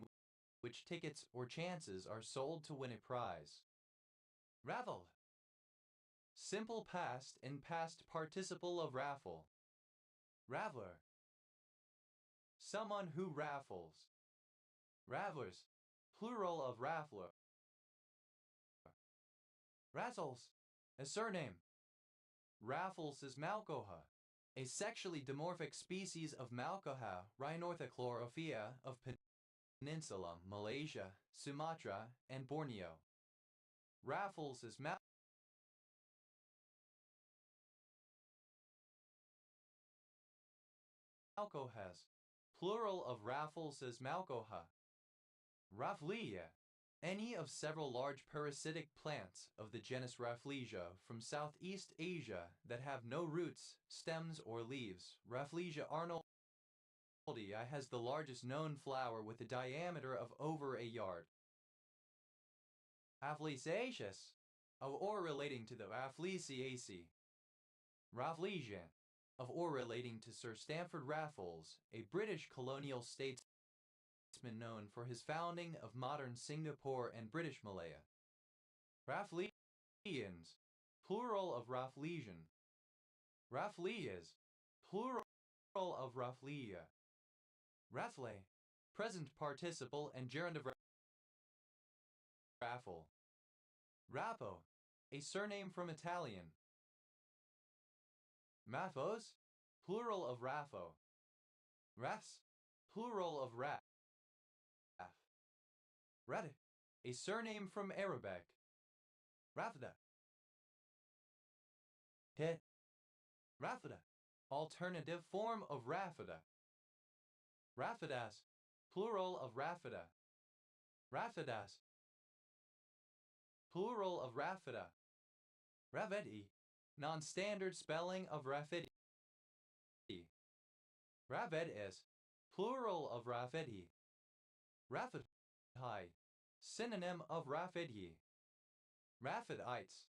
which tickets or chances are sold to win a prize. Raffle, simple past and past participle of raffle. Raveler, someone who raffles. Ravlers, plural of raffler. Razzles, a surname. Raffles is Malcoha, a sexually dimorphic species of Malcoha rhinorthochlorophia of Peninsula, Malaysia, Sumatra, and Borneo. Raffles is Malcohas, plural of Raffles is Malcoha. Rafflesia, any of several large parasitic plants of the genus Rafflesia from Southeast Asia that have no roots, stems, or leaves. Rafflesia arnoldii has the largest known flower with a diameter of over a yard. Afflesaceous, or relating to the Afflesiaceae. Rafflesia, of or relating to Sir Stamford Raffles, a British colonial statesman known for his founding of modern Singapore and British Malaya. Raffleians, plural of Rafflesian. Raffleias, plural of Raffleia. Raffle, present participle and gerund of raffle. Rappo, a surname from Italian. Raffos, plural of raffo. Raffs, plural of raff. Radik, a surname from Arabic. Rafda. Te. Rafda, alternative form of Rafida. Rafidas, plural of Rafida. Rafidas, plural of Rafida. Ravedi, non-standard spelling of Rafidi. Ravedis, plural of Rafidi. Rafidhi, synonym of Rafidi. Rafidites,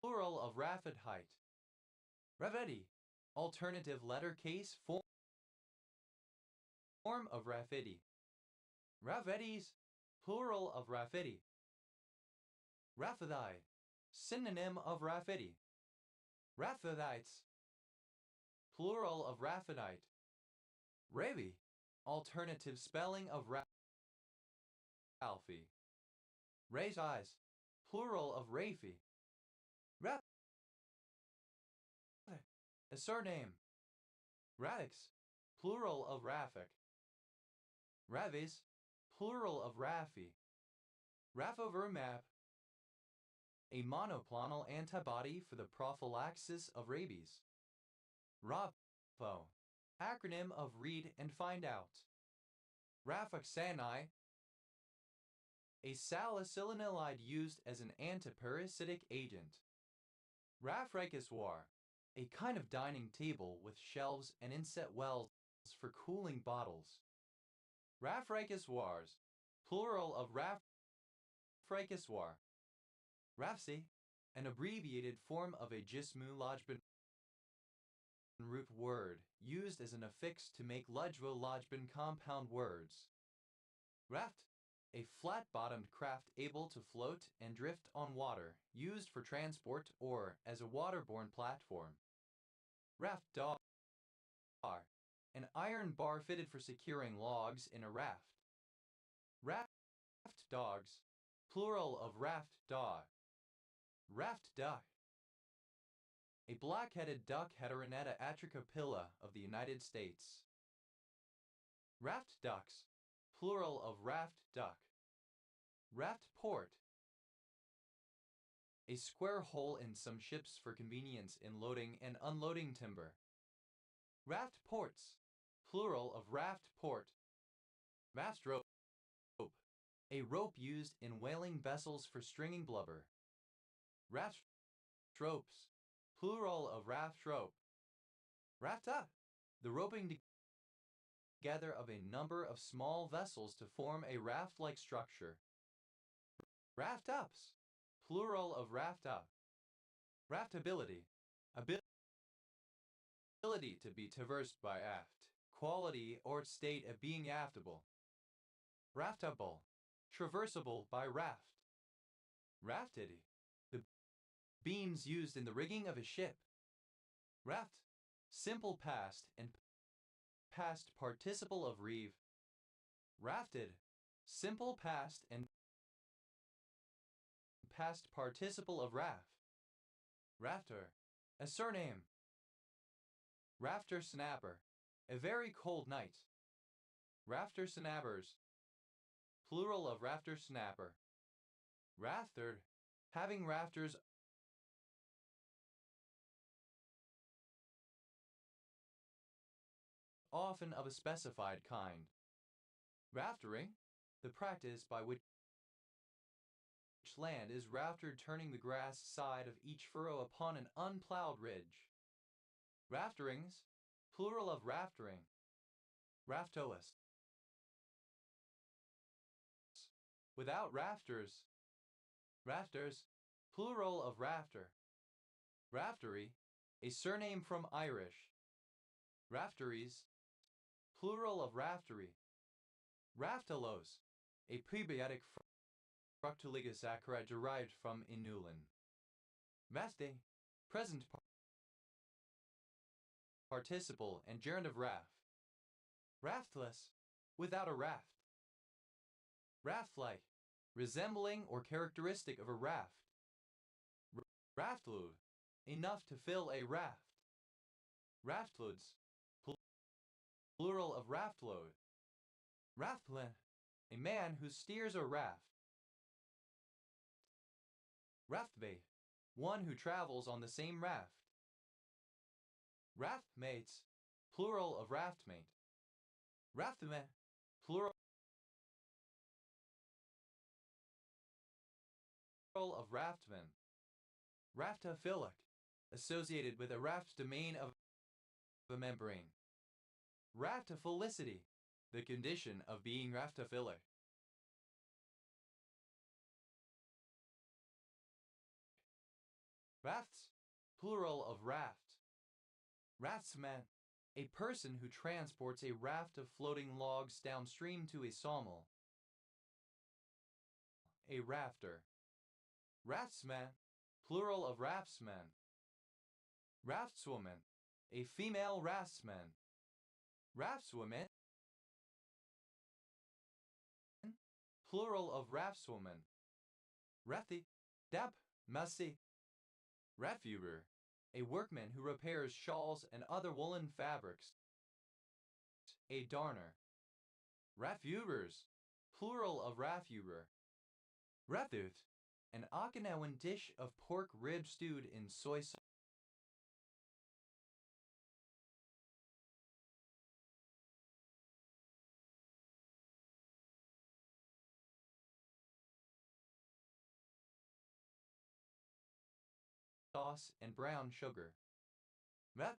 plural of Rafidhite. Ravedi, alternative letter case form of Rafidi. Ravedis, plural of Rafidi. Rafidhi, synonym of Rafidi. Rafidites, plural of Rafidite. Ravi, alternative spelling of Ralphie. Raise eyes, plural of Rafi. Raf, a surname. Radix, plural of Rafik. Ravis, plural of Rafi. Rafovimab, a monoclonal antibody for the prophylaxis of rabies. RAPO, acronym of read and find out. Rafoxani, a salicylanide used as an antiparasitic agent. Rafricuswar, a kind of dining table with shelves and inset wells for cooling bottles. Rafricuswars, plural of Rafricuswar. Rafsi, an abbreviated form of a Jismu Lojban root word, used as an affix to make Lujvo Lojban compound words. Raft, a flat-bottomed craft able to float and drift on water, used for transport or as a waterborne platform. Raft dar, an iron bar fitted for securing logs in a raft. Raft dogs, plural of raft dog. Raft duck, a black-headed duck Heteronetta atricopilla of the United States. Raft ducks, plural of raft duck. Raft port, a square hole in some ships for convenience in loading and unloading timber. Raft ports, plural of raft port. Raft rope, a rope used in whaling vessels for stringing blubber. Raft ropes, plural of raft rope. Raft up, the roping together of a number of small vessels to form a raft-like structure. Raft ups, plural of raft up. Raftability, ability to be traversed by aft, quality or state of being aftable. Raftable, traversable by raft. Rafted, the beams used in the rigging of a ship. Raft, simple past and past participle of reeve. Rafted, simple past and past participle of raft. Rafter, a surname. Rafter snapper, a very cold night. Rafter snappers, plural of rafter snapper. Raftered, having rafters often of a specified kind. Raftering, the practice by which land is raftered, turning the grass side of each furrow upon an unplowed ridge. Rafterings, plural of raftering. Raftoas, without rafters. Rafters, plural of rafter. Raftery, a surname from Irish. Rafteries, plural of raftery. Raftalose, a prebiotic fructooligosaccharide derived from inulin. Vaste, present participle and gerund of raft. Raftless, without a raft. Raft-like, resembling or characteristic of a raft. Raftload, enough to fill a raft. Raftloads, plural of raftload. Raftman, a man who steers a raft. Raftmate, one who travels on the same raft. Raftmates, plural of raftmate. Raftman, plural of raftman. Raftophilic, associated with a raft domain of a membrane. Raftophilicity, the condition of being raftophilic. Rafts, plural of raft. Raftsman, a person who transports a raft of floating logs downstream to a sawmill. A rafter. Raftsman, plural of raftsman. Raftswoman, a female raftsman. Raftswoman, plural of raftswoman. Rafty, dap, masi. Rafuber, a workman who repairs shawls and other woolen fabrics. A darner. Rafubers, plural of rafuber. Rathut, an Okinawan dish of pork rib stewed in soy sauce and brown sugar. Rat,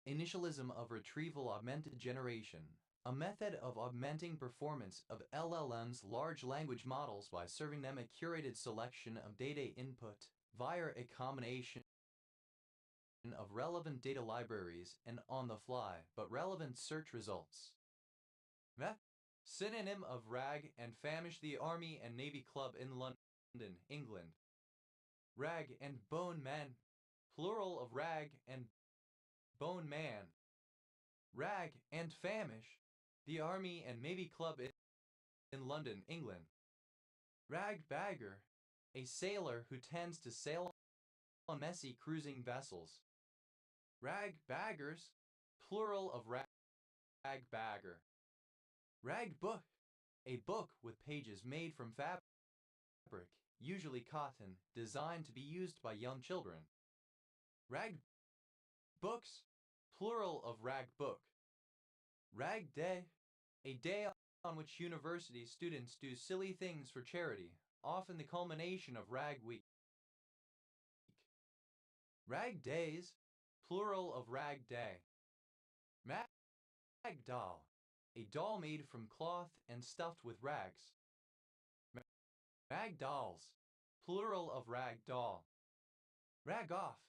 initialism of retrieval augmented generation, a method of augmenting performance of LLM's large language models by serving them a curated selection of data input via a combination of relevant data libraries and on-the-fly but relevant search results. Rat, synonym of rag and famish, the Army and Navy Club in London, England. Rag and bone man, plural of rag and bone man. Rag and famish, the Army and Navy Club in London, England. Rag bagger, a sailor who tends to sail on messy cruising vessels. Rag baggers, plural of rag bagger. Rag book, a book with pages made from fabric, usually cotton, designed to be used by young children. Rag books, plural of rag book. Rag day, a day on which university students do silly things for charity, often the culmination of Rag Week. Rag days, plural of rag day. Rag doll, a doll made from cloth and stuffed with rags. Rag dolls, plural of rag doll. Rag off,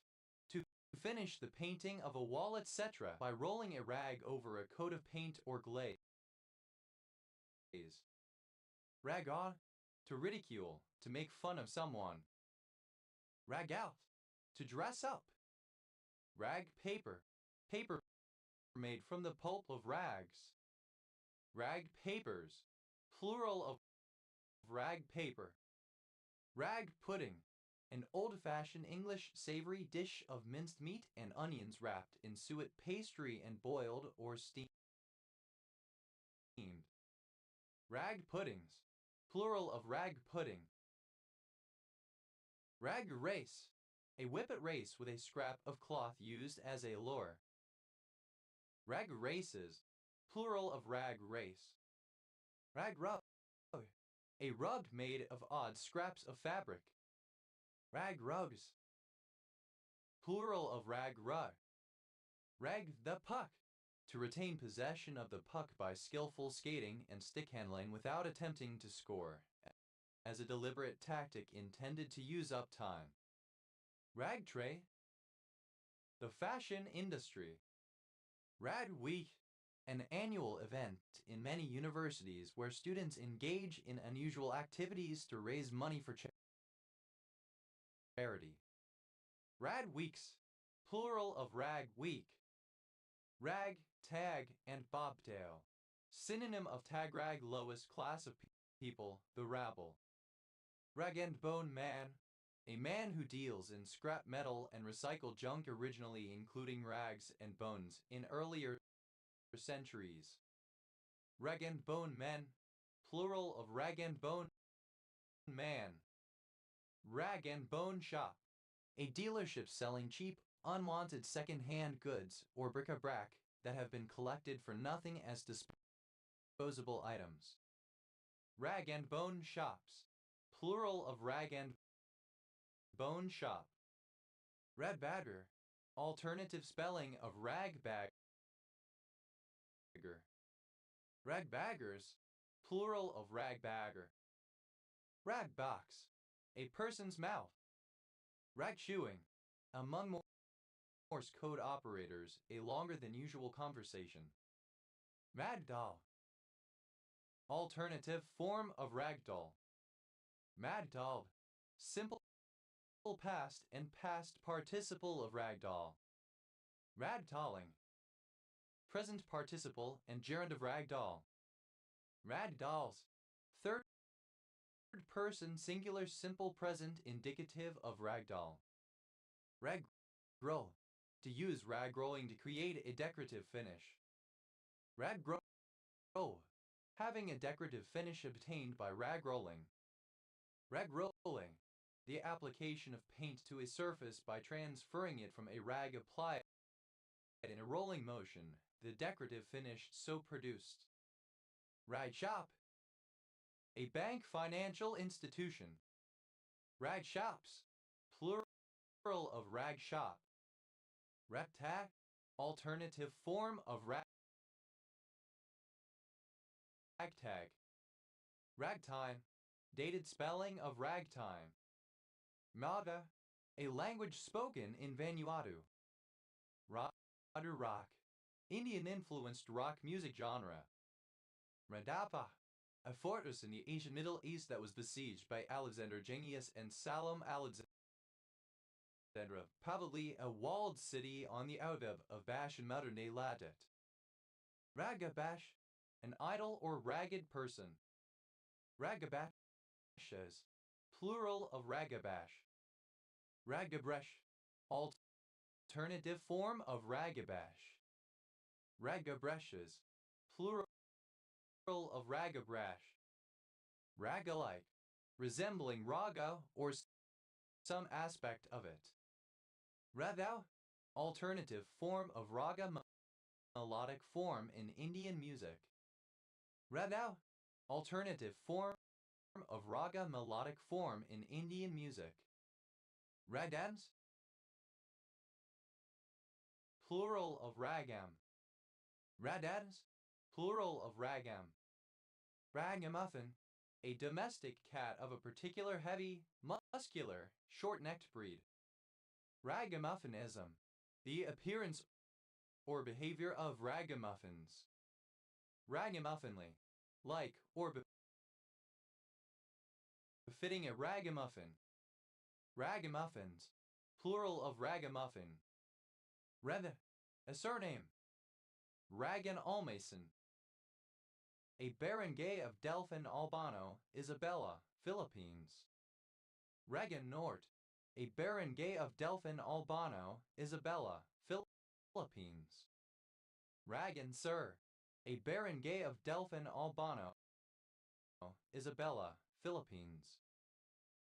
to finish the painting of a wall, etc. by rolling a rag over a coat of paint or glaze. Rag on, to ridicule, to make fun of someone. Rag out, to dress up. Rag paper, paper made from the pulp of rags. Rag papers, plural of rag paper. Rag pudding, an old-fashioned English savory dish of minced meat and onions wrapped in suet pastry and boiled or steamed. Rag puddings, plural of rag pudding. Rag race, a whippet race with a scrap of cloth used as a lure. Rag races, plural of rag race. Rag rug, a rug made of odd scraps of fabric. Rag rugs, plural of rag rug. Rag the puck, to retain possession of the puck by skillful skating and stick handling without attempting to score, as a deliberate tactic intended to use up time. Rag tray, The fashion industry. Rad Week, an annual event in many universities where students engage in unusual activities to raise money for charity. Rad Weeks, plural of Rag Week. Rag, tag, and bobtail. Synonym of tag rag, lowest class of people, the rabble. Rag and bone man, a man who deals in scrap metal and recycled junk, originally including rags and bones in earlier centuries. Rag and bone men, plural of rag and bone man. Rag and bone shop, a dealership selling cheap, unwanted second-hand goods or bric-a-brac that have been collected for nothing as disposable items. Rag and bone shops, plural of rag and bone shop. Ragbacker, alternative spelling of ragbagger. Ragbaggers, plural of ragbagger. Ragbox, a person's mouth. Rag-chewing, among Morse code operators, a longer than usual conversation. Ragdoll, alternative form of ragdoll. Ragdoll, simple past and past participle of ragdoll. Ragdolling, present participle and gerund of ragdoll. Ragdolls, third person singular simple present indicative of ragdoll. Ragroll, to use ragrolling to create a decorative finish. Ragroll, having a decorative finish obtained by ragrolling. Ragrolling, the application of paint to a surface by transferring it from a rag applied in a rolling motion, the decorative finish so produced. Rag shop, a bank financial institution. Rag shops, plural of rag shop. Ragtag, alternative form of ragtag. Ragtime, dated spelling of ragtime. Mada, a language spoken in Vanuatu. Radu rock, Indian-influenced rock music genre. Radapa, a fortress in the ancient Middle East that was besieged by Alexander Genghis and Salam Alexandra, probably a walled city on the outskirts of Bash in modern-day Ladet. Ragabash, an idle or ragged person. Ragabashes, plural of ragabash. Ragabresh, alternative form of ragabash. Ragabreshes, plural of ragabrash. Ragalike, resembling raga or some aspect of it. Radau, alternative form of raga, melodic form in Indian music. Radau, alternative form of raga, melodic form in Indian music. Ragams, plural of ragam. Radams, plural of ragam. Ragamuffin, a domestic cat of a particular heavy, muscular, short-necked breed. Ragamuffinism, the appearance or behavior of ragamuffins. Ragamuffinly, like or befitting a ragamuffin. Ragamuffins, plural of ragamuffin. Rather, a surname. Ragan Almason, a barangay of Delfin Albano, Isabela, Philippines. Ragan Nort, a barangay of Delfin Albano, Isabela, Philippines. Ragan Sir, a barangay of Delfin Albano, Isabela, Philippines.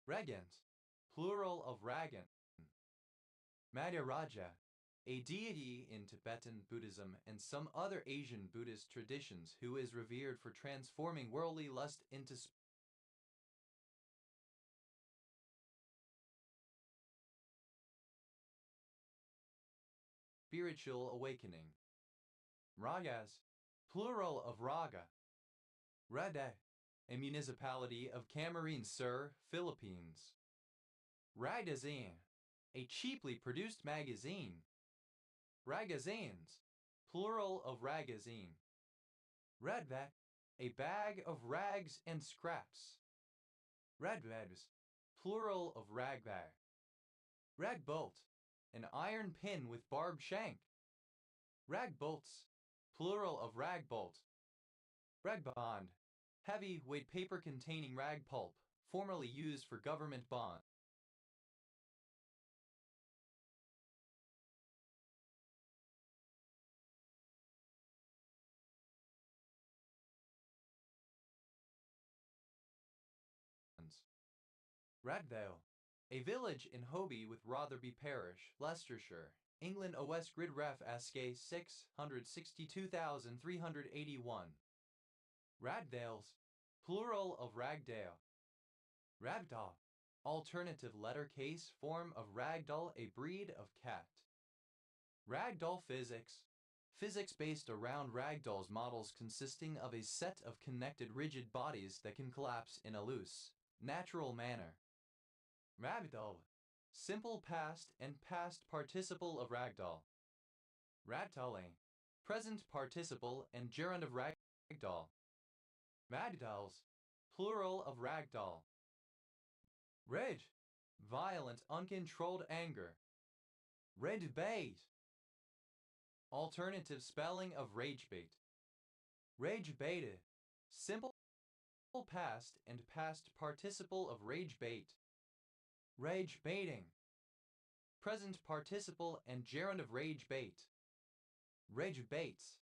Regans, plural of Ragan. Madhuraja, a deity in Tibetan Buddhism and some other Asian Buddhist traditions who is revered for transforming worldly lust into spiritual awakening. Ragas, plural of Raga. Rade, a municipality of Camarines Sur, Philippines. Ragazine, a cheaply produced magazine. Ragazines, plural of ragazine. Radbag, a bag of rags and scraps. Radbags, plural of ragbag. Ragbolt, an iron pin with barbed shank. Ragbolts, plural of ragbolt. Ragbond, heavy weight paper containing rag pulp, formerly used for government bonds. Radvale, a village in Hobie with Rotherby Parish, Leicestershire, England. OS grid ref SK 662,381. Radvales, plural of ragdale. Ragdoll, alternative letter case form of ragdoll, a breed of cat. Ragdoll physics, physics based around ragdolls models consisting of a set of connected rigid bodies that can collapse in a loose, natural manner. Ragdoll, simple past and past participle of ragdoll. Ragdolling, present participle and gerund of ragdoll. Ragdolls, plural of ragdoll. Rage, violent, uncontrolled anger. Red bait, alternative spelling of rage bait. Rage baited, simple past and past participle of rage bait. Rage baiting, present participle and gerund of rage bait. Rage baits.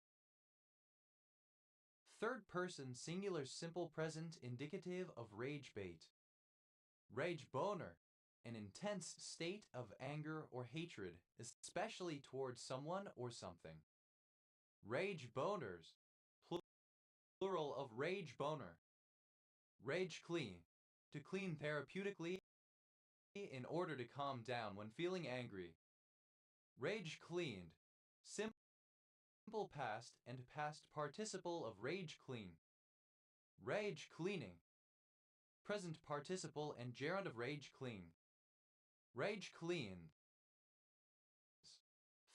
Third person singular simple present indicative of rage bait. Rage boner, an intense state of anger or hatred, especially towards someone or something. Rage boners, plural of rage boner. Rage clean, to clean therapeutically in order to calm down when feeling angry. Rage cleaned, simple past and past participle of rage clean. Rage cleaning, present participle and gerund of rage clean. Rage cleaned.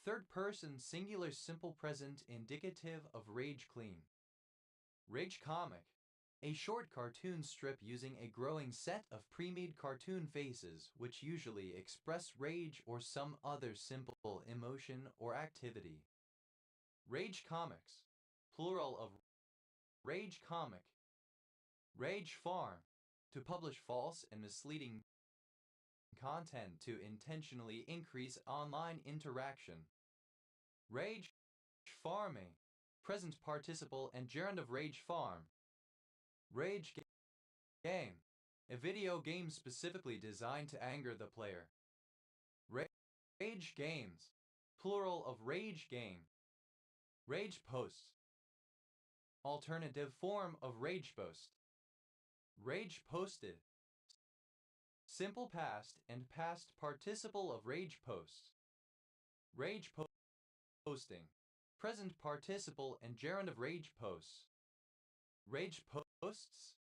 Third person singular simple present indicative of rage clean. Rage comic, a short cartoon strip using a growing set of pre-made cartoon faces which usually express rage or some other simple emotion or activity. Rage comics, plural of rage comic. Rage farm, to publish false and misleading content to intentionally increase online interaction. Rage farming, present participle and gerund of rage farm. Rage game, a video game specifically designed to anger the player. Rage games, plural of rage game. Rage posts, alternative form of rage post. Rage posted, simple past and past participle of rage posts. Rage posting, present participle and gerund of rage posts. Rage posts,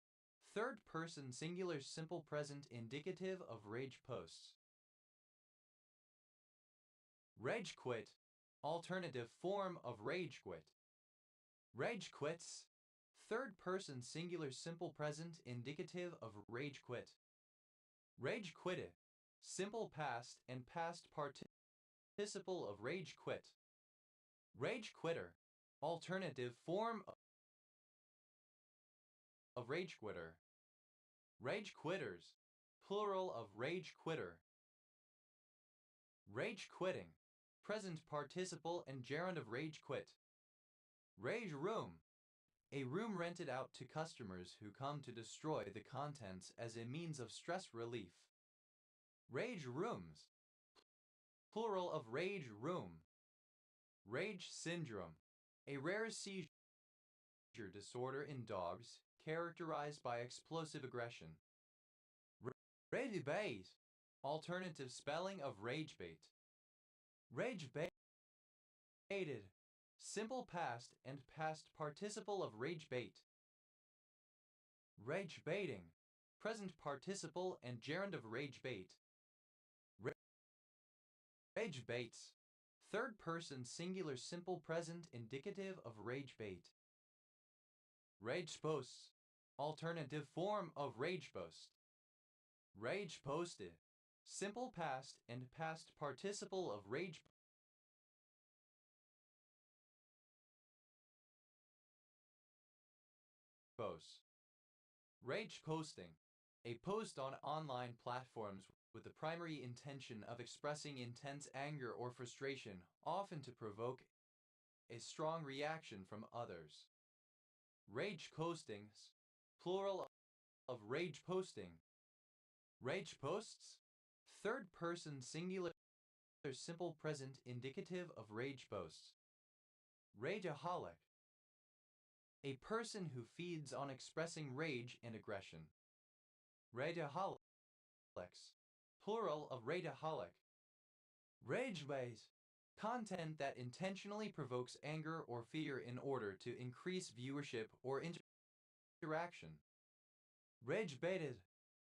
third person singular simple present indicative of rage posts. Rage quit, alternative form of rage quit. Rage quits, third person singular simple present indicative of rage quit. Rage quitted, simple past and past participle of rage quit. Rage quitter, alternative form of rage quitter. Rage quitters, plural of rage quitter. Rage quitting, present participle and gerund of rage quit. Rage room, a room rented out to customers who come to destroy the contents as a means of stress relief. Rage rooms, plural of rage room. Rage syndrome, a rare seizure disorder in dogs characterized by explosive aggression. Rage bait, alternative spelling of rage bait. Rage baited, simple past and past participle of rage bait. Rage baiting, present participle and gerund of rage bait. Rage baits, Third person singular simple present indicative of rage bait. Rage posts. Alternative form of rage post. Rage posted. Simple past and past participle of rage posts. Rage posting. A post on online platforms with the primary intention of expressing intense anger or frustration, often to provoke a strong reaction from others. Rage postings. Plural of rage posting. Rage posts. Third person singular simple present indicative of rage posts. Rageaholic. A person who feeds on expressing rage and aggression. Rageaholics. Plural of rageaholic. Rage bait. Content that intentionally provokes anger or fear in order to increase viewership or interaction. Rage baited.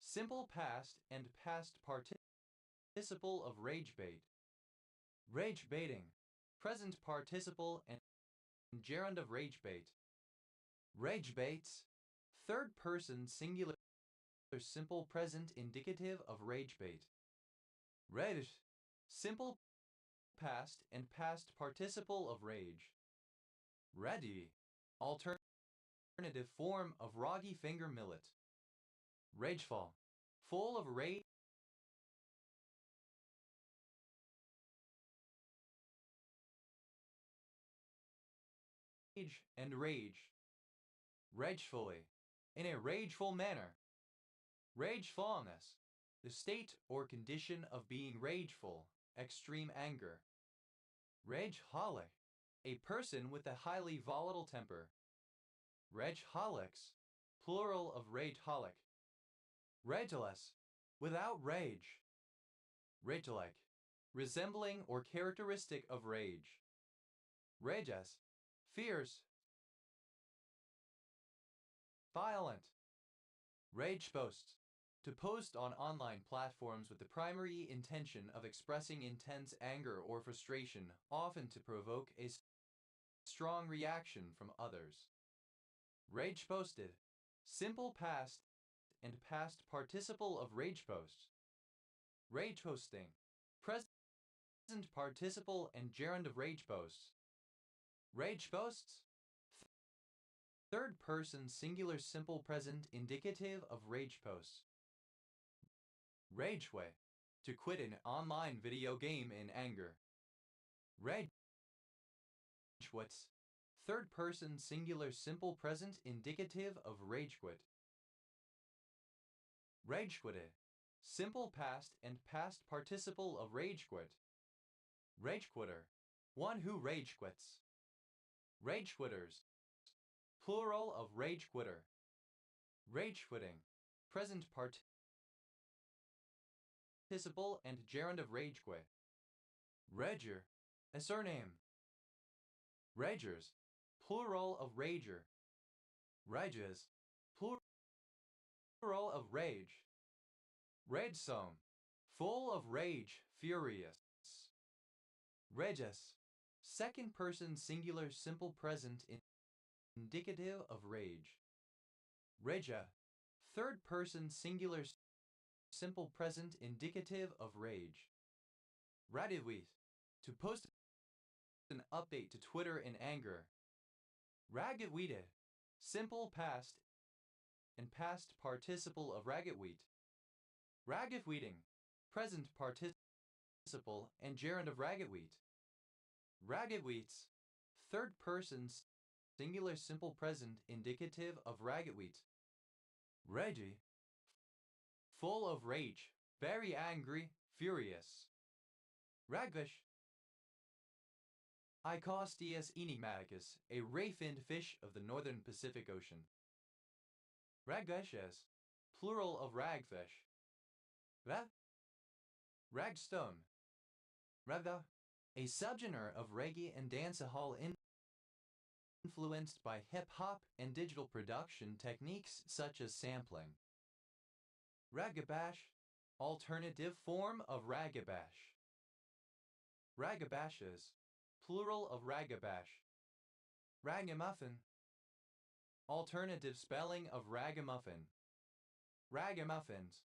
Simple past and past participle of rage bait. Rage baiting. Present participle and gerund of rage bait. Rage baits. Third person singular simple present indicative of rage bait. Rage. Simple past and past participle of rage. Ready. Alternative form of roggy finger millet. Rageful. Full of rage and rage. Ragefully. In a rageful manner. Ragefulness. The state or condition of being rageful, extreme anger. Rageholic. A person with a highly volatile temper. Rageholics. Plural of rageholic. Rageless. Without rage. Rage-like. Resembling or characteristic of rage. Rageous. Fierce. Violent. Rage posts. To post on online platforms with the primary intention of expressing intense anger or frustration, often to provoke a strong reaction from others. Rage posted. Simple past and past participle of rage posts. Rage posting. Present participle and gerund of rage posts. Rage posts. Third person singular simple present indicative of rage posts. Rageway. To quit an online video game in anger. Ragewits. Third person singular simple present indicative of ragequit. Ragequitted. Simple past and past participle of ragequit. Ragequitter. One who ragequits. Ragequitters. Plural of ragequitter. Ragequitting. Present participle and gerund of ragequit. Rager. A surname. Ragers. Plural of rager. Rages. Plural of rage. Ragesome. Full of rage, furious. Rageous. Second person singular simple present indicative of rage. Raja. Third person singular simple present indicative of rage. Radivit. To post an update to Twitter in anger. Raggedweeted. Simple past and past participle of raggedweet. Raggedweeting. Present participle and gerund of raggedweet. Raggedweets. Third person singular simple present indicative of raggedweet. Reggie. Full of rage. Very angry, furious. Ragfish. Icostius enigmaticus, a ray-finned fish of the northern Pacific Ocean. Ragfishes. Plural of ragfish. Ragstone. Ragda. A subgenre of reggae and dancehall influenced by hip-hop and digital production techniques such as sampling. Ragabash. Alternative form of ragabash. Ragabashes, plural of ragabash. Ragamuffin, alternative spelling of ragamuffin. Ragamuffins.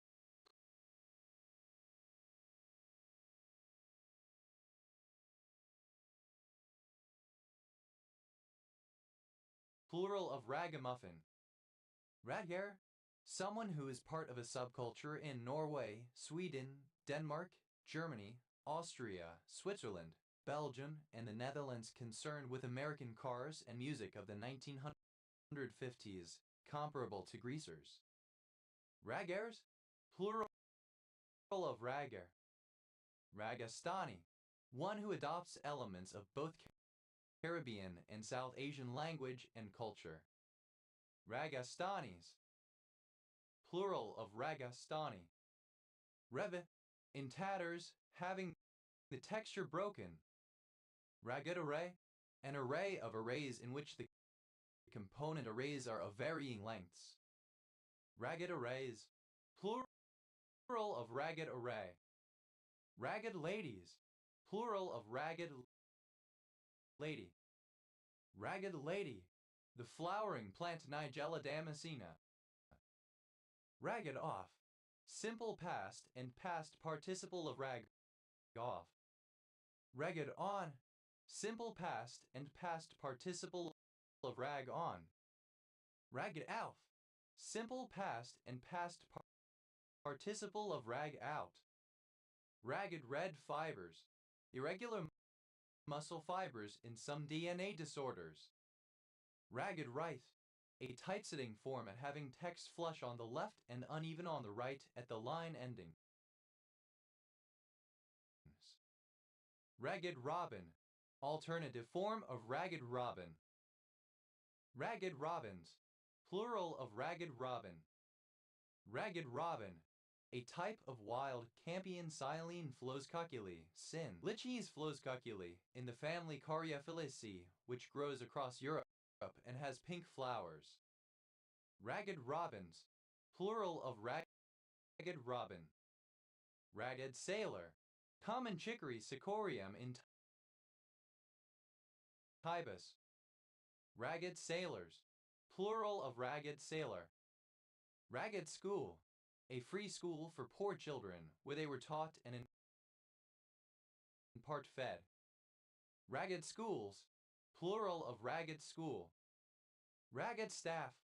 Plural of ragamuffin. Radger, someone who is part of a subculture in Norway, Sweden, Denmark, Germany, Austria, Switzerland, Belgium, and the Netherlands concerned with American cars and music of the 1950s, comparable to greasers. Raggers, plural of ragger. Ragastani, one who adopts elements of both Caribbean and South Asian language and culture. Ragastanis, plural of Ragastani. Reve, in tatters, having the texture broken. Ragged array, an array of arrays in which the component arrays are of varying lengths. Ragged arrays, plural of ragged array. Ragged ladies, plural of ragged lady. Ragged lady, the flowering plant Nigella damascena. Ragged off, simple past and past participle of rag off. Ragged on, simple past and past participle of rag on. Ragged out, simple past and past participle of rag out. Ragged red fibers, irregular muscle fibers in some DNA disorders. Ragged right, a typesetting format having text flush on the left and uneven on the right at the line ending. Ragged robin, alternative form of ragged robin. Ragged robins, plural of ragged robin. Ragged robin, a type of wild campion silene Phloescoculi, sin. Lichens Phloescoculi, in the family Caryophyllaceae, which grows across Europe and has pink flowers. Ragged robins, plural of ragged robin. Ragged sailor, common chicory Sicorium in Tibus. Ragged sailors, plural of ragged sailor. Ragged school, a free school for poor children where they were taught and in part fed. Ragged schools, plural of ragged school. Ragged staff,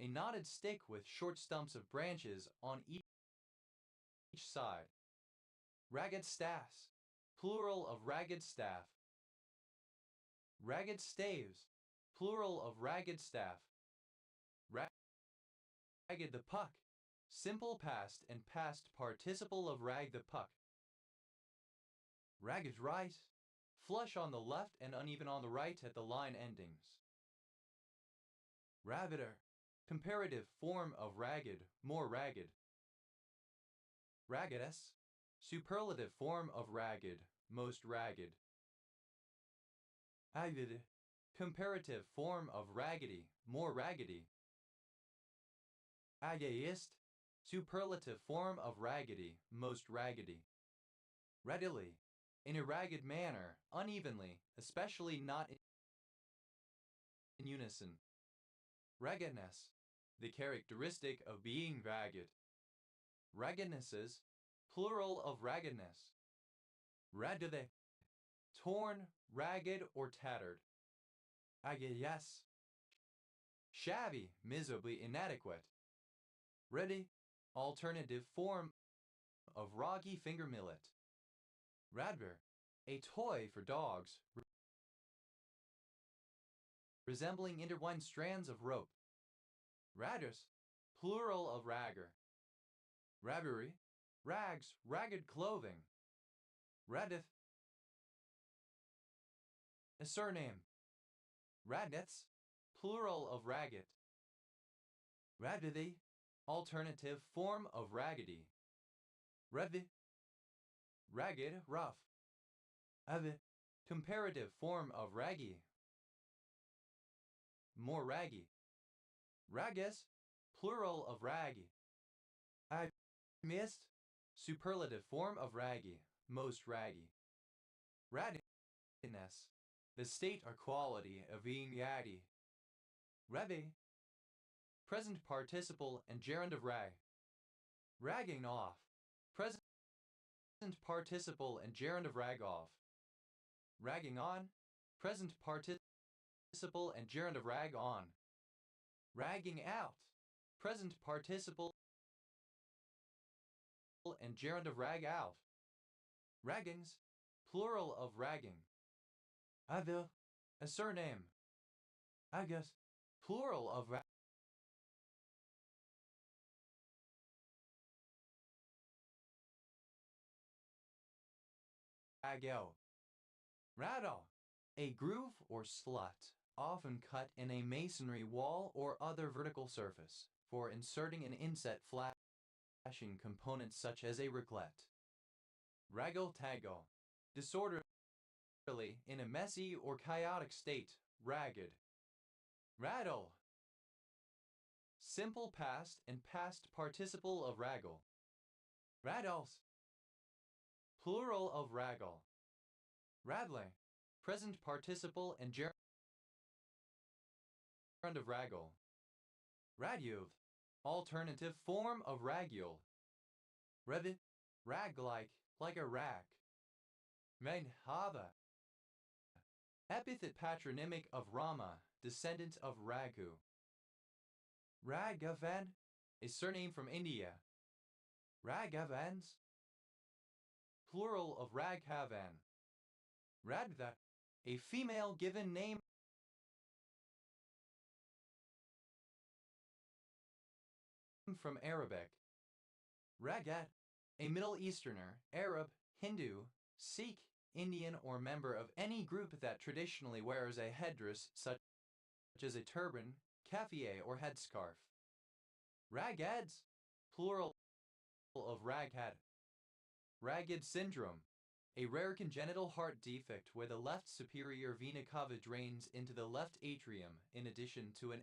a knotted stick with short stumps of branches on each side. Ragged staffs, plural of ragged staff. Ragged staves, plural of ragged staff. Ragged the puck, simple past and past participle of rag the puck. Ragged right, flush on the left and uneven on the right at the line endings. Rabbiter, comparative form of ragged, more ragged. Raggedess, superlative form of ragged, most ragged. Avid, comparative form of raggedy, more raggedy. Agaeist, superlative form of raggedy, most raggedy. Readily, in a ragged manner, unevenly, especially not in unison. Raggedness, the characteristic of being ragged. Raggednesses, plural of raggedness. Raggede, torn, ragged, or tattered. Agayes, shabby, miserably inadequate. Ready, alternative form of roggy finger millet. Radver, a toy for dogs resembling intertwined strands of rope. Radders, plural of ragger. Rabbery, rags, ragged clothing. Radith, a surname. Radnets, plural of ragged. Radithy, alternative form of raggedy. Revi, ragged, rough. Avi, comparative form of raggy, more raggy. Raggis, plural of raggy. I missed, superlative form of raggy, most raggy. Radiness, the state or quality of being yadi. Rebe, present participle and gerund of rag. Ragging off, present participle and gerund of rag off. Ragging on, present participle and gerund of rag on. Ragging out, present participle and gerund of rag out. Raggings, plural of ragging. Avil, a surname. Agus, plural of ragel. Rado, a groove or slut, often cut in a masonry wall or other vertical surface, for inserting an inset flashing component such as a raclette. Raggle taggle, disorderly, in a messy or chaotic state, ragged. Rattle, simple past and past participle of raggle. Raddles, plural of raggle. Radling, present participle and gerund of raggle. Radyuv, alternative form of ragule. Revit, like a rag. Menhava, epithet patronymic of Rama, descendant of Raghu. Raghavan, a surname from India. Raghavans, plural of Raghavan. Radha, a female given name from Arabic. Ragat, a Middle Easterner, Arab, Hindu, Sikh, Indian, or member of any group that traditionally wears a headdress such as a turban, kaffieh, or headscarf. Ragads, plural of raghead. Ragged syndrome, a rare congenital heart defect where the left superior vena cava drains into the left atrium in addition to an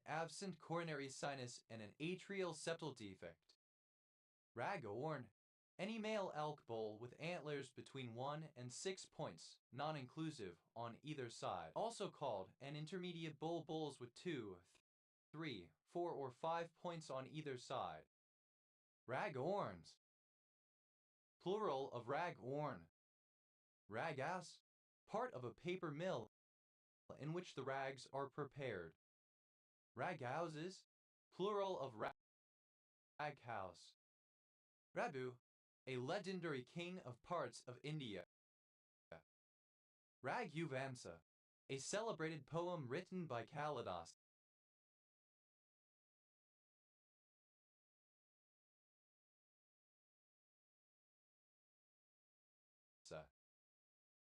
absent coronary sinus and an atrial septal defect. Ragorn, any male elk bull with antlers between 1 and 6 points, non-inclusive, on either side, also called an intermediate bull. Bulls with 2, 3, 4, or 5 points on either side. Ragorns, plural of ragorn. Ragass, part of a paper mill in which the rags are prepared. Raghouses, plural of raghouse. Rabu, a legendary king of parts of India. Raghuvamsa, a celebrated poem written by Kalidas.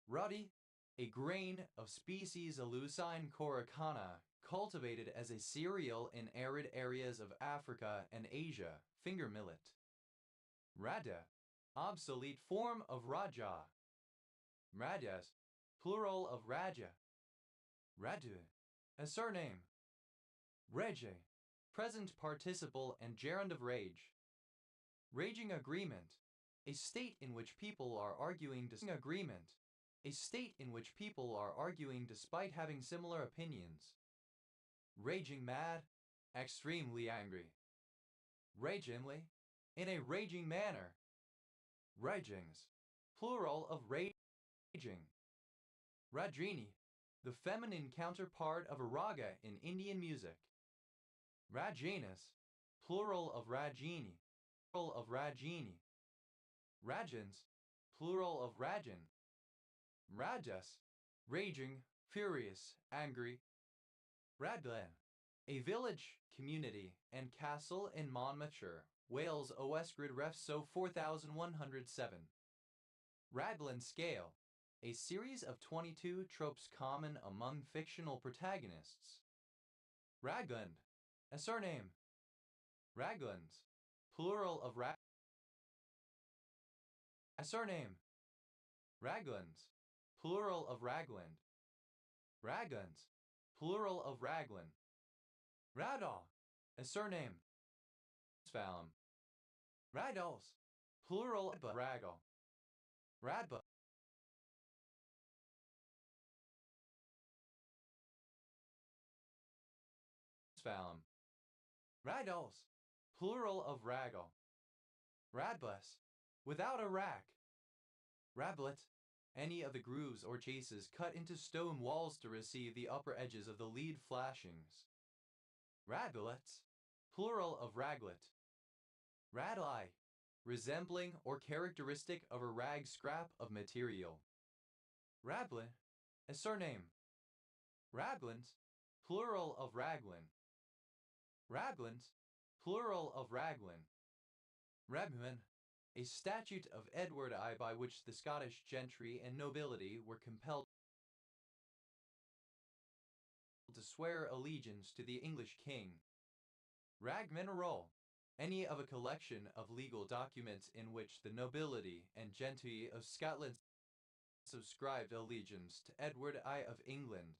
Ruddy, a grain of species Eleusine coracana, cultivated as a cereal in arid areas of Africa and Asia, finger millet. Rada, obsolete form of Raja. Rajas, plural of Raja. Radu, a surname. Reje, present participle and gerund of rage. Raging agreement, a state in which people are arguing despite having similar opinions. Raging mad, extremely angry. Ragingly, in a raging manner. Ragings, plural of raging. Rajini, the feminine counterpart of a raga in Indian music. Rajanas, plural of Rajini. Rajans, plural of Rajan. Rajas, raging, furious, angry. Raglan, a village, community, and castle in Monmouthshire, Wales. Osgrid Ref. So 4107. Raglan scale, a series of 22 tropes common among fictional protagonists. Ragland, a surname. Raglands, plural of a surname. Raglands, plural of Ragland. Raglands, plural of Raglan. Radal, a surname. Svalum. Radals, plural of Ragal. Radba, Spalm. Rados, plural of raggle. Radbus, without a rack. Rablet, any of the grooves or chases cut into stone walls to receive the upper edges of the lead flashings. Radlets, plural of raglet. Radli, resembling or characteristic of a rag scrap of material. Rablin, a surname. Raglins, plural of raglin. Raglins, plural of raglin. Rebman, a statute of Edward I by which the Scottish gentry and nobility were compelled to swear allegiance to the English king. Ragmineral, any of a collection of legal documents in which the nobility and gentry of Scotland subscribed allegiance to Edward I of England.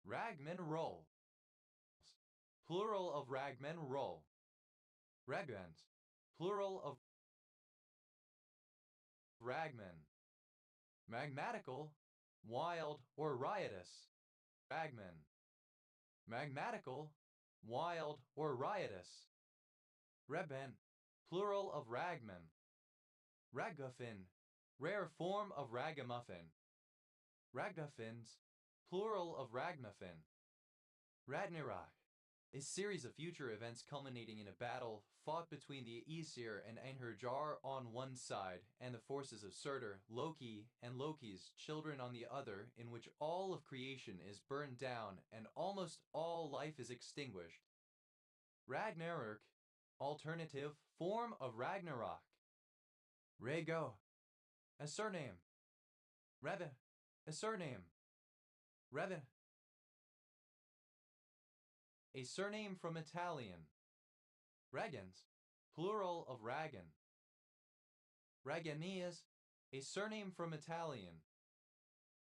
Ragmineral, plural of ragmineral. Ragmans, plural of ragman. Magmatical, wild or riotous. Ragman. Magmatical, wild or riotous. Rebben, plural of ragman. Ragamuffin, rare form of ragamuffin. Ragamuffins, plural of ragamuffin. Ragnarok, a series of future events culminating in a battle fought between the Aesir and Einherjar on one side and the forces of Surtur, Loki, and Loki's children on the other, in which all of creation is burned down and almost all life is extinguished. Ragnarök, alternative form of Ragnarok. Rego, a surname. Revan, a surname. Revan, a surname from Italian. Regans, plural of Ragan. Raganias, a surname from Italian.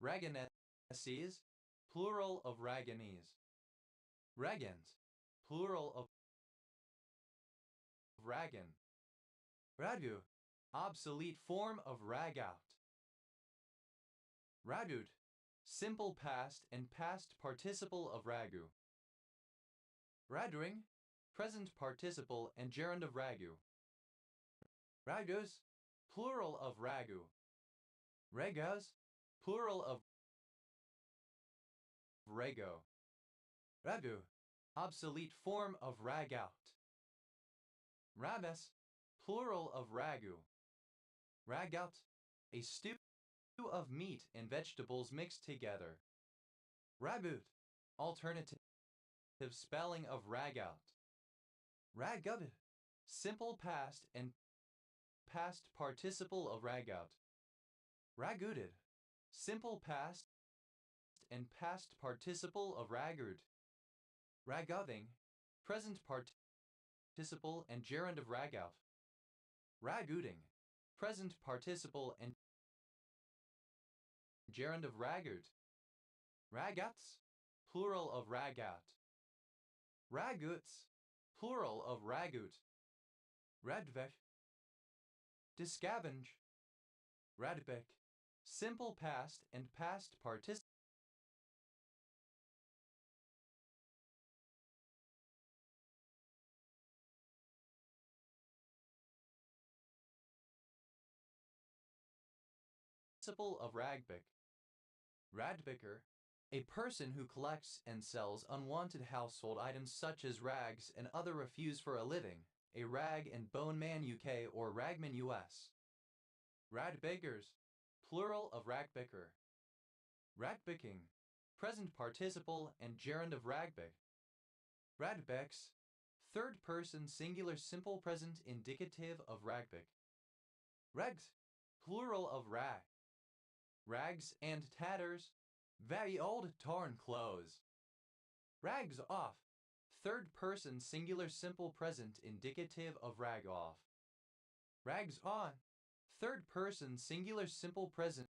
Raganesses, plural of Raganese. Regans, plural of Ragan. Radu, obsolete form of ragout. Radud, simple past and past participle of ragu. Radring, present participle and gerund of ragu. Ragus, plural of ragu. Regas, plural of rego. Ragu, obsolete form of ragout. Rabes, plural of ragu. Ragout, a stew of meat and vegetables mixed together. Ragout, alternative spelling of ragout. Ragout, simple past and past participle of ragout. Ragouted, simple past and past participle of ragout. Ragouting, present participle and gerund of ragout. Ragouting, present participle and gerund of ragout. Ragouts, plural of ragout. Ragouts, plural of ragout. Radvek, to scavenge. Radbek, simple past and past participle of ragbek. Radbicker, a person who collects and sells unwanted household items such as rags and other refuse for a living, a rag and bone man UK or ragman US. Radbiggers, plural of ragbicker. Ragbicking, present participle and gerund of ragbick. Radbecks, third person singular simple present indicative of ragbick. Regs, plural of rag. Rags and tatters, very old torn clothes. Rags off, third person singular simple present indicative of rag off. Rags on, third person singular simple present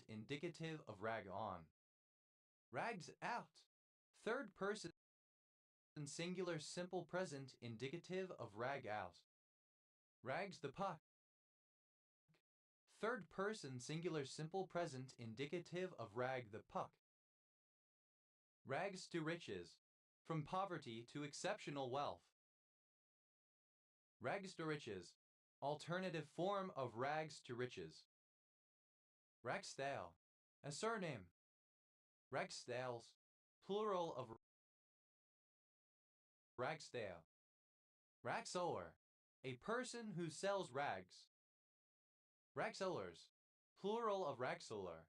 indicative of rag on. Rags out, third person singular simple present indicative of rag out. Rags the puck, third person singular simple present indicative of rag the puck. Rags to riches, from poverty to exceptional wealth. Rags to riches, alternative form of rags to riches. Ragsdale, a surname. Ragsdales, plural of Ragsdale. Ragseller, a person who sells rags. Ragsellers, plural of ragseller.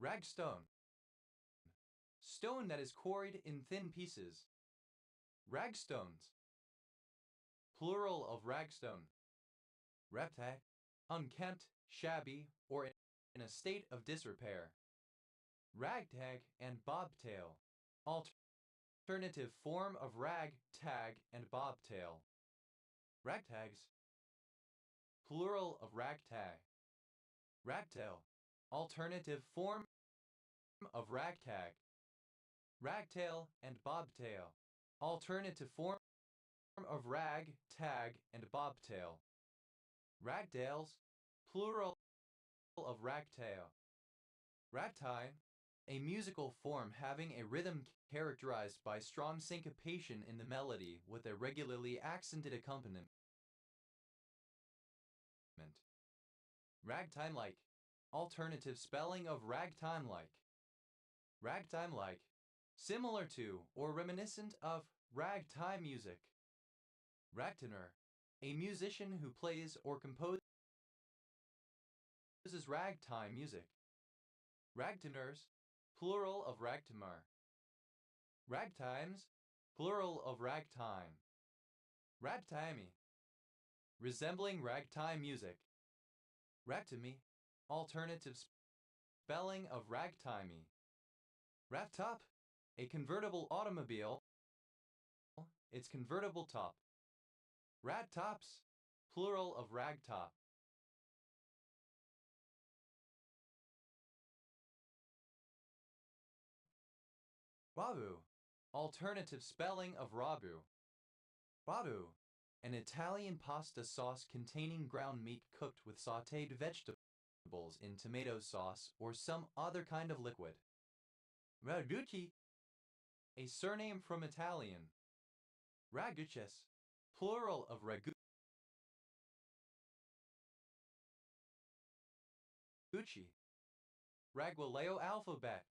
Ragstone, stone that is quarried in thin pieces. Ragstones, plural of ragstone. Reptile, unkempt, shabby, or in a state of disrepair. Ragtag and bobtail, alternative form of rag, tag, and bobtail. Ragtags, plural of ragtag. Ragtail, alternative form of ragtag. Ragtail and bobtail, alternative form of rag, tag, and bobtail. Ragdales, plural of ragtail. Ragtime, a musical form having a rhythm characterized by strong syncopation in the melody with a regularly accented accompaniment. Ragtime-like, alternative spelling of ragtime-like. Ragtime-like, similar to or reminiscent of ragtime music. Ragtenor, a musician who plays or composes ragtime music. Ragtenors, plural of ragtimar. Ragtimes, plural of ragtime. Ragtimey, resembling ragtime music. Ragtimy, alternative spelling of ragtimey. Ragtop, a convertible automobile, its convertible top. Ragtops, plural of ragtop. Rabu, alternative spelling of rabu. Rabu, an Italian pasta sauce containing ground meat cooked with sautéed vegetables in tomato sauce or some other kind of liquid. Ragucci, a surname from Italian. Ragucces, plural of ragucci. Ragueleo alphabet,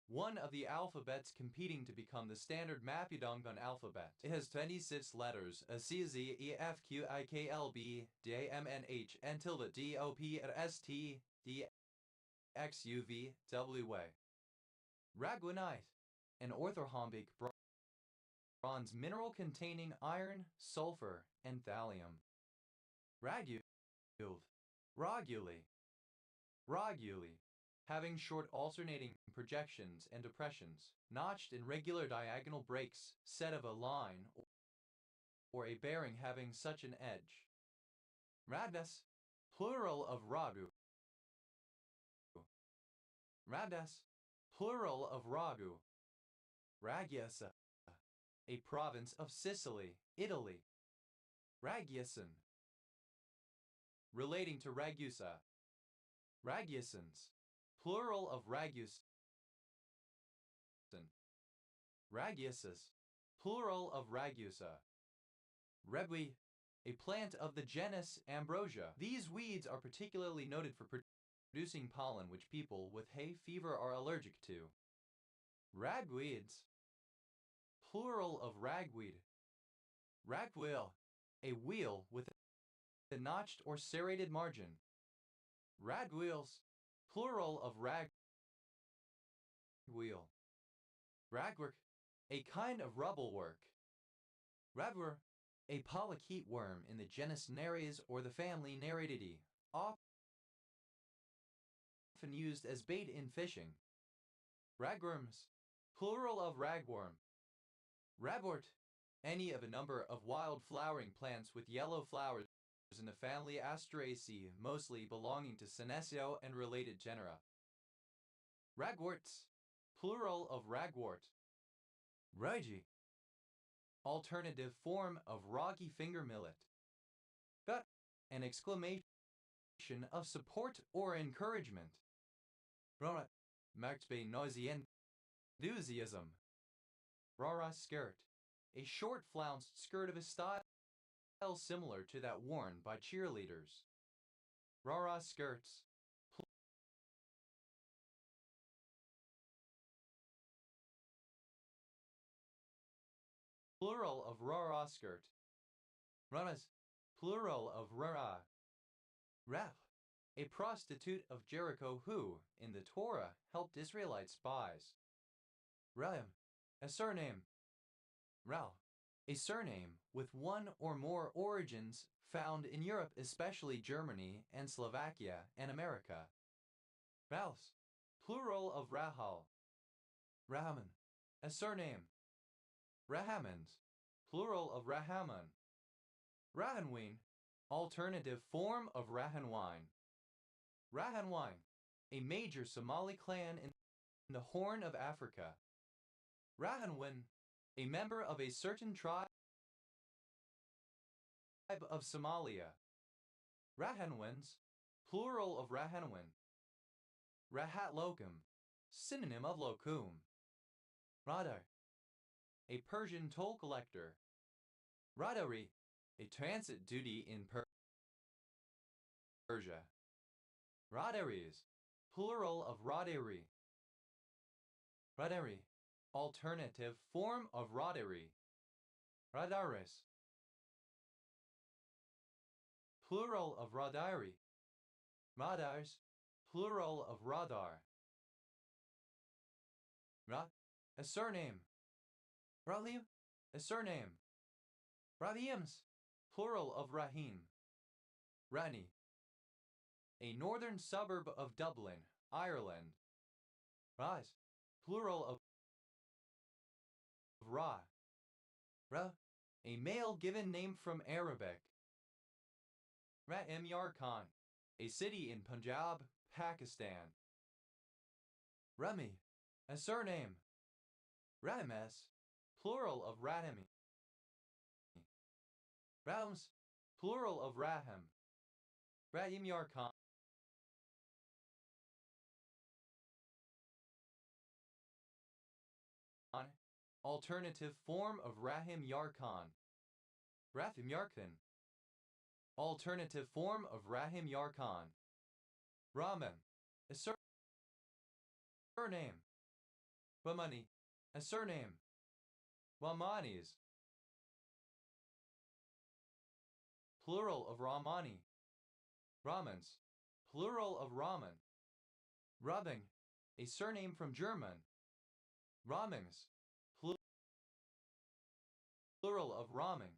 one of the alphabets competing to become the standard Mapudungun alphabet. It has 26 letters, a C, Z, E, F, Q, I, K, L, B, D, A, M, N, H, N, tilde, D, O, P, S, T, D, X, U, V, W, A. Raguenite, an orthorhombic bronze mineral containing iron, sulfur, and thallium. Ragule, Roguli, having short alternating projections and depressions, notched in regular diagonal breaks, set of a line or a bearing having such an edge. Radus, plural of radu. Radus, plural of ragu. Ragiasa, a province of Sicily, Italy. Ragiasan, relating to Ragusa. Ragiasans, plural of Ragusan. Ragiasas, plural of Ragusa. Rebwi, a plant of the genus Ambrosia. These weeds are particularly noted for producing pollen which people with hay fever are allergic to. Ragweeds, plural of ragweed. Ragwheel, a wheel with a notched or serrated margin. Ragwheels, plural of ragwheel. Ragwork, a kind of rubble work. Ragwur, a polychaete worm in the genus Nereis or the family Neretidae, often used as bait in fishing. Ragworms, plural of ragworm. Rabort, any of a number of wild flowering plants with yellow flowers in the family Asteraceae, mostly belonging to Senecio and related genera. Ragworts, plural of ragwort. Raigi, alternative form of roggy finger millet. Gut, an exclamation of support or encouragement. Rona, marked by noisy enthusiasm. Rara skirt, a short flounced skirt of a style similar to that worn by cheerleaders. Rara skirts. Plural of rara skirt. Ranas. Plural of rara. Rah. A prostitute of Jericho who, in the Torah, helped Israelite spies. Rahim. A surname. Rao. A surname with one or more origins found in Europe, especially Germany and Slovakia and America. Raus. Plural of Rahal. Rahaman. A surname. Rahamans. Plural of Rahaman. Rahanween. Alternative form of Rahanwine. Rahanwine. A major Somali clan in the Horn of Africa. Rahanwin. A member of a certain tribe of Somalia. Rahanwins. Plural of Rahanwin. Rahat locum. Synonym of locum. Radar. A Persian toll collector. Radari. A transit duty in Persia. Radaris. Plural of Radari. Radari. Alternative form of Radari. Radaris. Plural of Radari. Radars. Plural of radar. Ra. A surname. Ralim. A surname. Raviams. Plural of Rahim. Rani. A northern suburb of Dublin, Ireland. Raz. Plural of Ra. Ra. A male given name from Arabic. Ra-im Yarkhan. A city in Punjab, Pakistan. Rami. A surname. Rames. Plural of Rahimi. Rams. Plural of Rahim. Ra-im Yarkhan. Alternative form of Rahim Yarkhan. Rahim Yarkhan. Alternative form of Rahim Yarkhan. Raman. A surname. Ramani. A surname. Ramanis. Plural of Ramani. Ramans. Plural of Raman. Rubbing. A surname from German. Ramings. Plural of Raming.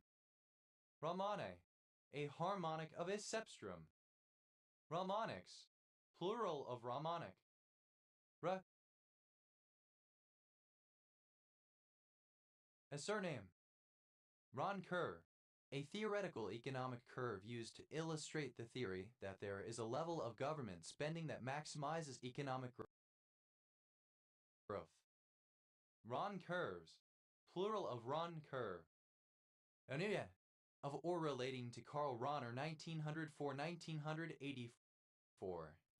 Ramane. A harmonic of a sepstrum. Ramonics. Plural of Ramonic. A surname. Ron Kerr. A theoretical economic curve used to illustrate the theory that there is a level of government spending that maximizes economic growth. Ron curves. Plural of Ron Kerr. Anuya. Of or relating to Karl Rahner 1904-1984,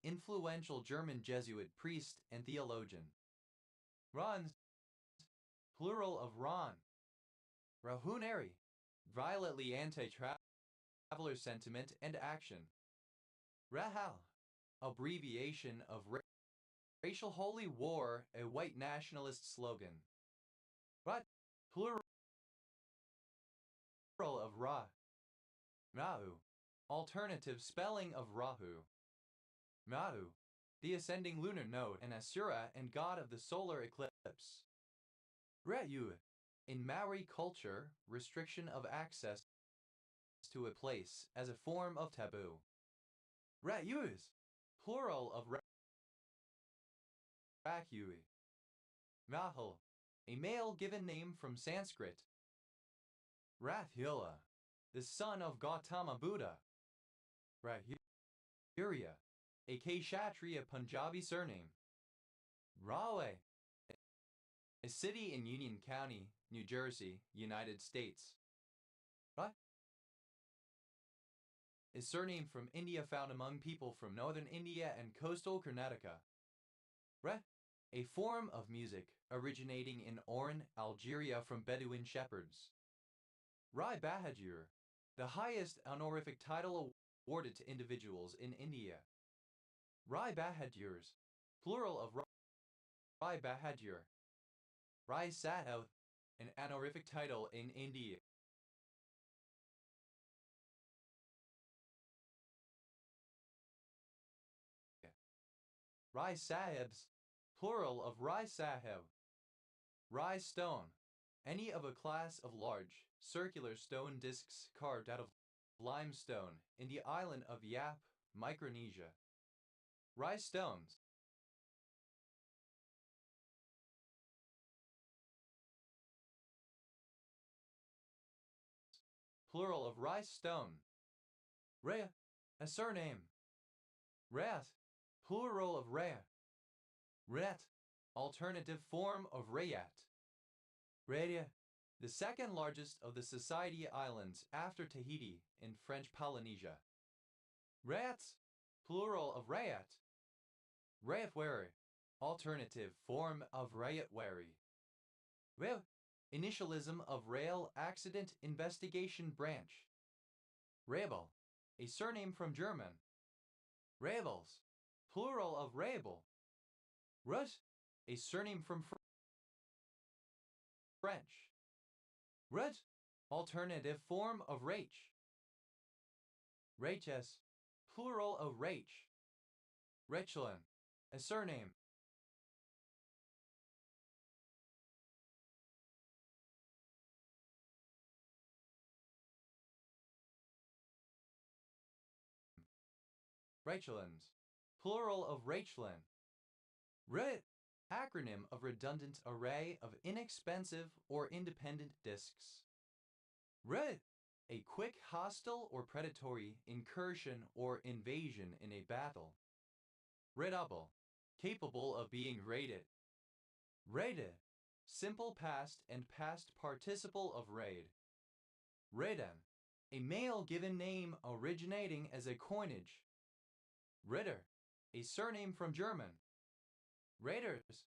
influential German Jesuit priest and theologian. Rons. Plural of Ron. Rahuneri. Violently anti-traveler sentiment and action. Rahal. Abbreviation of Racial Holy War, a white nationalist slogan. Rat. Plural of Ra. Rahu. Alternative spelling of Rahu. Rahu. The ascending lunar node and Asura and god of the solar eclipse. Ratu. In Maori culture, restriction of access to a place as a form of taboo. Ratus. Plural of Rakui. Rahul. A male given name from Sanskrit. Rathila. The son of Gautama Buddha. Rahurya. A Kshatriya Punjabi surname. Rahway. A city in Union County, New Jersey, United States. Ra. A surname from India found among people from northern India and coastal Karnataka. Ra. a form of music originating in Oran, Algeria from Bedouin shepherds. Rai Bahadur, the highest honorific title awarded to individuals in India. Rai Bahadurs, plural of Rai Bahadur. Rai Sahib, an honorific title in India. Rai Sahibs, plural of Rai Sahib. Rai stone, any of a class of large, circular stone discs carved out of limestone in the island of Yap, Micronesia. Rai stones. Plural of Rai stone. Rea, a surname. Rat, plural of Rea. Ret, alternative form of Rayat. Raya, the second largest of the Society Islands after Tahiti in French Polynesia. Rats, plural of Rayat. Rayatwari, alternative form of Rayatwari. Rail, initialism of Rail Accident Investigation Branch. Rabel, a surname from German. Rabels, plural of Rabel. Rut, a surname from French. Rut, alternative form of Rach. Raches, plural of Rach. Rechlin, a surname. Rachelins, plural of Rachelin. RIT, acronym of redundant array of inexpensive or independent disks. RIT, a quick hostile or predatory incursion or invasion in a battle. Raidable, capable of being raided. Raided, simple past and past participle of raid. Raiden, a male given name originating as a coinage. Ritter, a surname from German. Raiders,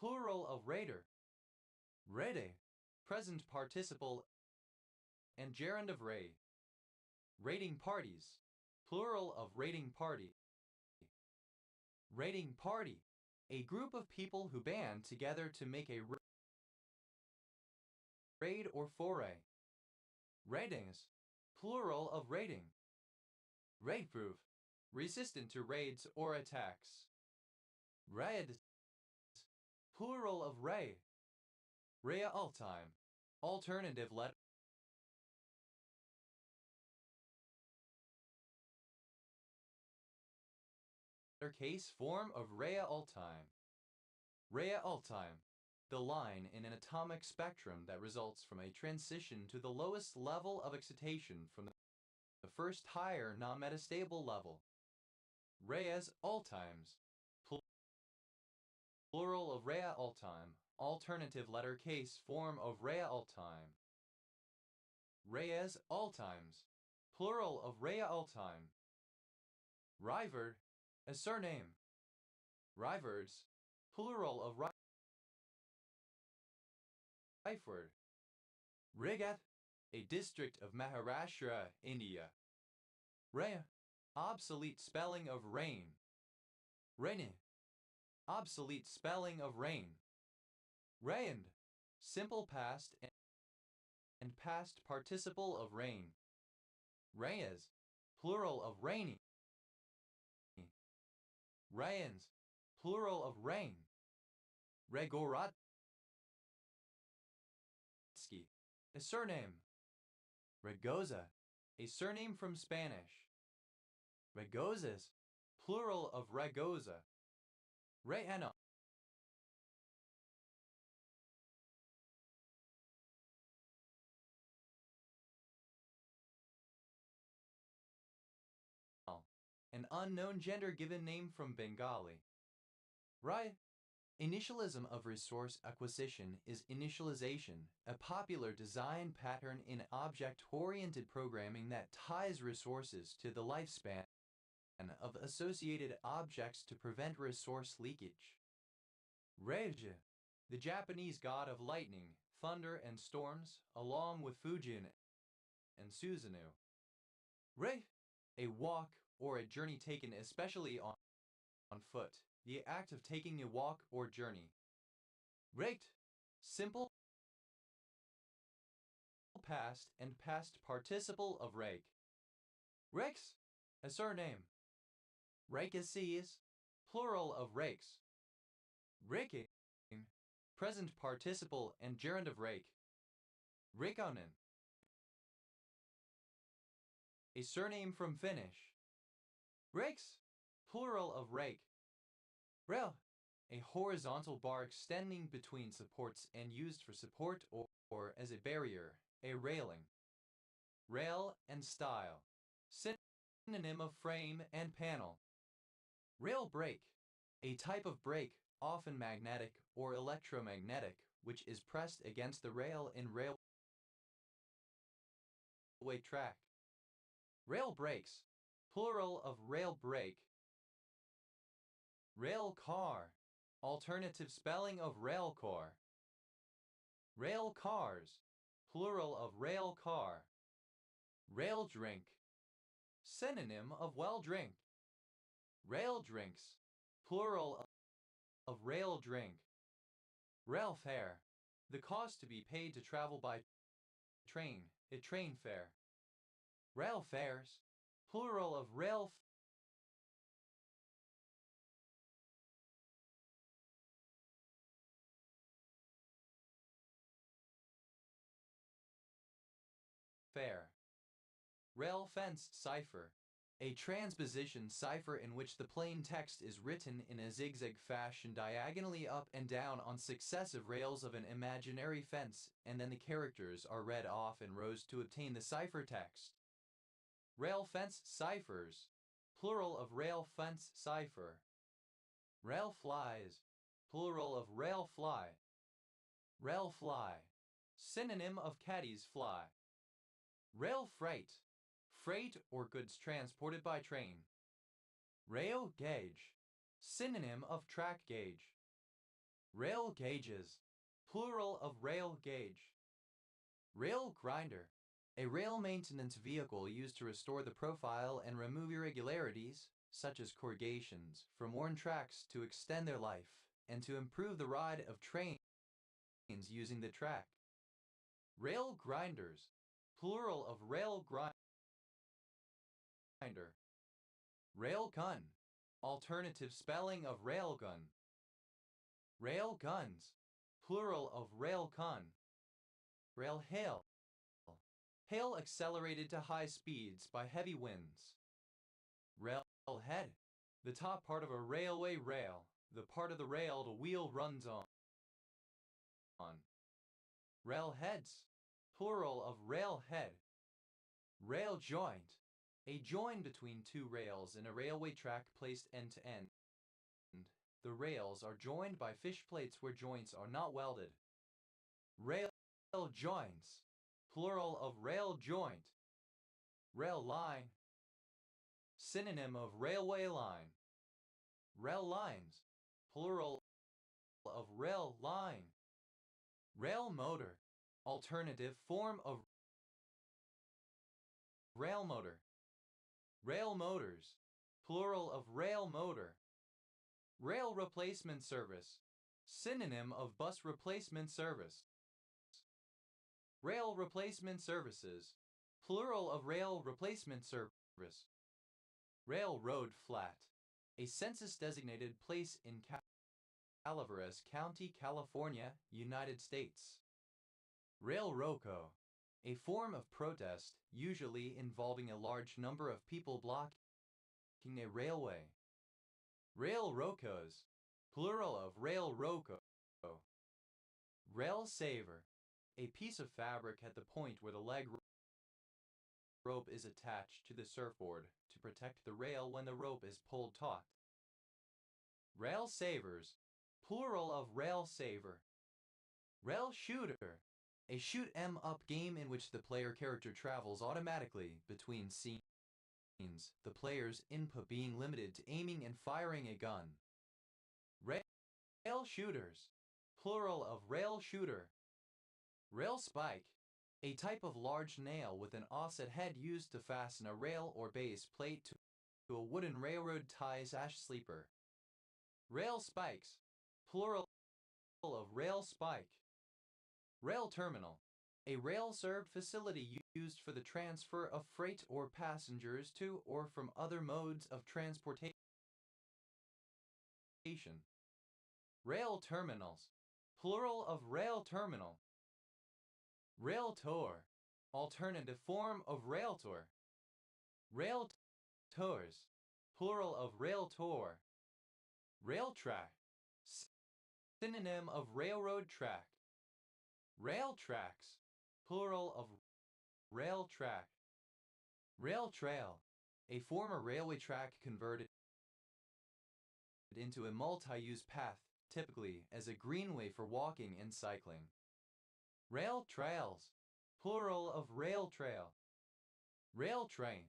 plural of raider. Raide, present participle and gerund of ray. Raiding parties, plural of raiding party. Raiding party, a group of people who band together to make a raid or foray. Raidings, plural of raiding. Raid-proof, resistant to raids or attacks. Raid, plural of ray. Rea Ultime, alternative letter case form of Rea Ultime. Rea Ultime, the line in an atomic spectrum that results from a transition to the lowest level of excitation from the first higher non-metastable level. Reas Ultimes, plural of Rea Ultime, alternative letter case form of Rea Ultime. Reas Ultimes, plural of Rea Ultime. Riverd, a surname. Riverds, plural of Riford. Rigat, a district of Maharashtra, India. Raya, obsolete spelling of rain. Rainy, obsolete spelling of rain. Rained, simple past and past participle of rain. Rayas, plural of rainy. Rayans, plural of rain. Regorotsky, a surname. Regoza, a surname from Spanish. Regozas, plural of Regoza. Reyeno, an unknown gender given name from Bengali. Rai, initialism of resource acquisition is initialization, a popular design pattern in object-oriented programming that ties resources to the lifespan of associated objects to prevent resource leakage. Reiji, the Japanese god of lightning, thunder, and storms, along with Fujin and Susanoo. Rei, a walk or a journey taken especially on foot, the act of taking a walk or journey. Reit, simple past and past participle of rake. Rex, a surname. Rakeses, plural of rakes. Raking, present participle and gerund of rake. Rikonen, a surname from Finnish. Rakes, plural of rake. Rail, a horizontal bar extending between supports and used for support or as a barrier, a railing. Rail and style, synonym of frame and panel. Rail brake, a type of brake, often magnetic or electromagnetic, which is pressed against the rail in railway track. Rail brakes, plural of rail brake. Rail car, alternative spelling of rail car. Rail cars, plural of rail car. Rail drink, synonym of well drink. Rail drinks, plural of rail drink. Rail fare, the cost to be paid to travel by train, a train fare. Rail fares, plural of rail fare. Rail fenced cipher, a transposition cipher in which the plain text is written in a zigzag fashion diagonally up and down on successive rails of an imaginary fence, and then the characters are read off in rows to obtain the cipher text. Rail fence ciphers, plural of rail fence cipher. Rail flies, plural of rail fly. Rail fly, synonym of caddies fly. Rail freight, freight or goods transported by train. Rail gauge, synonym of track gauge. Rail gauges, plural of rail gauge. Rail grinder, a rail maintenance vehicle used to restore the profile and remove irregularities, such as corrugations, from worn tracks to extend their life, and to improve the ride of trains using the track. Rail grinders, plural of rail grinder. Railgun, alternative spelling of railgun. Rail guns, plural of railgun. Rail hail, hail accelerated to high speeds by heavy winds. Rail head, the top part of a railway rail, the part of the rail the wheel runs on. Rail heads, plural of rail head. Rail joint, a join between two rails in a railway track placed end to end. The rails are joined by fish plates where joints are not welded. Rail joints, plural of rail joint. Rail line, synonym of railway line. Rail lines, plural of rail line. Rail motor, alternative form of rail motor. Rail motors, plural of rail motor. Rail replacement service, synonym of bus replacement service. Rail replacement services, plural of rail replacement service. Railroad flat, a census-designated place in Calaveras County, California, United States. Railroco, a form of protest, usually involving a large number of people blocking a railway. Railrocos, plural of railroco. Rail saver, a piece of fabric at the point where the leg rope is attached to the surfboard to protect the rail when the rope is pulled taut. Rail savers, plural of rail saver. Rail shooter, a shoot 'em up game in which the player character travels automatically between scenes, the player's input being limited to aiming and firing a gun. Rail Rail shooters, plural of rail shooter. Rail spike, a type of large nail with an offset head used to fasten a rail or base plate to a wooden railroad ties ash sleeper. Rail spikes, plural of rail spike. Rail terminal, a rail-served facility used for the transfer of freight or passengers to or from other modes of transportation. Rail terminals, plural of rail terminal. Rail tour, alternative form of rail tour. Rail tours, plural of rail tour. Rail track, synonym of railroad track. Rail tracks, plural of rail track. Rail trail, a former railway track converted into a multi-use path, typically as a greenway for walking and cycling. Rail trails, plural of rail trail. Rail train,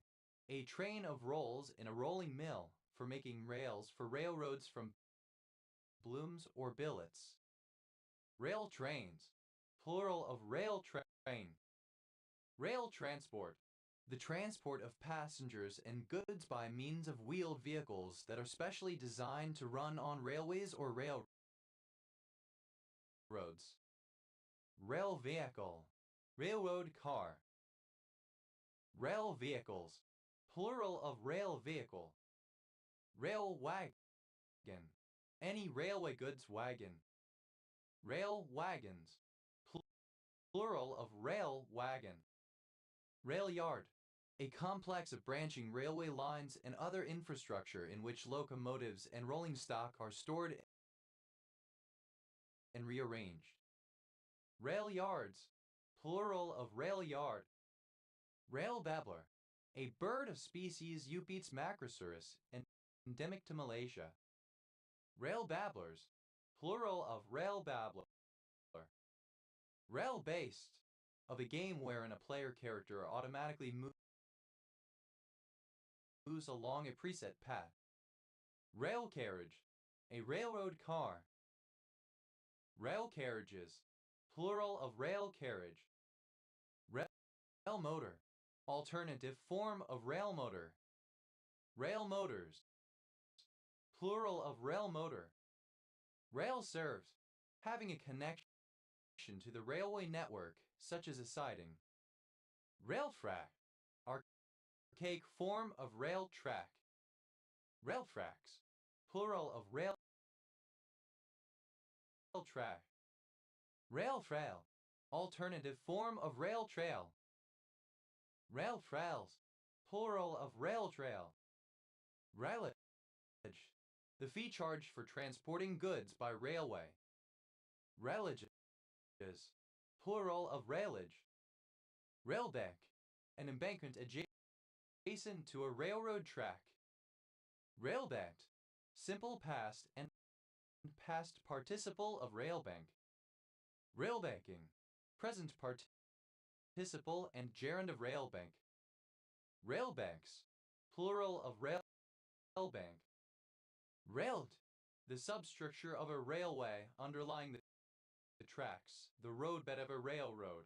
a train of rolls in a rolling mill for making rails for railroads from blooms or billets. Rail trains, plural of rail train. Rail transport, the transport of passengers and goods by means of wheeled vehicles that are specially designed to run on railways or railroads. Rail vehicle, railroad car. Rail vehicles, plural of rail vehicle. Rail wagon, any railway goods wagon. Rail wagons, plural of rail wagon. Rail yard, a complex of branching railway lines and other infrastructure in which locomotives and rolling stock are stored and rearranged. Rail yards, plural of rail yard. Rail babbler, a bird of species Eupetes macrosurus, endemic to Malaysia. Rail babblers, plural of rail babbler. Rail based, of a game wherein a player character automatically moves along a preset path. Rail carriage, a railroad car. Rail carriages, plural of rail carriage. Rail motor, alternative form of rail motor. Rail motors, plural of rail motor. Rail serves, having a connection to the railway network, such as a siding. Rail track, archaic form of rail track. Rail tracks, plural of rail track. Rail trail, alternative form of rail trail. Rail trails, plural of rail trail. Railage, the fee charged for transporting goods by railway. Railages, plural of railage. Railbank, an embankment adjacent to a railroad track. Railbanked, simple past and past participle of railbank. Railbanking, present participle and gerund of railbank. Railbanks, plural of railbank. Railed, the substructure of a railway underlying the tracks, the roadbed of a railroad.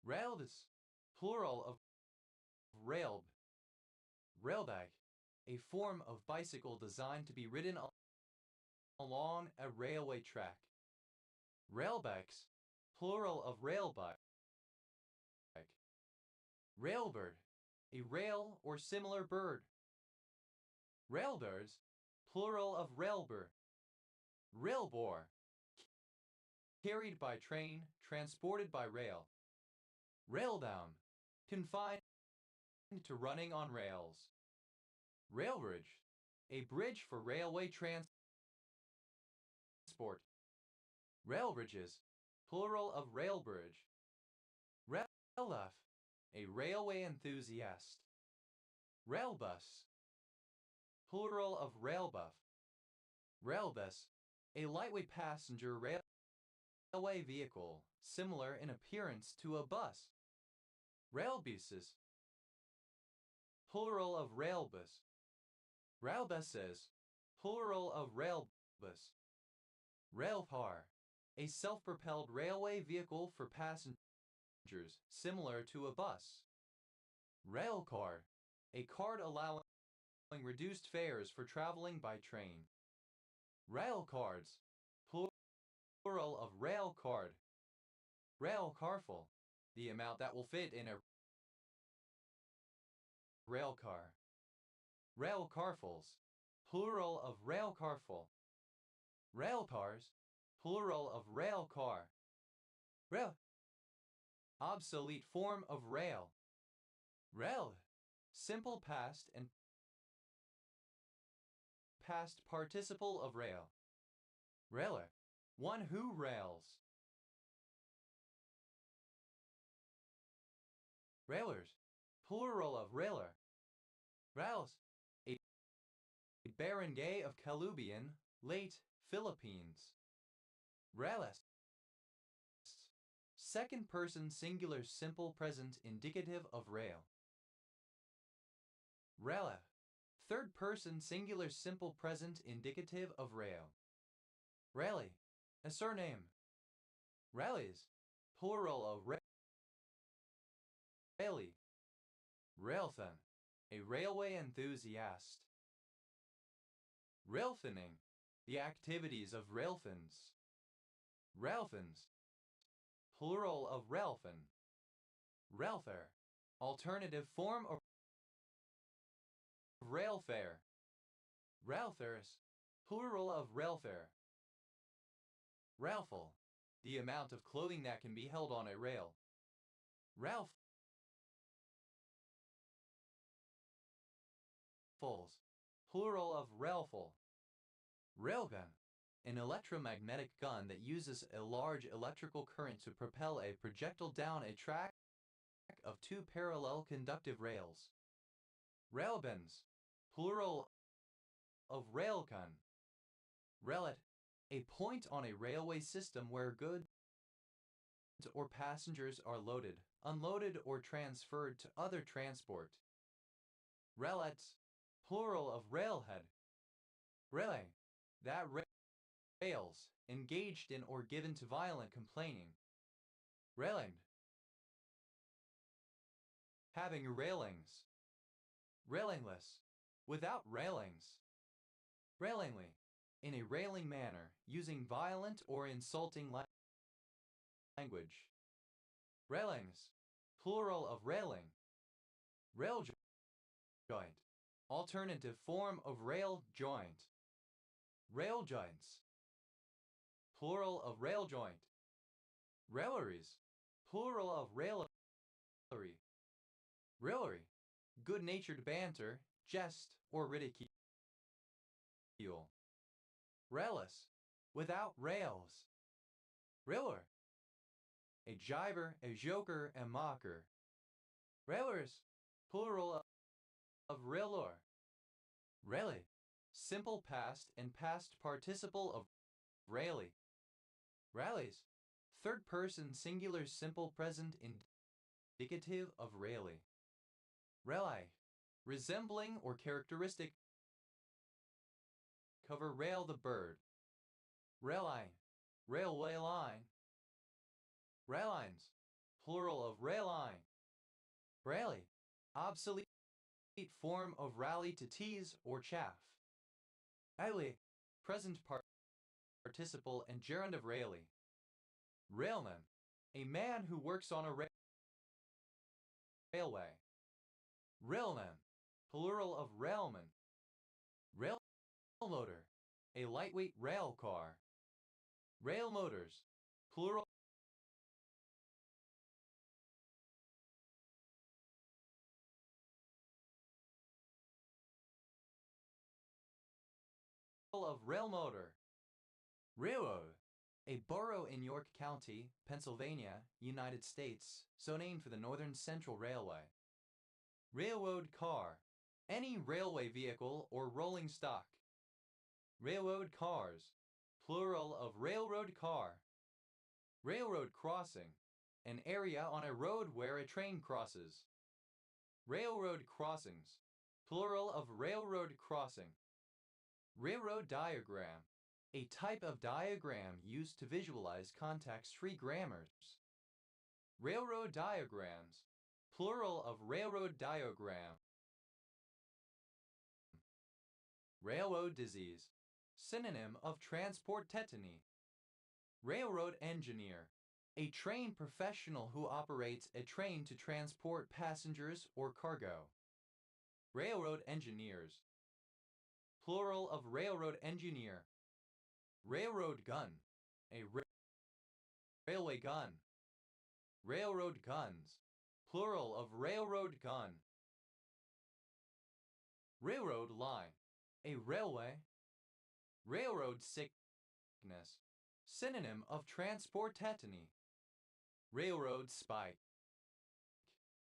Railbus, plural of railb. Railbag, a form of bicycle designed to be ridden along a railway track. Railbikes, plural of railbike. Railbird, a rail or similar bird. Railbirds, plural of railbird. Railbore, carried by train, transported by rail. Railbound, confined to running on rails. Railbridge, a bridge for railway transport. Railbridges, plural of railbridge. Railbuff, a railway enthusiast. Railbus, plural of railbuff. Railbus, a lightweight passenger railway vehicle, similar in appearance to a bus. Railbuses, plural of railbus. Railbuses, plural of railbus. Railcar, a self-propelled railway vehicle for passengers similar to a bus. Railcard, a card allowing reduced fares for traveling by train. Railcards, plural of rail card. Railcarful, the amount that will fit in a railcar. Railcarfuls, plural of railcarful. Railcars, plural of railcar. Rail, obsolete form of rail. Rail, simple past and past participle of rail. Railer, one who rails. Railers, plural of railer. Rails, a barangay of Kalubian, late Philippines. Rails, second person singular simple present indicative of rail. Rela, third person singular simple present indicative of rail. Rally, a surname. Rallies, plural of rally. Railfan, a railway enthusiast. Railfaning, the activities of railfans. Railfans, plural of railfan. Railfare, alternative form of railfare. Railfares, plural of railfare. Railful, the amount of clothing that can be held on a rail. Railfuls, plural of railful. Railgun, an electromagnetic gun that uses a large electrical current to propel a projectile down a track of two parallel conductive rails. Railbens, plural of railgun. Relet, a point on a railway system where goods or passengers are loaded, unloaded, or transferred to other transport. Relets, plural of railhead. Relay, that rails, engaged in or given to violent complaining. Railing, having railings. Railingless, without railings. Railingly, in a railing manner, using violent or insulting language. Railings, plural of railing. Rail joint, alternative form of rail joint. Rail joints, plural of rail joint. Railleries, plural of raillery. Raillery, good-natured banter, jest, or ridicule. Railless, without rails. Railler, a jiber, a joker, a mocker. Railers, plural of railor. Rally, simple past and past participle of rally. Rallies, third person singular simple present indicative of rally. Rally, resembling or characteristic. Cover rail the bird. Rail line, railway line. Rail lines, plural of rail line. Rally, obsolete form of rally to tease or chaff. Rally, present participle and gerund of rally. Railman, a man who works on a railway. Railman, plural of railman. Rail motor, a lightweight rail car. Rail motors, plural of rail motor. Railroad, a borough in York County, Pennsylvania, United States, so named for the Northern Central Railway. Railroad car, any railway vehicle or rolling stock. Railroad cars, plural of railroad car. Railroad crossing, an area on a road where a train crosses. Railroad crossings, plural of railroad crossing. Railroad diagram, A type of diagram used to visualize context-free grammars. Railroad diagrams, plural of railroad diagram. Railroad disease, synonym of transport tetany. Railroad engineer, a trained professional who operates a train to transport passengers or cargo. Railroad engineers, plural of railroad engineer. Railroad gun, a railway gun. Railroad guns, plural of railroad gun. Railroad line, a railway. Railroad sickness, synonym of transport tetany. Railroad spike,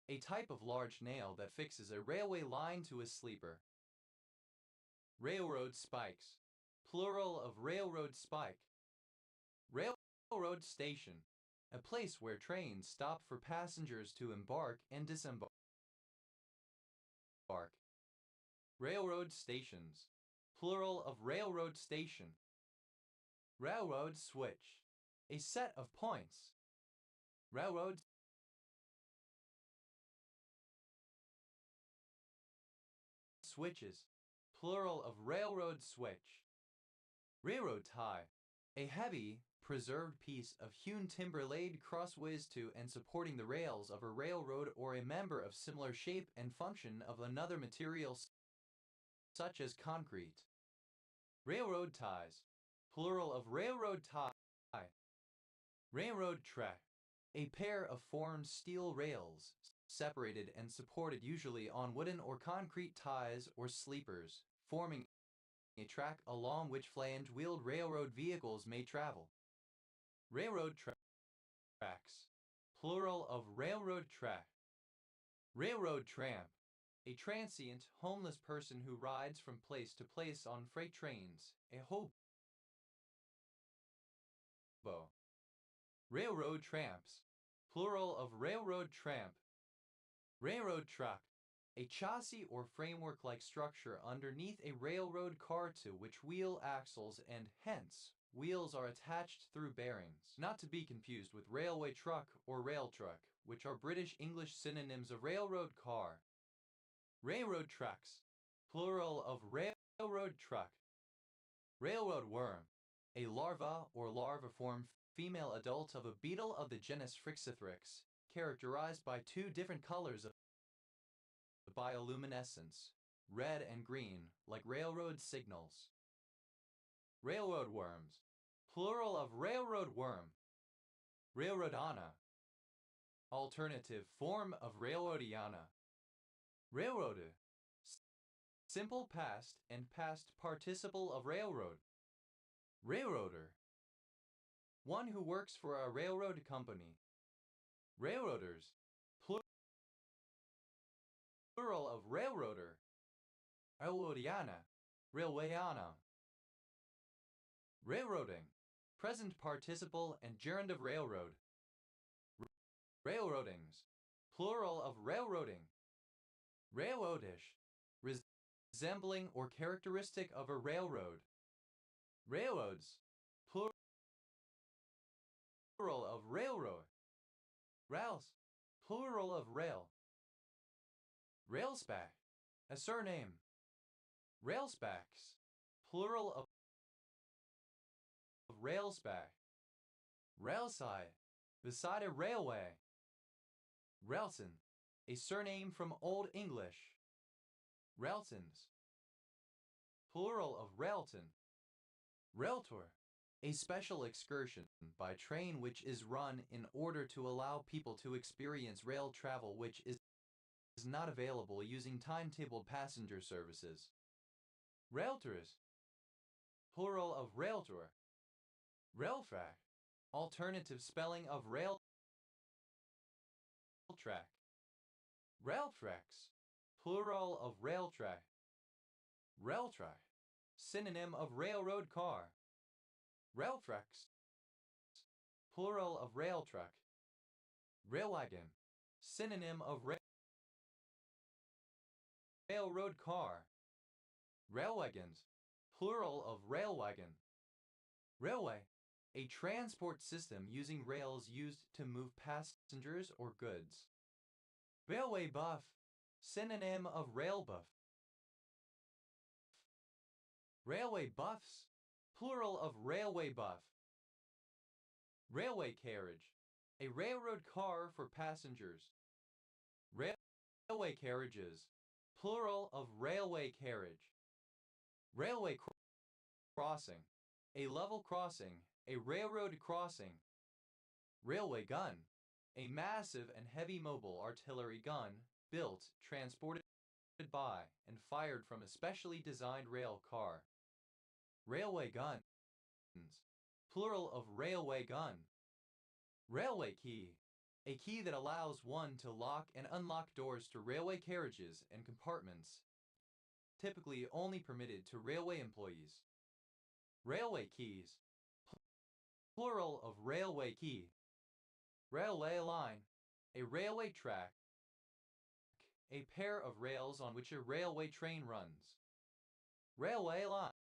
a type of large nail that fixes a railway line to a sleeper. Railroad spikes, plural of railroad spike. Railroad station, a place where trains stop for passengers to embark and disembark. Railroad stations, plural of railroad station. Railroad switch, a set of points. Railroad switches, plural of railroad switch. Railroad tie, a heavy, preserved piece of hewn timber laid crossways to and supporting the rails of a railroad or a member of similar shape and function of another material such as concrete. Railroad ties, plural of railroad tie. Railroad track, a pair of formed steel rails, separated and supported usually on wooden or concrete ties or sleepers, forming a track along which flange-wheeled railroad vehicles may travel. Railroad tracks, plural of railroad track. Railroad tramp, a transient, homeless person who rides from place to place on freight trains, a hobo. Railroad tramps, plural of railroad tramp. Railroad truck, a chassis or framework-like structure underneath a railroad car to which wheel axles and, hence, wheels are attached through bearings, not to be confused with railway truck or rail truck, which are British English synonyms of railroad car. Railroad trucks, plural of railroad truck. Railroad worm, a larva or larviform female adult of a beetle of the genus Phrixothrix, characterized by two different colors of bioluminescence, red and green, like railroad signals. Railroad worms, plural of railroad worm. Railroadana, alternative form of railroadiana. Railroader, simple past and past participle of railroad. Railroader, one who works for a railroad company. Railroaders, plural of railroader. Railroadiana, railwayana. Railroading, present participle and gerund of railroad. Railroadings, plural of railroading. Railroadish, resembling or characteristic of a railroad. Railroads, plural of railroad. Rails, plural of rail. Railsback, a surname. Railsbacks, plural of railsback. Railside, beside a railway. Railton, a surname from Old English. Railtons, plural of railton. Railtour, a special excursion by train which is run in order to allow people to experience rail travel which is not available using timetabled passenger services. Railtours, plural of railtour. Railtrack, alternative spelling of rail track. Railtracks, plural of railtrack. Railtrack, synonym of railroad car. Railtracks, plural of railtrack. Railwagon, synonym of railroad car. Railwagons, plural of railwagon. Railway, a transport system using rails used to move passengers or goods. Railway buff, synonym of rail buff. Railway buffs, plural of railway buff. Railway carriage, a railroad car for passengers. Railway carriages, plural of railway carriage. Railway crossing, a level crossing, a railroad crossing. Railway gun, a massive and heavy mobile artillery gun built, transported by, and fired from a specially designed rail car. Railway guns, plural of railway gun. Railway key, a key that allows one to lock and unlock doors to railway carriages and compartments, typically only permitted to railway employees. Railway keys, plural of railway key. Railway line, a railway track, a pair of rails on which a railway train runs. Railway line,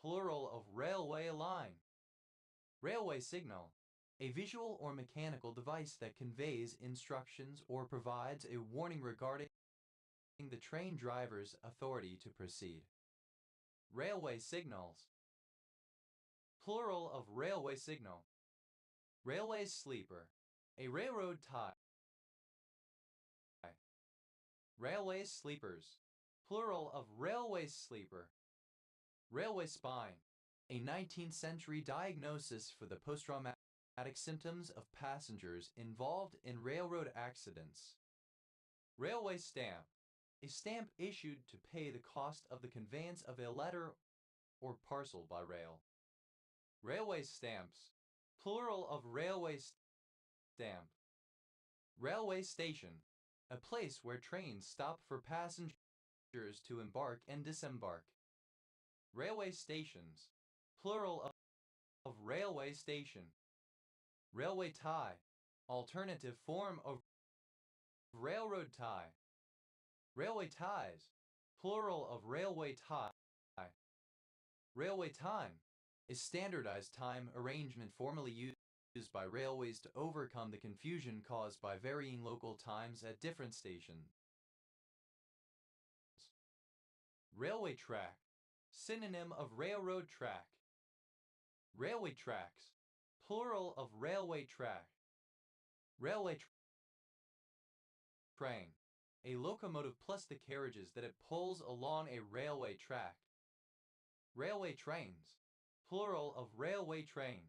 plural of railway line. Railway signal, a visual or mechanical device that conveys instructions or provides a warning regarding the train driver's authority to proceed. Railway signals, plural of railway signal. Railway sleeper, a railroad tie. Railway sleepers, plural of railway sleeper. Railway spine, a 19th century diagnosis for the post-traumatic symptoms of passengers involved in railroad accidents. Railway stamp, a stamp issued to pay the cost of the conveyance of a letter or parcel by rail. Railway stamps, plural of railway stamp. Railway station, a place where trains stop for passengers to embark and disembark. Railway stations, plural of railway station. Railway tie, alternative form of railroad tie. Railway ties, plural of railway tie. Railway time is standardized time arrangement formerly used by railways to overcome the confusion caused by varying local times at different stations. Railway track, synonym of railroad track. Railway tracks, plural of railway track. Railway train, a locomotive plus the carriages that it pulls along a railway track. Railway trains, plural of railway train.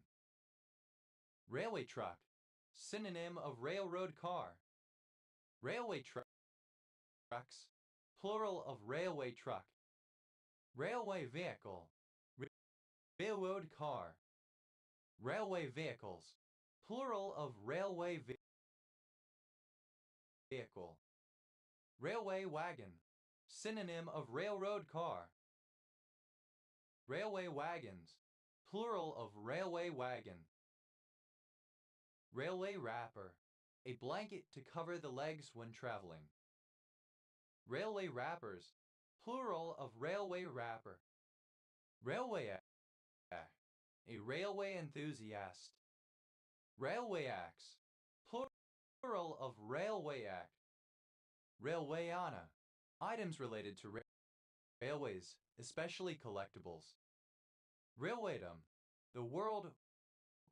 Railway truck, synonym of railroad car. Railway trucks, plural of railway truck. Railway vehicle, railroad car. Railway vehicles, plural of railway vehicle. Railway wagon, synonym of railroad car. Railway wagons, plural of railway wagon. Railway wrapper, a blanket to cover the legs when traveling. Railway wrappers, plural of railway wrapper. Railway act, a railway enthusiast. Railway axe, plural of railway act. Railwayana, items related to railways, especially collectibles. Railwaydom, the world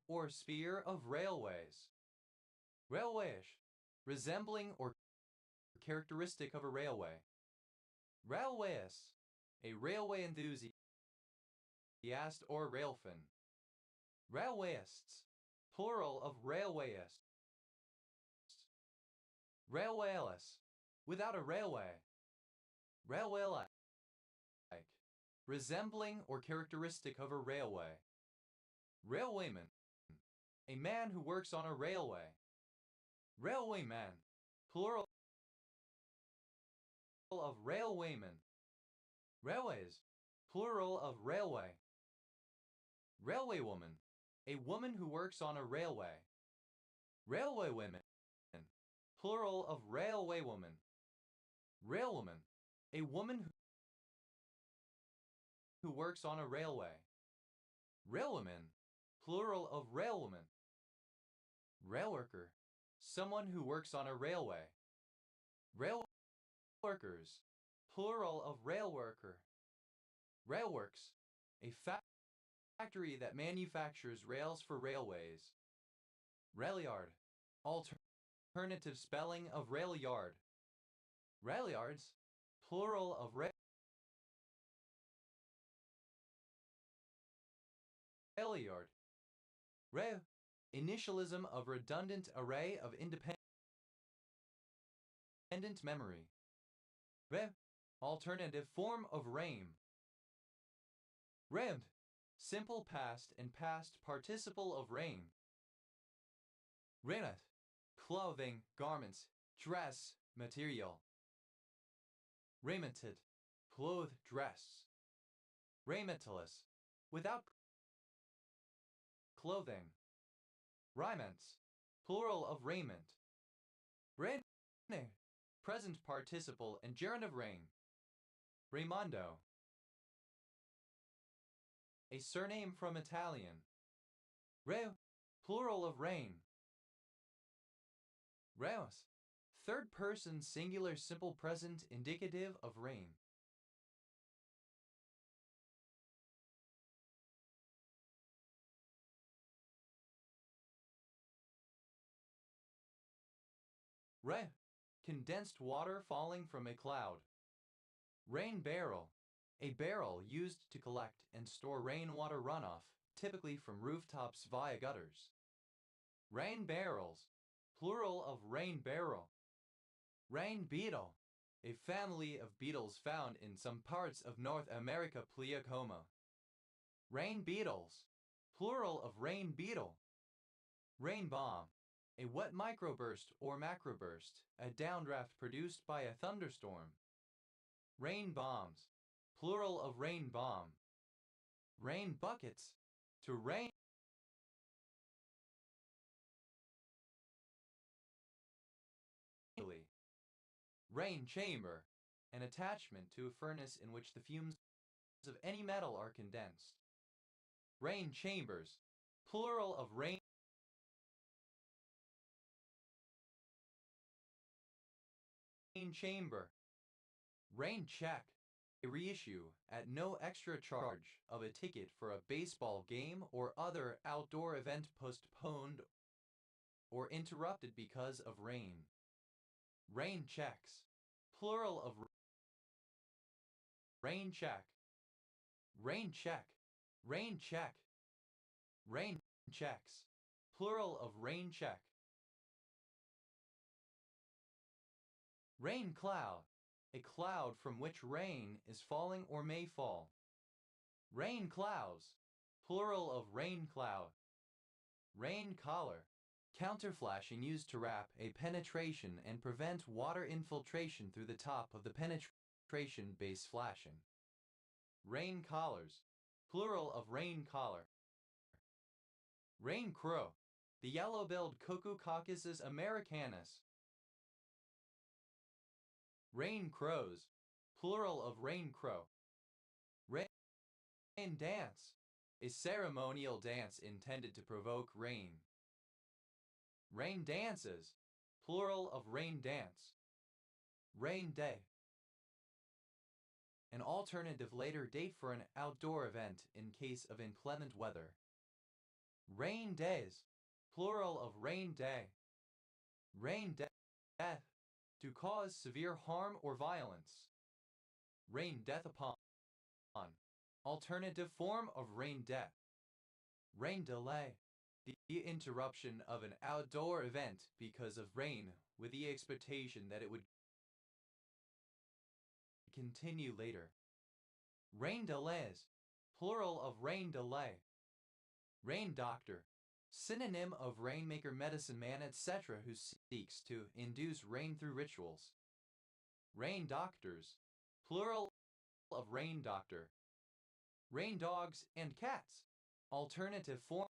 or sphere of railways. Railwayish, resembling or characteristic of a railway. Railwayist, a railway enthusiast or railfan. Railwayists, plural of railwayists. Railwayless, without a railway. Railway-like, resembling or characteristic of a railway. Railwayman, a man who works on a railway. Railwayman, plural of railwayman. Railways, plural of railway. Railwaywoman, a woman who works on a railway. Railwaywomen, plural of railwaywoman. Railwoman, A woman who works on a railway. Railwoman, plural of railwoman. Railworker, someone who works on a railway. Rail workers, plural of railworker. Railworks, a factory that manufactures rails for railways. Railyard, alternative spelling of rail yard. Railyards, plural of railyard. Rail, initialism of redundant array of independent memory. Re, alternative form of rame. Rammed, simple past and past participle of rain. Raiment, clothing, garments, dress, material. Raimented, clothed dress. Raimentless, without clothing. Raiments, plural of raiment. Rain, present participle and gerund of rain. Raimondo, a surname from Italian. Re, plural of rain. Reos, third person singular simple present indicative of rain. Re, condensed water falling from a cloud. Rain barrel, a barrel used to collect and store rainwater runoff, typically from rooftops via gutters. Rain barrels, plural of rain barrel. Rain beetle, a family of beetles found in some parts of North America. Pleocoma. Rain beetles, plural of rain beetle. Rain bomb, a wet microburst or macroburst, a downdraft produced by a thunderstorm. Rain bombs, plural of rain bomb. Rain buckets, to rain. Rain chamber, an attachment to a furnace in which the fumes of any metal are condensed. Rain chambers, plural of rain chamber. Rain check, a reissue at no extra charge of a ticket for a baseball game or other outdoor event postponed or interrupted because of rain. Rain checks, plural of rain check. Rain check, rain check. Rain checks, plural of rain check. Rain cloud, a cloud from which rain is falling or may fall. Rain clouds, plural of rain cloud. Rain collar, counterflashing used to wrap a penetration and prevent water infiltration through the top of the penetration base flashing. Rain collars, plural of rain collar. Rain crow, the yellow-billed cuckoo Caucasus americanus. Rain crows, plural of rain crow. Rain dance, a ceremonial dance intended to provoke rain. Rain dances, plural of rain dance. Rain day, an alternative later date for an outdoor event in case of inclement weather. Rain days, plural of rain day. Rain death, to cause severe harm or violence. Rain death upon, alternative form of rain death. Rain delay, the interruption of an outdoor event because of rain with the expectation that it would continue later. Rain delays, plural of rain delay. Rain doctor, synonym of rainmaker, medicine man, etc. who seeks to induce rain through rituals. Rain doctors, plural of rain doctor. Rain dogs and cats, alternative form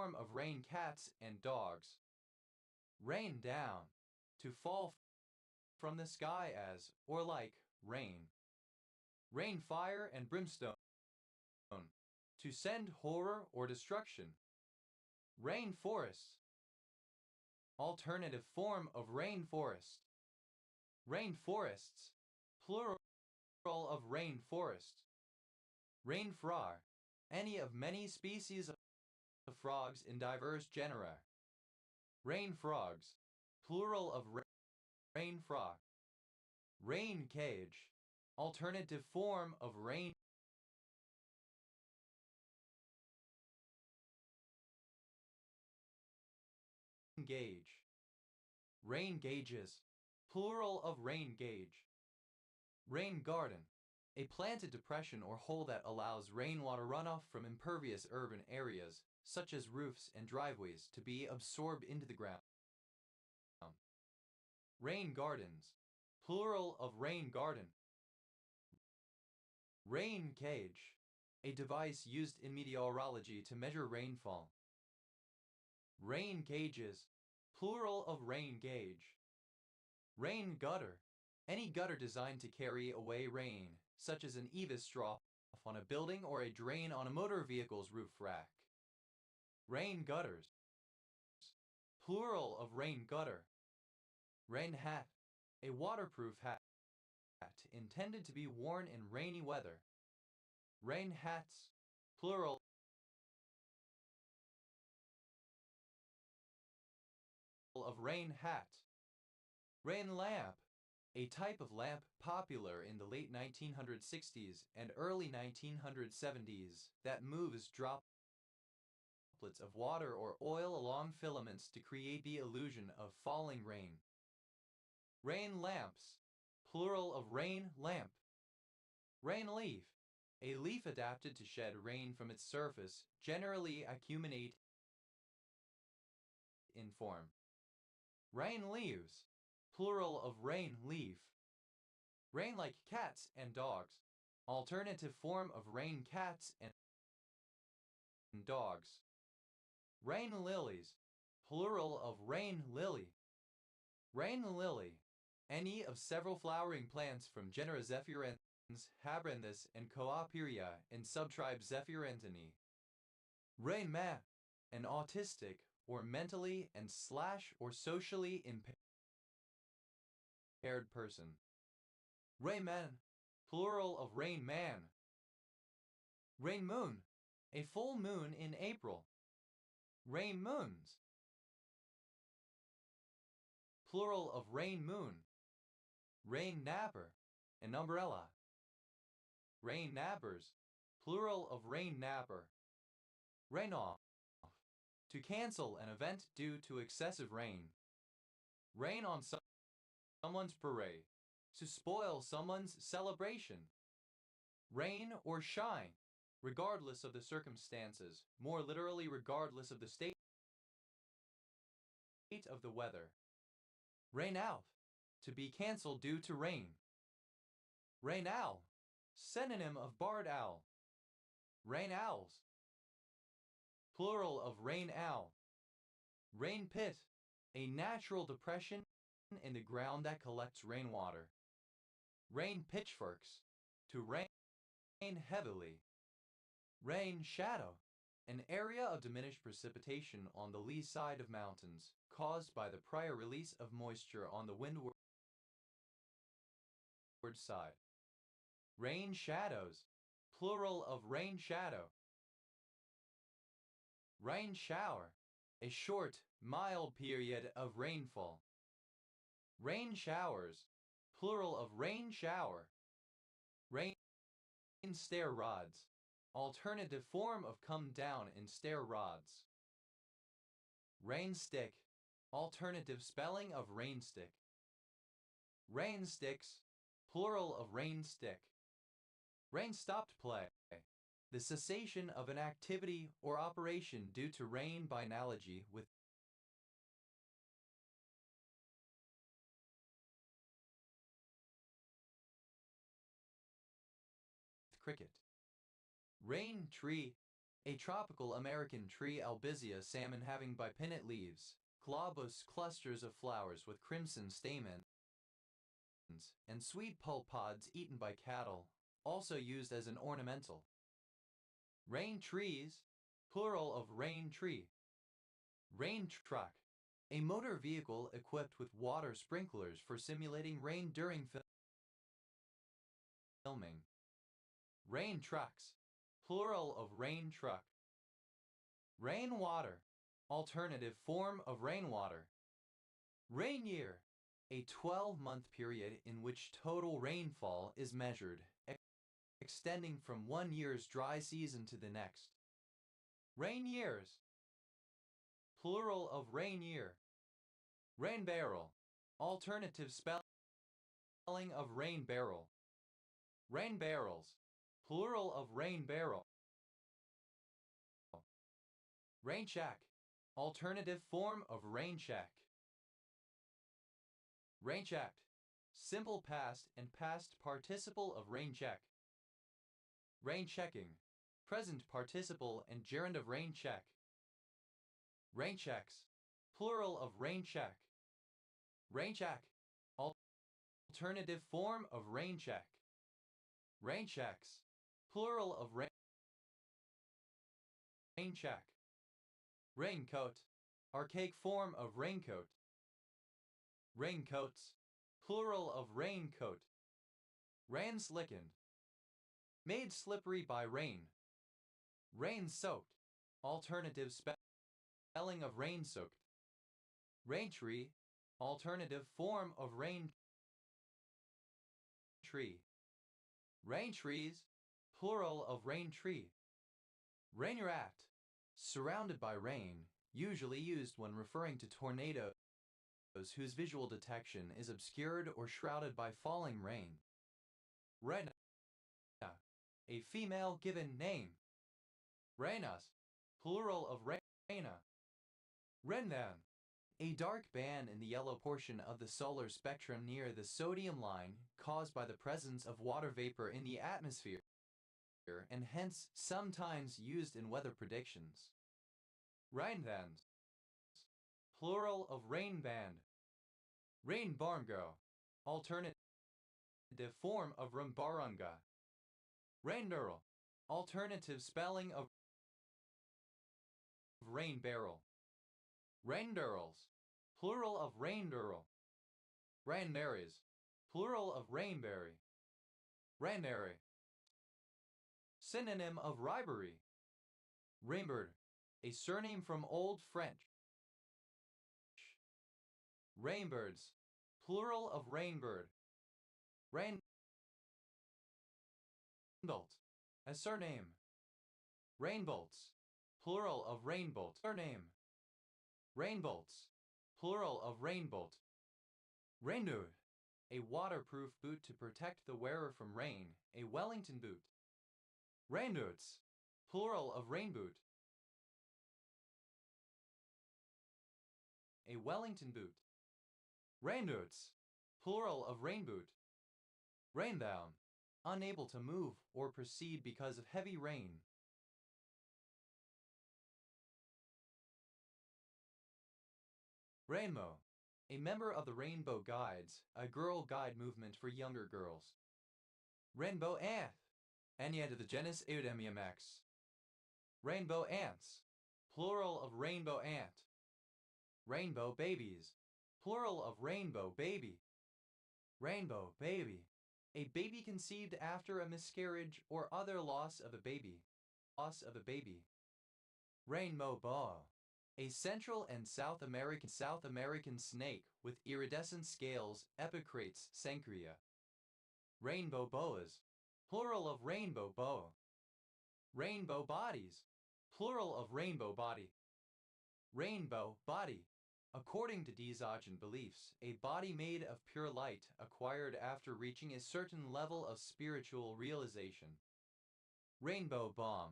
of rain cats and dogs. Rain down, to fall from the sky as, or like, rain. Rain fire and brimstone. To send horror or destruction. Rainforest. Alternative form of rainforest. Rainforests. Plural of rainforest. Rainfrog. Any of many species of frogs in diverse genera. Rain frogs. Plural of rain frog. Rain cage. Alternative form of rain gauge. Rain gauges. Plural of rain gauge. Rain garden. A planted depression or hole that allows rainwater runoff from impervious urban areas, such as roofs and driveways, to be absorbed into the ground. Rain gardens. Plural of rain garden. Rain gauge. A device used in meteorology to measure rainfall. Rain gauges. Plural of rain gauge. Rain gutter. Any gutter designed to carry away rain, such as an eaves trough on a building or a drain on a motor vehicle's roof rack. Rain gutters. Plural of rain gutter. Rain hat. A waterproof hat intended to be worn in rainy weather. Rain hats. Plural of rain hat. Rain lamp. A type of lamp popular in the late 1960s and early 1970s that moves droplets of water or oil along filaments to create the illusion of falling rain. Rain lamps. Plural of rain lamp. Rain leaf. A leaf adapted to shed rain from its surface, generally acuminate in form. Rain leaves. Plural of rain leaf. Rain like cats and dogs. Alternative form of rain cats and dogs. Rain lilies. Plural of rain lily. Rain lily. Any of several flowering plants from genera Zephyrinthus, Habranthus, and Coaperia in subtribe Zephyrinthini. Rain man. An autistic or mentally and / or socially impaired person. Rain man. Plural of rain man. Rain moon. A full moon in April. Rain moons. Plural of rain moon. Rain napper. An umbrella. Rain nappers. Plural of rain napper. Rain off. To cancel an event due to excessive rain. Rain on someone's parade. To spoil someone's celebration. Rain or shine. Regardless of the circumstances. More literally, regardless of the state of the weather. Rain out. To be canceled due to rain. Rain owl. Synonym of barred owl. Rain owls. Plural of rain owl. Rain pit. A natural depression in the ground that collects rainwater. Rain pitchforks. To rain heavily. Rain shadow. An area of diminished precipitation on the lee side of mountains, caused by the prior release of moisture on the windward side. Rain shadows. Plural of rain shadow. Rain shower. A short, mild period of rainfall. Rain showers. Plural of rain shower. Rain stair rods. Alternative form of come down in stair rods. Rain stick. Alternative spelling of rain stick. Rain sticks. Plural of rain stick. Rain stopped play. The cessation of an activity or operation due to rain, by analogy with cricket. Rain tree. A tropical American tree, Albizia salmon, having bipinnate leaves, globose clusters of flowers with crimson stamens. and sweet pulp pods eaten by cattle, also used as an ornamental. Rain trees, plural of rain tree. Rain truck, a motor vehicle equipped with water sprinklers for simulating rain during filming. Rain trucks, plural of rain truck. Rainwater, alternative form of rainwater. Rain year, a 12-month period in which total rainfall is measured, extending from one year's dry season to the next. Rain years, plural of rain year. Rain barrel, alternative spelling of rain barrel. Rain barrels, plural of rain barrel. Rain check, alternative form of rain check. Rain checked, simple past and past participle of rain check. Rain checking, present participle and gerund of rain check. Rain checks, plural of rain check. Rain check, alternative form of rain check. Rain checks, plural of rain check. Raincoat, archaic form of raincoat. Raincoats, plural of raincoat. Rain slickened, made slippery by rain. Rain soaked, alternative spelling of rain soaked. Rain tree, alternative form of rain tree. Rain trees, plural of rain tree. Rain rat, surrounded by rain, usually used when referring to tornadoes whose visual detection is obscured or shrouded by falling rain. Rena, a female given name. Renas, plural of reina. Rendan, a dark band in the yellow portion of the solar spectrum near the sodium line caused by the presence of water vapor in the atmosphere and hence sometimes used in weather predictions. Rainband, plural of rain band. Rain barngo, alternative form of rumbaranga. Rainbarrel, alternative spelling of rain barrel. Rainbarrels, plural of rainbarrel. Rainberries, plural of rainberry. Rainberry, synonym of ribery. Rainbird, a surname from Old French. Rainbirds, plural of rainbird. Rainbolt, a surname. Rainbolts, plural of rainbolt. Surname. Rainbolts, plural of rainbolt. Rainboot, a waterproof boot to protect the wearer from rain, a Wellington boot. Rainboots, plural of rainboot. A Wellington boot. Rainboots, plural of rainboot. Rainbound, unable to move or proceed because of heavy rain. Rainbow, a member of the Rainbow Guides, a girl guide movement for younger girls. Rainbow ant, any of the genus Eudemiamax. Rainbow ants, plural of rainbow ant. Rainbow babies, plural of rainbow baby. Rainbow baby, a baby conceived after a miscarriage or other loss of a baby. Rainbow boa, a Central and South American snake with iridescent scales, epicrates, sancria. Rainbow boas, plural of rainbow boa. Rainbow bodies, plural of rainbow body. Rainbow body, according to Dzogchen beliefs, a body made of pure light acquired after reaching a certain level of spiritual realization. Rainbow bomb,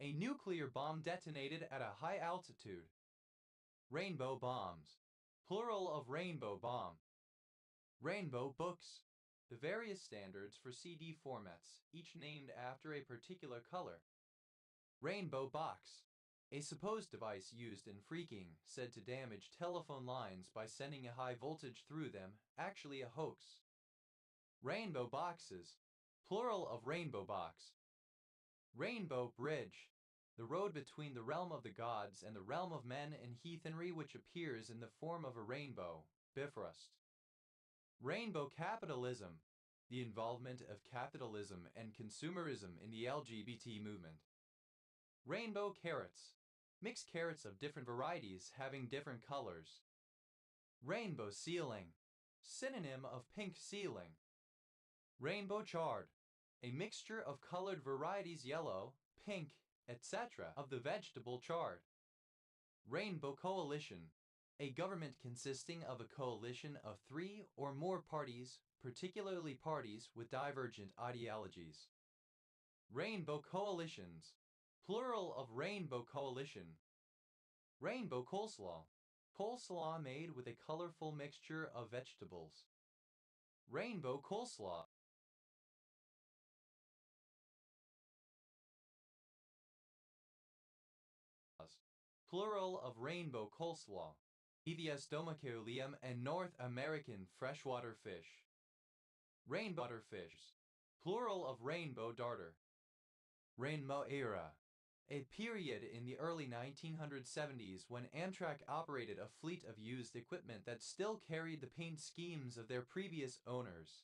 a nuclear bomb detonated at a high altitude. Rainbow bombs, plural of rainbow bomb. Rainbow books, the various standards for CD formats, each named after a particular color. Rainbow box, a supposed device used in phreaking, said to damage telephone lines by sending a high voltage through them, actually a hoax. Rainbow boxes, plural of rainbow box. Rainbow bridge, the road between the realm of the gods and the realm of men in heathenry which appears in the form of a rainbow, Bifrost. Rainbow capitalism, the involvement of capitalism and consumerism in the LGBT movement. Rainbow carrots, mixed carrots of different varieties having different colors. Rainbow ceiling, synonym of pink ceiling. Rainbow chard, a mixture of colored varieties yellow, pink, etc. of the vegetable chard. Rainbow coalition, a government consisting of a coalition of 3 or more parties, particularly parties with divergent ideologies. Rainbow coalitions, plural of rainbow coalition. Rainbow coleslaw, coleslaw made with a colorful mixture of vegetables. Rainbow coleslaw, plural of rainbow coleslaw. Evius domacoleum and North American freshwater fish. Rainbow fish, plural of rainbow darter. Rainbow era, a period in the early 1970s when Amtrak operated a fleet of used equipment that still carried the paint schemes of their previous owners.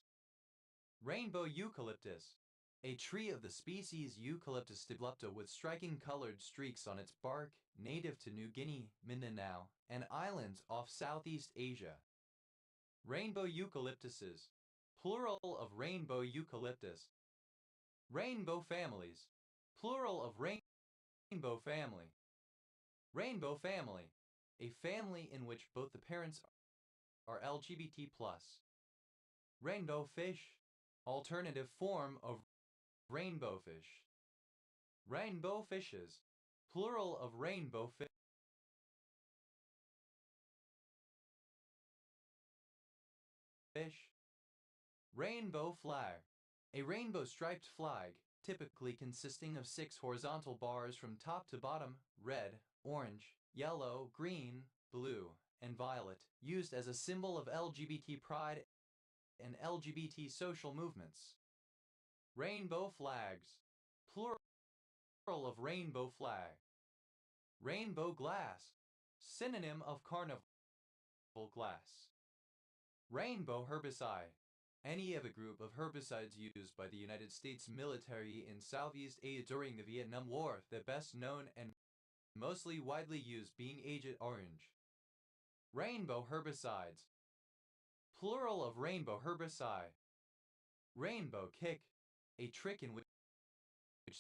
Rainbow eucalyptus, a tree of the species Eucalyptus stipulata with striking colored streaks on its bark, native to New Guinea, Mindanao, and islands off Southeast Asia. Rainbow eucalyptuses, plural of rainbow eucalyptus. Rainbow families, plural of rainbow family. Rainbow family, a family in which both the parents are LGBT+. Rainbow fish, alternative form of rainbow fish. Rainbow fishes, plural of rainbow fish. Rainbow flag, a rainbow-striped flag, typically consisting of 6 horizontal bars from top to bottom, red, orange, yellow, green, blue, and violet, used as a symbol of LGBT pride and LGBT social movements. Rainbow flags, plural of rainbow flag. Rainbow glass, synonym of carnival glass. Rainbow herbicide, any of a group of herbicides used by the United States military in Southeast Asia during the Vietnam War, the best known and mostly widely used being Agent Orange. Rainbow herbicides, plural of rainbow herbicide. Rainbow kick, a trick in which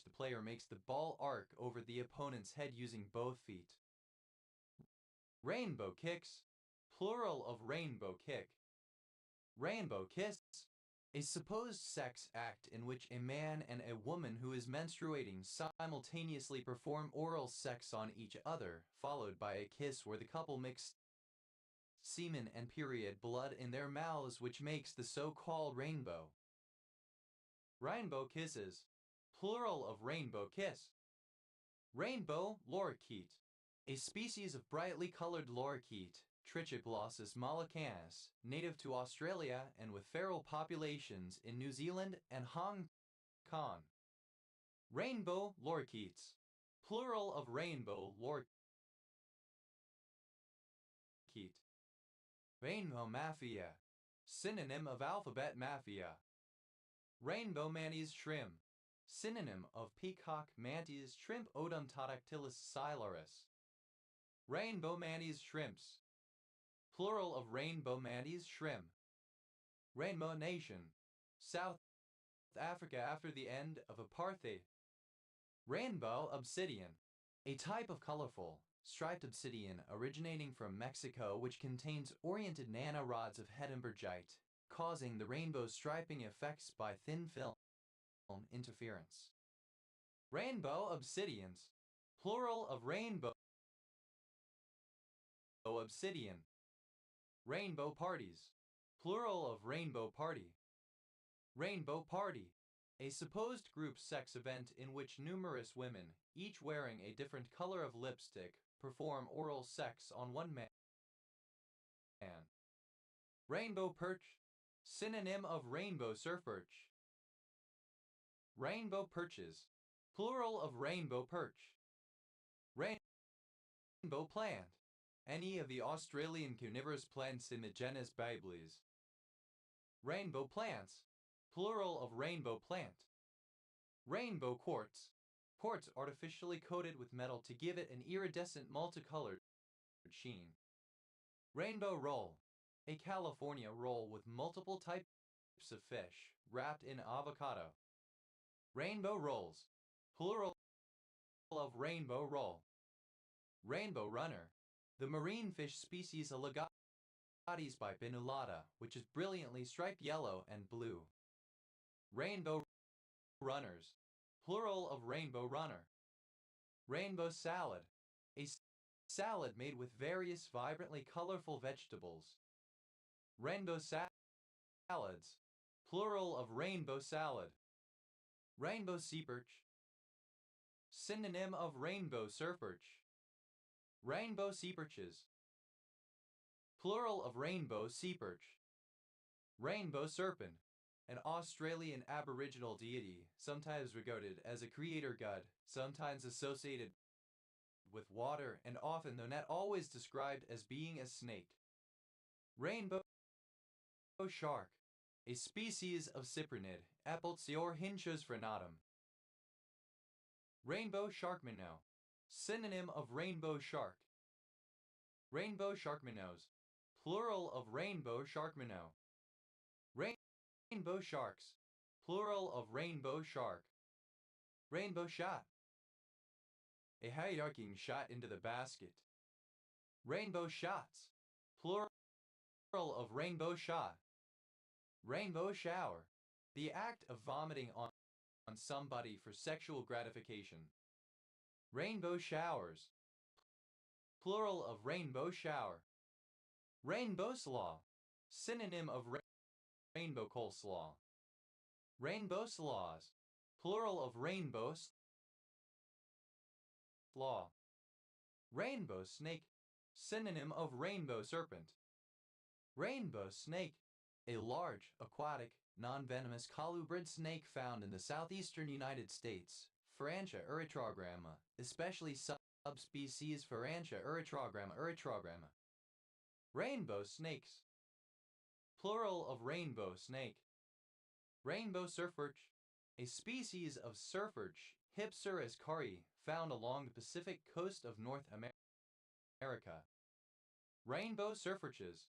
the player makes the ball arc over the opponent's head using both feet. Rainbow kicks, plural of rainbow kick. Rainbow kiss, a supposed sex act in which a man and a woman who is menstruating simultaneously perform oral sex on each other, followed by a kiss where the couple mix semen and period blood in their mouths, which makes the so-called rainbow. Rainbow kisses, plural of rainbow kiss. Rainbow lorikeet, a species of brightly colored lorikeet, Trichoglossus mollicanus, native to Australia and with feral populations in New Zealand and Hong Kong. Rainbow lorikeets, plural of rainbow lorikeet. Rainbow mafia, synonym of alphabet mafia. Rainbow mantis shrimp, synonym of peacock mantis shrimp Odontodactylus silaris. Rainbow mantis shrimps, plural of rainbow mantis shrimp. Rainbow nation, South Africa after the end of apartheid. Rainbow obsidian, a type of colorful, striped obsidian originating from Mexico which contains oriented nanorods of hedenbergite, causing the rainbow striping effects by thin film interference. Rainbow obsidians, plural of rainbow obsidian. Rainbow parties, plural of rainbow party. Rainbow party, a supposed group sex event in which numerous women, each wearing a different color of lipstick, perform oral sex on one man. Rainbow perch, Synonym of rainbow surfperch. Rainbow perches, plural of rainbow perch. Rainbow plant, any of the Australian carnivorous plants in the genus Biblis. Rainbow plants, plural of rainbow plant. Rainbow quartz, quartz artificially coated with metal to give it an iridescent multicolored sheen. Rainbow roll, a California roll with multiple types of fish wrapped in avocado. Rainbow rolls, plural of rainbow roll. Rainbow runner, the marine fish species Alligatis bipinnulata, which is brilliantly striped yellow and blue. Rainbow runners, plural of rainbow runner. Rainbow salad, a salad made with various vibrantly colorful vegetables. Rainbow salads, plural of rainbow salad. Rainbow sea perch, synonym of rainbow surfperch. Rainbow sea perches, plural of rainbow sea perch. Rainbow serpent, an Australian Aboriginal deity, sometimes regarded as a creator god, sometimes associated with water and often, though not always, described as being a snake. Rainbow shark, a species of cyprinid, Apeltior hinchos frenatum. Rainbow shark minnow, synonym of rainbow shark. Rainbow shark minnows, plural of rainbow shark minnow. Rainbow sharks, plural of rainbow shark. Rainbow shot, a hierarching shot into the basket. Rainbow shots, plural of rainbow shot. Rainbow shower, the act of vomiting on somebody for sexual gratification. Rainbow showers, plural of rainbow shower. Rainbow slaw, synonym of rainbow coleslaw. Rainbow slaws, plural of rainbow slaw. Rainbow snake, synonym of rainbow serpent. Rainbow snake, a large, aquatic, non-venomous colubrid snake found in the southeastern United States. Farantia erythrogramma, especially subspecies Farantia erythrogramma. Rainbow snakes, plural of rainbow snake. Rainbow surfperch, a species of surfperch, Hypserus cari, found along the Pacific coast of North America. Rainbow surfperches,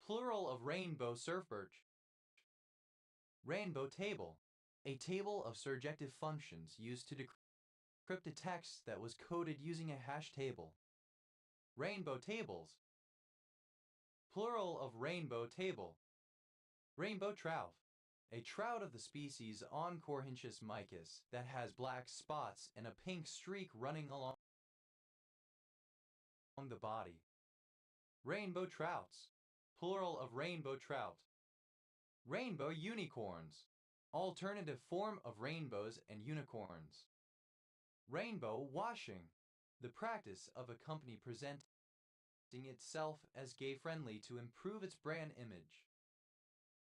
plural of rainbow surfperch. Rainbow table, a table of surjective functions used to decrypt a text that was coded using a hash table. Rainbow tables, plural of rainbow table. Rainbow trout, a trout of the species Oncorhynchus micus that has black spots and a pink streak running along the body. Rainbow trouts, plural of rainbow trout. Rainbow unicorns, alternative form of rainbows and unicorns. Rainbow washing, the practice of a company presenting itself as gay-friendly to improve its brand image.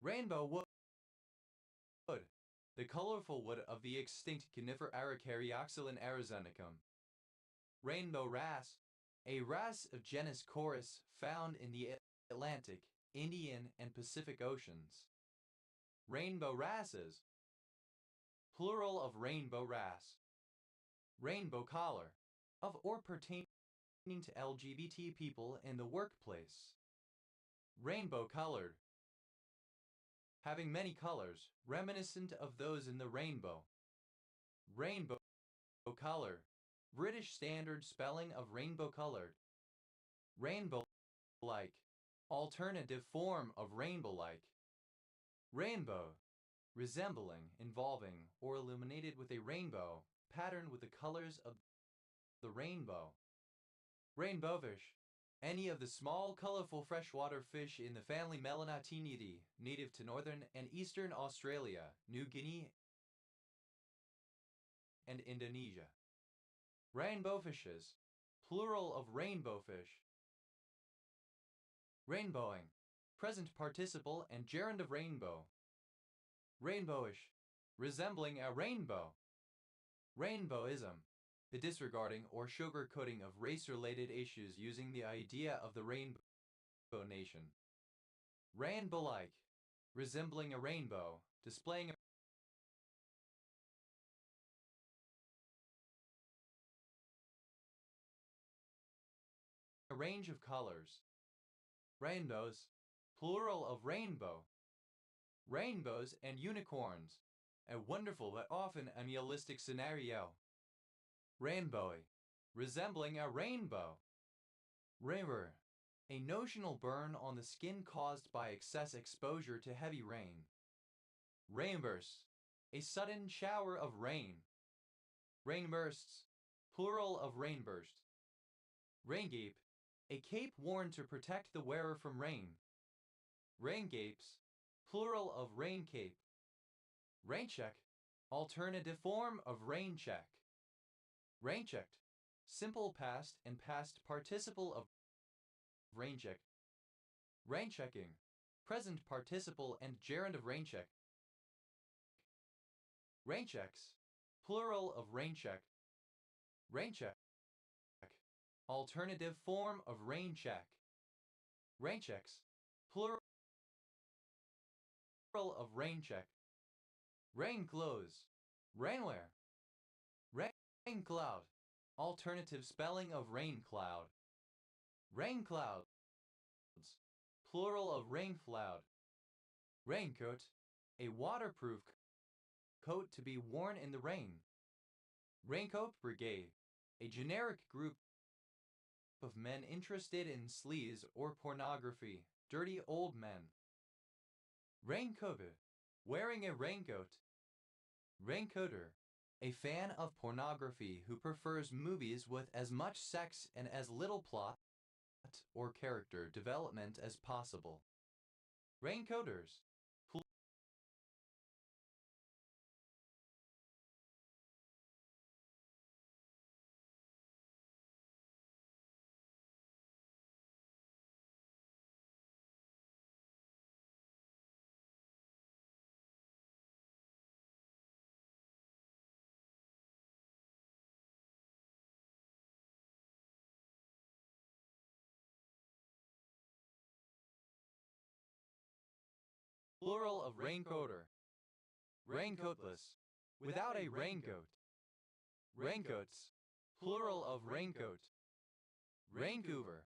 Rainbow wood, the colorful wood of the extinct conifer Araucarioxylon arizonicum. Rainbow wrasse, a wrasse of genus Chorus found in the Atlantic, Indian, and Pacific Oceans. Rainbow wrasses, plural of rainbow wrasse. Rainbow collar, of or pertaining to LGBT people in the workplace. Rainbow colored, having many colors, reminiscent of those in the rainbow. Rainbow color, British standard spelling of rainbow colored. Rainbow-like, alternative form of rainbow-like. Rainbow, resembling, involving, or illuminated with a rainbow, patterned with the colors of the rainbow. Rainbowfish, any of the small, colorful freshwater fish in the family Melanotinidae, native to northern and eastern Australia, New Guinea, and Indonesia. Rainbowfishes, plural of rainbowfish. Rainbowing, present participle and gerund of rainbow. Rainbowish, resembling a rainbow. Rainbowism, the disregarding or sugarcoating of race-related issues using the idea of the rainbow nation. Rainbow-like, resembling a rainbow, displaying a range of colors. Rainbows, plural of rainbow. Rainbows and unicorns, a wonderful but often unrealistic scenario. Rainbowy, resembling a rainbow. River, a notional burn on the skin caused by excess exposure to heavy rain. Rainburst, a sudden shower of rain. Rainbursts, plural of rainburst. Raingape, a cape worn to protect the wearer from rain. Raingapes, plural of raincape. Raincheck, alternative form of raincheck. Rainchecked, simple past and past participle of raincheck. Rainchecking, present participle and gerund of raincheck. Rainchecks, plural of raincheck. Raincheck, alternative form of raincheck. Rainchecks, plural of raincheck. Rainclothes, rainwear. Raincloud, alternative spelling of raincloud. Rainclouds, plural of rainfloud. Raincoat, a waterproof coat to be worn in the rain. Raincoat Brigade, a generic group of men interested in sleaze or pornography, dirty old men. Raincoated, wearing a raincoat. Raincoater, a fan of pornography who prefers movies with as much sex and as little plot or character development as possible. Raincoaters, plural of raincoater. Raincoatless, without a raincoat. Raincoats, plural of raincoat. Vancouver,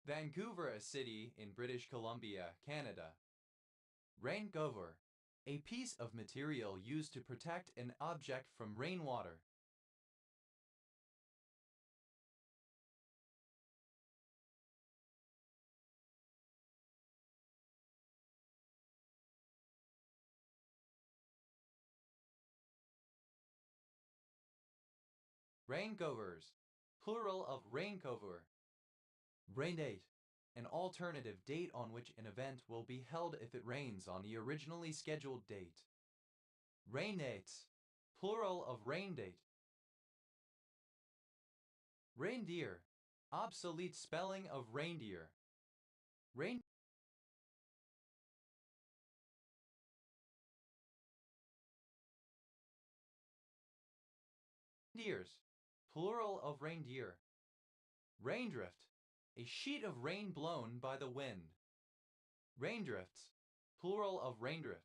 Vancouver, a city in British Columbia, Canada. Raincover, a piece of material used to protect an object from rainwater. Raincovers, plural of raincover. Rain date, an alternative date on which an event will be held if it rains on the originally scheduled date. Rain dates, plural of rain date. Reindeer, obsolete spelling of reindeer. Reindeers, plural of reindeer. Raindrift, a sheet of rain blown by the wind. Raindrifts, plural of raindrift.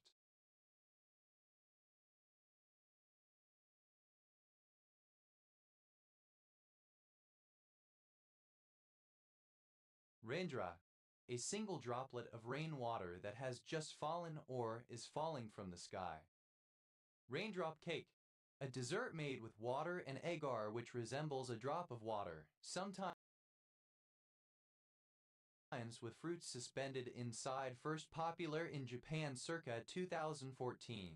Raindrop, a single droplet of rainwater that has just fallen or is falling from the sky. Raindrop cake, a dessert made with water and agar which resembles a drop of water, sometimes with fruits suspended inside, first popular in Japan circa 2014.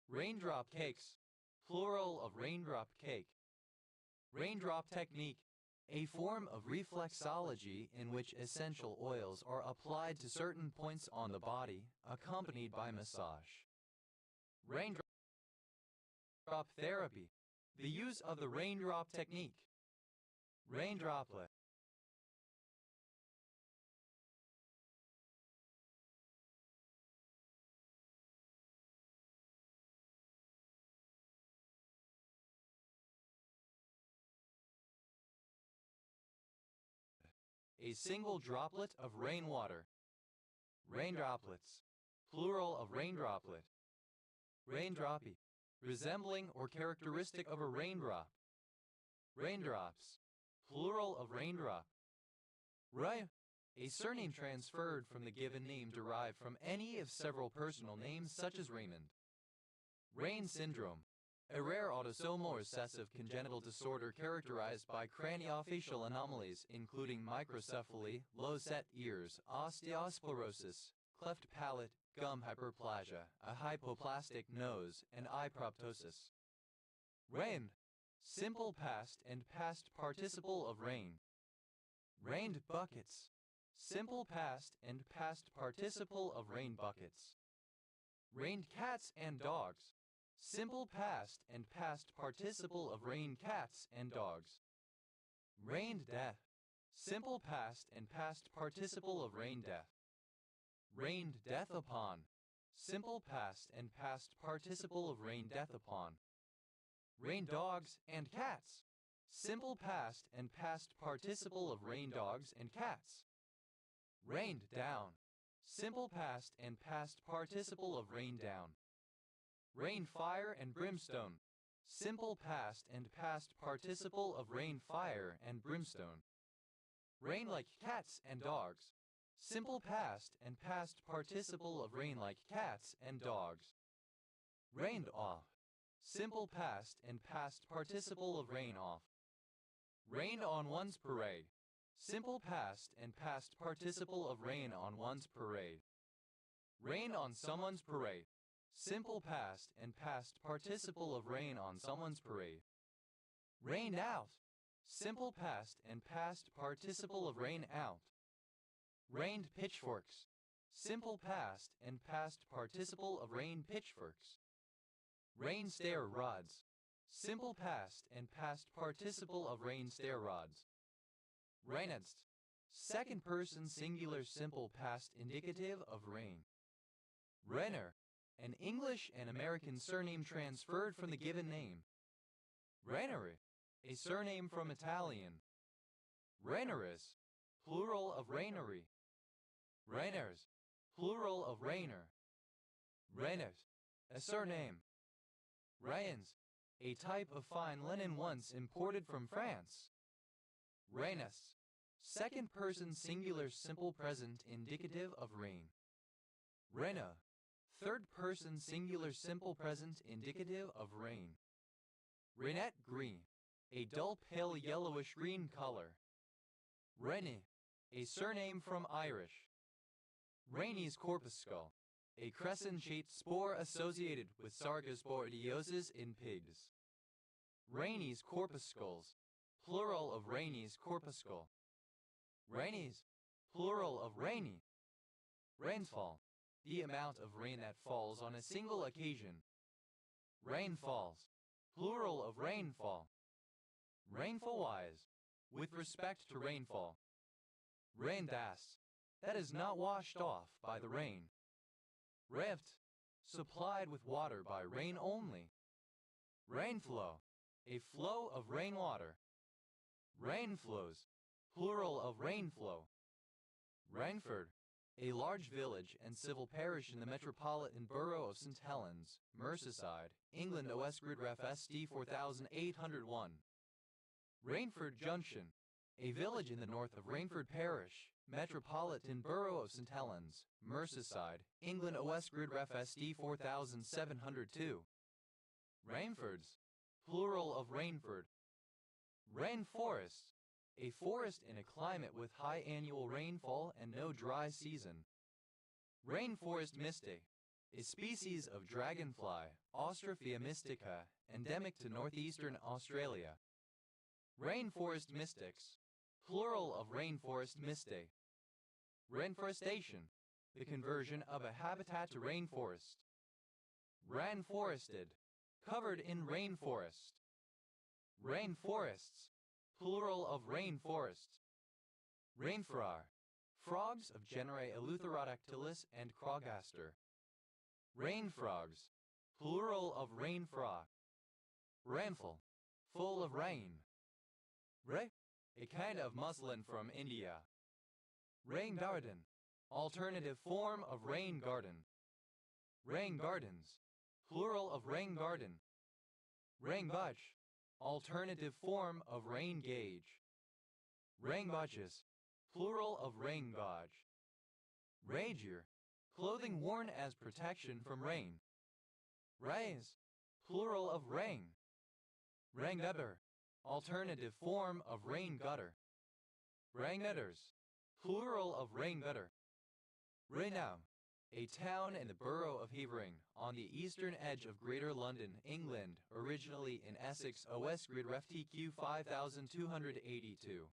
Raindrop cakes, plural of raindrop cake. Raindrop technique, a form of reflexology in which essential oils are applied to certain points on the body, accompanied by massage. Raindrop therapy, the use of the raindrop technique. Raindroplet. A single droplet of rainwater. Raindroplets, plural of raindroplet. Raindroppy, resembling or characteristic of a raindrop. Raindrops, plural of raindrop. Ray, a surname transferred from the given name derived from any of several personal names such as Raymond. Rain syndrome, a rare autosomal recessive congenital disorder characterized by craniofacial anomalies including microcephaly, low-set ears, osteosclerosis, cleft palate, gum hyperplasia, a hypoplastic nose, and eye proptosis. Rained, simple past and past participle of rain. Rained buckets, simple past and past participle of rain buckets. Rained cats and dogs, simple past and past participle of rain cats and dogs. Rained death, simple past and past participle of rain death. Rained death upon, simple past and past participle of rain death upon. Rain dogs and cats, simple past and past participle of rain dogs and cats. Rained down, simple past and past participle of rain down. Rain fire and brimstone, simple past and past participle of rain fire and brimstone. Rain like cats and dogs, simple past and past participle of rain like cats and dogs. Rained off, simple past and past participle of rain off. Rained on one's parade, simple past and past participle of rain on one's parade. Rain on someone's parade, simple past and past participle of rain on someone's parade. Rained out, simple past and past participle of rain out. Rained pitchforks, simple past and past participle of rain pitchforks. Rain stair rods, simple past and past participle of rain stair rods. Rainedst, second person singular simple past indicative of rain. Renner, an English and American surname transferred from the given name. Raineri, a surname from Italian. Raineris, plural of rainery. Rainers, plural of rainer. Rainers, a surname. Rains, a type of fine linen once imported from France. Rainus, second person singular simple present indicative of rain. Rena, third person singular simple present indicative of rain. Rainette green, a dull pale yellowish green color. Rennie, a surname from Irish. Rainey's corpuscle, a crescent-shaped spore associated with sarcosporidiosis in pigs. Rainey's corpuscles, plural of Rainey's corpuscle. Rainies, plural of rainy. Rainfall, the amount of rain that falls on a single occasion. Rainfalls, plural of rainfall. Rainfall-wise, with respect to rainfall. Raindas, that is not washed off by the rain. Reft, supplied with water by rain only. Rainflow, a flow of rainwater. Rainflows, plural of rainflow. Rainford, a large village and civil parish in the metropolitan borough of St. Helens, Merseyside, England. OS Grid Ref SD 4801. Rainford Junction, a village in the north of Rainford Parish, Metropolitan Borough of St. Helens, Merseyside, England. OS grid ref SD 4702. Rainfords, plural of Rainford. Rainforest, a forest in a climate with high annual rainfall and no dry season. Rainforest mystic, a species of dragonfly, Ostrophia mystica, endemic to northeastern Australia. Rainforest mystics, plural of rainforest mystic. Rainforestation, the conversion of a habitat to rainforest. Rainforested, covered in rainforest. Rainforests, plural of rainforest. Rainfrog, frogs of genera Eleutherodactylus and Croggaster. Rainfrogs, plural of rainfrog. Rainful, full of rain. A kind of muslin from India. Rain garden, alternative form of rain garden. Rain gardens, plural of rain garden. Rain gauge, alternative form of rain gauge. Rain gauges, plural of rain gauge. Ragear, clothing worn as protection from rain. Raise, plural of rain. Rain gutter, alternative form of rain gutter. Rain gutters, plural of rain gutter. Rainow, a town in the borough of Havering, on the eastern edge of Greater London, England, originally in Essex. OS grid ref TQ 5282.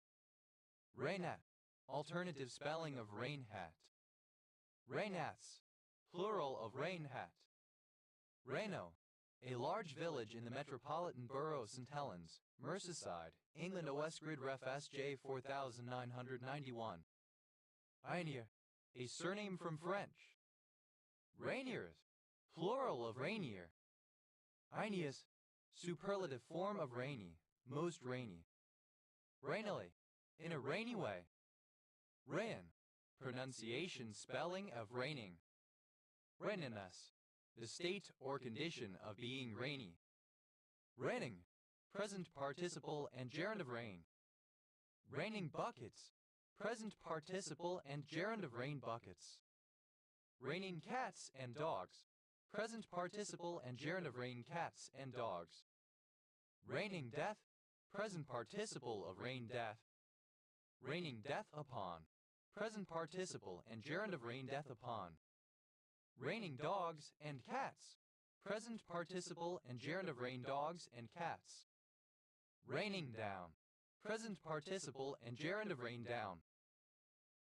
Rainhat, alternative spelling of rain hat. Rainhats, plural of rain hat. Raino, a large village in the metropolitan borough of St. Helens, Merseyside, England. OS grid ref SJ 4991. Rainier, a surname from French. Rainiers, plural of rainier. Rainius, superlative form of rainy, most rainy. Rainily, in a rainy way. Rain, pronunciation spelling of raining. Raininess, the state or condition of being rainy. Raining, present participle and gerund of rain. Raining buckets, present participle and gerund of rain buckets. Raining cats and dogs, present participle and gerund of rain cats and dogs. Raining death, present participle of rain death. Raining death upon, present participle and gerund of rain death upon. Raining dogs and cats, present participle and gerund of rain dogs and cats. Raining down, present participle and gerund of rain down.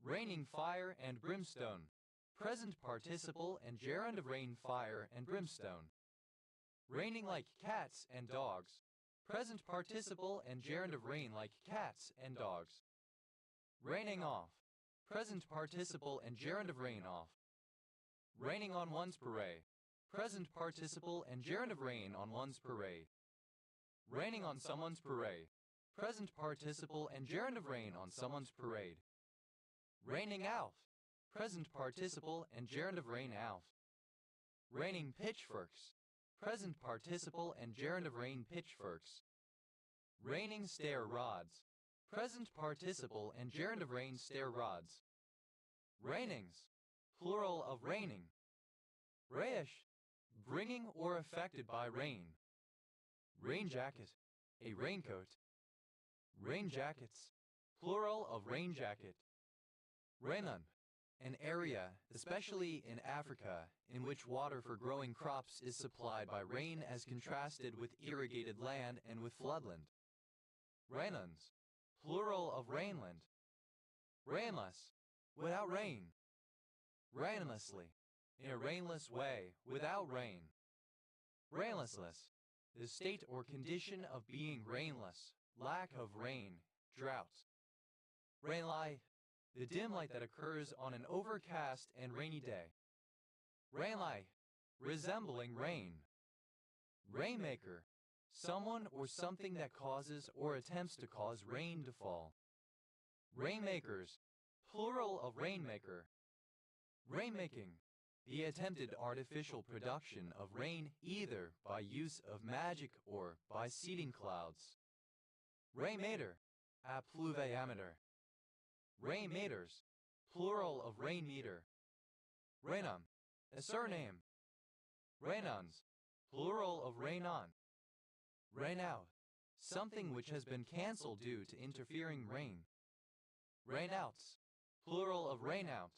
Raining fire and brimstone, present participle and gerund of rain fire and brimstone. Raining like cats and dogs, present participle and gerund of rain like cats and dogs. Raining off, present participle and gerund of rain off. Raining on one's parade, present participle and gerund of rain on one's parade. Raining on someone's parade, present participle and gerund of rain on someone's parade. Raining out, present participle and gerund of rain out. Raining pitchforks, present participle and gerund of rain pitchforks. Raining stair rods, present participle and gerund of rain stair rods. Rainings, plural of raining. Rayish, bringing or affected by rain. Rain jacket, a raincoat. Rain jackets, plural of rain jacket. Rainan, an area, especially in Africa, in which water for growing crops is supplied by rain as contrasted with irrigated land and with floodland. Rainlands, plural of rainland. Rainless, without rain. Rainlessly, in a rainless way, without rain. Rainlessless, the state or condition of being rainless, lack of rain, drought. Rainlight, the dim light that occurs on an overcast and rainy day. Rainlight, resembling rain. Rainmaker, someone or something that causes or attempts to cause rain to fall. Rainmakers, plural of rainmaker. Rainmaking, the attempted artificial production of rain either by use of magic or by seeding clouds. Rainmaker, a pluviometer. Rain meters, plural of rain meter. Rainum, a surname. Rainons, plural of rain on. Rain out, something which has been cancelled due to interfering rain. Rain outs, plural of rain out.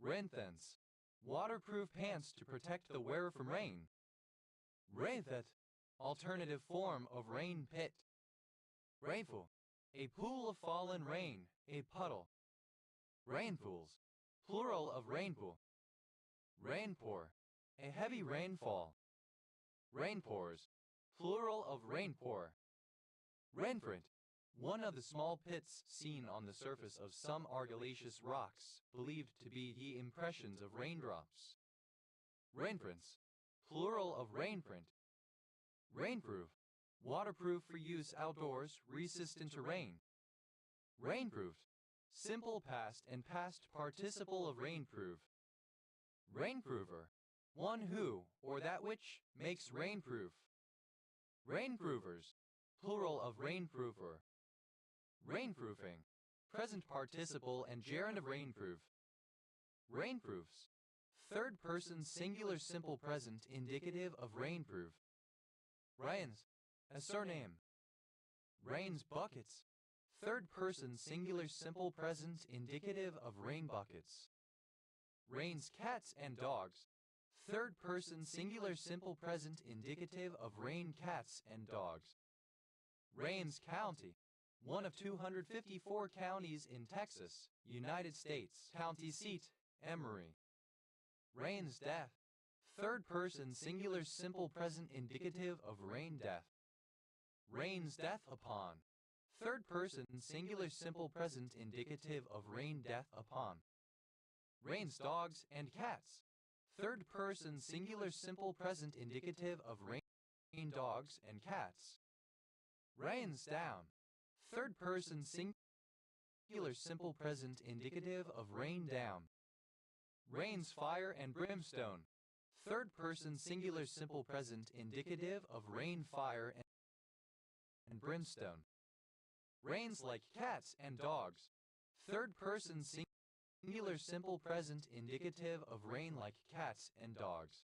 Rainthens, waterproof pants to protect the wearer from rain. Rainthet, alternative form of rain pit. Rainful, a pool of fallen rain, a puddle. Rainpools, plural of rainpool. Rainpour, a heavy rainfall. Rainpours, plural of rainpour. Rainprint, one of the small pits seen on the surface of some argillaceous rocks, believed to be the impressions of raindrops. Rainprints, plural of rainprint. Rainproof, waterproof for use outdoors, resistant to rain. Rainproofed, simple past and past participle of rainproof. Rainprover, one who, or that which, makes rainproof. Rainproofers, plural of rainproofer. Rainproofing, present participle and gerund of rainproof. Rainproofs, third person singular simple present indicative of rainproof. Rains, a surname. Rains buckets, third person singular simple present indicative of rain buckets. Rains cats and dogs, third person singular simple present indicative of rain cats and dogs. Rains County, one of 254 counties in Texas, United States. County seat, Emory. Rain's death, third person singular simple present indicative of rain death. Rain's death upon, third person singular simple present indicative of rain death upon. Rain's dogs and cats, third person singular simple present indicative of rain dogs and cats. Rains down, third person singular simple present indicative of rain down. Rains fire and brimstone, third person singular simple present indicative of rain fire and brimstone. Rains like cats and dogs, third person singular simple present indicative of rain like cats and dogs.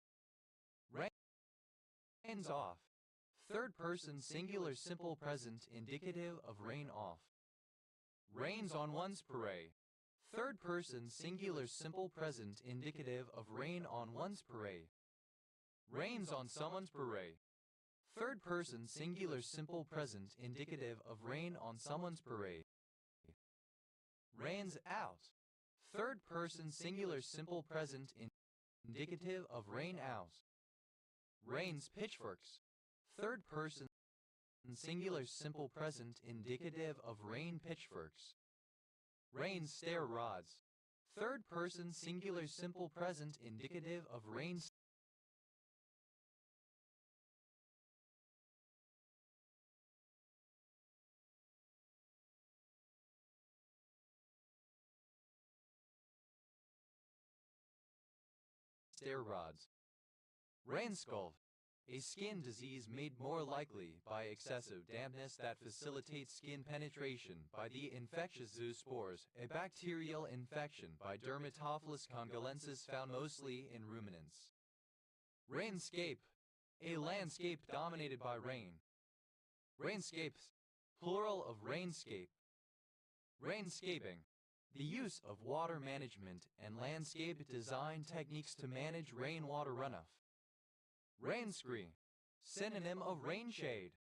Rains off, third person singular simple present indicative of rain off. Rains on one's parade, third person singular simple present indicative of rain on one's parade. Rains on someone's parade, third person singular simple present indicative of rain on someone's parade. Rains out, third person singular simple present indicative of rain out. Rains pitchforks, third person singular simple present indicative of rain pitchforks. Rains stair rods, third person singular simple present indicative of rain stair rods. Rain scald, a skin disease made more likely by excessive dampness that facilitates skin penetration by the infectious zoospores, a bacterial infection by Dermatophilus congolensis found mostly in ruminants. Rainscape, a landscape dominated by rain. Rainscapes, plural of rainscape. Rainscaping, the use of water management and landscape design techniques to manage rainwater runoff. Rainscreen, synonym of rainshade.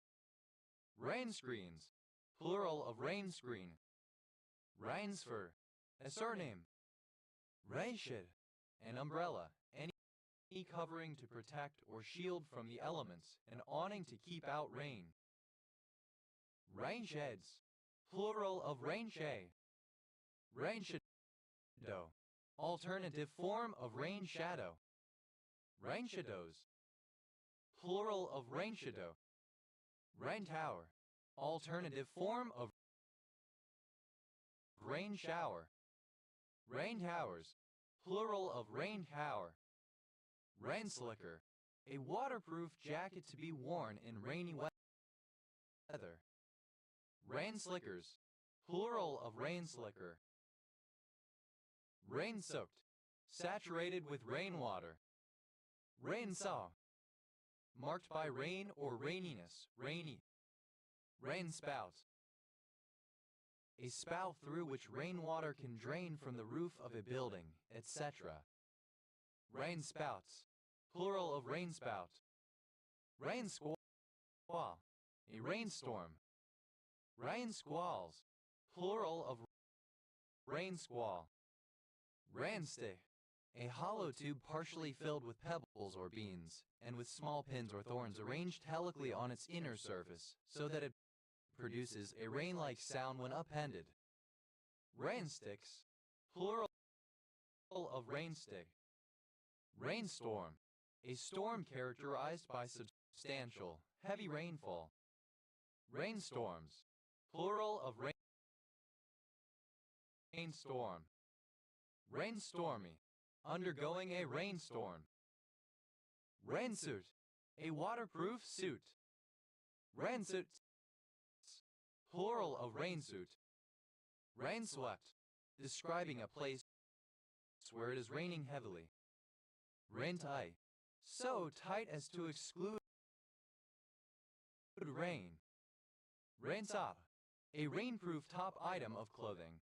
Rainscreens, plural of rainscreen. Rainsfur, a surname. Rainshed, an umbrella, any covering to protect or shield from the elements, an awning to keep out rain. Rainsheds, plural of rainshay. Rainshadow, alternative form of rain shadow. Rainshadows, plural of rainshadow. Rain tower, alternative form of rain shower. Rain towers, plural of rain tower. Rain slicker, a waterproof jacket to be worn in rainy weather. Rain slickers, plural of rain slicker. Rain-soaked, saturated with rainwater. Rain-saw, marked by rain or raininess, rainy. Rain-spout, a spout through which rainwater can drain from the roof of a building, etc. Rainspouts, plural of rainspout. Rain squall, a rainstorm. Rain squalls, plural of rain squall. Rainstick, a hollow tube partially filled with pebbles or beans, and with small pins or thorns arranged helically on its inner surface, so that it produces a rain-like sound when upended. Rainsticks, plural of rainstick. Rainstorm, a storm characterized by substantial, heavy rainfall. Rainstorms, plural of rainstorm. Rainstormy, undergoing a rainstorm. Rainsuit, a waterproof suit. Rainsuits, plural of rainsuit. Rainswept, describing a place where it is raining heavily. Rain-tie, so tight as to exclude rain. Raintop, a rainproof top item of clothing.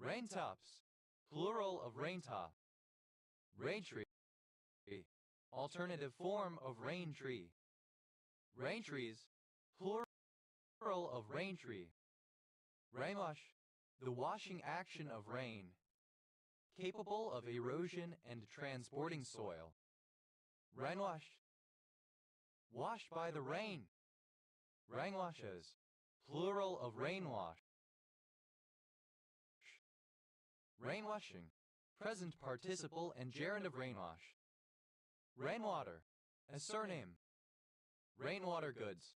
Raintops, plural of raintop. Raintree, alternative form of rain tree. Raintrees, plural of raintree. Rainwash, the washing action of rain, capable of erosion and transporting soil. Rainwash, washed by the rain. Rainwashes, plural of rainwash. Rainwashing, present participle and gerund of rainwash. Rainwater, a surname. Rainwater goods,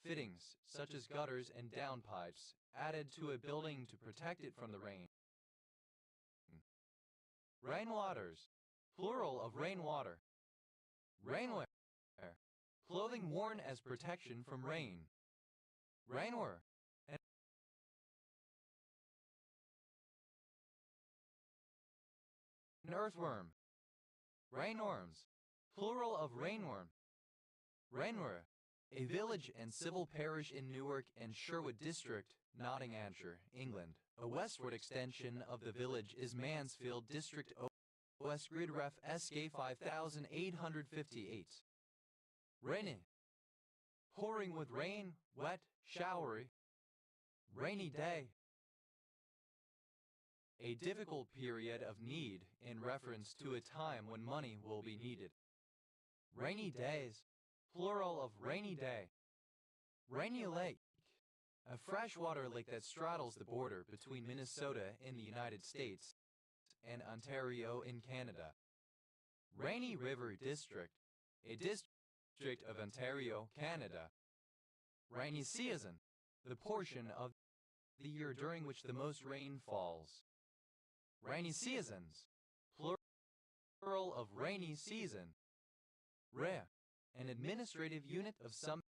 fittings such as gutters and downpipes added to a building to protect it from the rain. Rainwaters, plural of rainwater. Rainwear, clothing worn as protection from rain. Rainwear, an earthworm. Rainorms, plural of rainworm. Rainwear, a village and civil parish in Newark and Sherwood District, Nottinghamshire, England. A westward extension of the village is Mansfield District OS Grid Ref SK 5858. Rainy, pouring with rain, wet, showery. Rainy day, a difficult period of need in reference to a time when money will be needed. Rainy days, plural of rainy day. Rainy Lake, a freshwater lake that straddles the border between Minnesota in the United States and Ontario in Canada. Rainy River District, a district of Ontario, Canada. Rainy season, the portion of the year during which the most rain falls. Rainy seasons, plural of rainy season. Rare, an administrative unit of some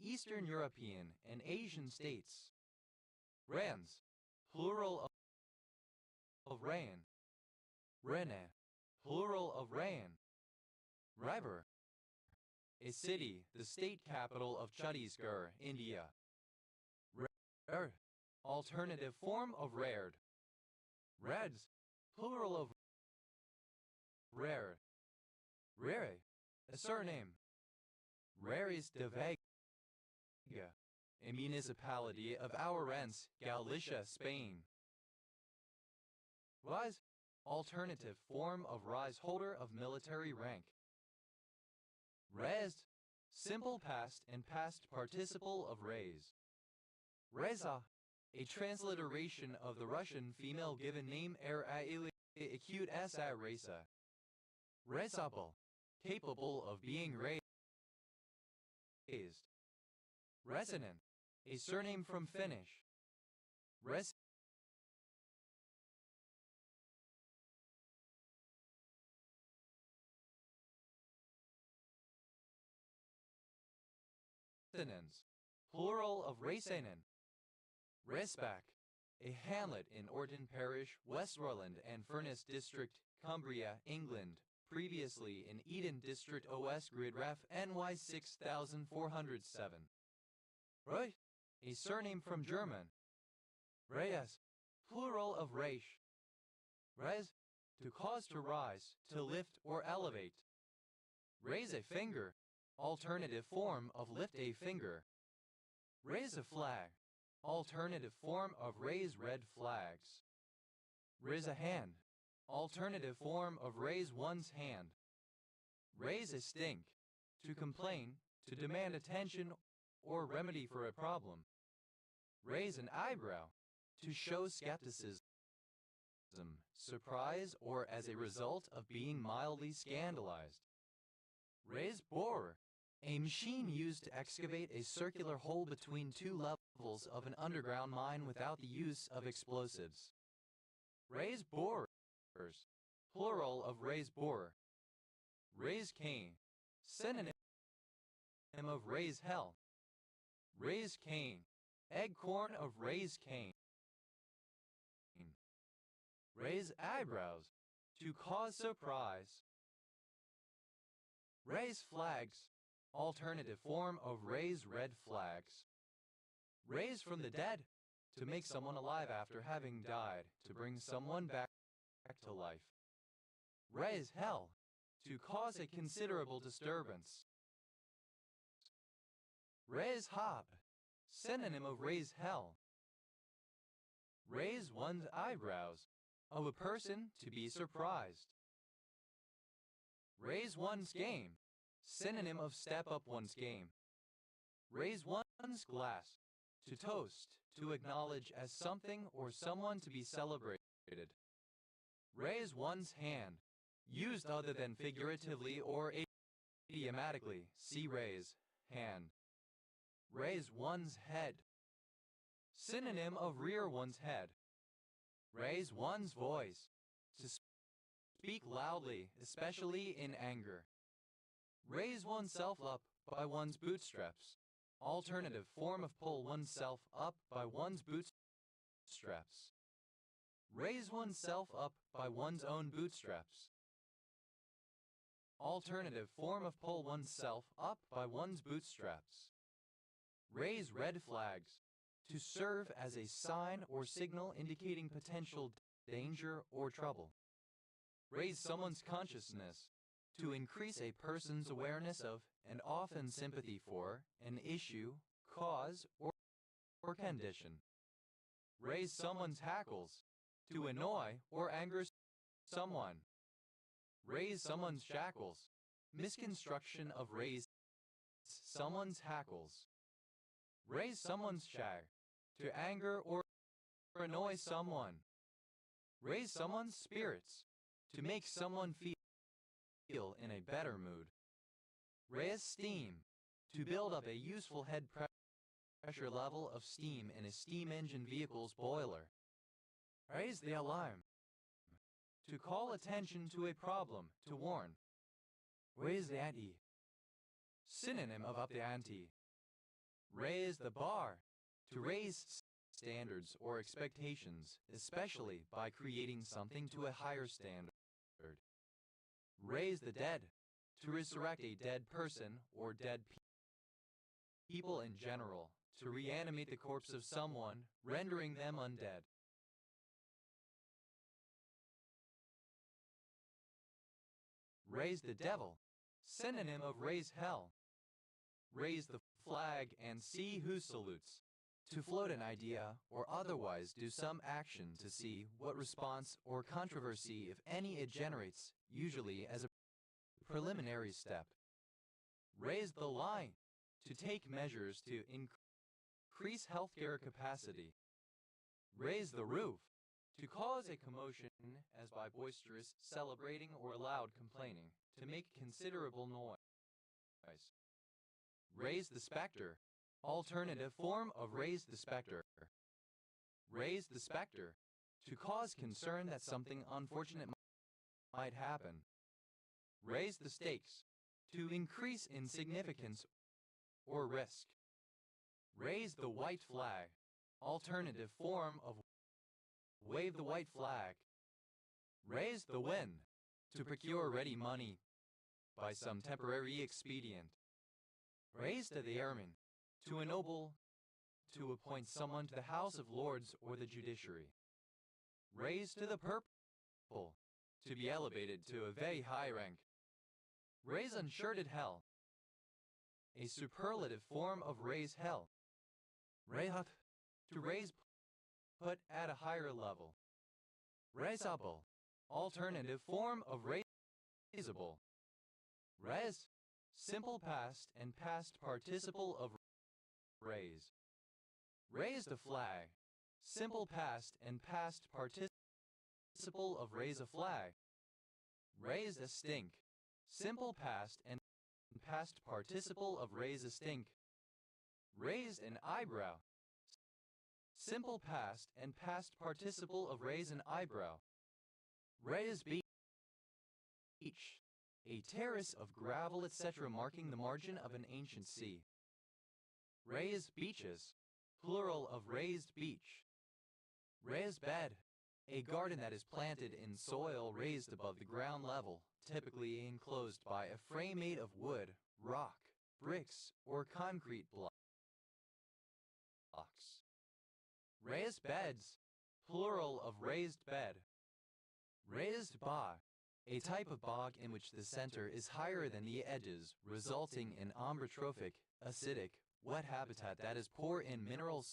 Eastern European and Asian states. Rains, plural of rain. Rene, plural of rain. Raipur, a city, the state capital of Chhattisgarh, India. Rare, alternative form of rared. Reds, plural of rare. Rere, a surname. Rares de Vega, a municipality of Ourense, Galicia, Spain. Rise, alternative form of rise, holder of military rank. Raised, simple past and past participle of raise. Reza, a transliteration of the Russian female given name acute sa Reza. Rezable, capable of being raised. Resonant, a surname from Finnish. Resonance, Plural of Raceinen. Resbach, a hamlet in Orton Parish, West Royland and Furness District, Cumbria, England, previously in Eden District OS Grid Ref NY 6407. Reuch, a surname from German. Reyes, plural of Reich. Res, to cause to rise, to lift or elevate. Raise a finger, alternative form of lift a finger. Raise a flag, alternative form of raise red flags. Raise a hand, alternative form of raise one's hand. Raise a stink, to complain, to demand attention or remedy for a problem. Raise an eyebrow, to show skepticism, surprise, or as a result of being mildly scandalized. Raise borer, a machine used to excavate a circular hole between two levels of an underground mine without the use of explosives. Raise borers, plural of raise borer. Raise Cain, synonym of raise hell. Raise Cain, eggcorn of raise Cain. Raise eyebrows, to cause surprise. Raise flags, alternative form of raise red flags. Raise from the dead, to make someone alive after having died, to bring someone back to life. Raise hell, to cause a considerable disturbance. Raise hob, synonym of raise hell. Raise one's eyebrows, of a person to be surprised. Raise one's game, synonym of step up one's game. Raise one's glass, to toast, to acknowledge as something or someone to be celebrated. Raise one's hand, used other than figuratively or idiomatically, see raise, hand. Raise one's head, synonym of rear one's head. Raise one's voice, to speak loudly, especially in anger. Raise oneself up by one's bootstraps, alternative form of pull oneself up by one's bootstraps. Raise oneself up by one's own bootstraps. Alternative form of pull oneself up by one's bootstraps. Raise red flags, to serve as a sign or signal indicating potential danger or trouble. Raise someone's consciousness, to increase a person's awareness of and often sympathy for an issue, cause, or condition. Raise someone's hackles, to annoy or anger someone. Raise someone's shackles, misconstruction of raise someone's hackles. Raise someone's shag, to anger or annoy someone. Raise someone's spirits, to make someone feel in a better mood. Raise steam, to build up a useful head pressure level of steam in a steam engine vehicle's boiler. Raise the alarm, to call attention to a problem, to warn. Raise the ante, synonym of up the ante. Raise the bar, to raise standards or expectations, especially by creating something to a higher standard. Raise the dead, to resurrect a dead person or dead people in general, to reanimate the corpse of someone, rendering them undead. Raise the devil, synonym of raise hell. Raise the flag and see who salutes, to float an idea or otherwise do some action to see what response or controversy, if any, it generates, usually as a preliminary step. Raise the line, to take measures to increase healthcare capacity. Raise the roof, to cause a commotion as by boisterous celebrating or loud complaining, to make considerable noise. Raise the specter, alternative form of raise the specter. Raise the specter, to cause concern that something unfortunate might happen. Raise the stakes, to increase in significance or risk. Raise the white flag. Alternative form of wave the white flag. Raise the wind. To procure ready money by some temporary expedient. Raise to the airman. To ennoble. To appoint someone to the House of Lords or the judiciary. Raise to the purple. To be elevated to a very high rank. Raise unshirted hell. A superlative form of raise hell. Rehat. To raise, put at a higher level. Raisable. Alternative form of raisable. Raise. Simple past and past participle of raise. Raise the flag. Simple past and past participle of raise a flag. Raise a stink. Simple past and past participle of raise a stink. Raise an eyebrow. Simple past and past participle of raise an eyebrow. Raise beach. A terrace of gravel etc. marking the margin of an ancient sea. Raise beaches. Plural of raised beach. Raised bed. A garden that is planted in soil raised above the ground level, typically enclosed by a frame made of wood, rock, bricks, or concrete blocks. Raised beds. Plural of raised bed. Raised bog. A type of bog in which the center is higher than the edges, resulting in ambrotrophic, acidic, wet habitat that is poor in mineral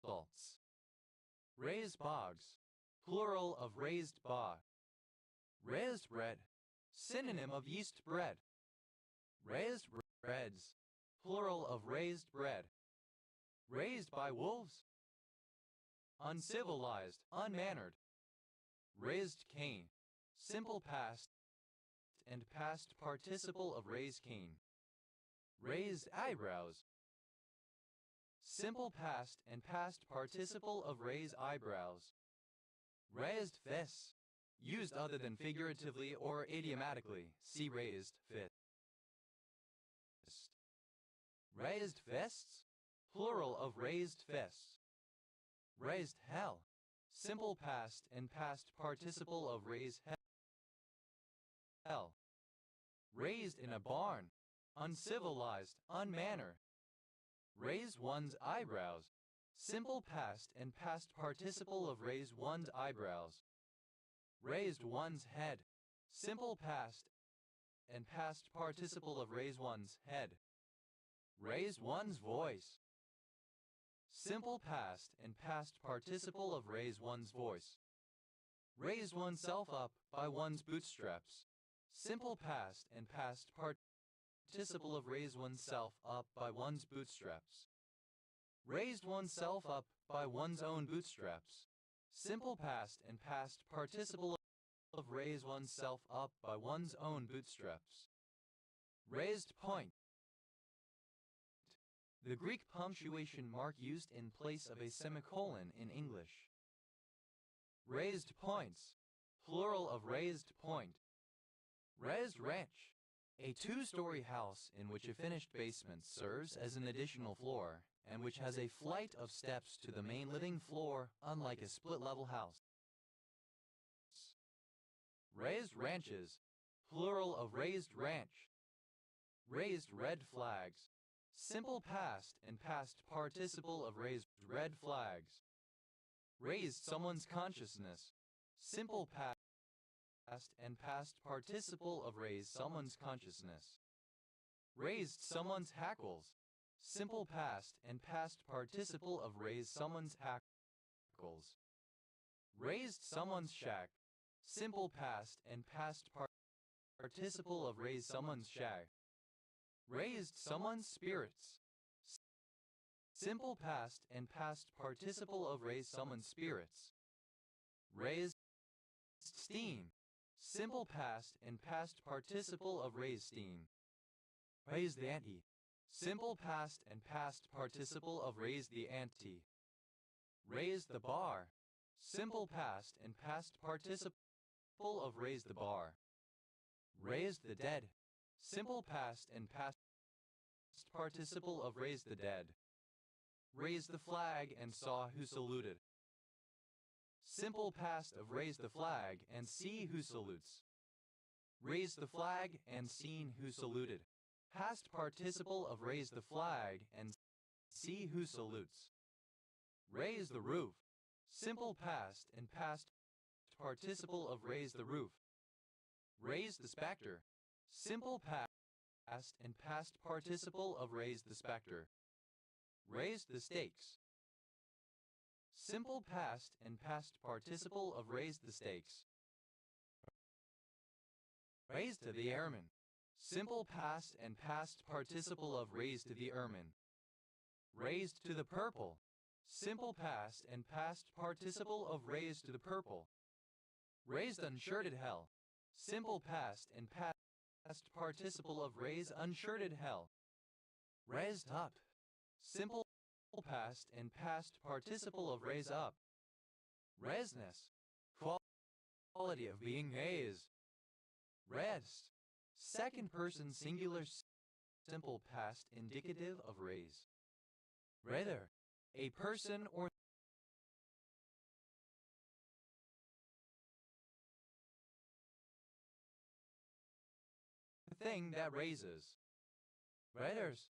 salts. Raised bogs. Plural of raised bog. Raised bread. Synonym of yeast bread. Raised breads. Plural of raised bread. Raised by wolves. Uncivilized, unmannered. Raised cane. Simple past and past participle of raised cane. Raised eyebrows. Simple past and past participle of raise eyebrows. Raised fists. Used other than figuratively or idiomatically. See raised fist. Raised fists. Plural of raised fists. Raised hell. Simple past and past participle of raise hell. Raised in a barn. Uncivilized, unmannered. Raise one's eyebrows. Simple past and past participle of raise one's eyebrows. Raised one's head. Simple past and past participle of raise one's head. Raise one's voice. Simple past and past participle of raise one's voice. Raise oneself up by one's bootstraps. Simple past and past participle of raise oneself up by one's bootstraps. Raised oneself up by one's own bootstraps. Simple past and past participle of raise oneself up by one's own bootstraps. Raised point. The Greek punctuation mark used in place of a semicolon in English. Raised points. Plural of raised point. Raised ranch. A two-story house in which a finished basement serves as an additional floor and which has a flight of steps to the main living floor, unlike a split-level house. Raised ranches. Plural of raised ranch. Raised red flags. Simple past and past participle of raised red flags. Raised someone's consciousness. Simple past and past participle of raised someone's consciousness. Raised someone's hackles. Simple past and past participle of raised someone's hackles. Raised someone's shack. Simple past and past participle of raised someone's shack. Raised someone's spirits. Simple past and past participle of raised someone's spirits. Raised steam. Simple past and past participle of raised steam. Raise the ante. Simple past and past participle of raise the ante. Raise the bar. Simple past and past participle of raise the bar. Raised the dead. Simple past and past participle of raise the dead. Raise the flag and saw who saluted. Simple past of raise the flag and see who salutes. Raise the flag and seen who saluted. Past participle of raise the flag and see who salutes. Raise the roof. Simple past and past participle of raise the roof. Raise the specter. Simple past and past participle of raise the specter. Raise the stakes. Simple past and past participle of raise the stakes. Raise to the airman. Simple past and past participle of raise to the ermine. Raised to the purple. Simple past and past participle of raised to the purple. Raised unshirted hell. Simple past and past participle of raise unshirted hell. Raised up. Simple past and past participle of raise up. Raisness. Quality of being raised. Raised. Second person singular simple past indicative of raise. Rather, a person or thing that raises. Raiders.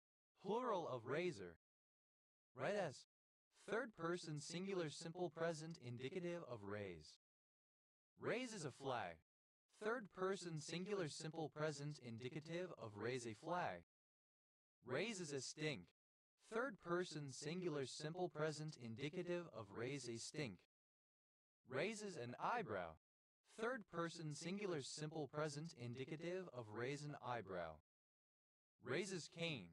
Plural of raiser. Raise. Third person singular simple present indicative of raise. Raise is a flag. Third person singular simple present indicative of raise a flag. Raise is a stink. Third person singular simple present indicative of raise a stink. Raises an eyebrow. Third person singular simple present indicative of raise an eyebrow. Raises cane.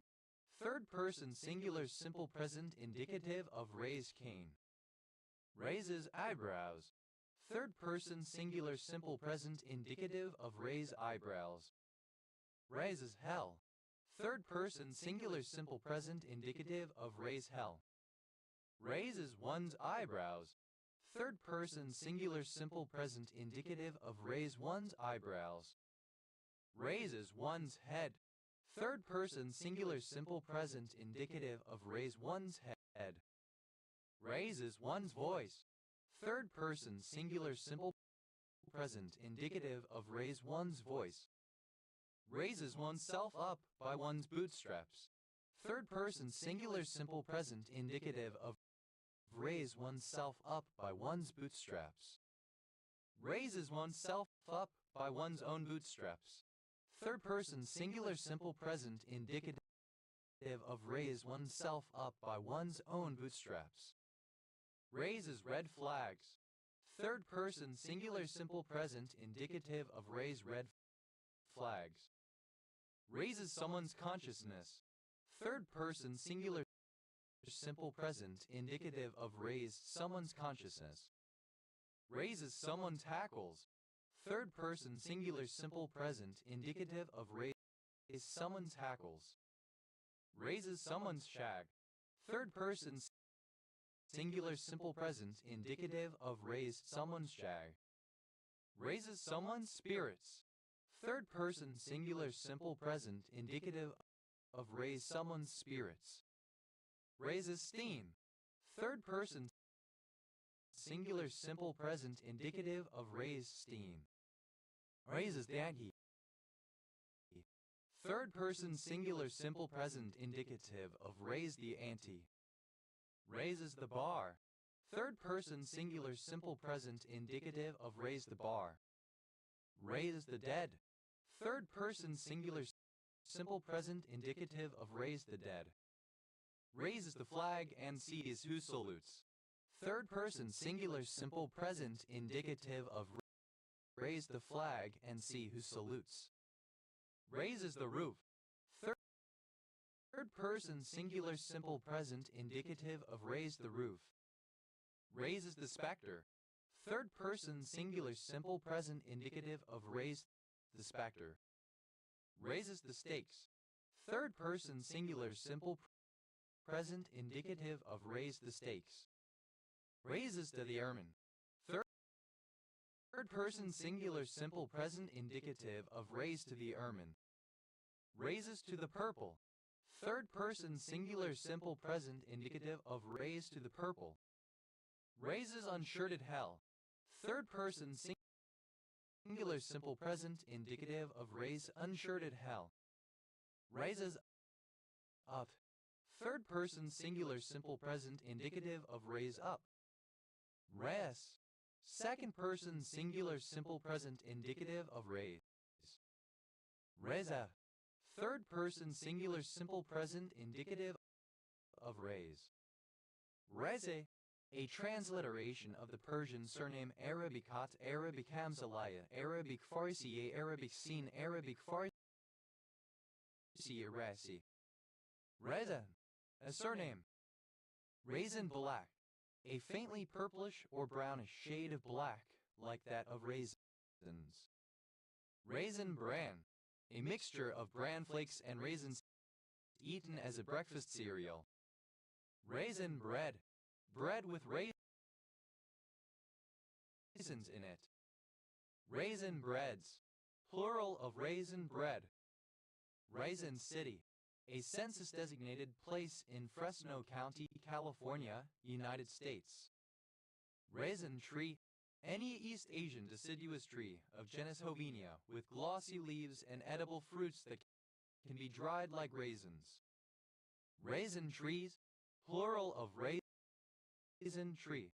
Third person singular simple present indicative of raise cane. Raises eyebrows. Third person singular simple present indicative of raise eyebrows. Raises hell. Third person singular simple present indicative of raise hell. Raises one's eyebrows. Third person singular simple present indicative of raise one's eyebrows. Raises one's head. Third person singular simple present indicative of raise one's head. Raises one's voice. Third person singular simple present indicative of raise one's voice. Raises oneself up by one's bootstraps. Third person singular simple present indicative of raise oneself up by one's bootstraps. Raises oneself up by one's own bootstraps. Third person singular simple present indicative of raise oneself up by one's own bootstraps. Raises red flags. Third person singular simple present indicative of raise red flags. Raises someone's consciousness. Third person singular simple present indicative of raise someone's consciousness. Raises someone's hackles. Third person singular simple present indicative of raise someone's hackles. Raises someone's shag. Third person singular simple present indicative of raise someone's shag. Raises someone's spirits. Third person singular simple present indicative of raise someone's spirits. Raises steam. Third person singular simple present indicative of raise steam. Raises the ante. Third person singular simple present indicative of raise the ante. Raises the bar. Third person singular simple present indicative of raise the bar. Raises the dead. Third person singular simple present indicative of raise the dead. Raises the flag and sees who salutes. Third person singular simple present indicative of raise the flag and see who salutes. Raises the roof. Third person singular simple present indicative of raise the roof. Raises the specter. Third person singular simple present indicative of raise the specter. Raises the stakes. Third person singular simple present indicative of raise the stakes. Raises to the ermine. Third person singular simple present indicative of raise to the ermine. Raises to the purple. Third person singular simple present indicative of raise to the purple. Raises unshirted hell. Third person singular simple present indicative of raise unshirted hell. Raises up. Third person singular simple present indicative of raise up. Res. Second person singular simple present indicative of raise. Reza. Third person singular simple present indicative of raise. Reze. A transliteration of the Persian surname Arabicat, Arabic Hamzalaya, Arabic Farsiye, Arabic Sin, Arabic Farsiye Rasi. Reza. A surname. Raisin black. A faintly purplish or brownish shade of black, like that of raisins. Raisin bran. A mixture of bran flakes and raisins eaten as a breakfast cereal. Raisin bread. Bread with raisins in it. Raisin breads. Plural of raisin bread. Raisin City. A census-designated place in Fresno County, California, United States. Raisin tree. Any East Asian deciduous tree of genus Hovenia with glossy leaves and edible fruits that can be dried like raisins. Raisin trees. Plural of raisin tree.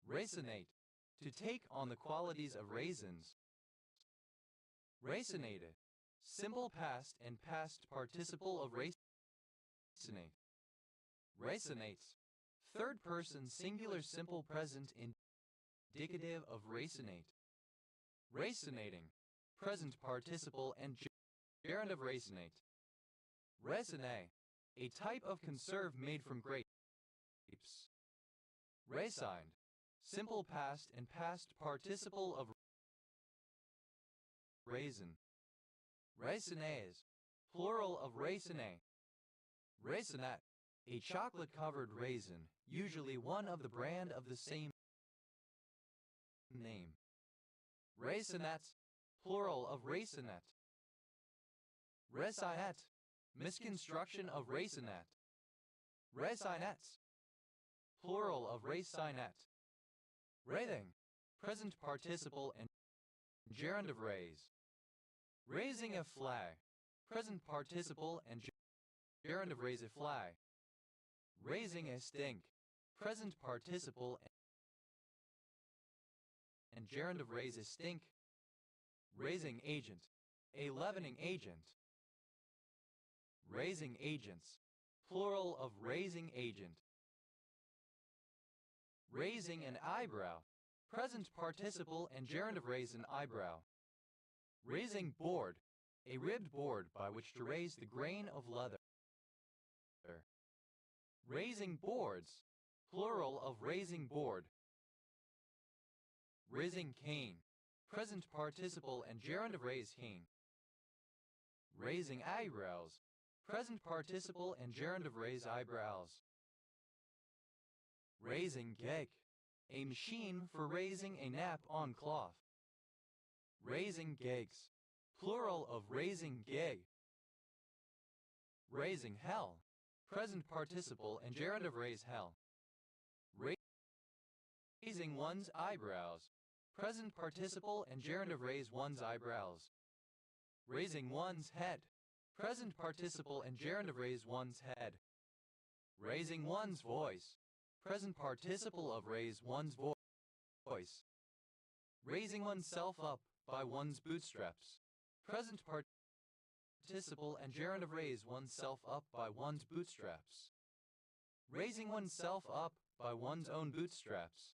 Raisinate. To take on the qualities of raisins. Raicinated. Simple past and past participle of raicinate. Racinates. Third person singular simple present indicative of racinate. Racinating. Present participle and gerund of racinate. Raisinée. A type of conserve made from grapes. Raisined. Simple past and past participle of raisin. Raisinaise. Plural of raisiné. Raisinette. A chocolate-covered raisin, usually one of the brand of the same name. Raisinettes. Plural of raisinette. Raisinette. Misconstruction of raisinette. Raisinettes. Plural of raisinette. Raithing. Present participle and gerund of raise. Raising a flag. Present participle and gerund of raise a flag. Raising a stink. Present participle and gerund of raise a stink. Raising agent. A leavening agent. Raising agents. Plural of raising agent. Raising an eyebrow. Present participle and gerund of raise an eyebrow. Raising board. A ribbed board by which to raise the grain of leather. Raising boards. Plural of raising board. Raising cane. Present participle and gerund of raise cane. Raising eyebrows. Present participle and gerund of raise eyebrows. Raising gag. A machine for raising a nap on cloth. Raising gags. Plural of raising gag. Raising hell. Present participle and gerund of raise hell. Raising one's eyebrows. Present participle and gerund of raise one's eyebrows. Raising one's head. Present participle and gerund of raise one's head. Raising one's voice. Present participle of raise one's voice. Raising oneself up by one's bootstraps. Present participle and gerund of raise oneself up by one's bootstraps. Raising oneself up by one's own bootstraps.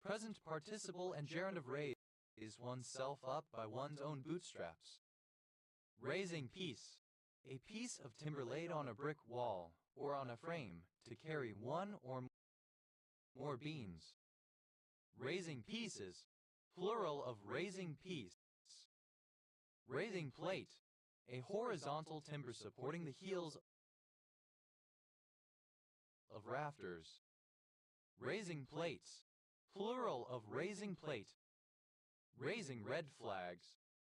Present participle and gerund of raise oneself up by one's own bootstraps. Raising piece. A piece of timber laid on a brick wall or on a frame to carry one or more beams. Raising pieces. Plural of raising piece. Raising plate. A horizontal timber supporting the heels of rafters. Raising plates. Plural of raising plate. Raising red flags.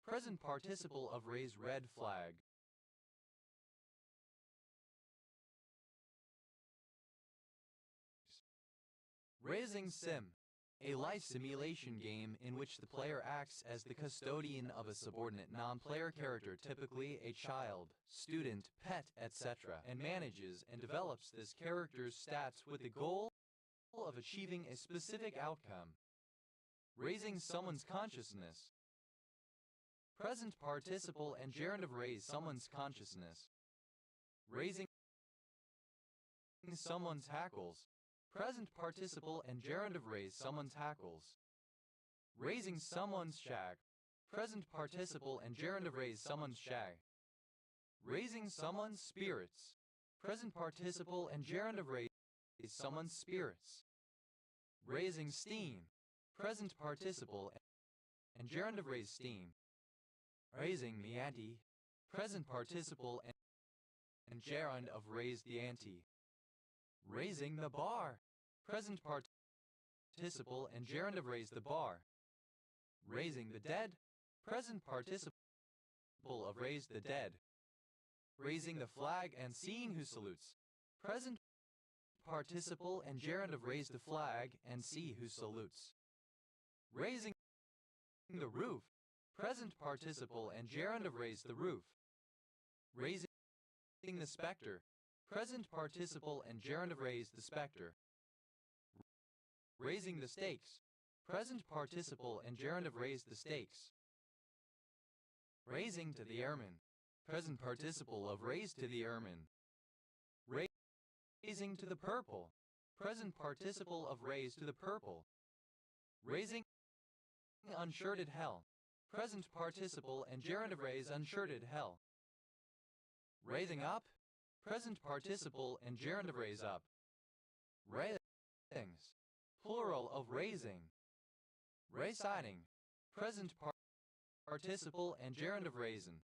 Present participle of raise red flag. Raising Sim, a life simulation game in which the player acts as the custodian of a subordinate non-player character, typically a child, student, pet, etc., and manages and develops this character's stats with the goal of achieving a specific outcome. Raising someone's consciousness. Present participle and gerund of raise someone's consciousness. Raising someone's hackles. Present participle and gerund of raise someone's hackles. Raising someone's shag. Present participle and gerund of raise someone's shag. Raising someone's spirits. Present participle and gerund of raise someone's spirits. Raising steam. Present participle and gerund of raise steam. Raising the ante. Present participle and gerund of raise the ante. Raising the bar. Present participle and gerund of raise the bar. Raising the dead. Present participle of raise the dead. Raising the flag and seeing who salutes. Present participle and gerund of raise the flag and see who salutes. Raising the roof. Present participle and gerund of raise the roof. Raising the specter. Present participle and gerund of raise the specter. Raising the stakes. Present participle and gerund of raise the stakes. Raising to the ermine. Present participle of raise to the ermine. Raising to the purple. Present participle of raise to the purple. Raising unshirted hell. Present participle and gerund of raise unshirted hell. Raising up. Present participle and gerund of raise up. Raisings. Plural of raising. Reciting. Present participle and gerund of raisin.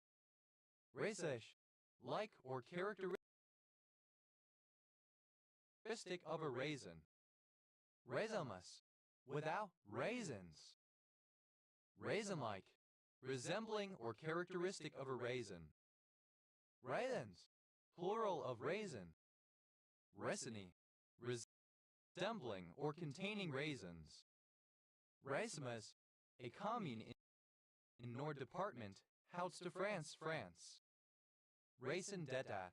Raisish. Like or characteristic of a raisin. Raisamus. Without raisins. Raisin-like. Resembling or characteristic of a raisin. Raisins. Plural of raisin. Raisiny. Resembling or containing raisins. Raisimus. A commune in Nord Department, Hauts de France, France. Raisin d'etat.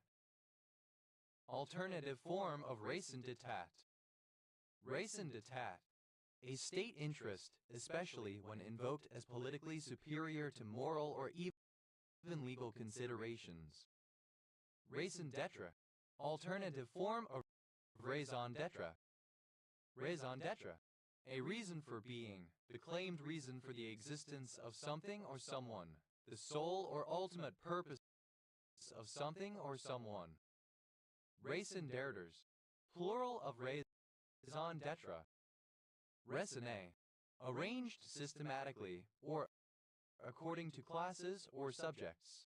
Alternative form of raisin d'etat. Raisin d'etat. A state interest, especially when invoked as politically superior to moral or even legal considerations. Raison d'etre. Alternative form of raison d'etre. Raison d'etre. A reason for being, the claimed reason for the existence of something or someone, the sole or ultimate purpose of something or someone. Raison d'erters. Plural of raison d'etre. Raisonné. Arranged systematically, or according to classes or subjects.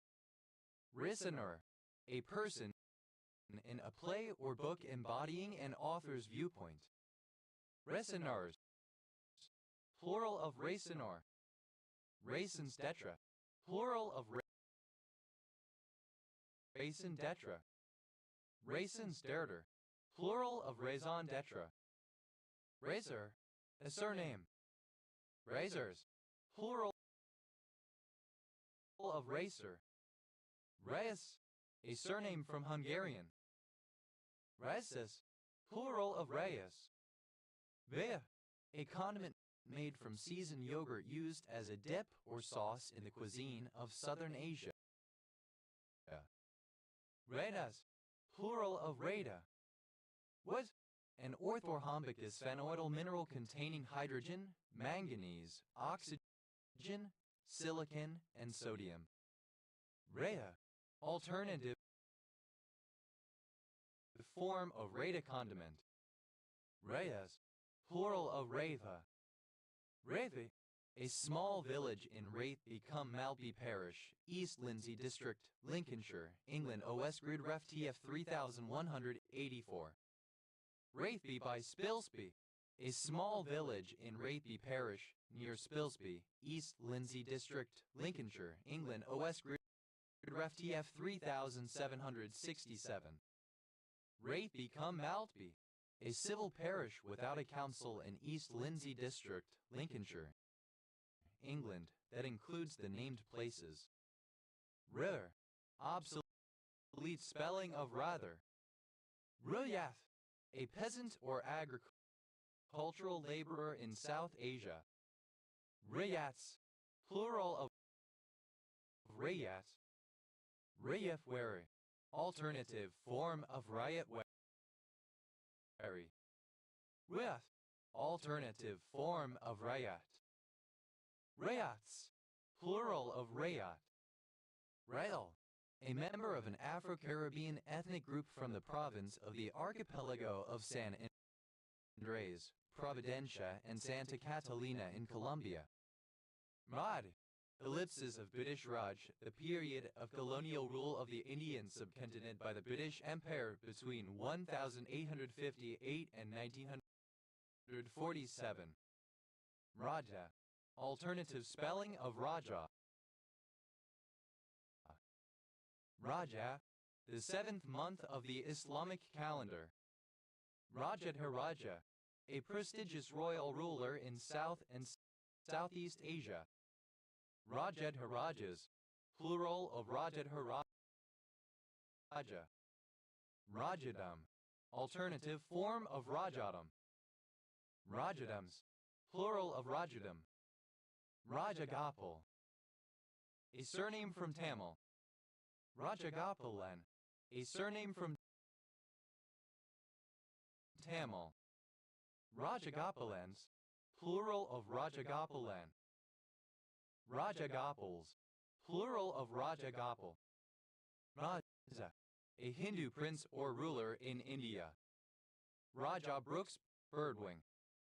Raisonneur. A person in a play or book embodying an author's viewpoint. Raisonneurs. Plural of raisonneur. Raisins d'etre. Plural of raison d'etre. Raisins d'erter. Plural of raison d'etre. Razor. A surname. Razors. Plural of racer. Reyes. A surname from Hungarian. Reyes. Plural of Reyes. Vea. A condiment made from seasoned yogurt used as a dip or sauce in the cuisine of southern Asia. Redas. Plural of reda. What? An orthorhombic is phenol mineral containing hydrogen, manganese, oxygen, silicon, and sodium. Rea. Alternative form of reda condiment. Reyes. Plural of Reva. Reve. A small village in Wrathby-cum-Maltby Parish, East Lindsey District, Lincolnshire, England. OS Grid Ref TF 3184. Wrathby by Spilsby. A small village in Wrathby Parish, near Spilsby, East Lindsey District, Lincolnshire, England. OS Grid Ref TF 3767. Wrathby-cum-Maltby. a civil parish without a council in East Lindsey District, Lincolnshire, England, that includes the named places. Rir, obsolete spelling of rather. Ruyath, a peasant or agricultural laborer in South Asia. Rayats, plural of Rayat. Rayafwari, alternative form of Rayatwari. Rayat, alternative form of Rayat. Rayats, plural of Rayat. Rail, a member of an Afro-Caribbean ethnic group from the province of the archipelago of San Andres, Providencia, and Santa Catalina in Colombia. Mad, ellipses of British Raj, the period of colonial rule of the Indian subcontinent by the British Empire between 1858 and 1947. Raja, alternative spelling of Raja. Raja, the 7th month of the Islamic calendar. Rajadharaja, a prestigious royal ruler in South and Southeast Asia. Rajadharajas, plural of Rajadharaja. Rajadam, alternative form of Rajadam. Rajadams, plural of Rajadam. Rajagopal, a surname from Tamil. Rajagopalan, a surname from Tamil. Rajagopalans, plural of Rajagopalan. Rajagopals, plural of Rajagopal. Raja, a Hindu prince or ruler in India. Raja Brooks, birdwing.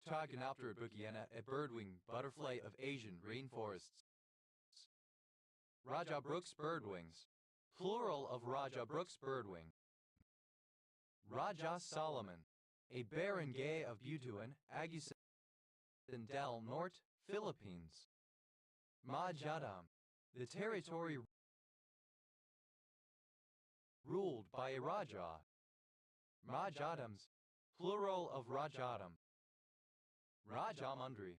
Taganoptera bukiana, a birdwing butterfly of Asian rainforests. Raja Brooks birdwings, plural of Raja Brooks birdwing. Raja Solomon, a barangay of Butuan, Agusan del Norte, Philippines. Majadam, the territory ruled by a Raja. Rajadams, plural of Rajadam. Rajamundry,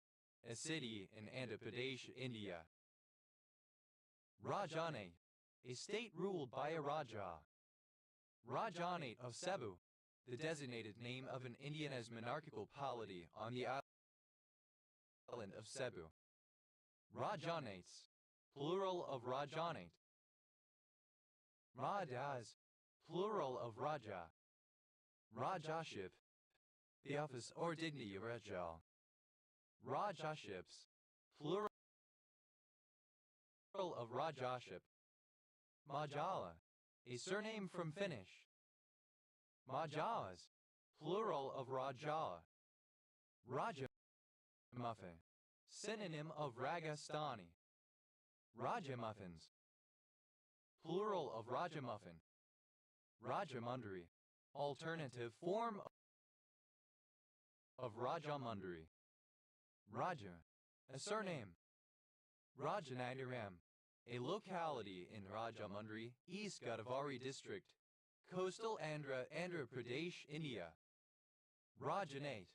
a city in Andhra Pradesh, India. Rajane, a state ruled by a Raja. Rajanate of Cebu, the designated name of an Indian as monarchical polity on the island of Cebu. Rajanates, plural of Rajanate. Rajas, plural of Raja. Rajaship, the office or dignity of Raja. Rajaships, plural of Rajaship. Majala, a surname from Finnish. Majalas, plural of Raja. Rajamuffin, synonym of Ragastani. Rajamuffins, plural of Rajamuffin. Rajamundry, alternative form of Rajamundry. Raja, a surname. Rajanadaram, a locality in Rajamundry, East Godavari district, coastal Andhra Pradesh, India. Rajanate,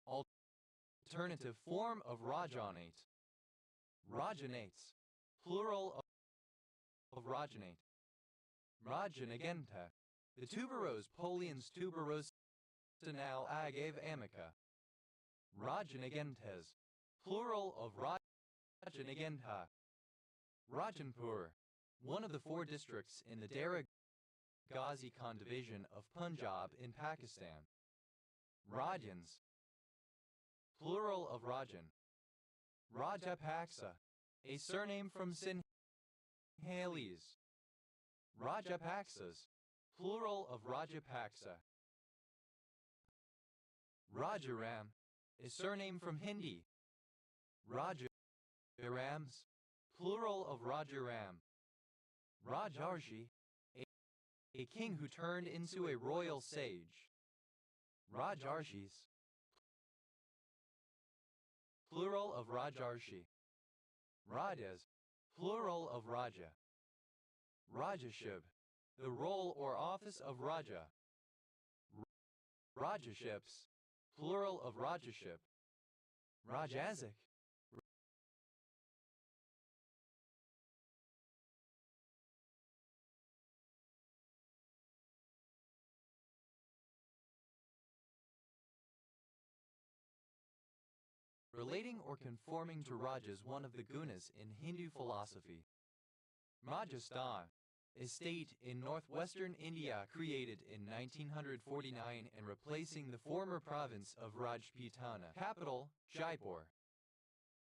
alternative form of Rajanate. Rajanates, plural of Rajanate. Rajanagenta, the tuberose Polians tuberose now agave amica. Rajanagentes, plural of Rajanagenta. Rajanpur, one of the 4 districts in the Dera Ghazi Khan division of Punjab in Pakistan. Rajans, plural of Rajan. Rajapaksa, a surname from Sinhalese. Rajapaksas, plural of Rajapaksa. Rajaram, a surname from Hindi. Rajarams, plural of Rajaram. Rajarshi, a king who turned into a royal sage. Rajarshis, plural of Rajarshi. Rajas, plural of Raja. Rajashib, the role or office of Raja. Rajaships, plural of Rajaship. Rajazik. Relating or conforming to Rajas, one of the gunas in Hindu philosophy. Rajasthan, a state in northwestern India created in 1949 and replacing the former province of Rajputana. Capital, Jaipur.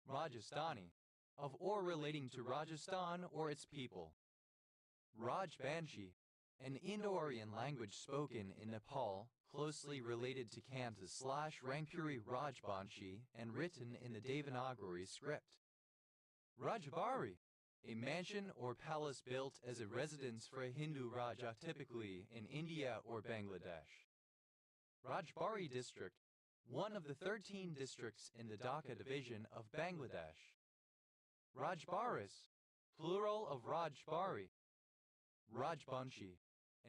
Rajasthani, of or relating to Rajasthan or its people. Rajbanshi, an Indo-Aryan language spoken in Nepal, closely related to Kanta/Rangpuri Rajbanshi and written in the Devanagari script. Rajbari, a mansion or palace built as a residence for a Hindu Raja, typically in India or Bangladesh. Rajbari district, one of the 13 districts in the Dhaka division of Bangladesh. Rajbaris, plural of Rajbari. Rajbanshi,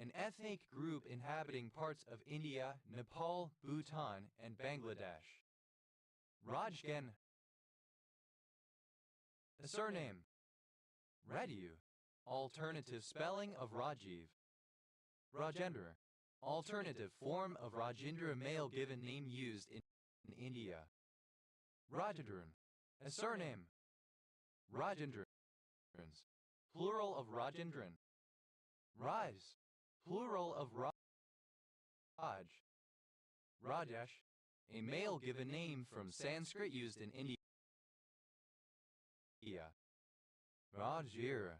an ethnic group inhabiting parts of India, Nepal, Bhutan, and Bangladesh. Rajgan, a surname. Radu, alternative spelling of Rajiv. Rajendra, alternative form of Rajendra, male given name used in India. Rajendran, a surname. Rajendrans, plural of Rajendran. Raj, plural of Raj. Rajesh, a male given name from Sanskrit used in India. Rajgira,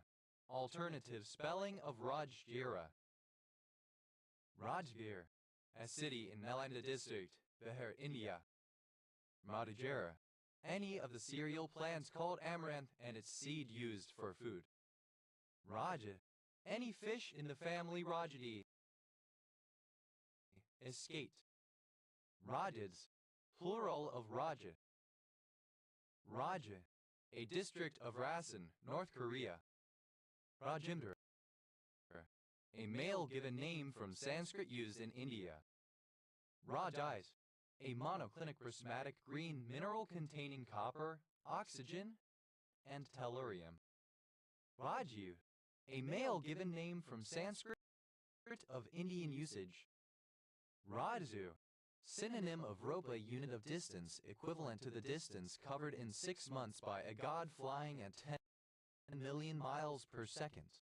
alternative spelling of Rajgira. Rajgir, a city in Nalanda district, Bihar, India. Madhujara, any of the cereal plants called amaranth and its seed used for food. Raja, any fish in the family Rajadi. Escate. Rajas, plural of Raja. Raja, a district of Rasan, North Korea. Rajendra, a male given name from Sanskrit used in India. Rajais, a monoclinic prismatic green mineral containing copper, oxygen, and tellurium. Raju, a male given name from Sanskrit of Indian usage. Raju, synonym of rope, a unit of distance equivalent to the distance covered in 6 months by a god flying at 10 million miles per second.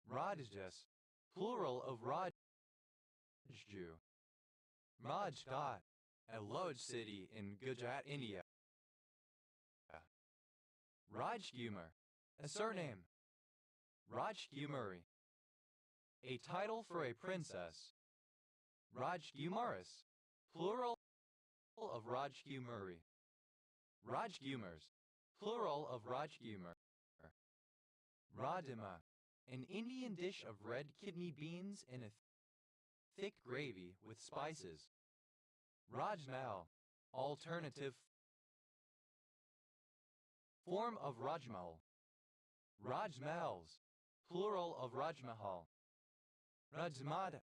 Rajas, plural of Rajju. Rajkot, a large city in Gujarat, India. Rajkumar, a surname. Rajkumari, a title for a princess. Rajkumaris, plural of Rajkumari. Rajkumars, plural of Rajkumar. Radima, an Indian dish of red kidney beans in a thick gravy with spices. Rajmal, alternative form of Rajmal. Rajmals, plural of Rajmahal. Rajmada,